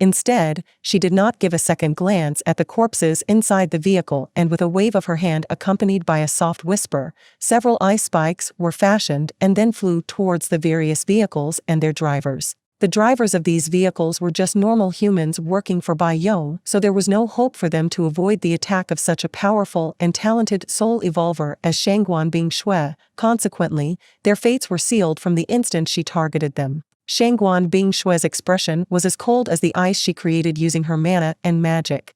Instead, she did not give a second glance at the corpses inside the vehicle, and with a wave of her hand accompanied by a soft whisper, several ice spikes were fashioned and then flew towards the various vehicles and their drivers. The drivers of these vehicles were just normal humans working for Bai Yong, so there was no hope for them to avoid the attack of such a powerful and talented soul evolver as Shangguan Bingshui. Consequently, their fates were sealed from the instant she targeted them. Shangguan Bingshui's expression was as cold as the ice she created using her mana and magic.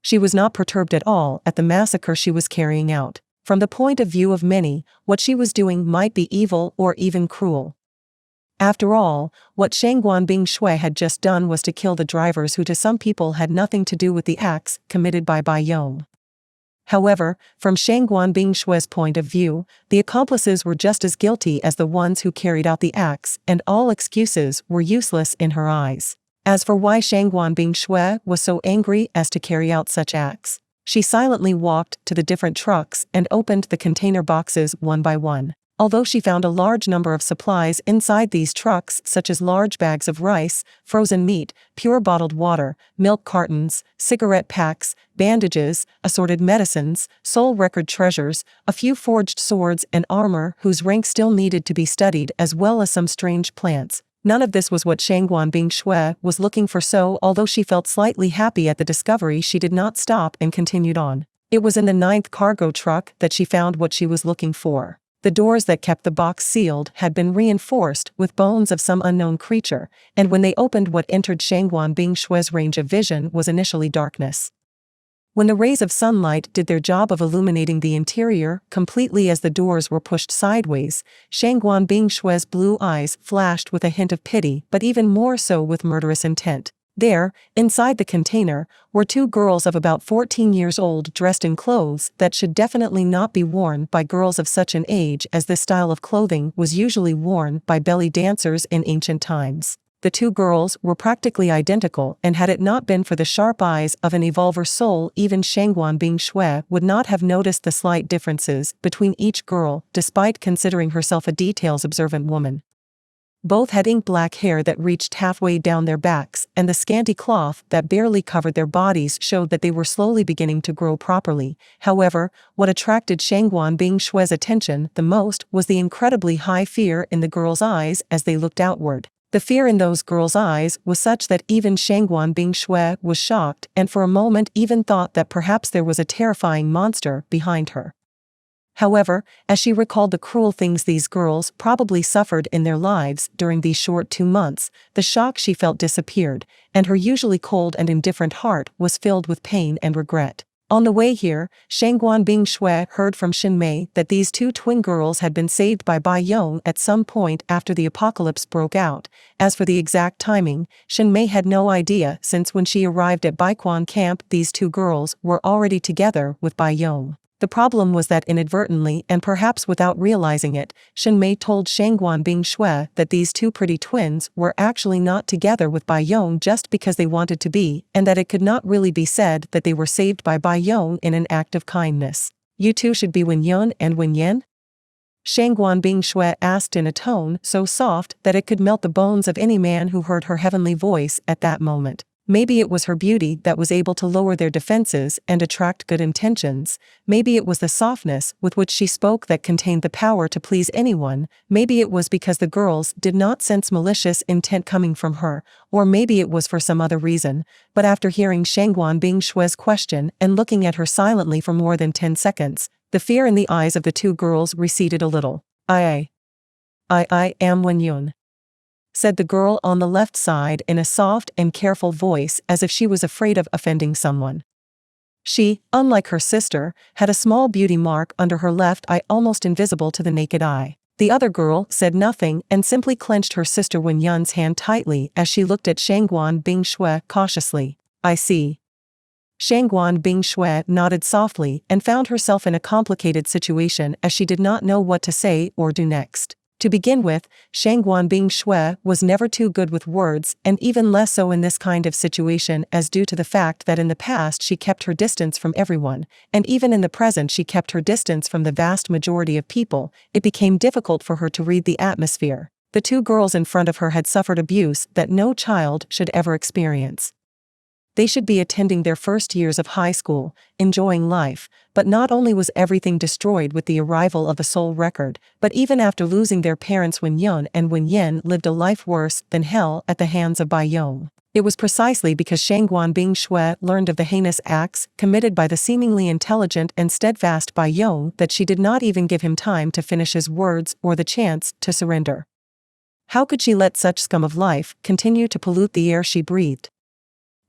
She was not perturbed at all at the massacre she was carrying out. From the point of view of many, what she was doing might be evil or even cruel. After all, what Shangguan Bingshui had just done was to kill the drivers who to some people had nothing to do with the acts committed by Bai Yong. However, from Shangguan Bingshui's point of view, the accomplices were just as guilty as the ones who carried out the acts, and all excuses were useless in her eyes. As for why Shangguan Bingshui was so angry as to carry out such acts, she silently walked to the different trucks and opened the container boxes one by one. Although she found a large number of supplies inside these trucks such as large bags of rice, frozen meat, pure bottled water, milk cartons, cigarette packs, bandages, assorted medicines, soul record treasures, a few forged swords and armor whose rank still needed to be studied, as well as some strange plants. None of this was what Shangguan Bingshui was looking for, so although she felt slightly happy at the discovery, she did not stop and continued on. It was in the 9th cargo truck that she found what she was looking for. The doors that kept the box sealed had been reinforced with bones of some unknown creature, and when they opened, what entered Shangguan Bingshui's range of vision was initially darkness. When the rays of sunlight did their job of illuminating the interior completely as the doors were pushed sideways, Shangguan Bingshui's blue eyes flashed with a hint of pity, but even more so with murderous intent. There, inside the container, were two girls of about 14 years old dressed in clothes that should definitely not be worn by girls of such an age, as this style of clothing was usually worn by belly dancers in ancient times. The two girls were practically identical, and had it not been for the sharp eyes of an evolver soul, even Shangguan Bingshui would not have noticed the slight differences between each girl, despite considering herself a details-observant woman. Both had ink-black hair that reached halfway down their backs, and the scanty cloth that barely covered their bodies showed that they were slowly beginning to grow properly. However, what attracted Shangguan Bingshui's attention the most was the incredibly high fear in the girls' eyes as they looked outward. The fear in those girls' eyes was such that even Shangguan Bingshui was shocked, and for a moment even thought that perhaps there was a terrifying monster behind her. However, as she recalled the cruel things these girls probably suffered in their lives during these short 2 months, the shock she felt disappeared, and her usually cold and indifferent heart was filled with pain and regret. On the way here, Shangguan Bingshui heard from Xin Mei that these two twin girls had been saved by Bai Yong at some point after the apocalypse broke out. As for the exact timing, Xin Mei had no idea, since when she arrived at Baiquan camp these two girls were already together with Bai Yong. The problem was that inadvertently and perhaps without realizing it, Shen Mei told Shangguan Bingshui that these two pretty twins were actually not together with Bai Yong just because they wanted to be, and that it could not really be said that they were saved by Bai Yong in an act of kindness. You two should be Wen Yun and Wen Yen? Shangguan Bingshui asked in a tone so soft that it could melt the bones of any man who heard her heavenly voice at that moment. Maybe it was her beauty that was able to lower their defenses and attract good intentions. Maybe it was the softness with which she spoke that contained the power to please anyone. Maybe it was because the girls did not sense malicious intent coming from her, or maybe it was for some other reason. But after hearing Shangguan Bingshui's question and looking at her silently for more than 10 seconds, the fear in the eyes of the two girls receded a little. I am Wen Yun," said the girl on the left side in a soft and careful voice as if she was afraid of offending someone. She, unlike her sister, had a small beauty mark under her left eye almost invisible to the naked eye. The other girl said nothing and simply clenched her sister Wen Yun's hand tightly as she looked at Shangguan Bingshui cautiously. "I see." Shangguan Bingshui nodded softly and found herself in a complicated situation as she did not know what to say or do next. To begin with, Shangguan Bingshui was never too good with words, and even less so in this kind of situation as due to the fact that in the past she kept her distance from everyone, and even in the present she kept her distance from the vast majority of people. It became difficult for her to read the atmosphere. The two girls in front of her had suffered abuse that no child should ever experience. They should be attending their first years of high school, enjoying life, but not only was everything destroyed with the arrival of the soul record, but even after losing their parents Wen Yun and Wen Yen lived a life worse than hell at the hands of Bai Yong. It was precisely because Shangguan Bingshui learned of the heinous acts committed by the seemingly intelligent and steadfast Bai Yong that she did not even give him time to finish his words or the chance to surrender. How could she let such scum of life continue to pollute the air she breathed?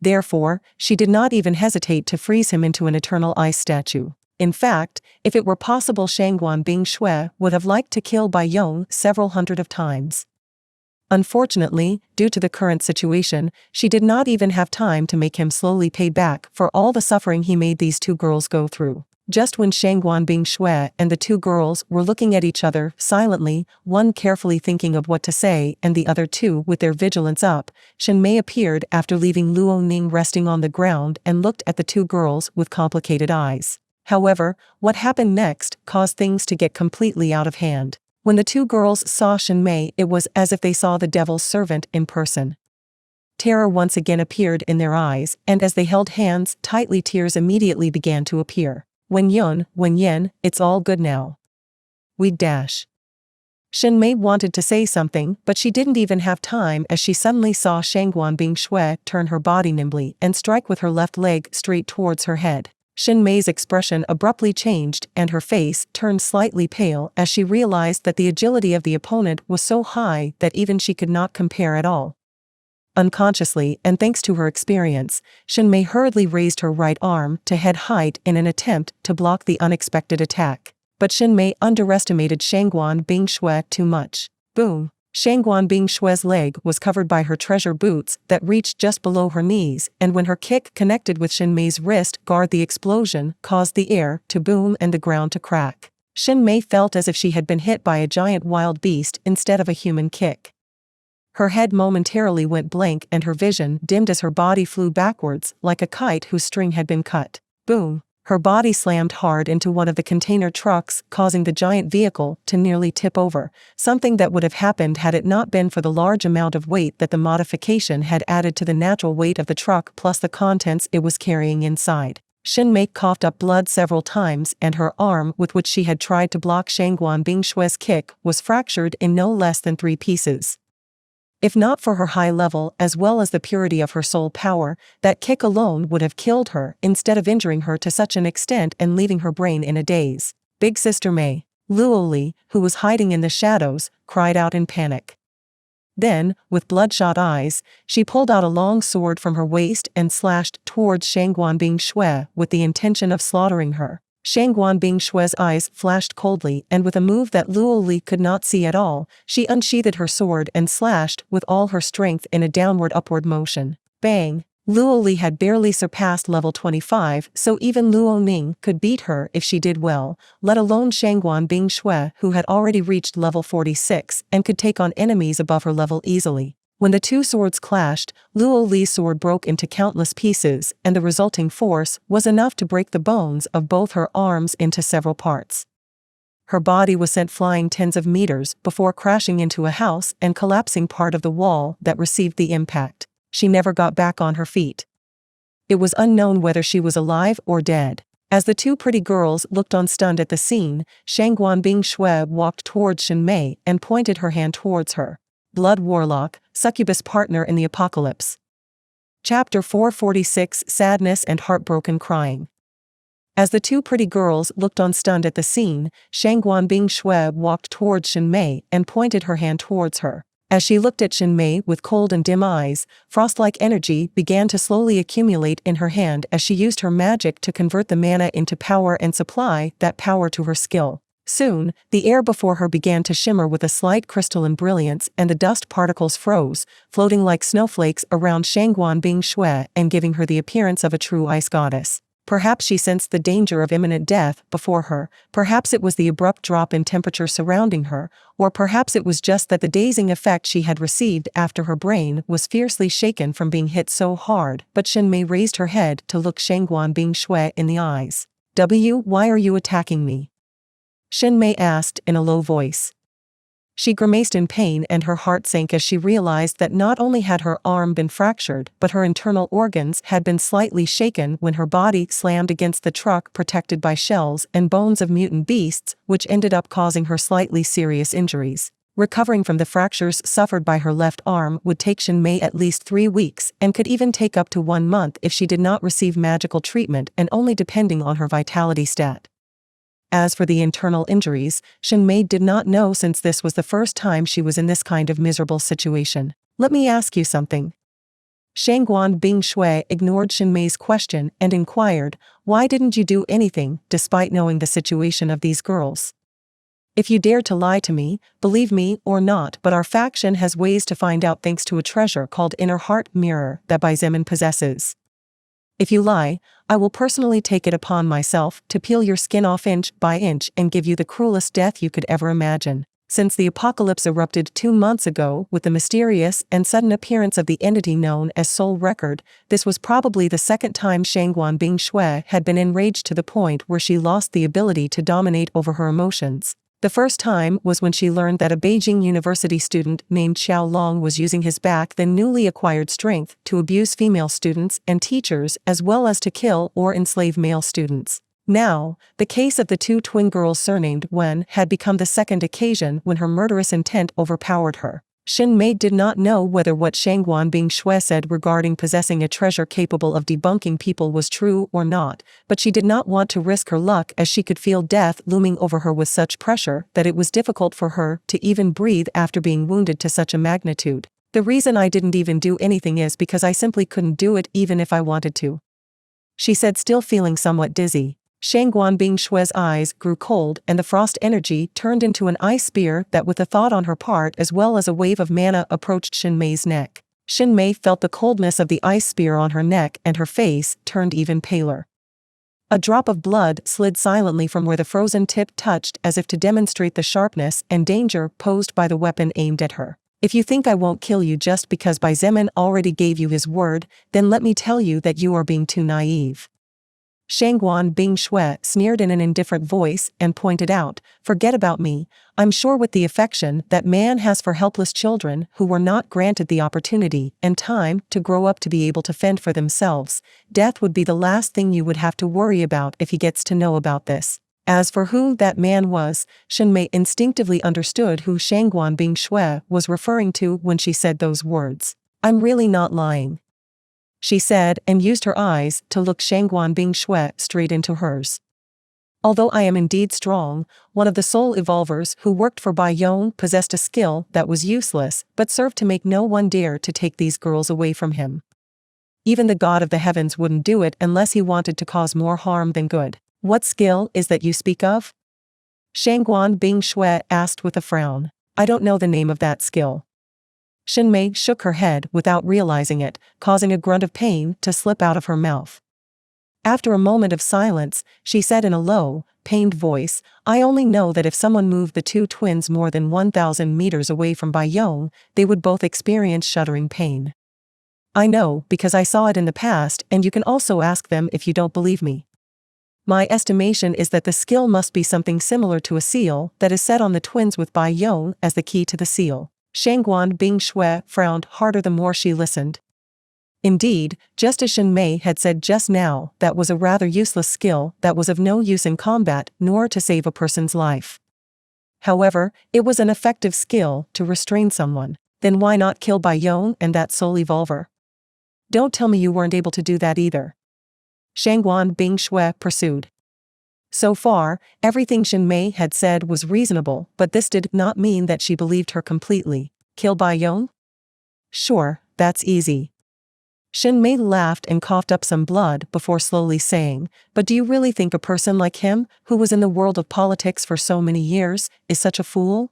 Therefore, she did not even hesitate to freeze him into an eternal ice statue. In fact, if it were possible, Shangguan Bingshui would have liked to kill Bai Yong several hundred of times. Unfortunately, due to the current situation, she did not even have time to make him slowly pay back for all the suffering he made these two girls go through. Just when Shangguan Bingshui and the two girls were looking at each other silently, one carefully thinking of what to say and the other two with their vigilance up, Shen Mei appeared after leaving Luo Ning resting on the ground and looked at the two girls with complicated eyes. However, what happened next caused things to get completely out of hand. When the two girls saw Shen Mei, it was as if they saw the devil's servant in person. Terror once again appeared in their eyes, and as they held hands tightly, tears immediately began to appear. "Wen Yun, Wen Yen, it's all good now. We dash." Shen Mei wanted to say something, but she didn't even have time as she suddenly saw Shangguan Bingshui turn her body nimbly and strike with her left leg straight towards her head. Shen Mei's expression abruptly changed and her face turned slightly pale as she realized that the agility of the opponent was so high that even she could not compare at all. Unconsciously, and thanks to her experience, Shen Mei hurriedly raised her right arm to head height in an attempt to block the unexpected attack. But Shen Mei underestimated Shangguan Bingshui too much. Boom! Shangguan Bingshui's leg was covered by her treasure boots that reached just below her knees, and when her kick connected with Shen Mei's wrist guard, the explosion caused the air to boom and the ground to crack. Shen Mei felt as if she had been hit by a giant wild beast instead of a human kick. Her head momentarily went blank and her vision dimmed as her body flew backwards like a kite whose string had been cut. Boom! Her body slammed hard into one of the container trucks, causing the giant vehicle to nearly tip over, something that would have happened had it not been for the large amount of weight that the modification had added to the natural weight of the truck plus the contents it was carrying inside. Shen Mei coughed up blood several times and her arm with which she had tried to block Shangguan Bingshui's kick was fractured in no less than 3 pieces. If not for her high level as well as the purity of her soul power, that kick alone would have killed her instead of injuring her to such an extent and leaving her brain in a daze. "Big Sister Mei," Luo Li, who was hiding in the shadows, cried out in panic. Then, with bloodshot eyes, she pulled out a long sword from her waist and slashed towards Shangguan Bingshui with the intention of slaughtering her. Shangguan Bingshui's eyes flashed coldly, and with a move that Luo Li could not see at all, she unsheathed her sword and slashed with all her strength in a downward-upward motion. Bang! Luo Li had barely surpassed level 25, so even Luo Ning could beat her if she did well, let alone Shangguan Bingshui, who had already reached level 46 and could take on enemies above her level easily. When the two swords clashed, Luo Li's sword broke into countless pieces, and the resulting force was enough to break the bones of both her arms into several parts. Her body was sent flying tens of meters before crashing into a house and collapsing part of the wall that received the impact. She never got back on her feet. It was unknown whether she was alive or dead. As the two pretty girls looked on stunned at the scene, Shangguan Bingshui walked towards Xinmei and pointed her hand towards her. Blood Warlock, Succubus Partner in the Apocalypse. Chapter 446 Sadness and Heartbroken Crying. As the two pretty girls looked on stunned at the scene, Shangguan Bingshui walked towards Xinmei and pointed her hand towards her. As she looked at Xinmei with cold and dim eyes, frost-like energy began to slowly accumulate in her hand as she used her magic to convert the mana into power and supply that power to her skill. Soon, the air before her began to shimmer with a slight crystalline brilliance and the dust particles froze, floating like snowflakes around Shangguan Bingshui and giving her the appearance of a true ice goddess. Perhaps she sensed the danger of imminent death before her, perhaps it was the abrupt drop in temperature surrounding her, or perhaps it was just that the dazing effect she had received after her brain was fiercely shaken from being hit so hard. But Xinmei raised her head to look Shangguan Bingshui in the eyes. Why are you attacking me?" Xinmei asked in a low voice. She grimaced in pain and her heart sank as she realized that not only had her arm been fractured, but her internal organs had been slightly shaken when her body slammed against the truck protected by shells and bones of mutant beasts, which ended up causing her slightly serious injuries. Recovering from the fractures suffered by her left arm would take Xinmei at least 3 weeks and could even take up to 1 month if she did not receive magical treatment and only depending on her vitality stat. As for the internal injuries, Xinmei did not know since this was the first time she was in this kind of miserable situation. "Let me ask you something." Shangguan Bingshui ignored Xinmei's question and inquired, "Why didn't you do anything, despite knowing the situation of these girls? If you dare to lie to me, believe me or not, but our faction has ways to find out thanks to a treasure called Inner Heart Mirror that Xietain possesses. If you lie, I will personally take it upon myself to peel your skin off inch by inch and give you the cruelest death you could ever imagine." Since the apocalypse erupted 2 months ago with the mysterious and sudden appearance of the entity known as Soul Record, this was probably the second time Shangguan Bingshui had been enraged to the point where she lost the ability to dominate over her emotions. The first time was when she learned that a Beijing University student named Xiao Long was using his back then newly acquired strength to abuse female students and teachers as well as to kill or enslave male students. Now, the case of the two twin girls surnamed Wen had become the second occasion when her murderous intent overpowered her. Xinmei did not know whether what Shangguan Bingshui said regarding possessing a treasure capable of debunking people was true or not, but she did not want to risk her luck as she could feel death looming over her with such pressure that it was difficult for her to even breathe after being wounded to such a magnitude. "The reason I didn't even do anything is because I simply couldn't do it even if I wanted to," she said, still feeling somewhat dizzy. Shangguan Bingshui's eyes grew cold and the frost energy turned into an ice spear that with a thought on her part as well as a wave of mana approached Xinmei's neck. Xinmei felt the coldness of the ice spear on her neck and her face turned even paler. A drop of blood slid silently from where the frozen tip touched as if to demonstrate the sharpness and danger posed by the weapon aimed at her. "If you think I won't kill you just because Xietain already gave you his word, then let me tell you that you are being too naive." Shangguan Bingshui sneered in an indifferent voice and pointed out, "Forget about me. I'm sure with the affection that man has for helpless children who were not granted the opportunity and time to grow up to be able to fend for themselves, death would be the last thing you would have to worry about if he gets to know about this." As for who that man was, Xinmei instinctively understood who Shangguan Bingshui was referring to when she said those words. "I'm really not lying," she said and used her eyes to look Shangguan Bingshui straight into hers. "Although I am indeed strong, one of the soul evolvers who worked for Bai Yong possessed a skill that was useless but served to make no one dare to take these girls away from him. Even the god of the heavens wouldn't do it unless he wanted to cause more harm than good." "What skill is that you speak of?" Shangguan Bingshui asked with a frown. "I don't know the name of that skill." Shinmei shook her head without realizing it, causing a grunt of pain to slip out of her mouth. After a moment of silence, she said in a low, pained voice, "I only know that if someone moved the two twins more than 1,000 meters away from Baiyong, they would both experience shuddering pain. I know because I saw it in the past, and you can also ask them if you don't believe me. My estimation is that the skill must be something similar to a seal that is set on the twins with Baiyong as the key to the seal." Shangguan Bingshui frowned harder the more she listened. Indeed, just as Shinmei had said just now, that was a rather useless skill that was of no use in combat nor to save a person's life. However, it was an effective skill to restrain someone. Then why not kill Baiyong and that soul evolver? Don't tell me you weren't able to do that either. Shangguan Bingshui pursued. So far, everything Shinmei had said was reasonable, but this did not mean that she believed her completely. Kill Baiyong? Sure, that's easy. Shinmei laughed and coughed up some blood before slowly saying, "But do you really think a person like him, who was in the world of politics for so many years, is such a fool?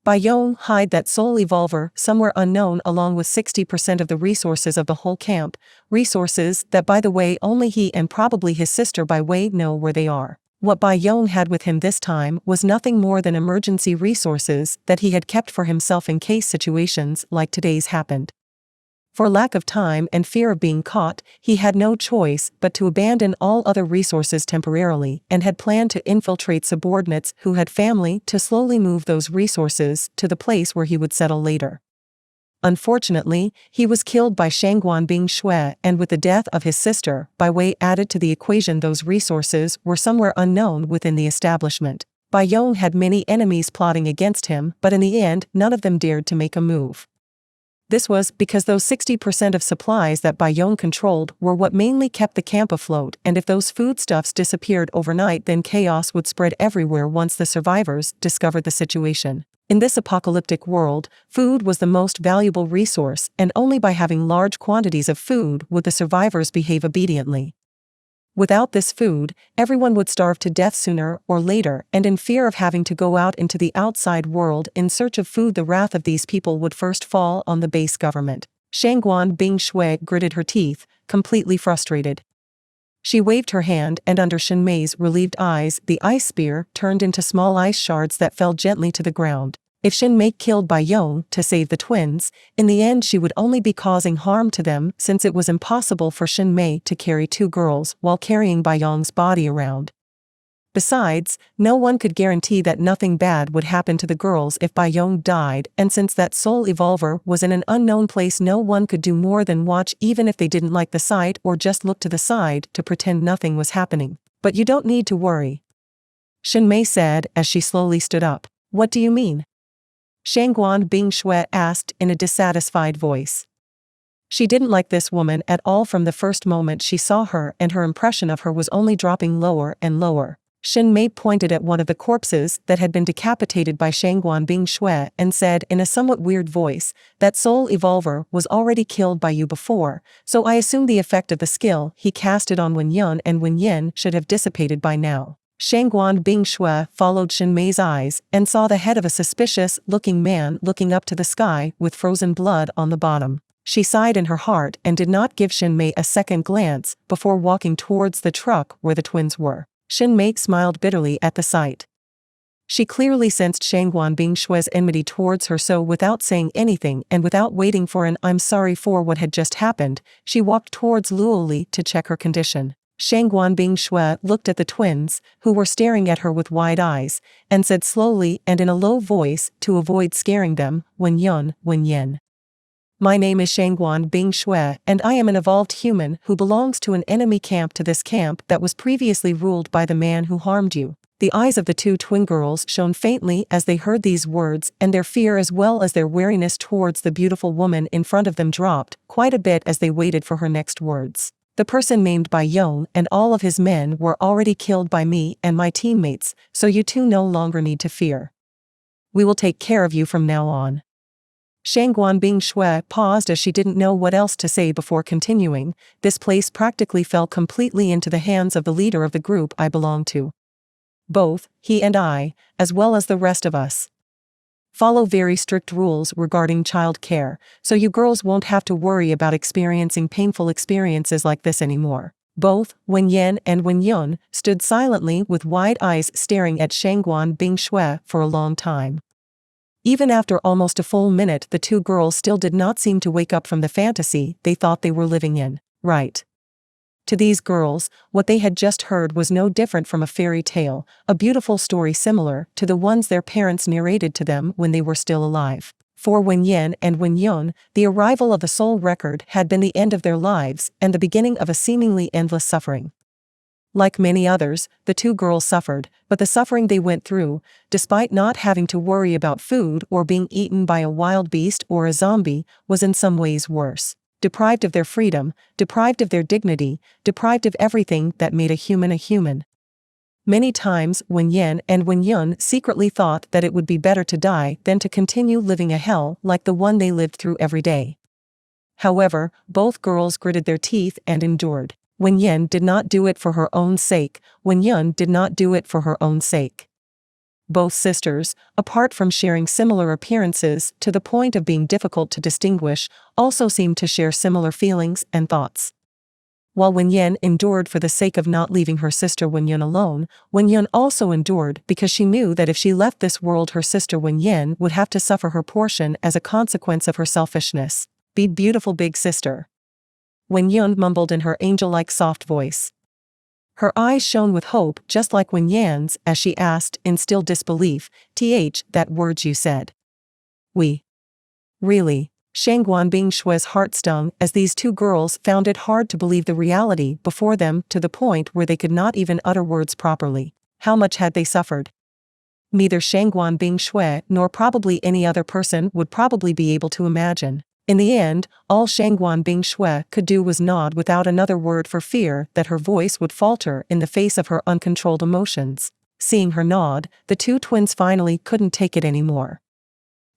Baiyong hid that soul evolver somewhere unknown along with 60% of the resources of the whole camp, resources that by the way only he and probably his sister Bai Wei know where they are. What Baiyong had with him this time was nothing more than emergency resources that he had kept for himself in case situations like today's happened. For lack of time and fear of being caught, he had no choice but to abandon all other resources temporarily and had planned to infiltrate subordinates who had family to slowly move those resources to the place where he would settle later. Unfortunately, he was killed by Shangguan Bingshui, and with the death of his sister, Bai Wei added to the equation, those resources were somewhere unknown within the establishment. Baiyong had many enemies plotting against him, but in the end none of them dared to make a move. This was because those 60% of supplies that Baiyong controlled were what mainly kept the camp afloat, and if those foodstuffs disappeared overnight, then chaos would spread everywhere once the survivors discovered the situation. In this apocalyptic world, food was the most valuable resource, and only by having large quantities of food would the survivors behave obediently. Without this food, everyone would starve to death sooner or later, and in fear of having to go out into the outside world in search of food, the wrath of these people would first fall on the base government. Shangguan Bingshui gritted her teeth, completely frustrated. She waved her hand, and under Shinmei's relieved eyes, the ice spear turned into small ice shards that fell gently to the ground. If Shinmei killed Baiyong to save the twins, in the end she would only be causing harm to them, since it was impossible for Shinmei to carry two girls while carrying Baiyong's body around. Besides, no one could guarantee that nothing bad would happen to the girls if Baiyong died, and since that soul evolver was in an unknown place, no one could do more than watch, even if they didn't like the sight or just look to the side to pretend nothing was happening. "But you don't need to worry," Shinmei said as she slowly stood up. "What do you mean?" Shangguan Bingshui asked in a dissatisfied voice. She didn't like this woman at all from the first moment she saw her, and her impression of her was only dropping lower and lower. Shinmei pointed at one of the corpses that had been decapitated by Shangguan Bingshui and said in a somewhat weird voice, "That soul evolver was already killed by you before, so I assume the effect of the skill he casted on Wenyan and Wenyin should have dissipated by now." Shangguan Bingshui followed Shinmei's eyes and saw the head of a suspicious-looking man looking up to the sky with frozen blood on the bottom. She sighed in her heart and did not give Shinmei a second glance before walking towards the truck where the twins were. Shinmei smiled bitterly at the sight. She clearly sensed Shangguan Bingshui's enmity towards her, so without saying anything and without waiting for an "I'm sorry for what had just happened," she walked towards Luoli to check her condition. Shangguan Bingshui looked at the twins, who were staring at her with wide eyes, and said slowly and in a low voice to avoid scaring them, "Wenyan, Wenyin. My name is Shangguan Bingshui, and I am an evolved human who belongs to an enemy camp, to this camp that was previously ruled by the man who harmed you." The eyes of the two twin girls shone faintly as they heard these words, and their fear as well as their wariness towards the beautiful woman in front of them dropped quite a bit as they waited for her next words. "The person named Baiyong and all of his men were already killed by me and my teammates, so you two no longer need to fear. We will take care of you from now on." Shangguan Bingshui paused as she didn't know what else to say before continuing, "This place practically fell completely into the hands of the leader of the group I belong to. Both he and I, as well as the rest of us. Follow very strict rules regarding child care, so you girls won't have to worry about experiencing painful experiences like this anymore. Both Wen Yan and Wen Yun stood silently with wide eyes staring at Shangguan Bingshui for a long time. Even after almost a full minute, the two girls still did not seem to wake up from the fantasy they thought they were living in. Right. To these girls, what they had just heard was no different from a fairy tale, a beautiful story similar to the ones their parents narrated to them when they were still alive. For Wen Yan and Wen Yun, the arrival of the soul record had been the end of their lives and the beginning of a seemingly endless suffering. Like many others, the two girls suffered, but the suffering they went through, despite not having to worry about food or being eaten by a wild beast or a zombie, was in some ways worse. Deprived of their freedom, deprived of their dignity, deprived of everything that made a human a human. Many times, Wen Yan and Wen Yun secretly thought that it would be better to die than to continue living a hell like the one they lived through every day. However, both girls gritted their teeth and endured. Wen Yan did not do it for her own sake, Wen Yun did not do it for her own sake. Both sisters, apart from sharing similar appearances to the point of being difficult to distinguish, also seemed to share similar feelings and thoughts. While Wen Yan endured for the sake of not leaving her sister Wen Yun alone, Wen Yun also endured because she knew that if she left this world, her sister Wen Yan would have to suffer her portion as a consequence of her selfishness. Be beautiful big sister. Wen Yun mumbled in her angel-like soft voice. Her eyes shone with hope just like Wen Yan's as she asked in still disbelief, that words you said. We. Really? Shangguan Bingshui's heart stung as these two girls found it hard to believe the reality before them to the point where they could not even utter words properly. How much had they suffered? Neither Shangguan Bingshui nor probably any other person would probably be able to imagine. In the end, all Shangguan Bingshui could do was nod without another word for fear that her voice would falter in the face of her uncontrolled emotions. Seeing her nod, the two twins finally couldn't take it anymore.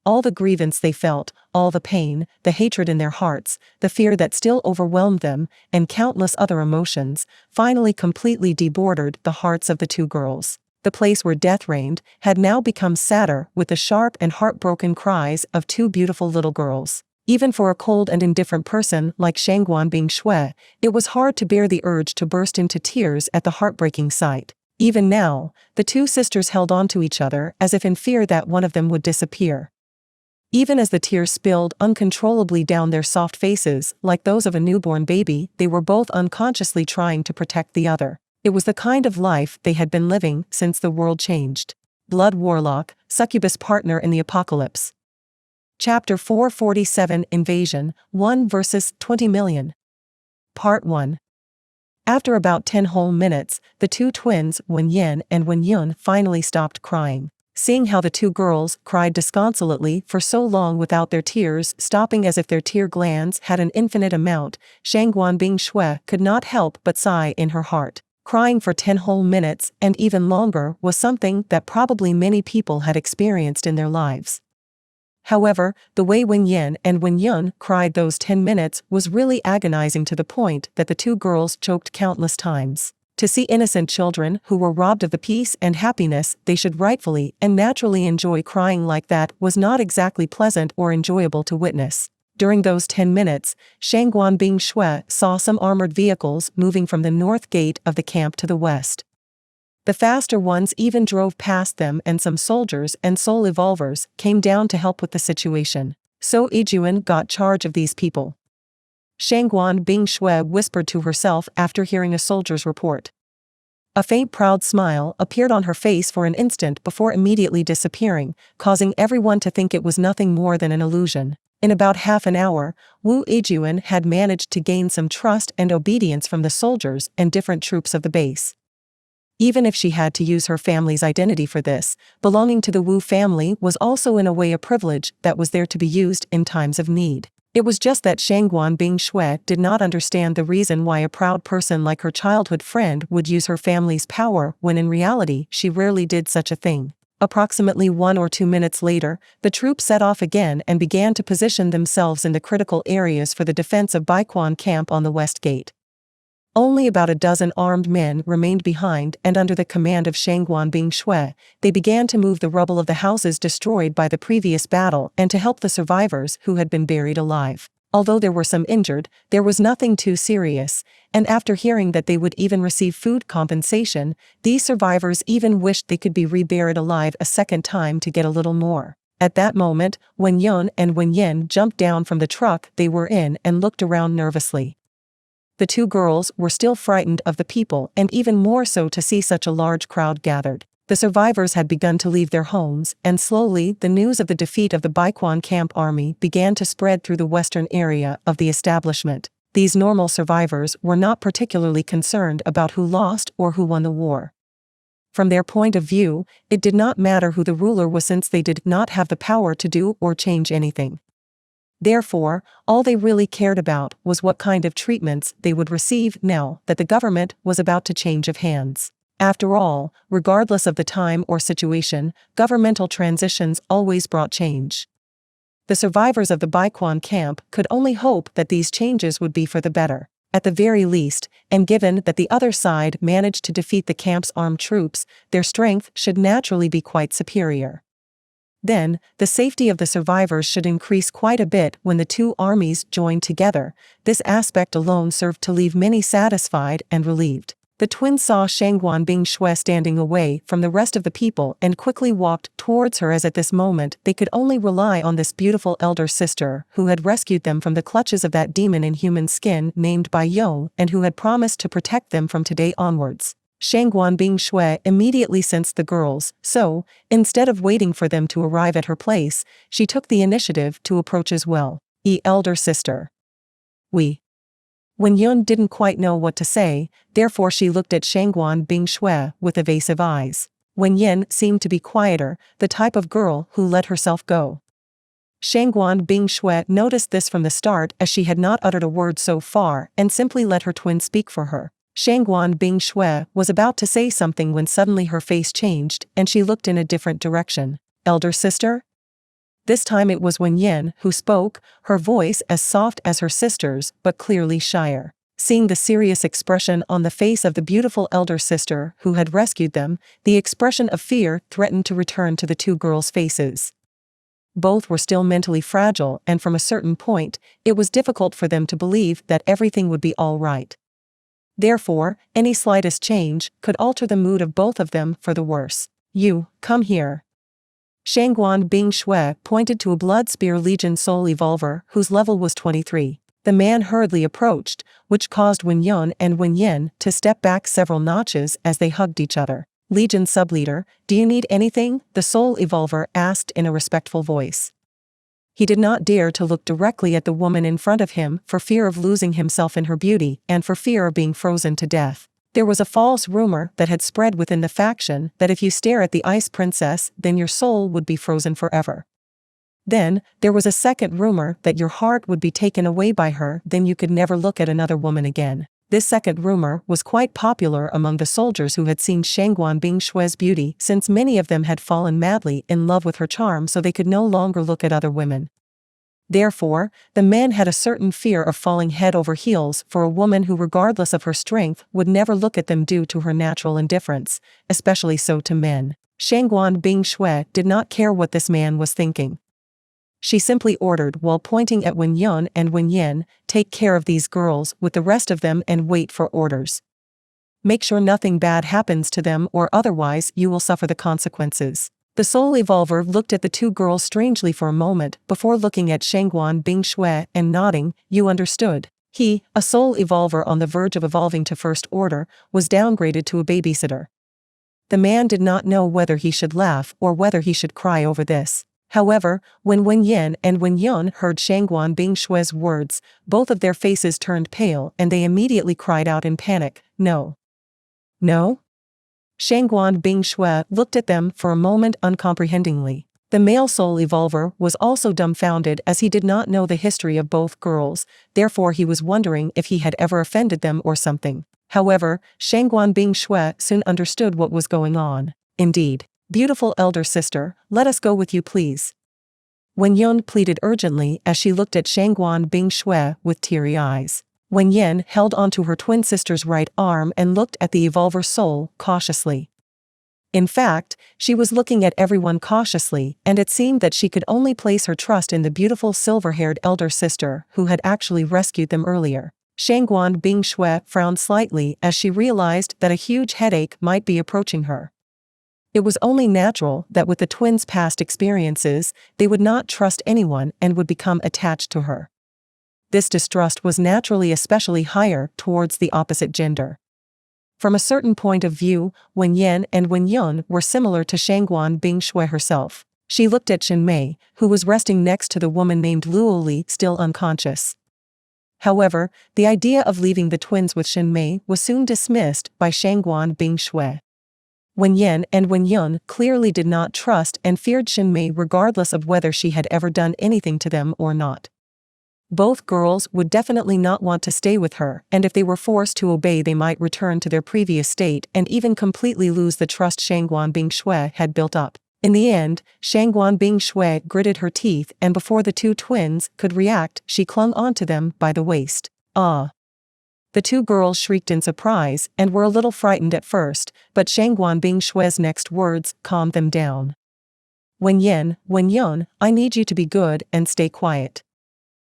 All the grievance they felt, all the pain, the hatred in their hearts, the fear that still overwhelmed them, and countless other emotions, finally completely debordered the hearts of the two girls. The place where death reigned had now become sadder with the sharp and heartbroken cries of two beautiful little girls. Even for a cold and indifferent person like Shangguan Bingshui, it was hard to bear the urge to burst into tears at the heartbreaking sight. Even now, the two sisters held on to each other as if in fear that one of them would disappear. Even as the tears spilled uncontrollably down their soft faces like those of a newborn baby, they were both unconsciously trying to protect the other. It was the kind of life they had been living since the world changed. Blood Warlock, Succubus Partner in the Apocalypse. Chapter 447 Invasion, 1 vs 20 million. Part 1. After about 10 whole minutes, the two twins, Wen Yan and Wen Yun, finally stopped crying. Seeing how the two girls cried disconsolately for so long without their tears stopping as if their tear glands had an infinite amount, Shangguan Bingshui could not help but sigh in her heart. Crying for 10 whole minutes and even longer was something that probably many people had experienced in their lives. However, the way Wen Yan and Wen Yun cried those 10 minutes was really agonizing to the point that the two girls choked countless times. To see innocent children who were robbed of the peace and happiness they should rightfully and naturally enjoy crying like that was not exactly pleasant or enjoyable to witness. During those 10 minutes, Shangguan Bingshui saw some armored vehicles moving from the north gate of the camp to the west. The faster ones even drove past them, and some soldiers and soul evolvers came down to help with the situation. So Xietain got charge of these people. Shangguan Bingshui whispered to herself after hearing a soldier's report. A faint proud smile appeared on her face for an instant before immediately disappearing, causing everyone to think it was nothing more than an illusion. In about half an hour, Xietain had managed to gain some trust and obedience from the soldiers and different troops of the base. Even if she had to use her family's identity for this, belonging to the Wu family was also in a way a privilege that was there to be used in times of need. It was just that Shangguan Bingshui did not understand the reason why a proud person like her childhood friend would use her family's power when in reality she rarely did such a thing. Approximately 1 or 2 minutes later, the troops set off again and began to position themselves in the critical areas for the defense of Baiquan camp on the west gate. Only about a dozen armed men remained behind, and under the command of Shangguan Bingshui, they began to move the rubble of the houses destroyed by the previous battle and to help the survivors who had been buried alive. Although there were some injured, there was nothing too serious, and after hearing that they would even receive food compensation, these survivors even wished they could be reburied alive a second time to get a little more. At that moment, Wen Yun and Wen Yin jumped down from the truck they were in and looked around nervously. The two girls were still frightened of the people and even more so to see such a large crowd gathered. The survivors had begun to leave their homes, and slowly the news of the defeat of the Baiquan camp army began to spread through the western area of the establishment. These normal survivors were not particularly concerned about who lost or who won the war. From their point of view, it did not matter who the ruler was since they did not have the power to do or change anything. Therefore, all they really cared about was what kind of treatments they would receive now that the government was about to change of hands. After all, regardless of the time or situation, governmental transitions always brought change. The survivors of the Baiquan camp could only hope that these changes would be for the better. At the very least, and given that the other side managed to defeat the camp's armed troops, their strength should naturally be quite superior. Then, the safety of the survivors should increase quite a bit when the two armies joined together. This aspect alone served to leave many satisfied and relieved. The twins saw Shangguan Bingshui standing away from the rest of the people and quickly walked towards her, as at this moment they could only rely on this beautiful elder sister who had rescued them from the clutches of that demon in human skin named Bai Yong and who had promised to protect them from today onwards. Shangguan Bingshui immediately sensed the girls, so, instead of waiting for them to arrive at her place, she took the initiative to approach as well. Elder sister. Wen Yun didn't quite know what to say, therefore she looked at Shangguan Bingshui with evasive eyes. Wen Yin seemed to be quieter, the type of girl who let herself go. Shangguan Bingshui noticed this from the start, as she had not uttered a word so far and simply let her twin speak for her. Shangguan Bingshui was about to say something when suddenly her face changed and she looked in a different direction. Elder sister? This time it was Wen Yin who spoke, her voice as soft as her sister's but clearly shyer. Seeing the serious expression on the face of the beautiful elder sister who had rescued them, the expression of fear threatened to return to the two girls' faces. Both were still mentally fragile, and from a certain point, it was difficult for them to believe that everything would be all right. Therefore, any slightest change could alter the mood of both of them for the worse. You, come here. Shangguan Bingshui pointed to a Blood Spear Legion Soul Evolver whose level was 23. The man hurriedly approached, which caused Wen Yun and Wen Yin to step back several notches as they hugged each other. Legion Subleader, do you need anything? The Soul Evolver asked in a respectful voice. He did not dare to look directly at the woman in front of him for fear of losing himself in her beauty and for fear of being frozen to death. There was a false rumor that had spread within the faction that if you stare at the Ice Princess, then your soul would be frozen forever. Then, there was a second rumor that your heart would be taken away by her, then you could never look at another woman again. This second rumor was quite popular among the soldiers who had seen Shangguan Bingshui's beauty, since many of them had fallen madly in love with her charm, so they could no longer look at other women. Therefore, the man had a certain fear of falling head over heels for a woman who, regardless of her strength, would never look at them due to her natural indifference, especially so to men. Shangguan Bingshui did not care what this man was thinking. She simply ordered, while pointing at Wen Yun and Wen Yin, take care of these girls with the rest of them and wait for orders. Make sure nothing bad happens to them, or otherwise you will suffer the consequences. The Soul Evolver looked at the two girls strangely for a moment before looking at Shangguan Bingshui and nodding. You understood. He, a Soul Evolver on the verge of evolving to First Order, was downgraded to a babysitter. The man did not know whether he should laugh or whether he should cry over this. However, when Wen Yin and Wen Yun heard Shangguan Bingshui's words, both of their faces turned pale and they immediately cried out in panic, No. No? Shangguan Bingshui looked at them for a moment uncomprehendingly. The male Soul Evolver was also dumbfounded, as he did not know the history of both girls, therefore he was wondering if he had ever offended them or something. However, Shangguan Bingshui soon understood what was going on. Indeed. Beautiful elder sister, let us go with you please. Wen Yun pleaded urgently as she looked at Shangguan Bingshui with teary eyes. Wen Yin held onto her twin sister's right arm and looked at the evolver soul cautiously. In fact, she was looking at everyone cautiously, and it seemed that she could only place her trust in the beautiful silver-haired elder sister who had actually rescued them earlier. Shangguan Bingshui frowned slightly as she realized that a huge headache might be approaching her. It was only natural that with the twins' past experiences, they would not trust anyone and would become attached to her. This distrust was naturally especially higher towards the opposite gender. From a certain point of view, Wen Yin and Wen Yun were similar to Shangguan Bingshui herself. She looked at Xin Mei, who was resting next to the woman named Luo Li, still unconscious. However, the idea of leaving the twins with Xin Mei was soon dismissed by Shangguan Bingshui. Wen Yin and Wen Yun clearly did not trust and feared Xin Mei regardless of whether she had ever done anything to them or not. Both girls would definitely not want to stay with her, and if they were forced to obey they might return to their previous state and even completely lose the trust Shangguan Bingshui had built up. In the end, Shangguan Bingshui gritted her teeth, and before the two twins could react, she clung onto them by the waist. Ah! The two girls shrieked in surprise and were a little frightened at first, but Shangguan Bingshui's next words calmed them down. Wen Yin, Wen Yun, I need you to be good and stay quiet.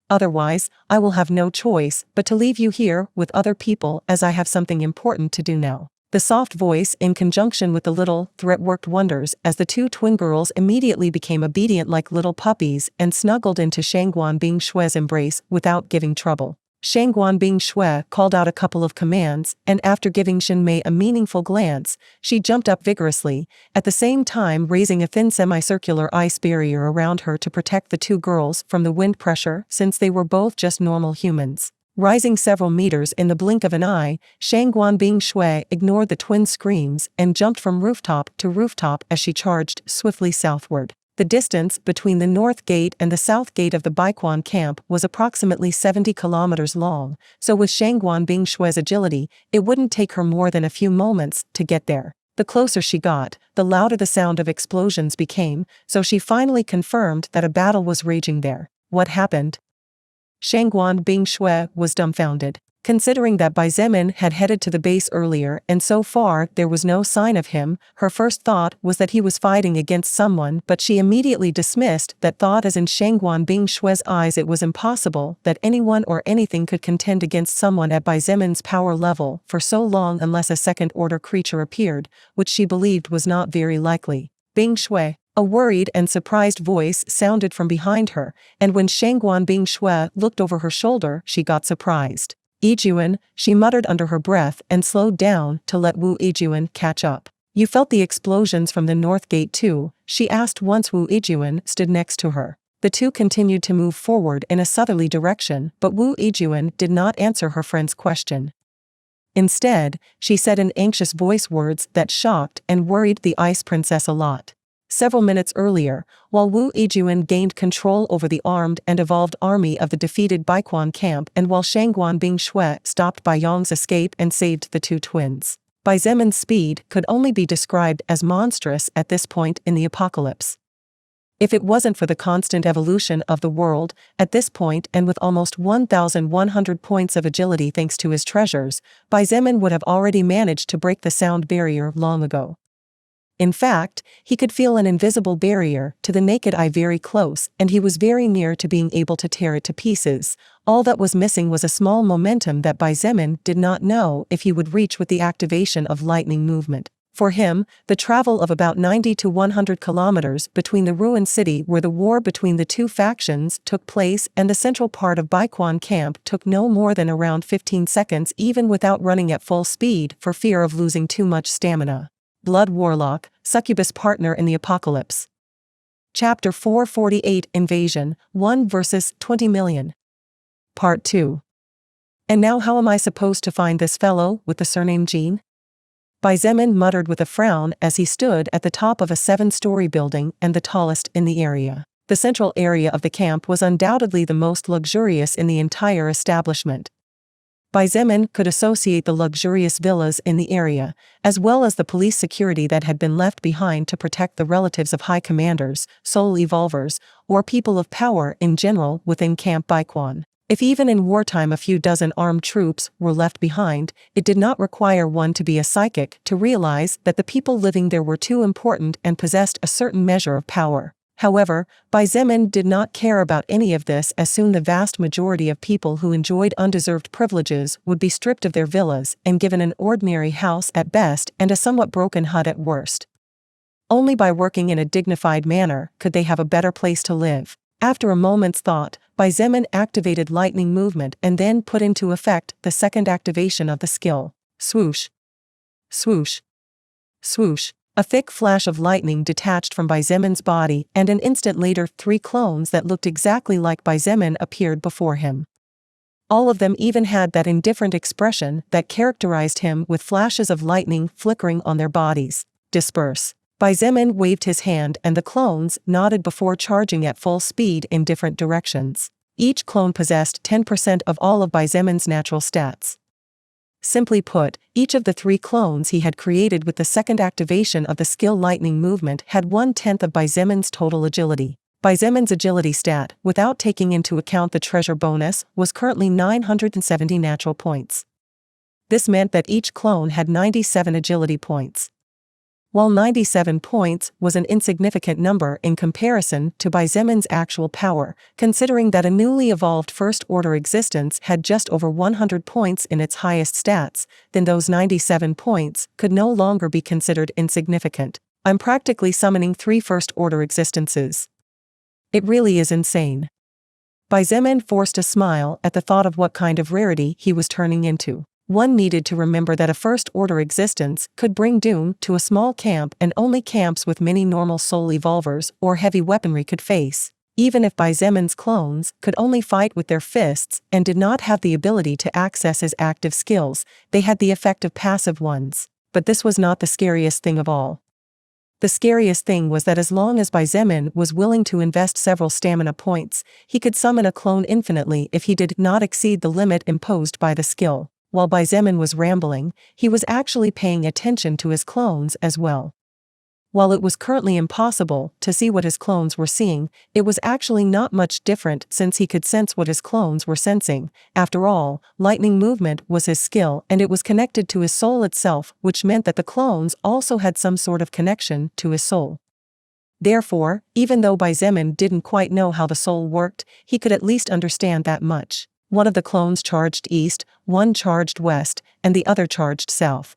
Otherwise, I will have no choice but to leave you here with other people as I have something important to do now. The soft voice in conjunction with the little threat worked wonders as the two twin girls immediately became obedient like little puppies and snuggled into Shangguan Bingshui's embrace without giving trouble. Shangguan Bingshui called out a couple of commands, and after giving Xin Mei a meaningful glance, she jumped up vigorously, at the same time raising a thin semicircular ice barrier around her to protect the two girls from the wind pressure since they were both just normal humans. Rising several meters in the blink of an eye, Shangguan Bingshui ignored the twin screams and jumped from rooftop to rooftop as she charged swiftly southward. The distance between the north gate and the south gate of the Baiquan camp was approximately 70 kilometers long, so with Shangguan Bingshui's agility, it wouldn't take her more than a few moments to get there. The closer she got, the louder the sound of explosions became, so she finally confirmed that a battle was raging there. What happened? Shangguan Bingshui was dumbfounded. Considering that Bai Zemin had headed to the base earlier and so far there was no sign of him, her first thought was that he was fighting against someone, but she immediately dismissed that thought as in Shangguan Bingshui's eyes it was impossible that anyone or anything could contend against someone at Bai Zemin's power level for so long unless a second-order creature appeared, which she believed was not very likely. Bingshui. A worried and surprised voice sounded from behind her, and when Shangguan Bingshui looked over her shoulder she got surprised. Yijun, she muttered under her breath and slowed down to let Wu Yijun catch up. You felt the explosions from the north gate too? She asked once Wu Yijun stood next to her. The two continued to move forward in a southerly direction, but Wu Yijun did not answer her friend's question. Instead, she said in anxious voice words that shocked and worried the Ice Princess a lot. Several minutes earlier, while Wu Yijun gained control over the armed and evolved army of the defeated Baiquan camp and while Shangguan Bingshui stopped Bai Yong's escape and saved the two twins, Bai Zemin's speed could only be described as monstrous at this point in the apocalypse. If it wasn't for the constant evolution of the world, at this point and with almost 1,100 points of agility thanks to his treasures, Bai Zemin would have already managed to break the sound barrier long ago. In fact, he could feel an invisible barrier to the naked eye very close, and he was very near to being able to tear it to pieces. All that was missing was a small momentum that Bai Zemin did not know if he would reach with the activation of lightning movement. For him, the travel of about 90 to 100 kilometers between the ruined city where the war between the two factions took place and the central part of Baiquan camp took no more than around 15 seconds even without running at full speed for fear of losing too much stamina. Blood Warlock, Succubus Partner in the Apocalypse. Chapter 448 Invasion, 1 vs 20 million. Part 2. And now how am I supposed to find this fellow with the surname Jean? Bai Zemin muttered with a frown as he stood at the top of a 7-story building and the tallest in the area. The central area of the camp was undoubtedly the most luxurious in the entire establishment. Bai Zemin could associate the luxurious villas in the area, as well as the police security that had been left behind to protect the relatives of high commanders, soul evolvers, or people of power in general within Camp Baiquan. If even in wartime a few dozen armed troops were left behind, it did not require one to be a psychic to realize that the people living there were too important and possessed a certain measure of power. However, Xietain did not care about any of this, as soon the vast majority of people who enjoyed undeserved privileges would be stripped of their villas and given an ordinary house at best and a somewhat broken hut at worst. Only by working in a dignified manner could they have a better place to live. After a moment's thought, Xietain activated lightning movement and then put into effect the second activation of the skill. Swoosh. Swoosh. Swoosh. A thick flash of lightning detached from Xietan's body, and an instant later 3 clones that looked exactly like Xietain appeared before him. All of them even had that indifferent expression that characterized him, with flashes of lightning flickering on their bodies. Disperse. Xietain waved his hand and the clones nodded before charging at full speed in different directions. Each clone possessed 10% of all of Xietan's natural stats. Simply put, each of the 3 clones he had created with the second activation of the skill lightning movement had 1/10 of Xietan's total agility. Xietan's agility stat, without taking into account the treasure bonus, was currently 970 natural points. This meant that each clone had 97 agility points. While 97 points was an insignificant number in comparison to Xietan's actual power, considering that a newly evolved first-order existence had just over 100 points in its highest stats, then those 97 points could no longer be considered insignificant. I'm practically summoning 3 first-order existences. It really is insane. Xietain forced a smile at the thought of what kind of rarity he was turning into. One needed to remember that a first-order existence could bring doom to a small camp, and only camps with many normal soul evolvers or heavy weaponry could face. Even if Xietan's clones could only fight with their fists and did not have the ability to access his active skills, they had the effect of passive ones. But this was not the scariest thing of all. The scariest thing was that as long as Xietain was willing to invest several stamina points, he could summon a clone infinitely if he did not exceed the limit imposed by the skill. While Xietain was rambling, he was actually paying attention to his clones as well. While it was currently impossible to see what his clones were seeing, it was actually not much different, since he could sense what his clones were sensing. After all, lightning movement was his skill, and it was connected to his soul itself, which meant that the clones also had some sort of connection to his soul. Therefore, even though Xietain didn't quite know how the soul worked, he could at least understand that much. One of the clones charged east, one charged west, and the other charged south.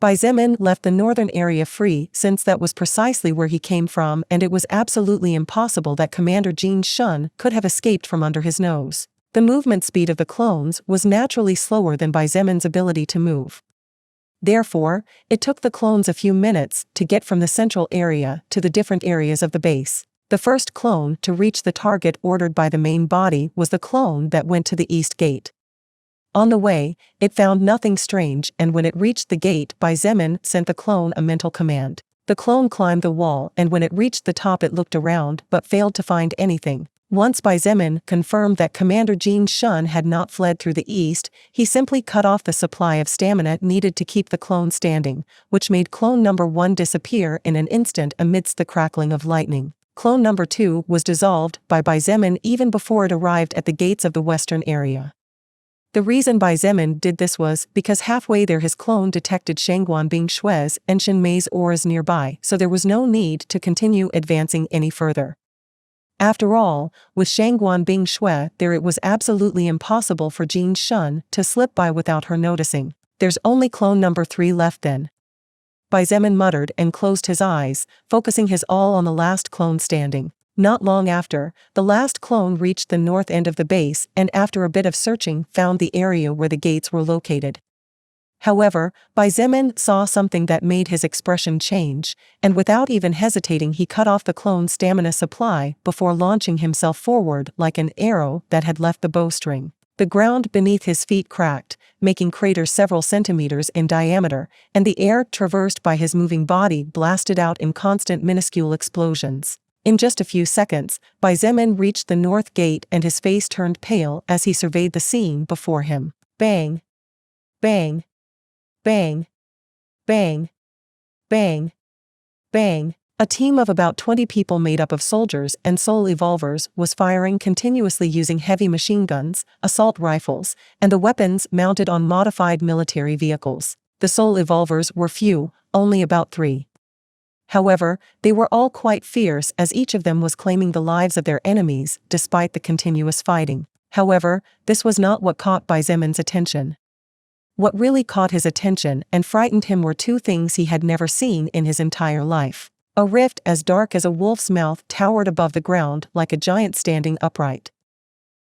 Xietain left the northern area free, since that was precisely where he came from, and it was absolutely impossible that Commander Jin Shun could have escaped from under his nose. The movement speed of the clones was naturally slower than Xietan's ability to move. Therefore, it took the clones a few minutes to get from the central area to the different areas of the base. The first clone to reach the target ordered by the main body was the clone that went to the east gate. On the way, it found nothing strange, and when it reached the gate, Xietain sent the clone a mental command. The clone climbed the wall, and when it reached the top it looked around but failed to find anything. Once Xietain confirmed that Commander Jin Shun had not fled through the east, he simply cut off the supply of stamina needed to keep the clone standing, which made clone number 1 disappear in an instant amidst the crackling of lightning. Clone number 2 was dissolved by Xietain even before it arrived at the gates of the western area. The reason Xietain did this was because halfway there his clone detected Shangguan Bing Shui's and Shen Mei's auras nearby, so there was no need to continue advancing any further. After all, with Shangguan Bing Shui there, it was absolutely impossible for Jin Shun to slip by without her noticing. There's only clone number 3 left then. Xietain muttered and closed his eyes, focusing his all on the last clone standing. Not long after, the last clone reached the north end of the base and after a bit of searching found the area where the gates were located. However, Xietain saw something that made his expression change, and without even hesitating he cut off the clone's stamina supply before launching himself forward like an arrow that had left the bowstring. The ground beneath his feet cracked, making craters several centimeters in diameter, and the air traversed by his moving body blasted out in constant minuscule explosions. In just a few seconds, Xietain reached the north gate and his face turned pale as he surveyed the scene before him. Bang! Bang! Bang! Bang! Bang! Bang! A team of about 20 people made up of soldiers and soul evolvers was firing continuously using heavy machine guns, assault rifles, and the weapons mounted on modified military vehicles. The soul evolvers were few, only about 3. However, they were all quite fierce as each of them was claiming the lives of their enemies despite the continuous fighting. However, this was not what caught Xietain's attention. What really caught his attention and frightened him were 2 things he had never seen in his entire life. A rift as dark as a wolf's mouth towered above the ground like a giant standing upright.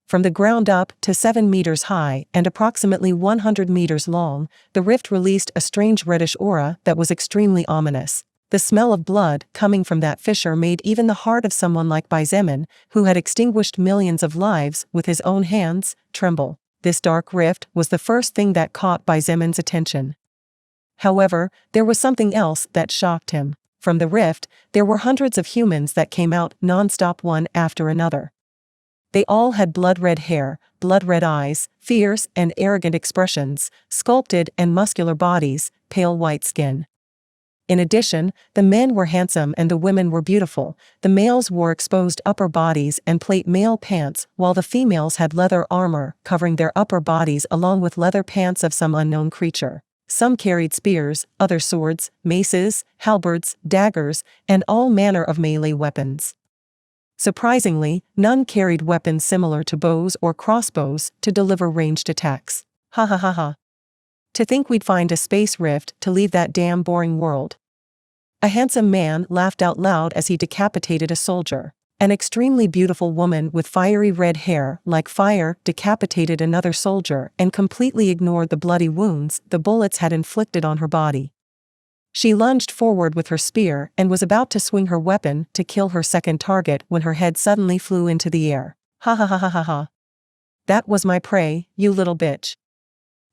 From the ground up to 7 meters high and approximately 100 meters long, the rift released a strange reddish aura that was extremely ominous. The smell of blood coming from that fissure made even the heart of someone like Xietain, who had extinguished millions of lives with his own hands, tremble. This dark rift was the first thing that caught Xietain's attention. However, there was something else that shocked him. From the rift, there were hundreds of humans that came out non-stop one after another. They all had blood-red hair, blood-red eyes, fierce and arrogant expressions, sculpted and muscular bodies, pale white skin. In addition, the men were handsome and the women were beautiful. The males wore exposed upper bodies and plate mail pants, while the females had leather armor covering their upper bodies along with leather pants of some unknown creature. Some carried spears, other swords, maces, halberds, daggers, and all manner of melee weapons. Surprisingly, none carried weapons similar to bows or crossbows to deliver ranged attacks. Ha ha ha ha. To think we'd find a space rift to leave that damn boring world. A handsome man laughed out loud as he decapitated a soldier. An extremely beautiful woman with fiery red hair like fire decapitated another soldier and completely ignored the bloody wounds the bullets had inflicted on her body. She lunged forward with her spear and was about to swing her weapon to kill her second target when her head suddenly flew into the air. Ha ha ha ha ha ha. That was my prey, you little bitch.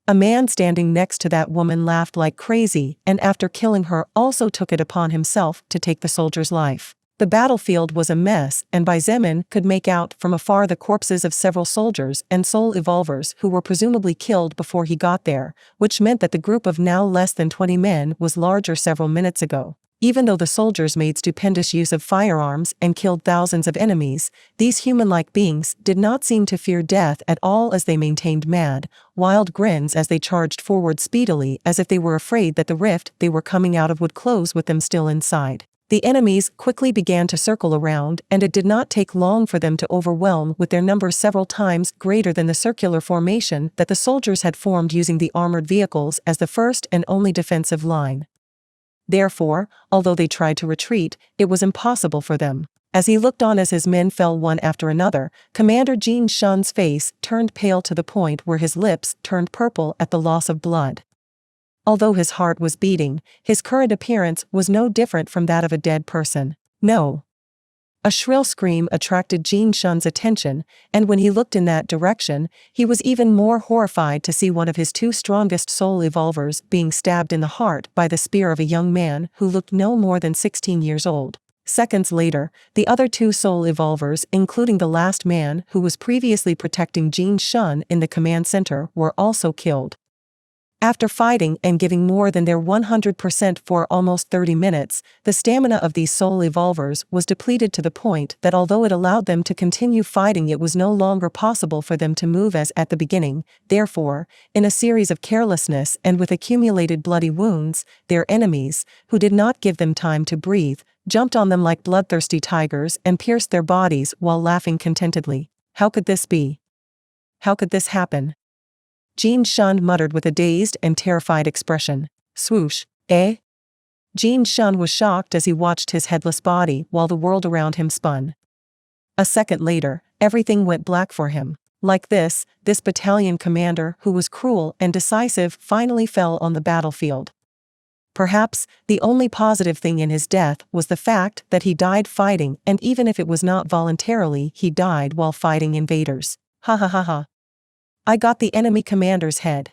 A man standing next to that woman laughed like crazy and after killing her also took it upon himself to take the soldier's life. The battlefield was a mess and Xietain could make out from afar the corpses of several soldiers and soul evolvers who were presumably killed before he got there, which meant that the group of now less than 20 men was larger several minutes ago. Even though the soldiers made stupendous use of firearms and killed thousands of enemies, these human-like beings did not seem to fear death at all as they maintained mad, wild grins as they charged forward speedily as if they were afraid that the rift they were coming out of would close with them still inside. The enemies quickly began to circle around and it did not take long for them to overwhelm with their numbers several times greater than the circular formation that the soldiers had formed using the armored vehicles as the first and only defensive line. Therefore, although they tried to retreat, it was impossible for them. As he looked on as his men fell one after another, Commander Xietan's face turned pale to the point where his lips turned purple at the loss of blood. Although his heart was beating, his current appearance was no different from that of a dead person. No. A shrill scream attracted Xietan's attention, and when he looked in that direction, he was even more horrified to see one of his 2 strongest soul evolvers being stabbed in the heart by the spear of a young man who looked no more than 16 years old. Seconds later, the other 2 soul evolvers, including the last man who was previously protecting Xietain in the command center, were also killed. After fighting and giving more than their 100% for almost 30 minutes, the stamina of these soul evolvers was depleted to the point that although it allowed them to continue fighting, it was no longer possible for them to move as at the beginning. Therefore, in a series of carelessness and with accumulated bloody wounds, their enemies, who did not give them time to breathe, jumped on them like bloodthirsty tigers and pierced their bodies while laughing contentedly. How could this be? How could this happen? Xietain muttered with a dazed and terrified expression. Swoosh, eh? Xietain was shocked as he watched his headless body while the world around him spun. A second later, everything went black for him. Like this battalion commander who was cruel and decisive finally fell on the battlefield. Perhaps the only positive thing in his death was the fact that he died fighting, and even if it was not voluntarily, he died while fighting invaders. Ha ha ha ha. I got the enemy commander's head.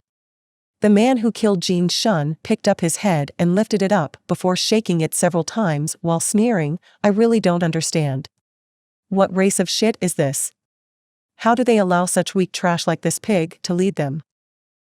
The man who killed Xietain picked up his head and lifted it up before shaking it several times while sneering, I really don't understand. What race of shit is this? How do they allow such weak trash like this pig to lead them?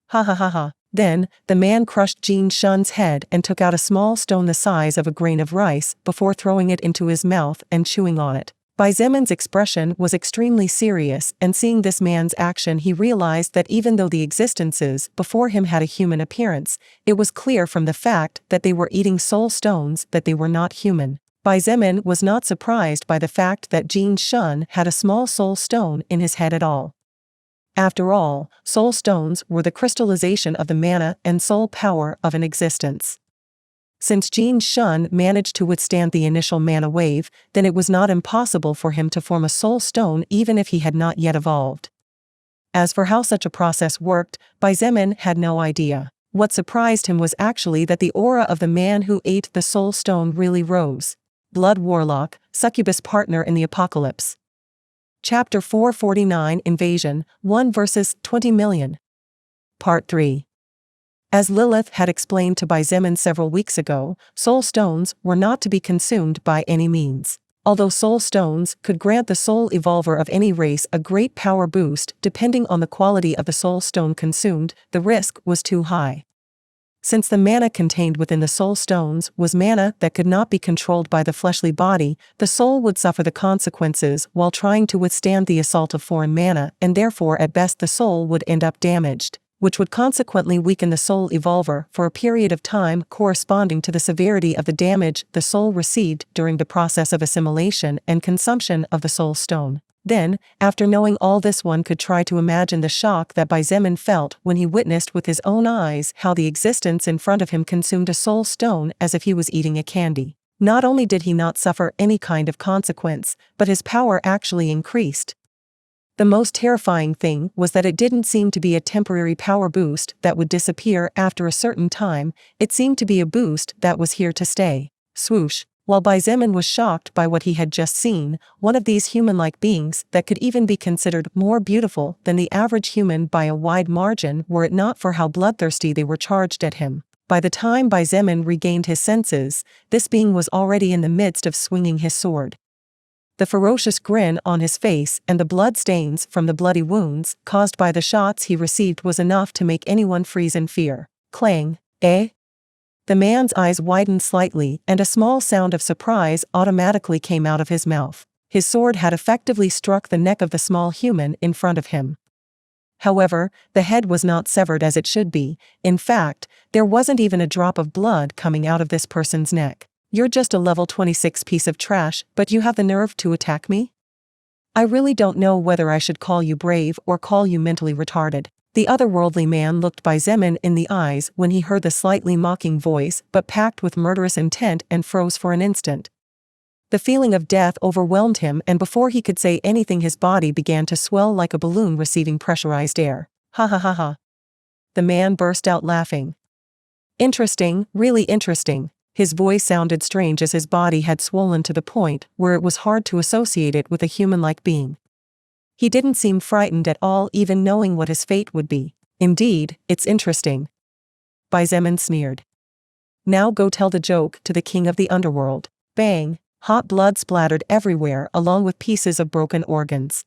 Ha ha ha ha. Then, the man crushed Jin Shun's head and took out a small stone the size of a grain of rice before throwing it into his mouth and chewing on it. Bai Zemin's expression was extremely serious, and seeing this man's action he realized that even though the existences before him had a human appearance, it was clear from the fact that they were eating soul stones that they were not human. Bai Zemin was not surprised by the fact that Jin Shun had a small soul stone in his head at all. After all, soul stones were the crystallization of the mana and soul power of an existence. Since Jin Shun managed to withstand the initial mana wave, then it was not impossible for him to form a soul stone even if he had not yet evolved. As for how such a process worked, Bai Zemin had no idea. What surprised him was actually that the aura of the man who ate the soul stone really rose. Blood Warlock, Succubus Partner in the Apocalypse. Chapter 449 Invasion, 1 vs 20 million. Part 3. As Lilith had explained to Bai Zemin several weeks ago, soul stones were not to be consumed by any means. Although soul stones could grant the soul evolver of any race a great power boost depending on the quality of the soul stone consumed, the risk was too high. Since the mana contained within the soul stones was mana that could not be controlled by the fleshly body, the soul would suffer the consequences while trying to withstand the assault of foreign mana, and therefore at best the soul would end up damaged, which would consequently weaken the soul evolver for a period of time corresponding to the severity of the damage the soul received during the process of assimilation and consumption of the soul stone. Then, after knowing all this, one could try to imagine the shock that Bai Zemin felt when he witnessed with his own eyes how the existence in front of him consumed a soul stone as if he was eating a candy. Not only did he not suffer any kind of consequence, but his power actually increased. The most terrifying thing was that it didn't seem to be a temporary power boost that would disappear after a certain time, it seemed to be a boost that was here to stay. Swoosh. While Bai Zemin was shocked by what he had just seen, one of these human-like beings that could even be considered more beautiful than the average human by a wide margin were it not for how bloodthirsty they were charged at him. By the time Bai Zemin regained his senses, this being was already in the midst of swinging his sword. The ferocious grin on his face and the blood stains from the bloody wounds caused by the shots he received was enough to make anyone freeze in fear. Clang, eh? The man's eyes widened slightly and a small sound of surprise automatically came out of his mouth. His sword had effectively struck the neck of the small human in front of him. However, the head was not severed as it should be. In fact, there wasn't even a drop of blood coming out of this person's neck. You're just a level 26 piece of trash, but you have the nerve to attack me? I really don't know whether I should call you brave or call you mentally retarded. The otherworldly man looked Bai Zemin in the eyes when he heard the slightly mocking voice but packed with murderous intent and froze for an instant. The feeling of death overwhelmed him and before he could say anything his body began to swell like a balloon receiving pressurized air. Ha ha ha ha. The man burst out laughing. Interesting, really interesting. His voice sounded strange as his body had swollen to the point where it was hard to associate it with a human-like being. He didn't seem frightened at all even knowing what his fate would be. Indeed, it's interesting. Bai Zemin sneered. Now go tell the joke to the king of the underworld. Bang, hot blood splattered everywhere along with pieces of broken organs.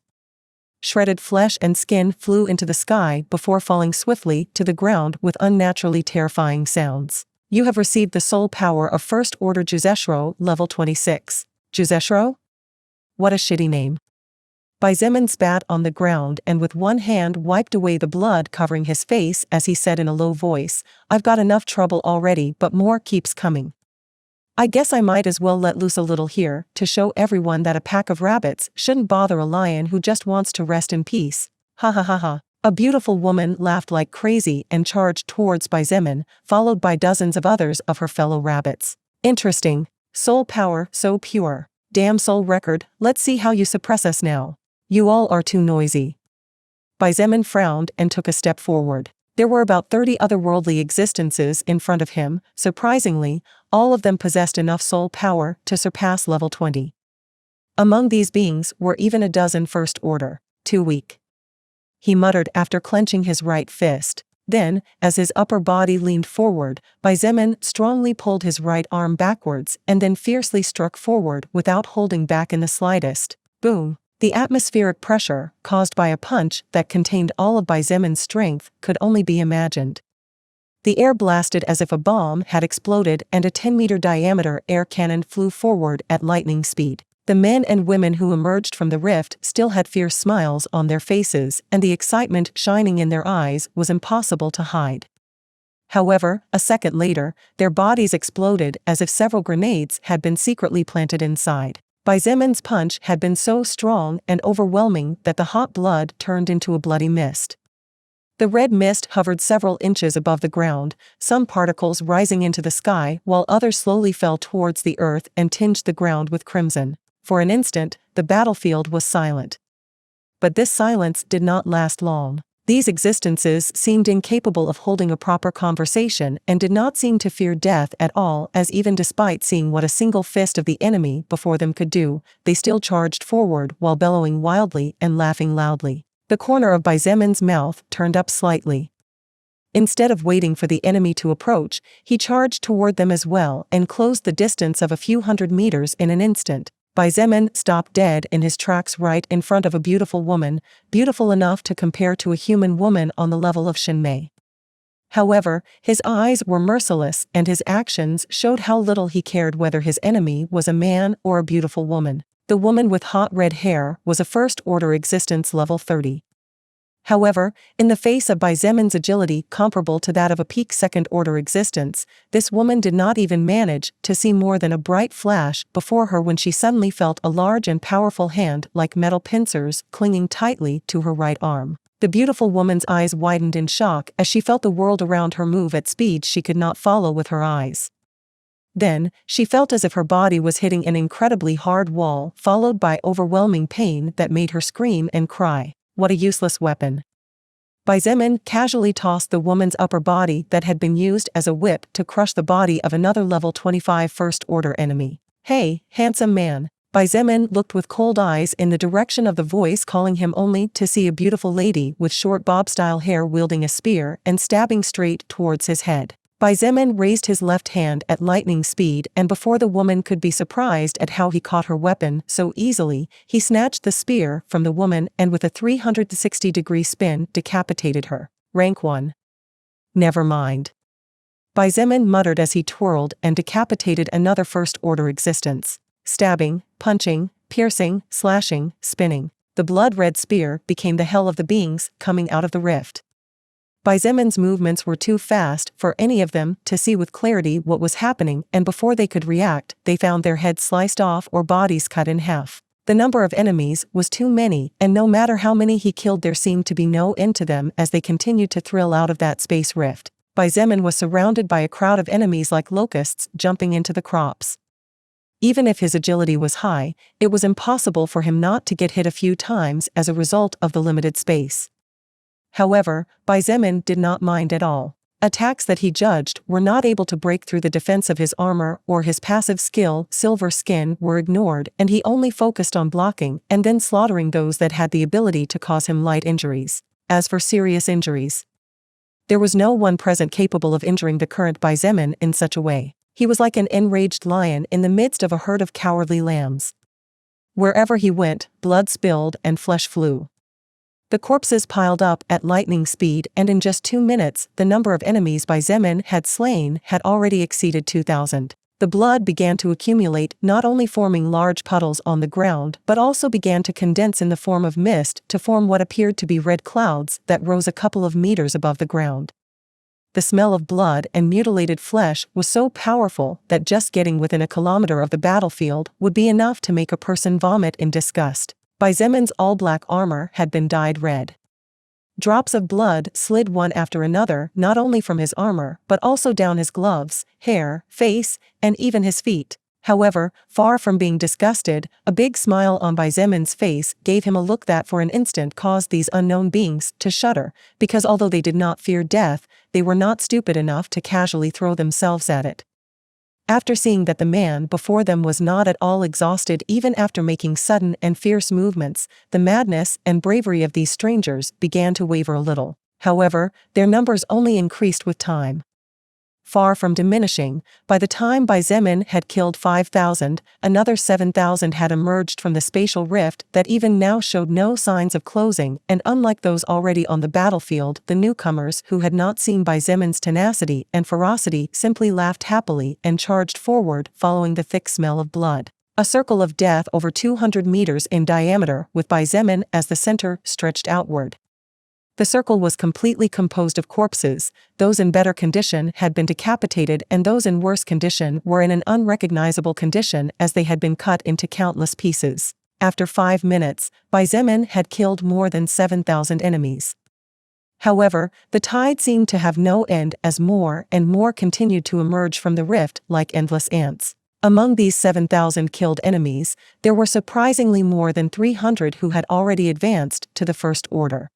Shredded flesh and skin flew into the sky before falling swiftly to the ground with unnaturally terrifying sounds. You have received the soul power of First Order Juzeshro, level 26. Juzeshro? What a shitty name. Bai Zemin spat on the ground and with one hand wiped away the blood covering his face as he said in a low voice, I've got enough trouble already but more keeps coming. I guess I might as well let loose a little here to show everyone that a pack of rabbits shouldn't bother a lion who just wants to rest in peace. Ha ha ha ha. A beautiful woman laughed like crazy and charged towards Bai Zemin, followed by dozens of others of her fellow rabbits. Interesting. Soul power so pure. Damn soul record, let's see how you suppress us now. You all are too noisy. Bai Zemin frowned and took a step forward. There were about 30 otherworldly existences in front of him. Surprisingly, all of them possessed enough soul power to surpass level 20. Among these beings were even a dozen First Order. Too weak. He muttered after clenching his right fist. Then, as his upper body leaned forward, Bai Zemin strongly pulled his right arm backwards and then fiercely struck forward without holding back in the slightest. Boom. The atmospheric pressure, caused by a punch that contained all of Bai Zemin's strength, could only be imagined. The air blasted as if a bomb had exploded, and a 10-meter diameter air cannon flew forward at lightning speed. The men and women who emerged from the rift still had fierce smiles on their faces, and the excitement shining in their eyes was impossible to hide. However, a second later, their bodies exploded as if several grenades had been secretly planted inside. Xietain's punch had been so strong and overwhelming that the hot blood turned into a bloody mist. The red mist hovered several inches above the ground, some particles rising into the sky while others slowly fell towards the earth and tinged the ground with crimson. For an instant, the battlefield was silent. But this silence did not last long. These existences seemed incapable of holding a proper conversation and did not seem to fear death at all, as even despite seeing what a single fist of the enemy before them could do, they still charged forward while bellowing wildly and laughing loudly. The corner of Xietain's mouth turned up slightly. Instead of waiting for the enemy to approach, he charged toward them as well and closed the distance of a few hundred meters in an instant. Xietain stopped dead in his tracks right in front of a beautiful woman, beautiful enough to compare to a human woman on the level of Xietain. However, his eyes were merciless and his actions showed how little he cared whether his enemy was a man or a beautiful woman. The woman with hot red hair was a first-order existence level 30. However, in the face of Xietain's agility comparable to that of a peak second-order existence, this woman did not even manage to see more than a bright flash before her when she suddenly felt a large and powerful hand like metal pincers clinging tightly to her right arm. The beautiful woman's eyes widened in shock as she felt the world around her move at speed she could not follow with her eyes. Then, she felt as if her body was hitting an incredibly hard wall, followed by overwhelming pain that made her scream and cry. What a useless weapon. Xietain casually tossed the woman's upper body that had been used as a whip to crush the body of another level 25 first-order enemy. Hey, handsome man. Xietain looked with cold eyes in the direction of the voice calling him, only to see a beautiful lady with short bob-style hair wielding a spear and stabbing straight towards his head. Xietain raised his left hand at lightning speed, and before the woman could be surprised at how he caught her weapon so easily, he snatched the spear from the woman and with a 360-degree spin decapitated her. Rank 1. Never mind. Xietain muttered as he twirled and decapitated another first-order existence. Stabbing, punching, piercing, slashing, spinning. The blood-red spear became the hell of the beings coming out of the rift. Xietain's movements were too fast for any of them to see with clarity what was happening, and before they could react, they found their heads sliced off or bodies cut in half. The number of enemies was too many, and no matter how many he killed there seemed to be no end to them as they continued to thrill out of that space rift. Xietain was surrounded by a crowd of enemies like locusts jumping into the crops. Even if his agility was high, it was impossible for him not to get hit a few times as a result of the limited space. However, Xietain did not mind at all. Attacks that he judged were not able to break through the defense of his armor or his passive skill, silver skin, were ignored, and he only focused on blocking and then slaughtering those that had the ability to cause him light injuries. As for serious injuries, there was no one present capable of injuring the current Xietain in such a way. He was like an enraged lion in the midst of a herd of cowardly lambs. Wherever he went, blood spilled and flesh flew. The corpses piled up at lightning speed, and in just 2 minutes, the number of enemies Xietain had slain had already exceeded 2,000. The blood began to accumulate, not only forming large puddles on the ground, but also began to condense in the form of mist to form what appeared to be red clouds that rose a couple of meters above the ground. The smell of blood and mutilated flesh was so powerful that just getting within a kilometer of the battlefield would be enough to make a person vomit in disgust. Xietain's all-black armor had been dyed red. Drops of blood slid one after another not only from his armor but also down his gloves, hair, face, and even his feet. However, far from being disgusted, a big smile on Xietain's face gave him a look that for an instant caused these unknown beings to shudder, because although they did not fear death, they were not stupid enough to casually throw themselves at it. After seeing that the man before them was not at all exhausted even after making sudden and fierce movements, the madness and bravery of these strangers began to waver a little. However, their numbers only increased with time. Far from diminishing, by the time Xietain had killed 5,000, another 7,000 had emerged from the spatial rift that even now showed no signs of closing, and unlike those already on the battlefield, the newcomers who had not seen Xietan's tenacity and ferocity simply laughed happily and charged forward following the thick smell of blood. A circle of death over 200 meters in diameter with Xietain as the center stretched outward. The circle was completely composed of corpses. Those in better condition had been decapitated and those in worse condition were in an unrecognizable condition as they had been cut into countless pieces. After 5 minutes, Xietain had killed more than 7,000 enemies. However, the tide seemed to have no end as more and more continued to emerge from the rift like endless ants. Among these 7,000 killed enemies, there were surprisingly more than 300 who had already advanced to the First Order.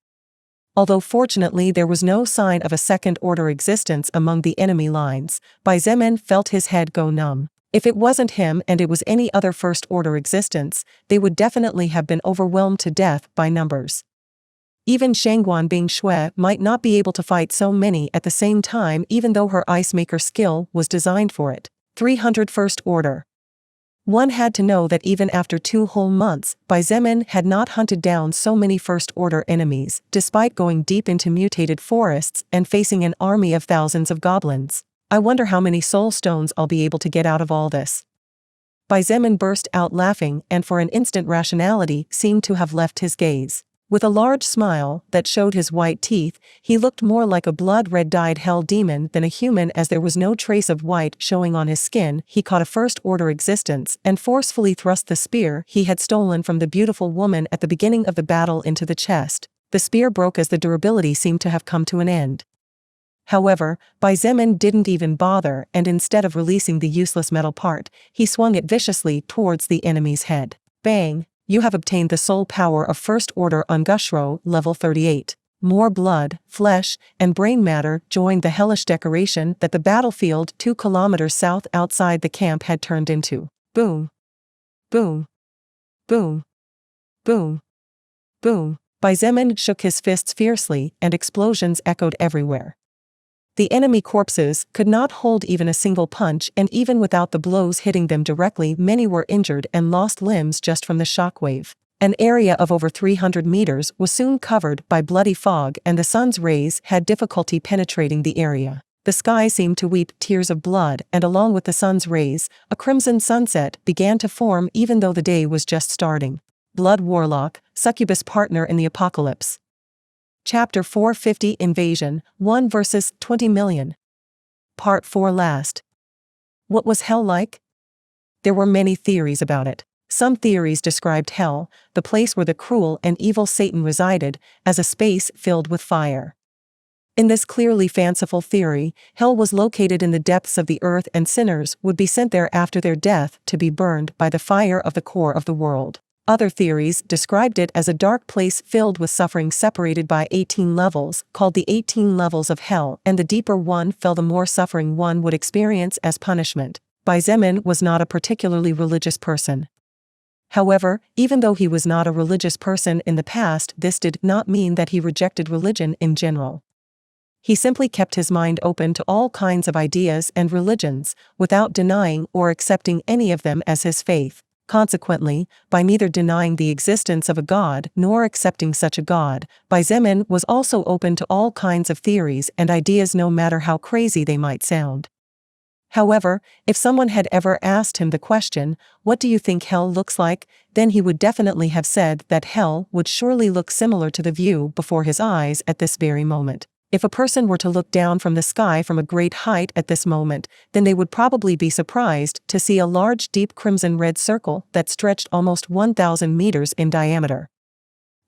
Although fortunately there was no sign of a second-order existence among the enemy lines, Xietain felt his head go numb. If it wasn't him and it was any other first-order existence, they would definitely have been overwhelmed to death by numbers. Even Shangguan Bing Shui might not be able to fight so many at the same time even though her ice maker skill was designed for it. 300 First Order. One had to know that even after 2 whole months, Xietain had not hunted down so many First-Order enemies, despite going deep into mutated forests and facing an army of thousands of goblins. I wonder how many soul stones I'll be able to get out of all this. Xietain burst out laughing and for an instant rationality seemed to have left his gaze. With a large smile that showed his white teeth, he looked more like a blood-red dyed hell demon than a human as there was no trace of white showing on his skin. He caught a first-order existence and forcefully thrust the spear he had stolen from the beautiful woman at the beginning of the battle into the chest. The spear broke as the durability seemed to have come to an end. However, Xietain didn't even bother and instead of releasing the useless metal part, he swung it viciously towards the enemy's head. Bang! You have obtained the soul power of First Order Ungushro, level 38. More blood, flesh, and brain matter joined the hellish decoration that the battlefield 2 kilometers south outside the camp had turned into. Boom. Boom. Boom. Boom. Boom. Xietain shook his fists fiercely and explosions echoed everywhere. The enemy corpses could not hold even a single punch and even without the blows hitting them directly many were injured and lost limbs just from the shockwave. An area of over 300 meters was soon covered by bloody fog and the sun's rays had difficulty penetrating the area. The sky seemed to weep tears of blood and along with the sun's rays, a crimson sunset began to form even though the day was just starting. Blood Warlock, Succubus Partner in the Apocalypse. Chapter 450 Invasion, 1 versus 20 million. Part 4 last. What was hell like? There were many theories about it. Some theories described hell, the place where the cruel and evil Satan resided, as a space filled with fire. In this clearly fanciful theory, hell was located in the depths of the earth and sinners would be sent there after their death to be burned by the fire of the core of the world. Other theories described it as a dark place filled with suffering separated by 18 levels, called the 18 levels of hell, and the deeper one fell the more suffering one would experience as punishment. Xietain was not a particularly religious person. However, even though he was not a religious person in the past, this did not mean that he rejected religion in general. He simply kept his mind open to all kinds of ideas and religions, without denying or accepting any of them as his faith. Consequently, by neither denying the existence of a god nor accepting such a god, Xietain was also open to all kinds of theories and ideas no matter how crazy they might sound. However, if someone had ever asked him the question, "What do you think hell looks like?" then he would definitely have said that hell would surely look similar to the view before his eyes at this very moment. If a person were to look down from the sky from a great height at this moment, then they would probably be surprised to see a large deep crimson-red circle that stretched almost 1,000 meters in diameter.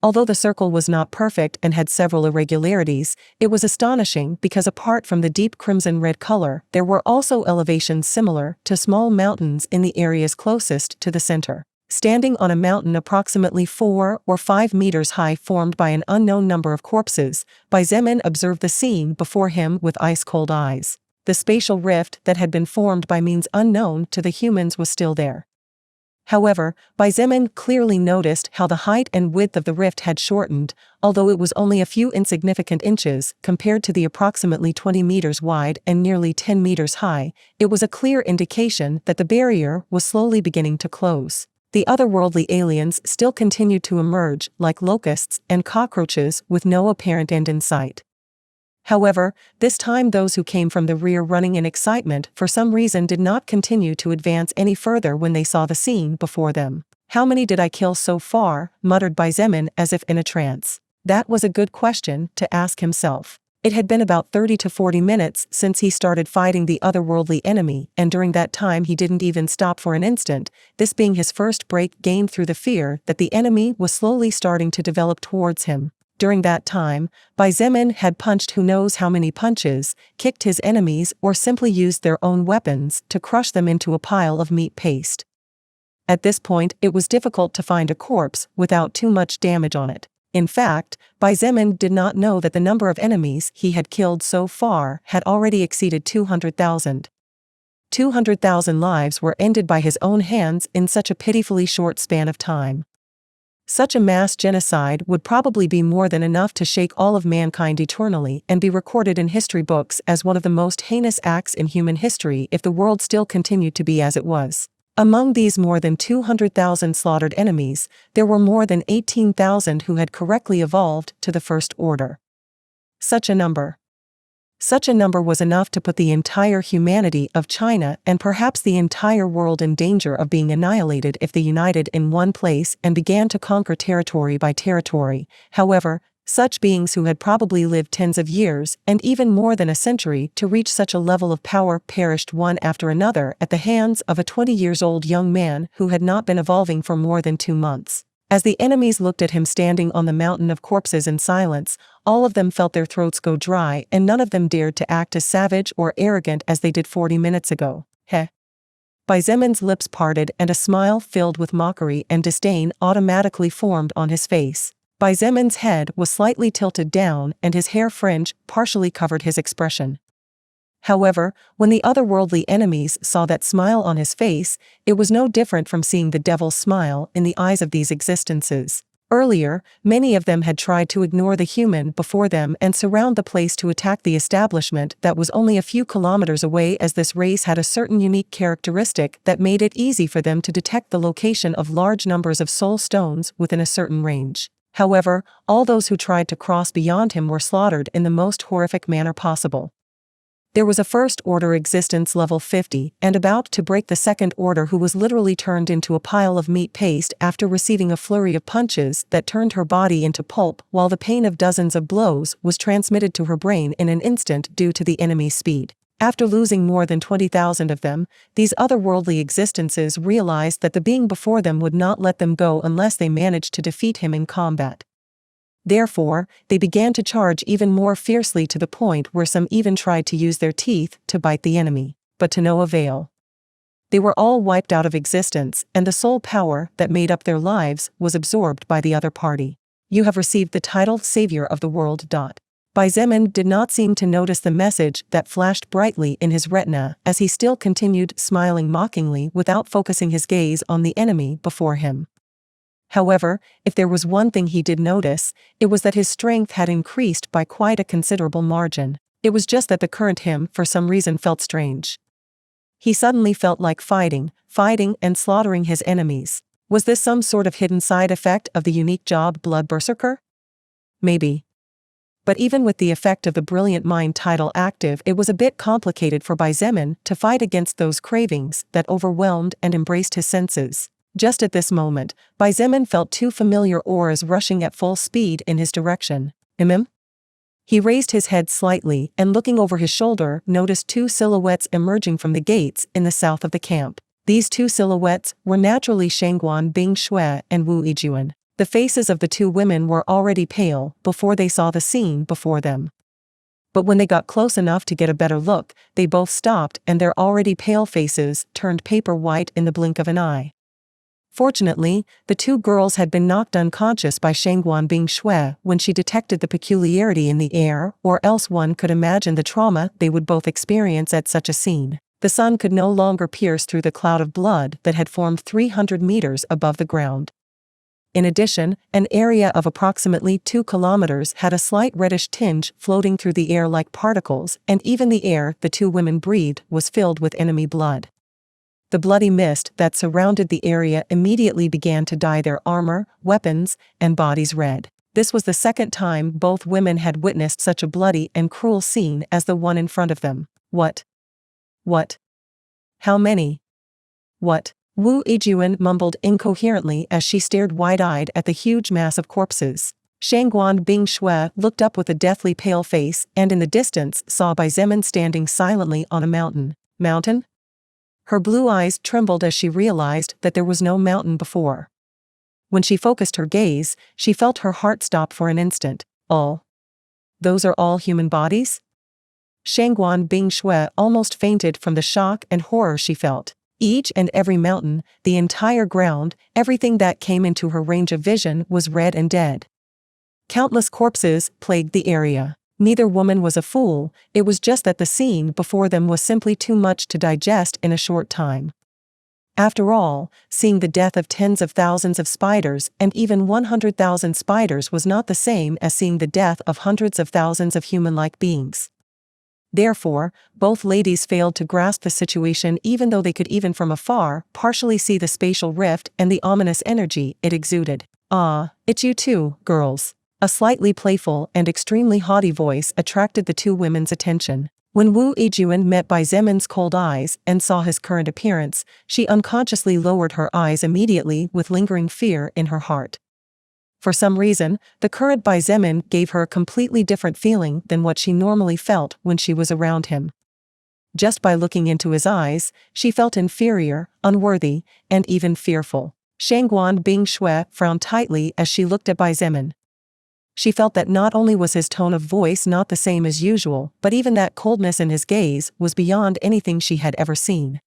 Although the circle was not perfect and had several irregularities, it was astonishing because apart from the deep crimson-red color, there were also elevations similar to small mountains in the areas closest to the center. Standing on a mountain approximately 4 or 5 meters high formed by an unknown number of corpses, Xietain observed the scene before him with ice-cold eyes. The spatial rift that had been formed by means unknown to the humans was still there. However, Bai Zemin clearly noticed how the height and width of the rift had shortened, although it was only a few insignificant inches compared to the approximately 20 meters wide and nearly 10 meters high. It was a clear indication that the barrier was slowly beginning to close. The otherworldly aliens still continued to emerge like locusts and cockroaches with no apparent end in sight. However, this time those who came from the rear running in excitement for some reason did not continue to advance any further when they saw the scene before them. "How many did I kill so far?" muttered Bai Zemin as if in a trance. That was a good question to ask himself. It had been about 30 to 40 minutes since he started fighting the otherworldly enemy, and during that time he didn't even stop for an instant, this being his first break gained through the fear that the enemy was slowly starting to develop towards him. During that time, Bai Zemin had punched who knows how many punches, kicked his enemies, or simply used their own weapons to crush them into a pile of meat paste. At this point, it was difficult to find a corpse without too much damage on it. In fact, Bai Zemin did not know that the number of enemies he had killed so far had already exceeded 200,000. 200,000 lives were ended by his own hands in such a pitifully short span of time. Such a mass genocide would probably be more than enough to shake all of mankind eternally and be recorded in history books as one of the most heinous acts in human history if the world still continued to be as it was. Among these more than 200,000 slaughtered enemies, there were more than 18,000 who had correctly evolved to the First Order. Such a number was enough to put the entire humanity of China and perhaps the entire world in danger of being annihilated if they united in one place and began to conquer territory by territory. However, such beings who had probably lived tens of years and even more than a century to reach such a level of power perished one after another at the hands of a 20-year-old young man who had not been evolving for more than 2 months. As the enemies looked at him standing on the mountain of corpses in silence, all of them felt their throats go dry and none of them dared to act as savage or arrogant as they did 40 minutes ago. Heh. Bai Zemin's lips parted and a smile filled with mockery and disdain automatically formed on his face. Bai Zemin's head was slightly tilted down and his hair fringe partially covered his expression. However, when the otherworldly enemies saw that smile on his face, it was no different from seeing the devil's smile in the eyes of these existences. Earlier, many of them had tried to ignore the human before them and surround the place to attack the establishment that was only a few kilometers away, as this race had a certain unique characteristic that made it easy for them to detect the location of large numbers of soul stones within a certain range. However, all those who tried to cross beyond him were slaughtered in the most horrific manner possible. There was a First Order existence level 50 and about to break the Second Order who was literally turned into a pile of meat paste after receiving a flurry of punches that turned her body into pulp, while the pain of dozens of blows was transmitted to her brain in an instant due to the enemy's speed. After losing more than 20,000 of them, these otherworldly existences realized that the being before them would not let them go unless they managed to defeat him in combat. Therefore, they began to charge even more fiercely, to the point where some even tried to use their teeth to bite the enemy, but to no avail. They were all wiped out of existence, and the sole power that made up their lives was absorbed by the other party. You have received the title Savior of the World. Bai Zemin did not seem to notice the message that flashed brightly in his retina as he still continued smiling mockingly without focusing his gaze on the enemy before him. However, if there was one thing he did notice, it was that his strength had increased by quite a considerable margin. It was just that the current him for some reason felt strange. He suddenly felt like fighting and slaughtering his enemies. Was this some sort of hidden side effect of the unique job Blood Berserker? Maybe. But even with the effect of the brilliant mind title active, it was a bit complicated for Bai Zemin to fight against those cravings that overwhelmed and embraced his senses. Just at this moment, Bai Zemin felt 2 familiar auras rushing at full speed in his direction. He raised his head slightly and, looking over his shoulder, noticed 2 silhouettes emerging from the gates in the south of the camp. These 2 silhouettes were naturally Shangguan Bing Shui and Wu Yijuan. The faces of the 2 women were already pale before they saw the scene before them. But when they got close enough to get a better look, they both stopped and their already pale faces turned paper white in the blink of an eye. Fortunately, the 2 girls had been knocked unconscious by Shangguan Bing Shui when she detected the peculiarity in the air, or else one could imagine the trauma they would both experience at such a scene. The sun could no longer pierce through the cloud of blood that had formed 300 meters above the ground. In addition, an area of approximately 2 kilometers had a slight reddish tinge floating through the air like particles, and even the air the two women breathed was filled with enemy blood. The bloody mist that surrounded the area immediately began to dye their armor, weapons, and bodies red. This was the second time both women had witnessed such a bloody and cruel scene as the one in front of them. What? How many? What? Wu Yijun mumbled incoherently as she stared wide-eyed at the huge mass of corpses. Shangguan Bingshui looked up with a deathly pale face and in the distance saw Bai Zemin standing silently on a mountain. Mountain? Her blue eyes trembled as she realized that there was no mountain before. When she focused her gaze, she felt her heart stop for an instant. All? Those are all human bodies? Shangguan Bingshui almost fainted from the shock and horror she felt. Each and every mountain, the entire ground, everything that came into her range of vision was red and dead. Countless corpses plagued the area. Neither woman was a fool, it was just that the scene before them was simply too much to digest in a short time. After all, seeing the death of tens of thousands of spiders and even 100,000 spiders was not the same as seeing the death of hundreds of thousands of human-like beings. Therefore, both ladies failed to grasp the situation even though they could even from afar partially see the spatial rift and the ominous energy it exuded. "Ah, it's you two, girls." A slightly playful and extremely haughty voice attracted the two women's attention. When Wu Yijun met Bai Zemin's cold eyes and saw his current appearance, she unconsciously lowered her eyes immediately with lingering fear in her heart. For some reason, the current Bai Zemin gave her a completely different feeling than what she normally felt when she was around him. Just by looking into his eyes, she felt inferior, unworthy, and even fearful. Shangguan Bingshui frowned tightly as she looked at Bai Zemin. She felt that not only was his tone of voice not the same as usual, but even that coldness in his gaze was beyond anything she had ever seen.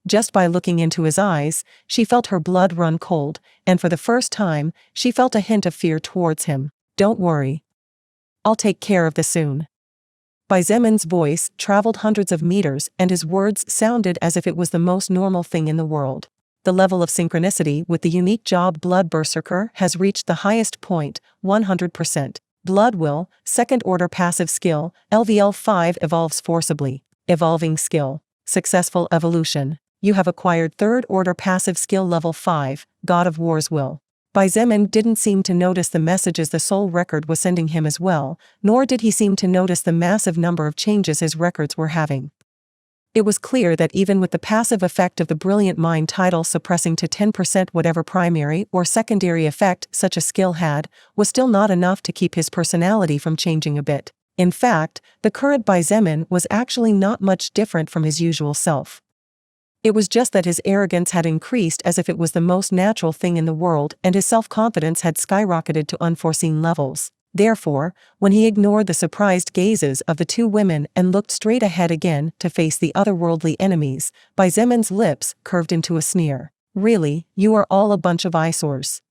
Just by looking into his eyes, she felt her blood run cold, and for the first time, she felt a hint of fear towards him. "Don't worry. I'll take care of this soon." Bai Zemin's voice traveled hundreds of meters and his words sounded as if it was the most normal thing in the world. The level of synchronicity with the unique job Blood Berserker has reached the highest point, 100%. Blood Will, second order passive skill, LVL 5 evolves forcibly. Evolving skill. Successful evolution. You have acquired third order passive skill level 5, God of War's Will. Bai Zemin didn't seem to notice the messages the soul record was sending him as well, nor did he seem to notice the massive number of changes his records were having. It was clear that even with the passive effect of the Brilliant Mind title suppressing to 10% whatever primary or secondary effect such a skill had, was still not enough to keep his personality from changing a bit. In fact, the current Bai Zemin was actually not much different from his usual self. It was just that his arrogance had increased as if it was the most natural thing in the world and his self-confidence had skyrocketed to unforeseen levels. Therefore, when he ignored the surprised gazes of the two women and looked straight ahead again to face the otherworldly enemies, Bai Zemin's lips curved into a sneer. "Really, you are all a bunch of eyesores,"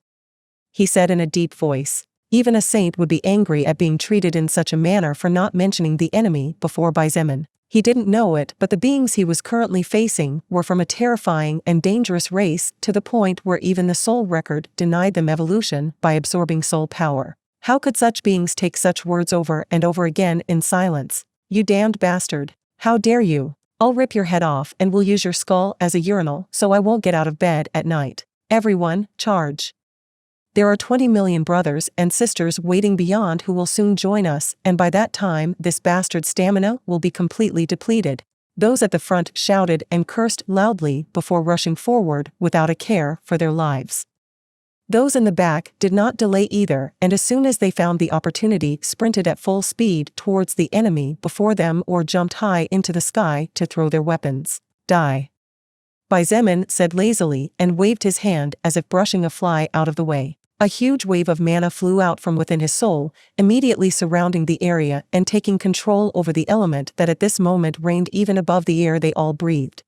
he said in a deep voice. Even a saint would be angry at being treated in such a manner for not mentioning the enemy before Bai Zemin. He didn't know it, but the beings he was currently facing were from a terrifying and dangerous race to the point where even the soul record denied them evolution by absorbing soul power. How could such beings take such words over and over again in silence? "You damned bastard. How dare you? I'll rip your head off and we'll use your skull as a urinal so I won't get out of bed at night. Everyone, charge. There are 20 million brothers and sisters waiting beyond who will soon join us, and by that time this bastard's stamina will be completely depleted." Those at the front shouted and cursed loudly before rushing forward without a care for their lives. Those in the back did not delay either, and as soon as they found the opportunity sprinted at full speed towards the enemy before them or jumped high into the sky to throw their weapons. "Die," Bai Zemin said lazily and waved his hand as if brushing a fly out of the way. A huge wave of mana flew out from within his soul, immediately surrounding the area and taking control over the element that at this moment reigned even above the air they all breathed.